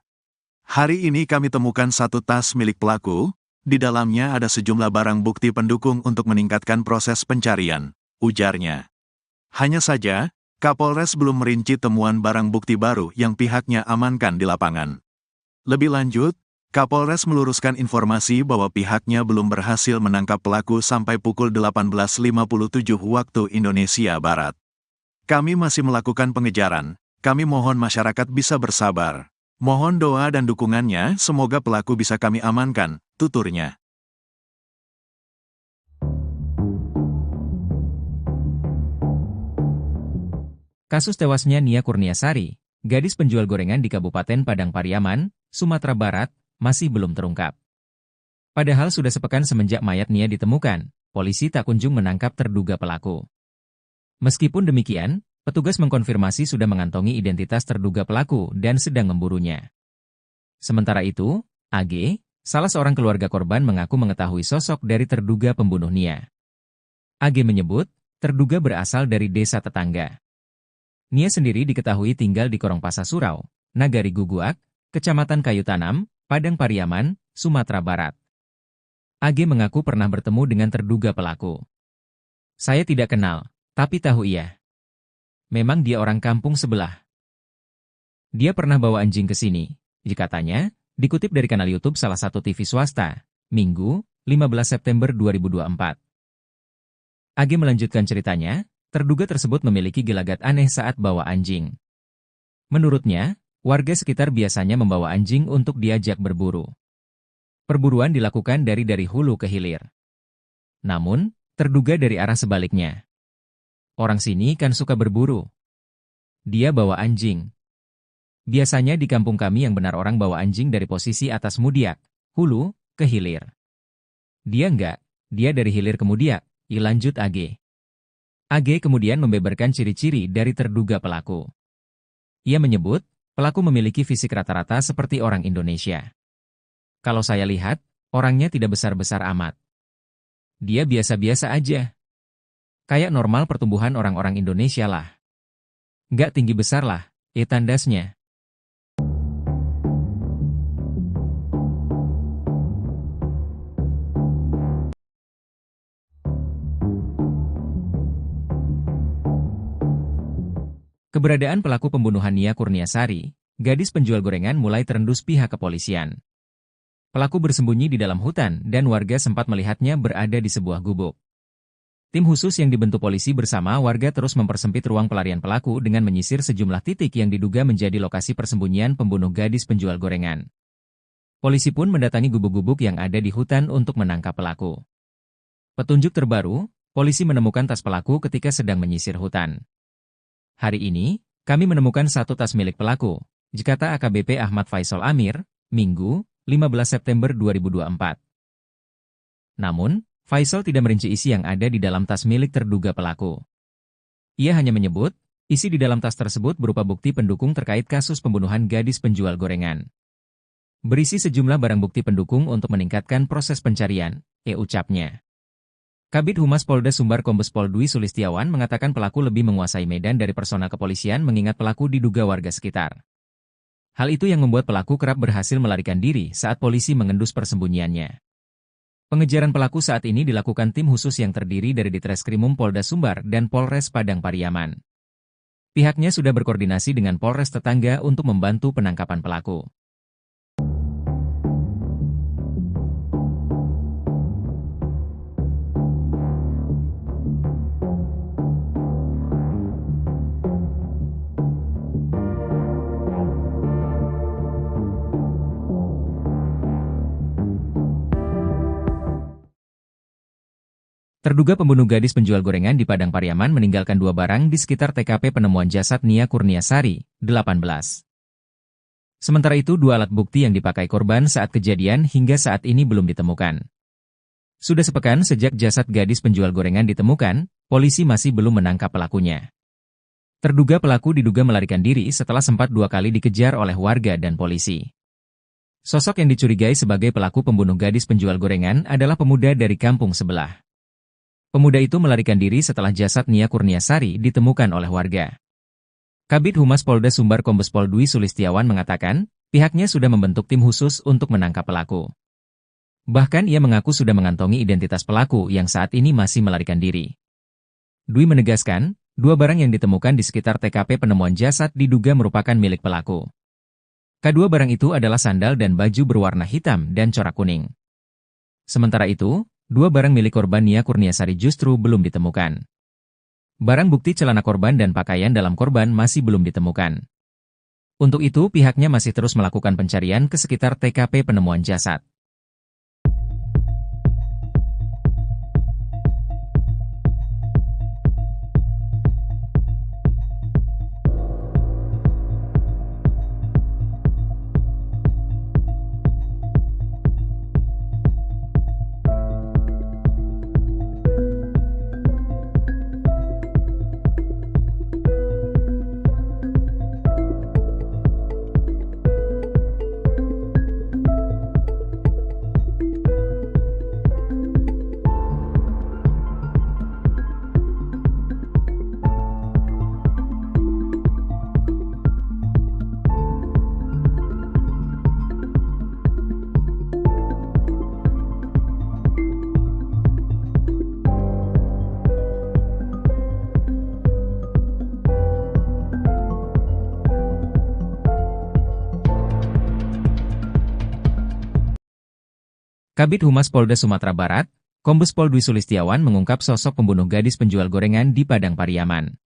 Hari ini kami temukan satu tas milik pelaku, di dalamnya ada sejumlah barang bukti pendukung untuk meningkatkan proses pencarian, ujarnya. Hanya saja, Kapolres belum merinci temuan barang bukti baru yang pihaknya amankan di lapangan. Lebih lanjut, Kapolres meluruskan informasi bahwa pihaknya belum berhasil menangkap pelaku sampai pukul 18.57 waktu Indonesia Barat. Kami masih melakukan pengejaran, kami mohon masyarakat bisa bersabar. Mohon doa dan dukungannya, semoga pelaku bisa kami amankan, tuturnya.
Kasus tewasnya Nia Kurniasari, gadis penjual gorengan di Kabupaten Padang Pariaman, Sumatera Barat, masih belum terungkap. Padahal sudah sepekan semenjak mayat Nia ditemukan, polisi tak kunjung menangkap terduga pelaku. Meskipun demikian, petugas mengkonfirmasi sudah mengantongi identitas terduga pelaku dan sedang memburunya. Sementara itu, AG, salah seorang keluarga korban mengaku mengetahui sosok dari terduga pembunuh Nia. AG menyebut, terduga berasal dari desa tetangga. Nia sendiri diketahui tinggal di Korongpasa Surau, Nagari Guguak, Kecamatan Kayu Tanam, Padang Pariaman, Sumatera Barat. AG mengaku pernah bertemu dengan terduga pelaku. Saya tidak kenal, tapi tahu ia. Memang dia orang kampung sebelah. Dia pernah bawa anjing ke sini, katanya, dikutip dari kanal YouTube salah satu TV swasta, Minggu, 15 September 2024. AG melanjutkan ceritanya, terduga tersebut memiliki gelagat aneh saat bawa anjing. Menurutnya, warga sekitar biasanya membawa anjing untuk diajak berburu. Perburuan dilakukan dari hulu ke hilir. Namun, terduga dari arah sebaliknya. Orang sini kan suka berburu. Dia bawa anjing. Biasanya di kampung kami yang benar orang bawa anjing dari posisi atas Mudiak, hulu, ke hilir. Dia enggak, dia dari hilir ke Mudiak, lanjut AG. AG kemudian membeberkan ciri-ciri dari terduga pelaku. Ia menyebut, pelaku memiliki fisik rata-rata seperti orang Indonesia. Kalau saya lihat, orangnya tidak besar-besar amat. Dia biasa-biasa aja. Kayak normal pertumbuhan orang-orang Indonesia lah. Nggak tinggi besar lah, tandasnya. Keberadaan pelaku pembunuhan Nia Kurniasari, gadis penjual gorengan mulai terendus pihak kepolisian. Pelaku bersembunyi di dalam hutan dan warga sempat melihatnya berada di sebuah gubuk. Tim khusus yang dibentuk polisi bersama warga terus mempersempit ruang pelarian pelaku dengan menyisir sejumlah titik yang diduga menjadi lokasi persembunyian pembunuh gadis penjual gorengan. Polisi pun mendatangi gubuk-gubuk yang ada di hutan untuk menangkap pelaku. Petunjuk terbaru, polisi menemukan tas pelaku ketika sedang menyisir hutan. Hari ini, kami menemukan satu tas milik pelaku, kata AKBP Ahmad Faisal Amir, Minggu, 15 September 2024. Namun, Faisal tidak merinci isi yang ada di dalam tas milik terduga pelaku. Ia hanya menyebut, isi di dalam tas tersebut berupa bukti pendukung terkait kasus pembunuhan gadis penjual gorengan. Berisi sejumlah barang bukti pendukung untuk meningkatkan proses pencarian, ucapnya. Kabid Humas Polda Sumbar Kombes Pol Dwi Sulistiawan mengatakan pelaku lebih menguasai medan dari personal kepolisian mengingat pelaku diduga warga sekitar. Hal itu yang membuat pelaku kerap berhasil melarikan diri saat polisi mengendus persembunyiannya. Pengejaran pelaku saat ini dilakukan tim khusus yang terdiri dari Ditreskrimum Polda Sumbar dan Polres Padang Pariaman. Pihaknya sudah berkoordinasi dengan Polres tetangga untuk membantu penangkapan pelaku. Terduga pembunuh gadis penjual gorengan di Padang Pariaman meninggalkan 2 barang di sekitar TKP penemuan jasad Nia Kurniasari, 18. Sementara itu 2 alat bukti yang dipakai korban saat kejadian hingga saat ini belum ditemukan. Sudah sepekan sejak jasad gadis penjual gorengan ditemukan, polisi masih belum menangkap pelakunya. Terduga pelaku diduga melarikan diri setelah sempat 2 kali dikejar oleh warga dan polisi. Sosok yang dicurigai sebagai pelaku pembunuh gadis penjual gorengan adalah pemuda dari kampung sebelah. Pemuda itu melarikan diri setelah jasad Nia Kurniasari ditemukan oleh warga. Kabid Humas Polda Sumbar Kombes Pol Dwi Sulistiawan mengatakan, pihaknya sudah membentuk tim khusus untuk menangkap pelaku. Bahkan ia mengaku sudah mengantongi identitas pelaku yang saat ini masih melarikan diri. Dwi menegaskan, 2 barang yang ditemukan di sekitar TKP penemuan jasad diduga merupakan milik pelaku. Kedua barang itu adalah sandal dan baju berwarna hitam dan corak kuning. Sementara itu, 2 barang milik korban Nia Kurniasari justru belum ditemukan. Barang bukti celana korban dan pakaian dalam korban masih belum ditemukan. Untuk itu pihaknya masih terus melakukan pencarian ke sekitar TKP penemuan jasad. Kabid Humas Polda Sumatera Barat, Kombes Pol Dwi Sulistiawan mengungkap sosok pembunuh gadis penjual gorengan di Padang Pariaman.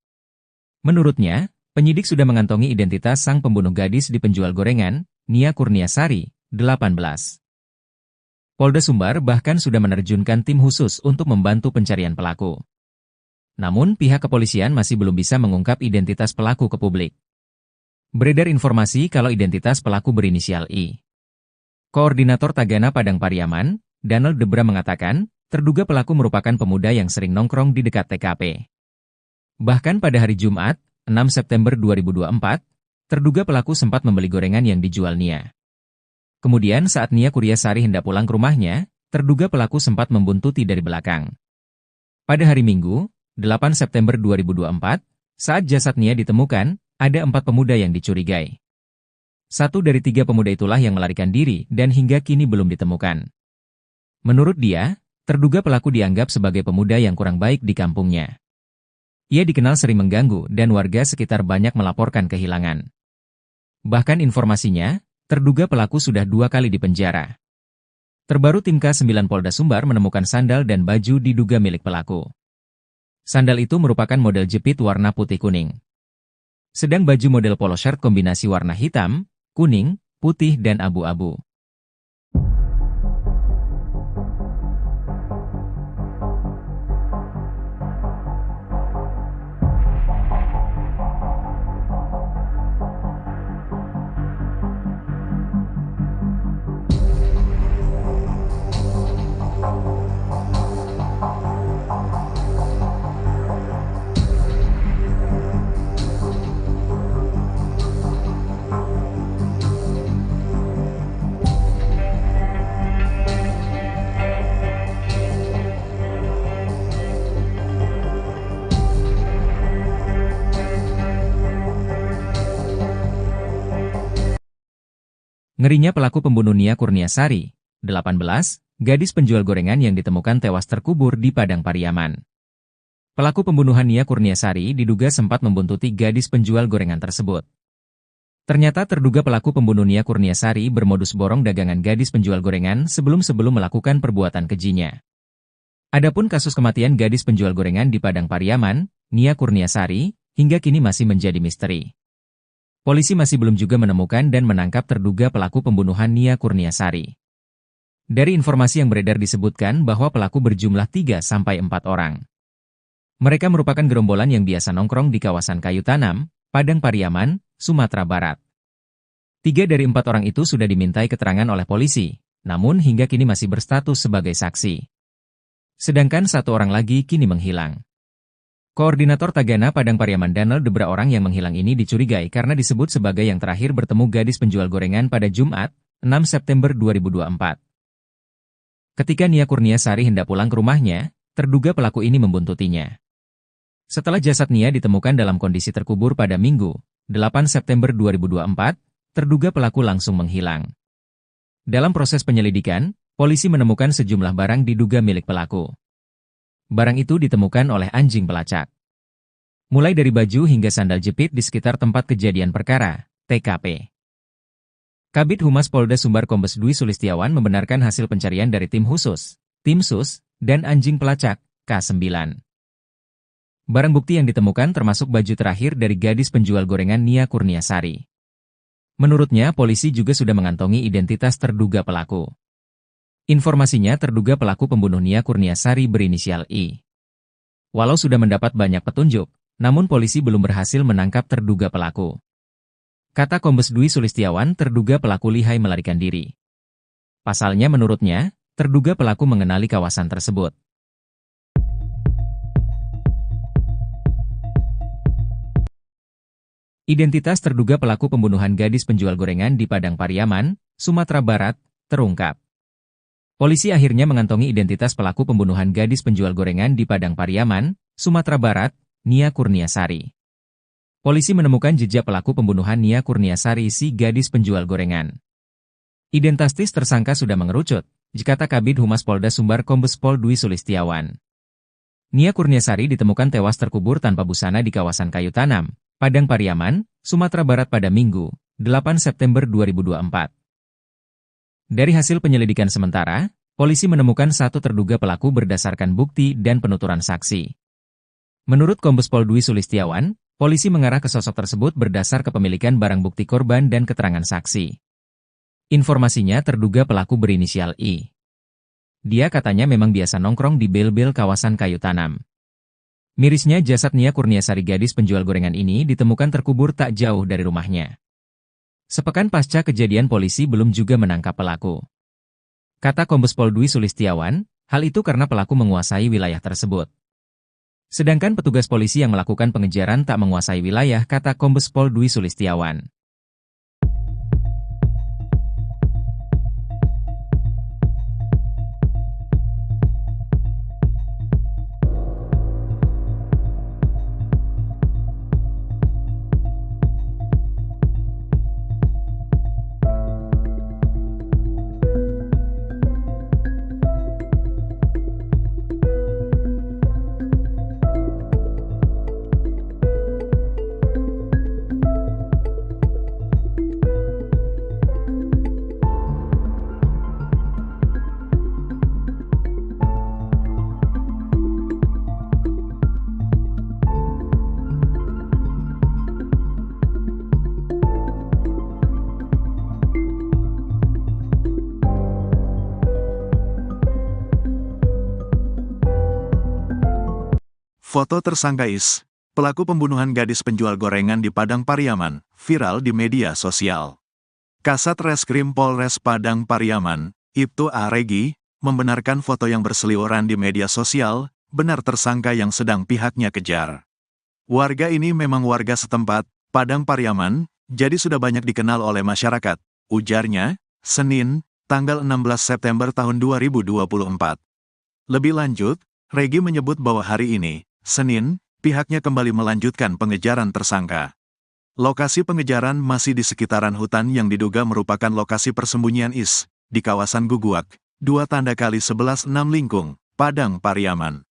Menurutnya, penyidik sudah mengantongi identitas sang pembunuh gadis di penjual gorengan, Nia Kurniasari, 18. Polda Sumbar bahkan sudah menerjunkan tim khusus untuk membantu pencarian pelaku. Namun pihak kepolisian masih belum bisa mengungkap identitas pelaku ke publik. Beredar informasi kalau identitas pelaku berinisial I. Koordinator Tagana Padang Pariaman, Donald Debra mengatakan, terduga pelaku merupakan pemuda yang sering nongkrong di dekat TKP. Bahkan pada hari Jumat, 6 September 2024, terduga pelaku sempat membeli gorengan yang dijual Nia. Kemudian saat Nia Kurniasari hendak pulang ke rumahnya, terduga pelaku sempat membuntuti dari belakang. Pada hari Minggu, 8 September 2024, saat jasad Nia ditemukan, ada 4 pemuda yang dicurigai. 1 dari 3 pemuda itulah yang melarikan diri dan hingga kini belum ditemukan. Menurut dia, terduga pelaku dianggap sebagai pemuda yang kurang baik di kampungnya. Ia dikenal sering mengganggu dan warga sekitar banyak melaporkan kehilangan. Bahkan informasinya, terduga pelaku sudah 2 kali dipenjara. Terbaru tim K9 Polda Sumbar menemukan sandal dan baju diduga milik pelaku. Sandal itu merupakan model jepit warna putih kuning. Sedang baju model polo shirt kombinasi warna hitam, kuning, putih dan abu-abu. Ngerinya pelaku pembunuh Nia Kurniasari, 18, gadis penjual gorengan yang ditemukan tewas terkubur di Padang Pariaman. Pelaku pembunuhan Nia Kurniasari diduga sempat membuntuti gadis penjual gorengan tersebut. Ternyata terduga pelaku pembunuh Nia Kurniasari bermodus borong dagangan gadis penjual gorengan sebelum melakukan perbuatan kejinya. Adapun kasus kematian gadis penjual gorengan di Padang Pariaman, Nia Kurniasari, hingga kini masih menjadi misteri. Polisi masih belum juga menemukan dan menangkap terduga pelaku pembunuhan Nia Kurniasari. Dari informasi yang beredar disebutkan bahwa pelaku berjumlah 3-4 orang. Mereka merupakan gerombolan yang biasa nongkrong di kawasan Kayu Tanam, Padang Pariaman, Sumatera Barat. 3 dari 4 orang itu sudah dimintai keterangan oleh polisi, namun hingga kini masih berstatus sebagai saksi. Sedangkan 1 orang lagi kini menghilang. Koordinator Tagana Padang Pariaman Danel Debra orang yang menghilang ini dicurigai karena disebut sebagai yang terakhir bertemu gadis penjual gorengan pada Jumat, 6 September 2024. Ketika Nia Kurniasari hendak pulang ke rumahnya, terduga pelaku ini membuntutinya. Setelah jasad Nia ditemukan dalam kondisi terkubur pada Minggu, 8 September 2024, terduga pelaku langsung menghilang. Dalam proses penyelidikan, polisi menemukan sejumlah barang diduga milik pelaku. Barang itu ditemukan oleh anjing pelacak. Mulai dari baju hingga sandal jepit di sekitar tempat kejadian perkara, TKP. Kabid Humas Polda Sumbar Kombes Dwi Sulistiawan membenarkan hasil pencarian dari tim khusus, tim sus, dan anjing pelacak, K9. Barang bukti yang ditemukan termasuk baju terakhir dari gadis penjual gorengan Nia Kurniasari. Menurutnya, polisi juga sudah mengantongi identitas terduga pelaku. Informasinya terduga pelaku pembunuh Nia Kurniasari berinisial I. Walau sudah mendapat banyak petunjuk, namun polisi belum berhasil menangkap terduga pelaku. Kata Kombes Dwi Sulistiawan, terduga pelaku lihai melarikan diri. Pasalnya menurutnya, terduga pelaku mengenali kawasan tersebut. Identitas terduga pelaku pembunuhan gadis penjual gorengan di Padang Pariaman, Sumatera Barat, terungkap. Polisi akhirnya mengantongi identitas pelaku pembunuhan gadis penjual gorengan di Padang Pariaman, Sumatera Barat, Nia Kurniasari. Polisi menemukan jejak pelaku pembunuhan Nia Kurniasari si gadis penjual gorengan. Identitas tersangka sudah mengerucut, kata Kabid Humas Polda Sumbar Kombes Pol Dwi Sulistiawan. Nia Kurniasari ditemukan tewas terkubur tanpa busana di kawasan Kayu Tanam, Padang Pariaman, Sumatera Barat pada Minggu, 8 September 2024. Dari hasil penyelidikan sementara, polisi menemukan 1 terduga pelaku berdasarkan bukti dan penuturan saksi. Menurut Kombes Pol Dwi Sulistiawan, polisi mengarah ke sosok tersebut berdasar kepemilikan barang bukti korban dan keterangan saksi. Informasinya terduga pelaku berinisial I. Dia katanya memang biasa nongkrong di bel-bel kawasan Kayu Tanam. Mirisnya jasad Nia Kurniasari gadis penjual gorengan ini ditemukan terkubur tak jauh dari rumahnya. Sepekan pasca kejadian polisi belum juga menangkap pelaku. Kata Kombes Pol Dwi Sulistiawan, hal itu karena pelaku menguasai wilayah tersebut. Sedangkan petugas polisi yang melakukan pengejaran tak menguasai wilayah, kata Kombes Pol Dwi Sulistiawan.
Foto tersangka Is, pelaku pembunuhan gadis penjual gorengan di Padang Pariaman, viral di media sosial. Kasat Reskrim Polres Padang Pariaman, Ibtu A. Regi, membenarkan foto yang berseliweran di media sosial, benar tersangka yang sedang pihaknya kejar. Warga ini memang warga setempat, Padang Pariaman, jadi sudah banyak dikenal oleh masyarakat, ujarnya, Senin, tanggal 16 September tahun 2024. Lebih lanjut, Regi menyebut bahwa hari ini, Senin, pihaknya kembali melanjutkan pengejaran tersangka. Lokasi pengejaran masih di sekitaran hutan yang diduga merupakan lokasi persembunyian IS, di kawasan Guguak, 2 × 11 6 Lingkung, Padang Pariaman.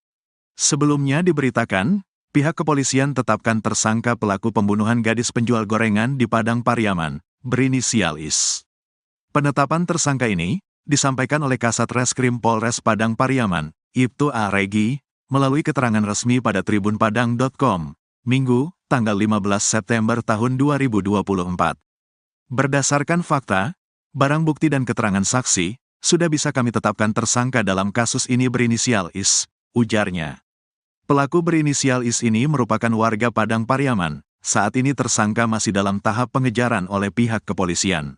Sebelumnya diberitakan, pihak kepolisian tetapkan tersangka pelaku pembunuhan gadis penjual gorengan di Padang Pariaman, berinisial IS. Penetapan tersangka ini disampaikan oleh Kasat Reskrim Polres Padang Pariaman, Ibtu A. Regi, melalui keterangan resmi pada tribunpadang.com, Minggu, tanggal 15 September tahun 2024. Berdasarkan fakta, barang bukti dan keterangan saksi, sudah bisa kami tetapkan tersangka dalam kasus ini berinisial IS, ujarnya. Pelaku berinisial IS ini merupakan warga Padang Pariaman, saat ini tersangka masih dalam tahap pengejaran oleh pihak kepolisian.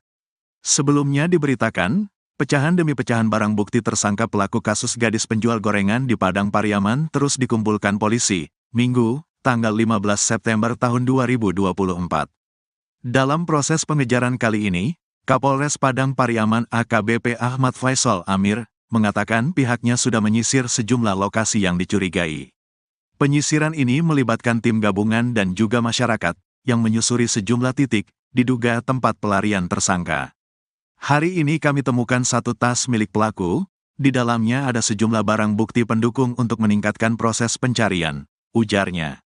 Sebelumnya diberitakan, pecahan demi pecahan barang bukti tersangka pelaku kasus gadis penjual gorengan di Padang Pariaman terus dikumpulkan polisi, Minggu, tanggal 15 September tahun 2024. Dalam proses pengejaran kali ini, Kapolres Padang Pariaman AKBP Ahmad Faisal Amir, mengatakan pihaknya sudah menyisir sejumlah lokasi yang dicurigai. Penyisiran ini melibatkan tim gabungan dan juga masyarakat, yang menyusuri sejumlah titik, diduga tempat pelarian tersangka. Hari ini kami temukan satu tas milik pelaku, di dalamnya ada sejumlah barang bukti pendukung untuk meningkatkan proses pencarian, ujarnya.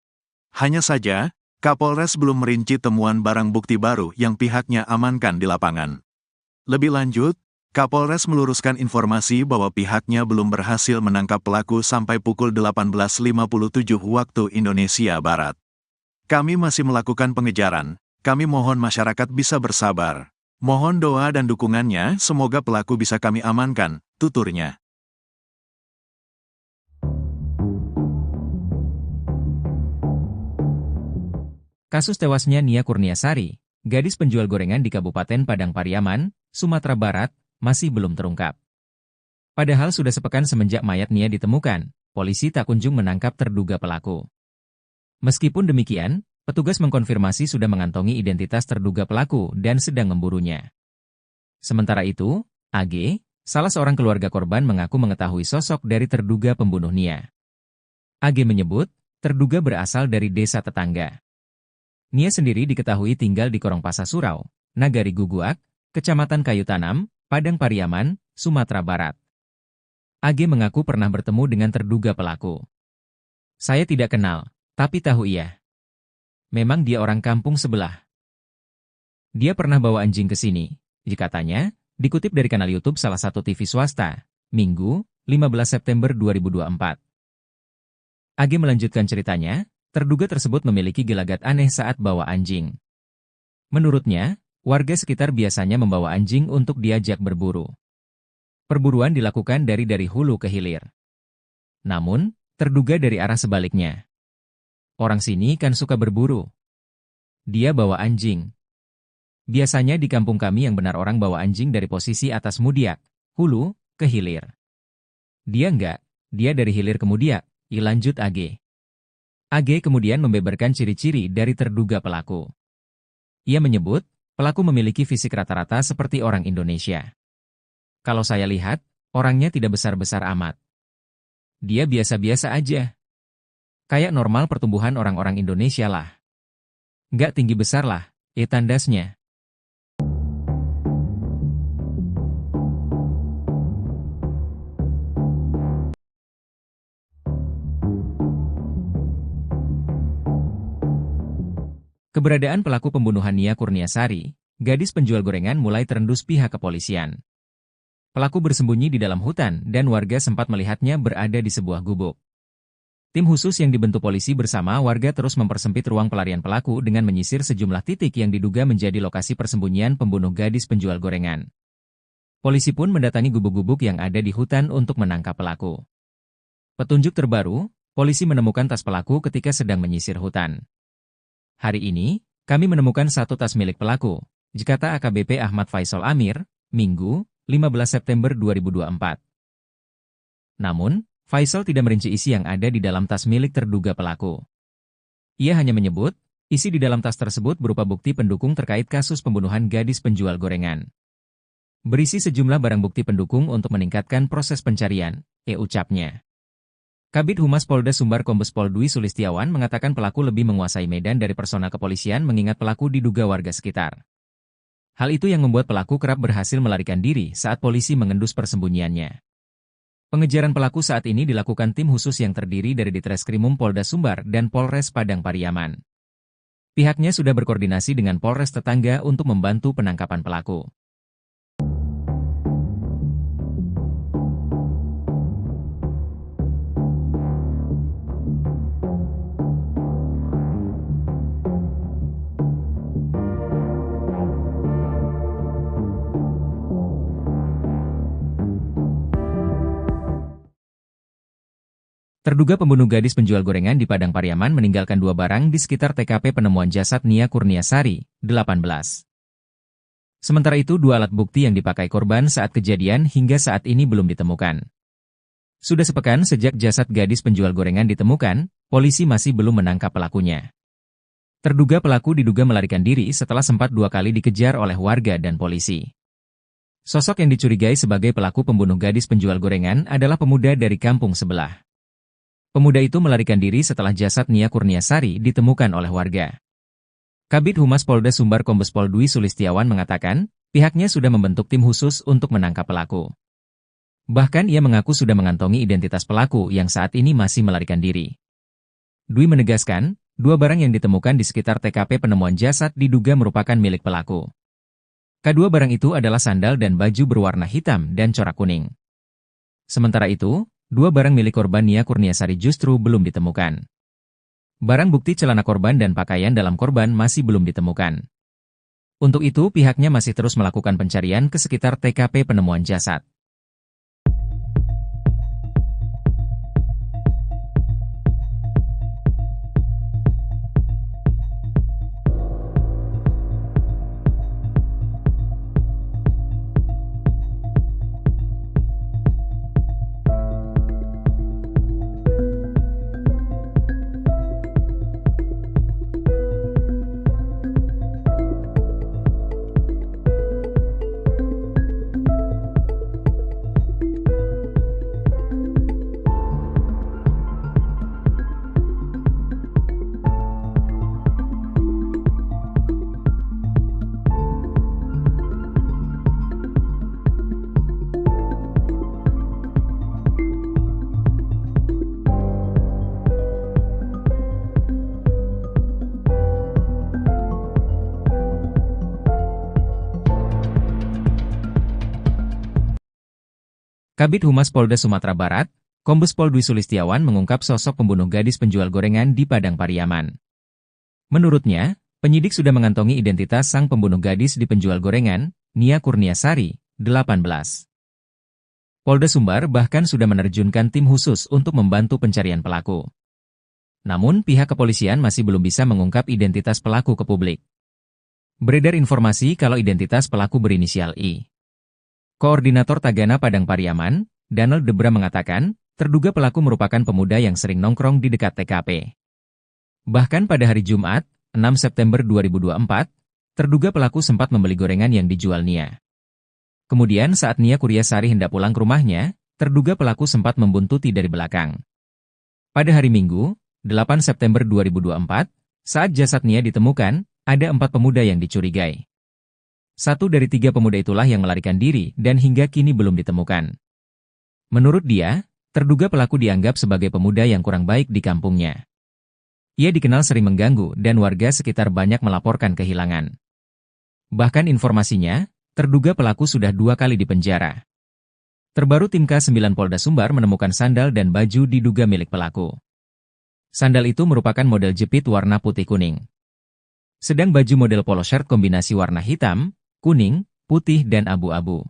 Hanya saja, Kapolres belum merinci temuan barang bukti baru yang pihaknya amankan di lapangan. Lebih lanjut, Kapolres meluruskan informasi bahwa pihaknya belum berhasil menangkap pelaku sampai pukul 18.57 waktu Indonesia Barat. Kami masih melakukan pengejaran, kami mohon masyarakat bisa bersabar. Mohon doa dan dukungannya, semoga pelaku bisa kami amankan, tuturnya.
Kasus tewasnya Nia Kurniasari, gadis penjual gorengan di Kabupaten Padang Pariaman, Sumatera Barat, masih belum terungkap. Padahal sudah sepekan semenjak mayat Nia ditemukan, polisi tak kunjung menangkap terduga pelaku. Meskipun demikian, petugas mengkonfirmasi sudah mengantongi identitas terduga pelaku dan sedang memburunya. Sementara itu, AG, salah seorang keluarga korban mengaku mengetahui sosok dari terduga pembunuh Nia. AG menyebut, terduga berasal dari desa tetangga. Nia sendiri diketahui tinggal di Korongpasa Surau, Nagari Guguak, Kecamatan Kayu Tanam, Padang Pariaman, Sumatera Barat. AG mengaku pernah bertemu dengan terduga pelaku. Saya tidak kenal, tapi tahu ia. Memang dia orang kampung sebelah. Dia pernah bawa anjing ke sini, katanya, dikutip dari kanal YouTube salah satu TV swasta, Minggu, 15 September 2024. AG melanjutkan ceritanya, terduga tersebut memiliki gelagat aneh saat bawa anjing. Menurutnya, warga sekitar biasanya membawa anjing untuk diajak berburu. Perburuan dilakukan dari hulu ke hilir. Namun, terduga dari arah sebaliknya. Orang sini kan suka berburu. Dia bawa anjing. Biasanya di kampung kami yang benar orang bawa anjing dari posisi atas Mudiak, hulu, ke hilir. Dia enggak, dia dari hilir ke Mudiak, lanjut AG. AG kemudian membeberkan ciri-ciri dari terduga pelaku. Ia menyebut, pelaku memiliki fisik rata-rata seperti orang Indonesia. Kalau saya lihat, orangnya tidak besar-besar amat. Dia biasa-biasa aja. Kayak normal pertumbuhan orang-orang Indonesia lah. Nggak tinggi besar lah, tandasnya. Keberadaan pelaku pembunuhan Nia Kurniasari, gadis penjual gorengan mulai terendus pihak kepolisian. Pelaku bersembunyi di dalam hutan dan warga sempat melihatnya berada di sebuah gubuk. Tim khusus yang dibentuk polisi bersama warga terus mempersempit ruang pelarian pelaku dengan menyisir sejumlah titik yang diduga menjadi lokasi persembunyian pembunuh gadis penjual gorengan. Polisi pun mendatangi gubuk-gubuk yang ada di hutan untuk menangkap pelaku. Petunjuk terbaru, polisi menemukan tas pelaku ketika sedang menyisir hutan. Hari ini, kami menemukan satu tas milik pelaku, kata AKBP Ahmad Faisal Amir, Minggu, 15 September 2024. Namun, Faisal tidak merinci isi yang ada di dalam tas milik terduga pelaku. Ia hanya menyebut, isi di dalam tas tersebut berupa bukti pendukung terkait kasus pembunuhan gadis penjual gorengan. Berisi sejumlah barang bukti pendukung untuk meningkatkan proses pencarian, ucapnya. Kabid Humas Polda Sumbar Kombes Pol Dwi Sulistiawan mengatakan pelaku lebih menguasai medan dari personel kepolisian mengingat pelaku diduga warga sekitar. Hal itu yang membuat pelaku kerap berhasil melarikan diri saat polisi mengendus persembunyiannya. Pengejaran pelaku saat ini dilakukan tim khusus yang terdiri dari Ditreskrimum Polda Sumbar dan Polres Padang Pariaman. Pihaknya sudah berkoordinasi dengan Polres tetangga untuk membantu penangkapan pelaku. Terduga pembunuh gadis penjual gorengan di Padang Pariaman meninggalkan 2 barang di sekitar TKP penemuan jasad Nia Kurniasari, 18. Sementara itu 2 alat bukti yang dipakai korban saat kejadian hingga saat ini belum ditemukan. Sudah sepekan sejak jasad gadis penjual gorengan ditemukan, polisi masih belum menangkap pelakunya. Terduga pelaku diduga melarikan diri setelah sempat 2 kali dikejar oleh warga dan polisi. Sosok yang dicurigai sebagai pelaku pembunuh gadis penjual gorengan adalah pemuda dari kampung sebelah. Pemuda itu melarikan diri setelah jasad Nia Kurniasari ditemukan oleh warga. Kabid Humas Polda Sumbar Kombes Pol Dwi Sulistiawan mengatakan, pihaknya sudah membentuk tim khusus untuk menangkap pelaku. Bahkan ia mengaku sudah mengantongi identitas pelaku yang saat ini masih melarikan diri. Dwi menegaskan, 2 barang yang ditemukan di sekitar TKP penemuan jasad diduga merupakan milik pelaku. Kedua barang itu adalah sandal dan baju berwarna hitam dan corak kuning. Sementara itu, 2 barang milik korban Nia Kurniasari justru belum ditemukan. Barang bukti celana korban dan pakaian dalam korban masih belum ditemukan. Untuk itu pihaknya masih terus melakukan pencarian ke sekitar TKP penemuan jasad. Kabid Humas Polda Sumatera Barat, Kombes Pol Dwi Sulistiawan mengungkap sosok pembunuh gadis penjual gorengan di Padang Pariaman. Menurutnya, penyidik sudah mengantongi identitas sang pembunuh gadis di penjual gorengan, Nia Kurniasari, 18. Polda Sumbar bahkan sudah menerjunkan tim khusus untuk membantu pencarian pelaku. Namun pihak kepolisian masih belum bisa mengungkap identitas pelaku ke publik. Beredar informasi kalau identitas pelaku berinisial I. Koordinator Tagana Padang Pariaman, Donald Debra mengatakan, terduga pelaku merupakan pemuda yang sering nongkrong di dekat TKP. Bahkan pada hari Jumat, 6 September 2024, terduga pelaku sempat membeli gorengan yang dijual Nia. Kemudian saat Nia Kurniasari hendak pulang ke rumahnya, terduga pelaku sempat membuntuti dari belakang. Pada hari Minggu, 8 September 2024, saat jasad Nia ditemukan, ada 4 pemuda yang dicurigai. 1 dari 3 pemuda itulah yang melarikan diri dan hingga kini belum ditemukan. Menurut dia, terduga pelaku dianggap sebagai pemuda yang kurang baik di kampungnya. Ia dikenal sering mengganggu dan warga sekitar banyak melaporkan kehilangan. Bahkan informasinya, terduga pelaku sudah 2 kali dipenjara. Terbaru tim K9 Polda Sumbar menemukan sandal dan baju diduga milik pelaku. Sandal itu merupakan model jepit warna putih kuning. Sedang baju model polo shirt kombinasi warna hitam, kuning, putih dan abu-abu.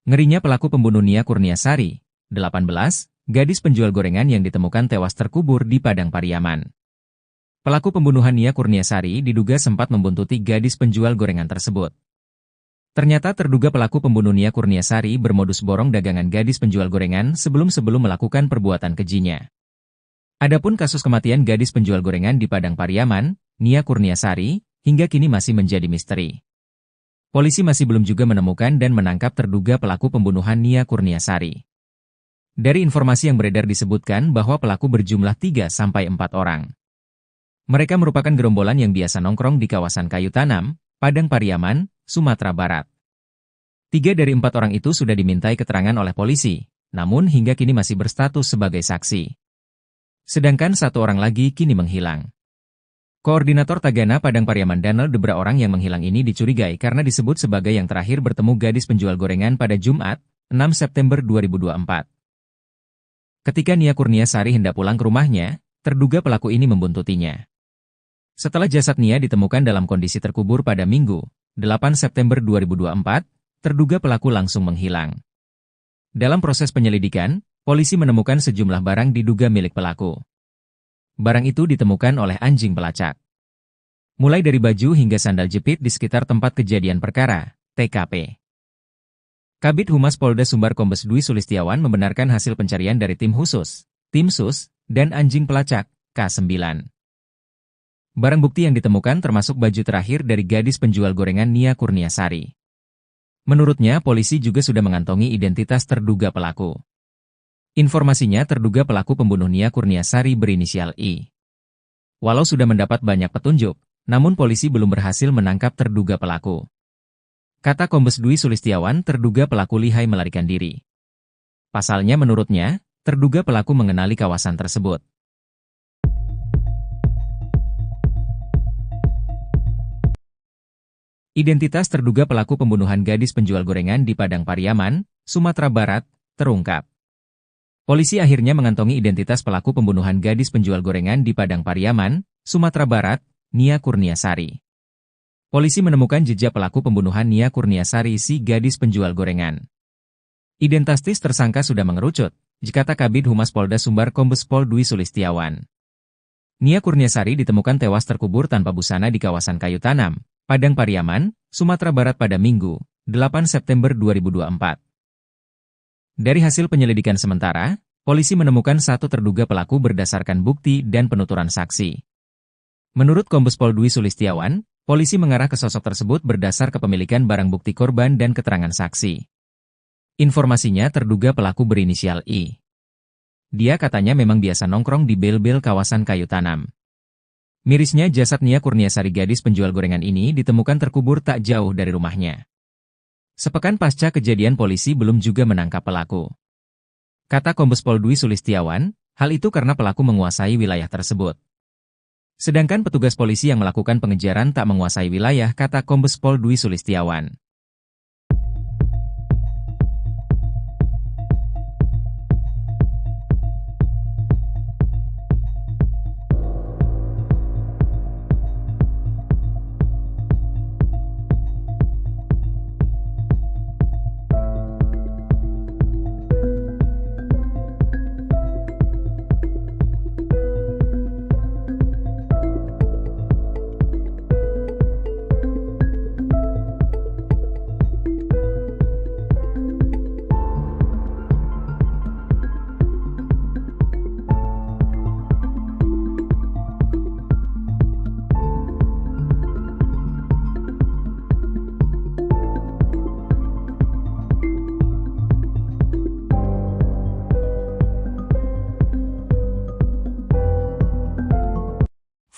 Ngerinya pelaku pembunuh Nia Kurniasari, 18, gadis penjual gorengan yang ditemukan tewas terkubur di Padang Pariaman. Pelaku pembunuhan Nia Kurniasari diduga sempat membuntuti gadis penjual gorengan tersebut. Ternyata terduga pelaku pembunuh Nia Kurniasari bermodus borong dagangan gadis penjual gorengan sebelum melakukan perbuatan kejinya. Adapun kasus kematian gadis penjual gorengan di Padang Pariaman, Nia Kurniasari, hingga kini masih menjadi misteri. Polisi masih belum juga menemukan dan menangkap terduga pelaku pembunuhan Nia Kurniasari. Dari informasi yang beredar disebutkan bahwa pelaku berjumlah 3-4 orang. Mereka merupakan gerombolan yang biasa nongkrong di kawasan Kayu Tanam, Padang Pariaman, Sumatera Barat. 3 dari 4 orang itu sudah dimintai keterangan oleh polisi, namun hingga kini masih berstatus sebagai saksi. Sedangkan 1 orang lagi kini menghilang. Koordinator Tagana Padang Pariaman Danel Debra orang yang menghilang ini dicurigai karena disebut sebagai yang terakhir bertemu gadis penjual gorengan pada Jumat, 6 September 2024. Ketika Nia Kurniasari hendak pulang ke rumahnya, terduga pelaku ini membuntutinya. Setelah jasad Nia ditemukan dalam kondisi terkubur pada Minggu, 8 September 2024, terduga pelaku langsung menghilang. Dalam proses penyelidikan, polisi menemukan sejumlah barang diduga milik pelaku. Barang itu ditemukan oleh anjing pelacak. Mulai dari baju hingga sandal jepit di sekitar tempat kejadian perkara, TKP. Kabid Humas Polda Sumbar Kombes Dwi Sulistiawan membenarkan hasil pencarian dari tim khusus, tim sus, dan anjing pelacak, K9. Barang bukti yang ditemukan termasuk baju terakhir dari gadis penjual gorengan Nia Kurniasari. Menurutnya, polisi juga sudah mengantongi identitas terduga pelaku. Informasinya terduga pelaku pembunuh Nia Kurniasari berinisial I. Walau sudah mendapat banyak petunjuk, namun polisi belum berhasil menangkap terduga pelaku. Kata Kombes Dwi Sulistiawan, terduga pelaku lihai melarikan diri. Pasalnya menurutnya, terduga pelaku mengenali kawasan tersebut. Identitas terduga pelaku pembunuhan gadis penjual gorengan di Padang Pariaman, Sumatera Barat, terungkap. Polisi akhirnya mengantongi identitas pelaku pembunuhan gadis penjual gorengan di Padang Pariaman, Sumatera Barat, Nia Kurniasari. Polisi menemukan jejak pelaku pembunuhan Nia Kurniasari si gadis penjual gorengan. Identitas tersangka sudah mengerucut, kata Kabid Humas Polda Sumbar Kombes Pol Dwi Sulistiawan. Nia Kurniasari ditemukan tewas terkubur tanpa busana di kawasan Kayu Tanam, Padang Pariaman, Sumatera Barat pada Minggu, 8 September 2024. Dari hasil penyelidikan sementara, polisi menemukan 1 terduga pelaku berdasarkan bukti dan penuturan saksi. Menurut Kombes Pol Dwi Sulistiawan, polisi mengarah ke sosok tersebut berdasar kepemilikan barang bukti korban dan keterangan saksi. Informasinya terduga pelaku berinisial I. Dia katanya memang biasa nongkrong di bel-bel kawasan Kayu Tanam. Mirisnya jasad Nia Kurniasari gadis penjual gorengan ini ditemukan terkubur tak jauh dari rumahnya. Sepekan pasca kejadian polisi belum juga menangkap pelaku. Kata Kombes Pol Dwi Sulistiawan, hal itu karena pelaku menguasai wilayah tersebut. Sedangkan petugas polisi yang melakukan pengejaran tak menguasai wilayah, kata Kombes Pol Dwi Sulistiawan.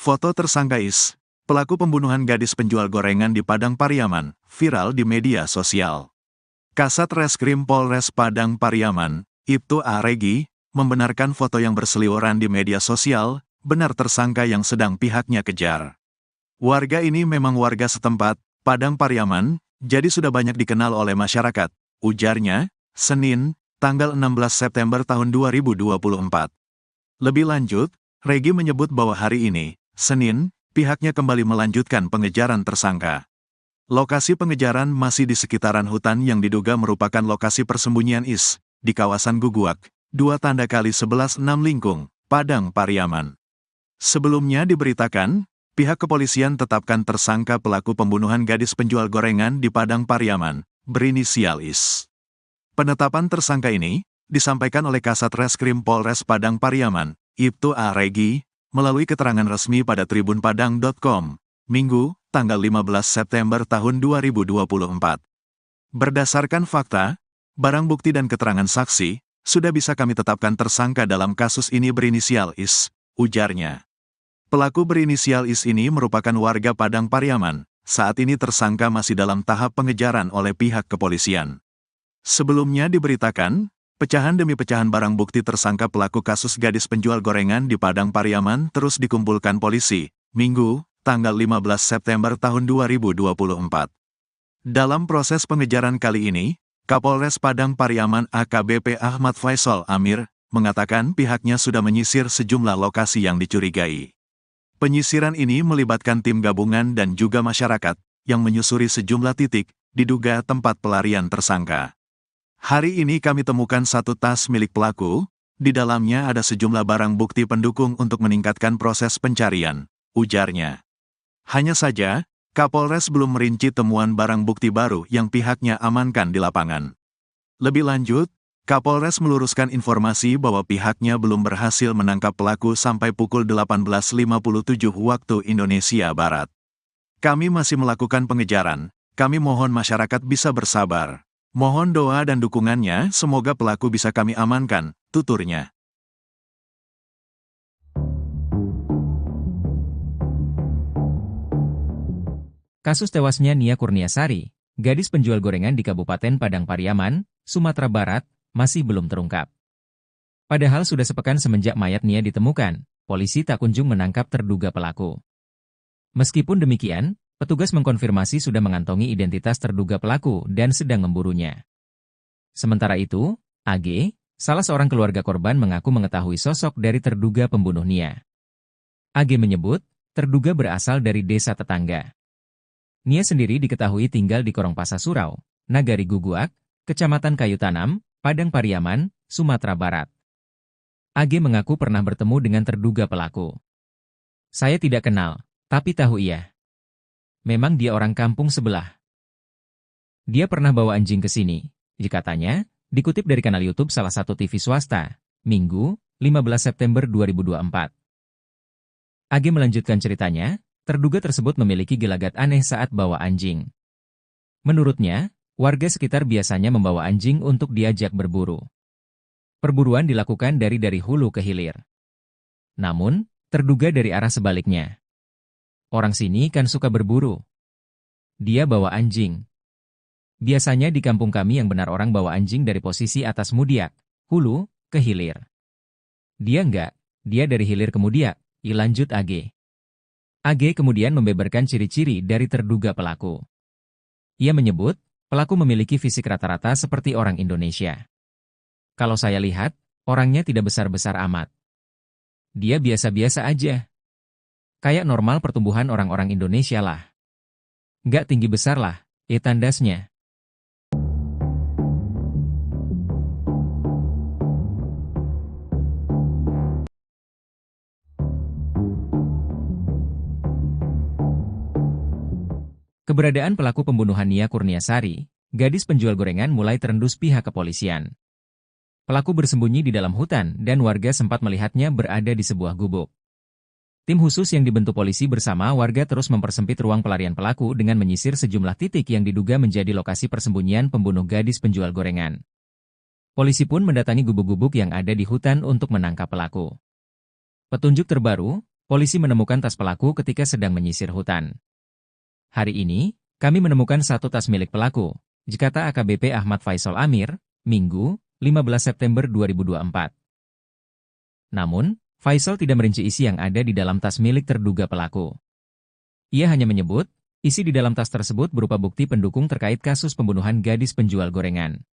Foto tersangka Is, pelaku pembunuhan gadis penjual gorengan di Padang Pariaman, viral di media sosial. Kasat Reskrim Polres Padang Pariaman, Ibtu A. Regi, membenarkan foto yang berseliweran di media sosial, benar tersangka yang sedang pihaknya kejar. Warga ini memang warga setempat, Padang Pariaman, jadi sudah banyak dikenal oleh masyarakat, ujarnya, Senin, tanggal 16 September tahun 2024. Lebih lanjut, Regi menyebut bahwa hari ini, Senin, pihaknya kembali melanjutkan pengejaran tersangka. Lokasi pengejaran masih di sekitaran hutan yang diduga merupakan lokasi persembunyian IS, di kawasan Guguak, 2 × 11 6 Lingkung, Padang Pariaman. Sebelumnya diberitakan, pihak kepolisian tetapkan tersangka pelaku pembunuhan gadis penjual gorengan di Padang Pariaman, berinisial IS. Penetapan tersangka ini disampaikan oleh Kasat Reskrim Polres Padang Pariaman, Ibtu A. Regi, melalui keterangan resmi pada tribunpadang.com, Minggu, tanggal 15 September tahun 2024. Berdasarkan fakta, barang bukti dan keterangan saksi, sudah bisa kami tetapkan tersangka dalam kasus ini berinisial IS, ujarnya. Pelaku berinisial IS ini merupakan warga Padang Pariaman, saat ini tersangka masih dalam tahap pengejaran oleh pihak kepolisian. Sebelumnya diberitakan, pecahan demi pecahan barang bukti tersangka pelaku kasus gadis penjual gorengan di Padang Pariaman terus dikumpulkan polisi, Minggu, tanggal 15 September tahun 2024. Dalam proses pengejaran kali ini, Kapolres Padang Pariaman AKBP Ahmad Faisal Amir, mengatakan pihaknya sudah menyisir sejumlah lokasi yang dicurigai. Penyisiran ini melibatkan tim gabungan dan juga masyarakat, yang menyusuri sejumlah titik, diduga tempat pelarian tersangka. Hari ini kami temukan satu tas milik pelaku, di dalamnya ada sejumlah barang bukti pendukung untuk meningkatkan proses pencarian, ujarnya. Hanya saja, Kapolres belum merinci temuan barang bukti baru yang pihaknya amankan di lapangan. Lebih lanjut, Kapolres meluruskan informasi bahwa pihaknya belum berhasil menangkap pelaku sampai pukul 18.57 waktu Indonesia Barat. Kami masih melakukan pengejaran, kami mohon masyarakat bisa bersabar. Mohon doa dan dukungannya, semoga pelaku bisa kami amankan, tuturnya.
Kasus tewasnya Nia Kurniasari, gadis penjual gorengan di Kabupaten Padang Pariaman, Sumatera Barat, masih belum terungkap. Padahal sudah sepekan semenjak mayat Nia ditemukan, polisi tak kunjung menangkap terduga pelaku. Meskipun demikian, petugas mengkonfirmasi sudah mengantongi identitas terduga pelaku dan sedang memburunya. Sementara itu, AG, salah seorang keluarga korban mengaku mengetahui sosok dari terduga pembunuh Nia. AG menyebut, terduga berasal dari desa tetangga. Nia sendiri diketahui tinggal di Korongpasa Surau, Nagari Guguak, Kecamatan Kayu Tanam, Padang Pariaman, Sumatera Barat. AG mengaku pernah bertemu dengan terduga pelaku. Saya tidak kenal, tapi tahu ia. Memang dia orang kampung sebelah. Dia pernah bawa anjing ke sini, katanya, dikutip dari kanal YouTube salah satu TV swasta, Minggu, 15 September 2024. AG melanjutkan ceritanya, terduga tersebut memiliki gelagat aneh saat bawa anjing. Menurutnya, warga sekitar biasanya membawa anjing untuk diajak berburu. Perburuan dilakukan dari hulu ke hilir. Namun, terduga dari arah sebaliknya. Orang sini kan suka berburu. Dia bawa anjing. Biasanya di kampung kami yang benar orang bawa anjing dari posisi atas Mudiak, hulu, ke hilir. Dia enggak, dia dari hilir ke Mudiak, lanjut AG. AG kemudian membeberkan ciri-ciri dari terduga pelaku. Ia menyebut, pelaku memiliki fisik rata-rata seperti orang Indonesia. Kalau saya lihat, orangnya tidak besar-besar amat. Dia biasa-biasa aja. Kayak normal pertumbuhan orang-orang Indonesia lah. Nggak tinggi besar lah, tandasnya. Keberadaan pelaku pembunuhan Nia Kurniasari, gadis penjual gorengan mulai terendus pihak kepolisian. Pelaku bersembunyi di dalam hutan dan warga sempat melihatnya berada di sebuah gubuk. Tim khusus yang dibentuk polisi bersama warga terus mempersempit ruang pelarian pelaku dengan menyisir sejumlah titik yang diduga menjadi lokasi persembunyian pembunuh gadis penjual gorengan. Polisi pun mendatangi gubuk-gubuk yang ada di hutan untuk menangkap pelaku. Petunjuk terbaru, polisi menemukan tas pelaku ketika sedang menyisir hutan. Hari ini, kami menemukan satu tas milik pelaku, kata AKBP Ahmad Faisal Amir, Minggu, 15 September 2024. Namun, Faisal tidak merinci isi yang ada di dalam tas milik terduga pelaku. Ia hanya menyebut, isi di dalam tas tersebut berupa bukti pendukung terkait kasus pembunuhan gadis penjual gorengan.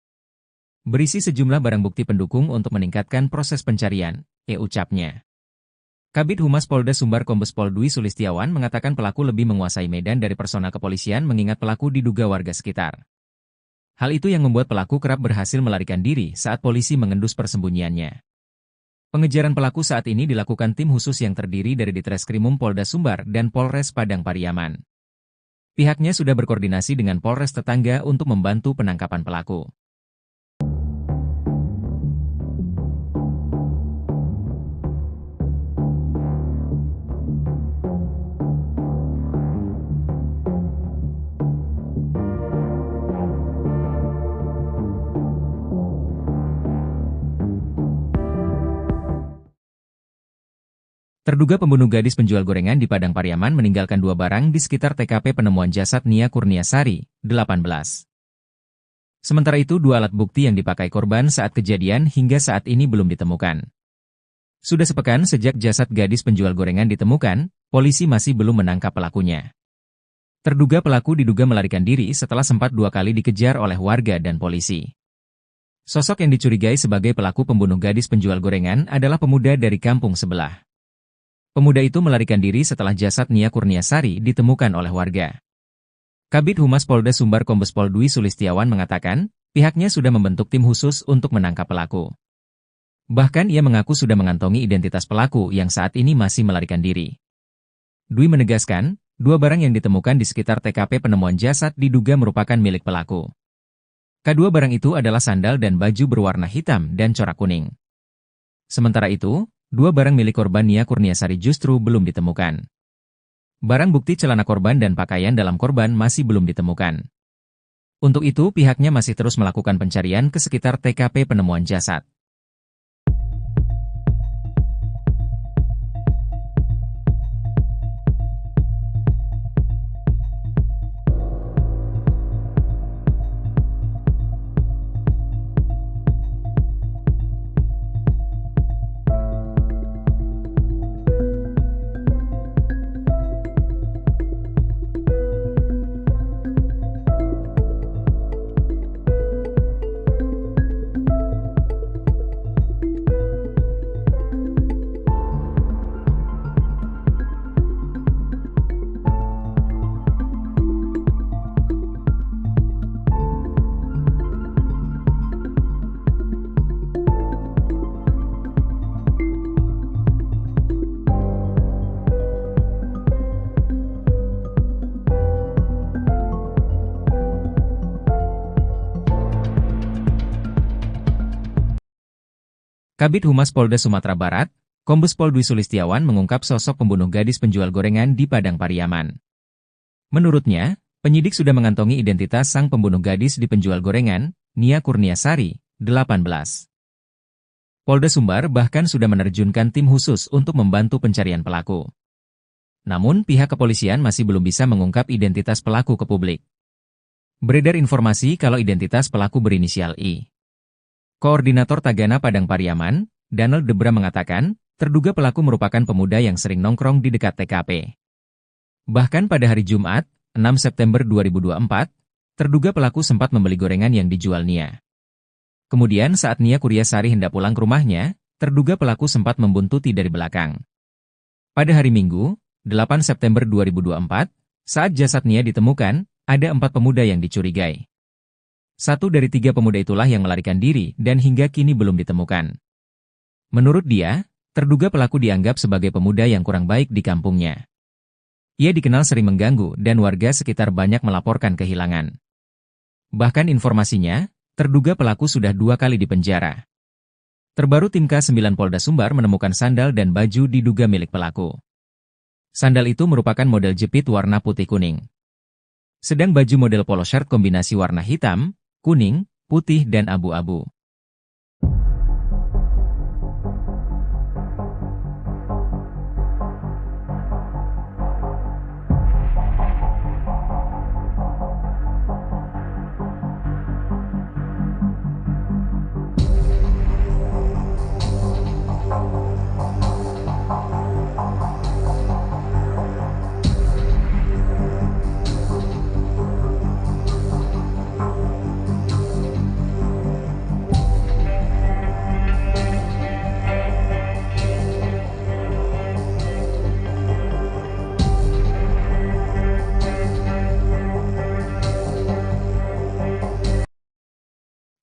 Berisi sejumlah barang bukti pendukung untuk meningkatkan proses pencarian, ucapnya. Kabid Humas Polda Sumbar Kombes Pol Dwi Sulistiawan mengatakan pelaku lebih menguasai medan dari personal kepolisian mengingat pelaku diduga warga sekitar. Hal itu yang membuat pelaku kerap berhasil melarikan diri saat polisi mengendus persembunyiannya. Pengejaran pelaku saat ini dilakukan tim khusus yang terdiri dari Ditreskrimum Polda Sumbar dan Polres Padang Pariaman. Pihaknya sudah berkoordinasi dengan Polres tetangga untuk membantu penangkapan pelaku. Terduga pembunuh gadis penjual gorengan di Padang Pariaman meninggalkan 2 barang di sekitar TKP penemuan jasad Nia Kurniasari, 18. Sementara itu 2 alat bukti yang dipakai korban saat kejadian hingga saat ini belum ditemukan. Sudah sepekan sejak jasad gadis penjual gorengan ditemukan, polisi masih belum menangkap pelakunya. Terduga pelaku diduga melarikan diri setelah sempat 2 kali dikejar oleh warga dan polisi. Sosok yang dicurigai sebagai pelaku pembunuh gadis penjual gorengan adalah pemuda dari kampung sebelah. Pemuda itu melarikan diri setelah jasad Nia Kurniasari ditemukan oleh warga. Kabid Humas Polda Sumbar Kombes Pol Dwi Sulistiawan mengatakan, pihaknya sudah membentuk tim khusus untuk menangkap pelaku. Bahkan ia mengaku sudah mengantongi identitas pelaku yang saat ini masih melarikan diri. Dwi menegaskan, 2 barang yang ditemukan di sekitar TKP penemuan jasad diduga merupakan milik pelaku. Kedua barang itu adalah sandal dan baju berwarna hitam dan corak kuning. Sementara itu, 2 barang milik korban Nia Kurniasari justru belum ditemukan. Barang bukti celana korban dan pakaian dalam korban masih belum ditemukan. Untuk itu pihaknya masih terus melakukan pencarian ke sekitar TKP penemuan jasad. Kabid Humas Polda Sumatera Barat, Kombes Pol Dwi Sulistiawan mengungkap sosok pembunuh gadis penjual gorengan di Padang Pariaman. Menurutnya, penyidik sudah mengantongi identitas sang pembunuh gadis di penjual gorengan, Nia Kurniasari, 18. Polda Sumbar bahkan sudah menerjunkan tim khusus untuk membantu pencarian pelaku. Namun pihak kepolisian masih belum bisa mengungkap identitas pelaku ke publik. Beredar informasi kalau identitas pelaku berinisial I. Koordinator Tagana Padang Pariaman, Daniel Debra mengatakan, terduga pelaku merupakan pemuda yang sering nongkrong di dekat TKP. Bahkan pada hari Jumat, 6 September 2024, terduga pelaku sempat membeli gorengan yang dijual Nia. Kemudian saat Nia Kurniasari hendak pulang ke rumahnya, terduga pelaku sempat membuntuti dari belakang. Pada hari Minggu, 8 September 2024, saat jasad Nia ditemukan, ada 4 pemuda yang dicurigai. 1 dari 3 pemuda itulah yang melarikan diri dan hingga kini belum ditemukan. Menurut dia, terduga pelaku dianggap sebagai pemuda yang kurang baik di kampungnya. Ia dikenal sering mengganggu dan warga sekitar banyak melaporkan kehilangan. Bahkan informasinya, terduga pelaku sudah 2 kali dipenjara. Terbaru tim K9 Polda Sumbar menemukan sandal dan baju diduga milik pelaku. Sandal itu merupakan model jepit warna putih kuning. Sedang baju model polo shirt kombinasi warna hitam, kuning, putih dan abu-abu.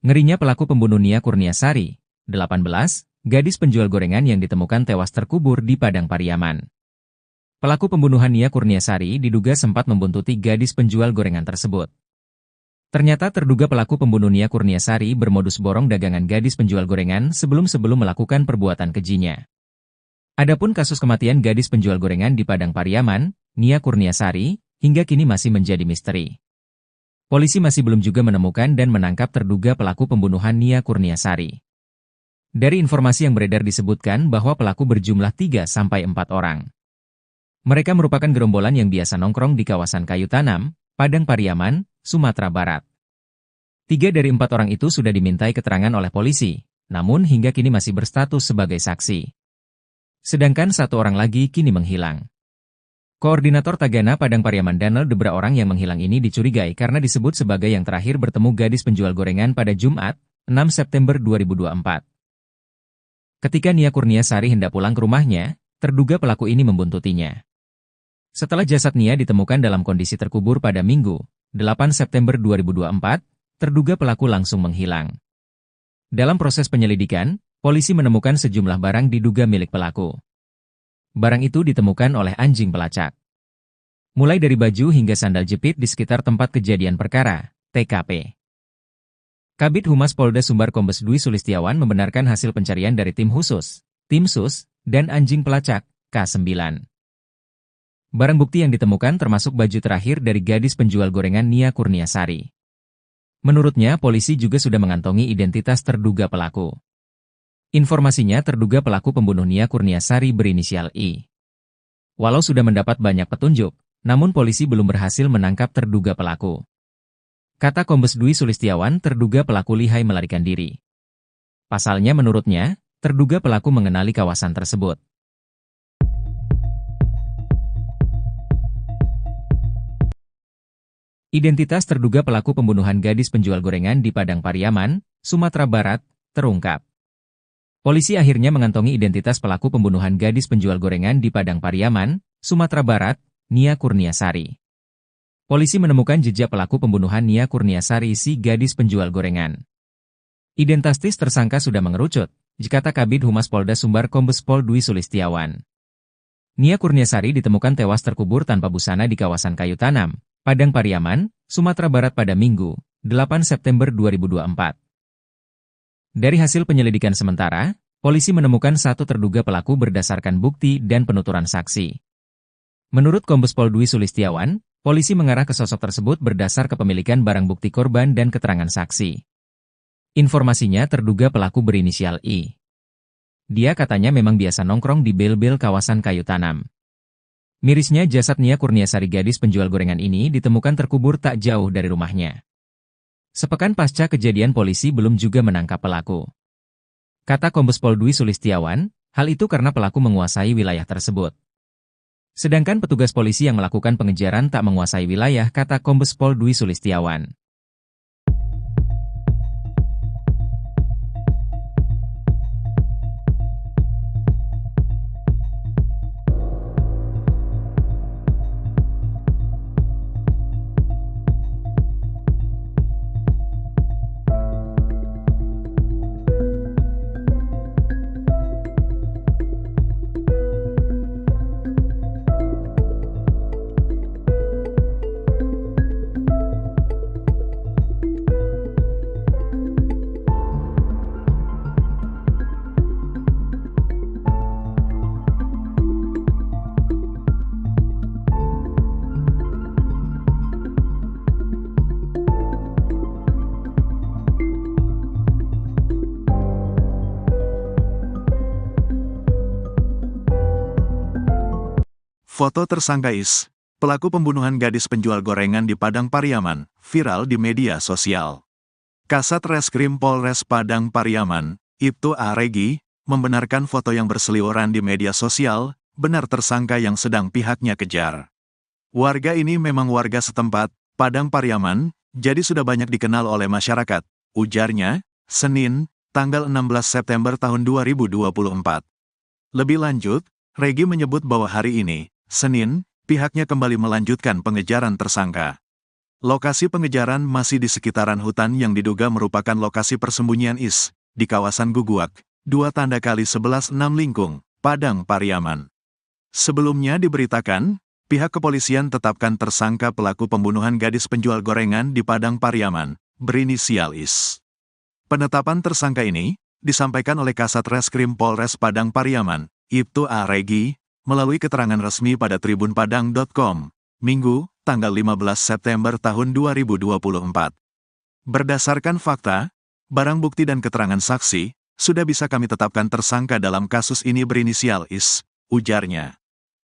Ngerinya pelaku pembunuh Nia Kurniasari, 18, gadis penjual gorengan yang ditemukan tewas terkubur di Padang Pariaman. Pelaku pembunuhan Nia Kurniasari diduga sempat membuntuti gadis penjual gorengan tersebut. Ternyata terduga pelaku pembunuh Nia Kurniasari bermodus borong dagangan gadis penjual gorengan sebelum melakukan perbuatan kejinya. Adapun kasus kematian gadis penjual gorengan di Padang Pariaman, Nia Kurniasari, hingga kini masih menjadi misteri. Polisi masih belum juga menemukan dan menangkap terduga pelaku pembunuhan Nia Kurniasari. Dari informasi yang beredar disebutkan bahwa pelaku berjumlah 3-4 orang. Mereka merupakan gerombolan yang biasa nongkrong di kawasan Kayu Tanam, Padang Pariaman, Sumatera Barat. 3 dari 4 orang itu sudah dimintai keterangan oleh polisi, namun hingga kini masih berstatus sebagai saksi. Sedangkan 1 orang lagi kini menghilang. Koordinator Tagana Padang Pariaman Danel Debra orang yang menghilang ini dicurigai karena disebut sebagai yang terakhir bertemu gadis penjual gorengan pada Jumat, 6 September 2024. Ketika Nia Kurniasari hendak pulang ke rumahnya, terduga pelaku ini membuntutinya. Setelah jasad Nia ditemukan dalam kondisi terkubur pada Minggu, 8 September 2024, terduga pelaku langsung menghilang. Dalam proses penyelidikan, polisi menemukan sejumlah barang diduga milik pelaku. Barang itu ditemukan oleh anjing pelacak. Mulai dari baju hingga sandal jepit di sekitar tempat kejadian perkara, TKP. Kabid Humas Polda Sumbar Kombes Dwi Sulistiawan membenarkan hasil pencarian dari tim khusus, tim sus, dan anjing pelacak, K9. Barang bukti yang ditemukan termasuk baju terakhir dari gadis penjual gorengan Nia Kurniasari. Menurutnya, polisi juga sudah mengantongi identitas terduga pelaku. Informasinya terduga pelaku pembunuh Nia Kurniasari berinisial I. Walau sudah mendapat banyak petunjuk, namun polisi belum berhasil menangkap terduga pelaku. Kata Kombes Dwi Sulistiawan, terduga pelaku lihai melarikan diri. Pasalnya menurutnya, terduga pelaku mengenali kawasan tersebut. Identitas terduga pelaku pembunuhan gadis penjual gorengan di Padang Pariaman, Sumatera Barat, terungkap. Polisi akhirnya mengantongi identitas pelaku pembunuhan gadis penjual gorengan di Padang Pariaman, Sumatera Barat, Nia Kurniasari. Polisi menemukan jejak pelaku pembunuhan Nia Kurniasari si gadis penjual gorengan. Identitas tersangka sudah mengerucut, kata Kabid Humas Polda Sumbar Kombes Pol Dwi Sulistiawan. Nia Kurniasari ditemukan tewas terkubur tanpa busana di kawasan Kayu Tanam, Padang Pariaman, Sumatera Barat pada Minggu, 8 September 2024. Dari hasil penyelidikan sementara, polisi menemukan 1 terduga pelaku berdasarkan bukti dan penuturan saksi. Menurut Kombes Pol Dwi Sulistiawan, polisi mengarah ke sosok tersebut berdasar kepemilikan barang bukti korban dan keterangan saksi. Informasinya terduga pelaku berinisial I. Dia katanya memang biasa nongkrong di bel-bel kawasan Kayu Tanam. Mirisnya jasad Nia Kurniasari gadis penjual gorengan ini ditemukan terkubur tak jauh dari rumahnya. Sepekan pasca kejadian polisi belum juga menangkap pelaku. Kata Kombes Pol Dwi Sulistiawan, hal itu karena pelaku menguasai wilayah tersebut. Sedangkan petugas polisi yang melakukan pengejaran tak menguasai wilayah, kata Kombes Pol Dwi Sulistiawan.
Foto tersangka Is, pelaku pembunuhan gadis penjual gorengan di Padang Pariaman, viral di media sosial. Kasat Reskrim Polres Padang Pariaman, Ibtu A. Regi, membenarkan foto yang berseliweran di media sosial, benar tersangka yang sedang pihaknya kejar. Warga ini memang warga setempat, Padang Pariaman, jadi sudah banyak dikenal oleh masyarakat, ujarnya, Senin, tanggal 16 September tahun 2024. Lebih lanjut, Regi menyebut bahwa hari ini, Senin, pihaknya kembali melanjutkan pengejaran tersangka. Lokasi pengejaran masih di sekitaran hutan yang diduga merupakan lokasi persembunyian IS, di kawasan Guguak, 2x11 6 Lingkung, Padang Pariaman. Sebelumnya diberitakan, pihak kepolisian tetapkan tersangka pelaku pembunuhan gadis penjual gorengan di Padang Pariaman, berinisial IS. Penetapan tersangka ini disampaikan oleh Kasat Reskrim Polres Padang Pariaman, Ibtu A. Regi, melalui keterangan resmi pada tribunpadang.com, Minggu, tanggal 15 September tahun 2024. Berdasarkan fakta, barang bukti dan keterangan saksi, sudah bisa kami tetapkan tersangka dalam kasus ini berinisial IS, ujarnya.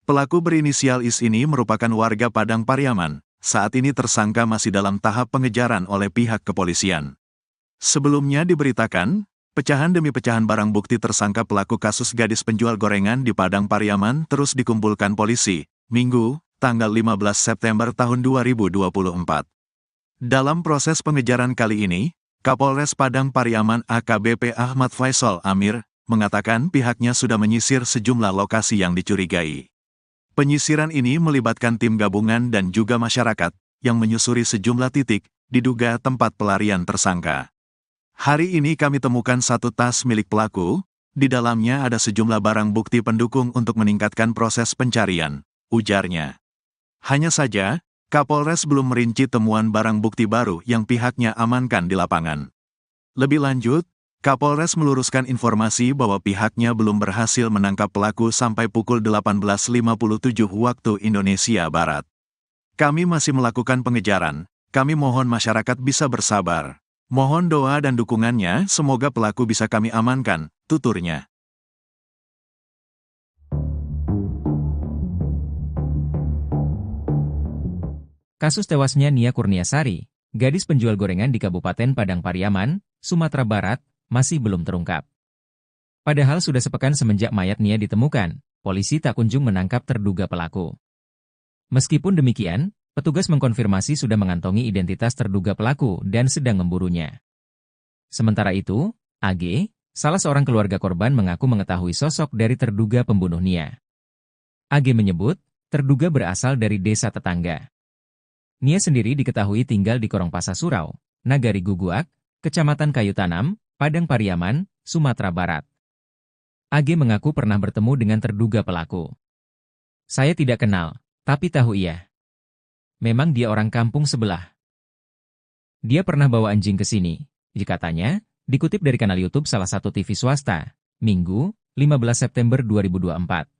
Pelaku berinisial IS ini merupakan warga Padang Pariaman, saat ini tersangka masih dalam tahap pengejaran oleh pihak kepolisian. Sebelumnya diberitakan, pecahan demi pecahan barang bukti tersangka pelaku kasus gadis penjual gorengan di Padang Pariaman terus dikumpulkan polisi, Minggu, tanggal 15 September tahun 2024. Dalam proses pengejaran kali ini, Kapolres Padang Pariaman AKBP Ahmad Faisal Amir, mengatakan pihaknya sudah menyisir sejumlah lokasi yang dicurigai. Penyisiran ini melibatkan tim gabungan dan juga masyarakat, yang menyusuri sejumlah titik, diduga tempat pelarian tersangka. Hari ini kami temukan satu tas milik pelaku, di dalamnya ada sejumlah barang bukti pendukung untuk meningkatkan proses pencarian, ujarnya. Hanya saja, Kapolres belum merinci temuan barang bukti baru yang pihaknya amankan di lapangan. Lebih lanjut, Kapolres meluruskan informasi bahwa pihaknya belum berhasil menangkap pelaku sampai pukul 18.57 waktu Indonesia Barat. Kami masih melakukan pengejaran, kami mohon masyarakat bisa bersabar. Mohon doa dan dukungannya, semoga pelaku bisa kami amankan, tuturnya.
Kasus tewasnya Nia Kurniasari, gadis penjual gorengan di Kabupaten Padang Pariaman, Sumatera Barat, masih belum terungkap. Padahal sudah sepekan semenjak mayat Nia ditemukan, polisi tak kunjung menangkap terduga pelaku. Meskipun demikian, petugas mengkonfirmasi sudah mengantongi identitas terduga pelaku dan sedang memburunya. Sementara itu, AG, salah seorang keluarga korban mengaku mengetahui sosok dari terduga pembunuh Nia. AG menyebut, terduga berasal dari desa tetangga. Nia sendiri diketahui tinggal di Korongpasa Surau, Nagari Guguak, Kecamatan Kayu Tanam, Padang Pariaman, Sumatera Barat. AG mengaku pernah bertemu dengan terduga pelaku. Saya tidak kenal, tapi tahu ia. Memang dia orang kampung sebelah. Dia pernah bawa anjing ke sini, katanya, dikutip dari kanal YouTube salah satu TV swasta, Minggu, 15 September 2024.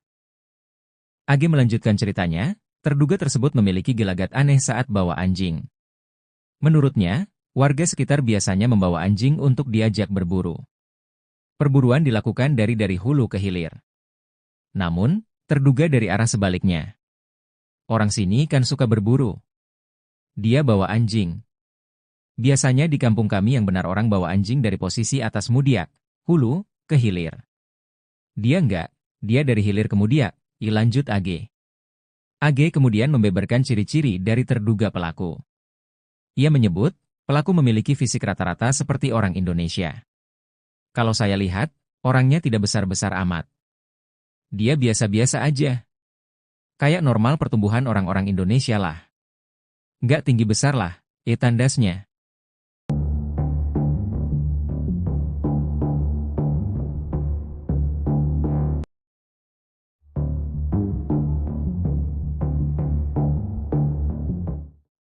AG melanjutkan ceritanya, terduga tersebut memiliki gelagat aneh saat bawa anjing. Menurutnya, warga sekitar biasanya membawa anjing untuk diajak berburu. Perburuan dilakukan dari hulu ke hilir. Namun, terduga dari arah sebaliknya. Orang sini kan suka berburu. Dia bawa anjing. Biasanya di kampung kami yang benar orang bawa anjing dari posisi atas Mudiak, hulu, ke hilir. Dia enggak, dia dari hilir ke Mudiak, lanjut AG. AG kemudian membeberkan ciri-ciri dari terduga pelaku. Ia menyebut, pelaku memiliki fisik rata-rata seperti orang Indonesia. Kalau saya lihat, orangnya tidak besar-besar amat. Dia biasa-biasa aja. Kayak normal pertumbuhan orang-orang Indonesia lah. Nggak tinggi besar lah, tandasnya.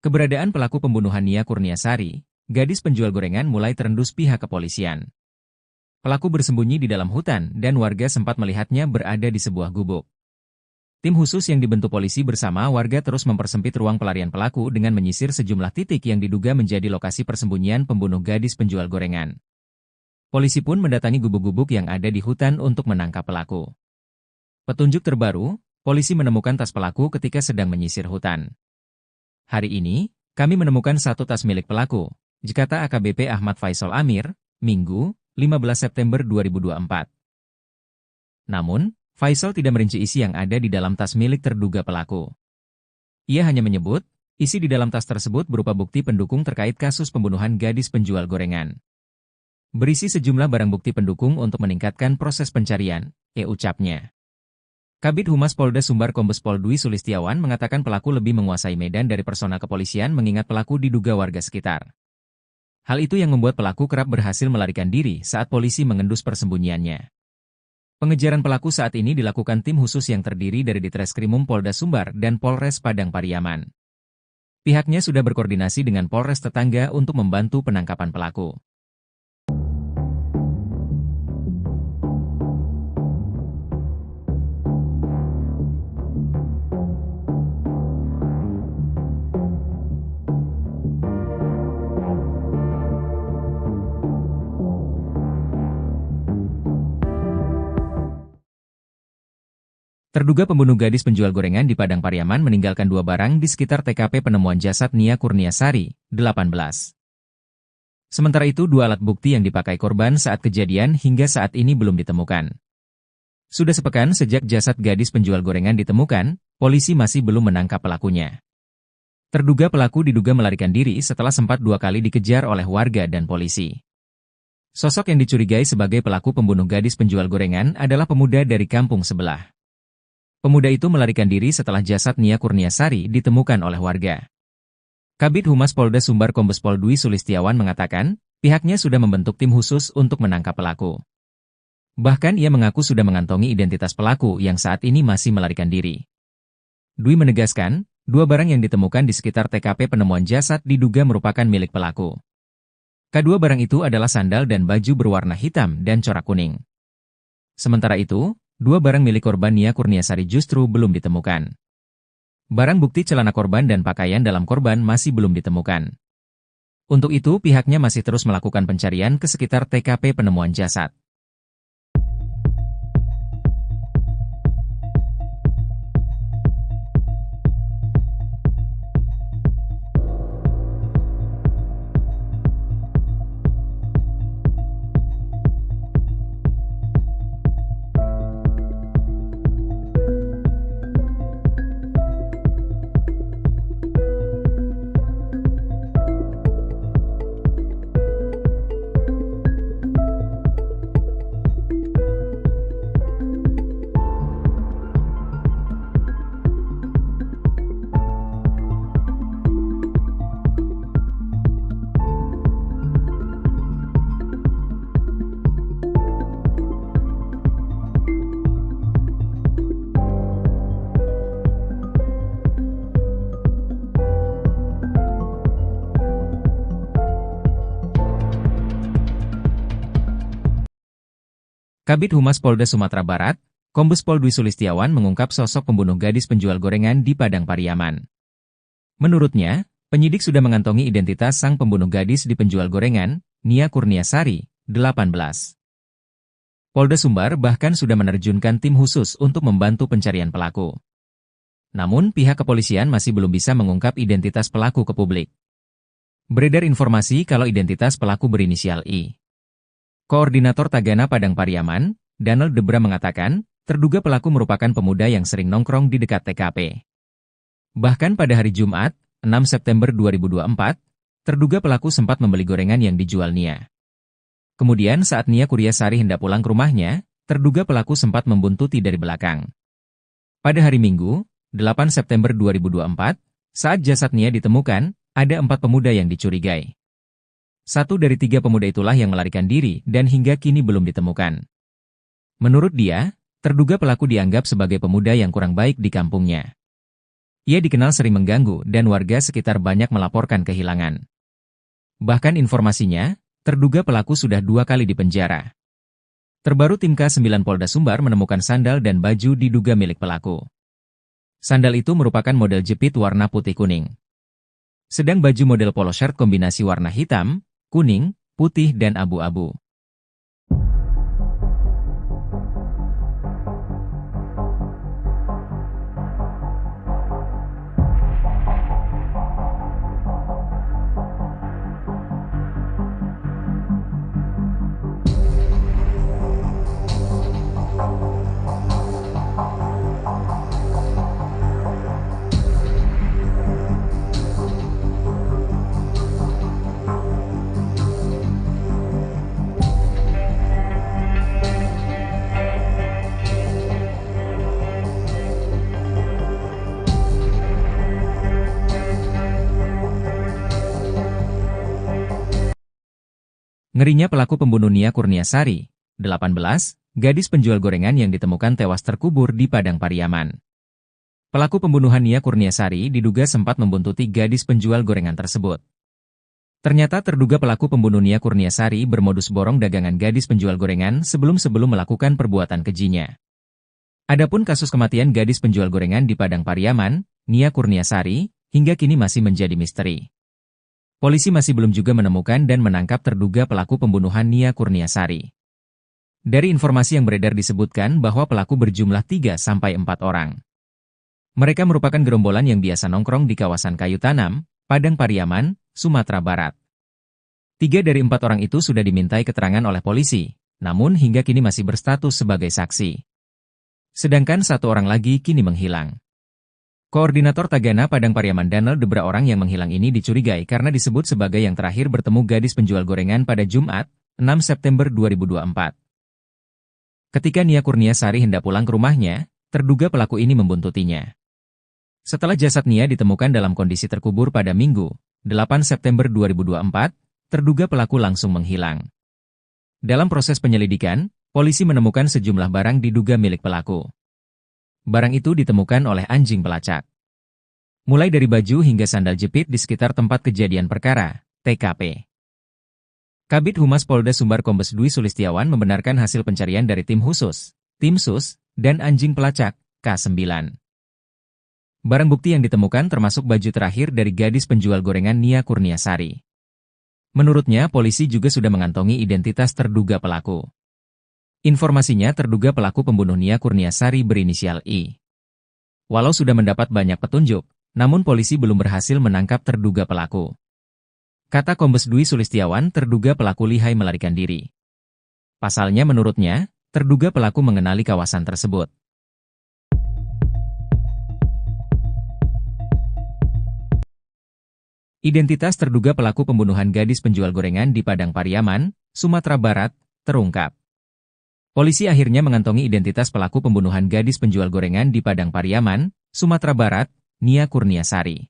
Keberadaan pelaku pembunuhan Nia Kurniasari, gadis penjual gorengan mulai terendus pihak kepolisian. Pelaku bersembunyi di dalam hutan dan warga sempat melihatnya berada di sebuah gubuk. Tim khusus yang dibentuk polisi bersama warga terus mempersempit ruang pelarian pelaku dengan menyisir sejumlah titik yang diduga menjadi lokasi persembunyian pembunuh gadis penjual gorengan. Polisi pun mendatangi gubuk-gubuk yang ada di hutan untuk menangkap pelaku. Petunjuk terbaru, polisi menemukan tas pelaku ketika sedang menyisir hutan. Hari ini, kami menemukan satu tas milik pelaku, kata AKBP Ahmad Faisal Amir, Minggu, 15 September 2024. Namun, Faisal tidak merinci isi yang ada di dalam tas milik terduga pelaku. Ia hanya menyebut, isi di dalam tas tersebut berupa bukti pendukung terkait kasus pembunuhan gadis penjual gorengan. Berisi sejumlah barang bukti pendukung untuk meningkatkan proses pencarian, ucapnya. Kabid Humas Polda Sumbar Kombes Pol Dwi Sulistiawan mengatakan pelaku lebih menguasai medan dari personal kepolisian mengingat pelaku diduga warga sekitar. Hal itu yang membuat pelaku kerap berhasil melarikan diri saat polisi mengendus persembunyiannya. Pengejaran pelaku saat ini dilakukan tim khusus yang terdiri dari Ditreskrimum Polda Sumbar dan Polres Padang Pariaman. Pihaknya sudah berkoordinasi dengan Polres tetangga untuk membantu penangkapan pelaku. Terduga pembunuh gadis penjual gorengan di Padang Pariaman meninggalkan 2 barang di sekitar TKP penemuan jasad Nia Kurniasari, 18. Sementara itu 2 alat bukti yang dipakai korban saat kejadian hingga saat ini belum ditemukan. Sudah sepekan sejak jasad gadis penjual gorengan ditemukan, polisi masih belum menangkap pelakunya. Terduga pelaku diduga melarikan diri setelah sempat 2 kali dikejar oleh warga dan polisi. Sosok yang dicurigai sebagai pelaku pembunuh gadis penjual gorengan adalah pemuda dari kampung sebelah. Pemuda itu melarikan diri setelah jasad Nia Kurniasari ditemukan oleh warga. Kabid Humas Polda Sumbar Kombes Pol Dwi Sulistiawan mengatakan, pihaknya sudah membentuk tim khusus untuk menangkap pelaku. Bahkan ia mengaku sudah mengantongi identitas pelaku yang saat ini masih melarikan diri. Dwi menegaskan, 2 barang yang ditemukan di sekitar TKP penemuan jasad diduga merupakan milik pelaku. Kedua barang itu adalah sandal dan baju berwarna hitam dan corak kuning. Sementara itu, 2 barang milik korban Nia Kurniasari justru belum ditemukan. Barang bukti celana korban dan pakaian dalam korban masih belum ditemukan. Untuk itu pihaknya masih terus melakukan pencarian ke sekitar TKP penemuan jasad. Kabid Humas Polda Sumatera Barat, Kombes Pol Dwi Sulistiawan mengungkap sosok pembunuh gadis penjual gorengan di Padang Pariaman. Menurutnya, penyidik sudah mengantongi identitas sang pembunuh gadis di penjual gorengan, Nia Kurniasari, 18. Polda Sumbar bahkan sudah menerjunkan tim khusus untuk membantu pencarian pelaku. Namun pihak kepolisian masih belum bisa mengungkap identitas pelaku ke publik. Beredar informasi kalau identitas pelaku berinisial I. Koordinator Tagana Padang Pariaman, Donald Debra mengatakan, terduga pelaku merupakan pemuda yang sering nongkrong di dekat TKP. Bahkan pada hari Jumat, 6 September 2024, terduga pelaku sempat membeli gorengan yang dijual Nia. Kemudian saat Nia Kurniasari hendak pulang ke rumahnya, terduga pelaku sempat membuntuti dari belakang. Pada hari Minggu, 8 September 2024, saat jasad Nia ditemukan, ada 4 pemuda yang dicurigai. 1 dari 3 pemuda itulah yang melarikan diri dan hingga kini belum ditemukan. Menurut dia, terduga pelaku dianggap sebagai pemuda yang kurang baik di kampungnya. Ia dikenal sering mengganggu dan warga sekitar banyak melaporkan kehilangan. Bahkan informasinya, terduga pelaku sudah 2 kali dipenjara. Terbaru tim K9 Polda Sumbar menemukan sandal dan baju diduga milik pelaku. Sandal itu merupakan model jepit warna putih kuning. Sedang baju model polo shirt kombinasi warna hitam, kuning, putih dan abu-abu. Ngerinya pelaku pembunuh Nia Kurniasari, 18, gadis penjual gorengan yang ditemukan tewas terkubur di Padang Pariaman. Pelaku pembunuhan Nia Kurniasari diduga sempat membuntuti gadis penjual gorengan tersebut. Ternyata terduga pelaku pembunuh Nia Kurniasari bermodus borong dagangan gadis penjual gorengan sebelum melakukan perbuatan kejinya. Adapun kasus kematian gadis penjual gorengan di Padang Pariaman, Nia Kurniasari, hingga kini masih menjadi misteri. Polisi masih belum juga menemukan dan menangkap terduga pelaku pembunuhan Nia Kurniasari. Dari informasi yang beredar disebutkan bahwa pelaku berjumlah 3-4 orang. Mereka merupakan gerombolan yang biasa nongkrong di kawasan Kayu Tanam, Padang Pariaman, Sumatera Barat. 3 dari 4 orang itu sudah dimintai keterangan oleh polisi, namun hingga kini masih berstatus sebagai saksi. Sedangkan 1 orang lagi kini menghilang. Koordinator Tagana Padang Pariaman Danel Debra orang yang menghilang ini dicurigai karena disebut sebagai yang terakhir bertemu gadis penjual gorengan pada Jumat, 6 September 2024. Ketika Nia Kurniasari hendak pulang ke rumahnya, terduga pelaku ini membuntutinya. Setelah jasad Nia ditemukan dalam kondisi terkubur pada Minggu, 8 September 2024, terduga pelaku langsung menghilang. Dalam proses penyelidikan, polisi menemukan sejumlah barang diduga milik pelaku. Barang itu ditemukan oleh anjing pelacak. Mulai dari baju hingga sandal jepit di sekitar tempat kejadian perkara, TKP. Kabid Humas Polda Sumbar Kombes Dwi Sulistiawan membenarkan hasil pencarian dari tim khusus, tim sus, dan anjing pelacak, K9. Barang bukti yang ditemukan termasuk baju terakhir dari gadis penjual gorengan Nia Kurniasari. Menurutnya, polisi juga sudah mengantongi identitas terduga pelaku. Informasinya terduga pelaku pembunuh Nia Kurniasari berinisial I. Walau sudah mendapat banyak petunjuk, namun polisi belum berhasil menangkap terduga pelaku. Kata Kombes Dwi Sulistiawan, terduga pelaku lihai melarikan diri. Pasalnya menurutnya, terduga pelaku mengenali kawasan tersebut. Identitas terduga pelaku pembunuhan gadis penjual gorengan di Padang Pariaman, Sumatera Barat, terungkap. Polisi akhirnya mengantongi identitas pelaku pembunuhan gadis penjual gorengan di Padang Pariaman, Sumatera Barat, Nia Kurniasari.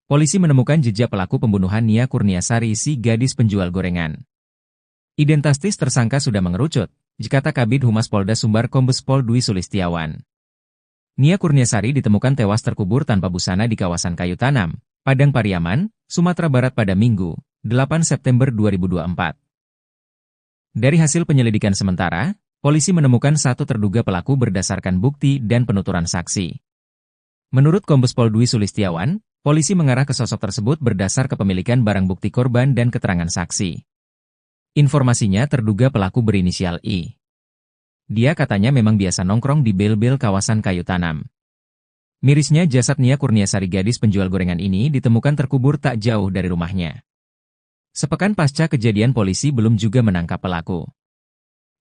Polisi menemukan jejak pelaku pembunuhan Nia Kurniasari si gadis penjual gorengan. Identitas tersangka sudah mengerucut, dikata Kabid Humas Polda Sumbar Kombes Pol Dwi Sulistiawan. Nia Kurniasari ditemukan tewas terkubur tanpa busana di kawasan Kayu Tanam, Padang Pariaman, Sumatera Barat pada Minggu, 8 September 2024. Dari hasil penyelidikan sementara, polisi menemukan 1 terduga pelaku berdasarkan bukti dan penuturan saksi. Menurut Kombes Pol Dwi Sulistiawan, polisi mengarah ke sosok tersebut berdasar kepemilikan barang bukti korban dan keterangan saksi. Informasinya terduga pelaku berinisial I. Dia katanya memang biasa nongkrong di bel-bel kawasan Kayu Tanam. Mirisnya jasad Nia Kurniasari gadis penjual gorengan ini ditemukan terkubur tak jauh dari rumahnya. Sepekan pasca kejadian polisi belum juga menangkap pelaku.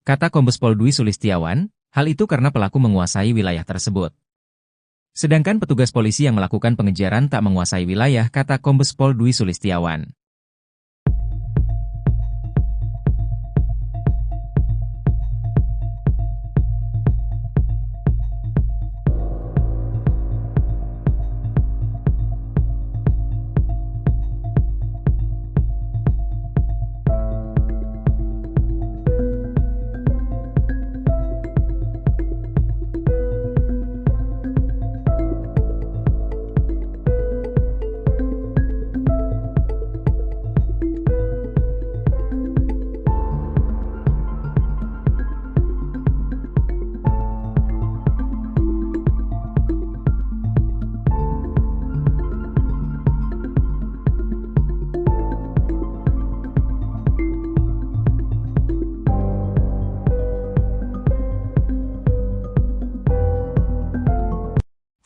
Kata Kombes Pol Dwi Sulistiawan, hal itu karena pelaku menguasai wilayah tersebut. Sedangkan petugas polisi yang melakukan pengejaran tak menguasai wilayah, kata Kombes Pol Dwi Sulistiawan.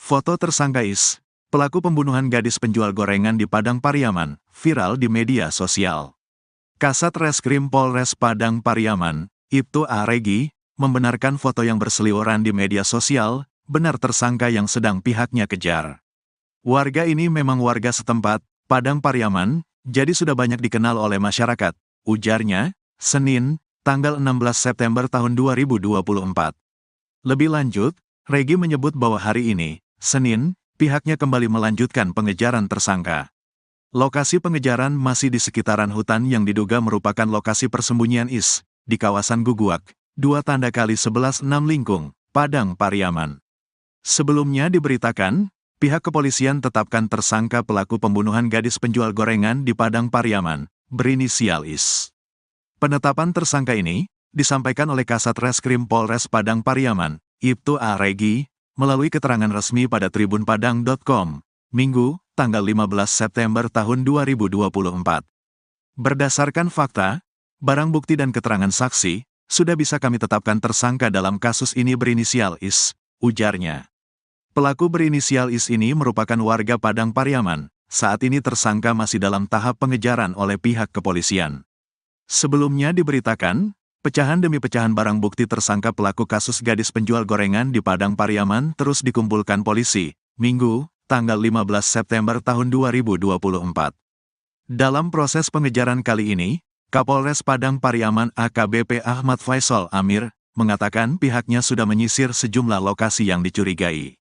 Foto tersangka Is, pelaku pembunuhan gadis penjual gorengan di Padang Pariaman, viral di media sosial. Kasat Reskrim Polres Padang Pariaman, Ibtu A. Regi, membenarkan foto yang berseliweran di media sosial, benar tersangka yang sedang pihaknya kejar. Warga ini memang warga setempat, Padang Pariaman, jadi sudah banyak dikenal oleh masyarakat, ujarnya, Senin, tanggal 16 September tahun 2024. Lebih lanjut, Regi menyebut bahwa hari ini, Senin, pihaknya kembali melanjutkan pengejaran tersangka. Lokasi pengejaran masih di sekitaran hutan yang diduga merupakan lokasi persembunyian IS, di kawasan Guguak, 2x11 6 Lingkung, Padang Pariaman. Sebelumnya diberitakan, pihak kepolisian tetapkan tersangka pelaku pembunuhan gadis penjual gorengan di Padang Pariaman, berinisial IS. Penetapan tersangka ini disampaikan oleh Kasat Reskrim Polres Padang Pariaman, Ibtu A. Regi, melalui keterangan resmi pada tribunpadang.com, Minggu, tanggal 15 September tahun 2024. Berdasarkan fakta, barang bukti dan keterangan saksi, sudah bisa kami tetapkan tersangka dalam kasus ini berinisial IS, ujarnya. Pelaku berinisial IS ini merupakan warga Padang Pariaman, saat ini tersangka masih dalam tahap pengejaran oleh pihak kepolisian. Sebelumnya diberitakan, pecahan demi pecahan barang bukti tersangka pelaku kasus gadis penjual gorengan di Padang Pariaman terus dikumpulkan polisi, Minggu, tanggal 15 September tahun 2024. Dalam proses pengejaran kali ini, Kapolres Padang Pariaman AKBP Ahmad Faisal Amir, mengatakan pihaknya sudah menyisir sejumlah lokasi yang dicurigai.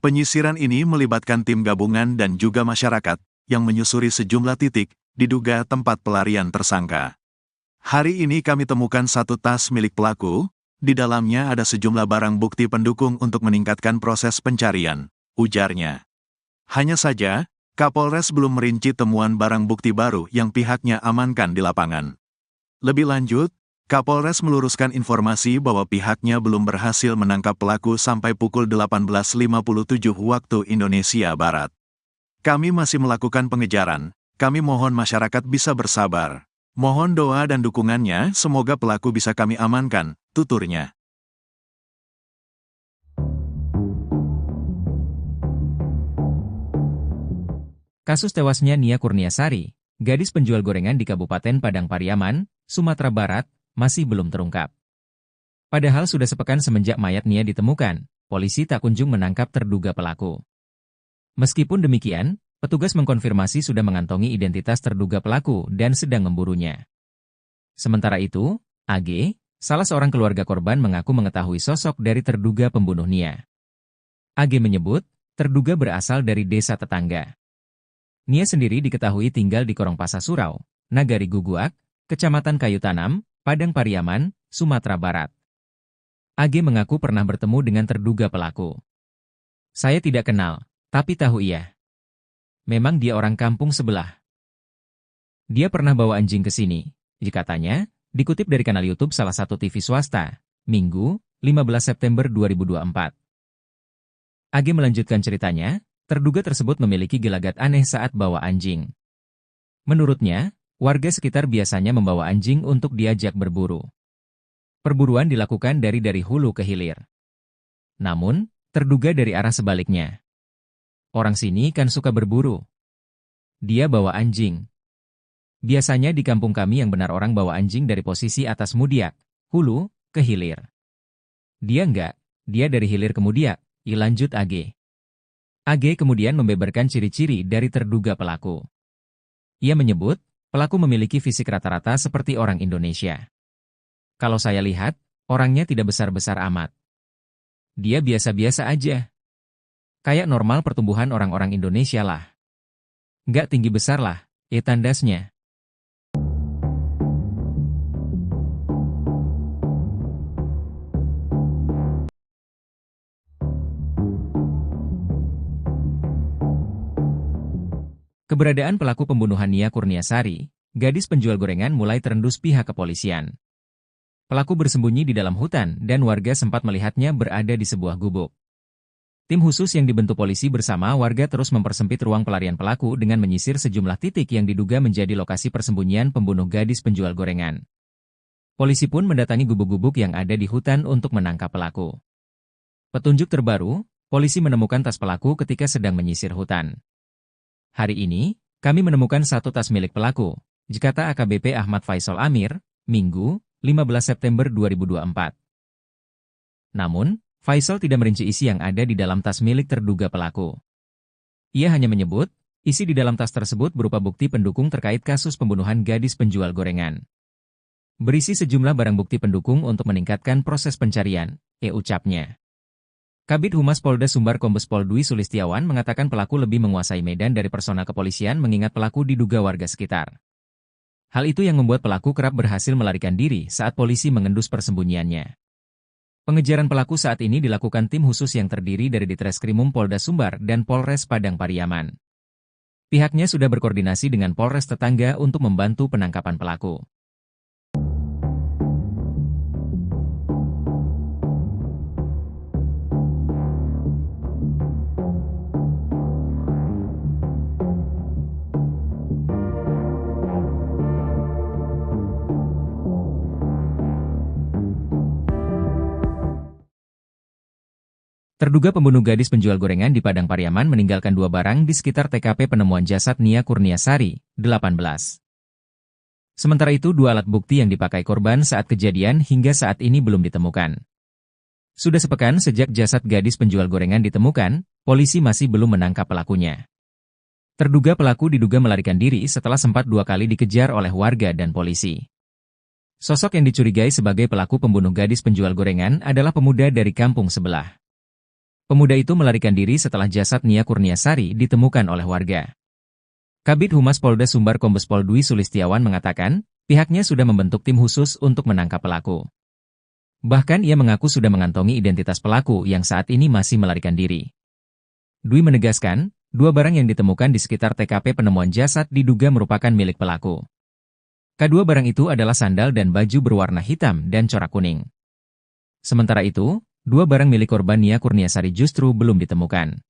Penyisiran ini melibatkan tim gabungan dan juga masyarakat, yang menyusuri sejumlah titik, diduga tempat pelarian tersangka. Hari ini kami temukan satu tas milik pelaku, di dalamnya ada sejumlah barang bukti pendukung untuk meningkatkan proses pencarian, ujarnya. Hanya saja, Kapolres belum merinci temuan barang bukti baru yang pihaknya amankan di lapangan. Lebih lanjut, Kapolres meluruskan informasi bahwa pihaknya belum berhasil menangkap pelaku sampai pukul 18.57 waktu Indonesia Barat. Kami masih melakukan pengejaran, kami mohon masyarakat bisa bersabar. Mohon doa dan dukungannya, semoga pelaku bisa kami amankan, tuturnya.
Kasus tewasnya Nia Kurniasari, gadis penjual gorengan di Kabupaten Padang Pariaman, Sumatera Barat, masih belum terungkap. Padahal sudah sepekan semenjak mayat Nia ditemukan, polisi tak kunjung menangkap terduga pelaku. Meskipun demikian, petugas mengkonfirmasi sudah mengantongi identitas terduga pelaku dan sedang memburunya. Sementara itu, AG, salah seorang keluarga korban mengaku mengetahui sosok dari terduga pembunuh Nia. AG menyebut, terduga berasal dari desa tetangga. Nia sendiri diketahui tinggal di Korongpasa Surau, Nagari Guguak, Kecamatan Kayu Tanam, Padang Pariaman, Sumatera Barat. AG mengaku pernah bertemu dengan terduga pelaku. Saya tidak kenal, tapi tahu ia. Memang dia orang kampung sebelah. Dia pernah bawa anjing ke sini, katanya, dikutip dari kanal YouTube salah satu TV swasta, Minggu, 15 September 2024. AG melanjutkan ceritanya, terduga tersebut memiliki gelagat aneh saat bawa anjing. Menurutnya, warga sekitar biasanya membawa anjing untuk diajak berburu. Perburuan dilakukan dari hulu ke hilir. Namun, terduga dari arah sebaliknya. Orang sini kan suka berburu. Dia bawa anjing. Biasanya di kampung kami yang benar orang bawa anjing dari posisi atas Mudiak, hulu, ke hilir. Dia enggak, dia dari hilir ke Mudiak, lanjut AG. AG kemudian membeberkan ciri-ciri dari terduga pelaku. Ia menyebut, pelaku memiliki fisik rata-rata seperti orang Indonesia. Kalau saya lihat, orangnya tidak besar-besar amat. Dia biasa-biasa aja. Kayak normal pertumbuhan orang-orang Indonesia lah. Nggak tinggi besar lah, tandasnya. Keberadaan pelaku pembunuhan Nia Kurniasari, gadis penjual gorengan mulai terendus pihak kepolisian. Pelaku bersembunyi di dalam hutan dan warga sempat melihatnya berada di sebuah gubuk. Tim khusus yang dibentuk polisi bersama warga terus mempersempit ruang pelarian pelaku dengan menyisir sejumlah titik yang diduga menjadi lokasi persembunyian pembunuh gadis penjual gorengan. Polisi pun mendatangi gubuk-gubuk yang ada di hutan untuk menangkap pelaku. Petunjuk terbaru, polisi menemukan tas pelaku ketika sedang menyisir hutan. Hari ini, kami menemukan satu tas milik pelaku, kata AKBP Ahmad Faisal Amir, Minggu, 15 September 2024. Namun, Faisal tidak merinci isi yang ada di dalam tas milik terduga pelaku. Ia hanya menyebut, isi di dalam tas tersebut berupa bukti pendukung terkait kasus pembunuhan gadis penjual gorengan. Berisi sejumlah barang bukti pendukung untuk meningkatkan proses pencarian, ucapnya. Kabid Humas Polda Sumbar Kombes Pol Dwi Sulistiawan mengatakan pelaku lebih menguasai medan dari personal kepolisian mengingat pelaku diduga warga sekitar. Hal itu yang membuat pelaku kerap berhasil melarikan diri saat polisi mengendus persembunyiannya. Pengejaran pelaku saat ini dilakukan tim khusus yang terdiri dari Ditreskrimum Polda Sumbar dan Polres Padang Pariaman. Pihaknya sudah berkoordinasi dengan Polres tetangga untuk membantu penangkapan pelaku. Terduga pembunuh gadis penjual gorengan di Padang Pariaman meninggalkan 2 barang di sekitar TKP penemuan jasad Nia Kurniasari, 18. Sementara itu 2 alat bukti yang dipakai korban saat kejadian hingga saat ini belum ditemukan. Sudah sepekan sejak jasad gadis penjual gorengan ditemukan, polisi masih belum menangkap pelakunya. Terduga pelaku diduga melarikan diri setelah sempat 2 kali dikejar oleh warga dan polisi. Sosok yang dicurigai sebagai pelaku pembunuh gadis penjual gorengan adalah pemuda dari kampung sebelah. Pemuda itu melarikan diri setelah jasad Nia Kurniasari ditemukan oleh warga. Kabid Humas Polda Sumbar Kombes Pol Dwi Sulistiawan mengatakan, pihaknya sudah membentuk tim khusus untuk menangkap pelaku. Bahkan ia mengaku sudah mengantongi identitas pelaku yang saat ini masih melarikan diri. Dwi menegaskan, 2 barang yang ditemukan di sekitar TKP penemuan jasad diduga merupakan milik pelaku. Kedua barang itu adalah sandal dan baju berwarna hitam dan corak kuning. Sementara itu, 2 barang milik korban Nia Kurniasari justru belum ditemukan.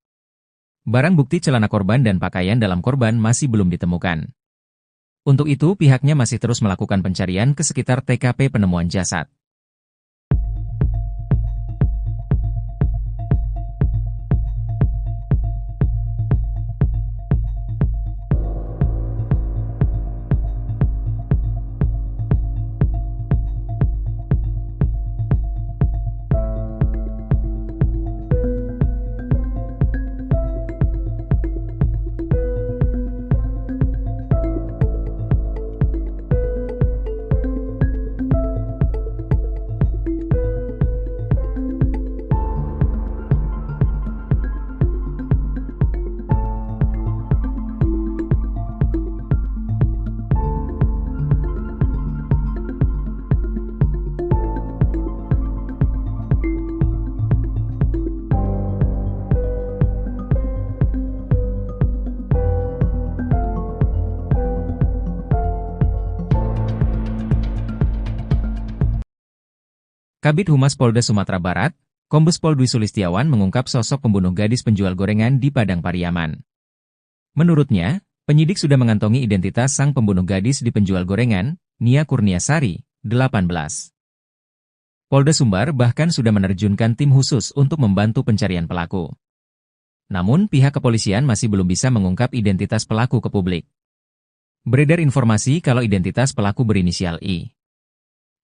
Barang bukti celana korban dan pakaian dalam korban masih belum ditemukan. Untuk itu pihaknya masih terus melakukan pencarian ke sekitar TKP penemuan jasad. Kabid Humas Polda Sumatera Barat, Kombes Pol Dwi Sulistiawan mengungkap sosok pembunuh gadis penjual gorengan di Padang Pariaman. Menurutnya, penyidik sudah mengantongi identitas sang pembunuh gadis di penjual gorengan, Nia Kurniasari, 18. Polda Sumbar bahkan sudah menerjunkan tim khusus untuk membantu pencarian pelaku. Namun pihak kepolisian masih belum bisa mengungkap identitas pelaku ke publik. Beredar informasi kalau identitas pelaku berinisial I.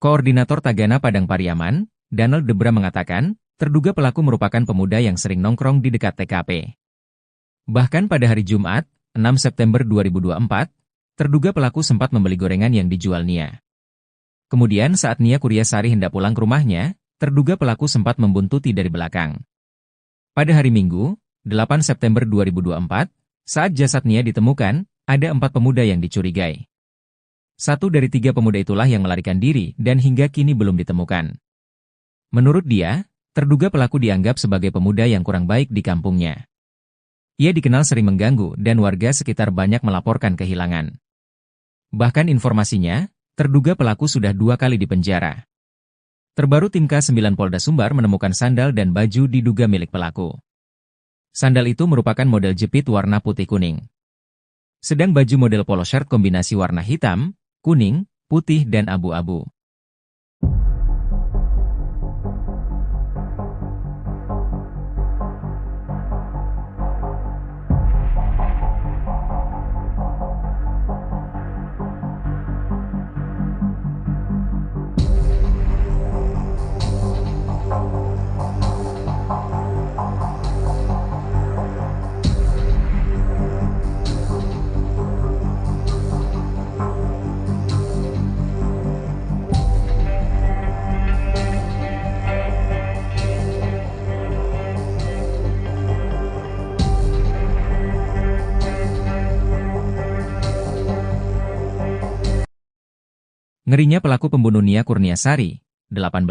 Koordinator Tagana Padang Pariaman, Donald Debra mengatakan, terduga pelaku merupakan pemuda yang sering nongkrong di dekat TKP. Bahkan pada hari Jumat, 6 September 2024, terduga pelaku sempat membeli gorengan yang dijual Nia. Kemudian saat Nia Kurniasari hendak pulang ke rumahnya, terduga pelaku sempat membuntuti dari belakang. Pada hari Minggu, 8 September 2024, saat jasad Nia ditemukan, ada 4 pemuda yang dicurigai. 1 dari 3 pemuda itulah yang melarikan diri dan hingga kini belum ditemukan. Menurut dia, terduga pelaku dianggap sebagai pemuda yang kurang baik di kampungnya. Ia dikenal sering mengganggu dan warga sekitar banyak melaporkan kehilangan. Bahkan informasinya, terduga pelaku sudah 2 kali dipenjara. Terbaru tim K9 Polda Sumbar menemukan sandal dan baju diduga milik pelaku. Sandal itu merupakan model jepit warna putih kuning. Sedang baju model polo shirt kombinasi warna hitam, kuning, putih dan abu-abu. Ngerinya pelaku pembunuh Nia Kurniasari, 18,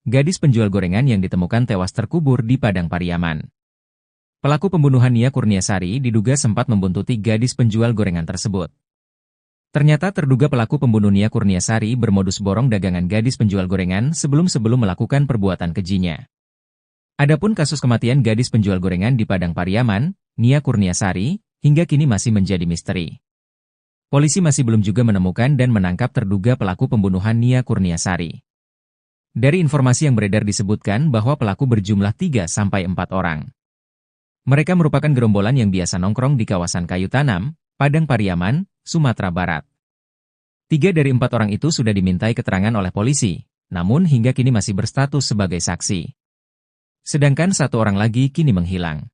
gadis penjual gorengan yang ditemukan tewas terkubur di Padang Pariaman. Pelaku pembunuhan Nia Kurniasari diduga sempat membuntuti gadis penjual gorengan tersebut. Ternyata terduga pelaku pembunuh Nia Kurniasari bermodus borong dagangan gadis penjual gorengan sebelum melakukan perbuatan kejinya. Adapun kasus kematian gadis penjual gorengan di Padang Pariaman, Nia Kurniasari, hingga kini masih menjadi misteri. Polisi masih belum juga menemukan dan menangkap terduga pelaku pembunuhan Nia Kurniasari. Dari informasi yang beredar disebutkan bahwa pelaku berjumlah 3-4 orang. Mereka merupakan gerombolan yang biasa nongkrong di kawasan Kayu Tanam, Padang Pariaman, Sumatera Barat. 3 dari 4 orang itu sudah dimintai keterangan oleh polisi, namun hingga kini masih berstatus sebagai saksi. Sedangkan 1 orang lagi kini menghilang.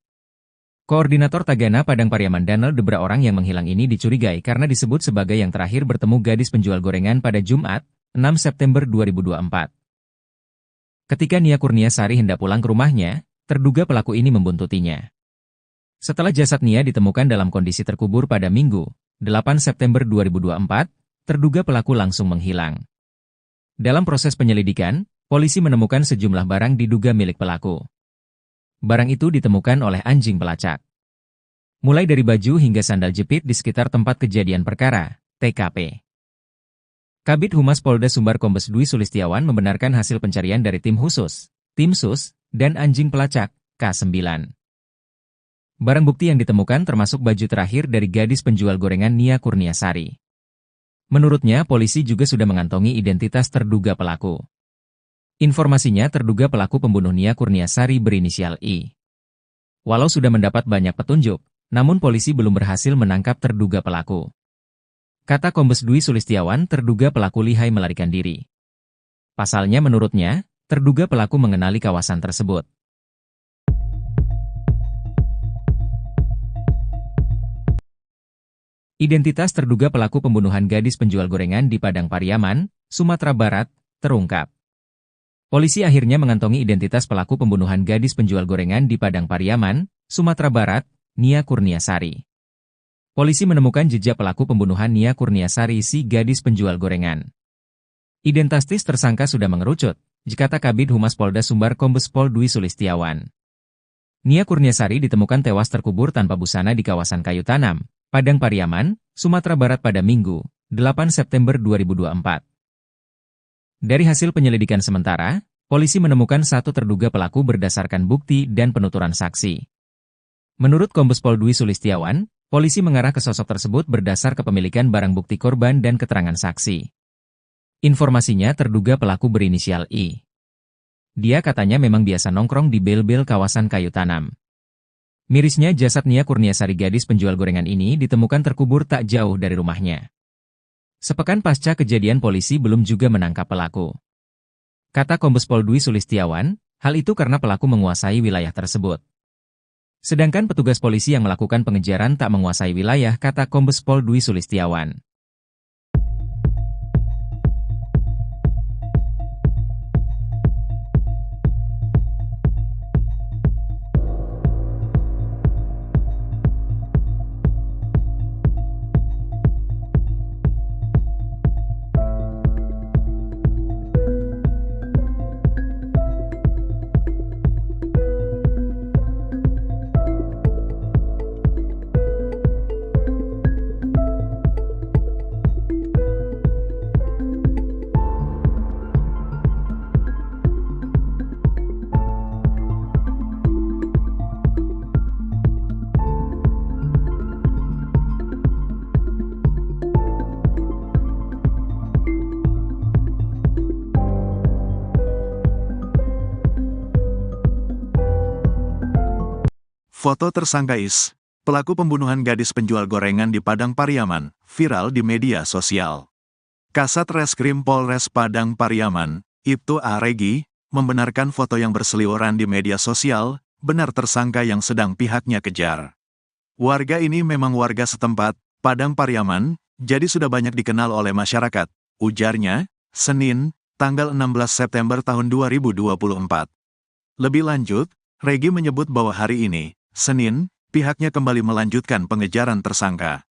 Koordinator Tagana Padang Pariaman Danel Debra orang yang menghilang ini dicurigai karena disebut sebagai yang terakhir bertemu gadis penjual gorengan pada Jumat, 6 September 2024. Ketika Nia Kurniasari hendak pulang ke rumahnya, terduga pelaku ini membuntutinya. Setelah jasad Nia ditemukan dalam kondisi terkubur pada Minggu, 8 September 2024, terduga pelaku langsung menghilang. Dalam proses penyelidikan, polisi menemukan sejumlah barang diduga milik pelaku. Barang itu ditemukan oleh anjing pelacak. Mulai dari baju hingga sandal jepit di sekitar tempat kejadian perkara, TKP. Kabid Humas Polda Sumbar Kombes Dwi Sulistiawan membenarkan hasil pencarian dari tim khusus, tim sus, dan anjing pelacak, K9. Barang bukti yang ditemukan termasuk baju terakhir dari gadis penjual gorengan Nia Kurniasari. Menurutnya, polisi juga sudah mengantongi identitas terduga pelaku. Informasinya terduga pelaku pembunuh Nia Kurniasari berinisial I. Walau sudah mendapat banyak petunjuk, namun polisi belum berhasil menangkap terduga pelaku. Kata Kombes Dwi Sulistiawan, terduga pelaku lihai melarikan diri. Pasalnya menurutnya, terduga pelaku mengenali kawasan tersebut. Identitas terduga pelaku pembunuhan gadis penjual gorengan di Padang Pariaman, Sumatera Barat, terungkap. Polisi akhirnya mengantongi identitas pelaku pembunuhan gadis penjual gorengan di Padang Pariaman, Sumatera Barat, Nia Kurniasari. Polisi menemukan jejak pelaku pembunuhan Nia Kurniasari si gadis penjual gorengan. Identitas tersangka sudah mengerucut, kata Kabid Humas Polda Sumbar Kombes Pol Dwi Sulistiawan. Nia Kurniasari ditemukan tewas terkubur tanpa busana di kawasan Kayu Tanam, Padang Pariaman, Sumatera Barat pada Minggu, 8 September 2024. Dari hasil penyelidikan sementara, polisi menemukan 1 terduga pelaku berdasarkan bukti dan penuturan saksi. Menurut Kombes Pol Dwi Sulistiawan, polisi mengarah ke sosok tersebut berdasar kepemilikan barang bukti korban dan keterangan saksi. Informasinya terduga pelaku berinisial I. Dia katanya memang biasa nongkrong di bel-bel kawasan Kayu Tanam. Mirisnya jasad Nia Kurniasari gadis penjual gorengan ini ditemukan terkubur tak jauh dari rumahnya. Sepekan pasca kejadian polisi belum juga menangkap pelaku. Kata Kombes Pol Dwi Sulistiawan, hal itu karena pelaku menguasai wilayah tersebut. Sedangkan petugas polisi yang melakukan pengejaran tak menguasai wilayah, kata Kombes Pol Dwi Sulistiawan.
Foto tersangka Is, pelaku pembunuhan gadis penjual gorengan di Padang Pariaman, viral di media sosial. Kasat Reskrim Polres Padang Pariaman, Ibtu A. Regi, membenarkan foto yang berseliweran di media sosial, benar tersangka yang sedang pihaknya kejar. Warga ini memang warga setempat, Padang Pariaman, jadi sudah banyak dikenal oleh masyarakat, ujarnya, Senin, tanggal 16 September tahun 2024. Lebih lanjut, Regi menyebut bahwa hari ini, Senin, pihaknya kembali melanjutkan pengejaran tersangka.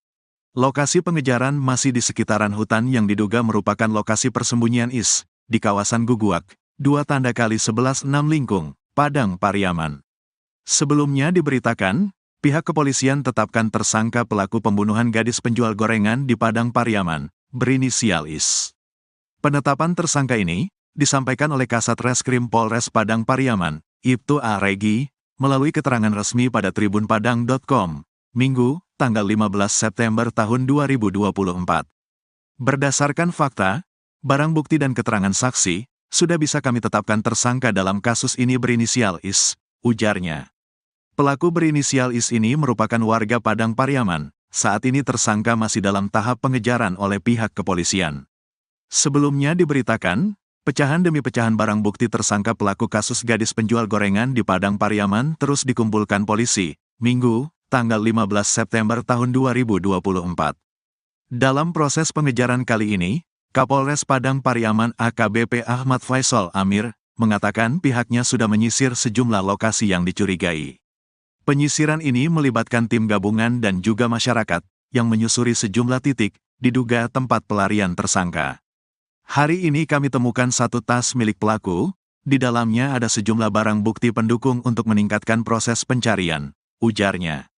Lokasi pengejaran masih di sekitaran hutan yang diduga merupakan lokasi persembunyian IS, di kawasan Guguak, 2 × 11 6 Lingkung, Padang Pariaman. Sebelumnya diberitakan, pihak kepolisian tetapkan tersangka pelaku pembunuhan gadis penjual gorengan di Padang Pariaman, berinisial IS. Penetapan tersangka ini disampaikan oleh Kasat Reskrim Polres Padang Pariaman, Ibtu A. Regi, melalui keterangan resmi pada tribunpadang.com, Minggu, tanggal 15 September tahun 2024. Berdasarkan fakta, barang bukti dan keterangan saksi, sudah bisa kami tetapkan tersangka dalam kasus ini berinisial IS, ujarnya. Pelaku berinisial IS ini merupakan warga Padang Pariaman, saat ini tersangka masih dalam tahap pengejaran oleh pihak kepolisian. Sebelumnya diberitakan, pecahan demi pecahan barang bukti tersangka pelaku kasus gadis penjual gorengan di Padang Pariaman terus dikumpulkan polisi, Minggu, tanggal 15 September tahun 2024. Dalam proses pengejaran kali ini, Kapolres Padang Pariaman AKBP Ahmad Faisal Amir, mengatakan pihaknya sudah menyisir sejumlah lokasi yang dicurigai. Penyisiran ini melibatkan tim gabungan dan juga masyarakat, yang menyusuri sejumlah titik, diduga tempat pelarian tersangka. Hari ini kami temukan satu tas milik pelaku, di dalamnya ada sejumlah barang bukti pendukung untuk meningkatkan proses pencarian, ujarnya.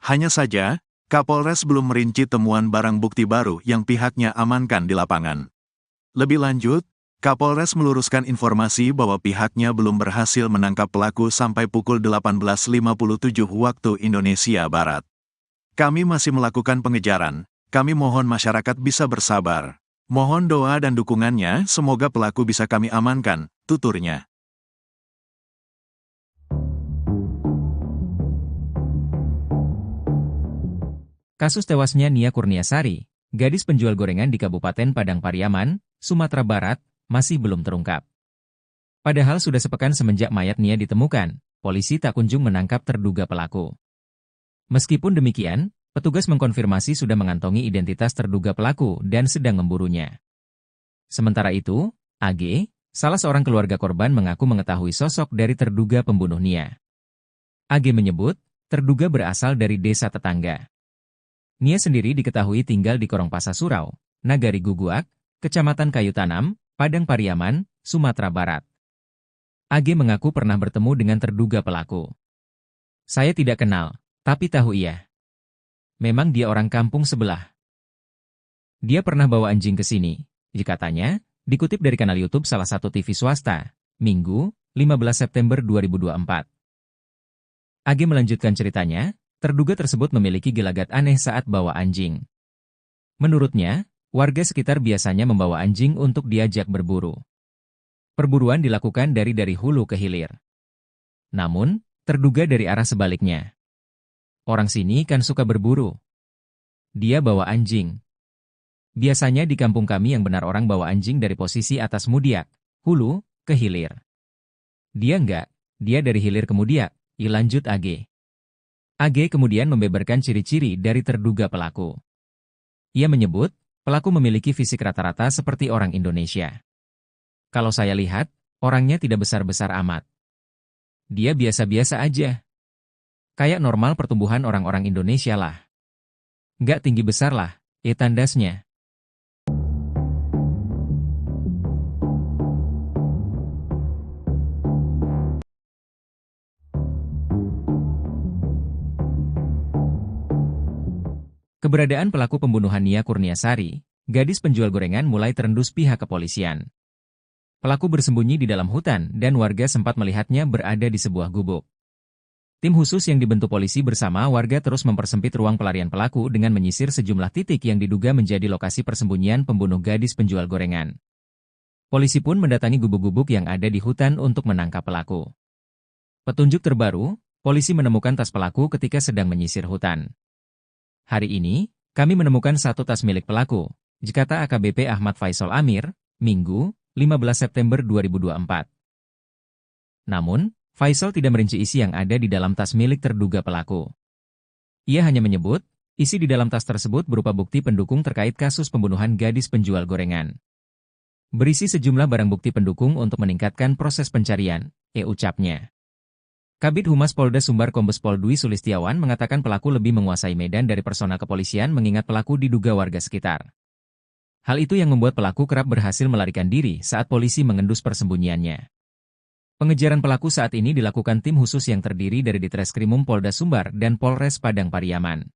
Hanya saja, Kapolres belum merinci temuan barang bukti baru yang pihaknya amankan di lapangan. Lebih lanjut, Kapolres meluruskan informasi bahwa pihaknya belum berhasil menangkap pelaku sampai pukul 18.57 waktu Indonesia Barat. Kami masih melakukan pengejaran, kami mohon masyarakat bisa bersabar. Mohon doa dan dukungannya, semoga pelaku bisa kami amankan, tuturnya.
Kasus tewasnya Nia Kurniasari, gadis penjual gorengan di Kabupaten Padang Pariaman, Sumatera Barat, masih belum terungkap. Padahal sudah sepekan semenjak mayat Nia ditemukan, polisi tak kunjung menangkap terduga pelaku. Meskipun demikian, petugas mengkonfirmasi sudah mengantongi identitas terduga pelaku dan sedang memburunya. Sementara itu, AG, salah seorang keluarga korban mengaku mengetahui sosok dari terduga pembunuh Nia. AG menyebut, terduga berasal dari desa tetangga. Nia sendiri diketahui tinggal di Korongpasa Surau, Nagari Guguak, Kecamatan Kayu Tanam, Padang Pariaman, Sumatera Barat. AG mengaku pernah bertemu dengan terduga pelaku. Saya tidak kenal, tapi tahu ia. Memang dia orang kampung sebelah. Dia pernah bawa anjing ke sini, katanya, dikutip dari kanal YouTube salah satu TV swasta, Minggu, 15 September 2024. AG melanjutkan ceritanya, terduga tersebut memiliki gelagat aneh saat bawa anjing. Menurutnya, warga sekitar biasanya membawa anjing untuk diajak berburu. Perburuan dilakukan dari hulu ke hilir. Namun, terduga dari arah sebaliknya. Orang sini kan suka berburu. Dia bawa anjing. Biasanya di kampung kami yang benar orang bawa anjing dari posisi atas Mudiak, hulu, ke hilir. Dia enggak, dia dari hilir ke Mudiak, lanjut AG. AG kemudian membeberkan ciri-ciri dari terduga pelaku. Ia menyebut, pelaku memiliki fisik rata-rata seperti orang Indonesia. Kalau saya lihat, orangnya tidak besar-besar amat. Dia biasa-biasa aja. Kayak normal pertumbuhan orang-orang Indonesia lah. Nggak tinggi besar lah, tandasnya. Keberadaan pelaku pembunuhan Nia Kurniasari, gadis penjual gorengan mulai terendus pihak kepolisian. Pelaku bersembunyi di dalam hutan dan warga sempat melihatnya berada di sebuah gubuk. Tim khusus yang dibentuk polisi bersama warga terus mempersempit ruang pelarian pelaku dengan menyisir sejumlah titik yang diduga menjadi lokasi persembunyian pembunuh gadis penjual gorengan. Polisi pun mendatangi gubuk-gubuk yang ada di hutan untuk menangkap pelaku. Petunjuk terbaru, polisi menemukan tas pelaku ketika sedang menyisir hutan. Hari ini, kami menemukan satu tas milik pelaku, kata AKBP Ahmad Faisal Amir, Minggu, 15 September 2024. Namun, Faisal tidak merinci isi yang ada di dalam tas milik terduga pelaku. Ia hanya menyebut, isi di dalam tas tersebut berupa bukti pendukung terkait kasus pembunuhan gadis penjual gorengan. Berisi sejumlah barang bukti pendukung untuk meningkatkan proses pencarian, ucapnya. Kabid Humas Polda Sumbar Kombes Pol Dwi Sulistiawan mengatakan pelaku lebih menguasai medan dari personal kepolisian mengingat pelaku diduga warga sekitar. Hal itu yang membuat pelaku kerap berhasil melarikan diri saat polisi mengendus persembunyiannya. Pengejaran pelaku saat ini dilakukan tim khusus yang terdiri dari Ditreskrimum Polda Sumbar dan Polres Padang Pariaman.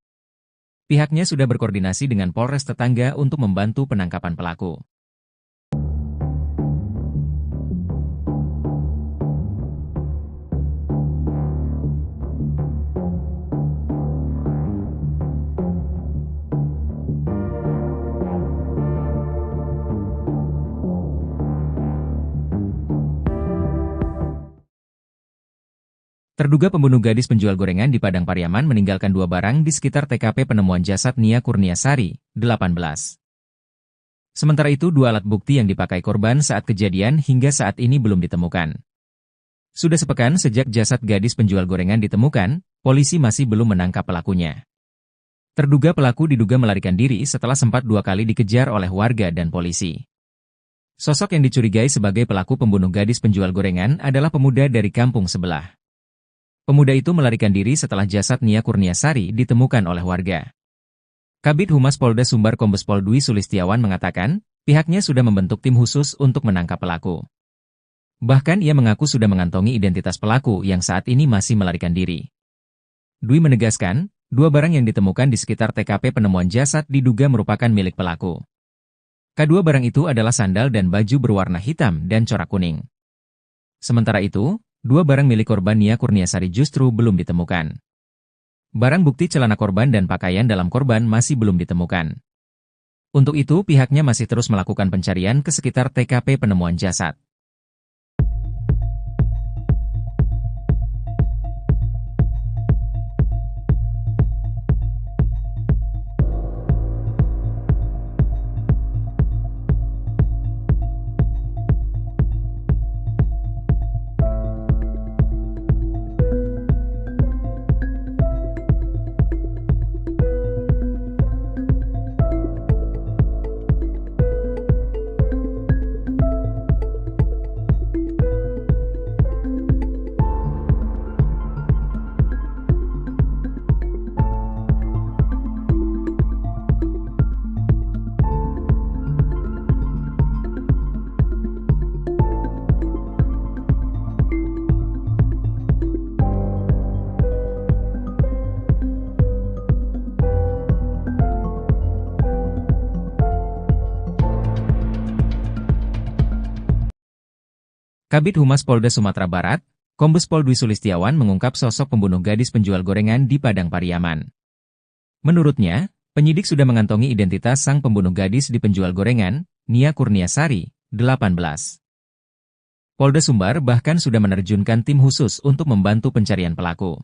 Pihaknya sudah berkoordinasi dengan Polres tetangga untuk membantu penangkapan pelaku. Terduga pembunuh gadis penjual gorengan di Padang Pariaman meninggalkan 2 barang di sekitar TKP penemuan jasad Nia Kurniasari, 18. Sementara itu 2 alat bukti yang dipakai korban saat kejadian hingga saat ini belum ditemukan. Sudah sepekan sejak jasad gadis penjual gorengan ditemukan, polisi masih belum menangkap pelakunya. Terduga pelaku diduga melarikan diri setelah sempat 2 kali dikejar oleh warga dan polisi. Sosok yang dicurigai sebagai pelaku pembunuh gadis penjual gorengan adalah pemuda dari kampung sebelah. Pemuda itu melarikan diri setelah jasad Nia Kurniasari ditemukan oleh warga. Kabid Humas Polda Sumbar Kombes Pol Dwi Sulistiawan mengatakan, pihaknya sudah membentuk tim khusus untuk menangkap pelaku. Bahkan ia mengaku sudah mengantongi identitas pelaku yang saat ini masih melarikan diri. Dwi menegaskan, 2 barang yang ditemukan di sekitar TKP penemuan jasad diduga merupakan milik pelaku. Kedua barang itu adalah sandal dan baju berwarna hitam dan corak kuning. Sementara itu, 2 barang milik korban Nia Kurniasari justru belum ditemukan. Barang bukti celana korban dan pakaian dalam korban masih belum ditemukan. Untuk itu pihaknya masih terus melakukan pencarian ke sekitar TKP penemuan jasad. Kabid Humas Polda Sumatera Barat, Kombes Pol Dwi Sulistiawan mengungkap sosok pembunuh gadis penjual gorengan di Padang Pariaman. Menurutnya, penyidik sudah mengantongi identitas sang pembunuh gadis di penjual gorengan, Nia Kurniasari, 18. Polda Sumbar bahkan sudah menerjunkan tim khusus untuk membantu pencarian pelaku.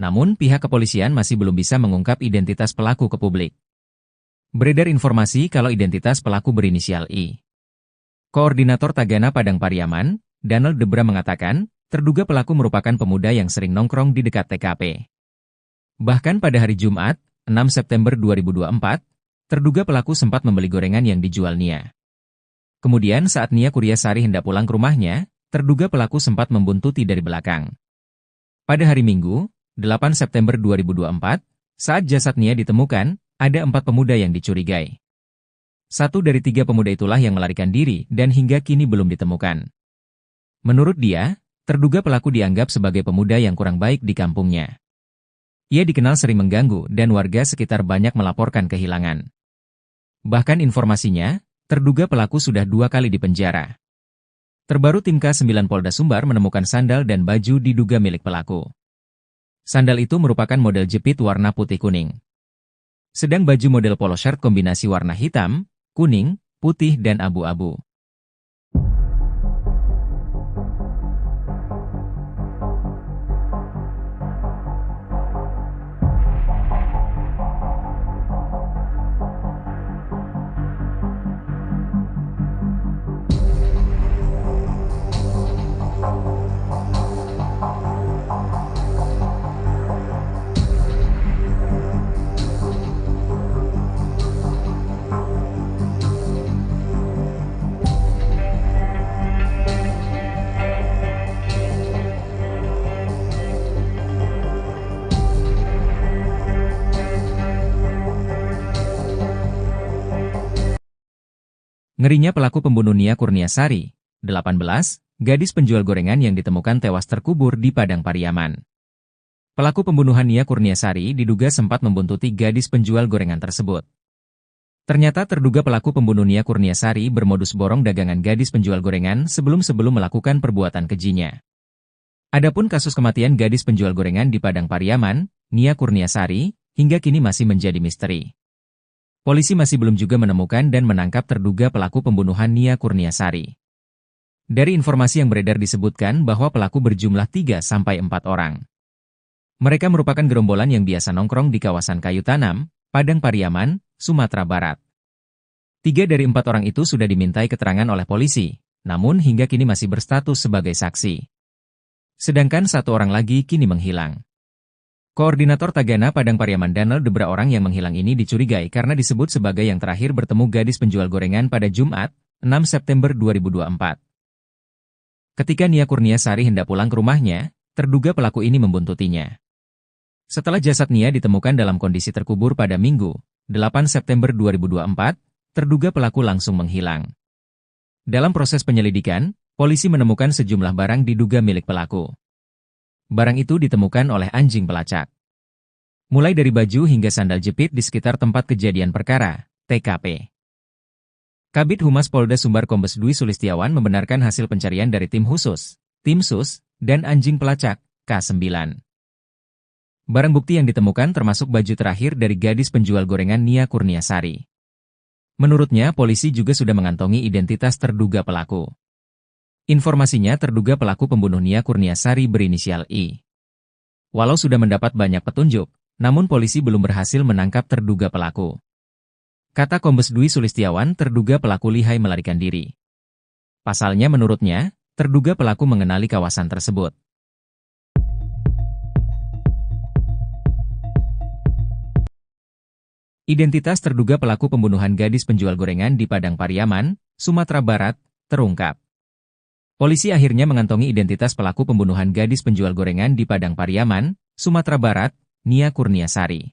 Namun pihak kepolisian masih belum bisa mengungkap identitas pelaku ke publik. Beredar informasi kalau identitas pelaku berinisial I. Koordinator Tagana Padang Pariaman, Donald Debra mengatakan, terduga pelaku merupakan pemuda yang sering nongkrong di dekat TKP. Bahkan pada hari Jumat, 6 September 2024, terduga pelaku sempat membeli gorengan yang dijual Nia. Kemudian saat Nia Kurniasari hendak pulang ke rumahnya, terduga pelaku sempat membuntuti dari belakang. Pada hari Minggu, 8 September 2024, saat jasad Nia ditemukan, ada 4 pemuda yang dicurigai. 1 dari 3 pemuda itulah yang melarikan diri dan hingga kini belum ditemukan. Menurut dia, terduga pelaku dianggap sebagai pemuda yang kurang baik di kampungnya. Ia dikenal sering mengganggu dan warga sekitar banyak melaporkan kehilangan. Bahkan informasinya, terduga pelaku sudah 2 kali dipenjara. Terbaru tim K9 Polda Sumbar menemukan sandal dan baju diduga milik pelaku. Sandal itu merupakan model jepit warna putih kuning. Sedang baju model polo shirt kombinasi warna hitam, kuning, putih dan abu-abu. Ngerinya pelaku pembunuh Nia Kurniasari, 18, gadis penjual gorengan yang ditemukan tewas terkubur di Padang Pariaman. Pelaku pembunuhan Nia Kurniasari diduga sempat membuntuti gadis penjual gorengan tersebut. Ternyata terduga pelaku pembunuh Nia Kurniasari bermodus borong dagangan gadis penjual gorengan sebelum melakukan perbuatan kejinya. Adapun kasus kematian gadis penjual gorengan di Padang Pariaman, Nia Kurniasari, hingga kini masih menjadi misteri. Polisi masih belum juga menemukan dan menangkap terduga pelaku pembunuhan Nia Kurniasari. Dari informasi yang beredar disebutkan bahwa pelaku berjumlah 3-4 orang. Mereka merupakan gerombolan yang biasa nongkrong di kawasan Kayu Tanam, Padang Pariaman, Sumatera Barat. 3 dari 4 orang itu sudah dimintai keterangan oleh polisi, namun hingga kini masih berstatus sebagai saksi. Sedangkan 1 orang lagi kini menghilang. Koordinator Tagana Padang Pariaman Danel Debra orang yang menghilang ini dicurigai karena disebut sebagai yang terakhir bertemu gadis penjual gorengan pada Jumat, 6 September 2024. Ketika Nia Kurniasari hendak pulang ke rumahnya, terduga pelaku ini membuntutinya. Setelah jasad Nia ditemukan dalam kondisi terkubur pada Minggu, 8 September 2024, terduga pelaku langsung menghilang. Dalam proses penyelidikan, polisi menemukan sejumlah barang diduga milik pelaku. Barang itu ditemukan oleh anjing pelacak. Mulai dari baju hingga sandal jepit di sekitar tempat kejadian perkara, TKP. Kabid Humas Polda Sumbar Kombes Dwi Sulistiawan membenarkan hasil pencarian dari tim khusus, tim sus, dan anjing pelacak, K9. Barang bukti yang ditemukan termasuk baju terakhir dari gadis penjual gorengan Nia Kurniasari. Menurutnya, polisi juga sudah mengantongi identitas terduga pelaku. Informasinya terduga pelaku pembunuh Nia Kurniasari berinisial I. Walau sudah mendapat banyak petunjuk, namun polisi belum berhasil menangkap terduga pelaku. Kata Kombes Dwi Sulistiawan, terduga pelaku lihai melarikan diri. Pasalnya menurutnya, terduga pelaku mengenali kawasan tersebut. Identitas terduga pelaku pembunuhan gadis penjual gorengan di Padang Pariaman, Sumatera Barat, terungkap. Polisi akhirnya mengantongi identitas pelaku pembunuhan gadis penjual gorengan di Padang Pariaman, Sumatera Barat, Nia Kurniasari.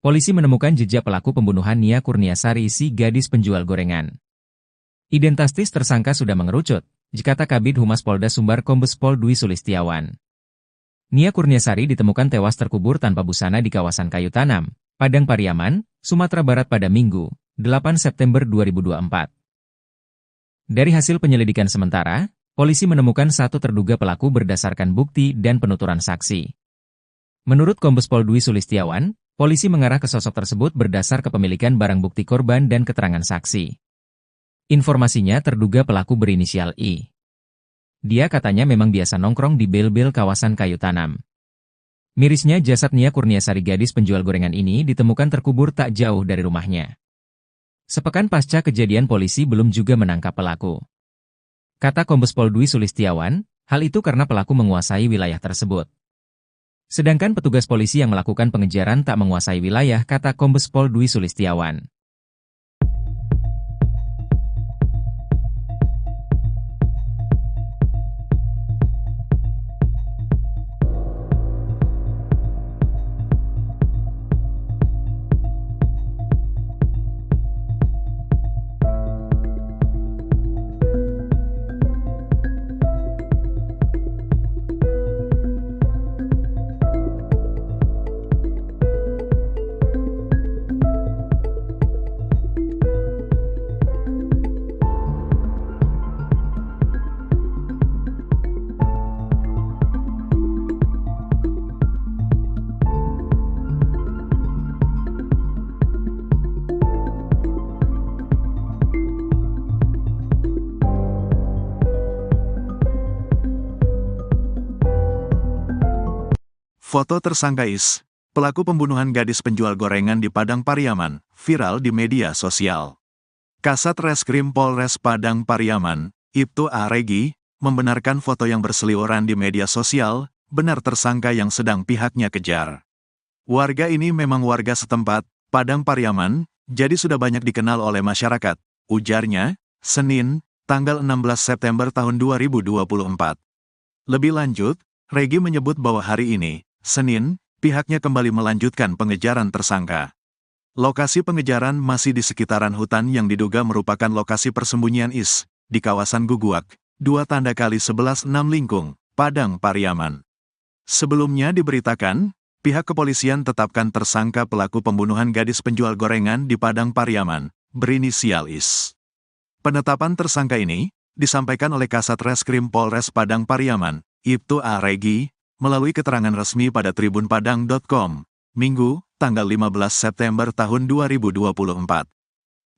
Polisi menemukan jejak pelaku pembunuhan Nia Kurniasari si gadis penjual gorengan. Identitas tersangka sudah mengerucut, kata Kabid Humas Polda Sumbar Kombes Pol Dwi Sulistiawan. Nia Kurniasari ditemukan tewas terkubur tanpa busana di kawasan Kayu Tanam, Padang Pariaman, Sumatera Barat pada Minggu, 8 September 2024. Dari hasil penyelidikan sementara, polisi menemukan 1 terduga pelaku berdasarkan bukti dan penuturan saksi. Menurut Kombes Pol Dwi Sulistiawan, polisi mengarah ke sosok tersebut berdasar kepemilikan barang bukti korban dan keterangan saksi. Informasinya terduga pelaku berinisial I. Dia katanya memang biasa nongkrong di bel-bel kawasan Kayu Tanam. Mirisnya jasad Nia Kurniasari gadis penjual gorengan ini ditemukan terkubur tak jauh dari rumahnya. Sepekan pasca kejadian polisi belum juga menangkap pelaku. Kata Kombes Pol Dwi Sulistiawan, hal itu karena pelaku menguasai wilayah tersebut. Sedangkan petugas polisi yang melakukan pengejaran tak menguasai wilayah, kata Kombes Pol Dwi Sulistiawan.
Foto tersangka Is, pelaku pembunuhan gadis penjual gorengan di Padang Pariaman, viral di media sosial. Kasat Reskrim Polres Padang Pariaman, Ibtu A. Regi, membenarkan foto yang berseliweran di media sosial, benar tersangka yang sedang pihaknya kejar. Warga ini memang warga setempat, Padang Pariaman, jadi sudah banyak dikenal oleh masyarakat, ujarnya, Senin, tanggal 16 September tahun 2024. Lebih lanjut, Regi menyebut bahwa hari ini, Senin, pihaknya kembali melanjutkan pengejaran tersangka. Lokasi pengejaran masih di sekitaran hutan yang diduga merupakan lokasi persembunyian IS, di kawasan Guguak, 2+11 6 Lingkung, Padang Pariaman. Sebelumnya diberitakan, pihak kepolisian tetapkan tersangka pelaku pembunuhan gadis penjual gorengan di Padang Pariaman, berinisial IS. Penetapan tersangka ini disampaikan oleh Kasat Reskrim Polres Padang Pariaman, Ibtu A. Regi, melalui keterangan resmi pada tribunpadang.com, Minggu, tanggal 15 September tahun 2024.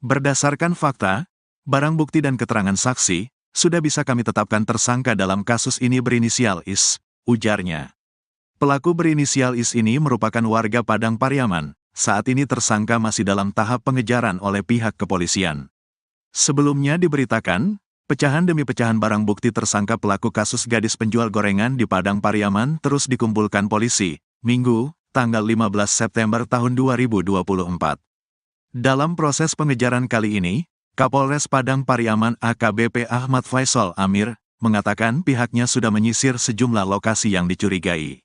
Berdasarkan fakta, barang bukti dan keterangan saksi, sudah bisa kami tetapkan tersangka dalam kasus ini berinisial IS, ujarnya. Pelaku berinisial IS ini merupakan warga Padang Pariaman, saat ini tersangka masih dalam tahap pengejaran oleh pihak kepolisian. Sebelumnya diberitakan, pecahan demi pecahan barang bukti tersangka pelaku kasus gadis penjual gorengan di Padang Pariaman terus dikumpulkan polisi, Minggu, tanggal 15 September tahun 2024. Dalam proses pengejaran kali ini, Kapolres Padang Pariaman AKBP Ahmad Faisal Amir, mengatakan pihaknya sudah menyisir sejumlah lokasi yang dicurigai.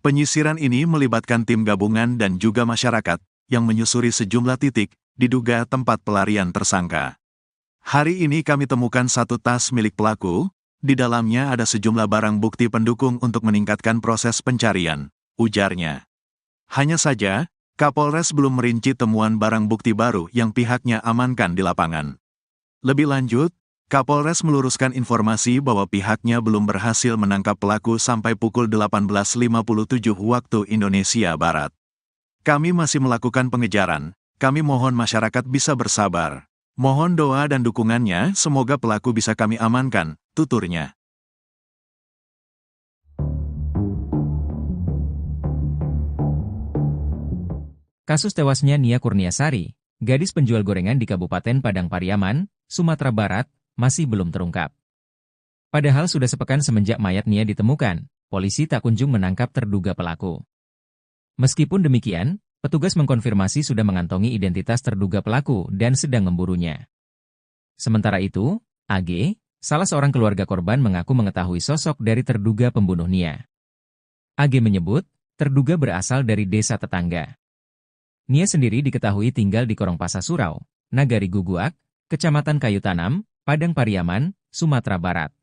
Penyisiran ini melibatkan tim gabungan dan juga masyarakat, yang menyusuri sejumlah titik, diduga tempat pelarian tersangka. Hari ini kami temukan satu tas milik pelaku, di dalamnya ada sejumlah barang bukti pendukung untuk meningkatkan proses pencarian, ujarnya. Hanya saja, Kapolres belum merinci temuan barang bukti baru yang pihaknya amankan di lapangan. Lebih lanjut, Kapolres meluruskan informasi bahwa pihaknya belum berhasil menangkap pelaku sampai pukul 18.57 waktu Indonesia Barat. Kami masih melakukan pengejaran, kami mohon masyarakat bisa bersabar. Mohon doa dan dukungannya, semoga pelaku bisa kami amankan, tuturnya.
Kasus tewasnya Nia Kurniasari, gadis penjual gorengan di Kabupaten Padang Pariaman, Sumatera Barat, masih belum terungkap. Padahal sudah sepekan semenjak mayat Nia ditemukan, polisi tak kunjung menangkap terduga pelaku. Meskipun demikian, petugas mengkonfirmasi sudah mengantongi identitas terduga pelaku dan sedang memburunya. Sementara itu, AG, salah seorang keluarga korban mengaku mengetahui sosok dari terduga pembunuh Nia. AG menyebut, terduga berasal dari desa tetangga. Nia sendiri diketahui tinggal di Korongpasa Surau, Nagari Guguak, Kecamatan Kayu Tanam, Padang Pariaman, Sumatera Barat.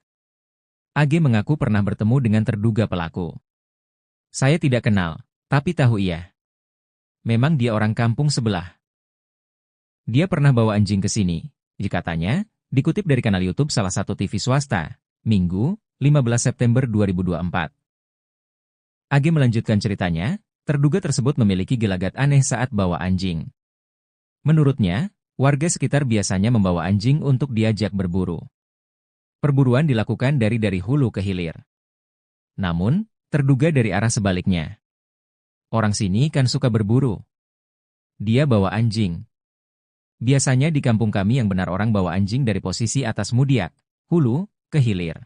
AG mengaku pernah bertemu dengan terduga pelaku. Saya tidak kenal, tapi tahu ia. Memang dia orang kampung sebelah. Dia pernah bawa anjing ke sini, katanya, dikutip dari kanal YouTube salah satu TV swasta, Minggu, 15 September 2024. AG melanjutkan ceritanya, terduga tersebut memiliki gelagat aneh saat bawa anjing. Menurutnya, warga sekitar biasanya membawa anjing untuk diajak berburu. Perburuan dilakukan dari hulu ke hilir. Namun, terduga dari arah sebaliknya. Orang sini kan suka berburu. Dia bawa anjing. Biasanya di kampung kami yang benar orang bawa anjing dari posisi atas Mudiak, hulu, ke hilir.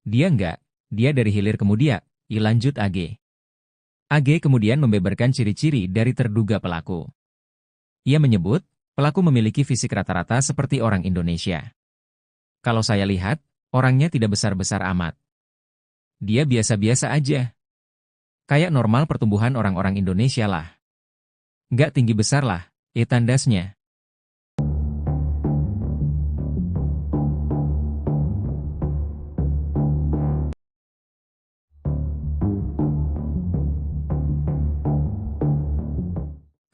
Dia enggak, dia dari hilir ke Mudiak, lanjut AG. AG kemudian membeberkan ciri-ciri dari terduga pelaku. Ia menyebut, pelaku memiliki fisik rata-rata seperti orang Indonesia. Kalau saya lihat, orangnya tidak besar-besar amat. Dia biasa-biasa aja. Kayak normal pertumbuhan orang-orang Indonesia lah. Nggak tinggi besar lah, tandasnya.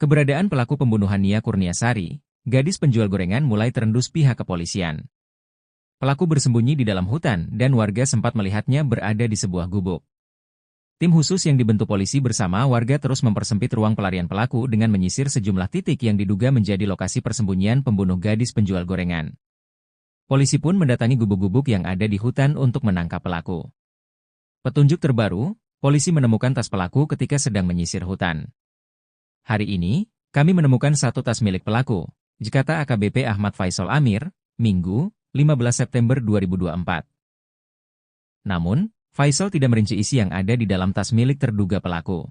Keberadaan pelaku pembunuhan Nia Kurniasari, gadis penjual gorengan mulai terendus pihak kepolisian. Pelaku bersembunyi di dalam hutan dan warga sempat melihatnya berada di sebuah gubuk. Tim khusus yang dibentuk polisi bersama warga terus mempersempit ruang pelarian pelaku dengan menyisir sejumlah titik yang diduga menjadi lokasi persembunyian pembunuh gadis penjual gorengan. Polisi pun mendatangi gubuk-gubuk yang ada di hutan untuk menangkap pelaku. Petunjuk terbaru, polisi menemukan tas pelaku ketika sedang menyisir hutan. Hari ini, kami menemukan satu tas milik pelaku, kata AKBP Ahmad Faisal Amir, Minggu, 15 September 2024. Namun, Faisal tidak merinci isi yang ada di dalam tas milik terduga pelaku.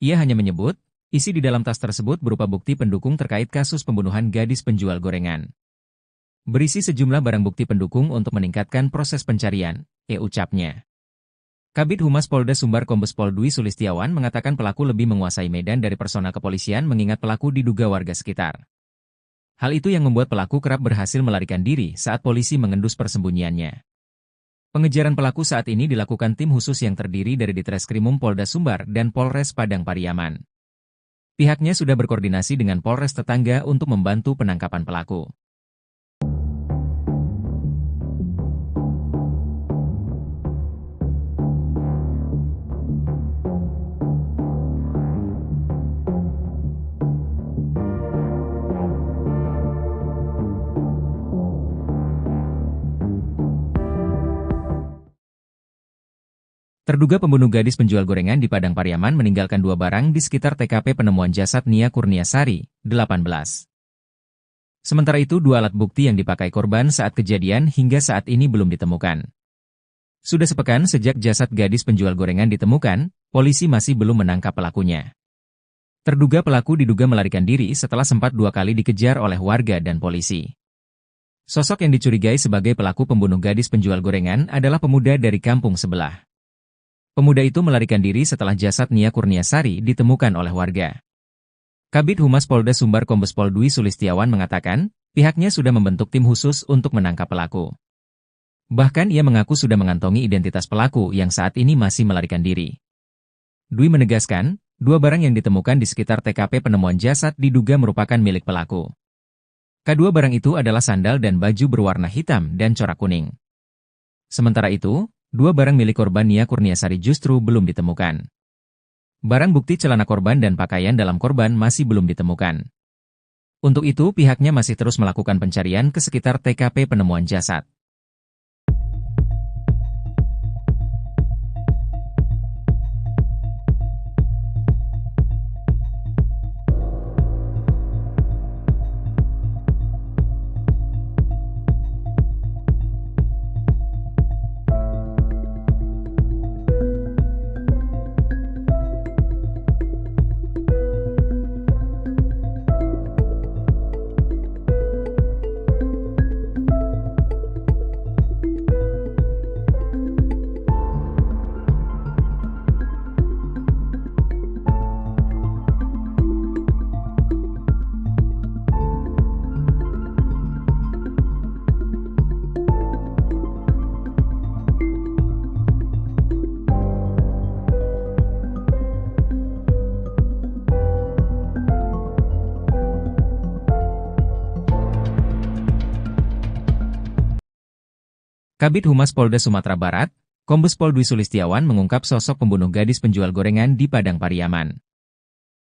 Ia hanya menyebut, isi di dalam tas tersebut berupa bukti pendukung terkait kasus pembunuhan gadis penjual gorengan. Berisi sejumlah barang bukti pendukung untuk meningkatkan proses pencarian, ucapnya. Kabid Humas Polda Sumbar Kombes Pol Dwi Sulistiawan mengatakan pelaku lebih menguasai medan dari personel kepolisian mengingat pelaku diduga warga sekitar. Hal itu yang membuat pelaku kerap berhasil melarikan diri saat polisi mengendus persembunyiannya. Pengejaran pelaku saat ini dilakukan tim khusus yang terdiri dari Ditreskrimum Polda Sumbar dan Polres Padang Pariaman. Pihaknya sudah berkoordinasi dengan Polres tetangga untuk membantu penangkapan pelaku. Terduga pembunuh gadis penjual gorengan di Padang Pariaman meninggalkan 2 barang di sekitar TKP penemuan jasad Nia Kurniasari, 18. Sementara itu 2 alat bukti yang dipakai korban saat kejadian hingga saat ini belum ditemukan. Sudah sepekan sejak jasad gadis penjual gorengan ditemukan, polisi masih belum menangkap pelakunya. Terduga pelaku diduga melarikan diri setelah sempat 2 kali dikejar oleh warga dan polisi. Sosok yang dicurigai sebagai pelaku pembunuh gadis penjual gorengan adalah pemuda dari kampung sebelah. Pemuda itu melarikan diri setelah jasad Nia Kurniasari ditemukan oleh warga. Kabid Humas Polda Sumbar Kombes Pol Dwi Sulistiawan mengatakan, pihaknya sudah membentuk tim khusus untuk menangkap pelaku. Bahkan ia mengaku sudah mengantongi identitas pelaku yang saat ini masih melarikan diri. Dwi menegaskan, 2 barang yang ditemukan di sekitar TKP penemuan jasad diduga merupakan milik pelaku. Kedua barang itu adalah sandal dan baju berwarna hitam dan corak kuning. Sementara itu, 2 barang milik korban Nia Kurniasari justru belum ditemukan. Barang bukti celana korban dan pakaian dalam korban masih belum ditemukan. Untuk itu pihaknya masih terus melakukan pencarian ke sekitar TKP penemuan jasad. Kabid Humas Polda Sumatera Barat, Kombes Pol Dwi Sulistiawan mengungkap sosok pembunuh gadis penjual gorengan di Padang Pariaman.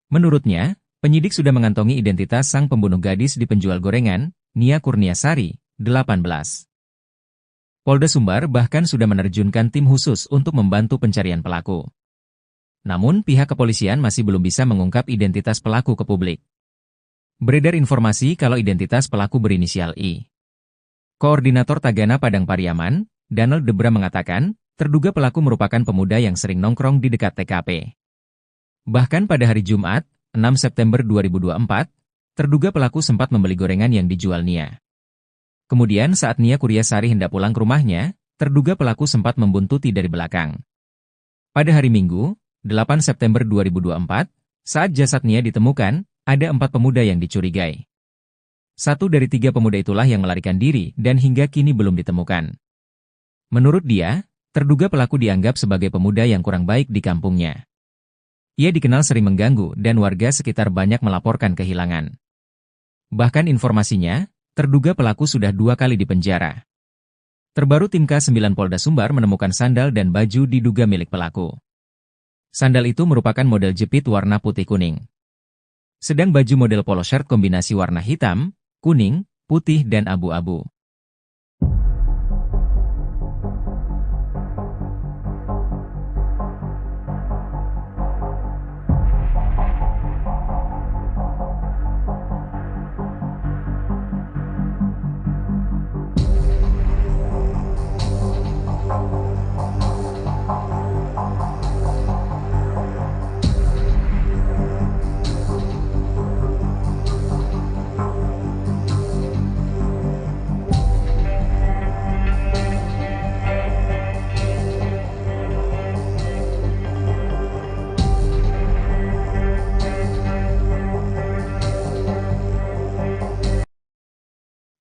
Menurutnya, penyidik sudah mengantongi identitas sang pembunuh gadis di penjual gorengan, Nia Kurniasari, 18. Polda Sumbar bahkan sudah menerjunkan tim khusus untuk membantu pencarian pelaku. Namun pihak kepolisian masih belum bisa mengungkap identitas pelaku ke publik. Beredar informasi kalau identitas pelaku berinisial I. Koordinator Tagana Padang Pariaman, Donald Debra mengatakan, terduga pelaku merupakan pemuda yang sering nongkrong di dekat TKP. Bahkan pada hari Jumat, 6 September 2024, terduga pelaku sempat membeli gorengan yang dijual Nia. Kemudian saat Nia Kurniasari hendak pulang ke rumahnya, terduga pelaku sempat membuntuti dari belakang. Pada hari Minggu, 8 September 2024, saat jasad Nia ditemukan, ada 4 pemuda yang dicurigai. 1 dari 3 pemuda itulah yang melarikan diri dan hingga kini belum ditemukan. Menurut dia, terduga pelaku dianggap sebagai pemuda yang kurang baik di kampungnya. Ia dikenal sering mengganggu dan warga sekitar banyak melaporkan kehilangan. Bahkan informasinya, terduga pelaku sudah 2 kali dipenjara. Terbaru tim K9 Polda Sumbar menemukan sandal dan baju diduga milik pelaku. Sandal itu merupakan model jepit warna putih kuning. Sedang baju model polo shirt kombinasi warna hitam, kuning, putih dan abu-abu.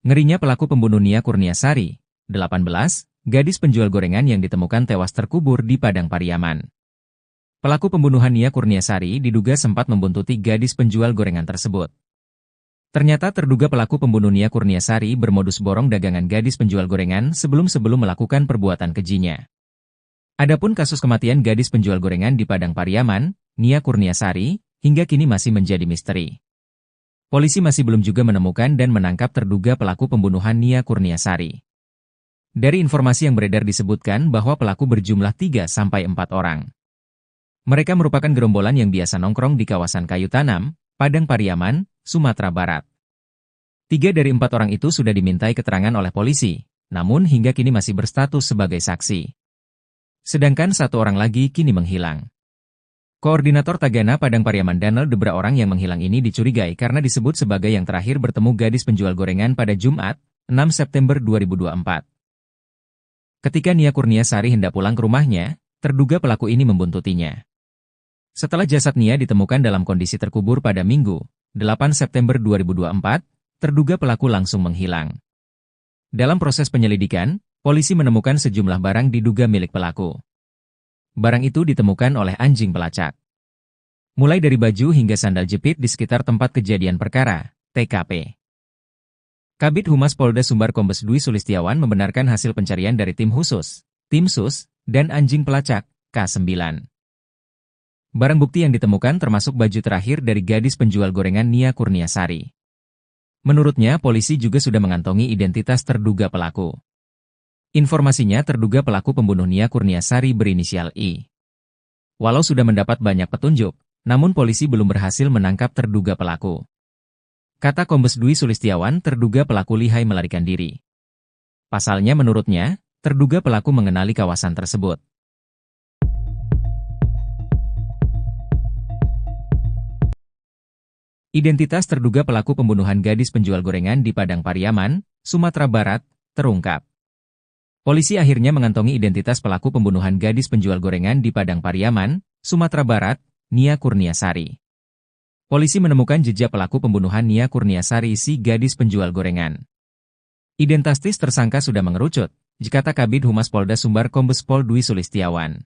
Ngerinya pelaku pembunuh Nia Kurniasari, 18, gadis penjual gorengan yang ditemukan tewas terkubur di Padang Pariaman. Pelaku pembunuhan Nia Kurniasari diduga sempat membuntuti gadis penjual gorengan tersebut. Ternyata terduga pelaku pembunuh Nia Kurniasari bermodus borong dagangan gadis penjual gorengan sebelum melakukan perbuatan kejinya. Adapun kasus kematian gadis penjual gorengan di Padang Pariaman, Nia Kurniasari, hingga kini masih menjadi misteri. Polisi masih belum juga menemukan dan menangkap terduga pelaku pembunuhan Nia Kurniasari. Dari informasi yang beredar disebutkan bahwa pelaku berjumlah 3-4 orang. Mereka merupakan gerombolan yang biasa nongkrong di kawasan Kayu Tanam, Padang Pariaman, Sumatera Barat. 3 dari 4 orang itu sudah dimintai keterangan oleh polisi, namun hingga kini masih berstatus sebagai saksi. Sedangkan 1 orang lagi kini menghilang. Koordinator Tagana Padang Pariaman Danel Debra orang yang menghilang ini dicurigai karena disebut sebagai yang terakhir bertemu gadis penjual gorengan pada Jumat, 6 September 2024. Ketika Nia Kurniasari hendak pulang ke rumahnya, terduga pelaku ini membuntutinya. Setelah jasad Nia ditemukan dalam kondisi terkubur pada Minggu, 8 September 2024, terduga pelaku langsung menghilang. Dalam proses penyelidikan, polisi menemukan sejumlah barang diduga milik pelaku. Barang itu ditemukan oleh anjing pelacak. Mulai dari baju hingga sandal jepit di sekitar tempat kejadian perkara, TKP. Kabid Humas Polda Sumbar Kombes Dwi Sulistiawan membenarkan hasil pencarian dari tim khusus, tim sus, dan anjing pelacak, K9. Barang bukti yang ditemukan termasuk baju terakhir dari gadis penjual gorengan Nia Kurniasari. Menurutnya, polisi juga sudah mengantongi identitas terduga pelaku. Informasinya terduga pelaku pembunuh Nia Kurniasari berinisial I. Walau sudah mendapat banyak petunjuk, namun polisi belum berhasil menangkap terduga pelaku. Kata Kombes Dwi Sulistiawan, terduga pelaku lihai melarikan diri. Pasalnya menurutnya, terduga pelaku mengenali kawasan tersebut. Identitas terduga pelaku pembunuhan gadis penjual gorengan di Padang Pariaman, Sumatera Barat, terungkap. Polisi akhirnya mengantongi identitas pelaku pembunuhan gadis penjual gorengan di Padang Pariaman, Sumatera Barat, Nia Kurniasari. Polisi menemukan jejak pelaku pembunuhan Nia Kurniasari si gadis penjual gorengan. Identitas tersangka sudah mengerucut, dikata Kabid Humas Polda Sumbar Kombes Pol Dwi Sulistiawan.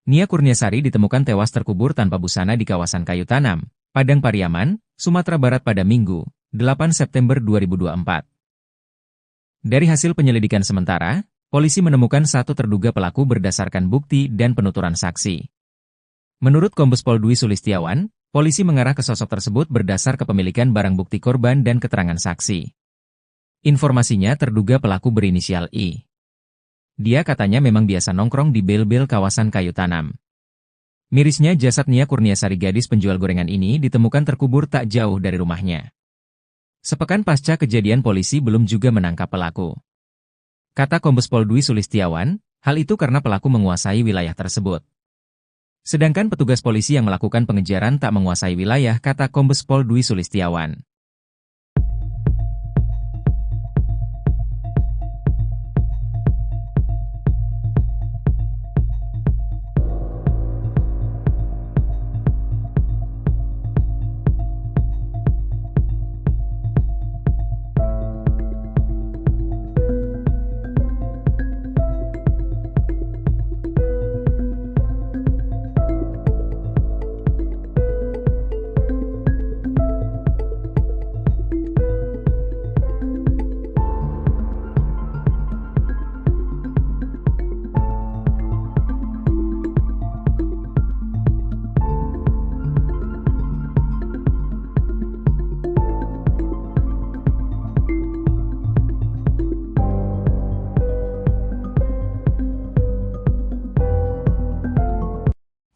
Nia Kurniasari ditemukan tewas terkubur tanpa busana di kawasan Kayu Tanam, Padang Pariaman, Sumatera Barat pada Minggu, 8 September 2024. Dari hasil penyelidikan sementara, polisi menemukan 1 terduga pelaku berdasarkan bukti dan penuturan saksi. Menurut Kombes Pol Dwi Sulistiawan, polisi mengarah ke sosok tersebut berdasar kepemilikan barang bukti korban dan keterangan saksi. Informasinya terduga pelaku berinisial I. Dia katanya memang biasa nongkrong di bel-bel kawasan Kayu Tanam. Mirisnya jasad Nia Kurniasari gadis penjual gorengan ini ditemukan terkubur tak jauh dari rumahnya. Sepekan pasca kejadian polisi belum juga menangkap pelaku. Kata Kombes Pol Dwi Sulistiawan, hal itu karena pelaku menguasai wilayah tersebut. Sedangkan petugas polisi yang melakukan pengejaran tak menguasai wilayah, kata Kombes Pol Dwi Sulistiawan.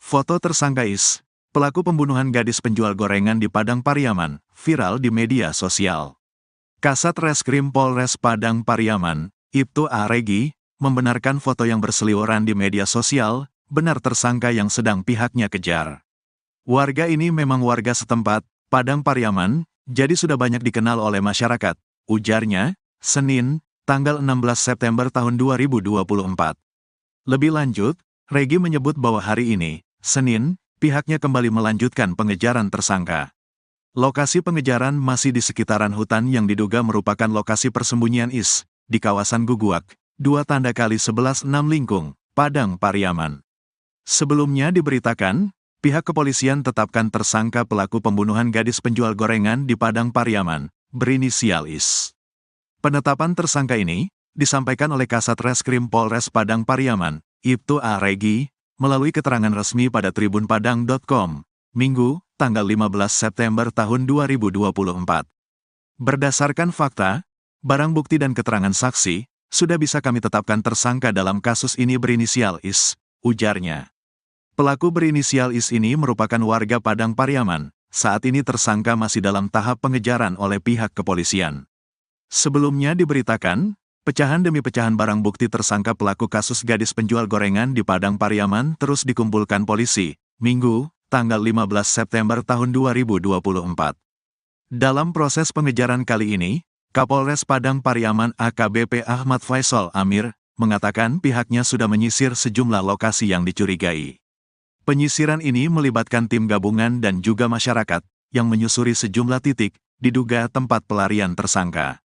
Foto tersangka Is, pelaku pembunuhan gadis penjual gorengan di Padang Pariaman, viral di media sosial. Kasat Reskrim Polres Padang Pariaman, Ibtu A. Regi, membenarkan foto yang berseliweran di media sosial, benar tersangka yang sedang pihaknya kejar. Warga ini memang warga setempat, Padang Pariaman, jadi sudah banyak dikenal oleh masyarakat, ujarnya, Senin, tanggal 16 September tahun 2024. Lebih lanjut, Regi menyebut bahwa hari ini, Senin, pihaknya kembali melanjutkan pengejaran tersangka. Lokasi pengejaran masih di sekitaran hutan yang diduga merupakan lokasi persembunyian IS, di kawasan Guguak, 2x11 6 Lingkung, Padang Pariaman. Sebelumnya diberitakan, pihak kepolisian tetapkan tersangka pelaku pembunuhan gadis penjual gorengan di Padang Pariaman, berinisial IS. Penetapan tersangka ini disampaikan oleh Kasat Reskrim Polres Padang Pariaman, Ibtu A. Regi, melalui keterangan resmi pada tribunpadang.com, Minggu, tanggal 15 September tahun 2024. Berdasarkan fakta, barang bukti dan keterangan saksi, sudah bisa kami tetapkan tersangka dalam kasus ini berinisial IS, ujarnya. Pelaku berinisial IS ini merupakan warga Padang Pariaman, saat ini tersangka masih dalam tahap pengejaran oleh pihak kepolisian. Sebelumnya diberitakan, pecahan demi pecahan barang bukti tersangka pelaku kasus gadis penjual gorengan di Padang Pariaman terus dikumpulkan polisi, Minggu, tanggal 15 September tahun 2024. Dalam proses pengejaran kali ini, Kapolres Padang Pariaman AKBP Ahmad Faisal Amir, mengatakan pihaknya sudah menyisir sejumlah lokasi yang dicurigai. Penyisiran ini melibatkan tim gabungan dan juga masyarakat, yang menyusuri sejumlah titik, diduga tempat pelarian tersangka.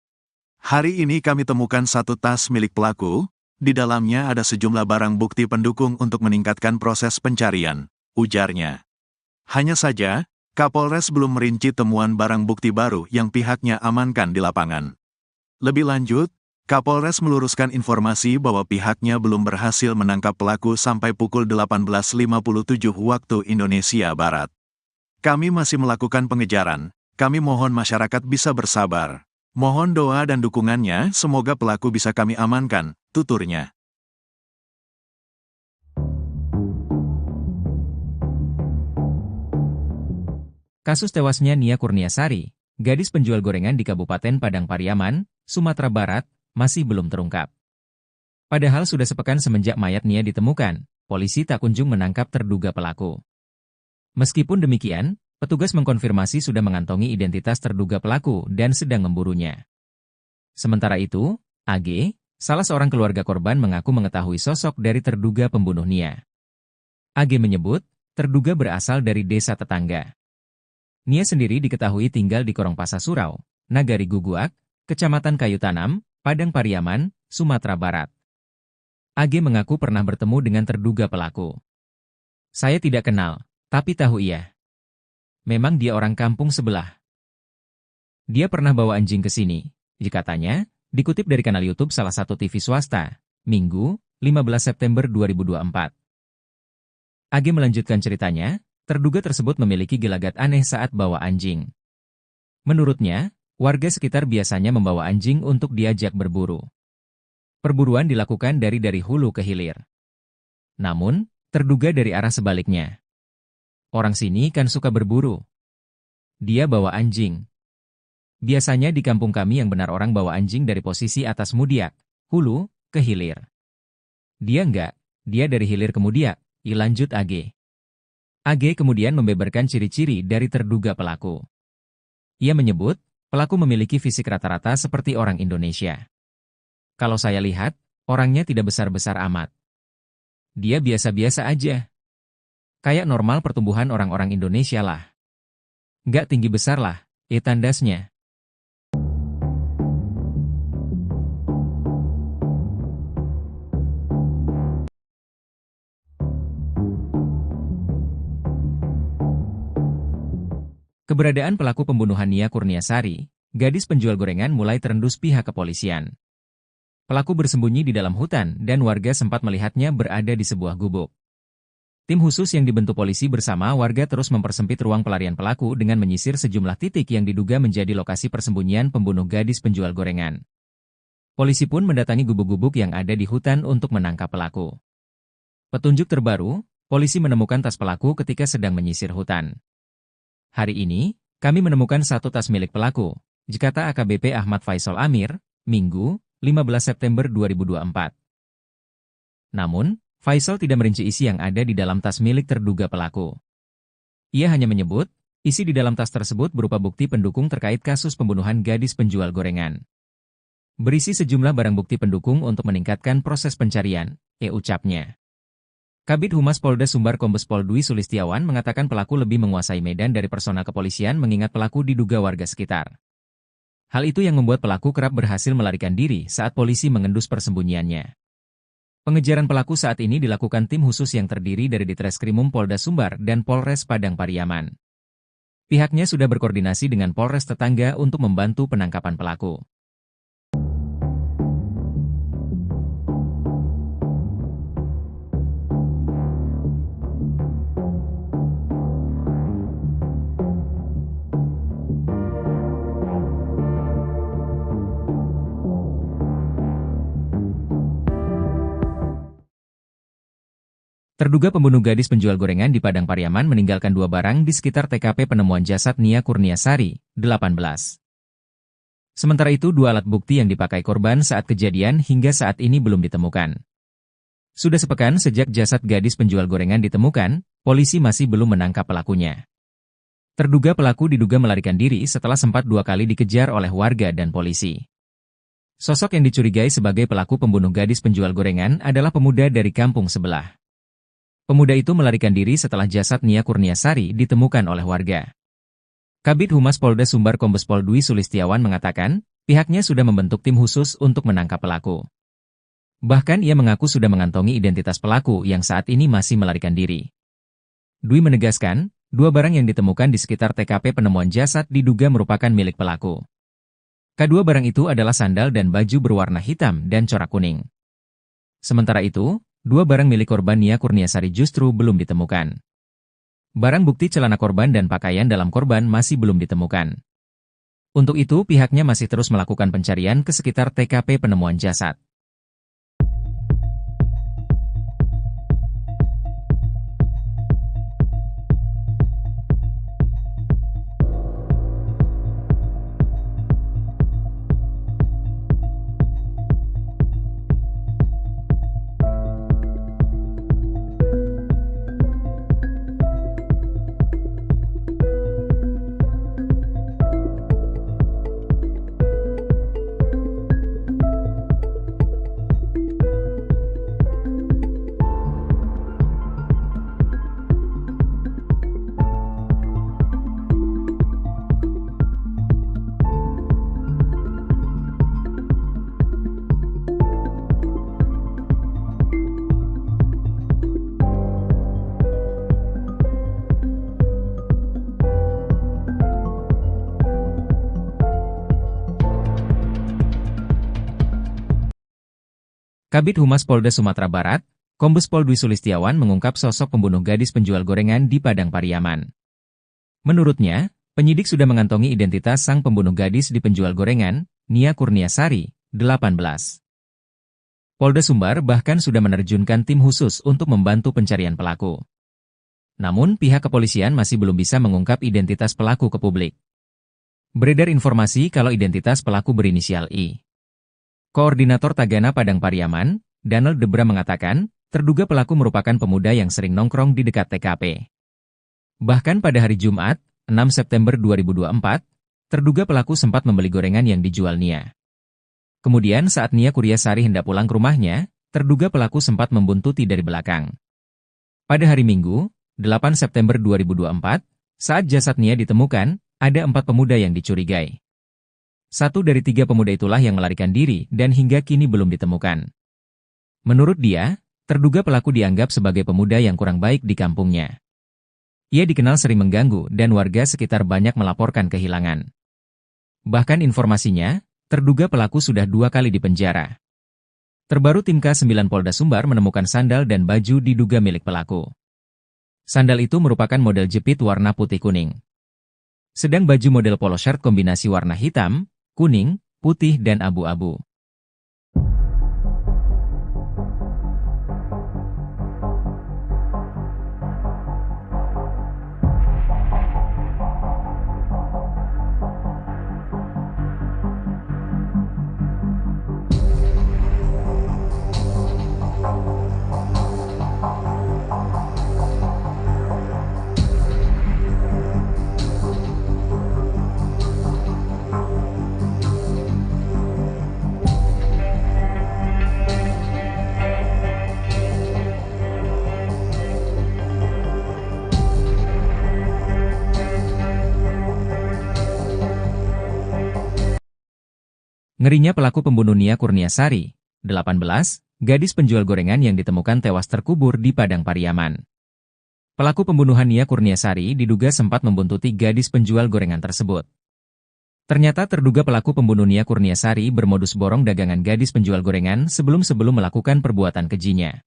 Hari ini kami temukan satu tas milik pelaku, di dalamnya ada sejumlah barang bukti pendukung untuk meningkatkan proses pencarian, ujarnya. Hanya saja, Kapolres belum merinci temuan barang bukti baru yang pihaknya amankan di lapangan. Lebih lanjut, Kapolres meluruskan informasi bahwa pihaknya belum berhasil menangkap pelaku sampai pukul 18.57 waktu Indonesia Barat. Kami masih melakukan pengejaran, kami mohon masyarakat bisa bersabar. Mohon doa dan dukungannya, semoga pelaku bisa kami amankan, tuturnya.
Kasus tewasnya Nia Kurniasari, gadis penjual gorengan di Kabupaten Padang Pariaman, Sumatera Barat, masih belum terungkap. Padahal sudah sepekan semenjak mayat Nia ditemukan, polisi tak kunjung menangkap terduga pelaku. Meskipun demikian, petugas mengkonfirmasi sudah mengantongi identitas terduga pelaku dan sedang memburunya. Sementara itu, AG, salah seorang keluarga korban mengaku mengetahui sosok dari terduga pembunuh Nia. AG menyebut, terduga berasal dari desa tetangga. Nia sendiri diketahui tinggal di Korongpasa Surau, Nagari Guguak, Kecamatan Kayu Tanam, Padang Pariaman, Sumatera Barat. AG mengaku pernah bertemu dengan terduga pelaku. Saya tidak kenal, tapi tahu ia. Memang dia orang kampung sebelah. Dia pernah bawa anjing ke sini, katanya, dikutip dari kanal YouTube salah satu TV swasta, Minggu, 15 September 2024. AG melanjutkan ceritanya, terduga tersebut memiliki gelagat aneh saat bawa anjing. Menurutnya, warga sekitar biasanya membawa anjing untuk diajak berburu. Perburuan dilakukan dari hulu ke hilir. Namun, terduga dari arah sebaliknya. Orang sini kan suka berburu. Dia bawa anjing. Biasanya di kampung kami yang benar orang bawa anjing dari posisi atas Mudiak, hulu, ke hilir. Dia enggak, dia dari hilir ke Mudiak, lanjut AG. AG kemudian membeberkan ciri-ciri dari terduga pelaku. Ia menyebut, pelaku memiliki fisik rata-rata seperti orang Indonesia. Kalau saya lihat, orangnya tidak besar-besar amat. Dia biasa-biasa aja. Kayak normal pertumbuhan orang-orang Indonesia lah. Nggak tinggi besar lah, tandasnya. Keberadaan pelaku pembunuhan Nia Kurniasari, gadis penjual gorengan mulai terendus pihak kepolisian. Pelaku bersembunyi di dalam hutan dan warga sempat melihatnya berada di sebuah gubuk. Tim khusus yang dibentuk polisi bersama warga terus mempersempit ruang pelarian pelaku dengan menyisir sejumlah titik yang diduga menjadi lokasi persembunyian pembunuh gadis penjual gorengan. Polisi pun mendatangi gubuk-gubuk yang ada di hutan untuk menangkap pelaku. Petunjuk terbaru, polisi menemukan tas pelaku ketika sedang menyisir hutan. Hari ini, kami menemukan satu tas milik pelaku, kata AKBP Ahmad Faisal Amir, Minggu, 15 September 2024. Namun, Faisal tidak merinci isi yang ada di dalam tas milik terduga pelaku. Ia hanya menyebut, isi di dalam tas tersebut berupa bukti pendukung terkait kasus pembunuhan gadis penjual gorengan. Berisi sejumlah barang bukti pendukung untuk meningkatkan proses pencarian, ucapnya. Kabid Humas Polda Sumbar Kombes Pol Dwi Sulistiawan mengatakan pelaku lebih menguasai medan dari personal kepolisian mengingat pelaku diduga warga sekitar. Hal itu yang membuat pelaku kerap berhasil melarikan diri saat polisi mengendus persembunyiannya. Pengejaran pelaku saat ini dilakukan tim khusus yang terdiri dari Ditreskrimum Polda Sumbar dan Polres Padang Pariaman. Pihaknya sudah berkoordinasi dengan Polres tetangga untuk membantu penangkapan pelaku. Terduga pembunuh gadis penjual gorengan di Padang Pariaman meninggalkan 2 barang di sekitar TKP penemuan jasad Nia Kurniasari, 18. Sementara itu 2 alat bukti yang dipakai korban saat kejadian hingga saat ini belum ditemukan. Sudah sepekan sejak jasad gadis penjual gorengan ditemukan, polisi masih belum menangkap pelakunya. Terduga pelaku diduga melarikan diri setelah sempat 2 kali dikejar oleh warga dan polisi. Sosok yang dicurigai sebagai pelaku pembunuh gadis penjual gorengan adalah pemuda dari kampung sebelah. Pemuda itu melarikan diri setelah jasad Nia Kurniasari ditemukan oleh warga. Kabid Humas Polda Sumbar Kombes Pol Dwi Sulistiawan mengatakan, pihaknya sudah membentuk tim khusus untuk menangkap pelaku. Bahkan ia mengaku sudah mengantongi identitas pelaku yang saat ini masih melarikan diri. Dwi menegaskan, 2 barang yang ditemukan di sekitar TKP penemuan jasad diduga merupakan milik pelaku. Kedua barang itu adalah sandal dan baju berwarna hitam dan corak kuning. Sementara itu, 2 barang milik korban Nia Kurniasari justru belum ditemukan. Barang bukti celana korban dan pakaian dalam korban masih belum ditemukan. Untuk itu pihaknya masih terus melakukan pencarian ke sekitar TKP penemuan jasad. Kabid Humas Polda Sumatera Barat, Kombes Pol Dwi Sulistiawan mengungkap sosok pembunuh gadis penjual gorengan di Padang Pariaman. Menurutnya, penyidik sudah mengantongi identitas sang pembunuh gadis di penjual gorengan, Nia Kurniasari, 18. Polda Sumbar bahkan sudah menerjunkan tim khusus untuk membantu pencarian pelaku. Namun pihak kepolisian masih belum bisa mengungkap identitas pelaku ke publik. Beredar informasi kalau identitas pelaku berinisial I. Koordinator Tagana Padang Pariaman, Donald Debra mengatakan, terduga pelaku merupakan pemuda yang sering nongkrong di dekat TKP. Bahkan pada hari Jumat, 6 September 2024, terduga pelaku sempat membeli gorengan yang dijual Nia. Kemudian saat Nia Kurniasari hendak pulang ke rumahnya, terduga pelaku sempat membuntuti dari belakang. Pada hari Minggu, 8 September 2024, saat jasad Nia ditemukan, ada 4 pemuda yang dicurigai. 1 dari 3 pemuda itulah yang melarikan diri dan hingga kini belum ditemukan. Menurut dia, terduga pelaku dianggap sebagai pemuda yang kurang baik di kampungnya. Ia dikenal sering mengganggu dan warga sekitar banyak melaporkan kehilangan. Bahkan informasinya, terduga pelaku sudah 2 kali dipenjara. Terbaru tim K9 Polda Sumbar menemukan sandal dan baju diduga milik pelaku. Sandal itu merupakan model jepit warna putih kuning. Sedang baju model polo shirt kombinasi warna hitam, kuning, putih dan abu-abu. Ngerinya pelaku pembunuh Nia Kurniasari, 18, gadis penjual gorengan yang ditemukan tewas terkubur di Padang Pariaman. Pelaku pembunuhan Nia Kurniasari diduga sempat membuntuti gadis penjual gorengan tersebut. Ternyata terduga pelaku pembunuh Nia Kurniasari bermodus borong dagangan gadis penjual gorengan sebelum melakukan perbuatan kejinya.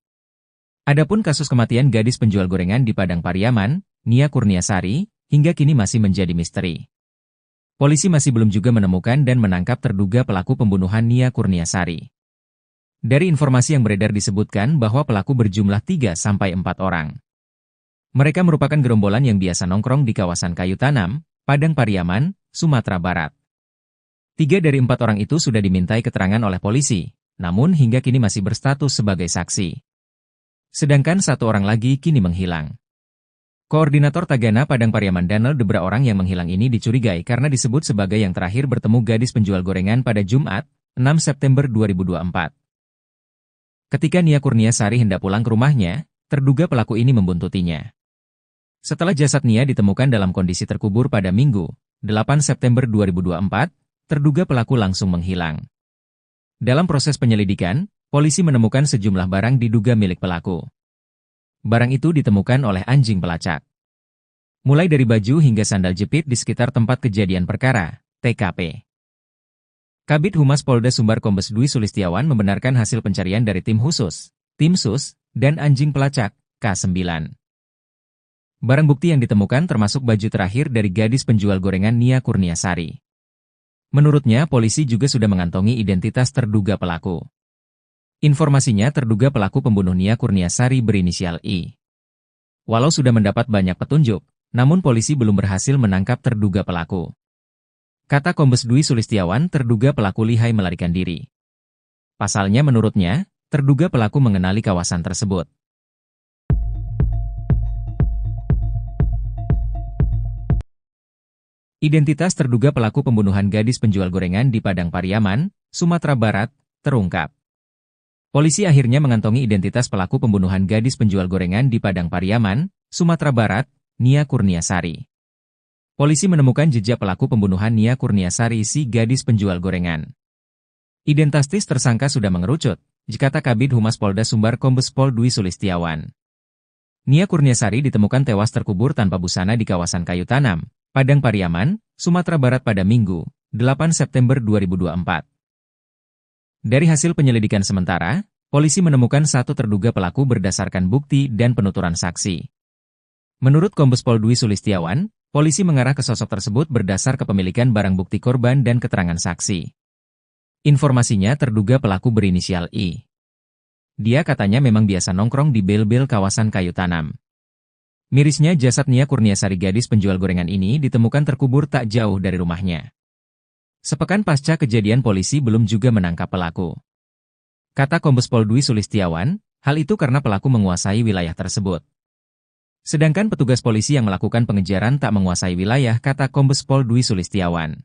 Adapun kasus kematian gadis penjual gorengan di Padang Pariaman, Nia Kurniasari, hingga kini masih menjadi misteri. Polisi masih belum juga menemukan dan menangkap terduga pelaku pembunuhan Nia Kurniasari. Dari informasi yang beredar disebutkan bahwa pelaku berjumlah 3-4 orang. Mereka merupakan gerombolan yang biasa nongkrong di kawasan Kayu Tanam, Padang Pariaman, Sumatera Barat. 3 dari 4 orang itu sudah dimintai keterangan oleh polisi, namun hingga kini masih berstatus sebagai saksi. Sedangkan 1 orang lagi kini menghilang. Koordinator Tagana Padang Pariaman Daniel Debra orang yang menghilang ini dicurigai karena disebut sebagai yang terakhir bertemu gadis penjual gorengan pada Jumat, 6 September 2024. Ketika Nia Kurniasari hendak pulang ke rumahnya, terduga pelaku ini membuntutinya. Setelah jasad Nia ditemukan dalam kondisi terkubur pada Minggu, 8 September 2024, terduga pelaku langsung menghilang. Dalam proses penyelidikan, polisi menemukan sejumlah barang diduga milik pelaku. Barang itu ditemukan oleh anjing pelacak. Mulai dari baju hingga sandal jepit di sekitar tempat kejadian perkara, TKP. Kabid Humas Polda Sumbar Kombes Dwi Sulistiawan membenarkan hasil pencarian dari tim khusus, tim sus, dan anjing pelacak, K9. Barang bukti yang ditemukan termasuk baju terakhir dari gadis penjual gorengan Nia Kurniasari. Menurutnya, polisi juga sudah mengantongi identitas terduga pelaku. Informasinya terduga pelaku pembunuh Nia Kurniasari berinisial I. Walau sudah mendapat banyak petunjuk, namun polisi belum berhasil menangkap terduga pelaku. Kata Kombes Dwi Sulistiawan, terduga pelaku lihai melarikan diri. Pasalnya menurutnya, terduga pelaku mengenali kawasan tersebut. Identitas terduga pelaku pembunuhan gadis penjual gorengan di Padang Pariaman, Sumatera Barat, terungkap. Polisi akhirnya mengantongi identitas pelaku pembunuhan gadis penjual gorengan di Padang Pariaman, Sumatera Barat, Nia Kurniasari. Polisi menemukan jejak pelaku pembunuhan Nia Kurniasari si gadis penjual gorengan. Identitas tersangka sudah mengerucut, kata Kabid Humas Polda Sumbar Kombes Pol Dwi Sulistiawan. Nia Kurniasari ditemukan tewas terkubur tanpa busana di kawasan Kayu Tanam, Padang Pariaman, Sumatera Barat pada Minggu, 8 September 2024. Dari hasil penyelidikan sementara, polisi menemukan 1 terduga pelaku berdasarkan bukti dan penuturan saksi. Menurut Kombes Pol Dwi Sulistiawan, polisi mengarah ke sosok tersebut berdasar kepemilikan barang bukti korban dan keterangan saksi. Informasinya terduga pelaku berinisial I. Dia katanya memang biasa nongkrong di bel-bel kawasan Kayu Tanam. Mirisnya jasad Nia Kurniasari gadis penjual gorengan ini ditemukan terkubur tak jauh dari rumahnya. Sepekan pasca kejadian polisi belum juga menangkap pelaku. Kata Kombes Pol Dwi Sulistiawan, hal itu karena pelaku menguasai wilayah tersebut. Sedangkan petugas polisi yang melakukan pengejaran tak menguasai wilayah, kata Kombes Pol Dwi Sulistiawan.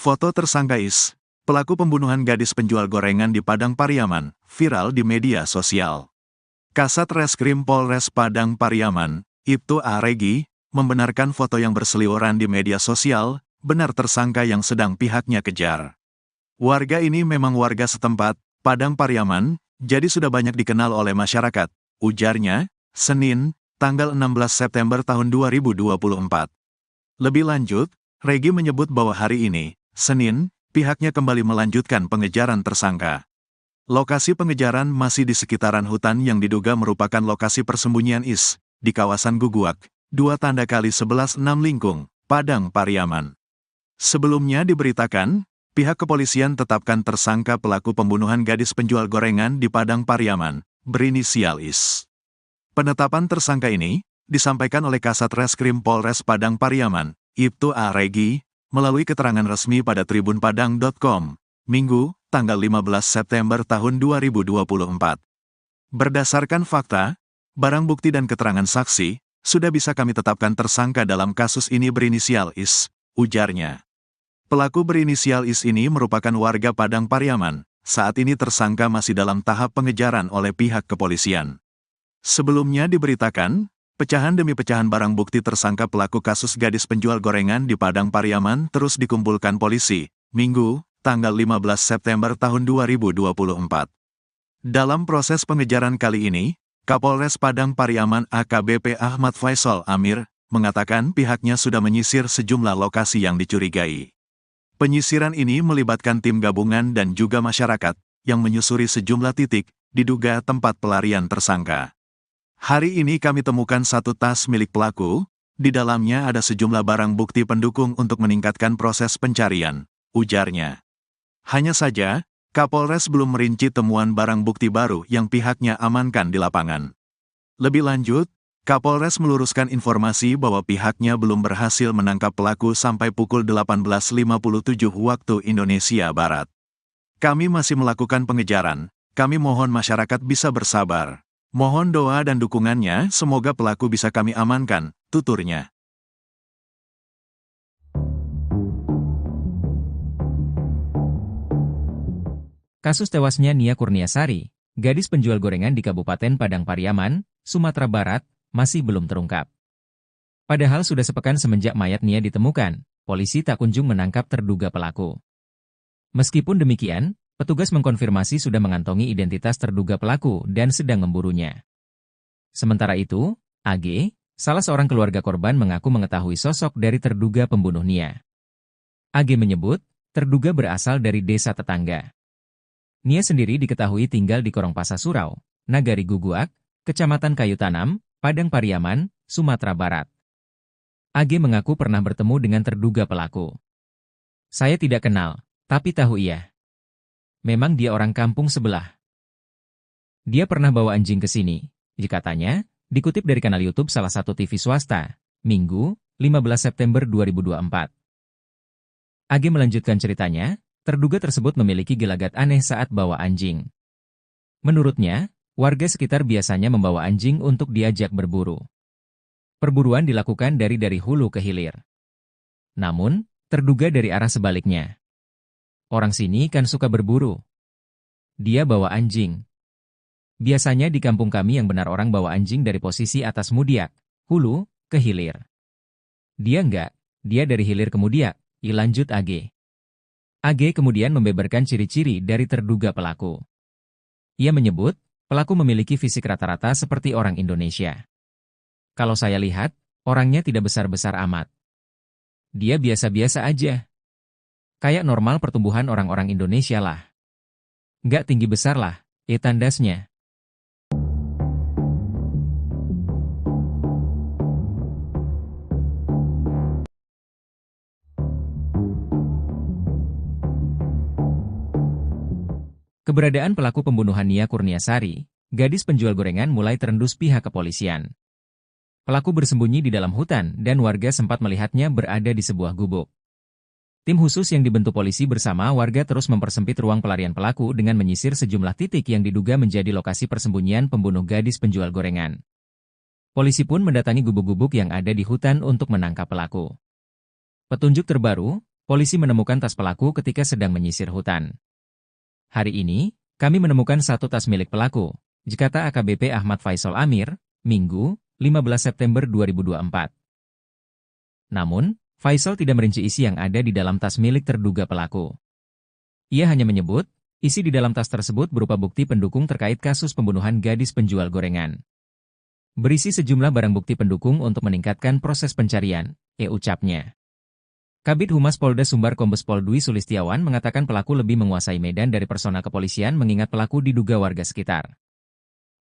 Foto tersangka Is, pelaku pembunuhan gadis penjual gorengan di Padang Pariaman, viral di media sosial. Kasat Reskrim Polres Padang Pariaman, Ibtu A. Regi, membenarkan foto yang berseliweran di media sosial, benar tersangka yang sedang pihaknya kejar. Warga ini memang warga setempat, Padang Pariaman, jadi sudah banyak dikenal oleh masyarakat, ujarnya, Senin, tanggal 16 September tahun 2024. Lebih lanjut, Regi menyebut bahwa hari ini, Senin, pihaknya kembali melanjutkan pengejaran tersangka. Lokasi pengejaran masih di sekitaran hutan yang diduga merupakan lokasi persembunyian IS, di kawasan Guguak, 2x11 6 Lingkung, Padang Pariaman. Sebelumnya diberitakan, pihak kepolisian tetapkan tersangka pelaku pembunuhan gadis penjual gorengan di Padang Pariaman, berinisial IS. Penetapan tersangka ini disampaikan oleh Kasat Reskrim Polres Padang Pariaman, Ibtu A. Regi, melalui keterangan resmi pada tribunpadang.com, Minggu, tanggal 15 September tahun 2024. Berdasarkan fakta, barang bukti dan keterangan saksi, sudah bisa kami tetapkan tersangka dalam kasus ini berinisial IS, ujarnya. Pelaku berinisial IS ini merupakan warga Padang Pariaman, saat ini tersangka masih dalam tahap pengejaran oleh pihak kepolisian. Sebelumnya diberitakan, pecahan demi pecahan barang bukti tersangka pelaku kasus gadis penjual gorengan di Padang Pariaman terus dikumpulkan polisi, Minggu, tanggal 15 September tahun 2024. Dalam proses pengejaran kali ini, Kapolres Padang Pariaman AKBP Ahmad Faisal Amir, mengatakan pihaknya sudah menyisir sejumlah lokasi yang dicurigai. Penyisiran ini melibatkan tim gabungan dan juga masyarakat, yang menyusuri sejumlah titik, diduga tempat pelarian tersangka. Hari ini kami temukan satu tas milik pelaku, di dalamnya ada sejumlah barang bukti pendukung untuk meningkatkan proses pencarian, ujarnya. Hanya saja, Kapolres belum merinci temuan barang bukti baru yang pihaknya amankan di lapangan. Lebih lanjut, Kapolres meluruskan informasi bahwa pihaknya belum berhasil menangkap pelaku sampai pukul 18.57 waktu Indonesia Barat. Kami masih melakukan pengejaran, kami mohon masyarakat bisa bersabar. Mohon doa dan dukungannya, semoga pelaku bisa kami amankan, tuturnya.
Kasus tewasnya Nia Kurniasari, gadis penjual gorengan di Kabupaten Padang Pariaman, Sumatera Barat, masih belum terungkap. Padahal sudah sepekan semenjak mayat Nia ditemukan, polisi tak kunjung menangkap terduga pelaku. Meskipun demikian, petugas mengkonfirmasi sudah mengantongi identitas terduga pelaku dan sedang memburunya. Sementara itu, AG, salah seorang keluarga korban mengaku mengetahui sosok dari terduga pembunuh Nia. AG menyebut, terduga berasal dari desa tetangga. Nia sendiri diketahui tinggal di Korongpasa Surau, Nagari Guguak, Kecamatan Kayu Tanam, Padang Pariaman, Sumatera Barat. AG mengaku pernah bertemu dengan terduga pelaku. Saya tidak kenal, tapi tahu ia. Memang dia orang kampung sebelah. Dia pernah bawa anjing ke sini, katanya, dikutip dari kanal YouTube salah satu TV swasta, Minggu, 15 September 2024. AG melanjutkan ceritanya, terduga tersebut memiliki gelagat aneh saat bawa anjing. Menurutnya, warga sekitar biasanya membawa anjing untuk diajak berburu. Perburuan dilakukan dari hulu ke hilir. Namun, terduga dari arah sebaliknya. Orang sini kan suka berburu. Dia bawa anjing. Biasanya di kampung kami yang benar orang bawa anjing dari posisi atas Mudiak, hulu, ke hilir. Dia enggak, dia dari hilir ke Mudiak, lanjut AG. AG kemudian membeberkan ciri-ciri dari terduga pelaku. Ia menyebut, pelaku memiliki fisik rata-rata seperti orang Indonesia. Kalau saya lihat, orangnya tidak besar-besar amat. Dia biasa-biasa aja. Kayak normal pertumbuhan orang-orang Indonesia lah. Nggak tinggi besar lah, tandasnya. Keberadaan pelaku pembunuhan Nia Kurniasari, gadis penjual gorengan mulai terendus pihak kepolisian. Pelaku bersembunyi di dalam hutan dan warga sempat melihatnya berada di sebuah gubuk. Tim khusus yang dibentuk polisi bersama warga terus mempersempit ruang pelarian pelaku dengan menyisir sejumlah titik yang diduga menjadi lokasi persembunyian pembunuh gadis penjual gorengan. Polisi pun mendatangi gubuk-gubuk yang ada di hutan untuk menangkap pelaku. Petunjuk terbaru, polisi menemukan tas pelaku ketika sedang menyisir hutan. Hari ini, kami menemukan satu tas milik pelaku, kata AKBP Ahmad Faisal Amir, Minggu, 15 September 2024. Namun, Faisal tidak merinci isi yang ada di dalam tas milik terduga pelaku. Ia hanya menyebut, isi di dalam tas tersebut berupa bukti pendukung terkait kasus pembunuhan gadis penjual gorengan. Berisi sejumlah barang bukti pendukung untuk meningkatkan proses pencarian, ucapnya. Kabid Humas Polda Sumbar Kombes Pol Dwi Sulistiawan mengatakan pelaku lebih menguasai medan dari personal kepolisian mengingat pelaku diduga warga sekitar.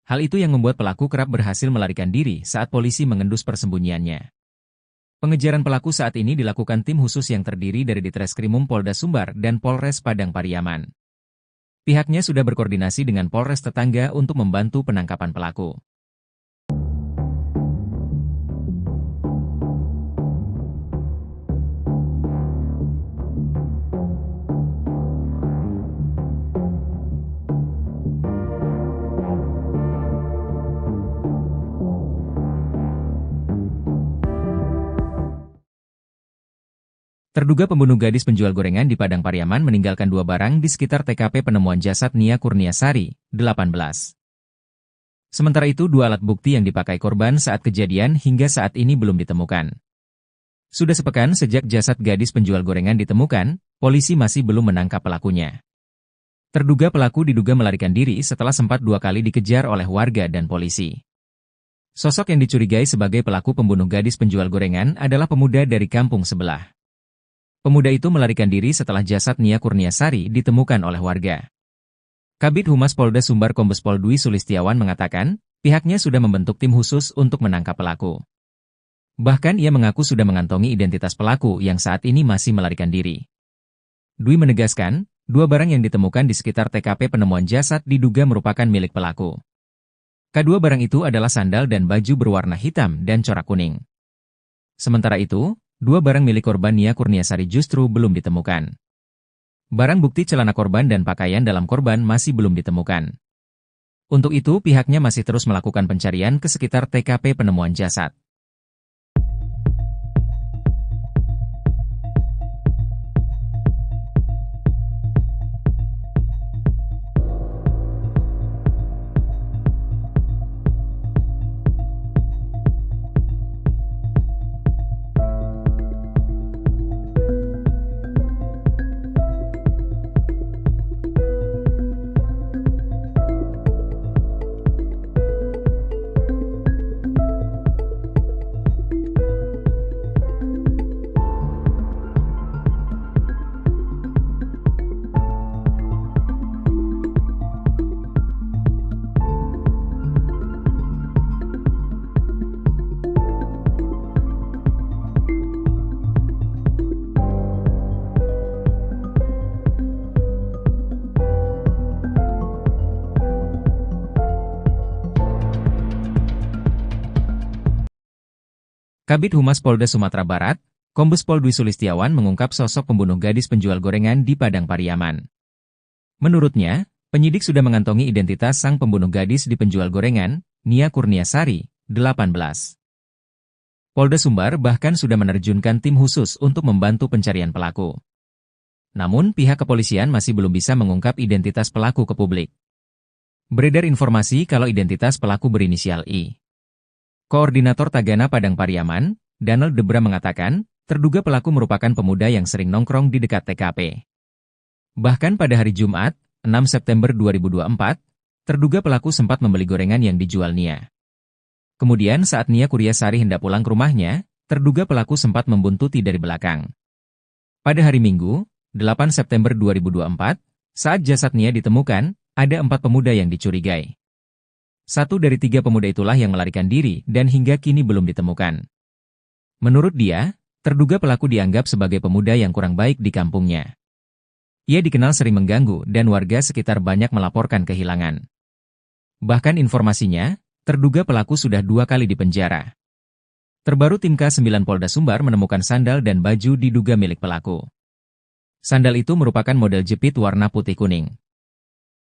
Hal itu yang membuat pelaku kerap berhasil melarikan diri saat polisi mengendus persembunyiannya. Pengejaran pelaku saat ini dilakukan tim khusus yang terdiri dari Ditreskrimum Polda Sumbar dan Polres Padang Pariaman. Pihaknya sudah berkoordinasi dengan Polres tetangga untuk membantu penangkapan pelaku. Terduga pembunuh gadis penjual gorengan di Padang Pariaman meninggalkan 2 barang di sekitar TKP penemuan jasad Nia Kurniasari, 18. Sementara itu 2 alat bukti yang dipakai korban saat kejadian hingga saat ini belum ditemukan. Sudah sepekan sejak jasad gadis penjual gorengan ditemukan, polisi masih belum menangkap pelakunya. Terduga pelaku diduga melarikan diri setelah sempat 2 kali dikejar oleh warga dan polisi. Sosok yang dicurigai sebagai pelaku pembunuh gadis penjual gorengan adalah pemuda dari kampung sebelah. Pemuda itu melarikan diri setelah jasad Nia Kurniasari ditemukan oleh warga. Kabid Humas Polda Sumbar Kombes Pol Dwi Sulistiawan mengatakan, pihaknya sudah membentuk tim khusus untuk menangkap pelaku. Bahkan ia mengaku sudah mengantongi identitas pelaku yang saat ini masih melarikan diri. Dwi menegaskan, 2 barang yang ditemukan di sekitar TKP penemuan jasad diduga merupakan milik pelaku. Kedua barang itu adalah sandal dan baju berwarna hitam dan corak kuning. Sementara itu, 2 barang milik korban Nia Kurniasari justru belum ditemukan. Barang bukti celana korban dan pakaian dalam korban masih belum ditemukan. Untuk itu pihaknya masih terus melakukan pencarian ke sekitar TKP penemuan jasad. Kabid Humas Polda Sumatera Barat, Kombes Pol Dwi Sulistiawan mengungkap sosok pembunuh gadis penjual gorengan di Padang Pariaman. Menurutnya, penyidik sudah mengantongi identitas sang pembunuh gadis di penjual gorengan, Nia Kurniasari, 18. Polda Sumbar bahkan sudah menerjunkan tim khusus untuk membantu pencarian pelaku. Namun pihak kepolisian masih belum bisa mengungkap identitas pelaku ke publik. Beredar informasi kalau identitas pelaku berinisial I. Koordinator Tagana Padang Pariaman, Donald Debra mengatakan, terduga pelaku merupakan pemuda yang sering nongkrong di dekat TKP. Bahkan pada hari Jumat, 6 September 2024, terduga pelaku sempat membeli gorengan yang dijual Nia. Kemudian saat Nia Kurniasari hendak pulang ke rumahnya, terduga pelaku sempat membuntuti dari belakang. Pada hari Minggu, 8 September 2024, saat jasad Nia ditemukan, ada 4 pemuda yang dicurigai. 1 dari 3 pemuda itulah yang melarikan diri dan hingga kini belum ditemukan. Menurut dia, terduga pelaku dianggap sebagai pemuda yang kurang baik di kampungnya. Ia dikenal sering mengganggu dan warga sekitar banyak melaporkan kehilangan. Bahkan informasinya, terduga pelaku sudah 2 kali dipenjara. Terbaru tim K9 Polda Sumbar menemukan sandal dan baju diduga milik pelaku. Sandal itu merupakan model jepit warna putih kuning.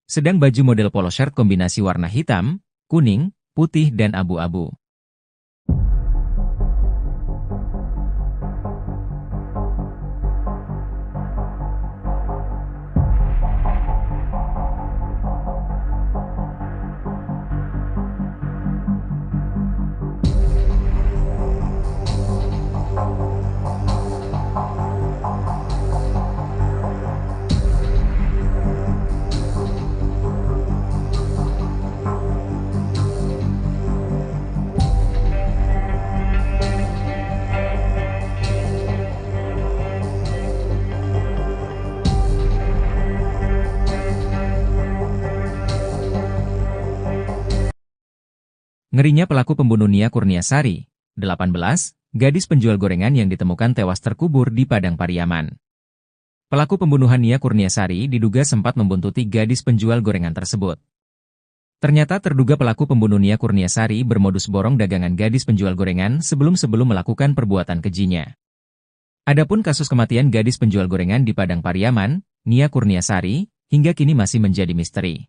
Sedang baju model polo shirt kombinasi warna hitam, kuning, putih dan abu-abu. Ngerinya pelaku pembunuh Nia Kurniasari, 18, gadis penjual gorengan yang ditemukan tewas terkubur di Padang Pariaman. Pelaku pembunuhan Nia Kurniasari diduga sempat membuntuti gadis penjual gorengan tersebut. Ternyata terduga pelaku pembunuh Nia Kurniasari bermodus borong dagangan gadis penjual gorengan sebelum melakukan perbuatan kejinya. Adapun kasus kematian gadis penjual gorengan di Padang Pariaman, Nia Kurniasari, hingga kini masih menjadi misteri.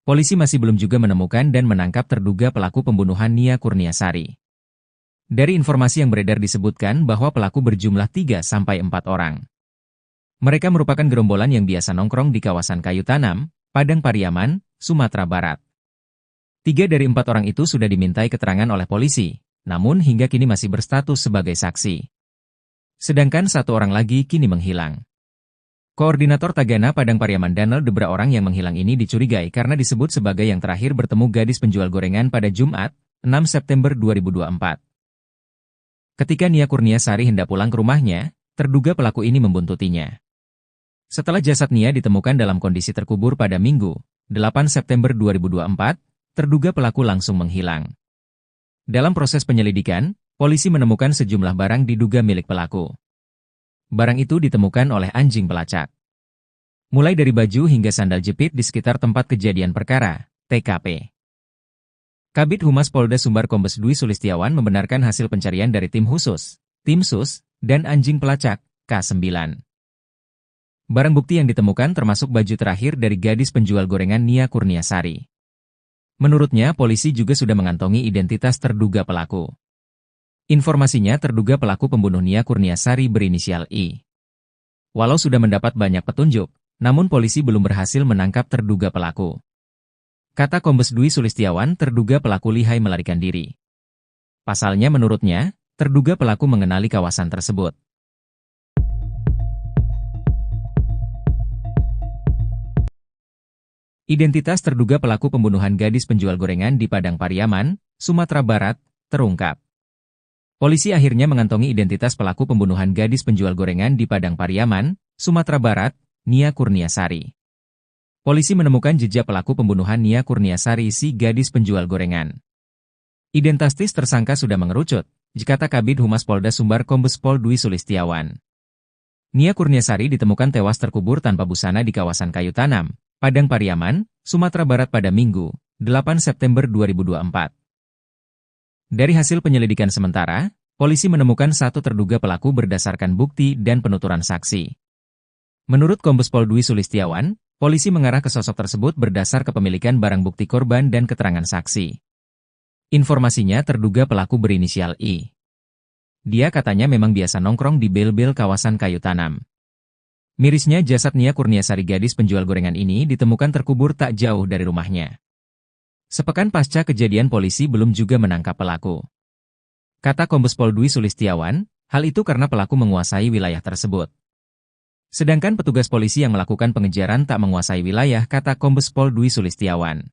Polisi masih belum juga menemukan dan menangkap terduga pelaku pembunuhan Nia Kurniasari. Dari informasi yang beredar disebutkan bahwa pelaku berjumlah 3-4 orang. Mereka merupakan gerombolan yang biasa nongkrong di kawasan Kayu Tanam, Padang Pariaman, Sumatera Barat. 3 dari 4 orang itu sudah dimintai keterangan oleh polisi, namun hingga kini masih berstatus sebagai saksi. Sedangkan 1 orang lagi kini menghilang. Koordinator Tagana Padang Pariaman Danel Debra orang yang menghilang ini dicurigai karena disebut sebagai yang terakhir bertemu gadis penjual gorengan pada Jumat, 6 September 2024. Ketika Nia Kurniasari hendak pulang ke rumahnya, terduga pelaku ini membuntutinya. Setelah jasad Nia ditemukan dalam kondisi terkubur pada Minggu, 8 September 2024, terduga pelaku langsung menghilang. Dalam proses penyelidikan, polisi menemukan sejumlah barang diduga milik pelaku. Barang itu ditemukan oleh anjing pelacak. Mulai dari baju hingga sandal jepit di sekitar tempat kejadian perkara, TKP. Kabid Humas Polda Sumbar Kombes Dwi Sulistiawan membenarkan hasil pencarian dari tim khusus, tim sus, dan anjing pelacak, K9. Barang bukti yang ditemukan termasuk baju terakhir dari gadis penjual gorengan Nia Kurniasari. Menurutnya, polisi juga sudah mengantongi identitas terduga pelaku. Informasinya terduga pelaku pembunuh Nia Kurniasari berinisial I. Walau sudah mendapat banyak petunjuk, namun polisi belum berhasil menangkap terduga pelaku. Kata Kombes Dwi Sulistiawan, terduga pelaku lihai melarikan diri. Pasalnya menurutnya, terduga pelaku mengenali kawasan tersebut. Identitas terduga pelaku pembunuhan gadis penjual gorengan di Padang Pariaman, Sumatera Barat, terungkap. Polisi akhirnya mengantongi identitas pelaku pembunuhan gadis penjual gorengan di Padang Pariaman, Sumatera Barat, Nia Kurniasari. Polisi menemukan jejak pelaku pembunuhan Nia Kurniasari si gadis penjual gorengan. Identitas tersangka sudah mengerucut, kata Kabid Humas Polda Sumbar Kombes Pol Dwi Sulistiawan. Nia Kurniasari ditemukan tewas terkubur tanpa busana di kawasan Kayu Tanam, Padang Pariaman, Sumatera Barat pada Minggu, 8 September 2024. Dari hasil penyelidikan sementara, polisi menemukan 1 terduga pelaku berdasarkan bukti dan penuturan saksi. Menurut Kombes Pol Dwi Sulistiawan, polisi mengarah ke sosok tersebut berdasar kepemilikan barang bukti korban dan keterangan saksi. Informasinya terduga pelaku berinisial I. Dia katanya memang biasa nongkrong di bel-bel kawasan Kayu Tanam. Mirisnya jasad Nia Kurniasari gadis penjual gorengan ini ditemukan terkubur tak jauh dari rumahnya. Sepekan pasca kejadian polisi belum juga menangkap pelaku. Kata Kombes Pol Dwi Sulistiawan, hal itu karena pelaku menguasai wilayah tersebut. Sedangkan petugas polisi yang melakukan pengejaran tak menguasai wilayah, kata Kombes Pol Dwi Sulistiawan.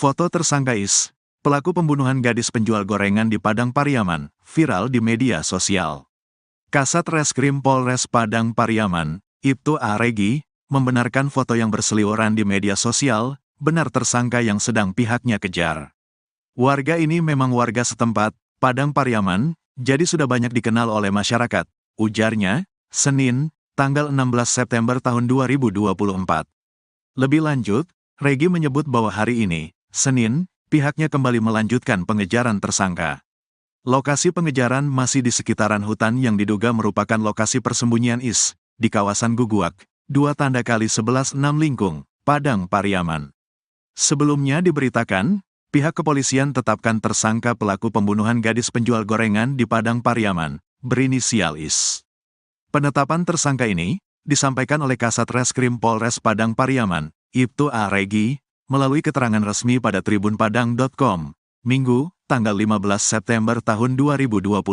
Foto tersangka Is, pelaku pembunuhan gadis penjual gorengan di Padang Pariaman, viral di media sosial. Kasat Reskrim Polres Padang Pariaman, Ibtu A. Regi, membenarkan foto yang berseliweran di media sosial, benar tersangka yang sedang pihaknya kejar. Warga ini memang warga setempat, Padang Pariaman, jadi sudah banyak dikenal oleh masyarakat, ujarnya, Senin, tanggal 16 September tahun 2024. Lebih lanjut, Regi menyebut bahwa hari ini, Senin, pihaknya kembali melanjutkan pengejaran tersangka. Lokasi pengejaran masih di sekitaran hutan yang diduga merupakan lokasi persembunyian IS, di kawasan Guguak, 2x11 6 Lingkung, Padang Pariaman. Sebelumnya diberitakan, pihak kepolisian tetapkan tersangka pelaku pembunuhan gadis penjual gorengan di Padang Pariaman, berinisial IS. Penetapan tersangka ini disampaikan oleh Kasat Reskrim Polres Padang Pariaman, Ibtu A. Regi, melalui keterangan resmi pada tribunpadang.com, Minggu, tanggal 15 September tahun 2024.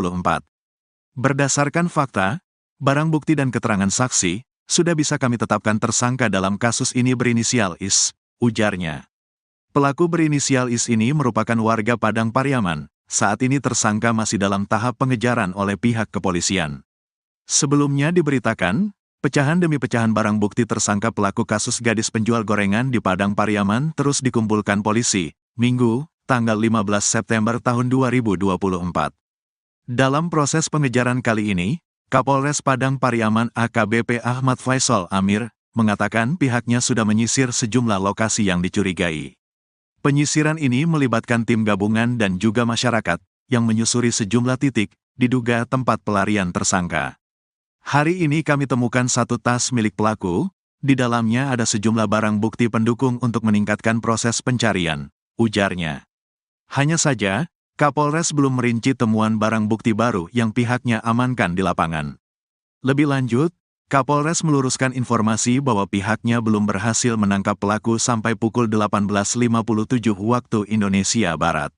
Berdasarkan fakta, barang bukti dan keterangan saksi, sudah bisa kami tetapkan tersangka dalam kasus ini berinisial IS, ujarnya. Pelaku berinisial IS ini merupakan warga Padang Pariaman, saat ini tersangka masih dalam tahap pengejaran oleh pihak kepolisian. Sebelumnya diberitakan, pecahan demi pecahan barang bukti tersangka pelaku kasus gadis penjual gorengan di Padang Pariaman terus dikumpulkan polisi, Minggu, tanggal 15 September tahun 2024. Dalam proses pengejaran kali ini, Kapolres Padang Pariaman AKBP Ahmad Faisal Amir, mengatakan pihaknya sudah menyisir sejumlah lokasi yang dicurigai. Penyisiran ini melibatkan tim gabungan dan juga masyarakat, yang menyusuri sejumlah titik, diduga tempat pelarian tersangka. Hari ini kami temukan satu tas milik pelaku, di dalamnya ada sejumlah barang bukti pendukung untuk meningkatkan proses pencarian, ujarnya. Hanya saja, Kapolres belum merinci temuan barang bukti baru yang pihaknya amankan di lapangan. Lebih lanjut, Kapolres meluruskan informasi bahwa pihaknya belum berhasil menangkap pelaku sampai pukul 18.57 waktu Indonesia Barat.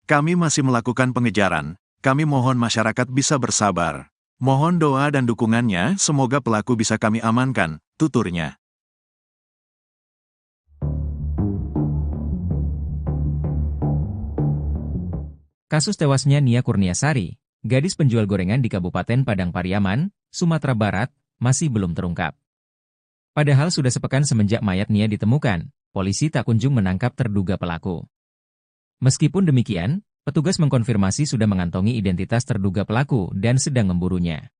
Kami masih melakukan pengejaran, kami mohon masyarakat bisa bersabar. Mohon doa dan dukungannya, semoga pelaku bisa kami amankan, tuturnya.
Kasus tewasnya Nia Kurniasari, gadis penjual gorengan di Kabupaten Padang Pariaman, Sumatera Barat, masih belum terungkap. Padahal sudah sepekan semenjak mayat Nia ditemukan, polisi tak kunjung menangkap terduga pelaku. Meskipun demikian, petugas mengkonfirmasi sudah mengantongi identitas terduga pelaku dan sedang memburunya.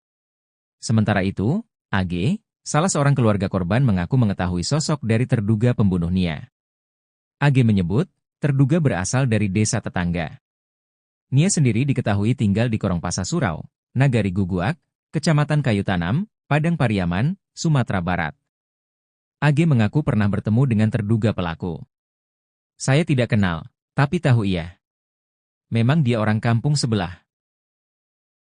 Sementara itu, AG, salah seorang keluarga korban mengaku mengetahui sosok dari terduga pembunuh Nia. AG menyebut, terduga berasal dari desa tetangga. Nia sendiri diketahui tinggal di Korongpasa Surau, Nagari Guguak, Kecamatan Kayu Tanam, Padang Pariaman, Sumatera Barat. AG mengaku pernah bertemu dengan terduga pelaku. Saya tidak kenal, tapi tahu ia. Memang dia orang kampung sebelah.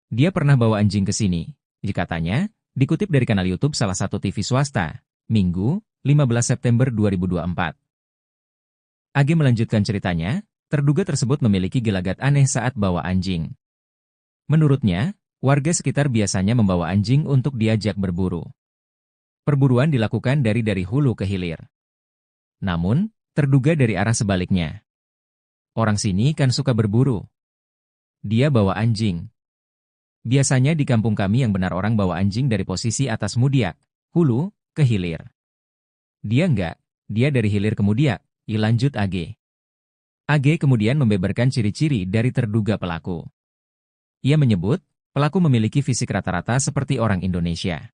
Dia pernah bawa anjing ke sini, katanya, dikutip dari kanal YouTube salah satu TV swasta, Minggu, 15 September 2024. AG melanjutkan ceritanya, terduga tersebut memiliki gelagat aneh saat bawa anjing. Menurutnya, warga sekitar biasanya membawa anjing untuk diajak berburu. Perburuan dilakukan dari hulu ke hilir. Namun, terduga dari arah sebaliknya. Orang sini kan suka berburu. Dia bawa anjing. Biasanya di kampung kami yang benar orang bawa anjing dari posisi atas Mudiak, hulu, ke hilir. Dia enggak, dia dari hilir ke Mudiak, lanjut AG. AG kemudian membeberkan ciri-ciri dari terduga pelaku. Ia menyebut, pelaku memiliki fisik rata-rata seperti orang Indonesia.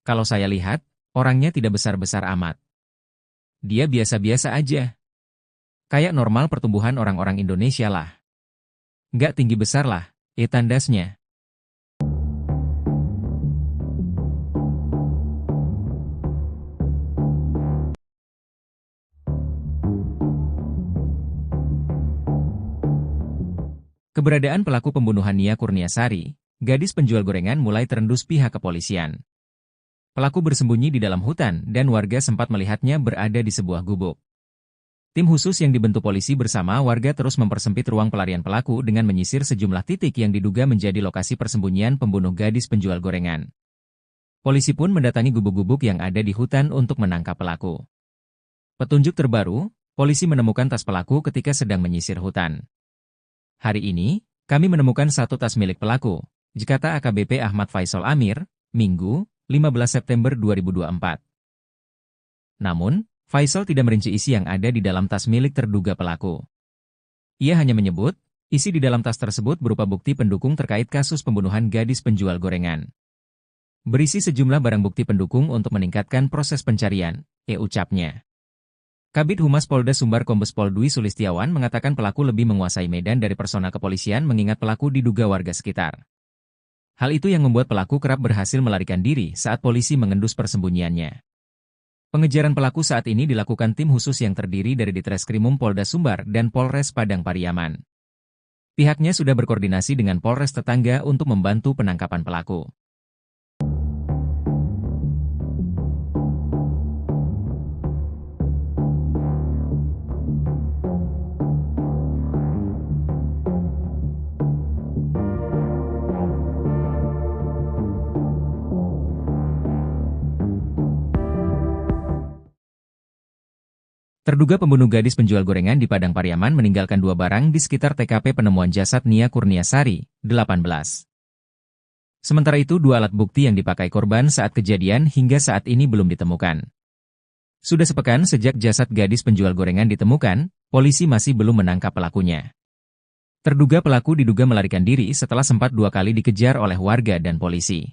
Kalau saya lihat, orangnya tidak besar-besar amat. Dia biasa-biasa aja. Kayak normal pertumbuhan orang-orang Indonesia lah. Nggak tinggi besar lah, tandasnya. Keberadaan pelaku pembunuhan Nia Kurniasari, gadis penjual gorengan mulai terendus pihak kepolisian. Pelaku bersembunyi di dalam hutan dan warga sempat melihatnya berada di sebuah gubuk. Tim khusus yang dibentuk polisi bersama warga terus mempersempit ruang pelarian pelaku dengan menyisir sejumlah titik yang diduga menjadi lokasi persembunyian pembunuh gadis penjual gorengan. Polisi pun mendatangi gubuk-gubuk yang ada di hutan untuk menangkap pelaku. Petunjuk terbaru, polisi menemukan tas pelaku ketika sedang menyisir hutan. Hari ini, kami menemukan satu tas milik pelaku, kata AKBP Ahmad Faisal Amir, Minggu, 15 September 2024. Namun, Faisal tidak merinci isi yang ada di dalam tas milik terduga pelaku. Ia hanya menyebut, isi di dalam tas tersebut berupa bukti pendukung terkait kasus pembunuhan gadis penjual gorengan. Berisi sejumlah barang bukti pendukung untuk meningkatkan proses pencarian, ucapnya. Kabid Humas Polda Sumbar Kombes Pol Dwi Sulistiawan mengatakan pelaku lebih menguasai medan dari personal kepolisian mengingat pelaku diduga warga sekitar. Hal itu yang membuat pelaku kerap berhasil melarikan diri saat polisi mengendus persembunyiannya. Pengejaran pelaku saat ini dilakukan tim khusus yang terdiri dari Ditreskrimum Polda Sumbar dan Polres Padang Pariaman. Pihaknya sudah berkoordinasi dengan Polres tetangga untuk membantu penangkapan pelaku. Terduga pembunuh gadis penjual gorengan di Padang Pariaman meninggalkan 2 barang di sekitar TKP penemuan jasad Nia Kurniasari, 18. Sementara itu 2 alat bukti yang dipakai korban saat kejadian hingga saat ini belum ditemukan. Sudah sepekan sejak jasad gadis penjual gorengan ditemukan, polisi masih belum menangkap pelakunya. Terduga pelaku diduga melarikan diri setelah sempat 2 kali dikejar oleh warga dan polisi.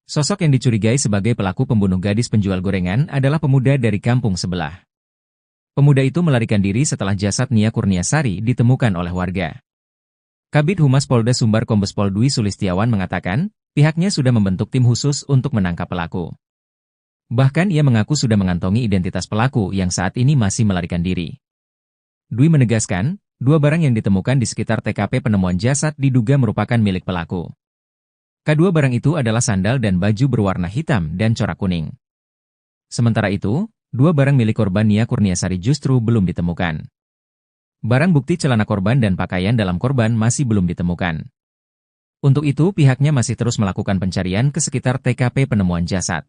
Sosok yang dicurigai sebagai pelaku pembunuh gadis penjual gorengan adalah pemuda dari kampung sebelah. Pemuda itu melarikan diri setelah jasad Nia Kurniasari ditemukan oleh warga. Kabid Humas Polda Sumbar Kombes Pol Dwi Sulistiawan mengatakan, pihaknya sudah membentuk tim khusus untuk menangkap pelaku. Bahkan ia mengaku sudah mengantongi identitas pelaku yang saat ini masih melarikan diri. Dwi menegaskan, 2 barang yang ditemukan di sekitar TKP penemuan jasad diduga merupakan milik pelaku. Kedua barang itu adalah sandal dan baju berwarna hitam dan corak kuning. Sementara itu, 2 barang milik korban Nia Kurniasari justru belum ditemukan. Barang bukti celana korban dan pakaian dalam korban masih belum ditemukan. Untuk itu pihaknya masih terus melakukan pencarian ke sekitar TKP penemuan jasad.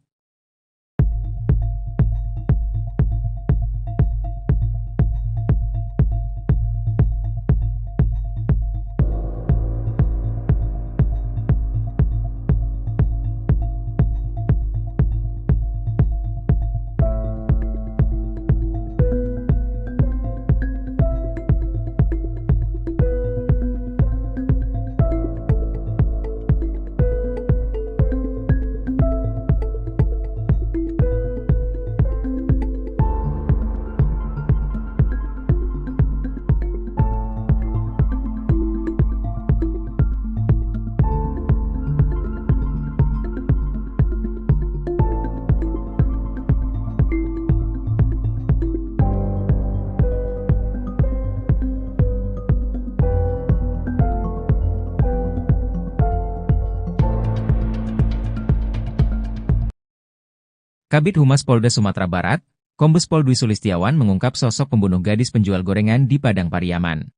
Kabid Humas Polda Sumatera Barat, Kombes Pol Dwi Sulistiawan mengungkap sosok pembunuh gadis penjual gorengan di Padang Pariaman.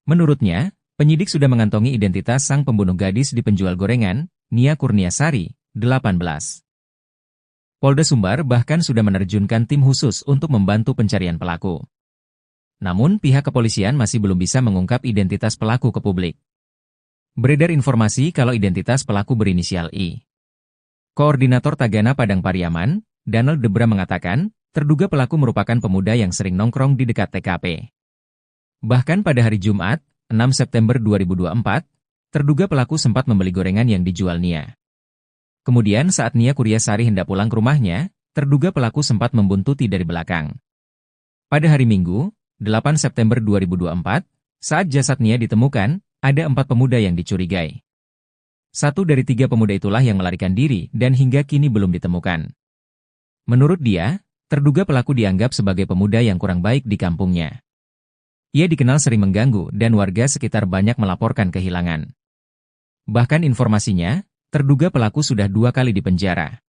Menurutnya, penyidik sudah mengantongi identitas sang pembunuh gadis di penjual gorengan, Nia Kurniasari, 18. Polda Sumbar bahkan sudah menerjunkan tim khusus untuk membantu pencarian pelaku. Namun pihak kepolisian masih belum bisa mengungkap identitas pelaku ke publik. Beredar informasi kalau identitas pelaku berinisial I. Koordinator Tagana Padang Pariaman, Donald Debra mengatakan, terduga pelaku merupakan pemuda yang sering nongkrong di dekat TKP. Bahkan pada hari Jumat, 6 September 2024, terduga pelaku sempat membeli gorengan yang dijual Nia. Kemudian saat Nia Kurniasari hendak pulang ke rumahnya, terduga pelaku sempat membuntuti dari belakang. Pada hari Minggu, 8 September 2024, saat jasad Nia ditemukan, ada 4 pemuda yang dicurigai. 1 dari 3 pemuda itulah yang melarikan diri dan hingga kini belum ditemukan. Menurut dia, terduga pelaku dianggap sebagai pemuda yang kurang baik di kampungnya. Ia dikenal sering mengganggu dan warga sekitar banyak melaporkan kehilangan. Bahkan informasinya, terduga pelaku sudah 2 kali dipenjara.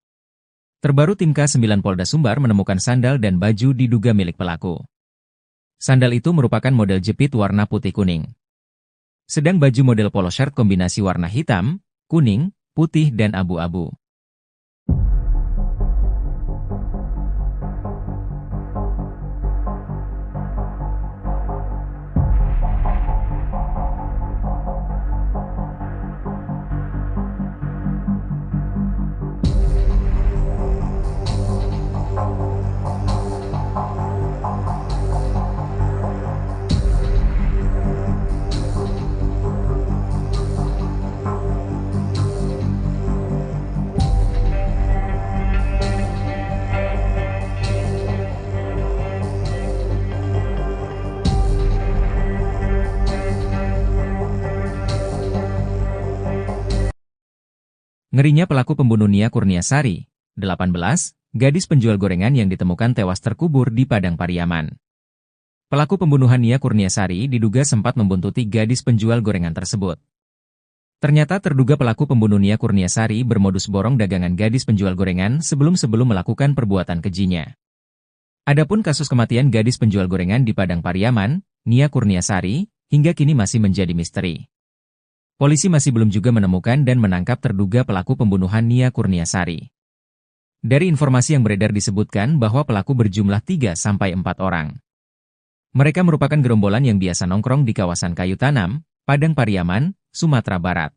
Terbaru tim K9 Polda Sumbar menemukan sandal dan baju diduga milik pelaku. Sandal itu merupakan model jepit warna putih kuning. Sedang baju model polo shirt kombinasi warna hitam, kuning, putih dan abu-abu. Ngerinya pelaku pembunuh Nia Kurniasari, 18, gadis penjual gorengan yang ditemukan tewas terkubur di Padang Pariaman. Pelaku pembunuhan Nia Kurniasari diduga sempat membuntuti gadis penjual gorengan tersebut. Ternyata terduga pelaku pembunuh Nia Kurniasari bermodus borong dagangan gadis penjual gorengan sebelum melakukan perbuatan kejinya. Adapun kasus kematian gadis penjual gorengan di Padang Pariaman, Nia Kurniasari, hingga kini masih menjadi misteri. Polisi masih belum juga menemukan dan menangkap terduga pelaku pembunuhan Nia Kurniasari. Dari informasi yang beredar disebutkan bahwa pelaku berjumlah 3-4 orang. Mereka merupakan gerombolan yang biasa nongkrong di kawasan Kayu Tanam, Padang Pariaman, Sumatera Barat.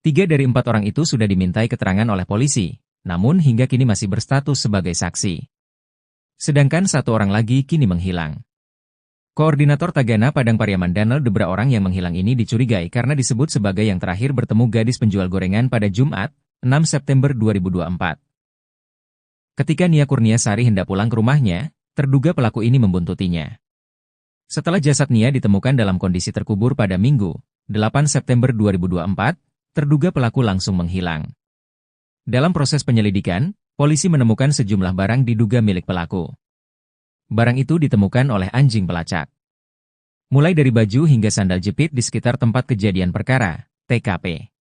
3 dari 4 orang itu sudah dimintai keterangan oleh polisi, namun hingga kini masih berstatus sebagai saksi. Sedangkan 1 orang lagi kini menghilang. Koordinator Tagana Padang Pariaman Danel Debra orang yang menghilang ini dicurigai karena disebut sebagai yang terakhir bertemu gadis penjual gorengan pada Jumat, 6 September 2024. Ketika Nia Kurniasari hendak pulang ke rumahnya, terduga pelaku ini membuntutinya. Setelah jasad Nia ditemukan dalam kondisi terkubur pada Minggu, 8 September 2024, terduga pelaku langsung menghilang. Dalam proses penyelidikan, polisi menemukan sejumlah barang diduga milik pelaku. Barang itu ditemukan oleh anjing pelacak. Mulai dari baju hingga sandal jepit di sekitar tempat kejadian perkara, TKP.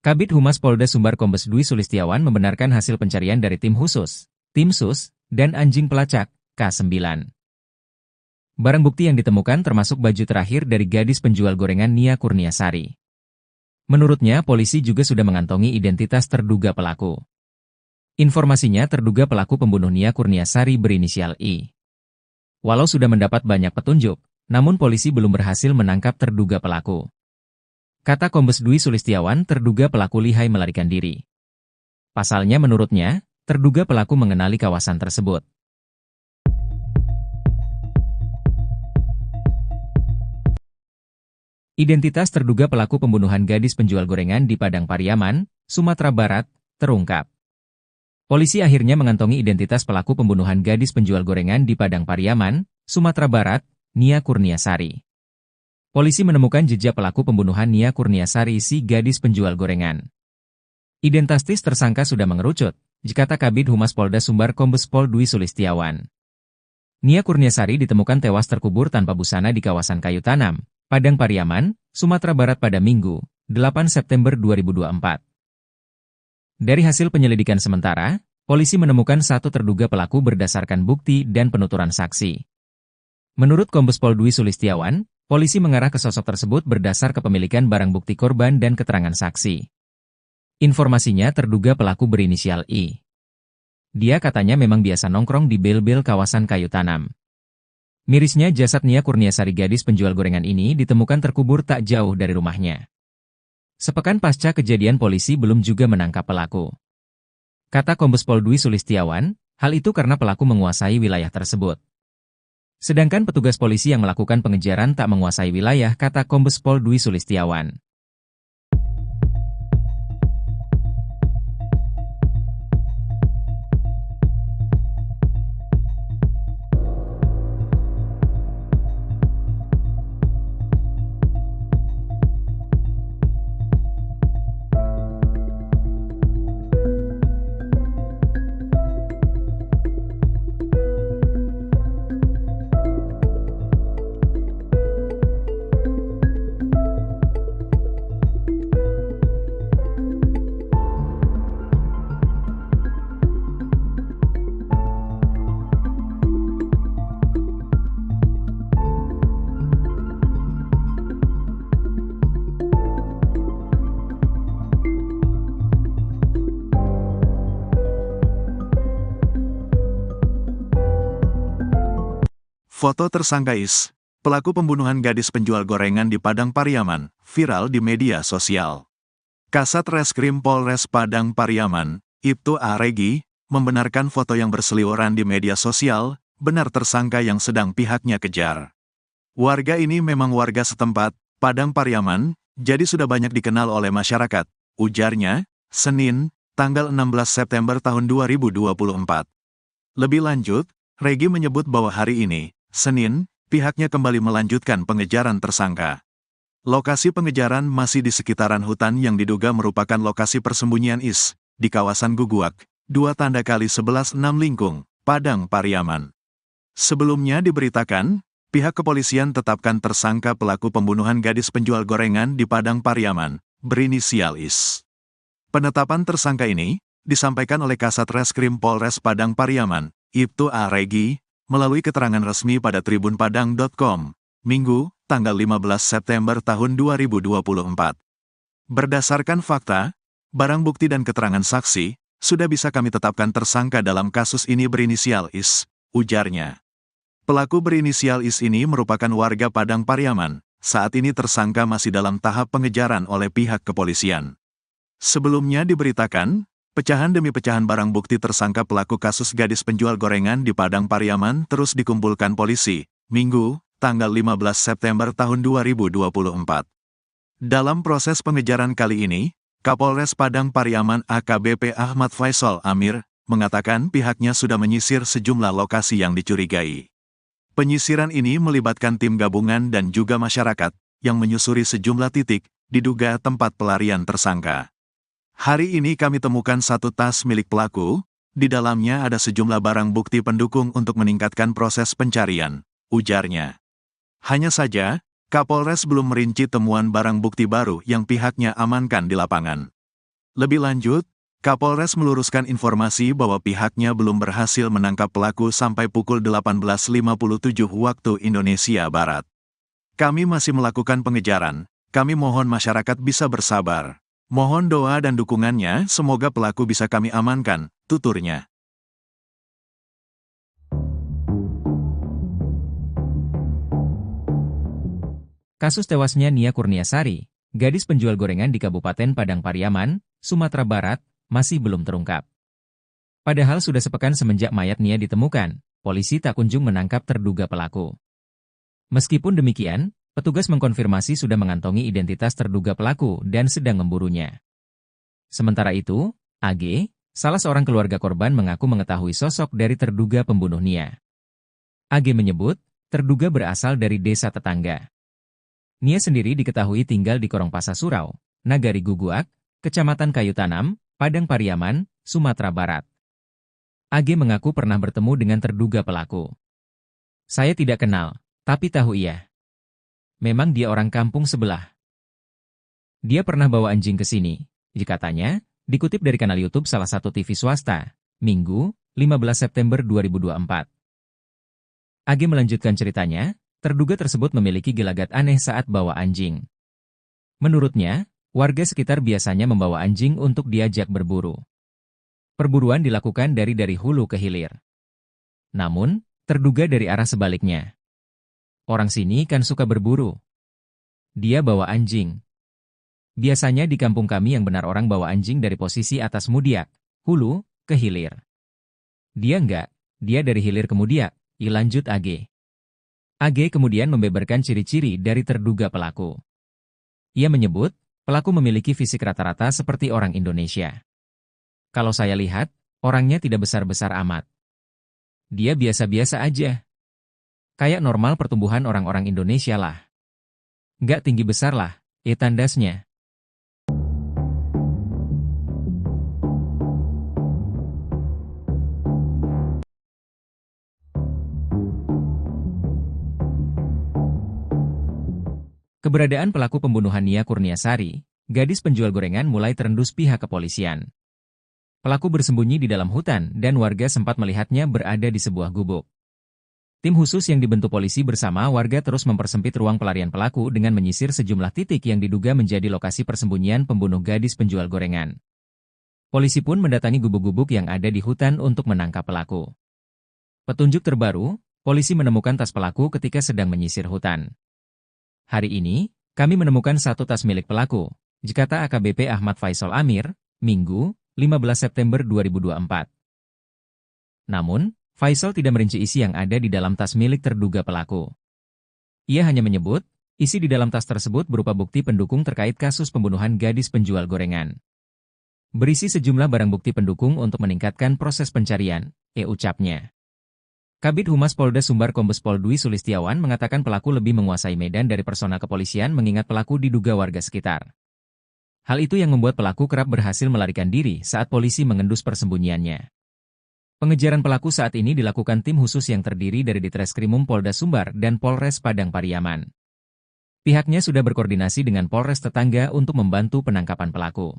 Kabid Humas Polda Sumbar Kombes Dwi Sulistiawan membenarkan hasil pencarian dari tim khusus, tim sus, dan anjing pelacak, K9. Barang bukti yang ditemukan termasuk baju terakhir dari gadis penjual gorengan Nia Kurniasari. Menurutnya, polisi juga sudah mengantongi identitas terduga pelaku. Informasinya terduga pelaku pembunuh Nia Kurniasari berinisial I. Walau sudah mendapat banyak petunjuk, namun polisi belum berhasil menangkap terduga pelaku. Kata Kombes Dwi Sulistiawan, terduga pelaku lihai melarikan diri. Pasalnya menurutnya, terduga pelaku mengenali kawasan tersebut. Identitas terduga pelaku pembunuhan gadis penjual gorengan di Padang Pariaman, Sumatera Barat, terungkap. Polisi akhirnya mengantongi identitas pelaku pembunuhan gadis penjual gorengan di Padang Pariaman, Sumatera Barat, Nia Kurniasari. Polisi menemukan jejak pelaku pembunuhan Nia Kurniasari si gadis penjual gorengan. Identitas tersangka sudah mengerucut, kata Kabid Humas Polda Sumbar Kombes Pol Dwi Sulistiawan. Nia Kurniasari ditemukan tewas terkubur tanpa busana di kawasan Kayu Tanam, Padang Pariaman, Sumatera Barat pada Minggu, 8 September 2024. Dari hasil penyelidikan sementara, polisi menemukan 1 terduga pelaku berdasarkan bukti dan penuturan saksi. Menurut Kombes Pol Dwi Sulistiawan, polisi mengarah ke sosok tersebut berdasar kepemilikan barang bukti korban dan keterangan saksi. Informasinya terduga pelaku berinisial I. Dia katanya memang biasa nongkrong di bel-bel kawasan Kayu Tanam. Mirisnya jasad Nia Kurniasari gadis penjual gorengan ini ditemukan terkubur tak jauh dari rumahnya. Sepekan pasca kejadian polisi belum juga menangkap pelaku. Kata Kombes Pol Dwi Sulistiawan, hal itu karena pelaku menguasai wilayah tersebut. Sedangkan petugas polisi yang melakukan pengejaran tak menguasai wilayah, kata Kombes Pol Dwi Sulistiawan.
Foto tersangka Is, pelaku pembunuhan gadis penjual gorengan di Padang Pariaman, viral di media sosial. Kasat Reskrim Polres Padang Pariaman, Ibtu A. Regi, membenarkan foto yang berseliweran di media sosial, benar tersangka yang sedang pihaknya kejar. Warga ini memang warga setempat, Padang Pariaman, jadi sudah banyak dikenal oleh masyarakat, ujarnya, Senin, tanggal 16 September tahun 2024. Lebih lanjut, Regi menyebut bahwa hari ini, Senin, pihaknya kembali melanjutkan pengejaran tersangka. Lokasi pengejaran masih di sekitaran hutan yang diduga merupakan lokasi persembunyian IS, di kawasan Guguak, 2+11 6 Lingkung, Padang Pariaman. Sebelumnya diberitakan, pihak kepolisian tetapkan tersangka pelaku pembunuhan gadis penjual gorengan di Padang Pariaman, berinisial IS. Penetapan tersangka ini disampaikan oleh Kasat Reskrim Polres Padang Pariaman, Ibtu A. Regi, melalui keterangan resmi pada tribunpadang.com, Minggu, tanggal 15 September tahun 2024. Berdasarkan fakta, barang bukti dan keterangan saksi, sudah bisa kami tetapkan tersangka dalam kasus ini berinisial IS, ujarnya. Pelaku berinisial IS ini merupakan warga Padang Pariaman, saat ini tersangka masih dalam tahap pengejaran oleh pihak kepolisian. Sebelumnya diberitakan, pecahan demi pecahan barang bukti tersangka pelaku kasus gadis penjual gorengan di Padang Pariaman terus dikumpulkan polisi, Minggu, tanggal 15 September tahun 2024. Dalam proses pengejaran kali ini, Kapolres Padang Pariaman AKBP Ahmad Faisal Amir, mengatakan pihaknya sudah menyisir sejumlah lokasi yang dicurigai. Penyisiran ini melibatkan tim gabungan dan juga masyarakat, yang menyusuri sejumlah titik, diduga tempat pelarian tersangka. Hari ini kami temukan satu tas milik pelaku, di dalamnya ada sejumlah barang bukti pendukung untuk meningkatkan proses pencarian, ujarnya. Hanya saja, Kapolres belum merinci temuan barang bukti baru yang pihaknya amankan di lapangan. Lebih lanjut, Kapolres meluruskan informasi bahwa pihaknya belum berhasil menangkap pelaku sampai pukul 18.57 waktu Indonesia Barat. Kami masih melakukan pengejaran, kami mohon masyarakat bisa bersabar. Mohon doa dan dukungannya, semoga pelaku bisa kami amankan, tuturnya.
Kasus tewasnya Nia Kurniasari, gadis penjual gorengan di Kabupaten Padang Pariaman, Sumatera Barat, masih belum terungkap. Padahal sudah sepekan semenjak mayat Nia ditemukan, polisi tak kunjung menangkap terduga pelaku. Meskipun demikian, petugas mengkonfirmasi sudah mengantongi identitas terduga pelaku dan sedang memburunya. Sementara itu, AG, salah seorang keluarga korban mengaku mengetahui sosok dari terduga pembunuh Nia. AG menyebut, terduga berasal dari desa tetangga. Nia sendiri diketahui tinggal di Korongpasa Surau, Nagari Guguak, Kecamatan Kayu Tanam, Padang Pariaman, Sumatera Barat. AG mengaku pernah bertemu dengan terduga pelaku. Saya tidak kenal, tapi tahu ia. Memang dia orang kampung sebelah. Dia pernah bawa anjing ke sini, katanya, dikutip dari kanal YouTube salah satu TV swasta, Minggu, 15 September 2024. AG melanjutkan ceritanya, terduga tersebut memiliki gelagat aneh saat bawa anjing. Menurutnya, warga sekitar biasanya membawa anjing untuk diajak berburu. Perburuan dilakukan dari hulu ke hilir. Namun, terduga dari arah sebaliknya. Orang sini kan suka berburu. Dia bawa anjing. Biasanya di kampung kami yang benar orang bawa anjing dari posisi atas Mudiak, hulu, ke hilir. Dia enggak, dia dari hilir ke Mudiak, lanjut AG. AG kemudian membeberkan ciri-ciri dari terduga pelaku. Ia menyebut, pelaku memiliki fisik rata-rata seperti orang Indonesia. Kalau saya lihat, orangnya tidak besar-besar amat. Dia biasa-biasa aja. Kayak normal pertumbuhan orang-orang Indonesia lah. Nggak tinggi besar lah, tandasnya. Keberadaan pelaku pembunuhan Nia Kurniasari, gadis penjual gorengan mulai terendus pihak kepolisian. Pelaku bersembunyi di dalam hutan dan warga sempat melihatnya berada di sebuah gubuk. Tim khusus yang dibentuk polisi bersama warga terus mempersempit ruang pelarian pelaku dengan menyisir sejumlah titik yang diduga menjadi lokasi persembunyian pembunuh gadis penjual gorengan. Polisi pun mendatangi gubuk-gubuk yang ada di hutan untuk menangkap pelaku. Petunjuk terbaru, polisi menemukan tas pelaku ketika sedang menyisir hutan. Hari ini, kami menemukan satu tas milik pelaku, kata AKBP Ahmad Faisal Amir, Minggu, 15 September 2024. Namun, Faisal tidak merinci isi yang ada di dalam tas milik terduga pelaku. Ia hanya menyebut, isi di dalam tas tersebut berupa bukti pendukung terkait kasus pembunuhan gadis penjual gorengan. Berisi sejumlah barang bukti pendukung untuk meningkatkan proses pencarian, ucapnya. Kabid Humas Polda Sumbar Kombes Pol Dwi Sulistiawan mengatakan pelaku lebih menguasai medan dari personal kepolisian mengingat pelaku diduga warga sekitar. Hal itu yang membuat pelaku kerap berhasil melarikan diri saat polisi mengendus persembunyiannya. Pengejaran pelaku saat ini dilakukan tim khusus yang terdiri dari Ditreskrimum Polda Sumbar dan Polres Padang Pariaman. Pihaknya sudah berkoordinasi dengan Polres tetangga untuk membantu penangkapan pelaku.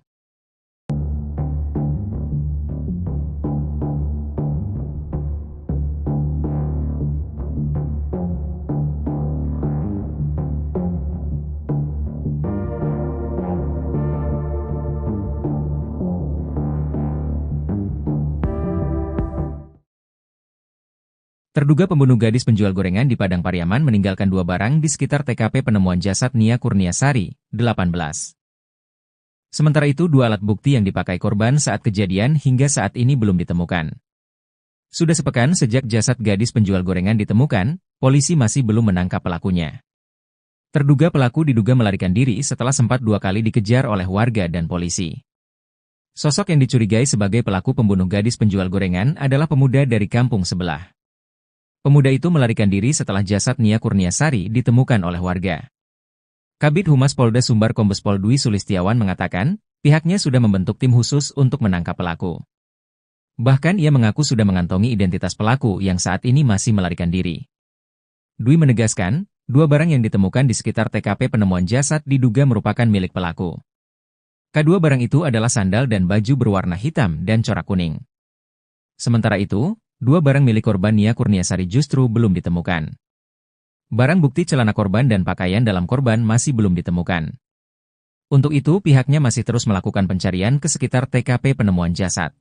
Terduga pembunuh gadis penjual gorengan di Padang Pariaman meninggalkan 2 barang di sekitar TKP penemuan jasad Nia Kurniasari, 18. Sementara itu 2 alat bukti yang dipakai korban saat kejadian hingga saat ini belum ditemukan. Sudah sepekan sejak jasad gadis penjual gorengan ditemukan, polisi masih belum menangkap pelakunya. Terduga pelaku diduga melarikan diri setelah sempat 2 kali dikejar oleh warga dan polisi. Sosok yang dicurigai sebagai pelaku pembunuh gadis penjual gorengan adalah pemuda dari kampung sebelah. Pemuda itu melarikan diri setelah jasad Nia Kurniasari ditemukan oleh warga. Kabid Humas Polda Sumbar Kombes Pol Dwi Sulistiawan mengatakan, pihaknya sudah membentuk tim khusus untuk menangkap pelaku. Bahkan ia mengaku sudah mengantongi identitas pelaku yang saat ini masih melarikan diri. Dwi menegaskan, 2 barang yang ditemukan di sekitar TKP penemuan jasad diduga merupakan milik pelaku. Kedua barang itu adalah sandal dan baju berwarna hitam dan corak kuning. Sementara itu, 2 barang milik korban Nia Kurniasari justru belum ditemukan. Barang bukti celana korban dan pakaian dalam korban masih belum ditemukan. Untuk itu pihaknya masih terus melakukan pencarian ke sekitar TKP penemuan jasad.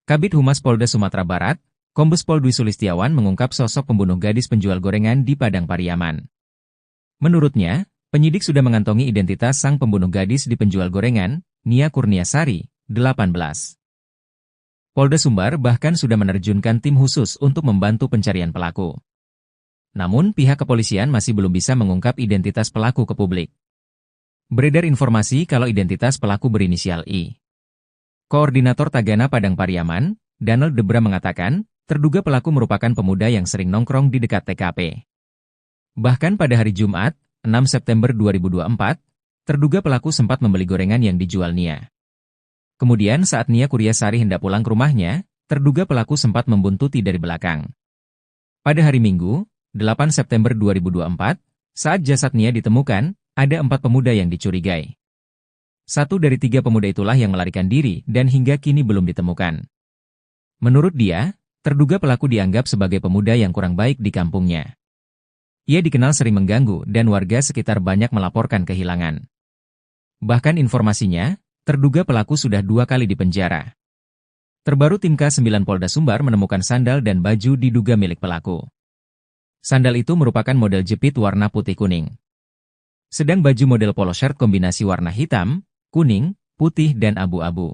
Kabid Humas Polda Sumatera Barat, Kombes Pol Dwi Sulistiawan mengungkap sosok pembunuh gadis penjual gorengan di Padang Pariaman. Menurutnya, penyidik sudah mengantongi identitas sang pembunuh gadis di penjual gorengan, Nia Kurniasari, 18. Polda Sumbar bahkan sudah menerjunkan tim khusus untuk membantu pencarian pelaku. Namun pihak kepolisian masih belum bisa mengungkap identitas pelaku ke publik. Beredar informasi kalau identitas pelaku berinisial I. Koordinator Tagana Padang Pariaman, Donald Debra mengatakan, terduga pelaku merupakan pemuda yang sering nongkrong di dekat TKP. Bahkan pada hari Jumat, 6 September 2024, terduga pelaku sempat membeli gorengan yang dijual Nia. Kemudian saat Nia Kurniasari hendak pulang ke rumahnya, terduga pelaku sempat membuntuti dari belakang. Pada hari Minggu, 8 September 2024, saat jasad Nia ditemukan, ada 4 pemuda yang dicurigai. 1 dari 3 pemuda itulah yang melarikan diri dan hingga kini belum ditemukan. Menurut dia, terduga pelaku dianggap sebagai pemuda yang kurang baik di kampungnya. Ia dikenal sering mengganggu dan warga sekitar banyak melaporkan kehilangan. Bahkan informasinya, terduga pelaku sudah 2 kali dipenjara. Terbaru tim K9 Polda Sumbar menemukan sandal dan baju diduga milik pelaku. Sandal itu merupakan model jepit warna putih kuning. Sedang baju model polo shirt kombinasi warna hitam, kuning, putih dan abu-abu.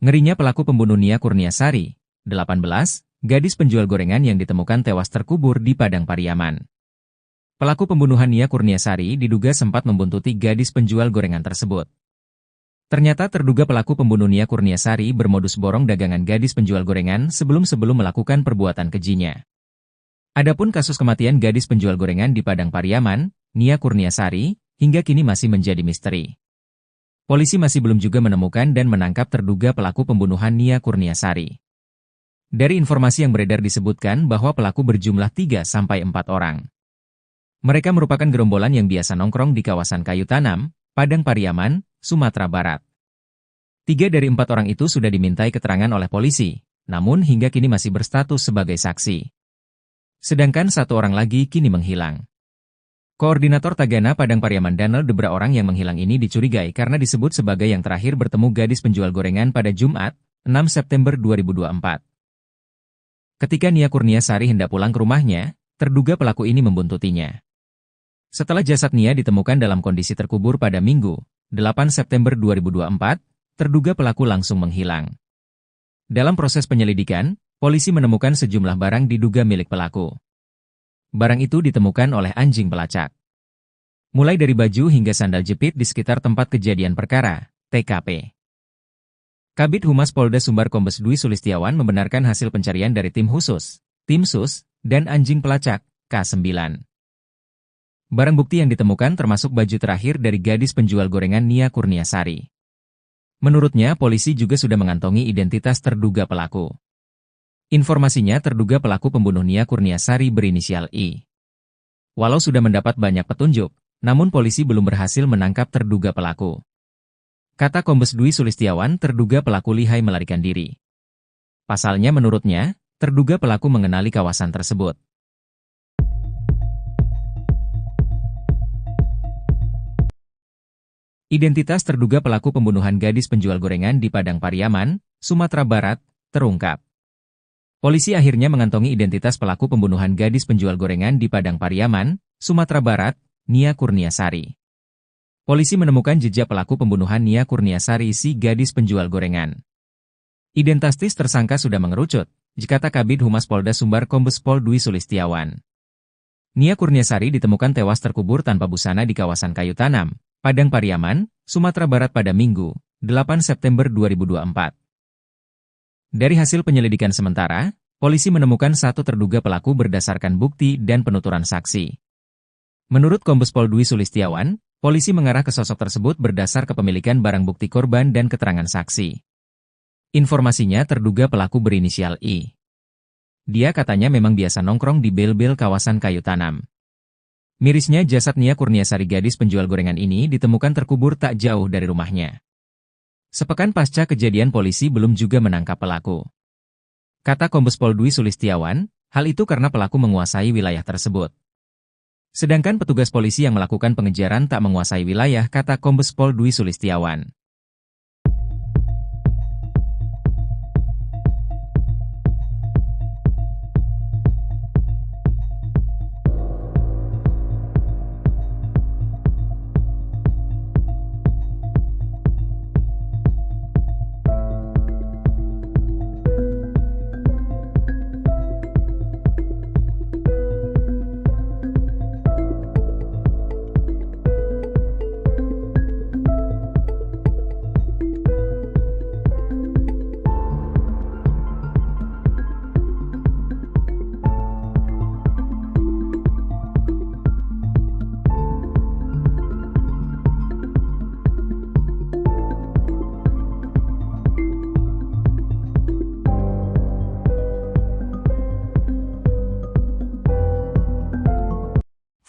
Ngerinya pelaku pembunuh Nia Kurniasari, 18, gadis penjual gorengan yang ditemukan tewas terkubur di Padang Pariaman. Pelaku pembunuhan Nia Kurniasari diduga sempat membuntuti gadis penjual gorengan tersebut. Ternyata terduga pelaku pembunuh Nia Kurniasari bermodus borong dagangan gadis penjual gorengan sebelum melakukan perbuatan kejinya. Adapun kasus kematian gadis penjual gorengan di Padang Pariaman, Nia Kurniasari, hingga kini masih menjadi misteri. Polisi masih belum juga menemukan dan menangkap terduga pelaku pembunuhan Nia Kurniasari. Dari informasi yang beredar disebutkan bahwa pelaku berjumlah 3-4 orang. Mereka merupakan gerombolan yang biasa nongkrong di kawasan Kayu Tanam, Padang Pariaman, Sumatera Barat. 3 dari 4 orang itu sudah dimintai keterangan oleh polisi, namun hingga kini masih berstatus sebagai saksi. Sedangkan 1 orang lagi kini menghilang. Koordinator Tagana Padang Pariaman Danel Debra orang yang menghilang ini dicurigai karena disebut sebagai yang terakhir bertemu gadis penjual gorengan pada Jumat, 6 September 2024. Ketika Nia Kurniasari hendak pulang ke rumahnya, terduga pelaku ini membuntutinya. Setelah jasad Nia ditemukan dalam kondisi terkubur pada Minggu, 8 September 2024, terduga pelaku langsung menghilang. Dalam proses penyelidikan, polisi menemukan sejumlah barang diduga milik pelaku. Barang itu ditemukan oleh anjing pelacak. Mulai dari baju hingga sandal jepit di sekitar tempat kejadian perkara, TKP. Kabid Humas Polda Sumbar Kombes Dwi Sulistiawan membenarkan hasil pencarian dari tim khusus, tim sus, dan anjing pelacak, K9. Barang bukti yang ditemukan termasuk baju terakhir dari gadis penjual gorengan Nia Kurniasari. Menurutnya, polisi juga sudah mengantongi identitas terduga pelaku. Informasinya terduga pelaku pembunuh Nia Kurniasari berinisial I. Walau sudah mendapat banyak petunjuk, namun polisi belum berhasil menangkap terduga pelaku. Kata Kombes Dwi Sulistiawan, terduga pelaku lihai melarikan diri. Pasalnya menurutnya, terduga pelaku mengenali kawasan tersebut. Identitas terduga pelaku pembunuhan gadis penjual gorengan di Padang Pariaman, Sumatera Barat, terungkap. Polisi akhirnya mengantongi identitas pelaku pembunuhan gadis penjual gorengan di Padang Pariaman, Sumatera Barat, Nia Kurniasari. Polisi menemukan jejak pelaku pembunuhan Nia Kurniasari si gadis penjual gorengan. Identitas tersangka sudah mengerucut, dikata Kabid Humas Polda Sumbar Kombes Pol Dwi Sulistiawan. Nia Kurniasari ditemukan tewas terkubur tanpa busana di kawasan Kayu Tanam, Padang Pariaman, Sumatera Barat pada Minggu, 8 September 2024. Dari hasil penyelidikan sementara, polisi menemukan 1 terduga pelaku berdasarkan bukti dan penuturan saksi. Menurut Kombes Pol Dwi Sulistiawan, polisi mengarah ke sosok tersebut berdasar kepemilikan barang bukti korban dan keterangan saksi. Informasinya terduga pelaku berinisial I. Dia katanya memang biasa nongkrong di bel-bel kawasan Kayu Tanam. Mirisnya jasad Nia Kurniasari gadis penjual gorengan ini ditemukan terkubur tak jauh dari rumahnya. Sepekan pasca kejadian polisi belum juga menangkap pelaku. Kata Kombes Pol Dwi Sulistiawan, hal itu karena pelaku menguasai wilayah tersebut. Sedangkan petugas polisi yang melakukan pengejaran tak menguasai wilayah, kata Kombes Pol Dwi Sulistiawan.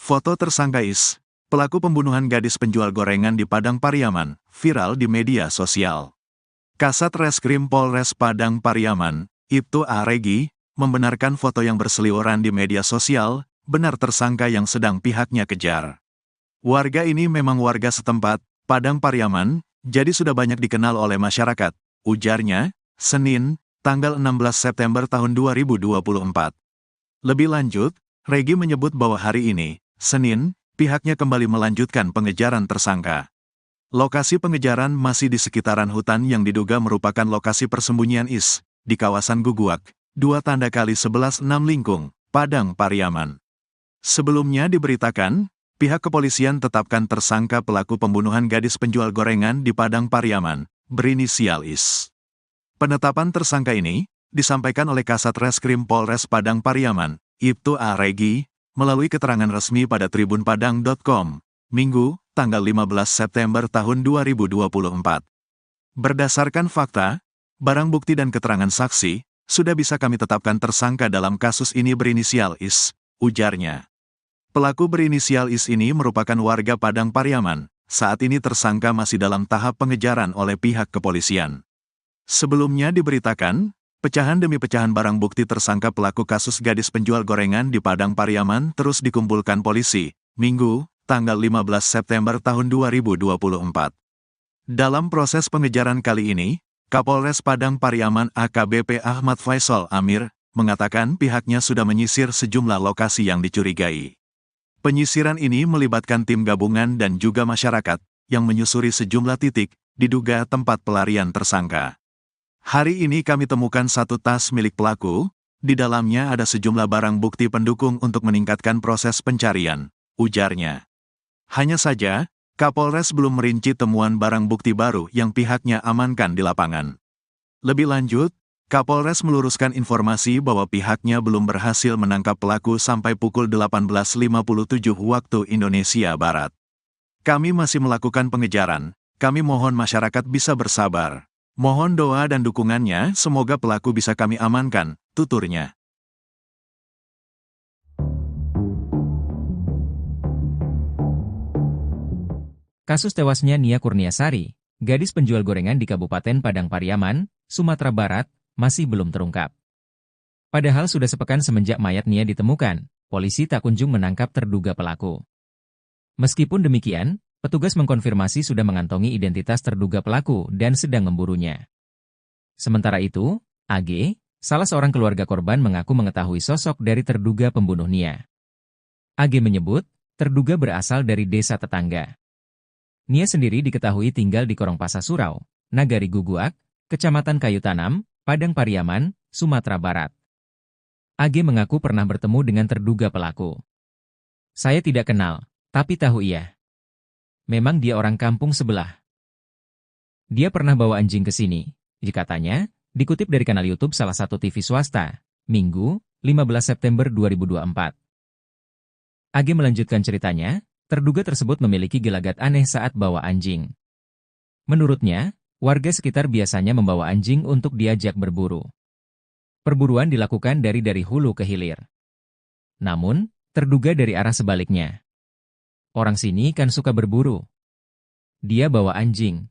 Foto tersangka Is, pelaku pembunuhan gadis penjual gorengan di Padang Pariaman, viral di media sosial. Kasat Reskrim Polres Padang Pariaman, Ibtu A. Regi, membenarkan foto yang berseliweran di media sosial, benar tersangka yang sedang pihaknya kejar. Warga ini memang warga setempat, Padang Pariaman, jadi sudah banyak dikenal oleh masyarakat, ujarnya, Senin, tanggal 16 September tahun 2024. Lebih lanjut, Regi menyebut bahwa hari ini, Senin, pihaknya kembali melanjutkan pengejaran tersangka. Lokasi pengejaran masih di sekitaran hutan yang diduga merupakan lokasi persembunyian IS, di kawasan Guguak, 2x11 6 Lingkung, Padang Pariaman. Sebelumnya diberitakan, pihak kepolisian tetapkan tersangka pelaku pembunuhan gadis penjual gorengan di Padang Pariaman, berinisial IS. Penetapan tersangka ini disampaikan oleh Kasat Reskrim Polres Padang Pariaman, Ibtu A. Regi, melalui keterangan resmi pada tribunpadang.com, Minggu, tanggal 15 September tahun 2024. Berdasarkan fakta, barang bukti dan keterangan saksi, sudah bisa kami tetapkan tersangka dalam kasus ini berinisial IS, ujarnya. Pelaku berinisial IS ini merupakan warga Padang Pariaman, saat ini tersangka masih dalam tahap pengejaran oleh pihak kepolisian. Sebelumnya diberitakan, pecahan demi pecahan barang bukti tersangka pelaku kasus gadis penjual gorengan di Padang Pariaman terus dikumpulkan polisi, Minggu, tanggal 15 September tahun 2024. Dalam proses pengejaran kali ini, Kapolres Padang Pariaman AKBP Ahmad Faisal Amir, mengatakan pihaknya sudah menyisir sejumlah lokasi yang dicurigai. Penyisiran ini melibatkan tim gabungan dan juga masyarakat, yang menyusuri sejumlah titik, diduga tempat pelarian tersangka. Hari ini kami temukan satu tas milik pelaku, di dalamnya ada sejumlah barang bukti pendukung untuk meningkatkan proses pencarian, ujarnya. Hanya saja, Kapolres belum merinci temuan barang bukti baru yang pihaknya amankan di lapangan. Lebih lanjut, Kapolres meluruskan informasi bahwa pihaknya belum berhasil menangkap pelaku sampai pukul 18.57 waktu Indonesia Barat. Kami masih melakukan pengejaran, kami mohon masyarakat bisa bersabar. Mohon doa dan dukungannya, semoga pelaku bisa kami amankan, tuturnya.
Kasus tewasnya Nia Kurniasari, gadis penjual gorengan di Kabupaten Padang Pariaman, Sumatera Barat, masih belum terungkap. Padahal sudah sepekan semenjak mayat Nia ditemukan, polisi tak kunjung menangkap terduga pelaku. Meskipun demikian, petugas mengkonfirmasi sudah mengantongi identitas terduga pelaku dan sedang memburunya. Sementara itu, AG, salah seorang keluarga korban mengaku mengetahui sosok dari terduga pembunuh Nia. AG menyebut, terduga berasal dari desa tetangga. Nia sendiri diketahui tinggal di Korongpasa Surau, Nagari Guguak, Kecamatan Kayu Tanam, Padang Pariaman, Sumatera Barat. AG mengaku pernah bertemu dengan terduga pelaku. Saya tidak kenal, tapi tahu ia. Memang dia orang kampung sebelah. Dia pernah bawa anjing ke sini, katanya, dikutip dari kanal YouTube salah satu TV swasta, Minggu, 15 September 2024. AG melanjutkan ceritanya, terduga tersebut memiliki gelagat aneh saat bawa anjing. Menurutnya, warga sekitar biasanya membawa anjing untuk diajak berburu. Perburuan dilakukan dari hulu ke hilir. Namun, terduga dari arah sebaliknya. Orang sini kan suka berburu. Dia bawa anjing.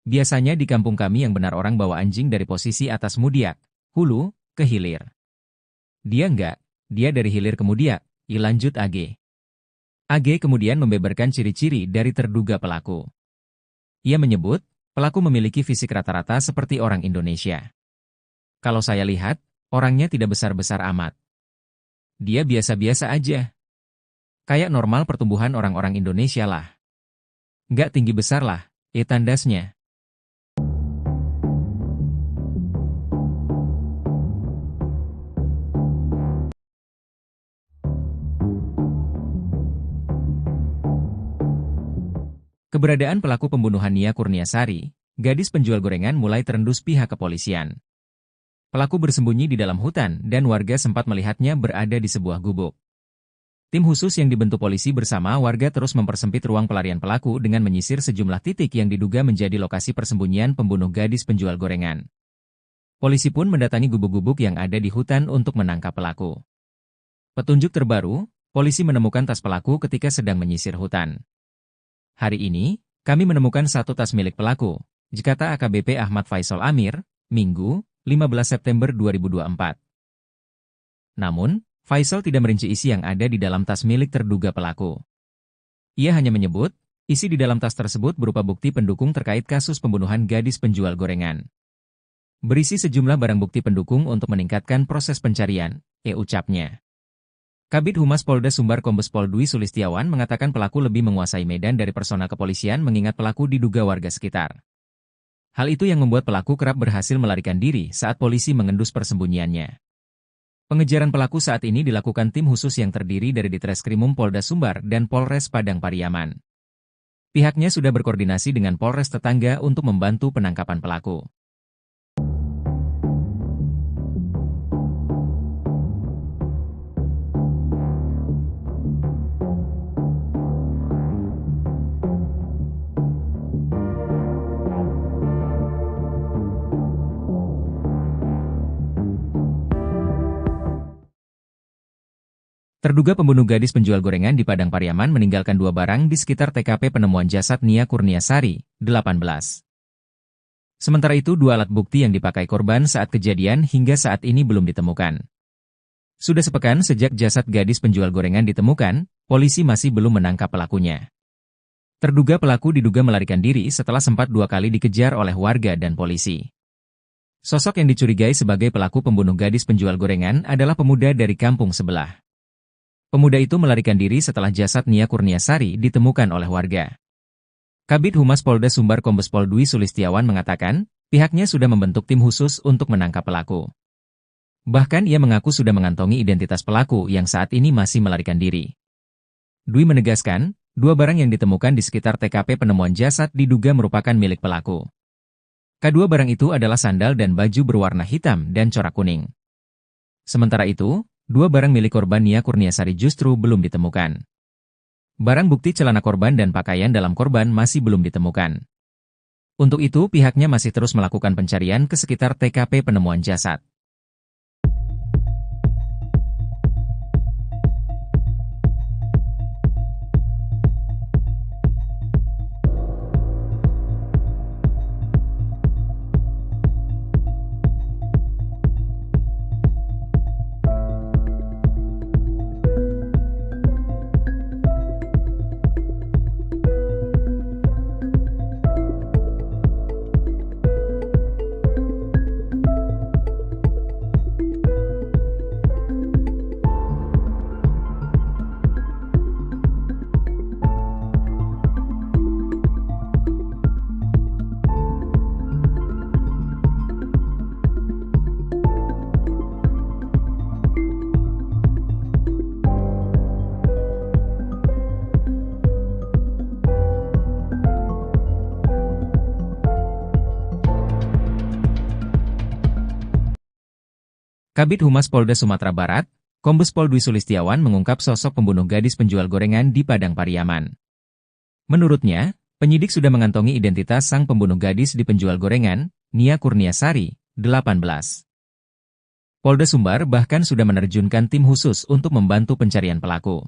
Biasanya di kampung kami yang benar orang bawa anjing dari posisi atas Mudiak, hulu, ke hilir. Dia enggak, dia dari hilir ke Mudiak, lanjut AG. AG kemudian membeberkan ciri-ciri dari terduga pelaku. Ia menyebut, pelaku memiliki fisik rata-rata seperti orang Indonesia. Kalau saya lihat, orangnya tidak besar-besar amat. Dia biasa-biasa aja. Kayak normal pertumbuhan orang-orang Indonesia lah. Nggak tinggi besar lah, tandasnya. Keberadaan pelaku pembunuhan Nia Kurniasari, gadis penjual gorengan mulai terendus pihak kepolisian. Pelaku bersembunyi di dalam hutan dan warga sempat melihatnya berada di sebuah gubuk. Tim khusus yang dibentuk polisi bersama warga terus mempersempit ruang pelarian pelaku dengan menyisir sejumlah titik yang diduga menjadi lokasi persembunyian pembunuh gadis penjual gorengan. Polisi pun mendatangi gubuk-gubuk yang ada di hutan untuk menangkap pelaku. Petunjuk terbaru, polisi menemukan tas pelaku ketika sedang menyisir hutan. Hari ini, kami menemukan satu tas milik pelaku, kata AKBP Ahmad Faisal Amir, Minggu, 15 September 2024. Namun, Faisal tidak merinci isi yang ada di dalam tas milik terduga pelaku. Ia hanya menyebut, isi di dalam tas tersebut berupa bukti pendukung terkait kasus pembunuhan gadis penjual gorengan. Berisi sejumlah barang bukti pendukung untuk meningkatkan proses pencarian, ucapnya. Kabid Humas Polda Sumbar Kombes Pol Dwi Sulistiawan mengatakan pelaku lebih menguasai medan dari personal kepolisian mengingat pelaku diduga warga sekitar. Hal itu yang membuat pelaku kerap berhasil melarikan diri saat polisi mengendus persembunyiannya. Pengejaran pelaku saat ini dilakukan tim khusus yang terdiri dari Ditreskrimum Polda Sumbar dan Polres Padang Pariaman. Pihaknya sudah berkoordinasi dengan Polres tetangga untuk membantu penangkapan pelaku. Terduga pembunuh gadis penjual gorengan di Padang Pariaman meninggalkan 2 barang di sekitar TKP penemuan jasad Nia Kurniasari, 18. Sementara itu 2 alat bukti yang dipakai korban saat kejadian hingga saat ini belum ditemukan. Sudah sepekan sejak jasad gadis penjual gorengan ditemukan, polisi masih belum menangkap pelakunya. Terduga pelaku diduga melarikan diri setelah sempat 2 kali dikejar oleh warga dan polisi. Sosok yang dicurigai sebagai pelaku pembunuh gadis penjual gorengan adalah pemuda dari kampung sebelah. Pemuda itu melarikan diri setelah jasad Nia Kurniasari ditemukan oleh warga. Kabid Humas Polda Sumbar Kombes Pol Dwi Sulistiawan mengatakan, pihaknya sudah membentuk tim khusus untuk menangkap pelaku. Bahkan ia mengaku sudah mengantongi identitas pelaku yang saat ini masih melarikan diri. Dwi menegaskan, 2 barang yang ditemukan di sekitar TKP penemuan jasad diduga merupakan milik pelaku. Kedua barang itu adalah sandal dan baju berwarna hitam dan corak kuning. Sementara itu, 2 barang milik korban Nia Kurniasari justru belum ditemukan. Barang bukti celana korban dan pakaian dalam korban masih belum ditemukan. Untuk itu pihaknya masih terus melakukan pencarian ke sekitar TKP penemuan jasad. Kabid Humas Polda Sumatera Barat, Kombes Pol Dwi Sulistiawan mengungkap sosok pembunuh gadis penjual gorengan di Padang Pariaman. Menurutnya, penyidik sudah mengantongi identitas sang pembunuh gadis di penjual gorengan, Nia Kurniasari, 18. Polda Sumbar bahkan sudah menerjunkan tim khusus untuk membantu pencarian pelaku.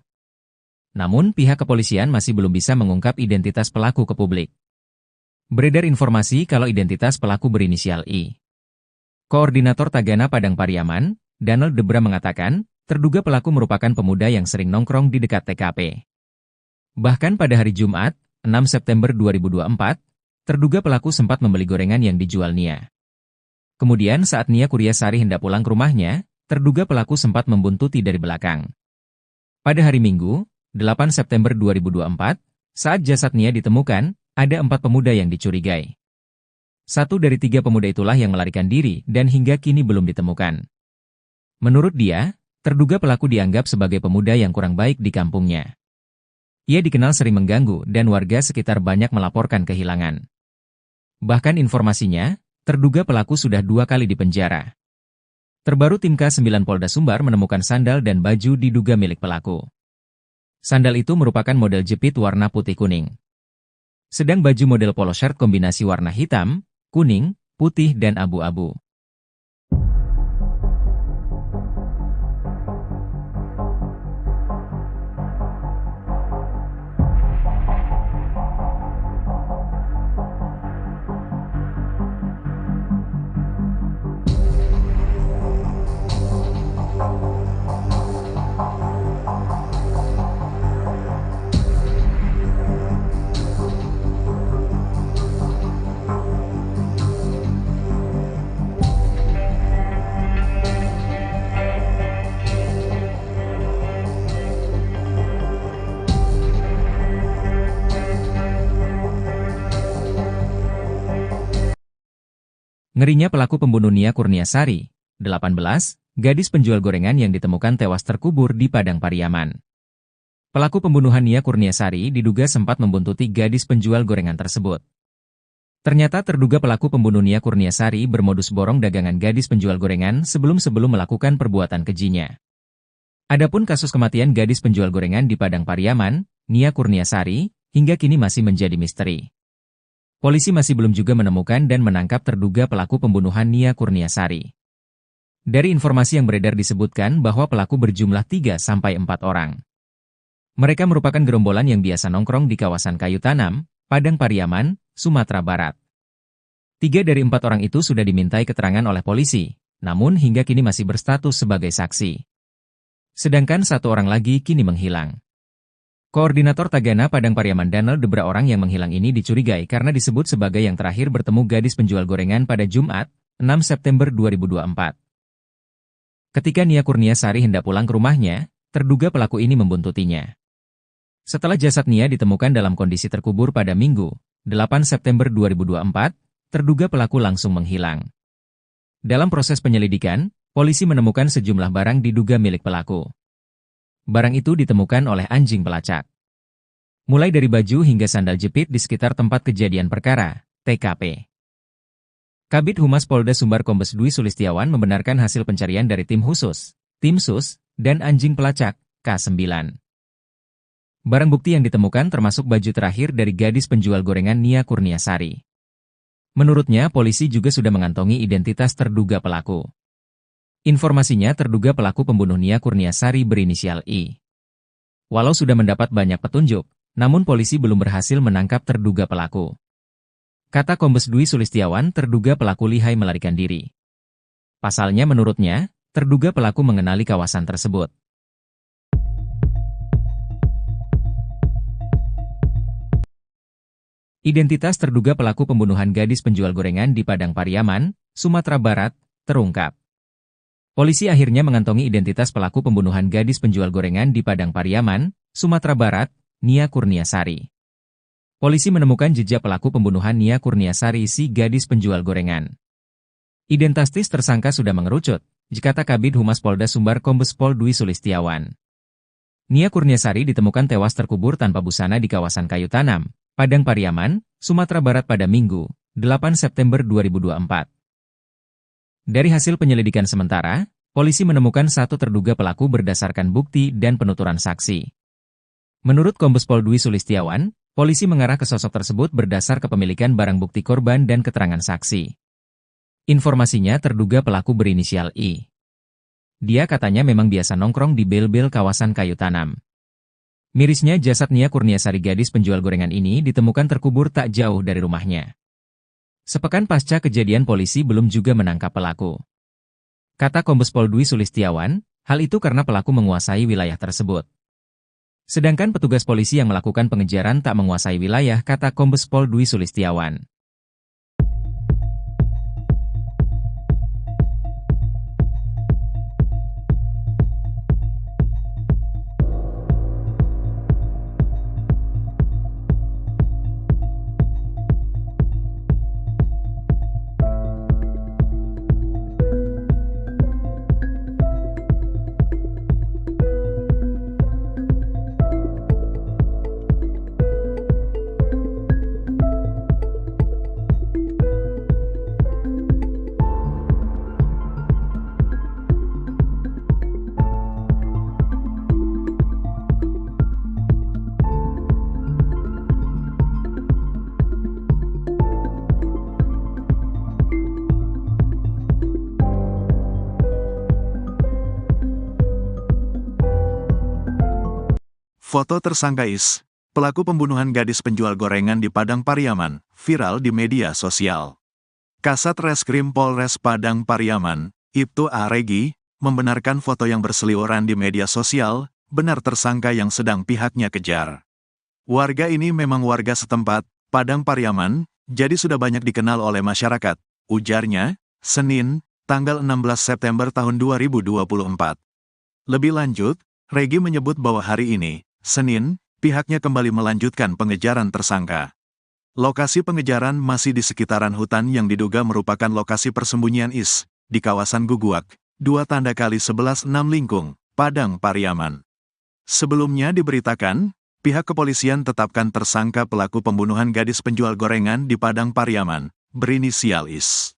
Namun pihak kepolisian masih belum bisa mengungkap identitas pelaku ke publik. Beredar informasi kalau identitas pelaku berinisial I. Koordinator Tagana Padang Pariaman, Donald Debra mengatakan, terduga pelaku merupakan pemuda yang sering nongkrong di dekat TKP. Bahkan pada hari Jumat, 6 September 2024, terduga pelaku sempat membeli gorengan yang dijual Nia. Kemudian saat Nia Kurniasari hendak pulang ke rumahnya, terduga pelaku sempat membuntuti dari belakang. Pada hari Minggu, 8 September 2024, saat jasad Nia ditemukan, ada 4 pemuda yang dicurigai. 1 dari 3 pemuda itulah yang melarikan diri dan hingga kini belum ditemukan. Menurut dia, terduga pelaku dianggap sebagai pemuda yang kurang baik di kampungnya. Ia dikenal sering mengganggu dan warga sekitar banyak melaporkan kehilangan. Bahkan informasinya, terduga pelaku sudah 2 kali dipenjara. Terbaru tim K9 Polda Sumbar menemukan sandal dan baju diduga milik pelaku. Sandal itu merupakan model jepit warna putih kuning. Sedang baju model polo shirt kombinasi warna hitam, kuning, putih dan abu-abu. Ngerinya pelaku pembunuh Nia Kurniasari, 18, gadis penjual gorengan yang ditemukan tewas terkubur di Padang Pariaman. Pelaku pembunuhan Nia Kurniasari diduga sempat membuntuti gadis penjual gorengan tersebut. Ternyata terduga pelaku pembunuh Nia Kurniasari bermodus borong dagangan gadis penjual gorengan sebelum melakukan perbuatan kejinya. Adapun kasus kematian gadis penjual gorengan di Padang Pariaman, Nia Kurniasari, hingga kini masih menjadi misteri. Polisi masih belum juga menemukan dan menangkap terduga pelaku pembunuhan Nia Kurniasari. Dari informasi yang beredar disebutkan bahwa pelaku berjumlah 3-4 orang. Mereka merupakan gerombolan yang biasa nongkrong di kawasan Kayu Tanam, Padang Pariaman, Sumatera Barat. 3 dari 4 orang itu sudah dimintai keterangan oleh polisi, namun hingga kini masih berstatus sebagai saksi. Sedangkan 1 orang lagi kini menghilang. Koordinator Tagana Padang Pariaman Danel Debra orang yang menghilang ini dicurigai karena disebut sebagai yang terakhir bertemu gadis penjual gorengan pada Jumat, 6 September 2024. Ketika Nia Kurniasari hendak pulang ke rumahnya, terduga pelaku ini membuntutinya. Setelah jasad Nia ditemukan dalam kondisi terkubur pada Minggu, 8 September 2024, terduga pelaku langsung menghilang. Dalam proses penyelidikan, polisi menemukan sejumlah barang diduga milik pelaku. Barang itu ditemukan oleh anjing pelacak. Mulai dari baju hingga sandal jepit di sekitar tempat kejadian perkara, TKP. Kabid Humas Polda Sumbar Kombes Dwi Sulistiawan membenarkan hasil pencarian dari tim khusus, tim sus, dan anjing pelacak, K9. Barang bukti yang ditemukan termasuk baju terakhir dari gadis penjual gorengan Nia Kurniasari. Menurutnya, polisi juga sudah mengantongi identitas terduga pelaku. Informasinya terduga pelaku pembunuh Nia Kurniasari berinisial I. Walau sudah mendapat banyak petunjuk, namun polisi belum berhasil menangkap terduga pelaku. Kata Kombes Dwi Sulistiawan, terduga pelaku lihai melarikan diri. Pasalnya menurutnya, terduga pelaku mengenali kawasan tersebut. Identitas terduga pelaku pembunuhan gadis penjual gorengan di Padang Pariaman, Sumatera Barat, terungkap. Polisi akhirnya mengantongi identitas pelaku pembunuhan gadis penjual gorengan di Padang Pariaman, Sumatera Barat, Nia Kurniasari. Polisi menemukan jejak pelaku pembunuhan Nia Kurniasari si gadis penjual gorengan. Identitas tersangka sudah mengerucut, kata Kabid Humas Polda Sumbar Kombes Pol Dwi Sulistiawan. Nia Kurniasari ditemukan tewas terkubur tanpa busana di kawasan Kayu Tanam, Padang Pariaman, Sumatera Barat pada Minggu, 8 September 2024. Dari hasil penyelidikan sementara, polisi menemukan 1 terduga pelaku berdasarkan bukti dan penuturan saksi. Menurut Kombes Pol Dwi Sulistiawan, polisi mengarah ke sosok tersebut berdasar kepemilikan barang bukti korban dan keterangan saksi. Informasinya terduga pelaku berinisial I. Dia katanya memang biasa nongkrong di bel-bel kawasan Kayu Tanam. Mirisnya jasad Nia Kurniasari gadis penjual gorengan ini ditemukan terkubur tak jauh dari rumahnya. Sepekan pasca kejadian polisi belum juga menangkap pelaku. Kata Kombes Pol Dwi Sulistiawan, hal itu karena pelaku menguasai wilayah tersebut. Sedangkan petugas polisi yang melakukan pengejaran tak menguasai wilayah, kata Kombes Pol Dwi Sulistiawan.
Foto tersangka Is, pelaku pembunuhan gadis penjual gorengan di Padang Pariaman, viral di media sosial. Kasat Reskrim Polres Padang Pariaman, Ibtu A. Regi, membenarkan foto yang berseliweran di media sosial, benar tersangka yang sedang pihaknya kejar. Warga ini memang warga setempat, Padang Pariaman, jadi sudah banyak dikenal oleh masyarakat, ujarnya, Senin, tanggal 16 September tahun 2024. Lebih lanjut, Regi menyebut bahwa hari ini, Senin, pihaknya kembali melanjutkan pengejaran tersangka. Lokasi pengejaran masih di sekitaran hutan yang diduga merupakan lokasi persembunyian IS, di kawasan Guguak, 2x11 6 Lingkung, Padang Pariaman. Sebelumnya diberitakan, pihak kepolisian tetapkan tersangka pelaku pembunuhan gadis penjual gorengan di Padang Pariaman, berinisial IS.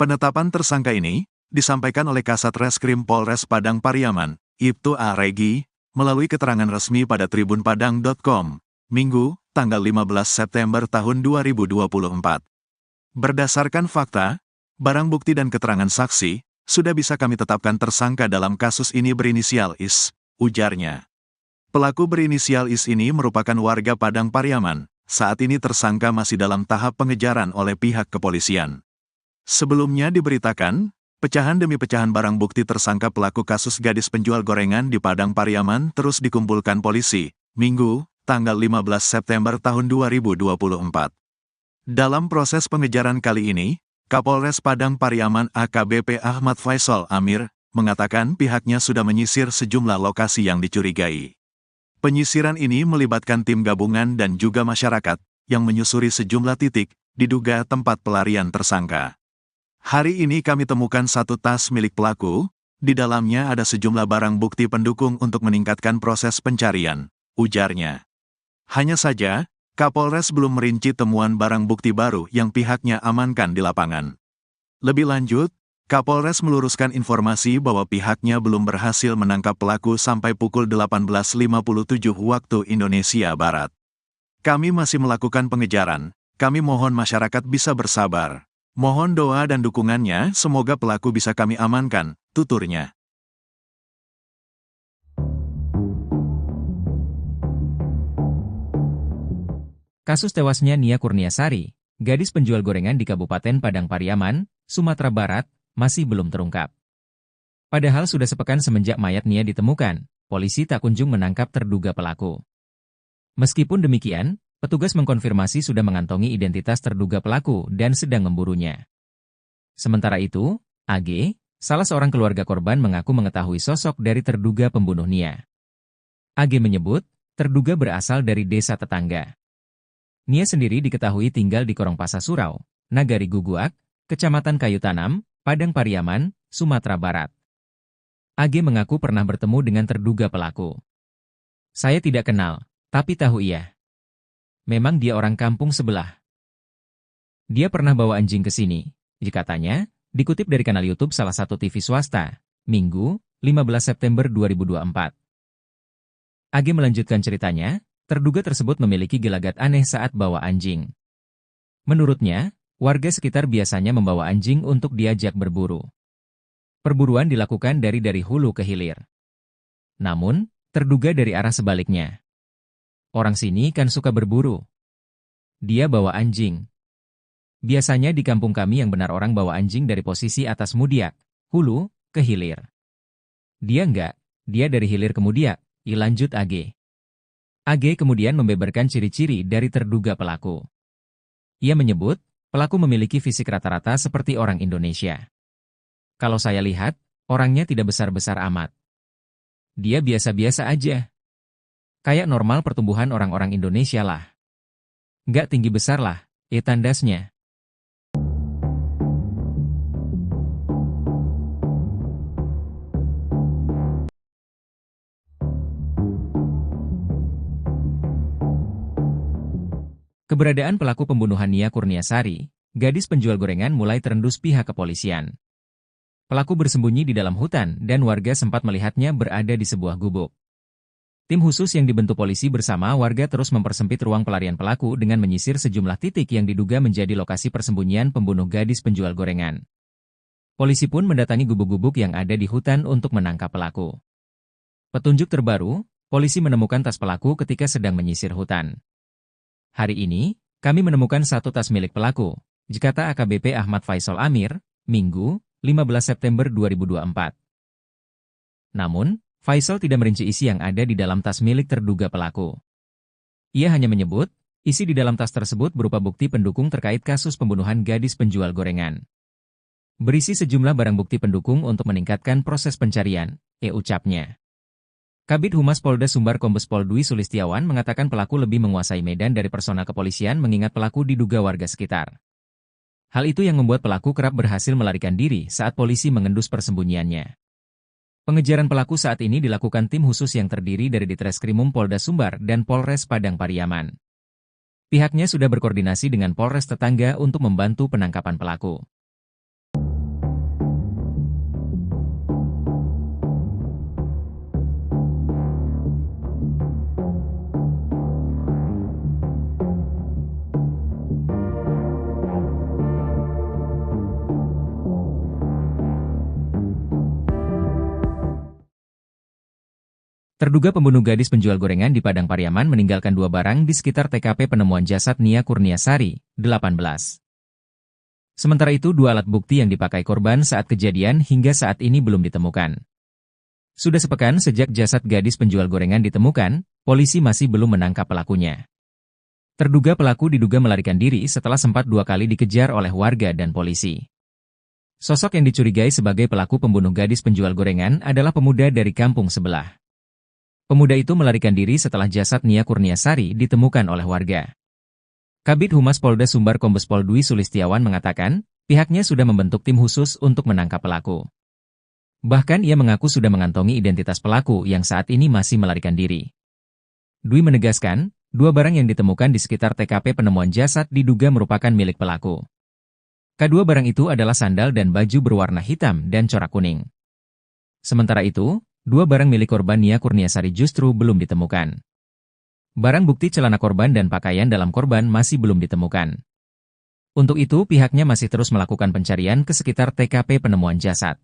Penetapan tersangka ini disampaikan oleh Kasat Reskrim Polres Padang Pariaman, Ibtu A. Regi, melalui keterangan resmi pada tribunpadang.com, Minggu, tanggal 15 September tahun 2024. Berdasarkan fakta, barang bukti dan keterangan saksi, sudah bisa kami tetapkan tersangka dalam kasus ini berinisial IS, ujarnya. Pelaku berinisial IS ini merupakan warga Padang Pariaman, saat ini tersangka masih dalam tahap pengejaran oleh pihak kepolisian. Sebelumnya diberitakan, pecahan demi pecahan barang bukti tersangka pelaku kasus gadis penjual gorengan di Padang Pariaman terus dikumpulkan polisi, Minggu, tanggal 15 September tahun 2024. Dalam proses pengejaran kali ini, Kapolres Padang Pariaman AKBP Ahmad Faisal Amir, mengatakan pihaknya sudah menyisir sejumlah lokasi yang dicurigai. Penyisiran ini melibatkan tim gabungan dan juga masyarakat, yang menyusuri sejumlah titik, diduga tempat pelarian tersangka. Hari ini kami temukan satu tas milik pelaku, di dalamnya ada sejumlah barang bukti pendukung untuk meningkatkan proses pencarian, ujarnya. Hanya saja, Kapolres belum merinci temuan barang bukti baru yang pihaknya amankan di lapangan. Lebih lanjut, Kapolres meluruskan informasi bahwa pihaknya belum berhasil menangkap pelaku sampai pukul 18.57 waktu Indonesia Barat. Kami masih melakukan pengejaran, kami mohon masyarakat bisa bersabar. Mohon doa dan dukungannya, semoga pelaku bisa kami amankan, tuturnya.
Kasus tewasnya Nia Kurniasari, gadis penjual gorengan di Kabupaten Padang Pariaman, Sumatera Barat, masih belum terungkap. Padahal sudah sepekan semenjak mayat Nia ditemukan, polisi tak kunjung menangkap terduga pelaku. Meskipun demikian, petugas mengkonfirmasi sudah mengantongi identitas terduga pelaku dan sedang memburunya. Sementara itu, AG, salah seorang keluarga korban mengaku mengetahui sosok dari terduga pembunuh Nia. AG menyebut, terduga berasal dari desa tetangga. Nia sendiri diketahui tinggal di Korongpasa Surau, Nagari Guguak, Kecamatan Kayu Tanam, Padang Pariaman, Sumatera Barat. AG mengaku pernah bertemu dengan terduga pelaku. Saya tidak kenal, tapi tahu ia. Memang dia orang kampung sebelah. Dia pernah bawa anjing ke sini, katanya, dikutip dari kanal YouTube salah satu TV swasta, Minggu, 15 September 2024. AG melanjutkan ceritanya, terduga tersebut memiliki gelagat aneh saat bawa anjing. Menurutnya, warga sekitar biasanya membawa anjing untuk diajak berburu. Perburuan dilakukan dari hulu ke hilir. Namun, terduga dari arah sebaliknya. Orang sini kan suka berburu. Dia bawa anjing. Biasanya di kampung kami yang benar orang bawa anjing dari posisi atas Mudiak, hulu, ke hilir. Dia enggak, dia dari hilir ke Mudiak, lanjut AG. AG kemudian membeberkan ciri-ciri dari terduga pelaku. Ia menyebut, pelaku memiliki fisik rata-rata seperti orang Indonesia. Kalau saya lihat, orangnya tidak besar-besar amat. Dia biasa-biasa aja. Kayak normal pertumbuhan orang-orang Indonesia lah. Nggak tinggi besar lah, tandasnya. Keberadaan pelaku pembunuhan Nia Kurniasari, gadis penjual gorengan mulai terendus pihak kepolisian. Pelaku bersembunyi di dalam hutan dan warga sempat melihatnya berada di sebuah gubuk. Tim khusus yang dibentuk polisi bersama warga terus mempersempit ruang pelarian pelaku dengan menyisir sejumlah titik yang diduga menjadi lokasi persembunyian pembunuh gadis penjual gorengan. Polisi pun mendatangi gubuk-gubuk yang ada di hutan untuk menangkap pelaku. Petunjuk terbaru, polisi menemukan tas pelaku ketika sedang menyisir hutan. Hari ini, kami menemukan satu tas milik pelaku, kata AKBP Ahmad Faisal Amir, Minggu, 15 September 2024. Namun, Faisal tidak merinci isi yang ada di dalam tas milik terduga pelaku. Ia hanya menyebut, isi di dalam tas tersebut berupa bukti pendukung terkait kasus pembunuhan gadis penjual gorengan. Berisi sejumlah barang bukti pendukung untuk meningkatkan proses pencarian, ucapnya. Kabid Humas Polda Sumbar Kombes Pol Dwi Sulistiawan mengatakan pelaku lebih menguasai medan dari personal kepolisian mengingat pelaku diduga warga sekitar. Hal itu yang membuat pelaku kerap berhasil melarikan diri saat polisi mengendus persembunyiannya. Pengejaran pelaku saat ini dilakukan tim khusus yang terdiri dari Ditreskrimum Polda Sumbar dan Polres Padang Pariaman. Pihaknya sudah berkoordinasi dengan Polres tetangga untuk membantu penangkapan pelaku. Terduga pembunuh gadis penjual gorengan di Padang Pariaman meninggalkan 2 barang di sekitar TKP penemuan jasad Nia Kurniasari, 18. Sementara itu 2 alat bukti yang dipakai korban saat kejadian hingga saat ini belum ditemukan. Sudah sepekan sejak jasad gadis penjual gorengan ditemukan, polisi masih belum menangkap pelakunya. Terduga pelaku diduga melarikan diri setelah sempat 2 kali dikejar oleh warga dan polisi. Sosok yang dicurigai sebagai pelaku pembunuh gadis penjual gorengan adalah pemuda dari kampung sebelah. Pemuda itu melarikan diri setelah jasad Nia Kurniasari ditemukan oleh warga. Kabid Humas Polda Sumbar Kombes Pol Dwi Sulistiawan mengatakan, pihaknya sudah membentuk tim khusus untuk menangkap pelaku. Bahkan ia mengaku sudah mengantongi identitas pelaku yang saat ini masih melarikan diri. Dwi menegaskan, 2 barang yang ditemukan di sekitar TKP penemuan jasad diduga merupakan milik pelaku. Kedua barang itu adalah sandal dan baju berwarna hitam dan corak kuning. Sementara itu, 2 barang milik korban Nia Kurniasari justru belum ditemukan. Barang bukti celana korban dan pakaian dalam korban masih belum ditemukan. Untuk itu pihaknya masih terus melakukan pencarian ke sekitar TKP penemuan jasad.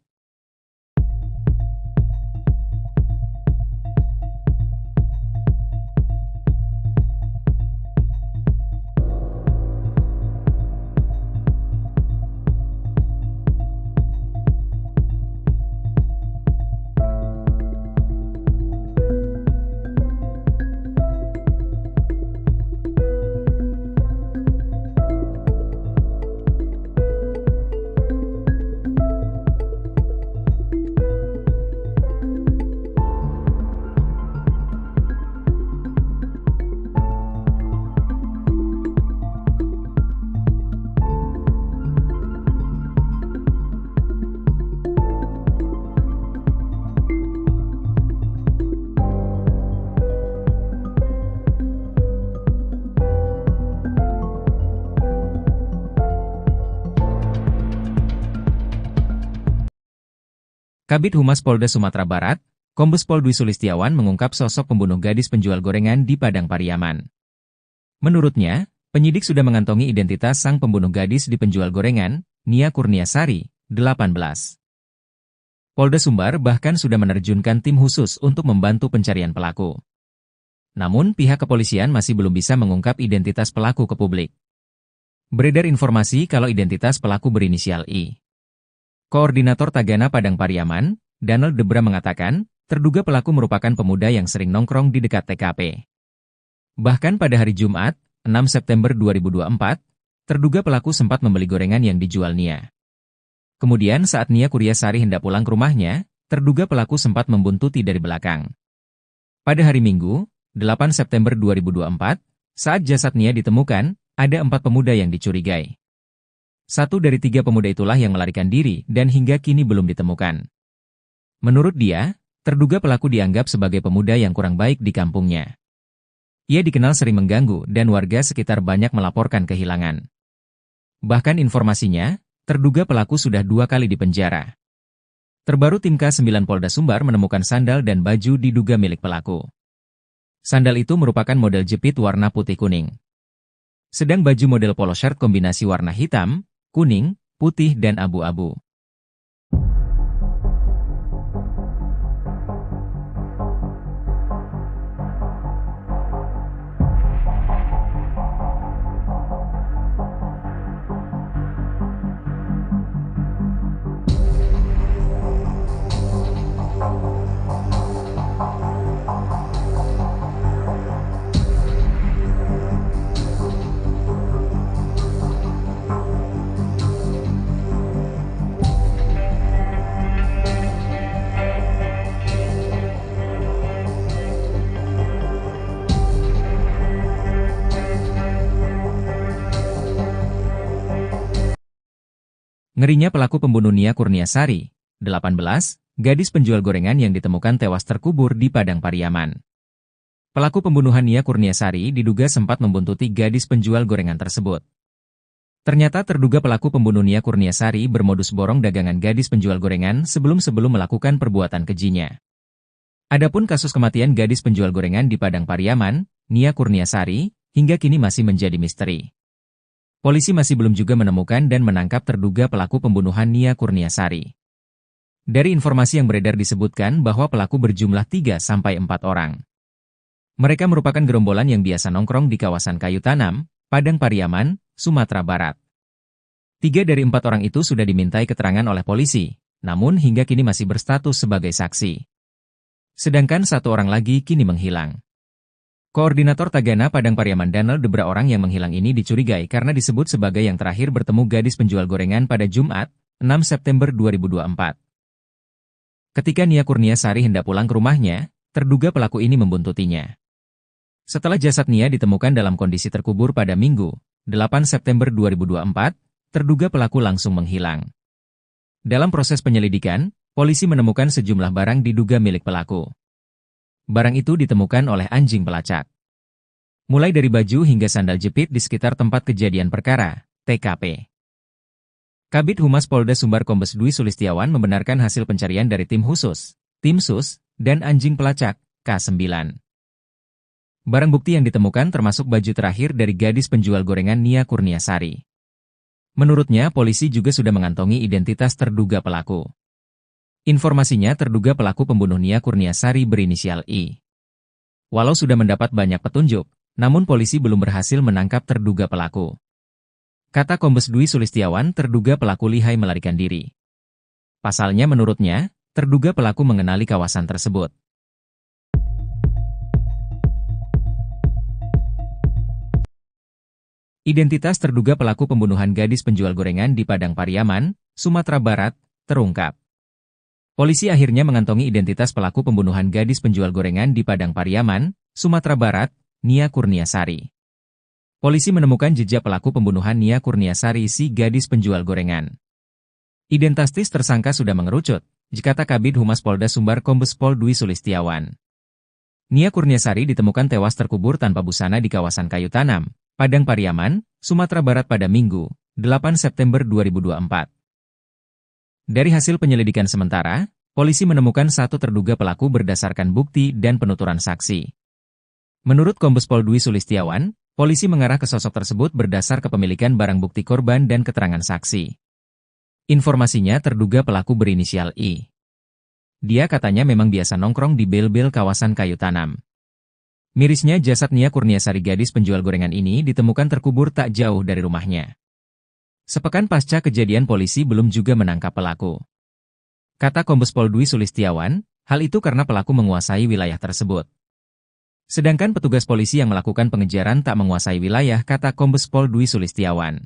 Kabid Humas Polda Sumatera Barat, Kombes Pol Dwi Sulistiawan mengungkap sosok pembunuh gadis penjual gorengan di Padang Pariaman. Menurutnya, penyidik sudah mengantongi identitas sang pembunuh gadis di penjual gorengan, Nia Kurniasari, 18. Polda Sumbar bahkan sudah menerjunkan tim khusus untuk membantu pencarian pelaku. Namun pihak kepolisian masih belum bisa mengungkap identitas pelaku ke publik. Beredar informasi kalau identitas pelaku berinisial I. Koordinator Tagana Padang Pariaman, Donald Debra mengatakan, terduga pelaku merupakan pemuda yang sering nongkrong di dekat TKP. Bahkan pada hari Jumat, 6 September 2024, terduga pelaku sempat membeli gorengan yang dijual Nia. Kemudian saat Nia Kurniasari hendak pulang ke rumahnya, terduga pelaku sempat membuntuti dari belakang. Pada hari Minggu, 8 September 2024, saat jasad Nia ditemukan, ada 4 pemuda yang dicurigai. 1 dari 3 pemuda itulah yang melarikan diri dan hingga kini belum ditemukan. Menurut dia, terduga pelaku dianggap sebagai pemuda yang kurang baik di kampungnya. Ia dikenal sering mengganggu dan warga sekitar banyak melaporkan kehilangan. Bahkan informasinya, terduga pelaku sudah 2 kali dipenjara. Terbaru tim K9 Polda Sumbar menemukan sandal dan baju diduga milik pelaku. Sandal itu merupakan model jepit warna putih kuning. Sedang baju model polo shirt kombinasi warna hitam, kuning, putih dan abu-abu. Ngerinya pelaku pembunuh Nia Kurniasari, 18, gadis penjual gorengan yang ditemukan tewas terkubur di Padang Pariaman. Pelaku pembunuhan Nia Kurniasari diduga sempat membuntuti gadis penjual gorengan tersebut. Ternyata terduga pelaku pembunuh Nia Kurniasari bermodus borong dagangan gadis penjual gorengan sebelum melakukan perbuatan kejinya. Adapun kasus kematian gadis penjual gorengan di Padang Pariaman, Nia Kurniasari, hingga kini masih menjadi misteri. Polisi masih belum juga menemukan dan menangkap terduga pelaku pembunuhan Nia Kurniasari. Dari informasi yang beredar disebutkan bahwa pelaku berjumlah 3-4 orang. Mereka merupakan gerombolan yang biasa nongkrong di kawasan Kayu Tanam, Padang Pariaman, Sumatera Barat. 3 dari 4 orang itu sudah dimintai keterangan oleh polisi, namun hingga kini masih berstatus sebagai saksi. Sedangkan 1 orang lagi kini menghilang. Koordinator Tagana Padang Pariaman Daniel Debra orang yang menghilang ini dicurigai karena disebut sebagai yang terakhir bertemu gadis penjual gorengan pada Jumat, 6 September 2024. Ketika Nia Kurniasari hendak pulang ke rumahnya, terduga pelaku ini membuntutinya. Setelah jasad Nia ditemukan dalam kondisi terkubur pada Minggu, 8 September 2024, terduga pelaku langsung menghilang. Dalam proses penyelidikan, polisi menemukan sejumlah barang diduga milik pelaku. Barang itu ditemukan oleh anjing pelacak. Mulai dari baju hingga sandal jepit di sekitar tempat kejadian perkara, TKP. Kabid Humas Polda Sumbar Kombes Dwi Sulistiawan membenarkan hasil pencarian dari tim khusus, tim sus, dan anjing pelacak, K9. Barang bukti yang ditemukan termasuk baju terakhir dari gadis penjual gorengan Nia Kurniasari. Menurutnya, polisi juga sudah mengantongi identitas terduga pelaku. Informasinya terduga pelaku pembunuh Nia Kurniasari berinisial I. Walau sudah mendapat banyak petunjuk, namun polisi belum berhasil menangkap terduga pelaku. Kata Kombes Dwi Sulistiawan, terduga pelaku lihai melarikan diri. Pasalnya menurutnya, terduga pelaku mengenali kawasan tersebut. Identitas terduga pelaku pembunuhan gadis penjual gorengan di Padang Pariaman, Sumatera Barat, terungkap. Polisi akhirnya mengantongi identitas pelaku pembunuhan gadis penjual gorengan di Padang Pariaman, Sumatera Barat, Nia Kurniasari. Polisi menemukan jejak pelaku pembunuhan Nia Kurniasari si gadis penjual gorengan. Identitas tersangka sudah mengerucut, kata Kabid Humas Polda Sumbar Kombes Pol Dwi Sulistiawan. Nia Kurniasari ditemukan tewas terkubur tanpa busana di kawasan Kayu Tanam, Padang Pariaman, Sumatera Barat pada Minggu, 8 September 2024. Dari hasil penyelidikan sementara, polisi menemukan 1 terduga pelaku berdasarkan bukti dan penuturan saksi. Menurut Kombes Pol Dwi Sulistiawan, polisi mengarah ke sosok tersebut berdasar kepemilikan barang bukti korban dan keterangan saksi. Informasinya terduga pelaku berinisial I. Dia katanya memang biasa nongkrong di bel-bel kawasan Kayu Tanam. Mirisnya jasad Nia Kurniasari gadis penjual gorengan ini ditemukan terkubur tak jauh dari rumahnya. Sepekan pasca kejadian polisi belum juga menangkap pelaku. Kata Kombes Pol Dwi Sulistiawan, hal itu karena pelaku menguasai wilayah tersebut. Sedangkan petugas polisi yang melakukan pengejaran tak menguasai wilayah, kata Kombes Pol Dwi Sulistiawan.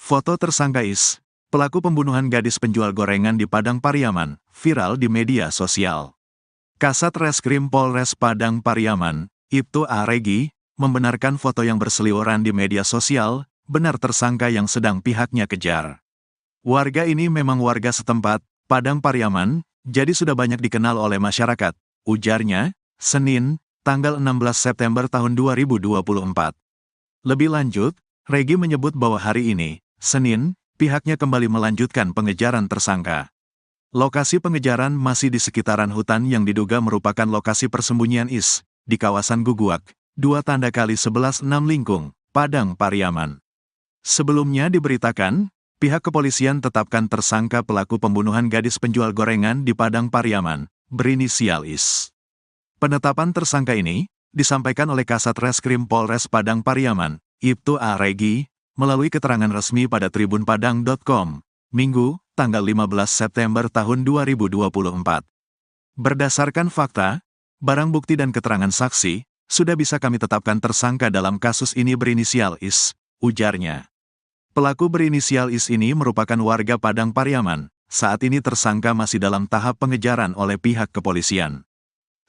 Foto tersangka Is, pelaku pembunuhan gadis penjual gorengan di Padang Pariaman, viral di media sosial. Kasat Reskrim Polres Padang Pariaman, Ibtu A. Regi, membenarkan foto yang berseliweran di media sosial, benar tersangka yang sedang pihaknya kejar. Warga ini memang warga setempat, Padang Pariaman, jadi sudah banyak dikenal oleh masyarakat, ujarnya, Senin, tanggal 16 September tahun 2024. Lebih lanjut, Regi menyebut bahwa hari ini, Senin, pihaknya kembali melanjutkan pengejaran tersangka. Lokasi pengejaran masih di sekitaran hutan yang diduga merupakan lokasi persembunyian IS, di kawasan Guguak, 2x11 6 Lingkung, Padang Pariaman. Sebelumnya diberitakan, pihak kepolisian tetapkan tersangka pelaku pembunuhan gadis penjual gorengan di Padang Pariaman, berinisial IS. Penetapan tersangka ini disampaikan oleh Kasat Reskrim Polres Padang Pariaman, Ibtu A. Regi, melalui keterangan resmi pada tribunpadang.com, Minggu, tanggal 15 September tahun 2024. Berdasarkan fakta, barang bukti dan keterangan saksi, sudah bisa kami tetapkan tersangka dalam kasus ini berinisial IS, ujarnya. Pelaku berinisial IS ini merupakan warga Padang Pariaman, saat ini tersangka masih dalam tahap pengejaran oleh pihak kepolisian.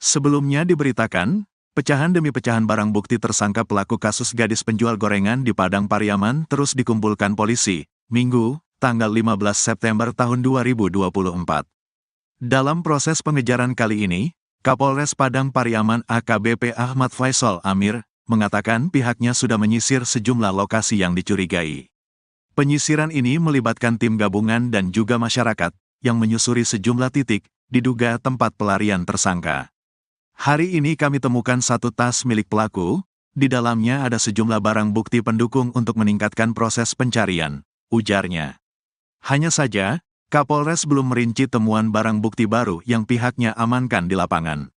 Sebelumnya diberitakan, pecahan demi pecahan barang bukti tersangka pelaku kasus gadis penjual gorengan di Padang Pariaman terus dikumpulkan polisi, Minggu, tanggal 15 September tahun 2024. Dalam proses pengejaran kali ini, Kapolres Padang Pariaman AKBP Ahmad Faisal Amir, mengatakan pihaknya sudah menyisir sejumlah lokasi yang dicurigai. Penyisiran ini melibatkan tim gabungan dan juga masyarakat, yang menyusuri sejumlah titik, diduga tempat pelarian tersangka. Hari ini kami temukan satu tas milik pelaku, di dalamnya ada sejumlah barang bukti pendukung untuk meningkatkan proses pencarian, ujarnya. Hanya saja, Kapolres belum merinci temuan barang bukti baru yang pihaknya amankan di lapangan.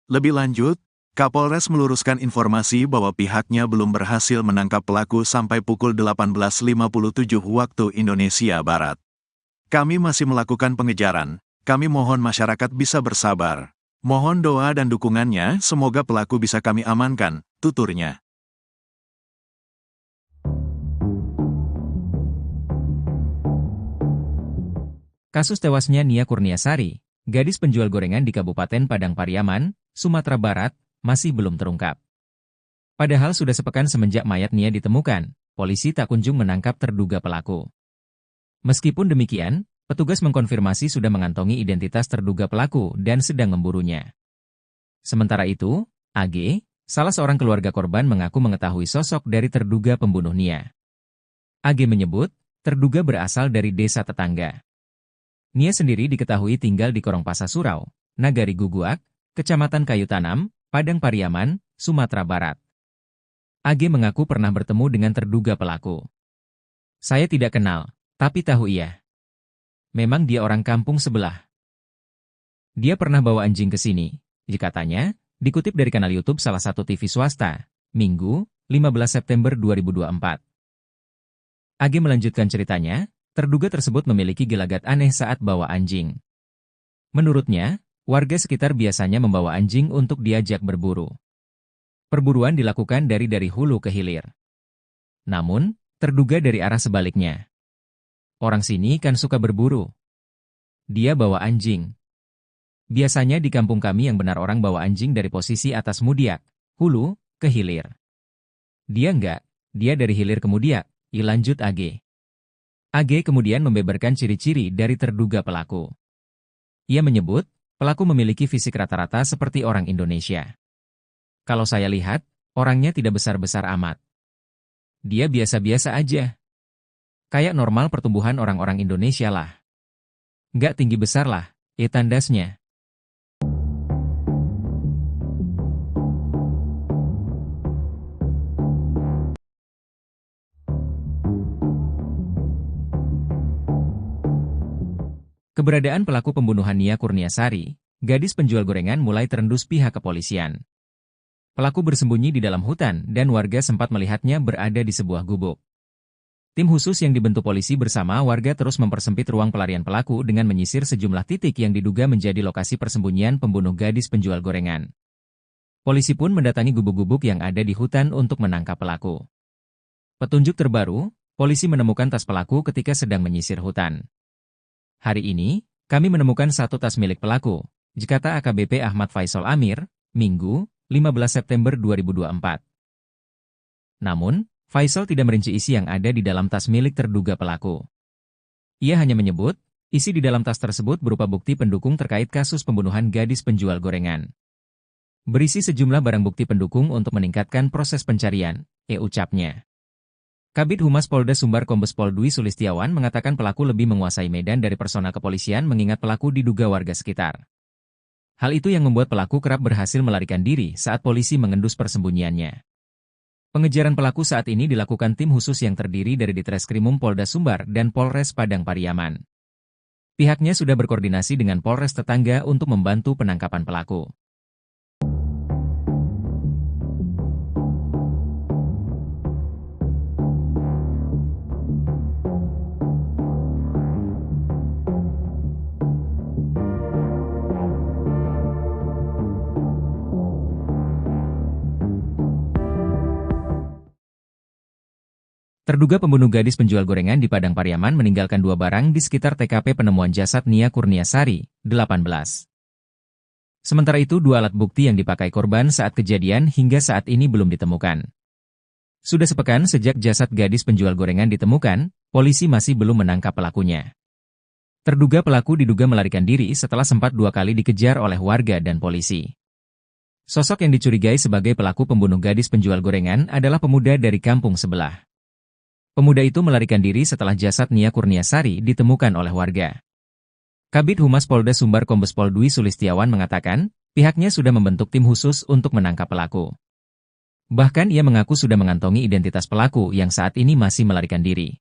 Lebih lanjut, Kapolres meluruskan informasi bahwa pihaknya belum berhasil menangkap pelaku sampai pukul 18.57 waktu Indonesia Barat. Kami masih melakukan pengejaran, kami mohon masyarakat bisa bersabar. Mohon doa dan dukungannya, semoga pelaku bisa kami amankan, tuturnya.
Kasus tewasnya Nia Kurniasari, gadis penjual gorengan di Kabupaten Padang Pariaman, Sumatera Barat, masih belum terungkap. Padahal sudah sepekan semenjak mayat Nia ditemukan, polisi tak kunjung menangkap terduga pelaku. Meskipun demikian, petugas mengkonfirmasi sudah mengantongi identitas terduga pelaku dan sedang memburunya. Sementara itu, AG, salah seorang keluarga korban mengaku mengetahui sosok dari terduga pembunuh Nia. AG menyebut, terduga berasal dari desa tetangga. Nia sendiri diketahui tinggal di Korongpasa Surau, Nagari Guguak, Kecamatan Kayu Tanam, Padang Pariaman, Sumatera Barat. AG mengaku pernah bertemu dengan terduga pelaku. Saya tidak kenal, tapi tahu ia. Memang dia orang kampung sebelah. Dia pernah bawa anjing ke sini, katanya, dikutip dari kanal YouTube salah satu TV swasta, Minggu, 15 September 2024. AG melanjutkan ceritanya, terduga tersebut memiliki gelagat aneh saat bawa anjing. Menurutnya, warga sekitar biasanya membawa anjing untuk diajak berburu. Perburuan dilakukan dari hulu ke hilir. Namun, terduga dari arah sebaliknya. Orang sini kan suka berburu. Dia bawa anjing. Biasanya di kampung kami yang benar orang bawa anjing dari posisi atas Mudiak, hulu, ke hilir. Dia enggak, dia dari hilir ke Mudiak, lanjut AG. AG kemudian membeberkan ciri-ciri dari terduga pelaku. Ia menyebut, pelaku memiliki fisik rata-rata seperti orang Indonesia. Kalau saya lihat, orangnya tidak besar-besar amat. Dia biasa-biasa aja. Kayak normal pertumbuhan orang-orang Indonesia lah. Nggak tinggi besar lah, tandasnya. Keberadaan pelaku pembunuhan Nia Kurniasari, gadis penjual gorengan mulai terendus pihak kepolisian. Pelaku bersembunyi di dalam hutan dan warga sempat melihatnya berada di sebuah gubuk. Tim khusus yang dibentuk polisi bersama warga terus mempersempit ruang pelarian pelaku dengan menyisir sejumlah titik yang diduga menjadi lokasi persembunyian pembunuh gadis penjual gorengan. Polisi pun mendatangi gubuk-gubuk yang ada di hutan untuk menangkap pelaku. Petunjuk terbaru, polisi menemukan tas pelaku ketika sedang menyisir hutan. Hari ini, kami menemukan satu tas milik pelaku, kata AKBP Ahmad Faisal Amir, Minggu, 15 September 2024. Namun, Faisal tidak merinci isi yang ada di dalam tas milik terduga pelaku. Ia hanya menyebut, isi di dalam tas tersebut berupa bukti pendukung terkait kasus pembunuhan gadis penjual gorengan. Berisi sejumlah barang bukti pendukung untuk meningkatkan proses pencarian, ucapnya. Kabid Humas Polda Sumbar Kombes Pol Dwi Sulistiawan mengatakan pelaku lebih menguasai medan dari personal kepolisian mengingat pelaku diduga warga sekitar. Hal itu yang membuat pelaku kerap berhasil melarikan diri saat polisi mengendus persembunyiannya. Pengejaran pelaku saat ini dilakukan tim khusus yang terdiri dari Ditreskrimum Polda Sumbar dan Polres Padang Pariaman. Pihaknya sudah berkoordinasi dengan Polres tetangga untuk membantu penangkapan pelaku. Terduga pembunuh gadis penjual gorengan di Padang Pariaman meninggalkan 2 barang di sekitar TKP penemuan jasad Nia Kurniasari, 18. Sementara itu 2 alat bukti yang dipakai korban saat kejadian hingga saat ini belum ditemukan. Sudah sepekan sejak jasad gadis penjual gorengan ditemukan, polisi masih belum menangkap pelakunya. Terduga pelaku diduga melarikan diri setelah sempat 2 kali dikejar oleh warga dan polisi. Sosok yang dicurigai sebagai pelaku pembunuh gadis penjual gorengan adalah pemuda dari kampung sebelah. Pemuda itu melarikan diri setelah jasad Nia Kurniasari ditemukan oleh warga. Kabid Humas Polda Sumbar Kombes Pol Dwi Sulistiawan mengatakan, pihaknya sudah membentuk tim khusus untuk menangkap pelaku. Bahkan ia mengaku sudah mengantongi identitas pelaku yang saat ini masih melarikan diri.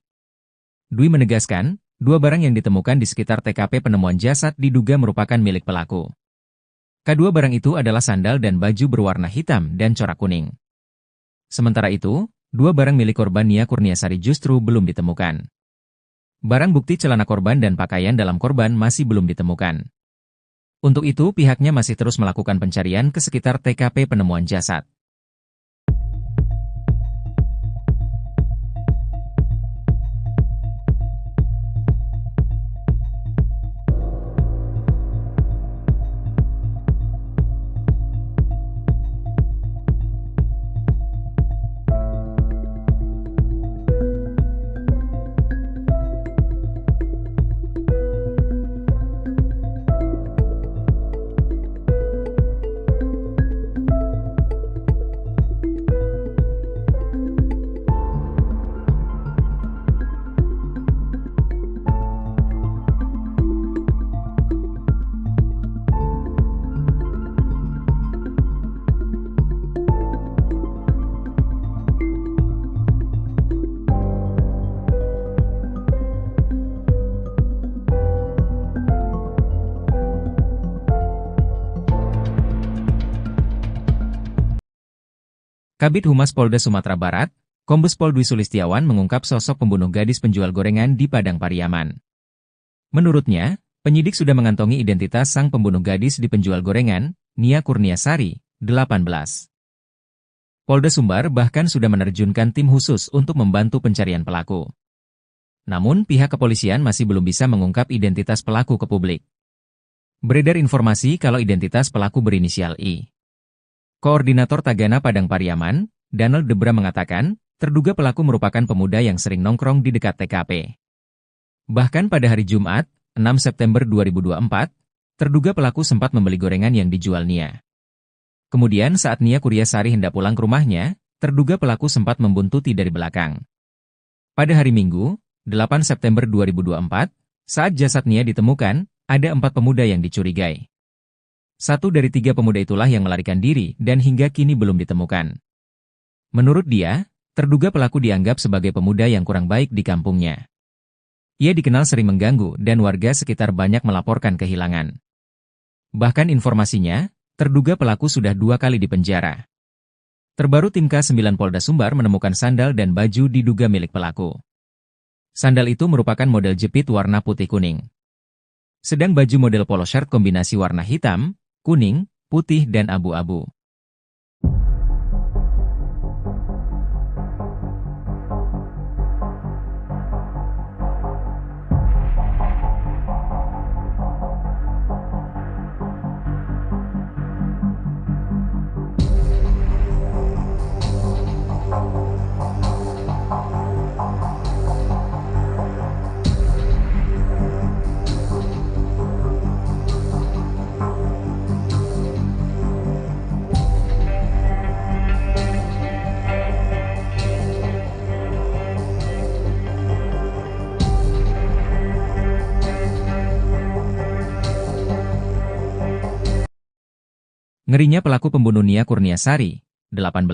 Dwi menegaskan, 2 barang yang ditemukan di sekitar TKP penemuan jasad diduga merupakan milik pelaku. Kedua barang itu adalah sandal dan baju berwarna hitam dan corak kuning. Sementara itu, 2 barang milik korban Nia Kurniasari justru belum ditemukan. Barang bukti celana korban dan pakaian dalam korban masih belum ditemukan. Untuk itu pihaknya masih terus melakukan pencarian ke sekitar TKP penemuan jasad. Kabid Humas Polda Sumatera Barat, Kombes Pol Dwi Sulistiawan mengungkap sosok pembunuh gadis penjual gorengan di Padang Pariaman. Menurutnya, penyidik sudah mengantongi identitas sang pembunuh gadis di penjual gorengan, Nia Kurniasari, 18. Polda Sumbar bahkan sudah menerjunkan tim khusus untuk membantu pencarian pelaku. Namun pihak kepolisian masih belum bisa mengungkap identitas pelaku ke publik. Beredar informasi kalau identitas pelaku berinisial I. Koordinator Tagana Padang Pariaman, Donald Debra mengatakan, terduga pelaku merupakan pemuda yang sering nongkrong di dekat TKP. Bahkan pada hari Jumat, 6 September 2024, terduga pelaku sempat membeli gorengan yang dijual Nia. Kemudian saat Nia Kurniasari hendak pulang ke rumahnya, terduga pelaku sempat membuntuti dari belakang. Pada hari Minggu, 8 September 2024, saat jasad Nia ditemukan, ada 4 pemuda yang dicurigai. 1 dari 3 pemuda itulah yang melarikan diri dan hingga kini belum ditemukan. Menurut dia, terduga pelaku dianggap sebagai pemuda yang kurang baik di kampungnya. Ia dikenal sering mengganggu dan warga sekitar banyak melaporkan kehilangan. Bahkan informasinya, terduga pelaku sudah 2 kali dipenjara. Terbaru tim K9 Polda Sumbar menemukan sandal dan baju diduga milik pelaku. Sandal itu merupakan model jepit warna putih kuning. Sedang baju model polo shirt kombinasi warna hitam, kuning, putih dan abu-abu. Ngerinya pelaku pembunuh Nia Kurniasari, 18,